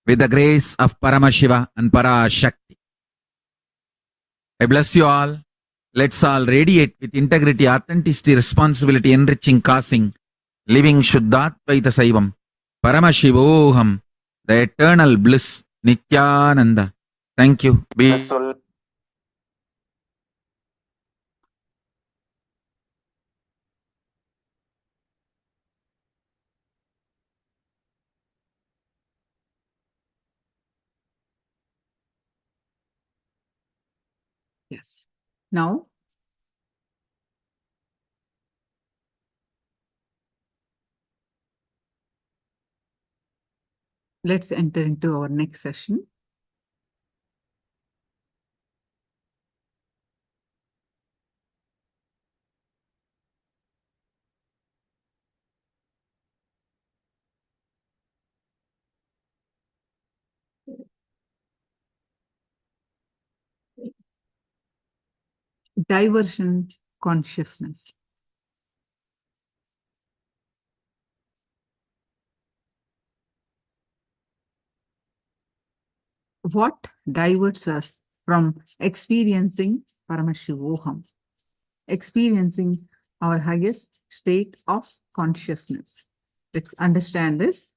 with the grace of Paramashiva and Parashakti. I bless you all. Let's all radiate with integrity, authenticity, responsibility, enriching, causing, living Shuddhatvaita Saivam, Paramashivoham, the eternal bliss, Nityananda. Thank you. Yes. Now, let's enter into our next session. Diversion consciousness. What diverts us from experiencing Paramashivoham, experiencing our highest state of consciousness? Let's understand this.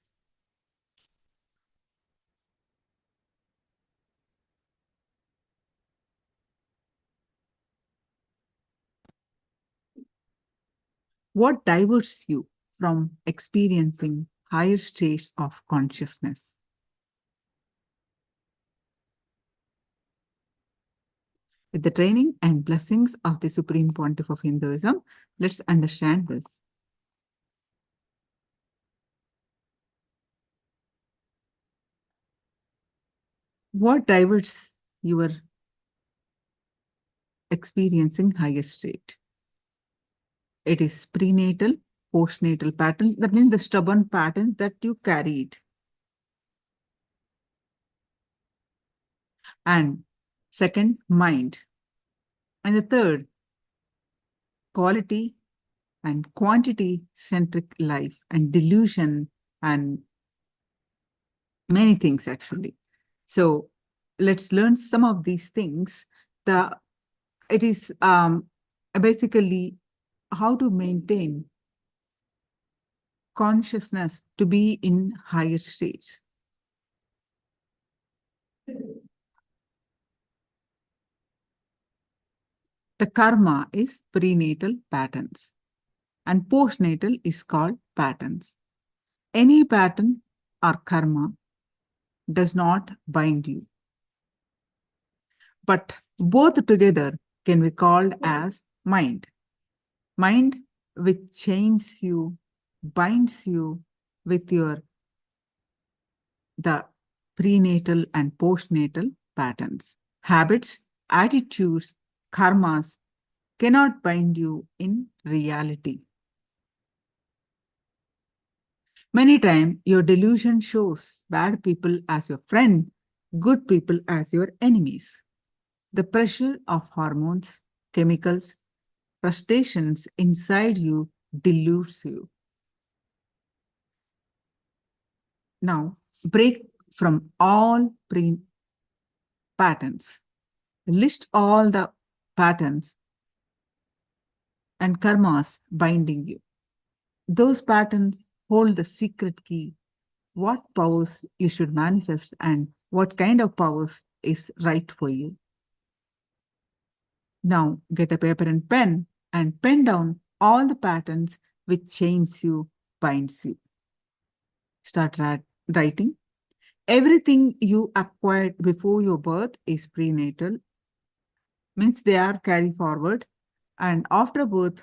What diverts you from experiencing higher states of consciousness? With the training and blessings of the Supreme Pontiff of Hinduism, let's understand this. What diverts your experiencing higher state? It is prenatal, postnatal pattern. That means the stubborn pattern that you carried. And second, mind. And the third, quality and quantity-centric life and delusion and many things actually. So let's learn some of these things. It is basically how to maintain consciousness to be in higher states. The karma is prenatal patterns and postnatal is called patterns. Any pattern or karma does not bind you, but both together can be called as mind. Mind which chains you, binds you with the prenatal and postnatal patterns. Habits, attitudes, karmas cannot bind you in reality. Many times, your delusion shows bad people as your friend, good people as your enemies. The pressure of hormones, chemicals, frustrations inside you deludes you. Now, break from all patterns. List all the patterns and karmas binding you. Those patterns hold the secret key. What powers you should manifest and what kind of powers is right for you. Now get a paper and pen down all the patterns which chains you, binds you. Start writing. Everything you acquired before your birth is prenatal, means they are carried forward, and after birth,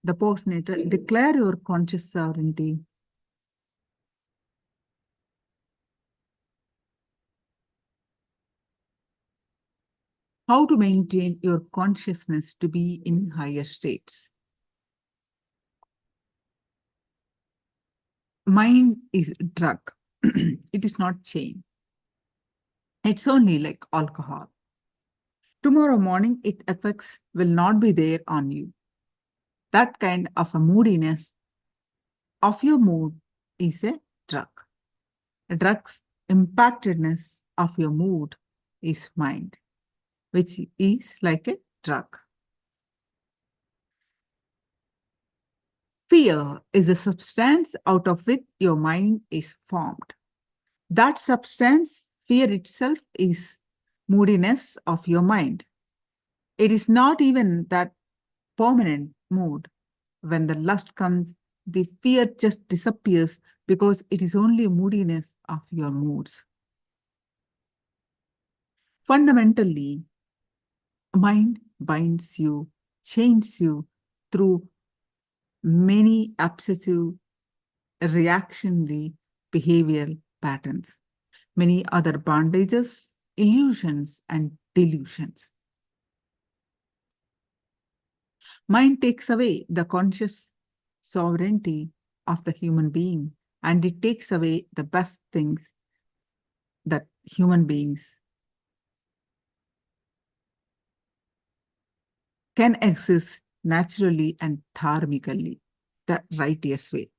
the postnatal, declare your conscious sovereignty. How to maintain your consciousness to be in higher states. Mind is drug. It is not chain. It's only like alcohol. Tomorrow morning, its effects will not be there on you. That kind of a moodiness of your mood is a drug. The drug's impactedness of your mood is mind, which is like a drug. Fear is a substance out of which your mind is formed. That substance, fear itself, is moodiness of your mind. It is not even that permanent mood. When the lust comes, the fear just disappears because it is only moodiness of your moods. Fundamentally, mind binds you, chains you through many obsessive, reactionary behavioral patterns, many other bondages, illusions, and delusions. Mind takes away the conscious sovereignty of the human being, and it takes away the best things that human beings can exist naturally and dharmically, the righteous way.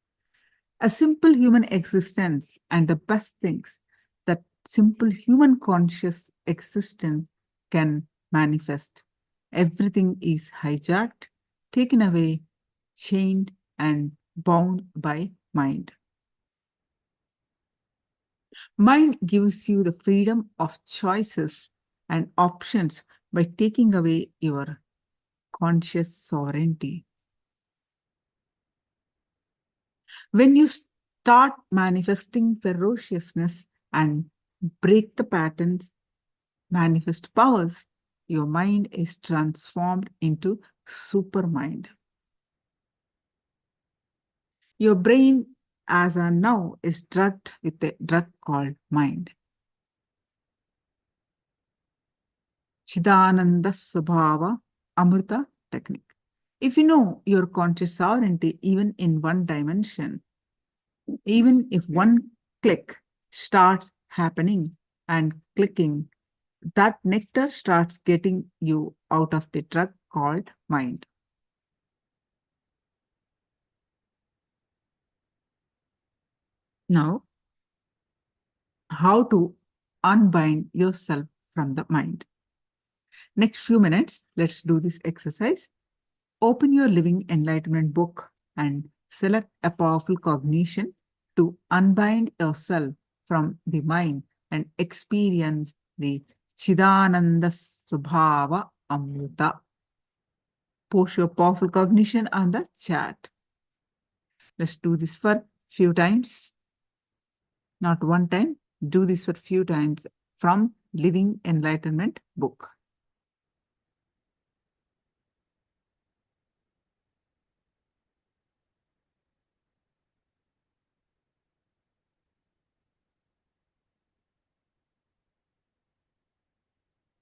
A simple human existence and the best things that simple human conscious existence can manifest. Everything is hijacked, taken away, chained, and bound by mind. Mind gives you the freedom of choices and options by taking away your conscious sovereignty. When you start manifesting ferociousness and break the patterns, manifest powers, your mind is transformed into supermind. Your brain, as of now, is drugged with a drug called mind. Chidananda Subhava Amrita technique. If you know your conscious sovereignty even in one dimension, even if one click starts happening and clicking, that nectar starts getting you out of the drug called mind. Now, how to unbind yourself from the mind. Next few minutes, let's do this exercise. Open your Living Enlightenment book and select a powerful cognition to unbind yourself from the mind and experience the Chidananda Subhava Amrita. Post your powerful cognition on the chat. Let's do this for few times. Not one time. Do this for few times from Living Enlightenment book.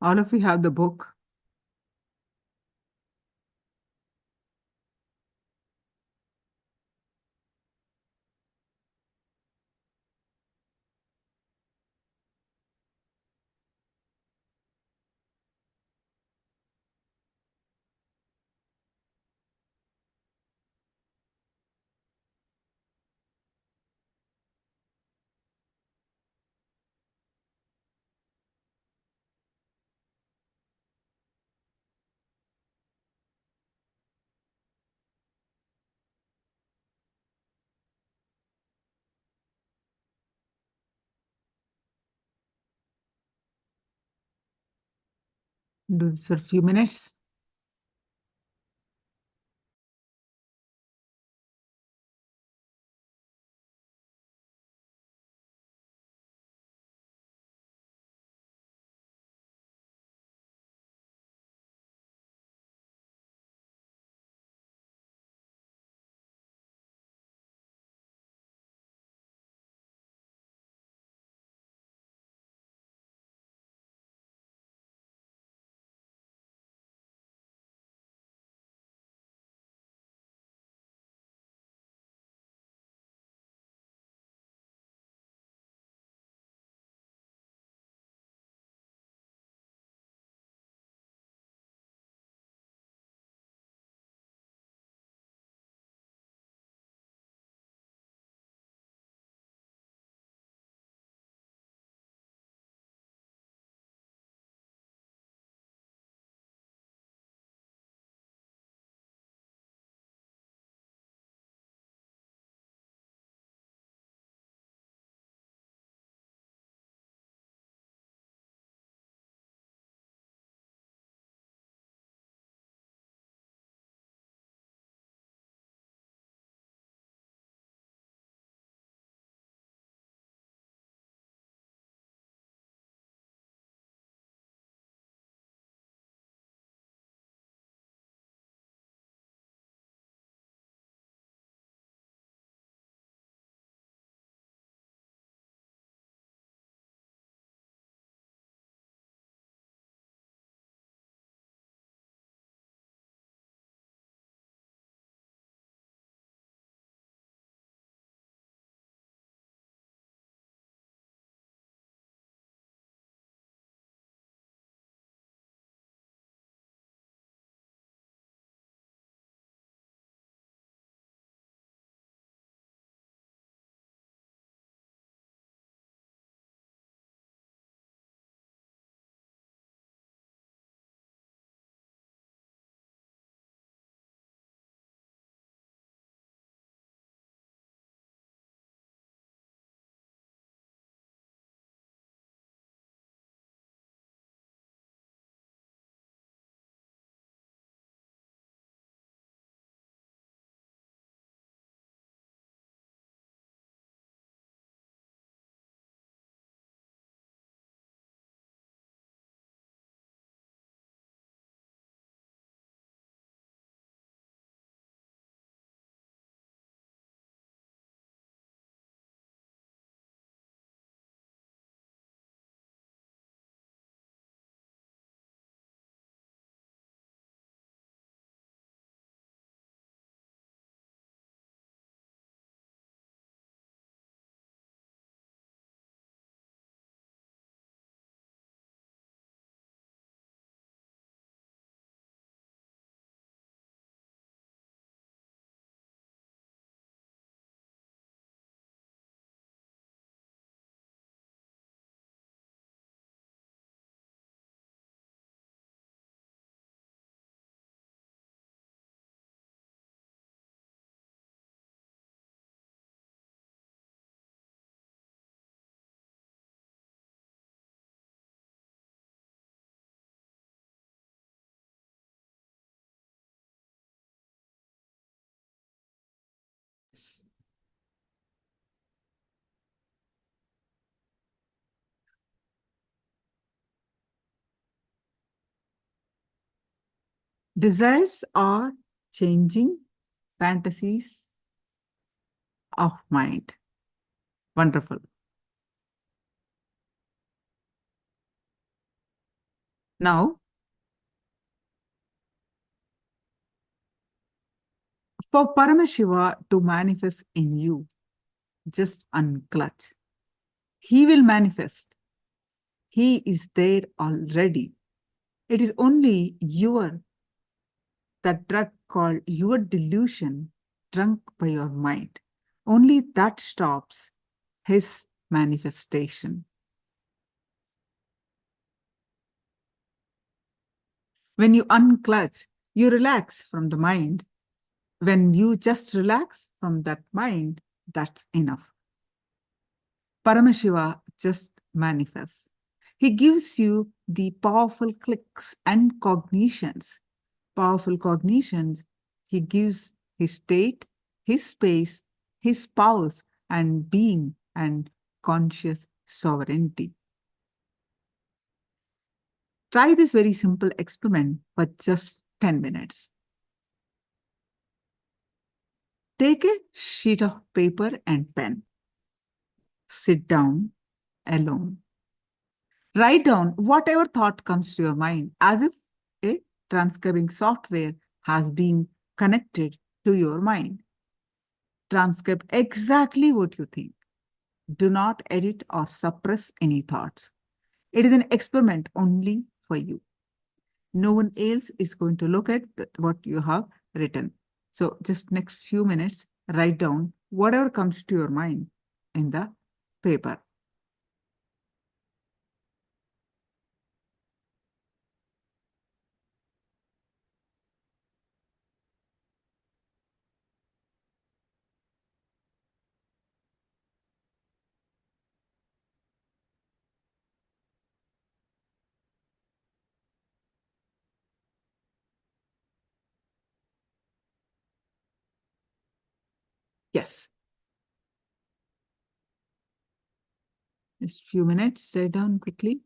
All of you have the book. Do this for a few minutes. Desires are changing fantasies of mind. Wonderful. Now, for Paramashiva to manifest in you, just unclutch. He will manifest. He is there already. It is only that drug called your delusion, drunk by your mind. Only that stops his manifestation. When you unclutch, you relax from the mind. When you just relax from that mind, that's enough. Paramashiva just manifests. He gives you the powerful clicks and cognitions. Powerful cognitions. He gives his state, his space, his powers and being and conscious sovereignty. Try this very simple experiment for just 10 minutes. Take a sheet of paper and pen. Sit down alone. Write down whatever thought comes to your mind as if a transcribing software has been connected to your mind. Transcribe exactly what you think. Do not edit or suppress any thoughts. It is an experiment only for you. No one else is going to look at what you have written. So just next few minutes, write down whatever comes to your mind in the paper. Yes. Just few minutes, write down quickly.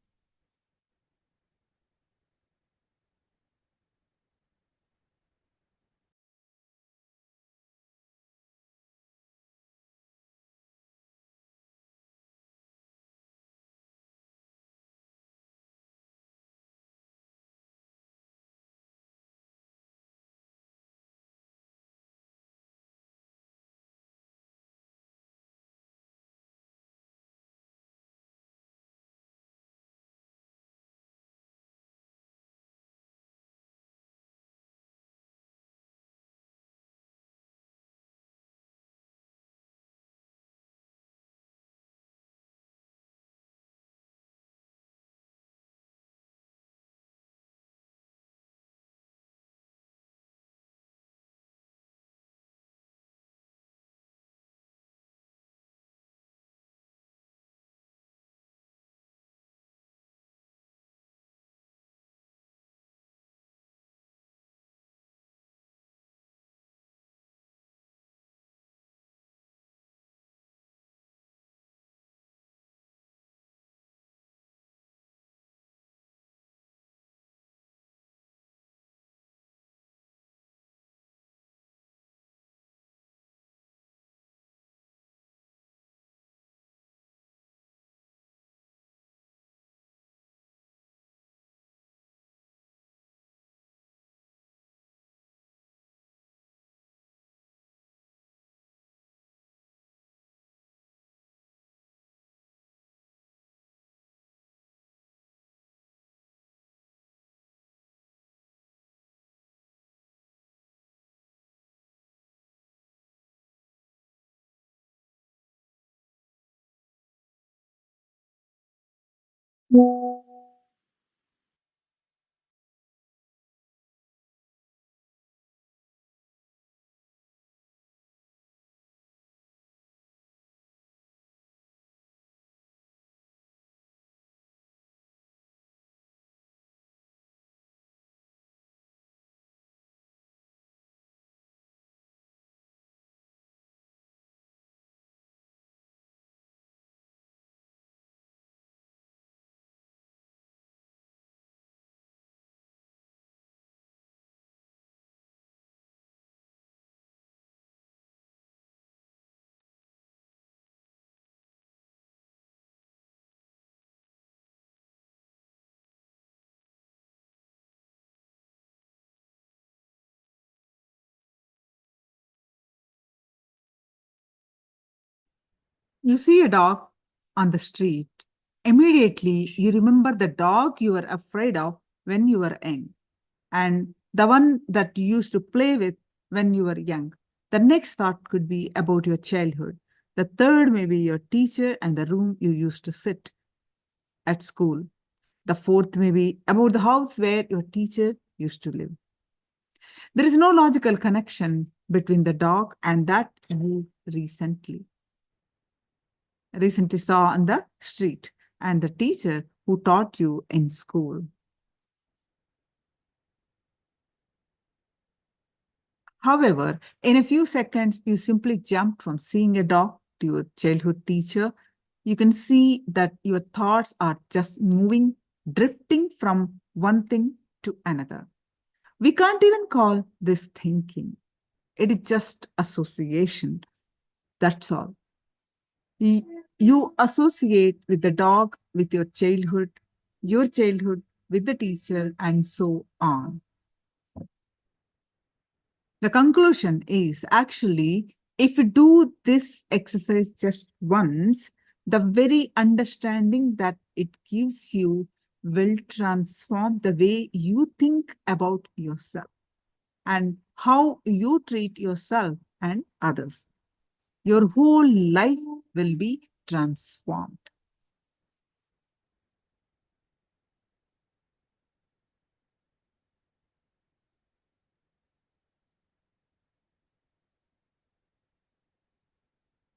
You see a dog on the street. Immediately, you remember the dog you were afraid of when you were young and the one that you used to play with when you were young. The next thought could be about your childhood. The third may be your teacher and the room you used to sit at school. The fourth may be about the house where your teacher used to live. There is no logical connection between the dog and that you recently saw on the street and the teacher who taught you in school. However, in a few seconds, you simply jump from seeing a dog to your childhood teacher. You can see that your thoughts are just moving, drifting from one thing to another. We can't even call this thinking. It is just association. That's all. You associate with the dog, with your childhood with the teacher, and so on. The conclusion is actually, if you do this exercise just once, the very understanding that it gives you will transform the way you think about yourself and how you treat yourself and others. Your whole life will be transformed.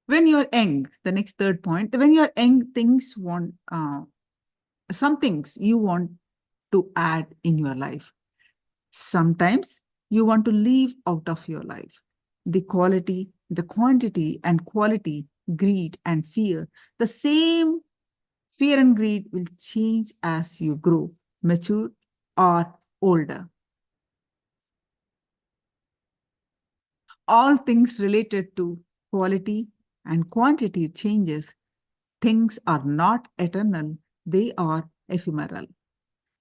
When you're young, the next third point, when you're young, some things you want to add in your life. Sometimes you want to leave out of your life. The quality, the quantity and quality, greed and fear. The same fear and greed will change as you grow, mature or older. All things related to quality and quantity changes. Things are not eternal, they are ephemeral.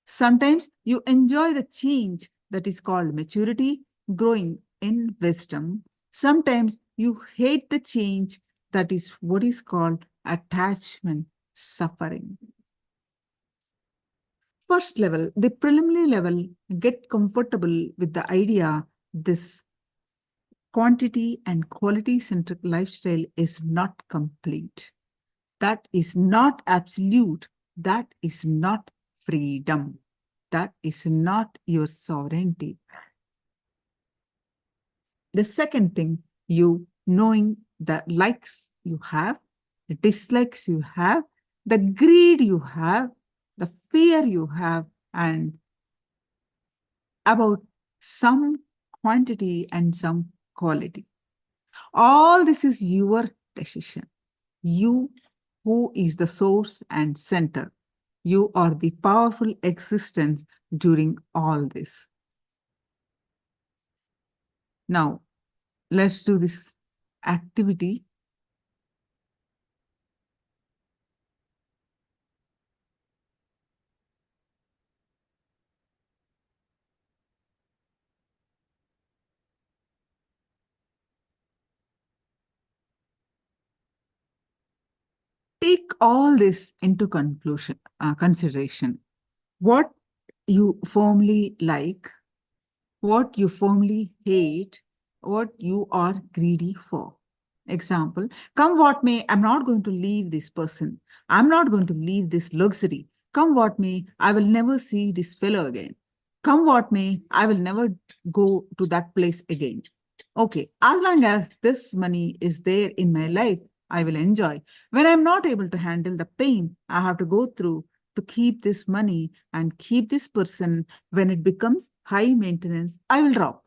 Sometimes you enjoy the change that is called maturity, growing in wisdom. Sometimes you hate the change that is what is called attachment, suffering. First level, the preliminary level, get comfortable with the idea this quantity and quality centric lifestyle is not complete. That is not absolute. That is not freedom. That is not your sovereignty. The second thing, you knowing the likes you have, the dislikes you have, the greed you have, the fear you have, and about some quantity and some quality. All this is your decision. You, who is the source and center. You are the powerful existence during all this. Now, let's do this activity. Take all this into consideration. What you firmly like, what you firmly hate, what you are greedy for. Example, come what may, I'm not going to leave this person. I'm not going to leave this luxury. Come what may, I will never see this fellow again. Come what may, I will never go to that place again. Okay, as long as this money is there in my life, I will enjoy. When I'm not able to handle the pain I have to go through to keep this money and keep this person, when it becomes high maintenance, I will drop.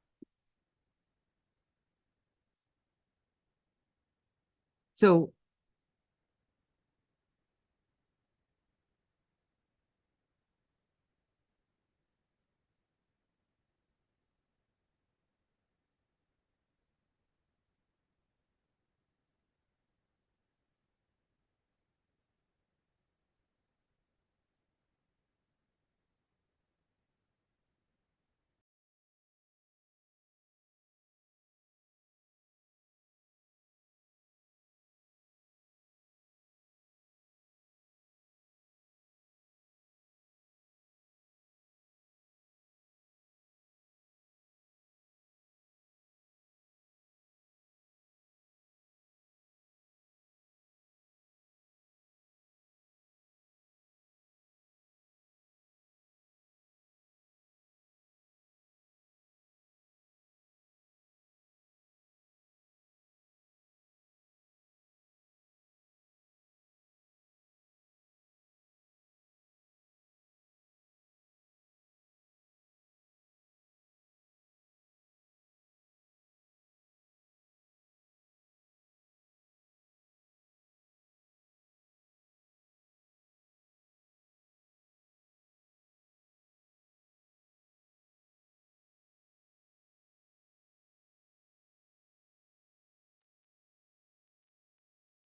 So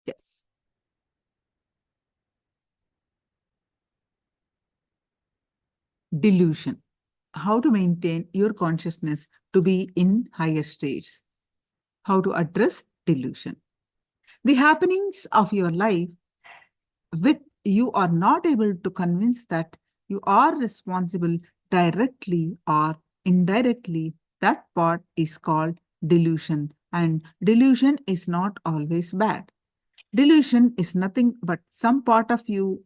Yes. Delusion. How to maintain your consciousness to be in higher states. How to address delusion. The happenings of your life with you are not able to convince that you are responsible directly or indirectly. That part is called delusion, and delusion is not always bad. Delusion is nothing but some part of you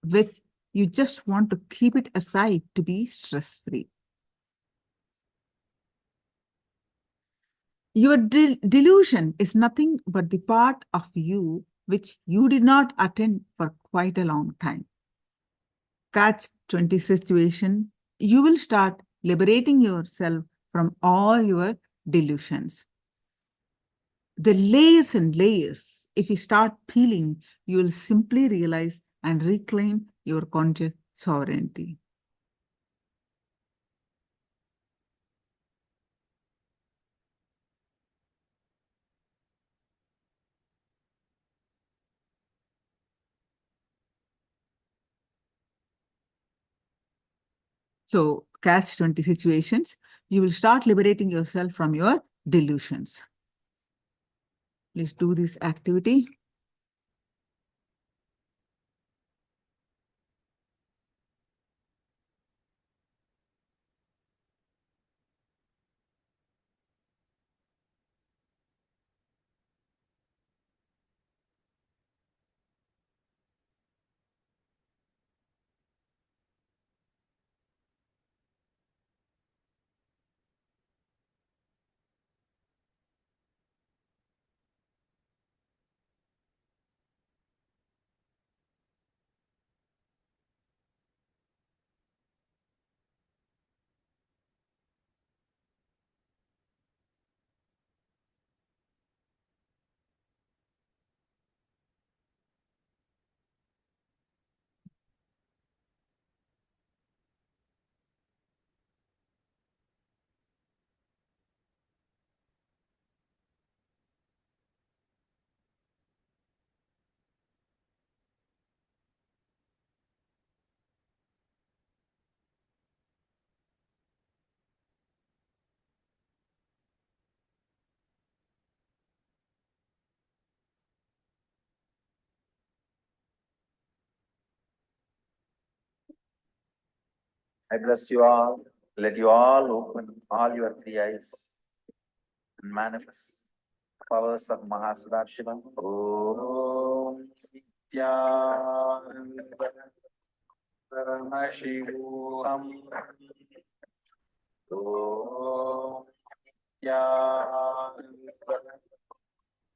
which you just want to keep it aside to be stress-free. Your delusion is nothing but the part of you which you did not attend for quite a long time. Catch 20 situation, you will start liberating yourself from all your delusions. The layers and layers, if you start peeling, you will simply realize and reclaim your conscious sovereignty. So, catch 20 situations, you will start liberating yourself from your delusions. Please do this activity. I bless you all. Let you all open all your three eyes and manifest powers of Mahasudashivam. Om Nityananda Paramashivoham. Om Nityananda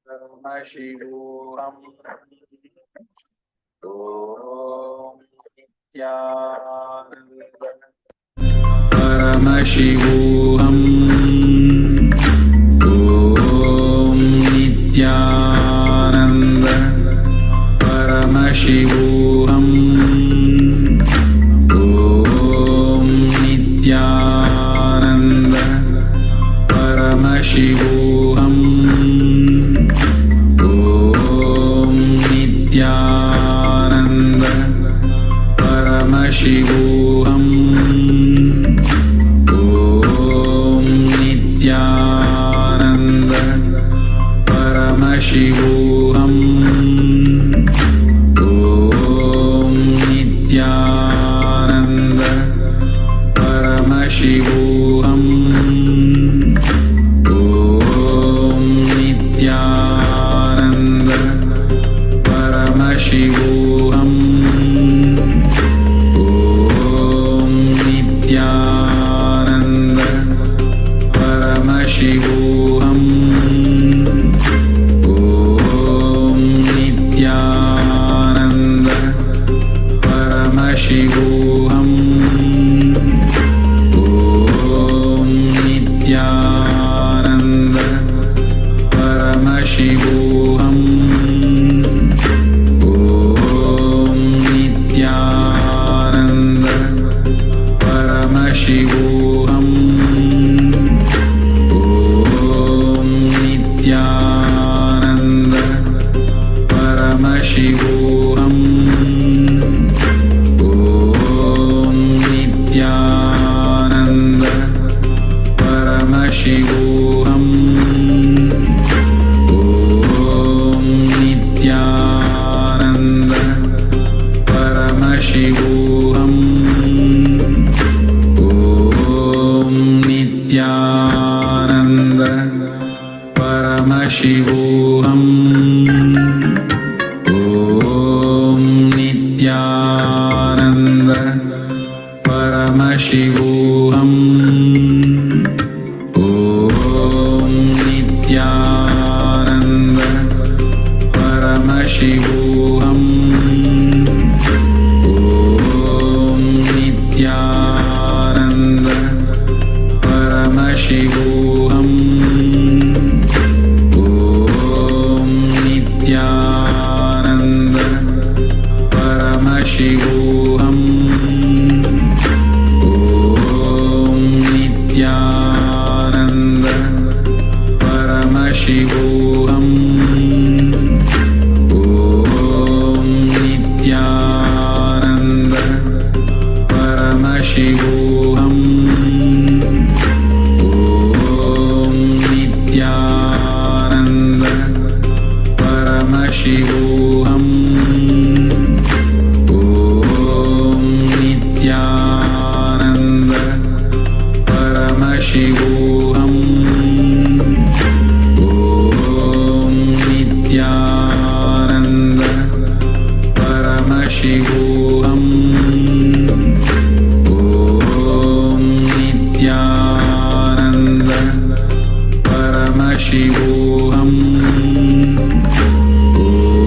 Paramashivoham. Om Nityananda Paramashivoham. Om Nityananda Paramashivoham. Om Nityananda Paramashivoham. Om Nityananda Paramashivoham. Om Nityananda Paramashivoham. Om Nityananda Paramashivoham. Om Nityananda Paramashivoham. Om Nityananda Paramashivoham. Om Nityananda Paramashivoham. Om Nityananda Paramashivoham. Om Nityananda Paramashivoham. Om Nityananda Paramashivoham Om Nityananda Paramashivoham Om Nityananda Paramashivoham Om Nityananda Paramashivoham Om Nityananda Paramashivoham Om Nityananda Paramashivoham Om Nityananda Paramashivoham Om Nityananda Paramashivoham Om Nityananda Paramashivoham Om Nityananda Paramashivoham Om Nityananda Paramashivoham Om Nityananda Paramashivoham Om Nityananda Paramashivoham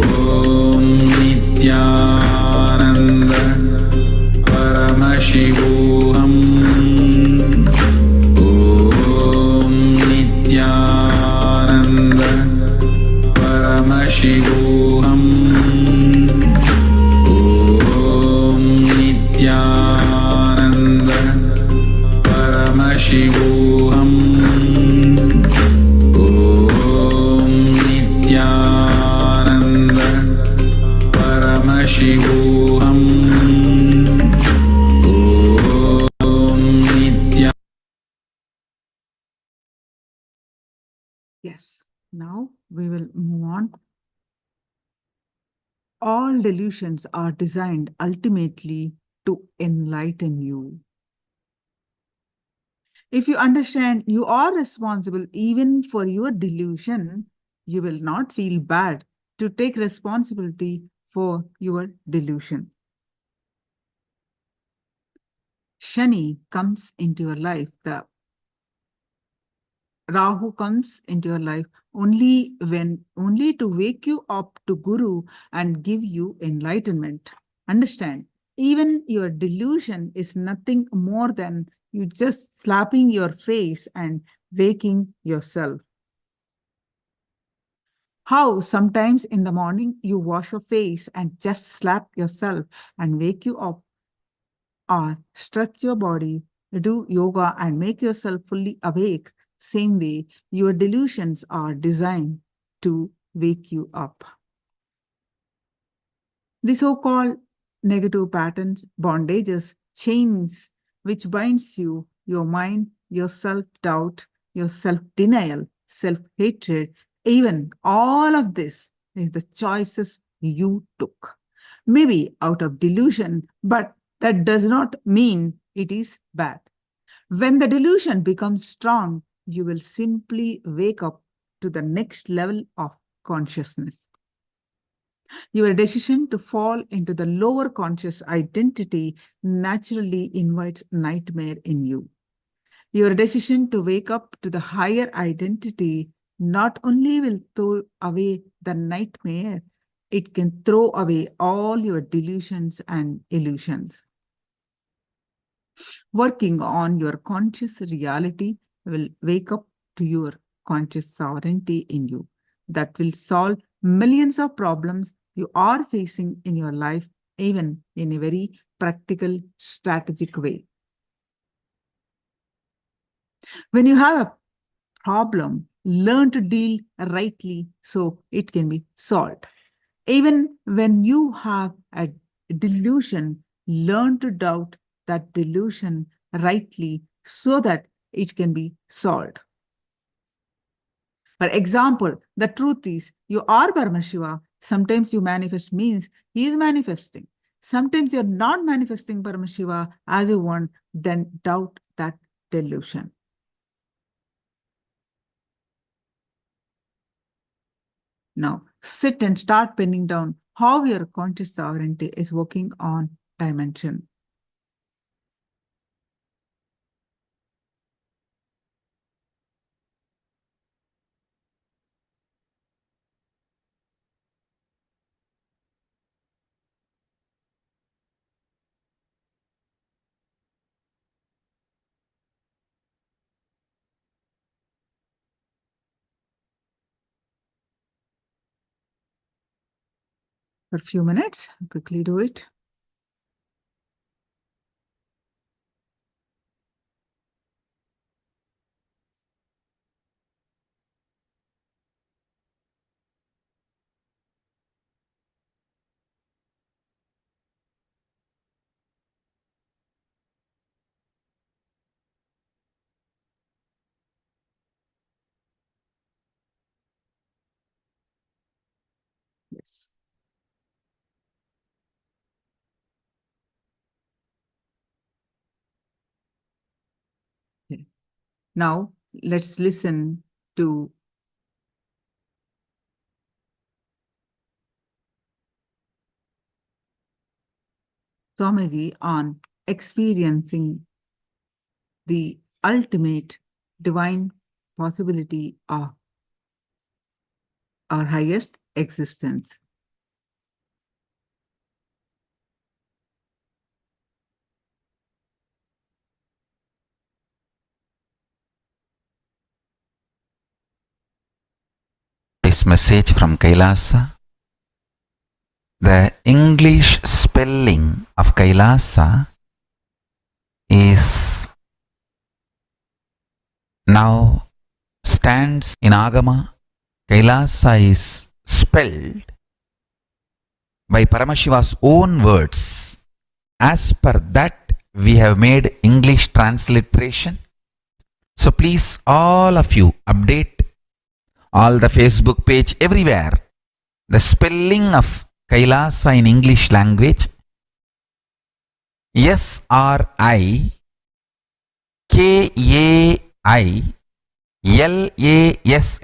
Om Nityananda Paramashivoham Om Nityananda Paramashivoham Om Nityananda Paramashivoham Om Nityananda Paramashivoham Om Nityananda Paramashivoham Om Nityananda. Yes. Now we will move on. All delusions are designed ultimately to enlighten you. If you understand you are responsible even for your delusion, you will not feel bad to take responsibility for your delusion. Shani comes into your life, the Rahu comes into your life only to wake you up to Guru and give you enlightenment. Understand, even your delusion is nothing more than you just slapping your face and waking yourself. How sometimes in the morning you wash your face and just slap yourself and wake you up, or stretch your body, do yoga and make yourself fully awake. Same way, your delusions are designed to wake you up. The so-called negative patterns, bondages, chains which binds you, your mind, your self-doubt, your self-denial, self-hatred, even all of this is the choices you took. Maybe out of delusion, but that does not mean it is bad. When the delusion becomes strong, you will simply wake up to the next level of consciousness. Your decision to fall into the lower conscious identity naturally invites nightmare in you. Your decision to wake up to the higher identity not only will throw away the nightmare, it can throw away all your delusions and illusions. Working on your conscious reality will wake up to your conscious sovereignty in you that will solve millions of problems you are facing in your life, even in a very practical, strategic way. When you have a problem, learn to deal rightly so it can be solved. Even when you have a delusion, learn to doubt that delusion rightly so that it can be solved. For example, the truth is you are Paramashiva. Sometimes you manifest means he is manifesting. Sometimes you're not manifesting Paramashiva as you want, then doubt that delusion. Now, sit and start penning down how your conscious sovereignty is working on dimension. For a few minutes, quickly do it. Yes. Okay. Now, let's listen to Swamiji on experiencing the ultimate divine possibility of our highest existence. This message from Kailasa. The English spelling of Kailasa is now stands in Agama. Kailasa is spelled by Paramashiva's own words. As per that, we have made English transliteration. So please, all of you, update all the Facebook page, everywhere. The spelling of Kailasa in English language, SRIKAILASA. SRIKAILASA.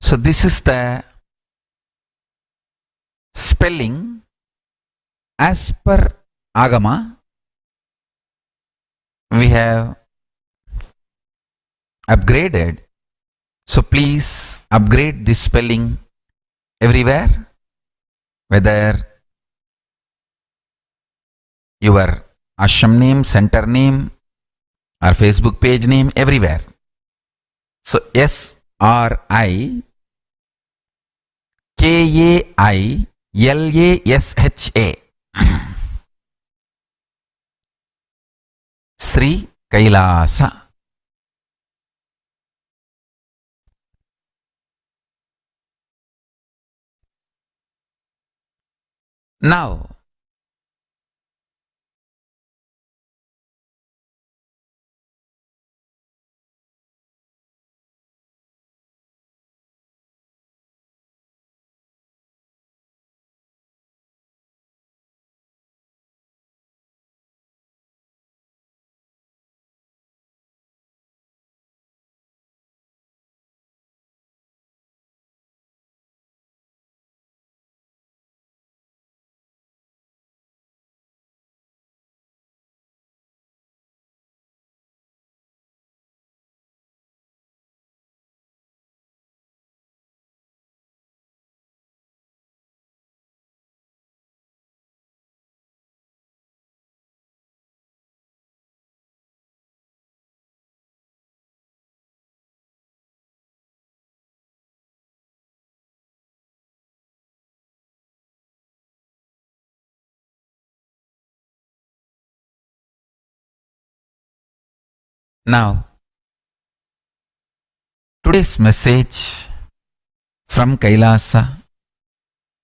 So this is the spelling as per Agama. We have upgraded. So please upgrade this spelling everywhere, whether your ashram name, center name, or Facebook page name, everywhere. So SRIKAILASA. Sri Kailasa. Now, Now, today's message from Kailasa,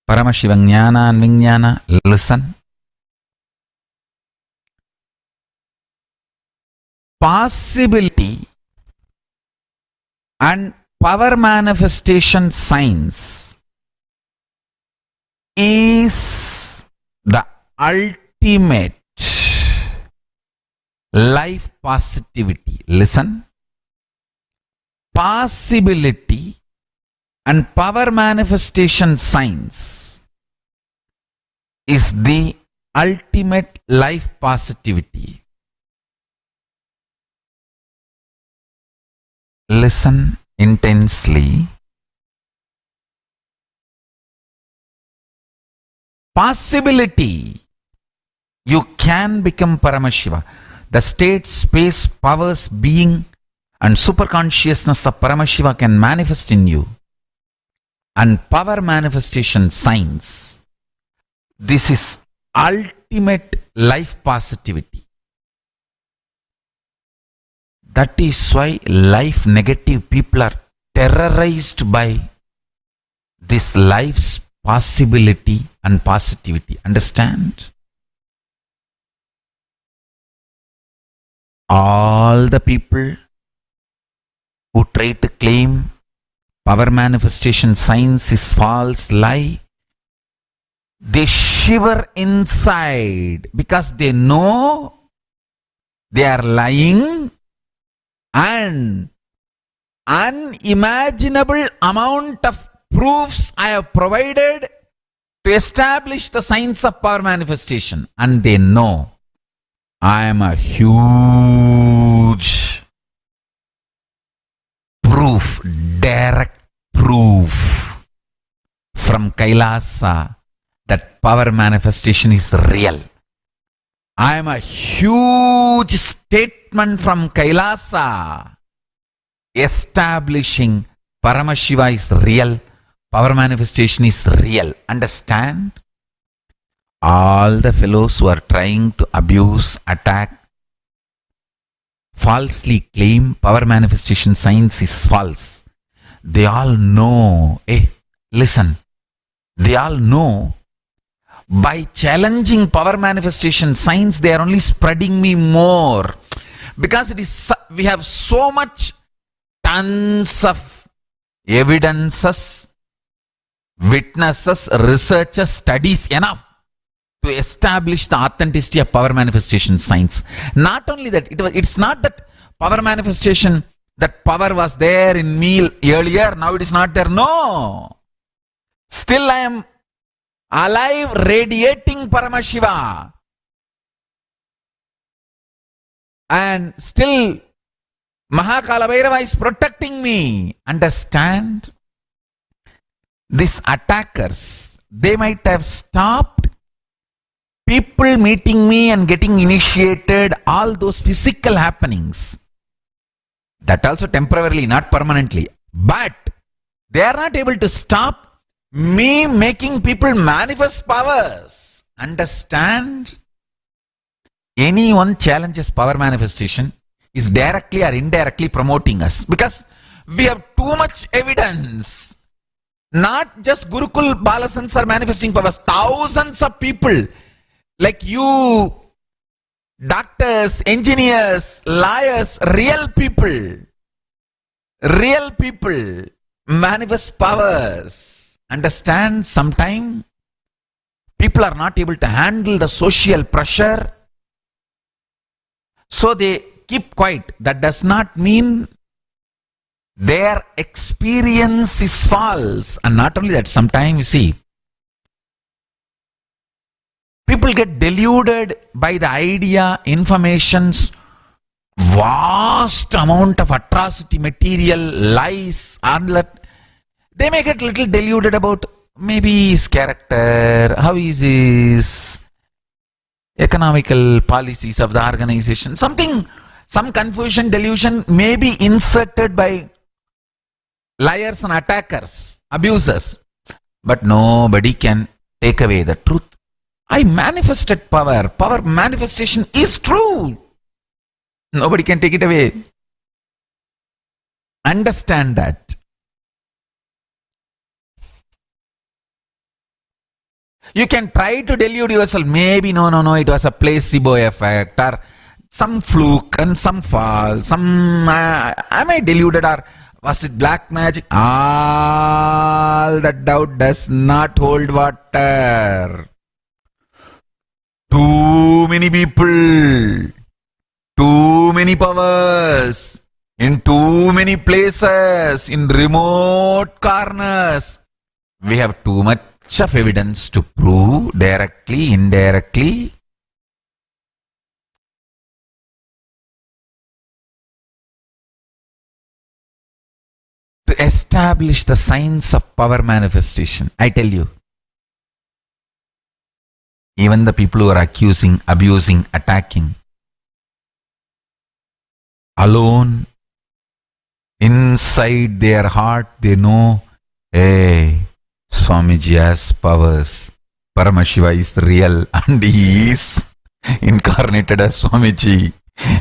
Paramashivam Jnana and Vijnana, listen. Possibility and power manifestation science is the ultimate life positivity. Listen. Possibility and power manifestation science is the ultimate life positivity. Listen intensely. Possibility. You can become Paramashiva. The state, space, powers, being and superconsciousness of Paramashiva can manifest in you. And power manifestation science. This is ultimate life positivity. That is why life negative people are terrorized by this life's possibility and positivity. Understand? All the people who try to claim power manifestation science is false lie, they shiver inside because they know they are lying, and unimaginable amount of proofs I have provided to establish the science of power manifestation, and they know I am a huge proof, direct proof from Kailasa that power manifestation is real. I am a huge statement from Kailasa establishing Paramashiva is real, power manifestation is real. Understand? All the fellows who are trying to abuse, attack, falsely claim power manifestation science is false. They all know, listen, they all know by challenging power manifestation science, they are only spreading me more. Because it is, we have so much, tons of evidences, witnesses, researchers, studies, enough to establish the authenticity of power manifestation science. Not only that, it's not that power manifestation, that power was there in me earlier, now it is not there. No! Still I am alive, radiating Paramashiva. And still Mahakala Bhairava is protecting me. Understand? These attackers, they might have stopped people meeting me and getting initiated, all those physical happenings. That also temporarily, not permanently. But they are not able to stop me making people manifest powers. Understand? Anyone challenges power manifestation is directly or indirectly promoting us, because we have too much evidence. Not just Gurukul Balasans are manifesting powers, thousands of people like you, doctors, engineers, lawyers, real people manifest powers. Understand? Sometimes people are not able to handle the social pressure, so they keep quiet. That does not mean their experience is false. And not only that, sometimes you see, people get deluded by the idea, informations, vast amount of atrocity material, lies, and they may get little deluded about maybe his character, how is his economical policies of the organization. Something, some confusion, delusion may be inserted by liars and attackers, abusers. But nobody can take away the truth. I manifested power. Power manifestation is true. Nobody can take it away. Understand that. You can try to delude yourself. Maybe no, it was a placebo effect or some fluke and some fall. Am I deluded or was it black magic? All that doubt does not hold water. Too many people, too many powers, in too many places, in remote corners. We have too much of evidence to prove directly, indirectly. To establish the science of power manifestation. I tell you, even the people who are accusing, abusing, attacking, alone, inside their heart, they know, hey, Swamiji has powers. Paramashiva is real and he is incarnated as Swamiji.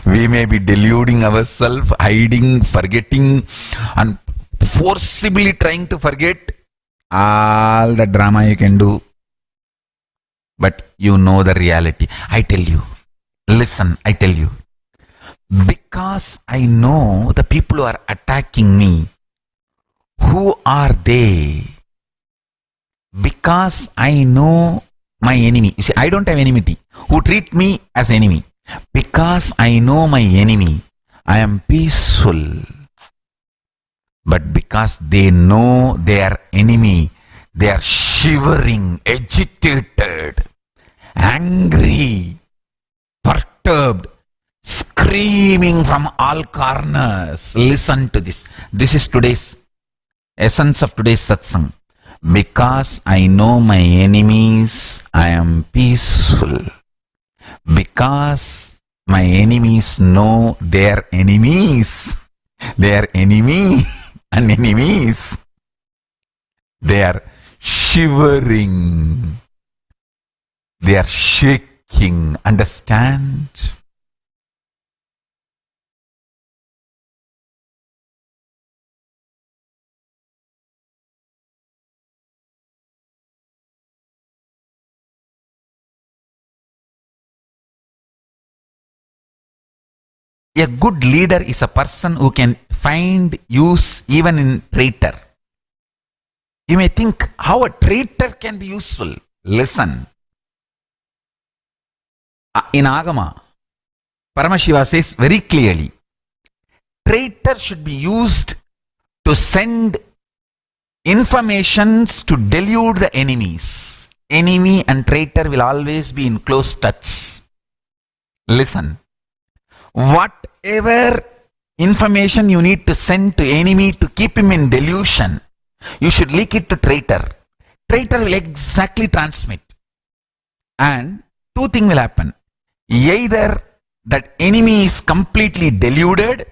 We may be deluding ourselves, hiding, forgetting, and forcibly trying to forget all the drama you can do. But you know the reality. I tell you, listen, I tell you. Because I know the people who are attacking me, who are they? Because I know my enemy. You see, I don't have enmity. Who treat me as enemy. Because I know my enemy, I am peaceful. But because they know their enemy, they are shivering, agitated, angry, perturbed, screaming from all corners. Listen to this. This is today's essence of today's satsang. Because I know my enemies, I am peaceful. Because my enemies know their enemies, their enemy and enemies, they are shivering, they are shaking. Understand? A good leader is a person who can find use even in traitor. You may think how a traitor can be useful. Listen. In Agama, Paramashiva says very clearly, traitor should be used to send informations to delude the enemies. Enemy and traitor will always be in close touch. Listen. Whatever information you need to send to enemy to keep him in delusion, you should leak it to traitor. Traitor will exactly transmit. And two things will happen. Either that enemy is completely deluded,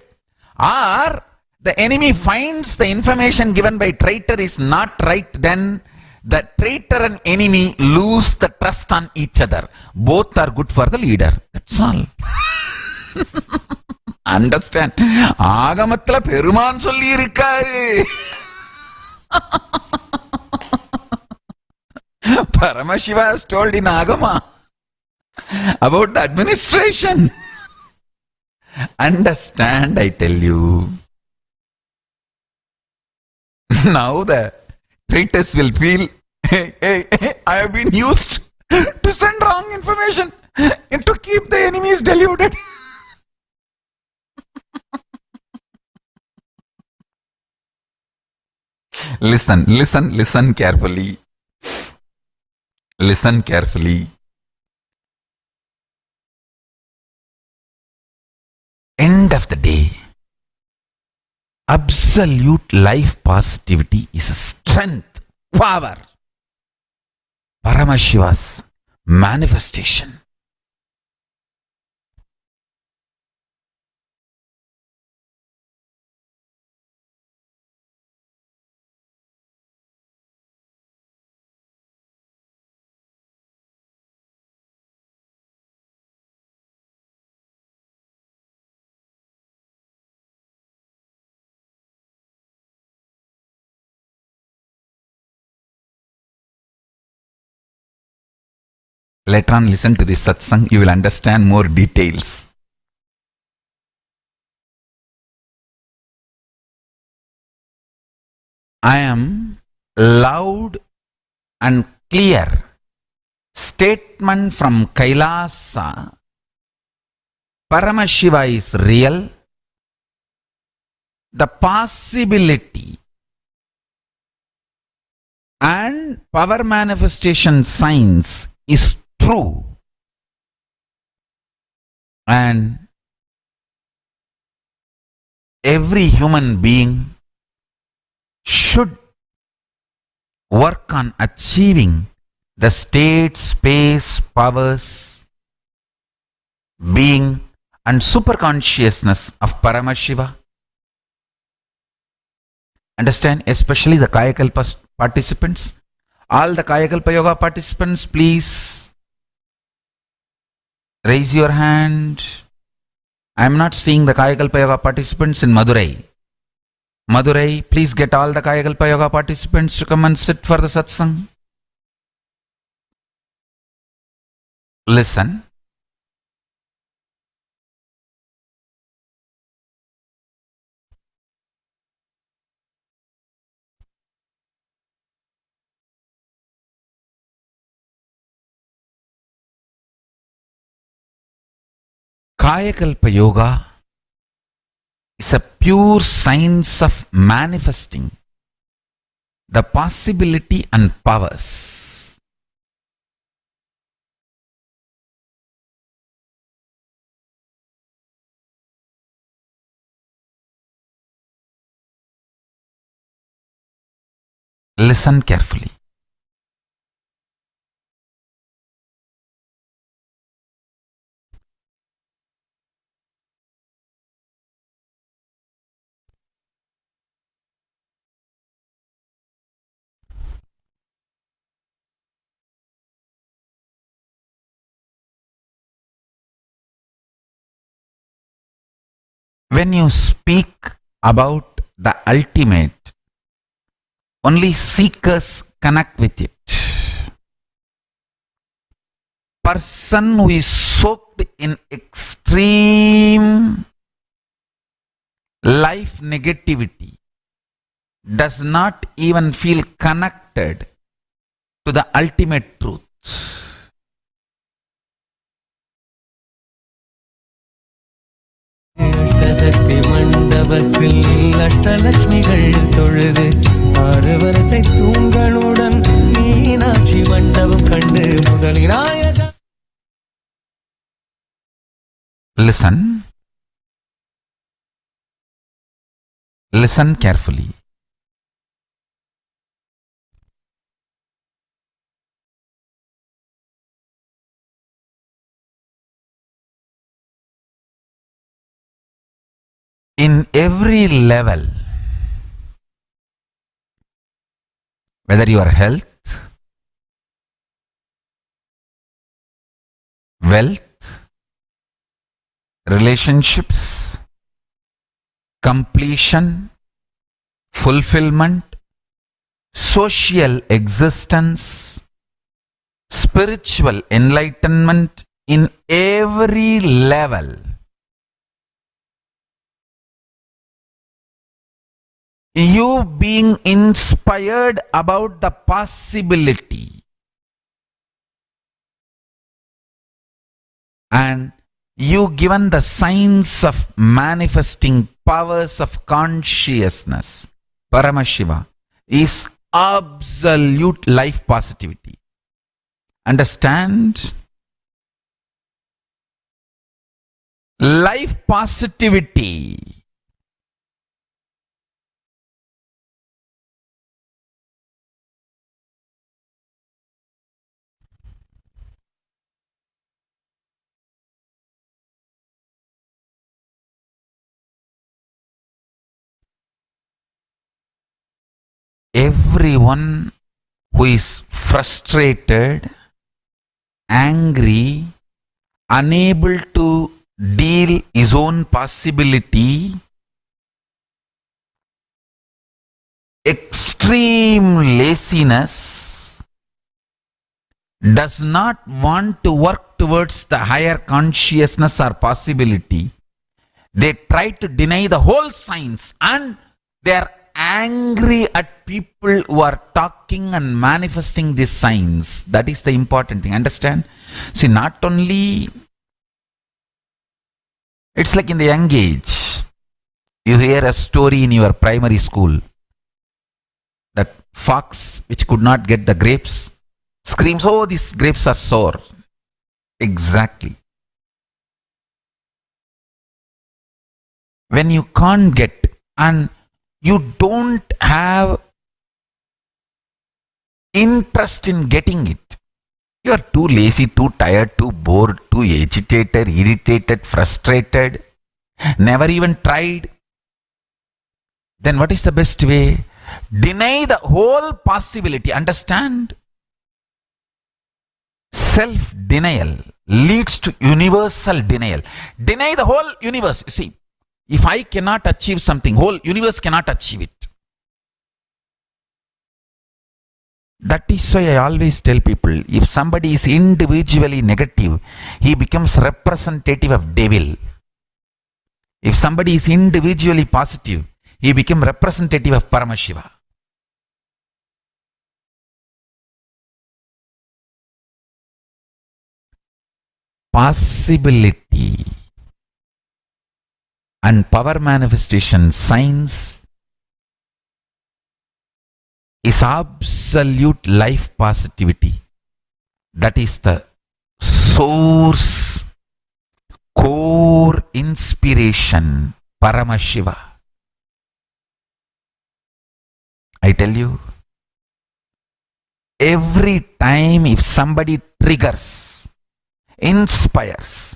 or the enemy finds the information given by traitor is not right, then the traitor and enemy lose the trust on each other. Both are good for the leader. That's all. Understand? ஆகமத்துல பெருமான் சொல்லி இருக்காரு. Paramashiva has told in Agama about the administration. Understand, I tell you. Now the traitors will feel, hey, I have been used to send wrong information and to keep the enemies deluded. Listen carefully. Listen carefully. End of the day, absolute life positivity is a strength, power. Paramashiva's manifestation. Later on, listen to this satsang, you will understand more details. I am loud and clear statement from Kailasa. Paramashiva is real. The possibility and power manifestation science is true. And every human being should work on achieving the state, space, powers, being and superconsciousness of Paramashiva. Understand, especially the Kayakalpa participants. All the Kayakalpa Yoga participants, please raise your hand. I am not seeing the Kayakalpa Yoga participants in Madurai. Madurai, please get all the Kayakalpa Yoga participants to come and sit for the satsang. Listen. Kayakalpa Yoga is a pure science of manifesting the possibility and powers. Listen carefully. When you speak about the ultimate, only seekers connect with it. Person who is soaked in extreme life negativity does not even feel connected to the ultimate truth. சக்தி மண்டபத்தில் அஷ்டலட்சுமிகள் தொழுது 6 வரிசை தூண்களுடன் மீனாட்சி மண்டபம் கண்டு முதலினாயக. Listen. Listen carefully. In every level, whether your health, wealth, relationships, completion, fulfillment, social existence, spiritual enlightenment, in every level, you being inspired about the possibility and you given the signs of manifesting powers of consciousness, Paramashiva, is absolute life positivity. Understand? Life positivity. Everyone who is frustrated, angry, unable to deal his own possibility, extreme laziness, does not want to work towards the higher consciousness or possibility, they try to deny the whole science, and they are angry at people who are talking and manifesting this science. That is the important thing. Understand? See, not only, it's like in the young age, you hear a story in your primary school that fox which could not get the grapes screams, oh, these grapes are sour. Exactly. When you can't get and you don't have interest in getting it, you are too lazy, too tired, too bored, too agitated, irritated, frustrated, never even tried, then what is the best way? Deny the whole possibility. Understand? Self-denial leads to universal denial. Deny the whole universe. You see, if I cannot achieve something, whole universe cannot achieve it. That is why I always tell people, if somebody is individually negative, he becomes representative of devil. If somebody is individually positive, he becomes representative of Paramashiva. Possibility and power manifestation science is absolute life positivity. That is the source, core inspiration, Paramashiva. I tell you, every time if somebody triggers, inspires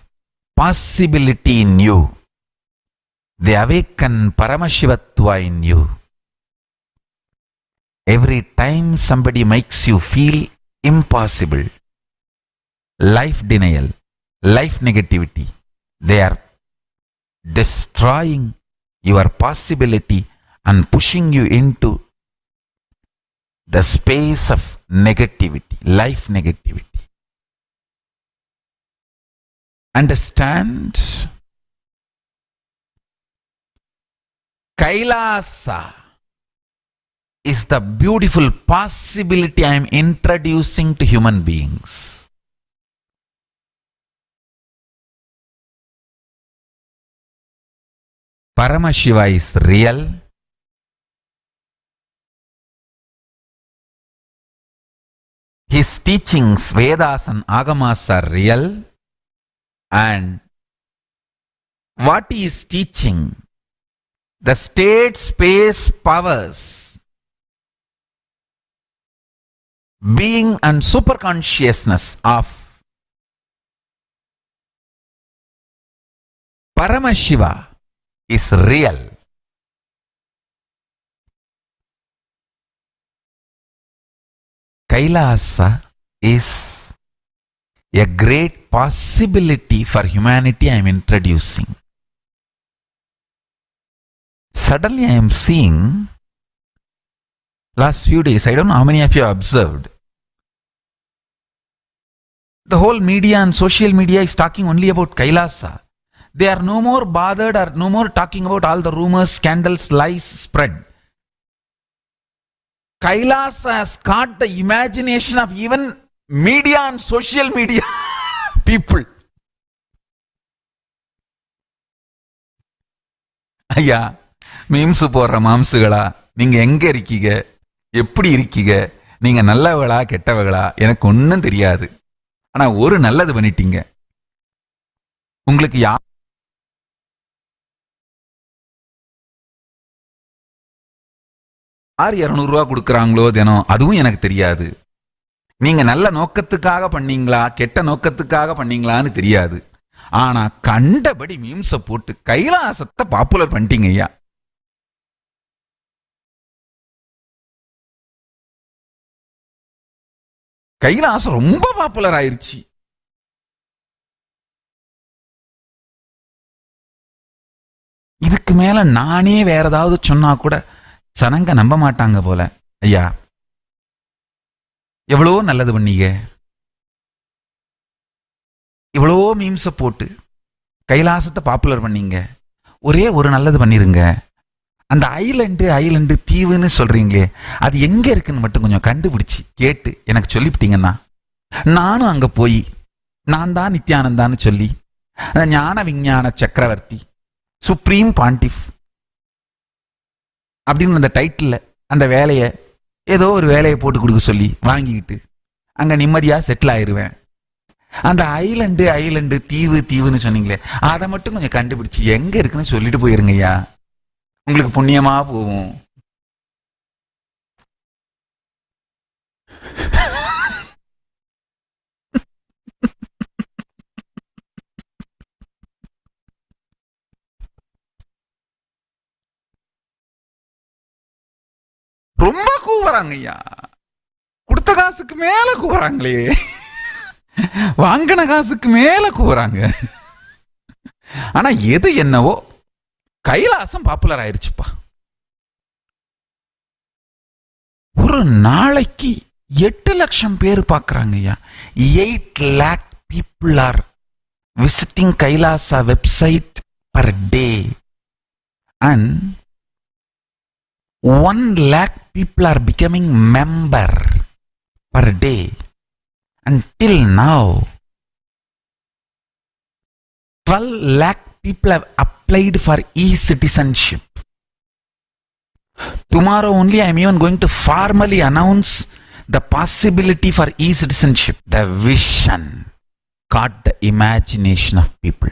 possibility in you, they awaken Paramashivatva in you. Every time somebody makes you feel impossible, life denial, life negativity, they are destroying your possibility and pushing you into the space of negativity, life negativity. Understand? Kailasa is the beautiful possibility I am introducing to human beings. Paramashiva is real. His teachings, Vedas and Agamas are real. And what he is teaching, the state space powers, being and superconsciousness of Paramashiva is real. Kailasa is a great possibility for humanity I am introducing. Suddenly I am seeing, last few days, I don't know how many of you have observed, the whole media and social media is talking only about Kailasa. They are no more bothered or no more talking about all the rumors, scandals, lies spread. Kailasa has caught the imagination of even media and social media people. ஐயா, memes போடுற மாம்சுகளா, நீங்க எங்க இருக்கீங்க, எப்படி இருக்கீங்க, நீங்க நல்லவங்களா கெட்டவங்களா எனக்கு ஒன்றும் தெரியாது. ஆனா ஒரு நல்லது பண்ணிட்டீங்க. உங்களுக்கு யார் 200 ரூபா கொடுக்குறாங்களோ தினம், அதுவும் எனக்கு தெரியாது. நீங்க நல்ல நோக்கத்துக்காக பண்ணீங்களா கெட்ட நோக்கத்துக்காக பண்ணீங்களான்னு தெரியாது. ஆனா கண்டபடி மீம்ஸ போட்டு கைலாசத்தை பாப்புலர் பண்ணிட்டீங்க ஐயா. கைலாசம் ரொம்ப பாப்புலர் ஆயிருச்சு. இதுக்கு மேல நானே வேற ஏதாவது சொன்னா கூட ஜனங்க நம்ப மாட்டாங்க போல. ஐயா, எவ்வளோ நல்லது பண்ணீங்க. இவ்வளோ மீம்ஸை போட்டு கைலாசத்தை பாப்புலர் பண்ணீங்க, ஒரே ஒரு நல்லது பண்ணிருங்க. அந்த ஐலண்டு தீவுன்னு சொல்றீங்களே, அது எங்க இருக்குன்னு மட்டும் கொஞ்சம் கண்டுபிடிச்சி கேட்டு எனக்கு சொல்லிவிட்டீங்கன்னா நானும் அங்க போய் நான் தான் நித்யானந்தான்னு சொல்லி அந்த ஞான விஞ்ஞான சக்கரவர்த்தி சுப்ரீம் பாண்டிஃப் அப்படின்னு அந்த டைட்டில் அந்த வேலையை ஏதோ ஒரு வேலையை போட்டு கொடுக்க சொல்லி வாங்கிக்கிட்டு அங்க நிம்மதியா செட்டில் ஆயிருவேன். அந்த ஐலண்டு தீவுன்னு சொன்னீங்களே, அதை மட்டும் கொஞ்சம் கண்டுபிடிச்சு எங்க இருக்குன்னு சொல்லிட்டு போயிருங்கய்யா, உங்களுக்கு புண்ணியமா போகும். ரொம்ப கூவுறாங்க ஐயா, கொடுத்த காசுக்கு மேல கூவுறாங்களே, வாங்கின காசுக்கு மேல கூவுறாங்க. ஆனா எது என்னவோ கைலாசம் பாப்புலர் ஆயிருச்சுப்பா. ஒரு நாளைக்கு 8 லட்சம் பேர் பார்க்கறாங்க ஐயா. 8 lakh people are visiting Kailasa website per day and 1 lakh people are becoming member per day. Until now 12 lakh people have applied for e-citizenship. Tomorrow only I am even going to formally announce the possibility for e-citizenship. The vision caught the imagination of people.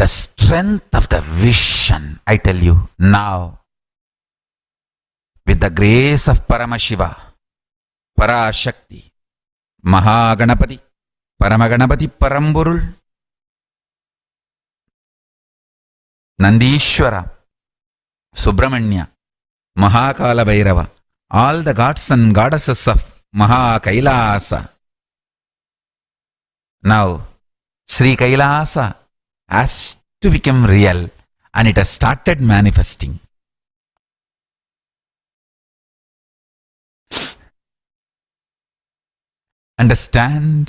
The strength of the vision, I tell you now, with the grace of Paramashiva, Parashakti, Mahaganapati, Paramaganapati Paramburul, Nandishwara, Subramanya, Mahakala Bhairava, all the gods and goddesses of Kailasa. Now, Sri Kailasa has to become real and it has started manifesting. Understand?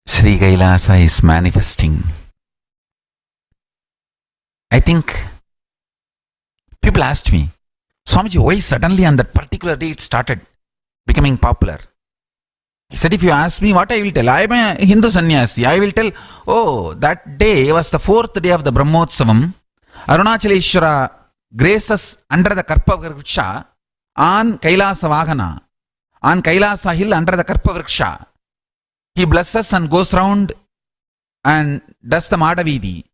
Sri Kailasa is manifesting. I think people asked me, Swamiji, why suddenly on that particular day it started becoming popular? I said, if you ask me, what I will tell? I am a Hindu sannyasi. I will tell, oh, that day was the 4th day of the Brahmotsavam. Arunachaleshwara graces under the Karpa Vriksha on Kailasa Vahana, on Kailasa hill under the Karpa Vriksha. He blesses and goes round and does the Madhavidi.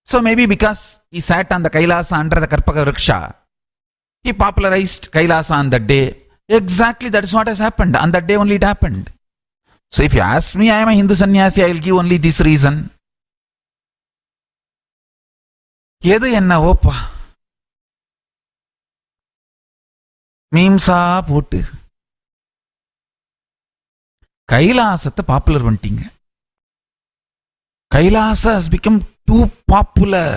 So maybe because he sat on the Kailasa under the Karpaka Vriksha, he popularized Kailasa on that day. Exactly, that is what has happened. On that day only it happened. So if you ask me, I am a Hindu sannyasi, I will give only this reason. எது என்னவோப்பா, மீம்ஸா போட்டு கைலாசத்தை popular பண்ணிட்டீங்க. Kailasa has become too popular.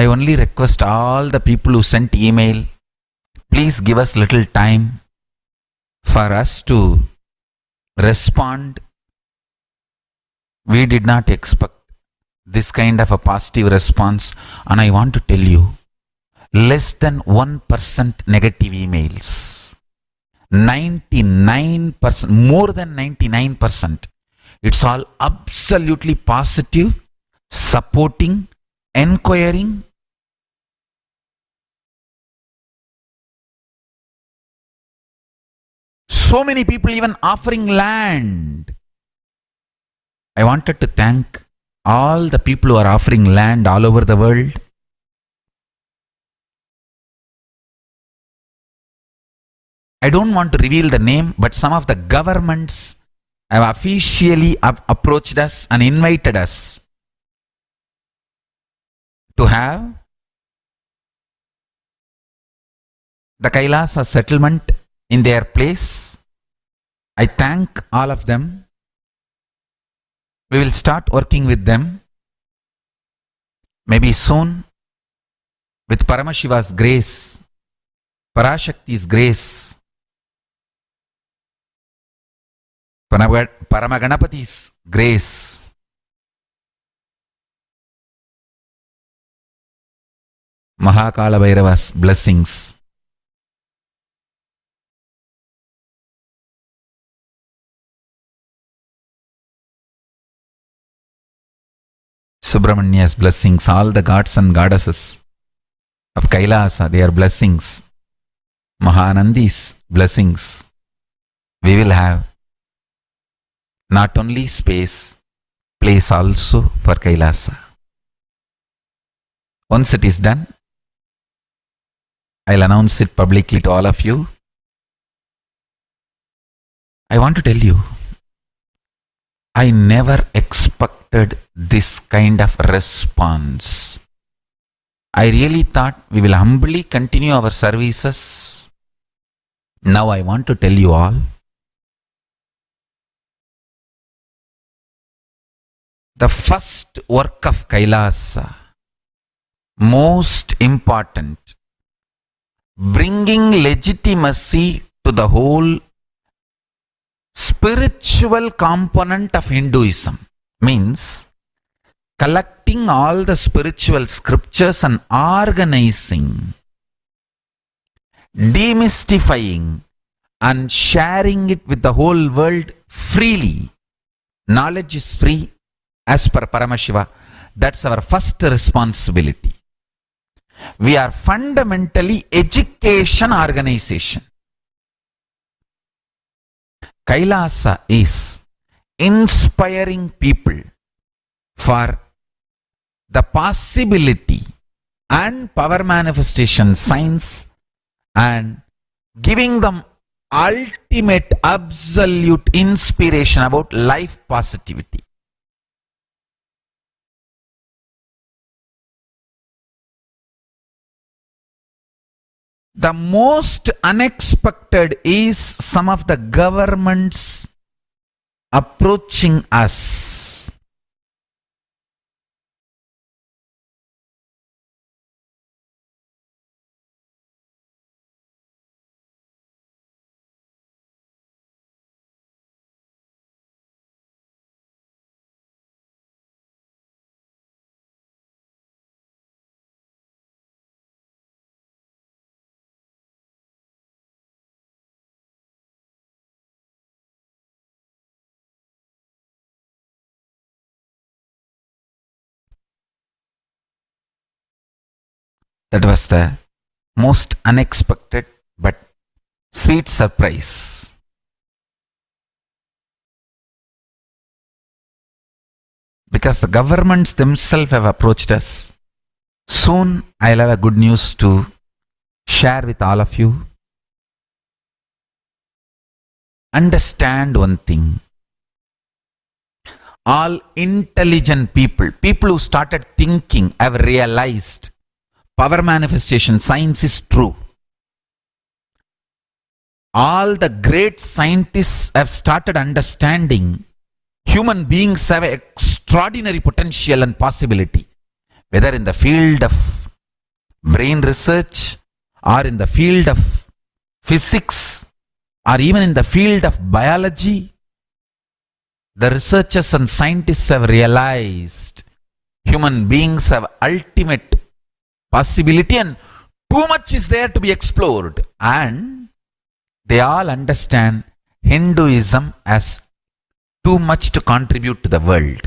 I only request all the people who sent email, please give us little time for us to respond. We did not expect this kind of a positive response, and I want to tell you, less than 1% negative emails. 99%, more than 99%. It's all absolutely positive, supporting, enquiring. So many people even offering land. I wanted to thank all the people who are offering land all over the world. I don't want to reveal the name, but some of the governments have officially approached us and invited us to have the Kailasa settlement in their place. I thank all of them. We will start working with them. Maybe soon, with Paramashiva's grace, Parashakti's grace, Paramaganapati's grace, Mahakala Bhairava's blessings, Subramania's blessings, all the gods and goddesses of Kailasa, their blessings, Mahanandi's blessings, we will have not only space, place also for Kailasa. Once it is done, I'll announce it publicly to all of you. I want to tell you, I never expected this kind of response. I really thought we will humbly continue our services. Now I want to tell you all, the first work of Kailasa, most important, bringing legitimacy to the whole spiritual component of Hinduism, means collecting all the spiritual scriptures and organizing, demystifying and sharing it with the whole world freely. Knowledge is free as per Paramashiva. That's our first responsibility. We are fundamentally education organization. Kailasa is inspiring people for the possibility and power manifestation science and giving them ultimate absolute inspiration about life positivity. The most unexpected is some of the governments approaching us. That was the most unexpected but sweet surprise. Because the governments themselves have approached us. Soon I'll have a good news to share with all of you. Understand one thing. All intelligent people, people who started thinking, have realized power manifestation science is true. All the great scientists have started understanding human beings have extraordinary potential and possibility, whether in the field of brain research or in the field of physics or even in the field of biology. The researchers and scientists have realized human beings have ultimate possibility and too much is there to be explored, and they all understand Hinduism has too much to contribute to the world.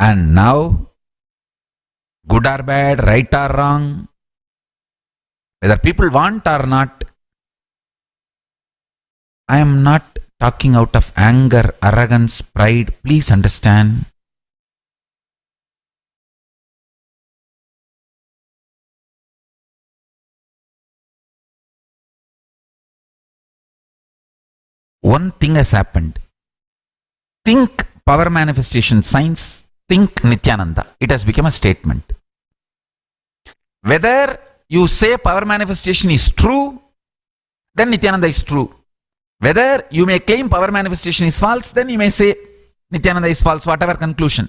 And now, good or bad, right or wrong, whether people want or not, I am not talking out of anger, arrogance, pride. Please understand. One thing has happened. Think power manifestation science, think Nityananda. It has become a statement. Whether you say power manifestation is true, then Nityananda is true. Whether you may claim power manifestation is false, then you may say Nityananda is false, whatever conclusion.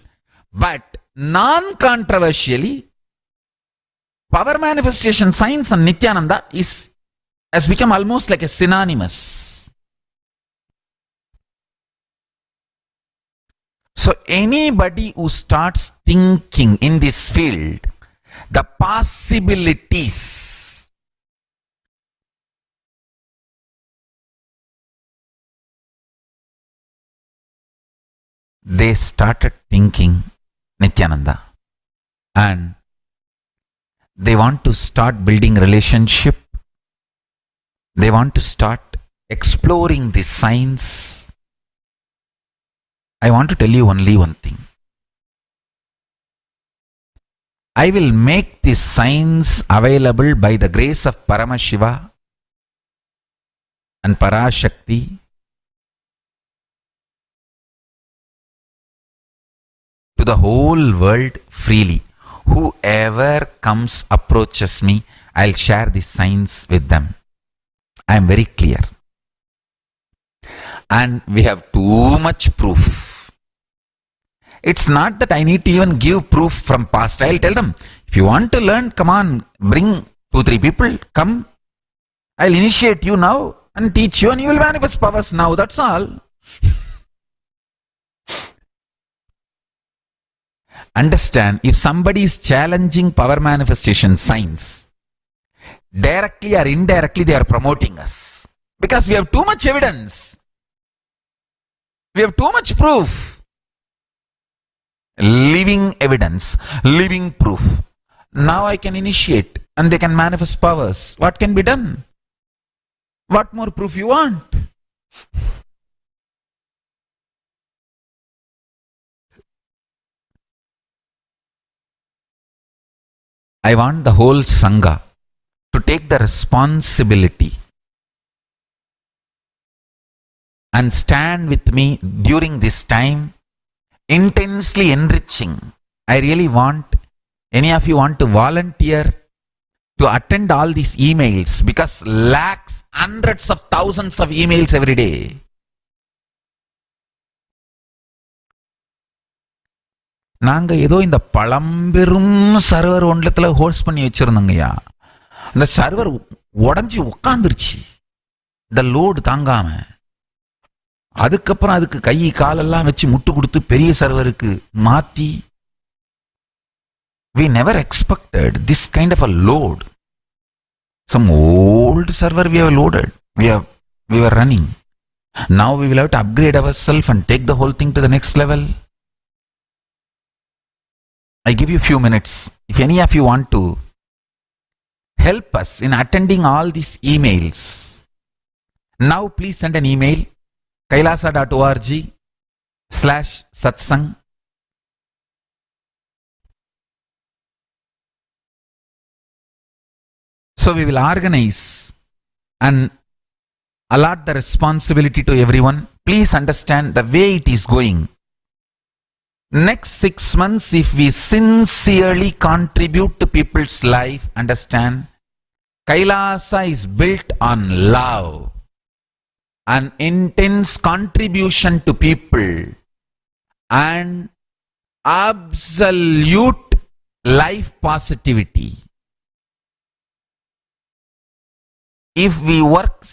But non-controversially, power manifestation science and Nityananda has become almost like a synonymous. So anybody who starts thinking in this field, the possibilities, they started thinking Nityananda, and they want to start building relationship. They want to start exploring this science. I want to tell you only one thing. I will make this science available by the grace of Paramashiva and Parashakti to the whole world freely. Whoever comes, approaches me, I'll share this science with them. I am very clear. And we have too much proof. It's not that I need to even give proof from past. I'll tell them, if you want to learn, come on, bring 2-3 people, come. I'll initiate you now and teach you, and you will manifest powers now. That's all. Understand, if somebody is challenging power manifestation science, directly or indirectly they are promoting us. Because we have too much evidence. We have too much proof. Living evidence, living proof. Now I can initiate and they can manifest powers. What can be done? What more proof you want? I want the whole Sangha to take the responsibility and stand with me during this time, intensely enriching. I really want, any of you want to volunteer to attend all these emails, because lakhs, hundreds of thousands of emails every day. நாங்க ஏதோ இந்த பழம்பெரும் server ஒன்றத்துல host பண்ணி வச்சிருந்தோங்கய்யா. அந்த server உடஞ்சி உட்காந்துருச்சு, இந்த load தாங்காம. அதுக்கப்புறம் அதுக்கு கை காலெல்லாம் வச்சு முட்டு கொடுத்து பெரிய சர்வருக்கு மாத்தி. We never expected this kind of a load. Some old server we have loaded, we were running. Now we will have to upgrade ourselves and take the whole thing to the next level. I give you a few minutes. If any of you want to help us in attending all these emails, now please send an email, kailasa.org/satsang. So we will organize and allot the responsibility to everyone. Please understand the way it is going. Next 6 months, if we sincerely contribute to people's life, understand, Kailasa is built on love, an intense contribution to people, and absolute life positivity. If we work 6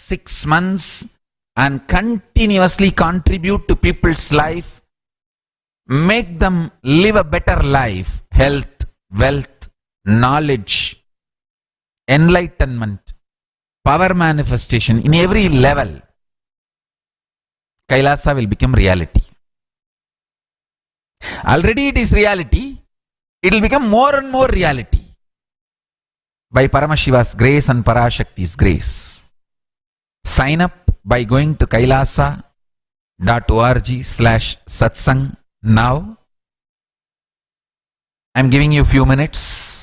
months and continuously contribute to people's life, make them live a better life, health, wealth, knowledge, enlightenment, power manifestation in every level, Kailasa will become reality. Already it is reality, it will become more and more reality by Paramashiva's grace and Parashakti's grace. Sign up by going to kailasa.org/satsang now. I'm giving you a few minutes.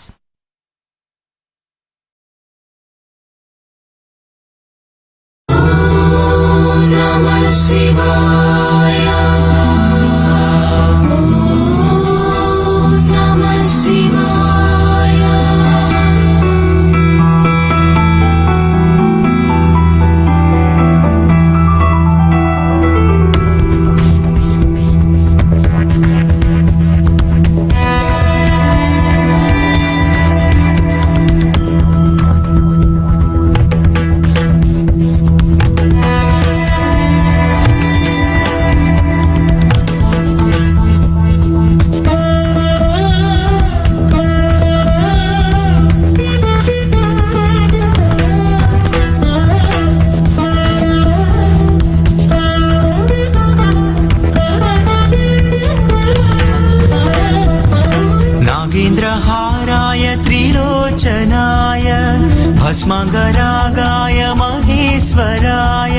भस्मांगरागाय महेश्वराय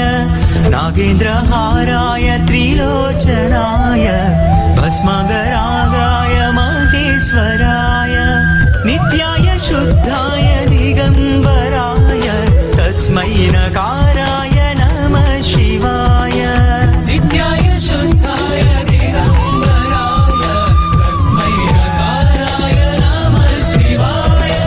नागेन्द्रहाराय त्रिलोचनाय भस्मांगरागाय महेश्वराय नित्याय शुद्धाय दिगंबराय तस्मै नकाराय नमः शिवाय नित्याय शुद्धाय दिगंबराय तस्मै नकाराय नमः शिवाय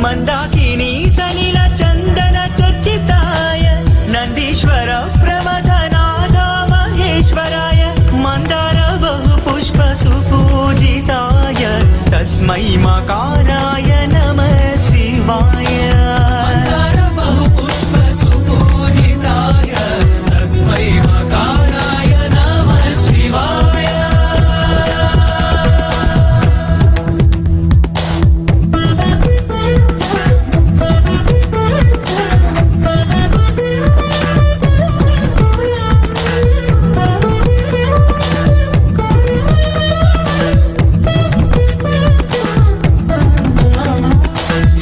मंदाकिनी सलिल चंदन चर्चिताय नंदीश्वर प्रमथनाथ महेश्वराय मंदार बहुपुष्प सुपूजिताय तस्मै मकाराय नमः शिवाय मंदार बहुपुष्प सुपूजिताय तस्मै मकाराय नमः शिवाय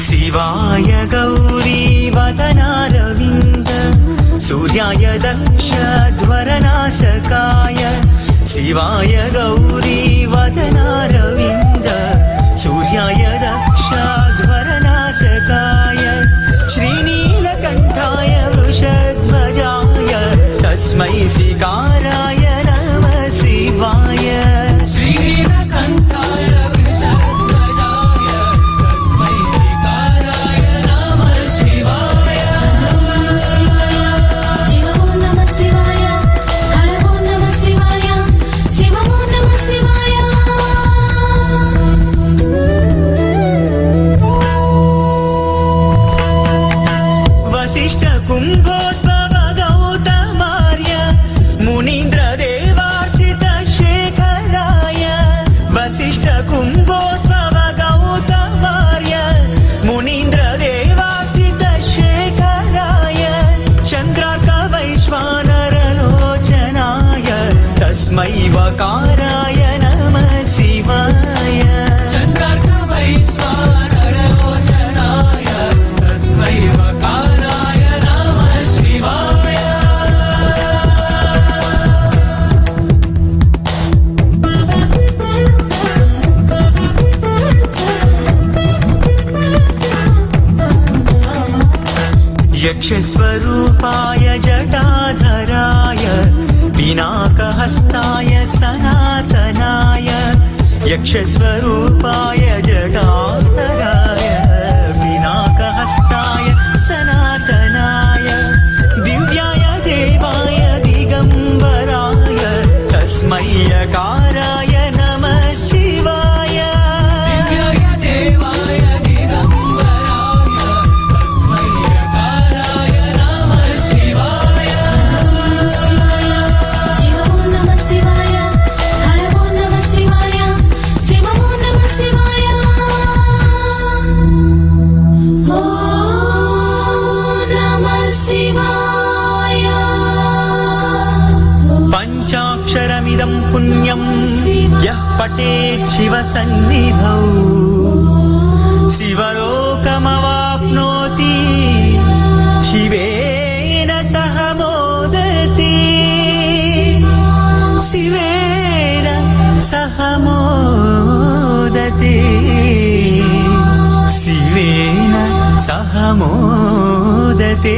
शिवाय गौरी वदनारविन्द सूर्याय दक्षध्वरनाशकाय शिवाय गौरी वदनारविन्द सूर्याय दक्षध्वरनाशकाय श्रीनीलकण्ठाय वृषध्वजाय तस्मै शिकाराय नमः शिवाय श्रीनीलकण्ठाय कुंभोद्भव गौतमार्य मुनीन्द्र देवार्चित शेखराय वसिष्ठ कुंभोद्भव गौतमार्य मुनीन्द्र देवार्चित शेखराय चंद्रार्क वैश्वानरलोचनाय तस्मै वकाराय नमः शिवाय चंद्रार्क वैश्वानरलोचनाय तस्मै वकाराय नमः शिवाय यक्षस्वरूपाय जटाधराय पिनाकहस्ताय सनातनाय यक्षस्वरूपाय जटाधराय पिनाकहस्ताय सनातनाय दिव्याय देवाय दिगंबराय तस्मै यकाराय नमः शिवाय दिव्याय देवाय दिगंबराय तस्मै यकाराय नमः शिवाय शिवाय नमः शिवाय हर नमः शिवाय शिवो नमः शिवाय शिवसन्निधौ शिवलोकमवाप्नोति शिवेन सह मोदते शिवेन सह मोदते शिवेन सह मोदते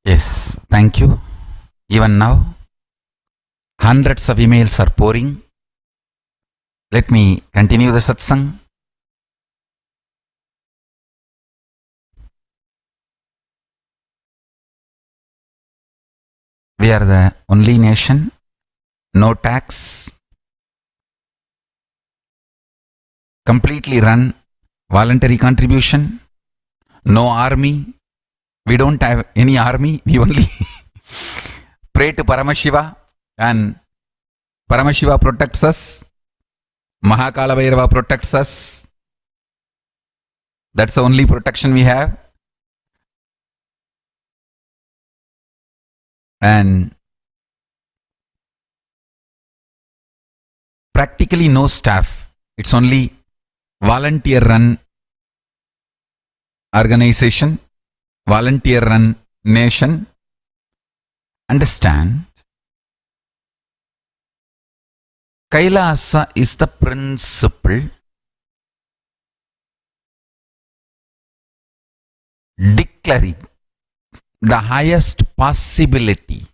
Yes, thank you. Even now, hundreds of emails are pouring. Let me continue the satsang. We are the only nation, no tax, completely run voluntary contribution, no army. We don't have any army, we only pray to Paramashiva and Paramashiva protects us. Mahakala Bhairava protects us. That's the only protection we have. And practically no staff. It's only volunteer run organization, volunteer run nation. Understand? Kailasa is the principle declaring the highest possibility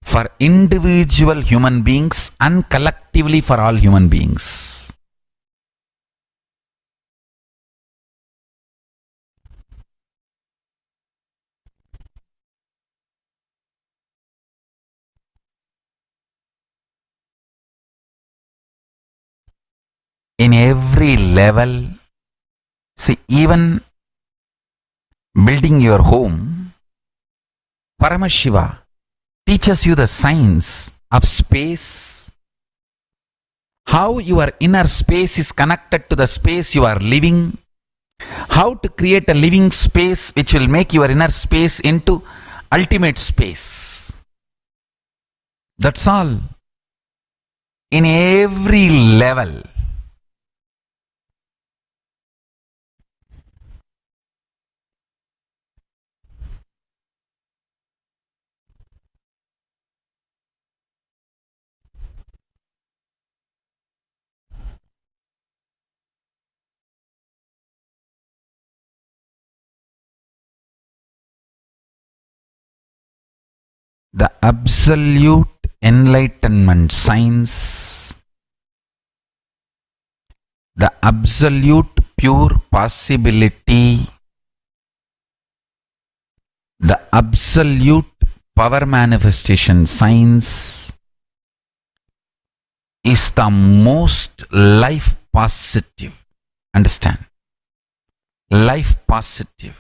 for individual human beings and collectively for all human beings. In every level, see, even building your home, Paramashiva teaches you the science of space, how your inner space is connected to the space you are living, how to create a living space which will make your inner space into ultimate space. That's all. In every level. The absolute enlightenment science, the absolute pure possibility, the absolute power manifestation science is the most life positive. Understand? Life positive.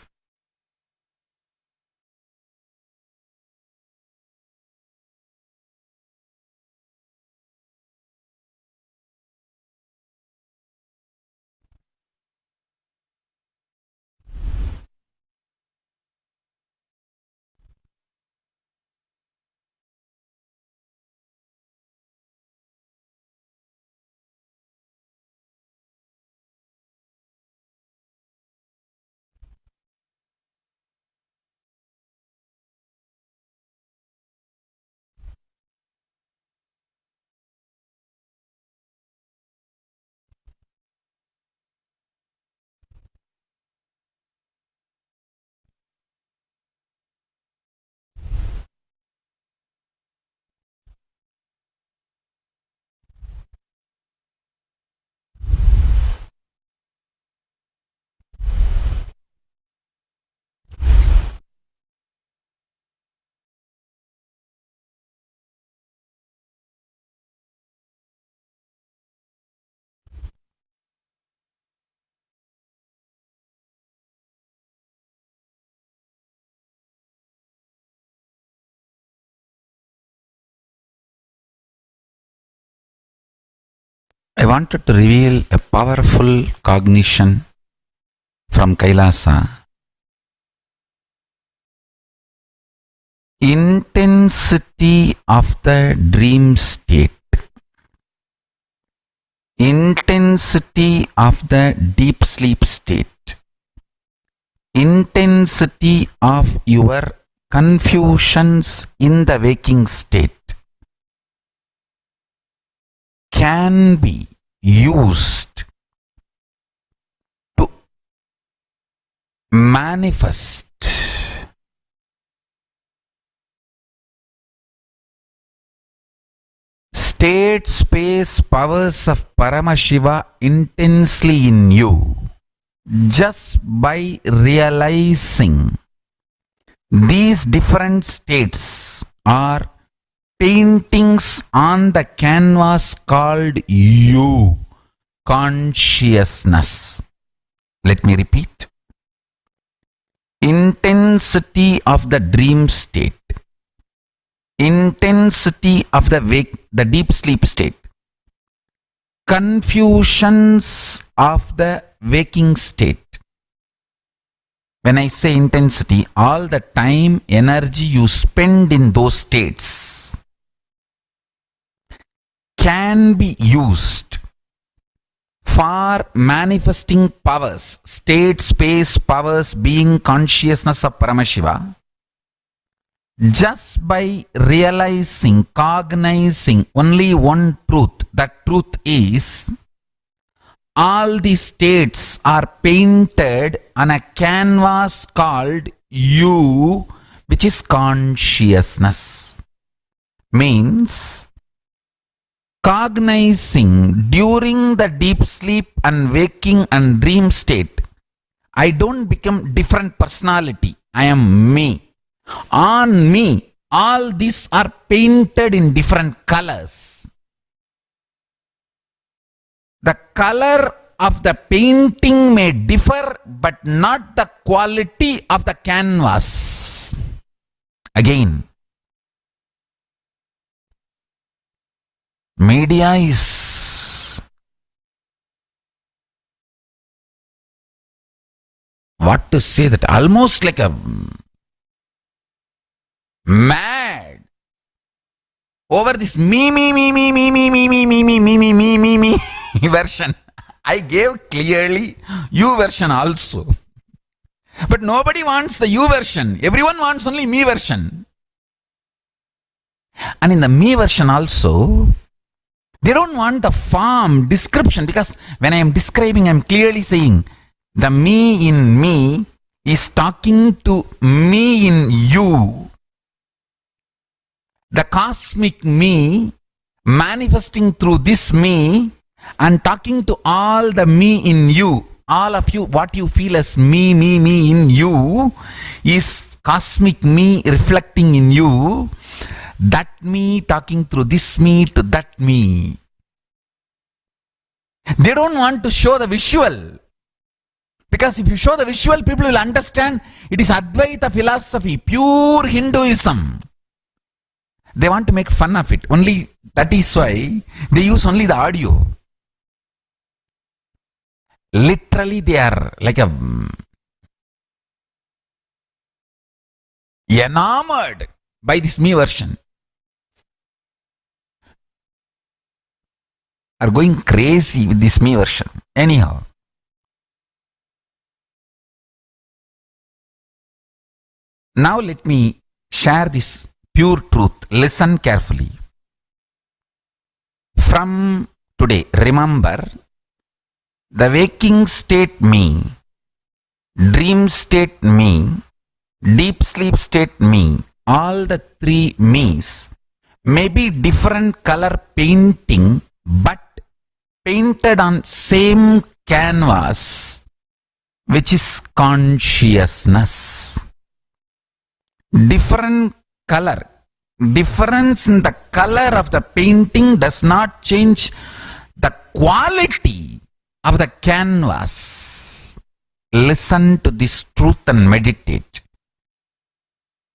I wanted to reveal a powerful cognition from Kailasa. Intensity of the dream state. Intensity of the deep sleep state. Intensity of your confusions in the waking state can be used to manifest state space powers of Paramashiva intensely in you just by realizing these different states are paintings on the canvas called you, consciousness. Let me repeat. Intensity of the dream state. Intensity of the deep sleep state. Confusions of the waking state. When I say intensity, all the time, energy you spend in those states can be used for manifesting powers, state, space, powers, being, consciousness of Paramashiva, just by realizing, cognizing only one truth. That truth is, all these states are painted on a canvas called you, which is consciousness. Means, cognizing during the deep sleep and waking and dream state, I don't become different personality. I am me. On me, all these are painted in different colors. The color of the painting may differ, but not the quality of the canvas. Again, media is what to say, that almost like a mad over this me version. I gave clearly you version also, but nobody wants the you version. Everyone wants only me version. And in the me version also, they don't want the form description, because when I am describing, I am clearly saying the me in me is talking to me in you. The cosmic me manifesting through this me and talking to all the me in you. All of you, what you feel as me in you is cosmic me reflecting in you. That me talking through this me to that me. They don't want to show the visual. Because if you show the visual, people will understand it is Advaita philosophy, pure Hinduism. They want to make fun of it. Only that is why they use only the audio. Literally, they are like enamored by this me version. Are going crazy with this me version. Anyhow. Now let me share this pure truth. Listen carefully. From today, remember, the waking state me, dream state me, deep sleep state me, all the three me's may be different color painting, but painted on same canvas, which is consciousness. Different color. Difference in the color of the painting does not change the quality of the canvas. Listen to this truth and meditate.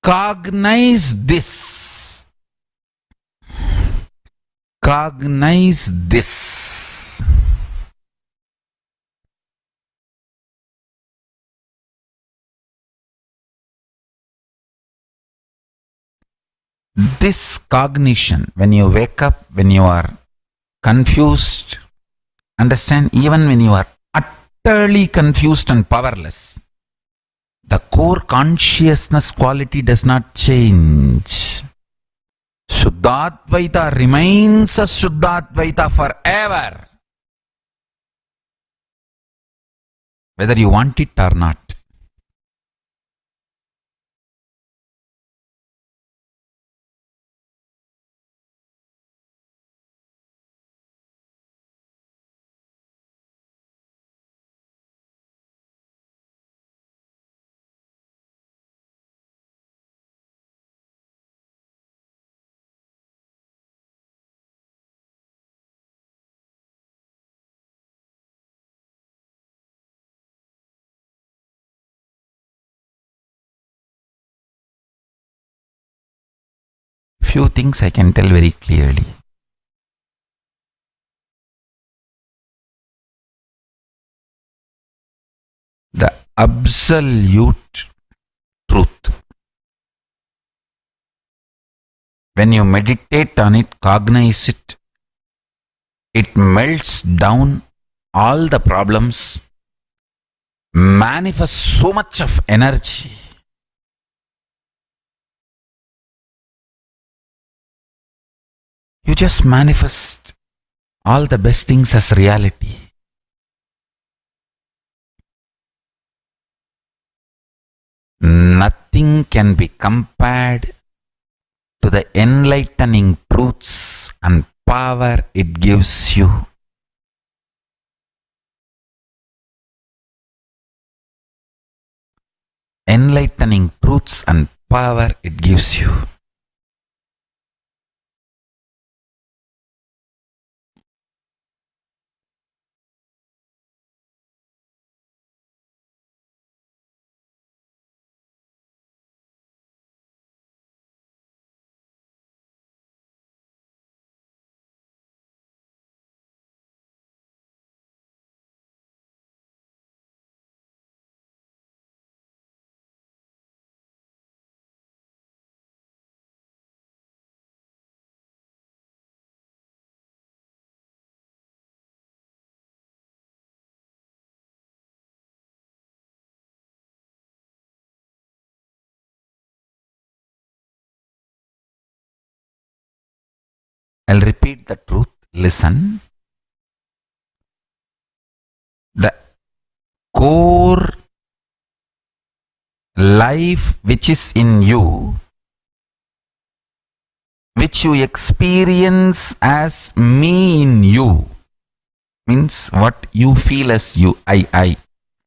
Cognize this. Cognize this. this cognition, when you wake up, when you are confused, understand, even when you are utterly confused and powerless, the core consciousness quality does not change. Shuddhadvaita remains a Shuddhadvaita forever, whether you want it or not. Few things I can tell very clearly. The absolute truth, when you meditate on it, cognize it, it melts down all the problems, manifests so much of energy. You just manifest all the best things as reality. Nothing can be compared to the enlightening truths and power it gives you. Enlightening truths and power it gives you. I'll repeat the truth. Listen. The core life which is in you, which you experience as me in you, means what you feel as you, I.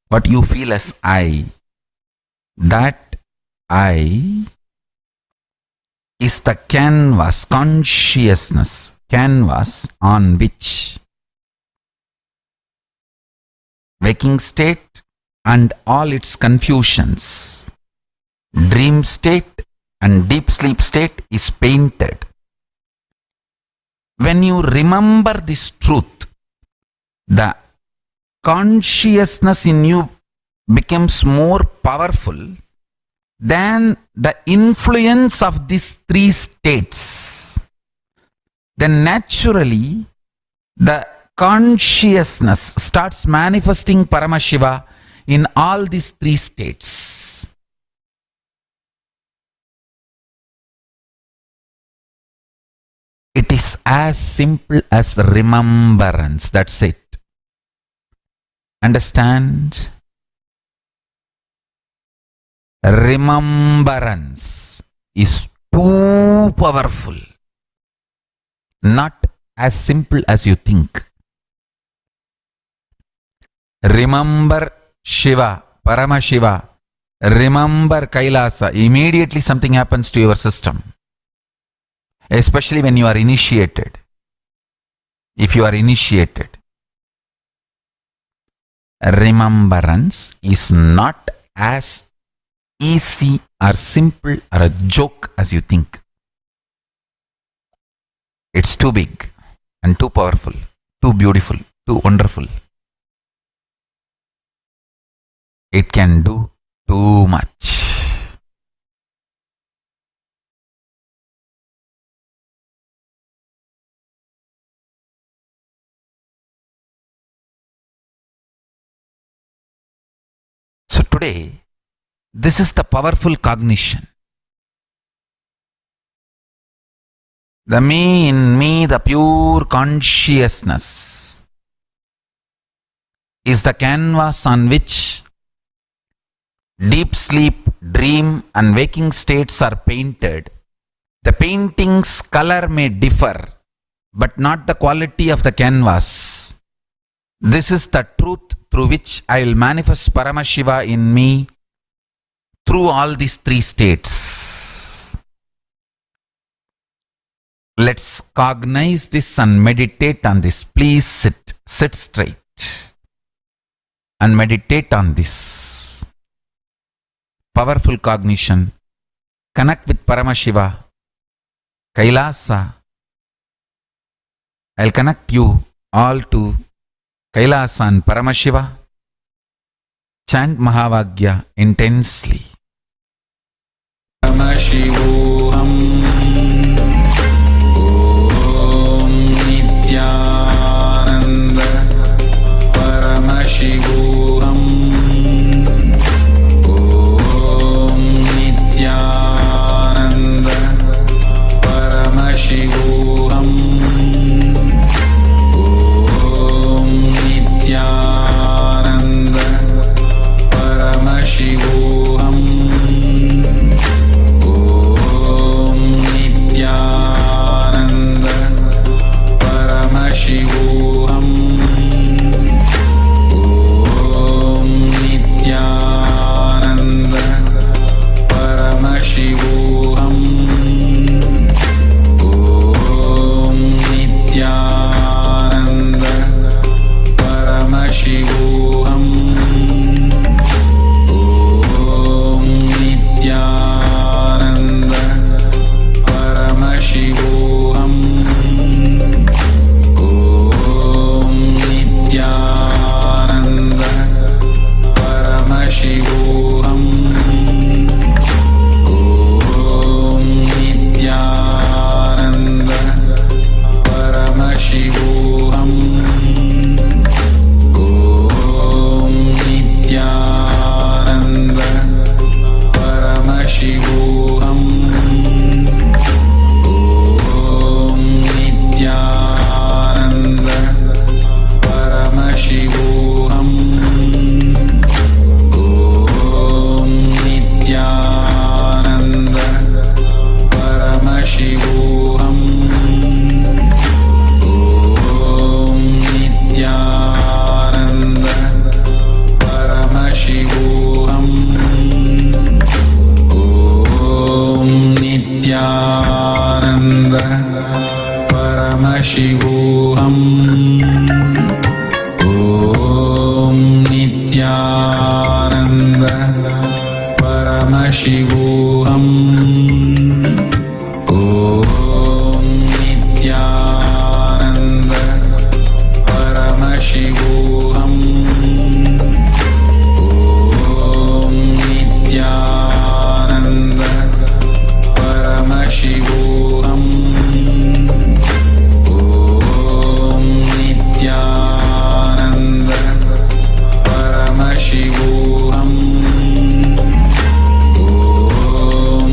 What you feel as I, that I is the canvas, consciousness, canvas on which waking state and all its confusions, dream state and deep sleep state is painted. When you remember this truth, the consciousness in you becomes more powerful than the influence of these three states. Then naturally the consciousness starts manifesting Paramashiva in all these three states. It is as simple as remembrance. That's it. Understand? Remembrance is too powerful. Not as simple as you think. Remember Shiva, Paramashiva. Remember Kailasa. Immediately something happens to your system. Especially when you are initiated. If you are initiated. Remembrance is not as easy or simple or a joke as you think. It's too big and too powerful, too beautiful, too wonderful. It can do too much. today, this is the powerful cognition. The me in me, the pure consciousness, is the canvas on which deep sleep, dream and waking states are painted. The painting's color may differ, but not the quality of the canvas. This is the truth through which I will manifest Paramashiva in me through all these three states. Let's cognize this and meditate on this. Please sit straight and meditate on this. Powerful cognition. Connect with Paramashiva, Kailasa. I'll connect you all to Kailasa and Paramashiva. Chant Mahavagya intensely. Paramashivoham Om Nityananda Paramashivoham Om Nityananda Paramashivoham Om Nityananda Paramashivoham Om Nityananda Paramashivoham Om Nityananda Paramashivoham Om Nityananda Paramashivoham Om Nityananda Paramashivoham Om Nityananda Paramashivoham Om Nityananda Paramashivoham Om Nityananda Paramashivoham Om Nityananda Paramashivoham Om Nityananda Paramashivoham Om Nityananda Paramashivoham Om Nityananda Paramashivoham Om Nityananda Paramashivoham Om Nityananda Paramashivoham Om Nityananda Paramashivoham Om Nityananda Paramashivoham Om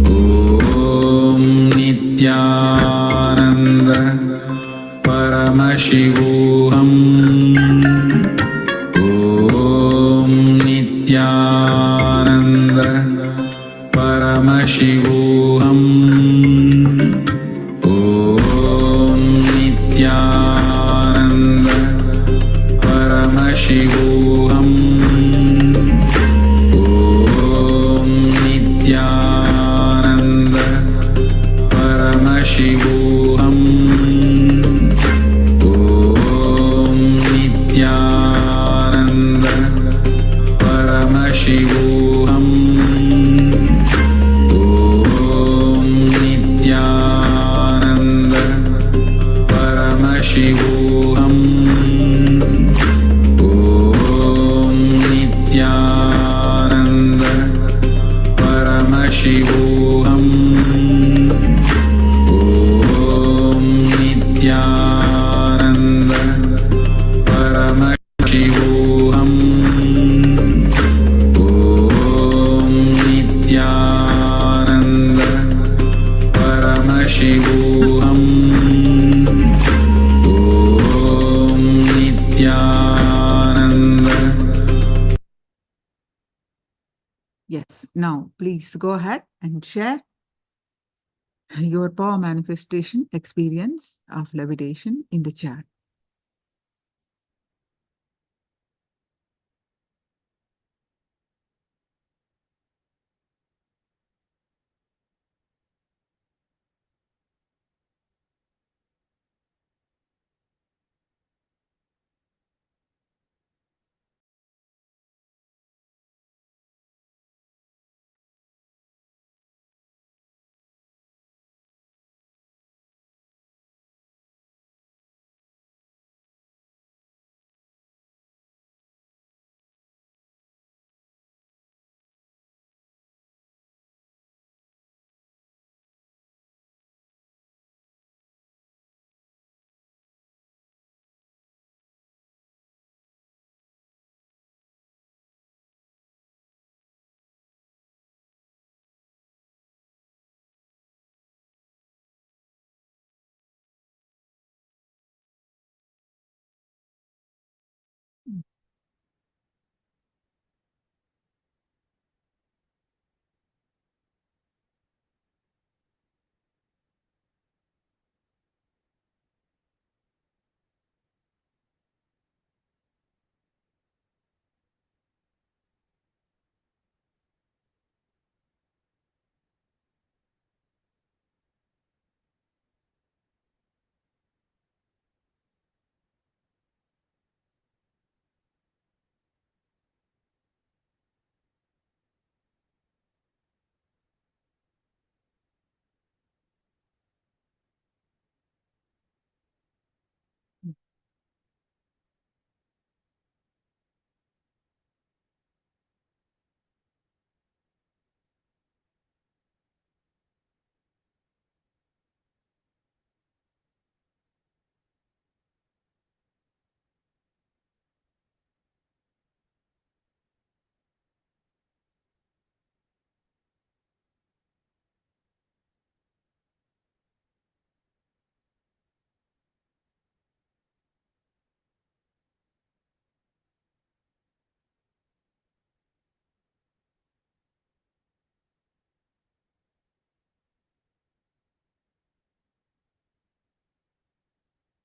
Paramashivoham. Om Nityananda Paramashivoham. Om Nityananda Paramashivoham. Om Nityananda Paramashivoham. Om Nityananda Paramashivoham. Om Nityananda Paramashivoham. Om Nityananda Paramashivoham. Om Nityananda Paramashivoham. Om Nityananda Paramashivoham. Om Nityananda. Yes, now please go ahead and share your power manifestation experience of levitation in the chat.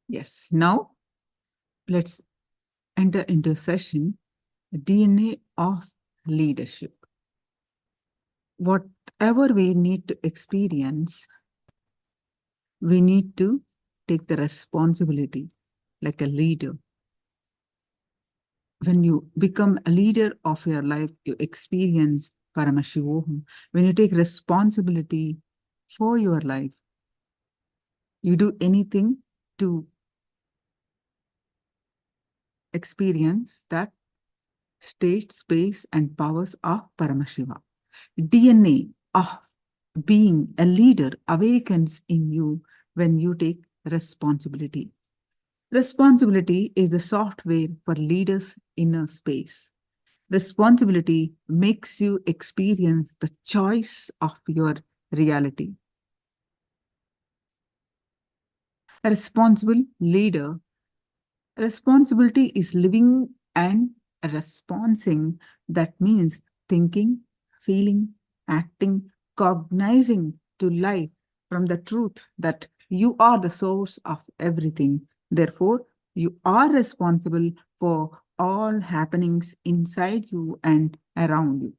Yes, now let's enter into a session, the DNA of leadership. Whatever we need to experience, we need to take the responsibility like a leader. When you become a leader of your life, you experience Paramashivoham. When you take responsibility for your life, you do anything to experience that state, space, and powers of Paramashiva. DNA of being a leader awakens in you when you take responsibility. Responsibility is the software for leaders' inner space. Responsibility makes you experience the choice of your reality. A responsible leader. Responsibility is living and responding. That means thinking, feeling, acting, cognizing to life from the truth that you are the source of everything. Therefore, you are responsible for all happenings inside you and around you.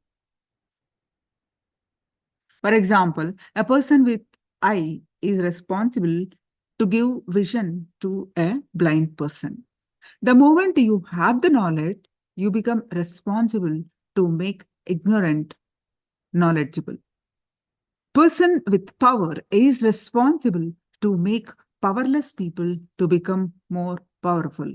For example, a person with eye is responsible to give vision to a blind person. The moment you have the knowledge, you become responsible to make ignorant knowledgeable. Person with power is responsible to make powerless people to become more powerful.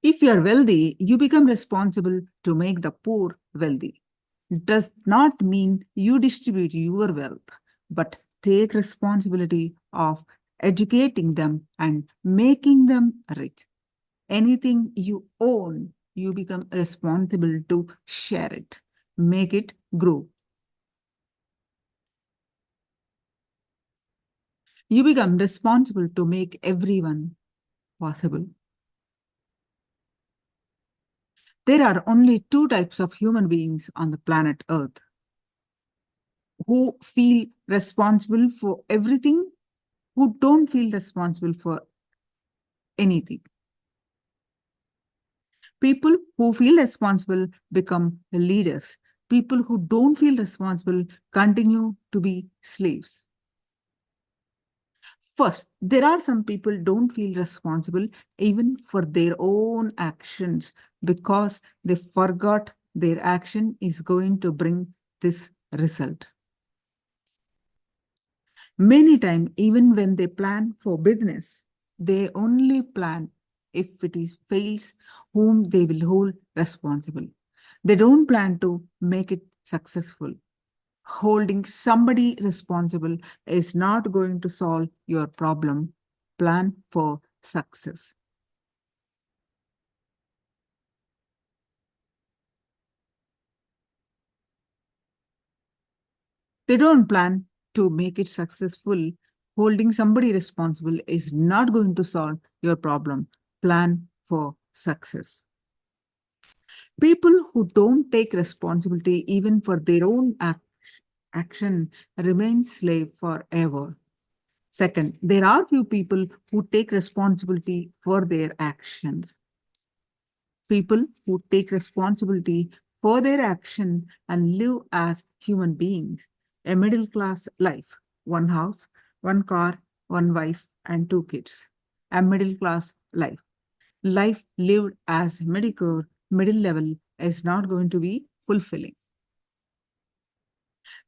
If you are wealthy, you become responsible to make the poor wealthy. It does not mean you distribute your wealth, but take responsibility of educating them and making them rich. Anything you own, you become responsible to share it, make it grow. You become responsible to make everyone possible. There are only two types of human beings on the planet Earth: who feel responsible for everything, who don't feel responsible for anything. People who feel responsible become leaders. People who don't feel responsible continue to be slaves. First, there are some people don't feel responsible even for their own actions because they forgot their action is going to bring this result. Many times, even when they plan for business, they only plan if it is fails, whom they will hold responsible. They don't plan to make it successful. Holding somebody responsible is not going to solve your problem. Plan for success. They don't plan to make it successful. Holding somebody responsible is not going to solve your problem. Plan for success. People who don't take responsibility even for their own action remain slave forever. Second, there are few people who take responsibility for their actions. People who take responsibility for their action and live as human beings. A middle class life: one house, one car, one wife, and two kids. A middle class life. Life lived as mediocre, middle level is not going to be fulfilling.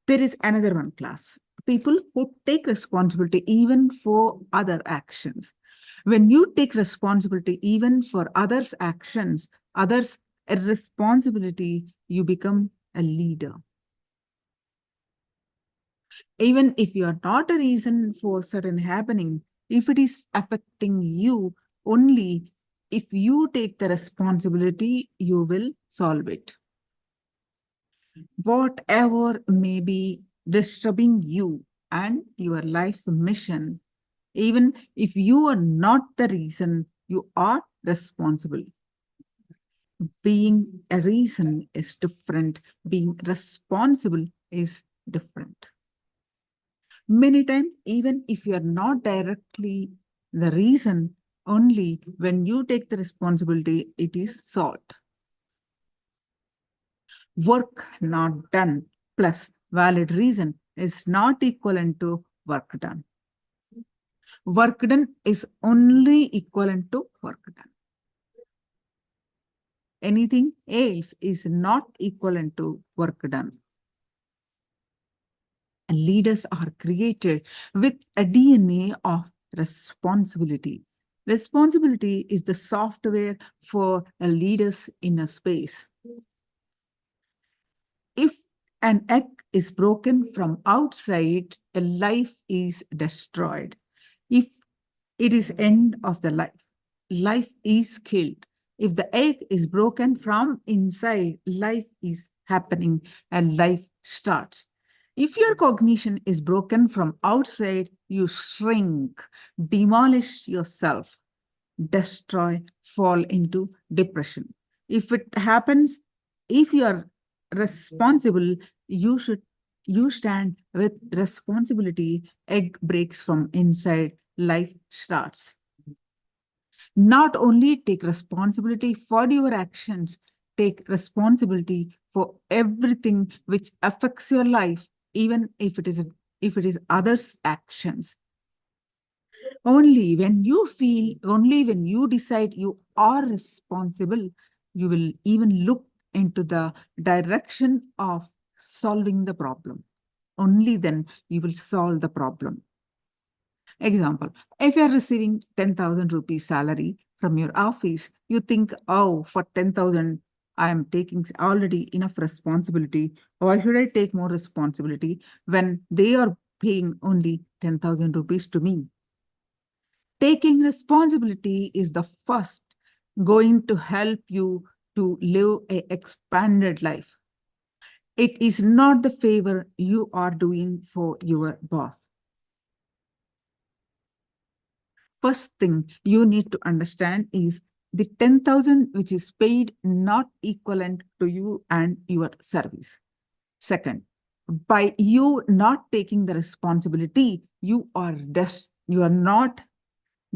There is another one class: people who take responsibility even for other actions. When you take responsibility even for others' actions, others' responsibility, you become a leader. Even if you are not a reason for certain happening, if it is affecting you, only if you take the responsibility, you will solve it. Whatever may be disturbing you and your life's mission, even if you are not the reason, you are responsible. Being a reason is different. Being responsible is different. Many times, even if you are not directly the reason, only when you take the responsibility, it is solved. Work not done plus valid reason is not equivalent to work done. Work done is only equivalent to work done. Anything else is not equivalent to work done. And leaders are created with a DNA of responsibility. Responsibility is the software for a leader's inner space. If an egg is broken from outside, a life is destroyed. If it is end of the life, life is killed. If the egg is broken from inside, life is happening and life starts. If your cognition is broken from outside, you shrink, demolish yourself, destroy, fall into depression. If it happens, if you are responsible, you stand with responsibility. Egg breaks from inside, life starts. Not only take responsibility for your actions, take responsibility for everything which affects your life, even if it is others' actions. Only when you feel, only when you decide you are responsible, you will even look into the direction of solving the problem. Only then you will solve the problem. Example, if you are receiving 10,000 rupees salary from your office, you think, oh, for 10,000, I am taking already enough responsibility. Why should I take more responsibility when they are paying only 10,000 rupees to me? Taking responsibility is the first going to help you to live an expanded life. It is not the favor you are doing for your boss. First thing you need to understand is the 10,000 which is paid not equivalent to you and your service. Second, by you not taking the responsibility, you are not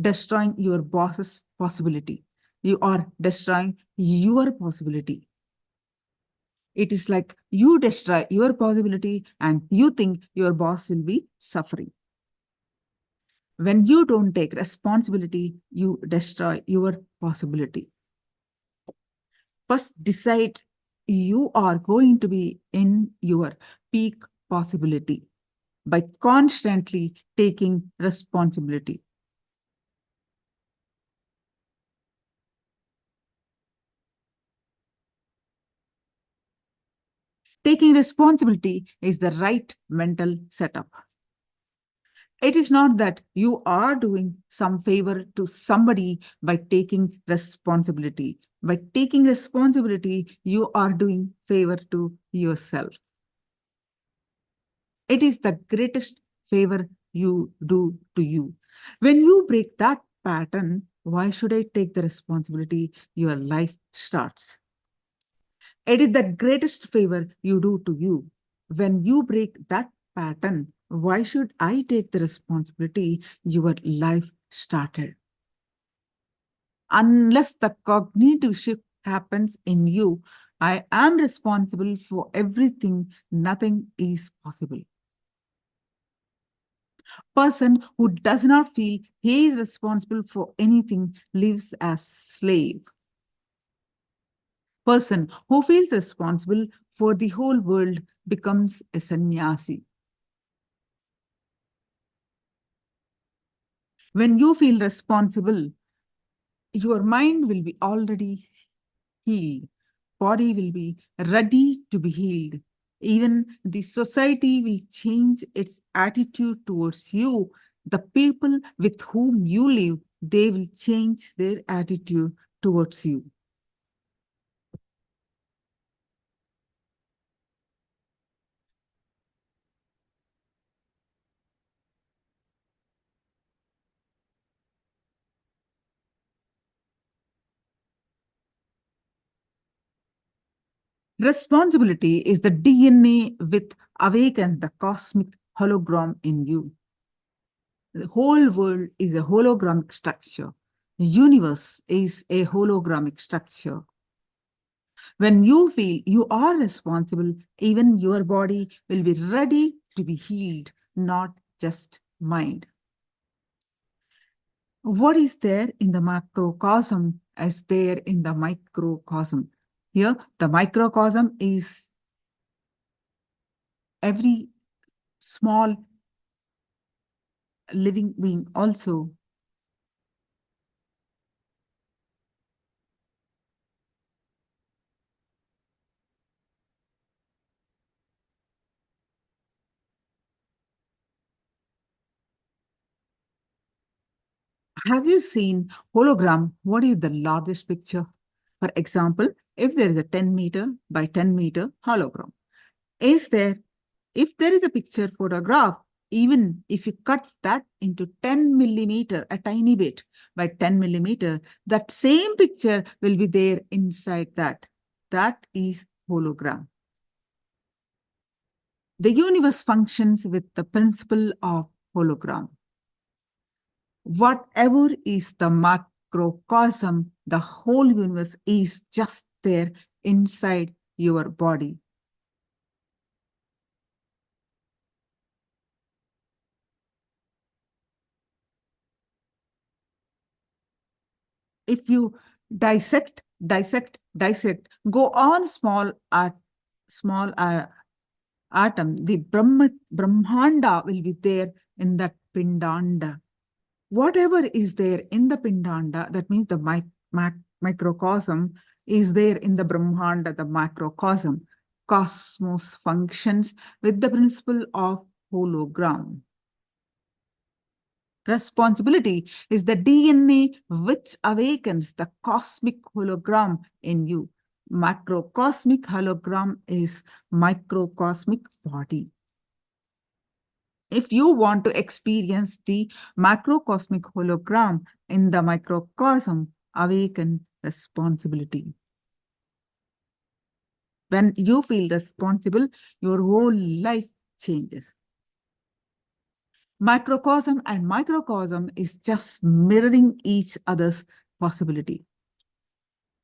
destroying your boss's possibility. You are destroying your possibility. It is like you destroy your possibility and you think your boss will be suffering. When you don't take responsibility, you destroy your possibility. First, decide you are going to be in your peak possibility by constantly taking responsibility. Taking responsibility is the right mental setup. It is not that you are doing some favor to somebody by taking responsibility. By taking responsibility, you are doing favor to yourself. It is the greatest favor you do to you. When you break that pattern, why should I take the responsibility? Your life starts. It is the greatest favor you do to you. When you break that pattern, why should I take the responsibility? Your life started. Unless the cognitive shift happens in you, I am responsible for everything, nothing is possible. Person who does not feel he is responsible for anything lives as slave. Person who feels responsible for the whole world becomes a sannyasi. When you feel responsible, your mind will be already healed. Body will be ready to be healed. Even the society will change its attitude towards you. The people with whom you live, they will change their attitude towards you. Responsibility is the DNA with awaken the cosmic hologram in you. The whole world is a hologramic structure. The universe is a hologramic structure. When you feel you are responsible, even your body will be ready to be healed, not just mind. What is there in the macrocosm is there in the microcosm. Here, the microcosm is every small living being also. Have you seen hologram? What is the largest picture? For example, if there is a 10 meter by 10 meter hologram? If there is a picture photograph, even if you cut that into 10 millimeter, a tiny bit by 10 millimeter, that same picture will be there inside that. That is hologram. The universe functions with the principle of hologram. Whatever is the macrocosm, the whole universe is just there inside your body. If you dissect, go on small atom, the Brahmanda will be there in that Pindanda. Whatever is there in the Pindanda, that means the microcosm is there in the Brahmanda, the macrocosm. Cosmos functions with the principle of hologram. Responsibility is the DNA which awakens the cosmic hologram in you. Macrocosmic hologram is microcosmic body. If you want to experience the macrocosmic hologram in the microcosm, awaken responsibility. When you feel responsible, your whole life changes. Macrocosm and microcosm is just mirroring each other's possibility.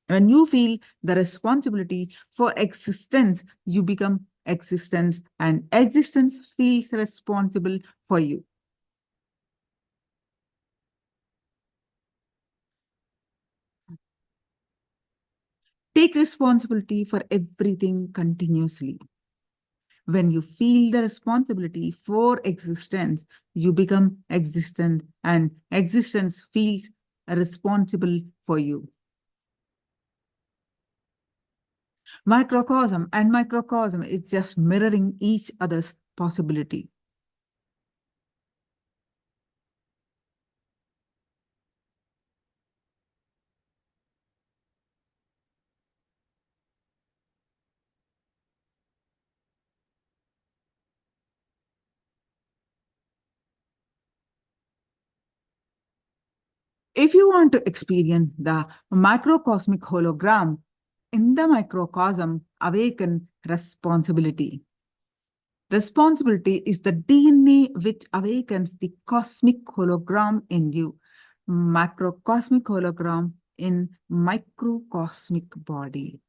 When you feel the responsibility for existence, you become existence, and existence feels responsible for you. Take responsibility for everything continuously. When you feel the responsibility for existence, you become existent, and existence feels responsible for you. Macrocosm and microcosm is just mirroring each other's possibility. If you want to experience the macrocosmic hologram, in the microcosm, awaken responsibility. Responsibility is the DNA which awakens the cosmic hologram in you. Macrocosmic hologram in microcosmic body.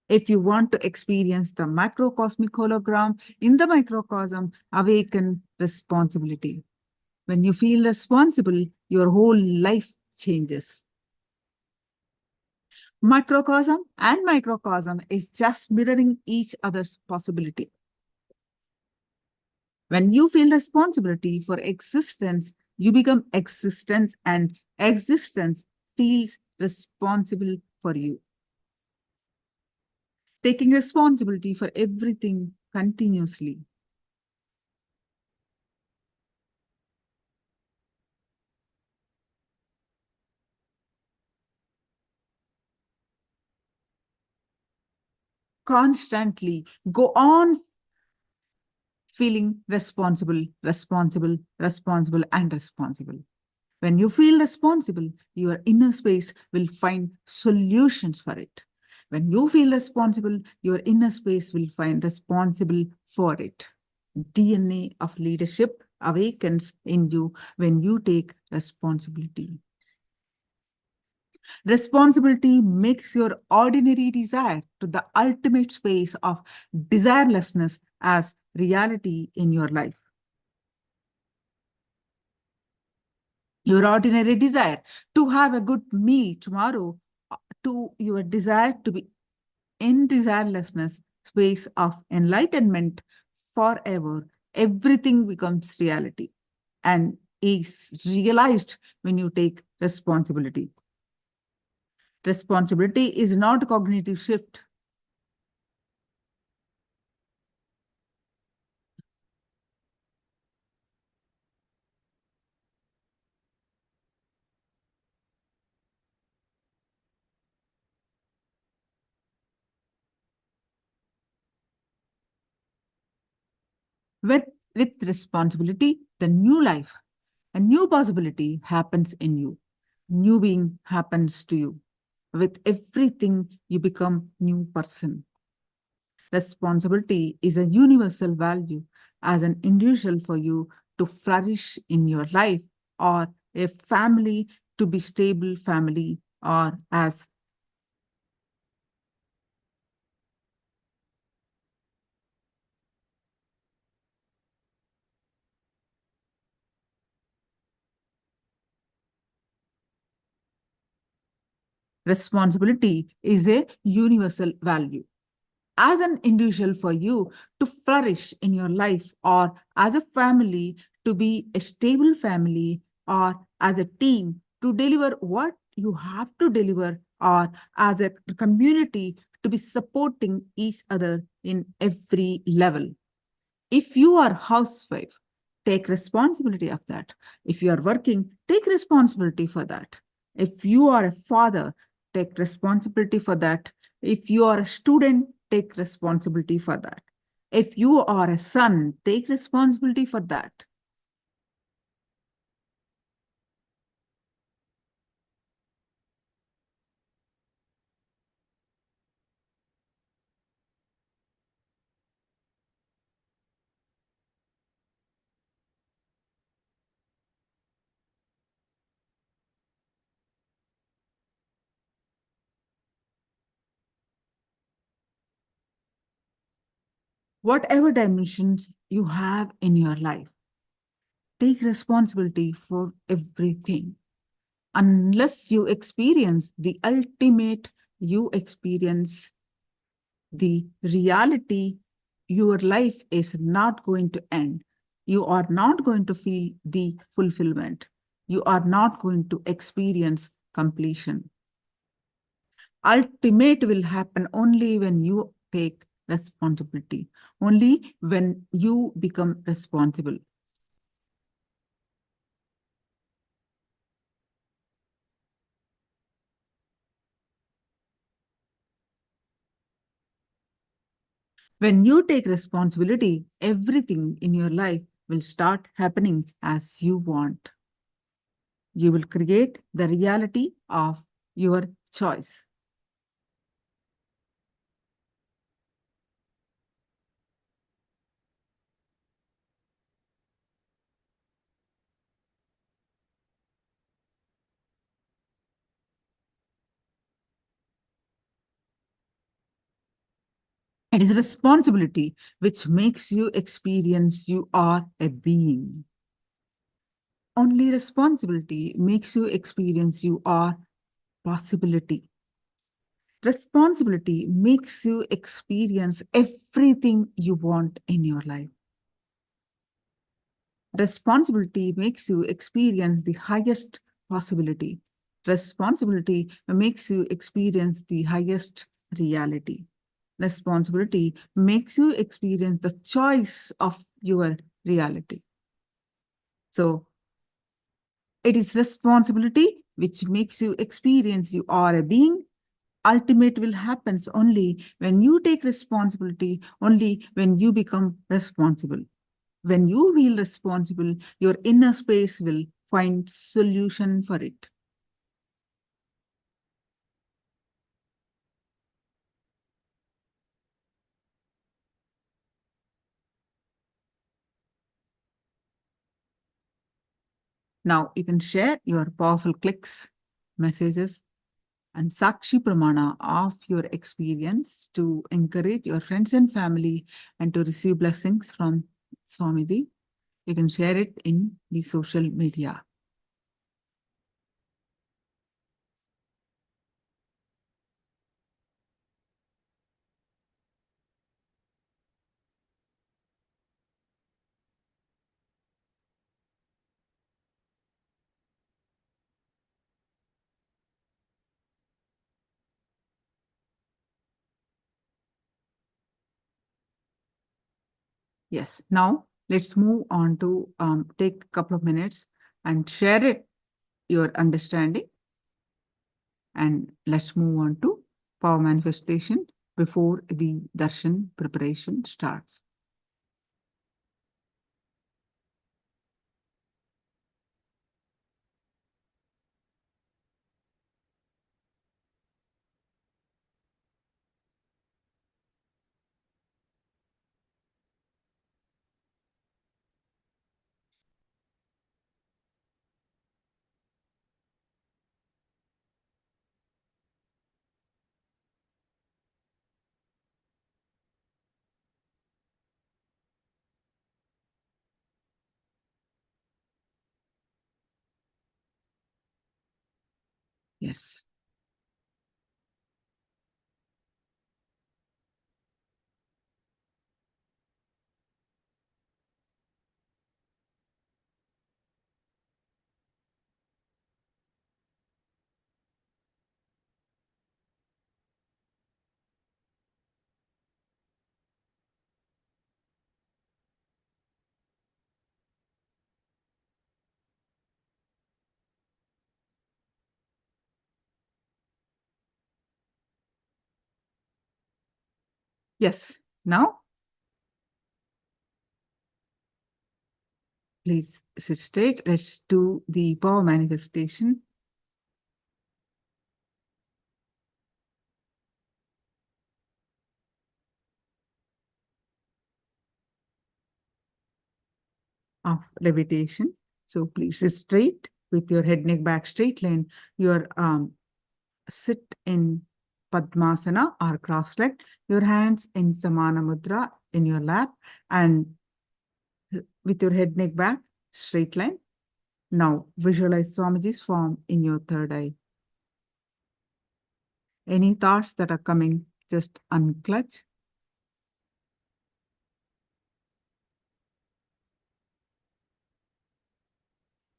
If you want to experience the macrocosmic hologram in the microcosm, awaken responsibility. When you feel responsible, your whole life changes. Macrocosm and microcosm is just mirroring each other's possibility. When you feel responsibility for existence, you become existence, and existence feels responsible for you. Taking responsibility for everything continuously. Constantly go on feeling responsible. When you feel responsible, your inner space will find solutions for it. When you feel responsible, your inner space will find responsible for it. DNA of leadership awakens in you when you take responsibility. Responsibility makes your ordinary desire to the ultimate space of desirelessness as reality in your life. Your ordinary desire to have a good meal tomorrow, to your desire to be in desirelessness space of enlightenment forever, everything becomes reality and is realized when you take responsibility. Responsibility is not a cognitive shift. With responsibility, the new life, a new possibility happens in you. New being happens to you. With everything, you become new person. Responsibility is a universal value as an individual for you to flourish in your life, or a family to be stable family, or as responsibility is a universal value as an individual for you to flourish in your life, or as a family to be a stable family, or as a team to deliver what you have to deliver, or as a community to be supporting each other in every level. If you are housewife, take responsibility of that. If you are working, take responsibility for that. If you are a father, take responsibility for that. If you are a student, take responsibility for that. If you are a son, take responsibility for that. Whatever dimensions you have in your life, take responsibility for everything. Unless you experience the ultimate, you experience the reality, your life is not going to end. You are not going to feel the fulfillment. You are not going to experience completion. Ultimate will happen only when you take responsibility, only when you become responsible. When you take responsibility, everything in your life will start happening as you want. You will create the reality of your choice. It is responsibility which makes you experience you are a being. Only responsibility makes you experience you are possibility. Responsibility makes you experience everything you want in your life. Responsibility makes you experience the highest possibility. Responsibility makes you experience the highest reality. Responsibility makes you experience the choice of your reality. So it is responsibility which makes you experience you are a being. Ultimate will happen only when you take responsibility, only when you become responsible. When you feel responsible, your inner space will find solution for it. Now you can share your powerful clicks, messages, and Sakshi Pramana of your experience to encourage your friends and family and to receive blessings from Swamiji. You can share it in the social media. Yes, now let's move on to take a couple of minutes and share it, your understanding. And let's move on to power manifestation before the darshan preparation starts. Yes. Yes. Now, please sit straight. Let's do the power manifestation. Of levitation. So please sit straight with your head, neck, back, straight line. Your sit in Padmasana or cross-legged. Your hands in Samana Mudra in your lap, and with your head, neck, back, straight line. Now visualize Swamiji's form in your third eye. Any thoughts that are coming, just unclutch.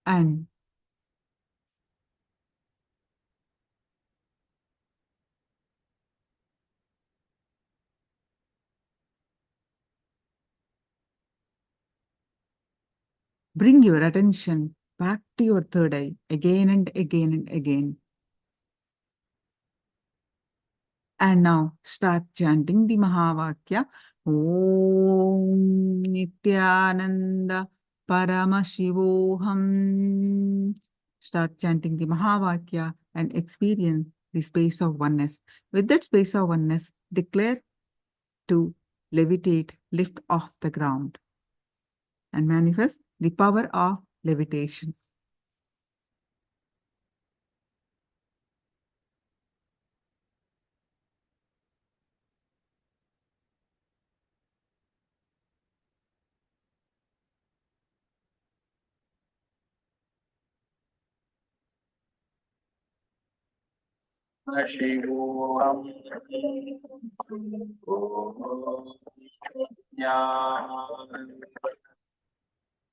And bring your attention back to your third eye again and again and again. And now start chanting the Mahavakya. Om Nityananda Paramashivoham. Start chanting the Mahavakya and experience the space of oneness. With that space of oneness, declare to levitate, lift off the ground, and manifest the power of levitation. Paramashivoham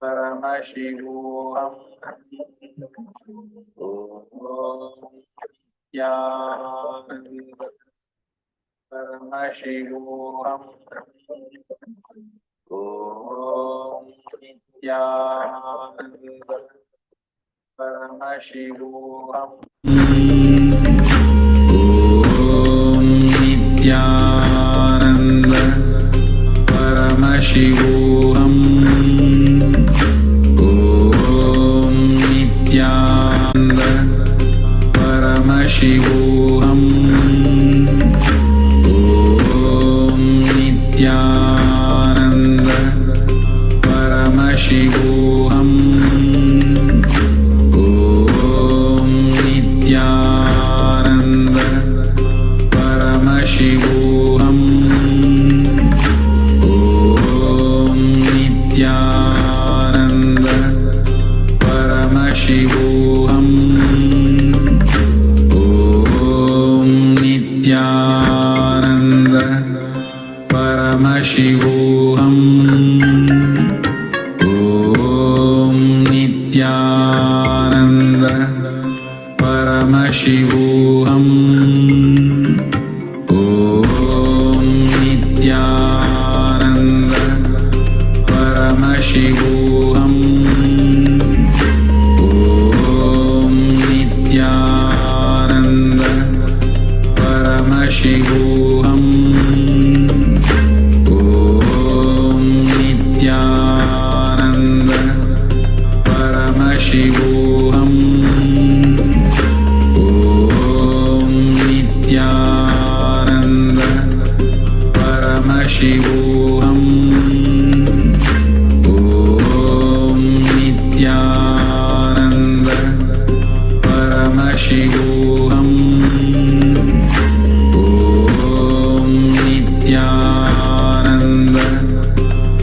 Paramashivoham Paramashivoham Paramashivoham Nityananda Paramashivoham Om Nityananda Paramashivoham Om Nityananda Paramashivoham Om Nityananda Paramashivoham Om Nityananda Paramashivoham Om Nityananda Paramashivoham Om Nityananda Paramashivoham Om Nityananda Paramashivoham Om Nityananda Paramashivoham Om Nityananda Paramashivoham Om Nityananda Paramashivoham Om Nityananda Paramashivoham Om Nityananda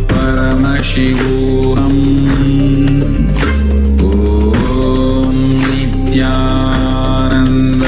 Paramashivoham Om Nityananda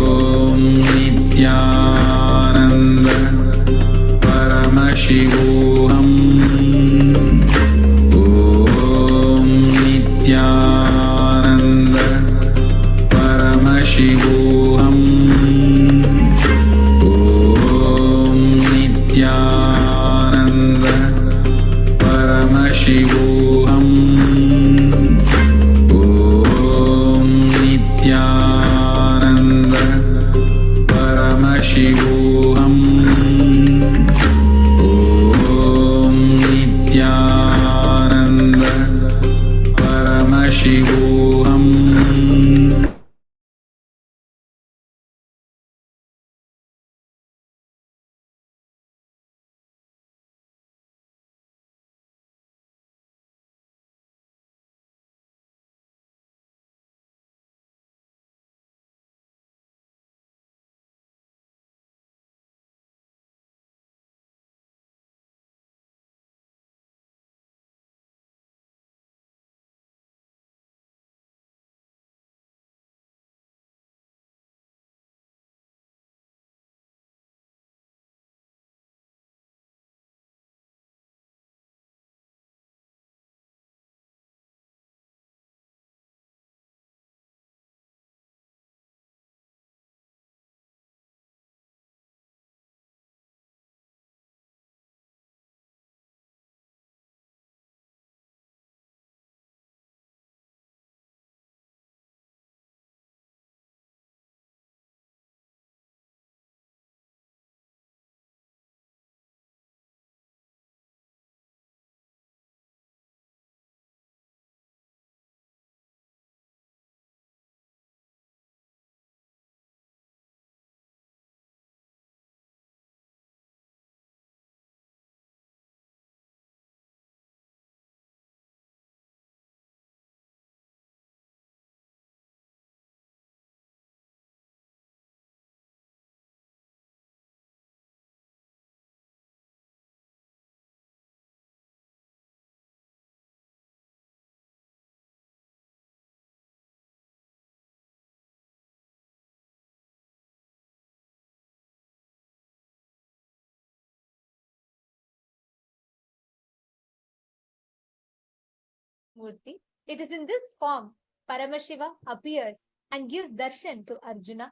Murti. It is in this form Paramashiva appears and gives darshan to Arjuna.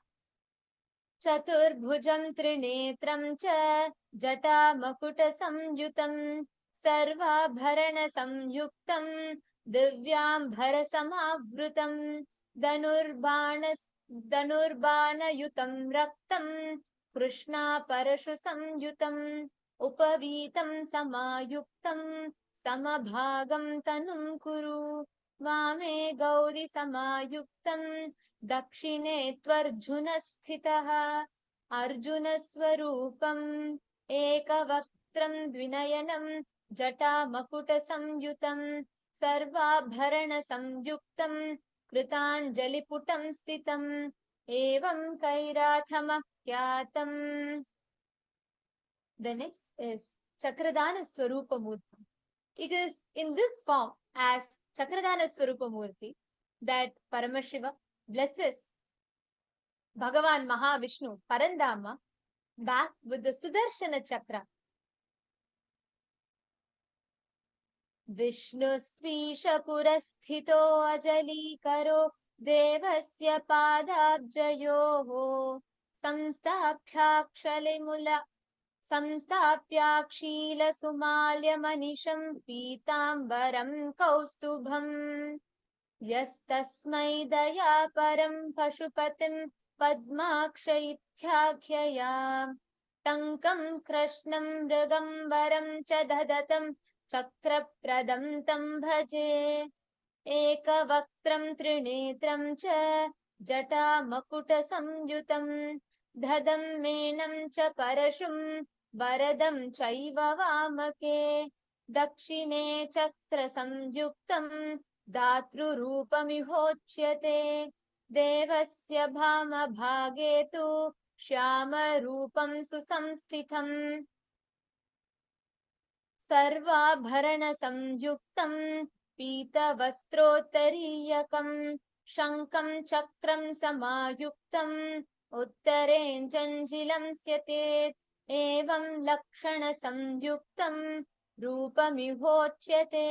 Chaturbhujam trinetram cha jata samyutam sarvabharana samyuktam divyambhara samavrutam dhanurbana raktam krishna parashu samyutam upavitam samayuktam samabhagam tanum kuru vame gauri samayuktam दक्षिणे त्वर्जुनस्थितः अर्जुनस्वरूपम् एकवक्त्रं द्विनयनं जटामकुटसंयुतं सर्वाभरणसंयुक्तं कृताञ्जलिपुटं स्थितम् एवं कैराथमख्यातम्. The next is Chakradana Swarupa Murti. It is in this form as Chakradana Swarupa Murti that Paramashiva blesses Bhagavan Mahavishnu Parandama back with the Sudarshana Chakra. Vishnustvīša purasthito ajalikaro devasya padabjayoho samstapyakshala sumalya manisham pītambaram kaustubham यस्तस्मै दया परं पशुपतिं पद्माक्षैथ्याख्यया टङ्कं कृष्णं मृगम्बरं च ददतं चक्रप्रदं तं भजे एकवक्त्रं त्रिनेत्रं च जटामकुटसंयुतं ददं मेनं च परशुं वरदं चैव वामके दक्षिणे चक्रसंयुक्तं दातृरूपमिहोच्यते देवस्य भामभागे तु श्यामरूपं सुसंस्थितम् सर्वाभरणसंयुक्तं पीतवस्त्रोत्तरीयकं शङ्खं चक्रं समायुक्तम् उत्तरेऽञ्जञ्जिलं स्यतेत् एवं लक्षणसंयुक्तं रूपमिहोच्यते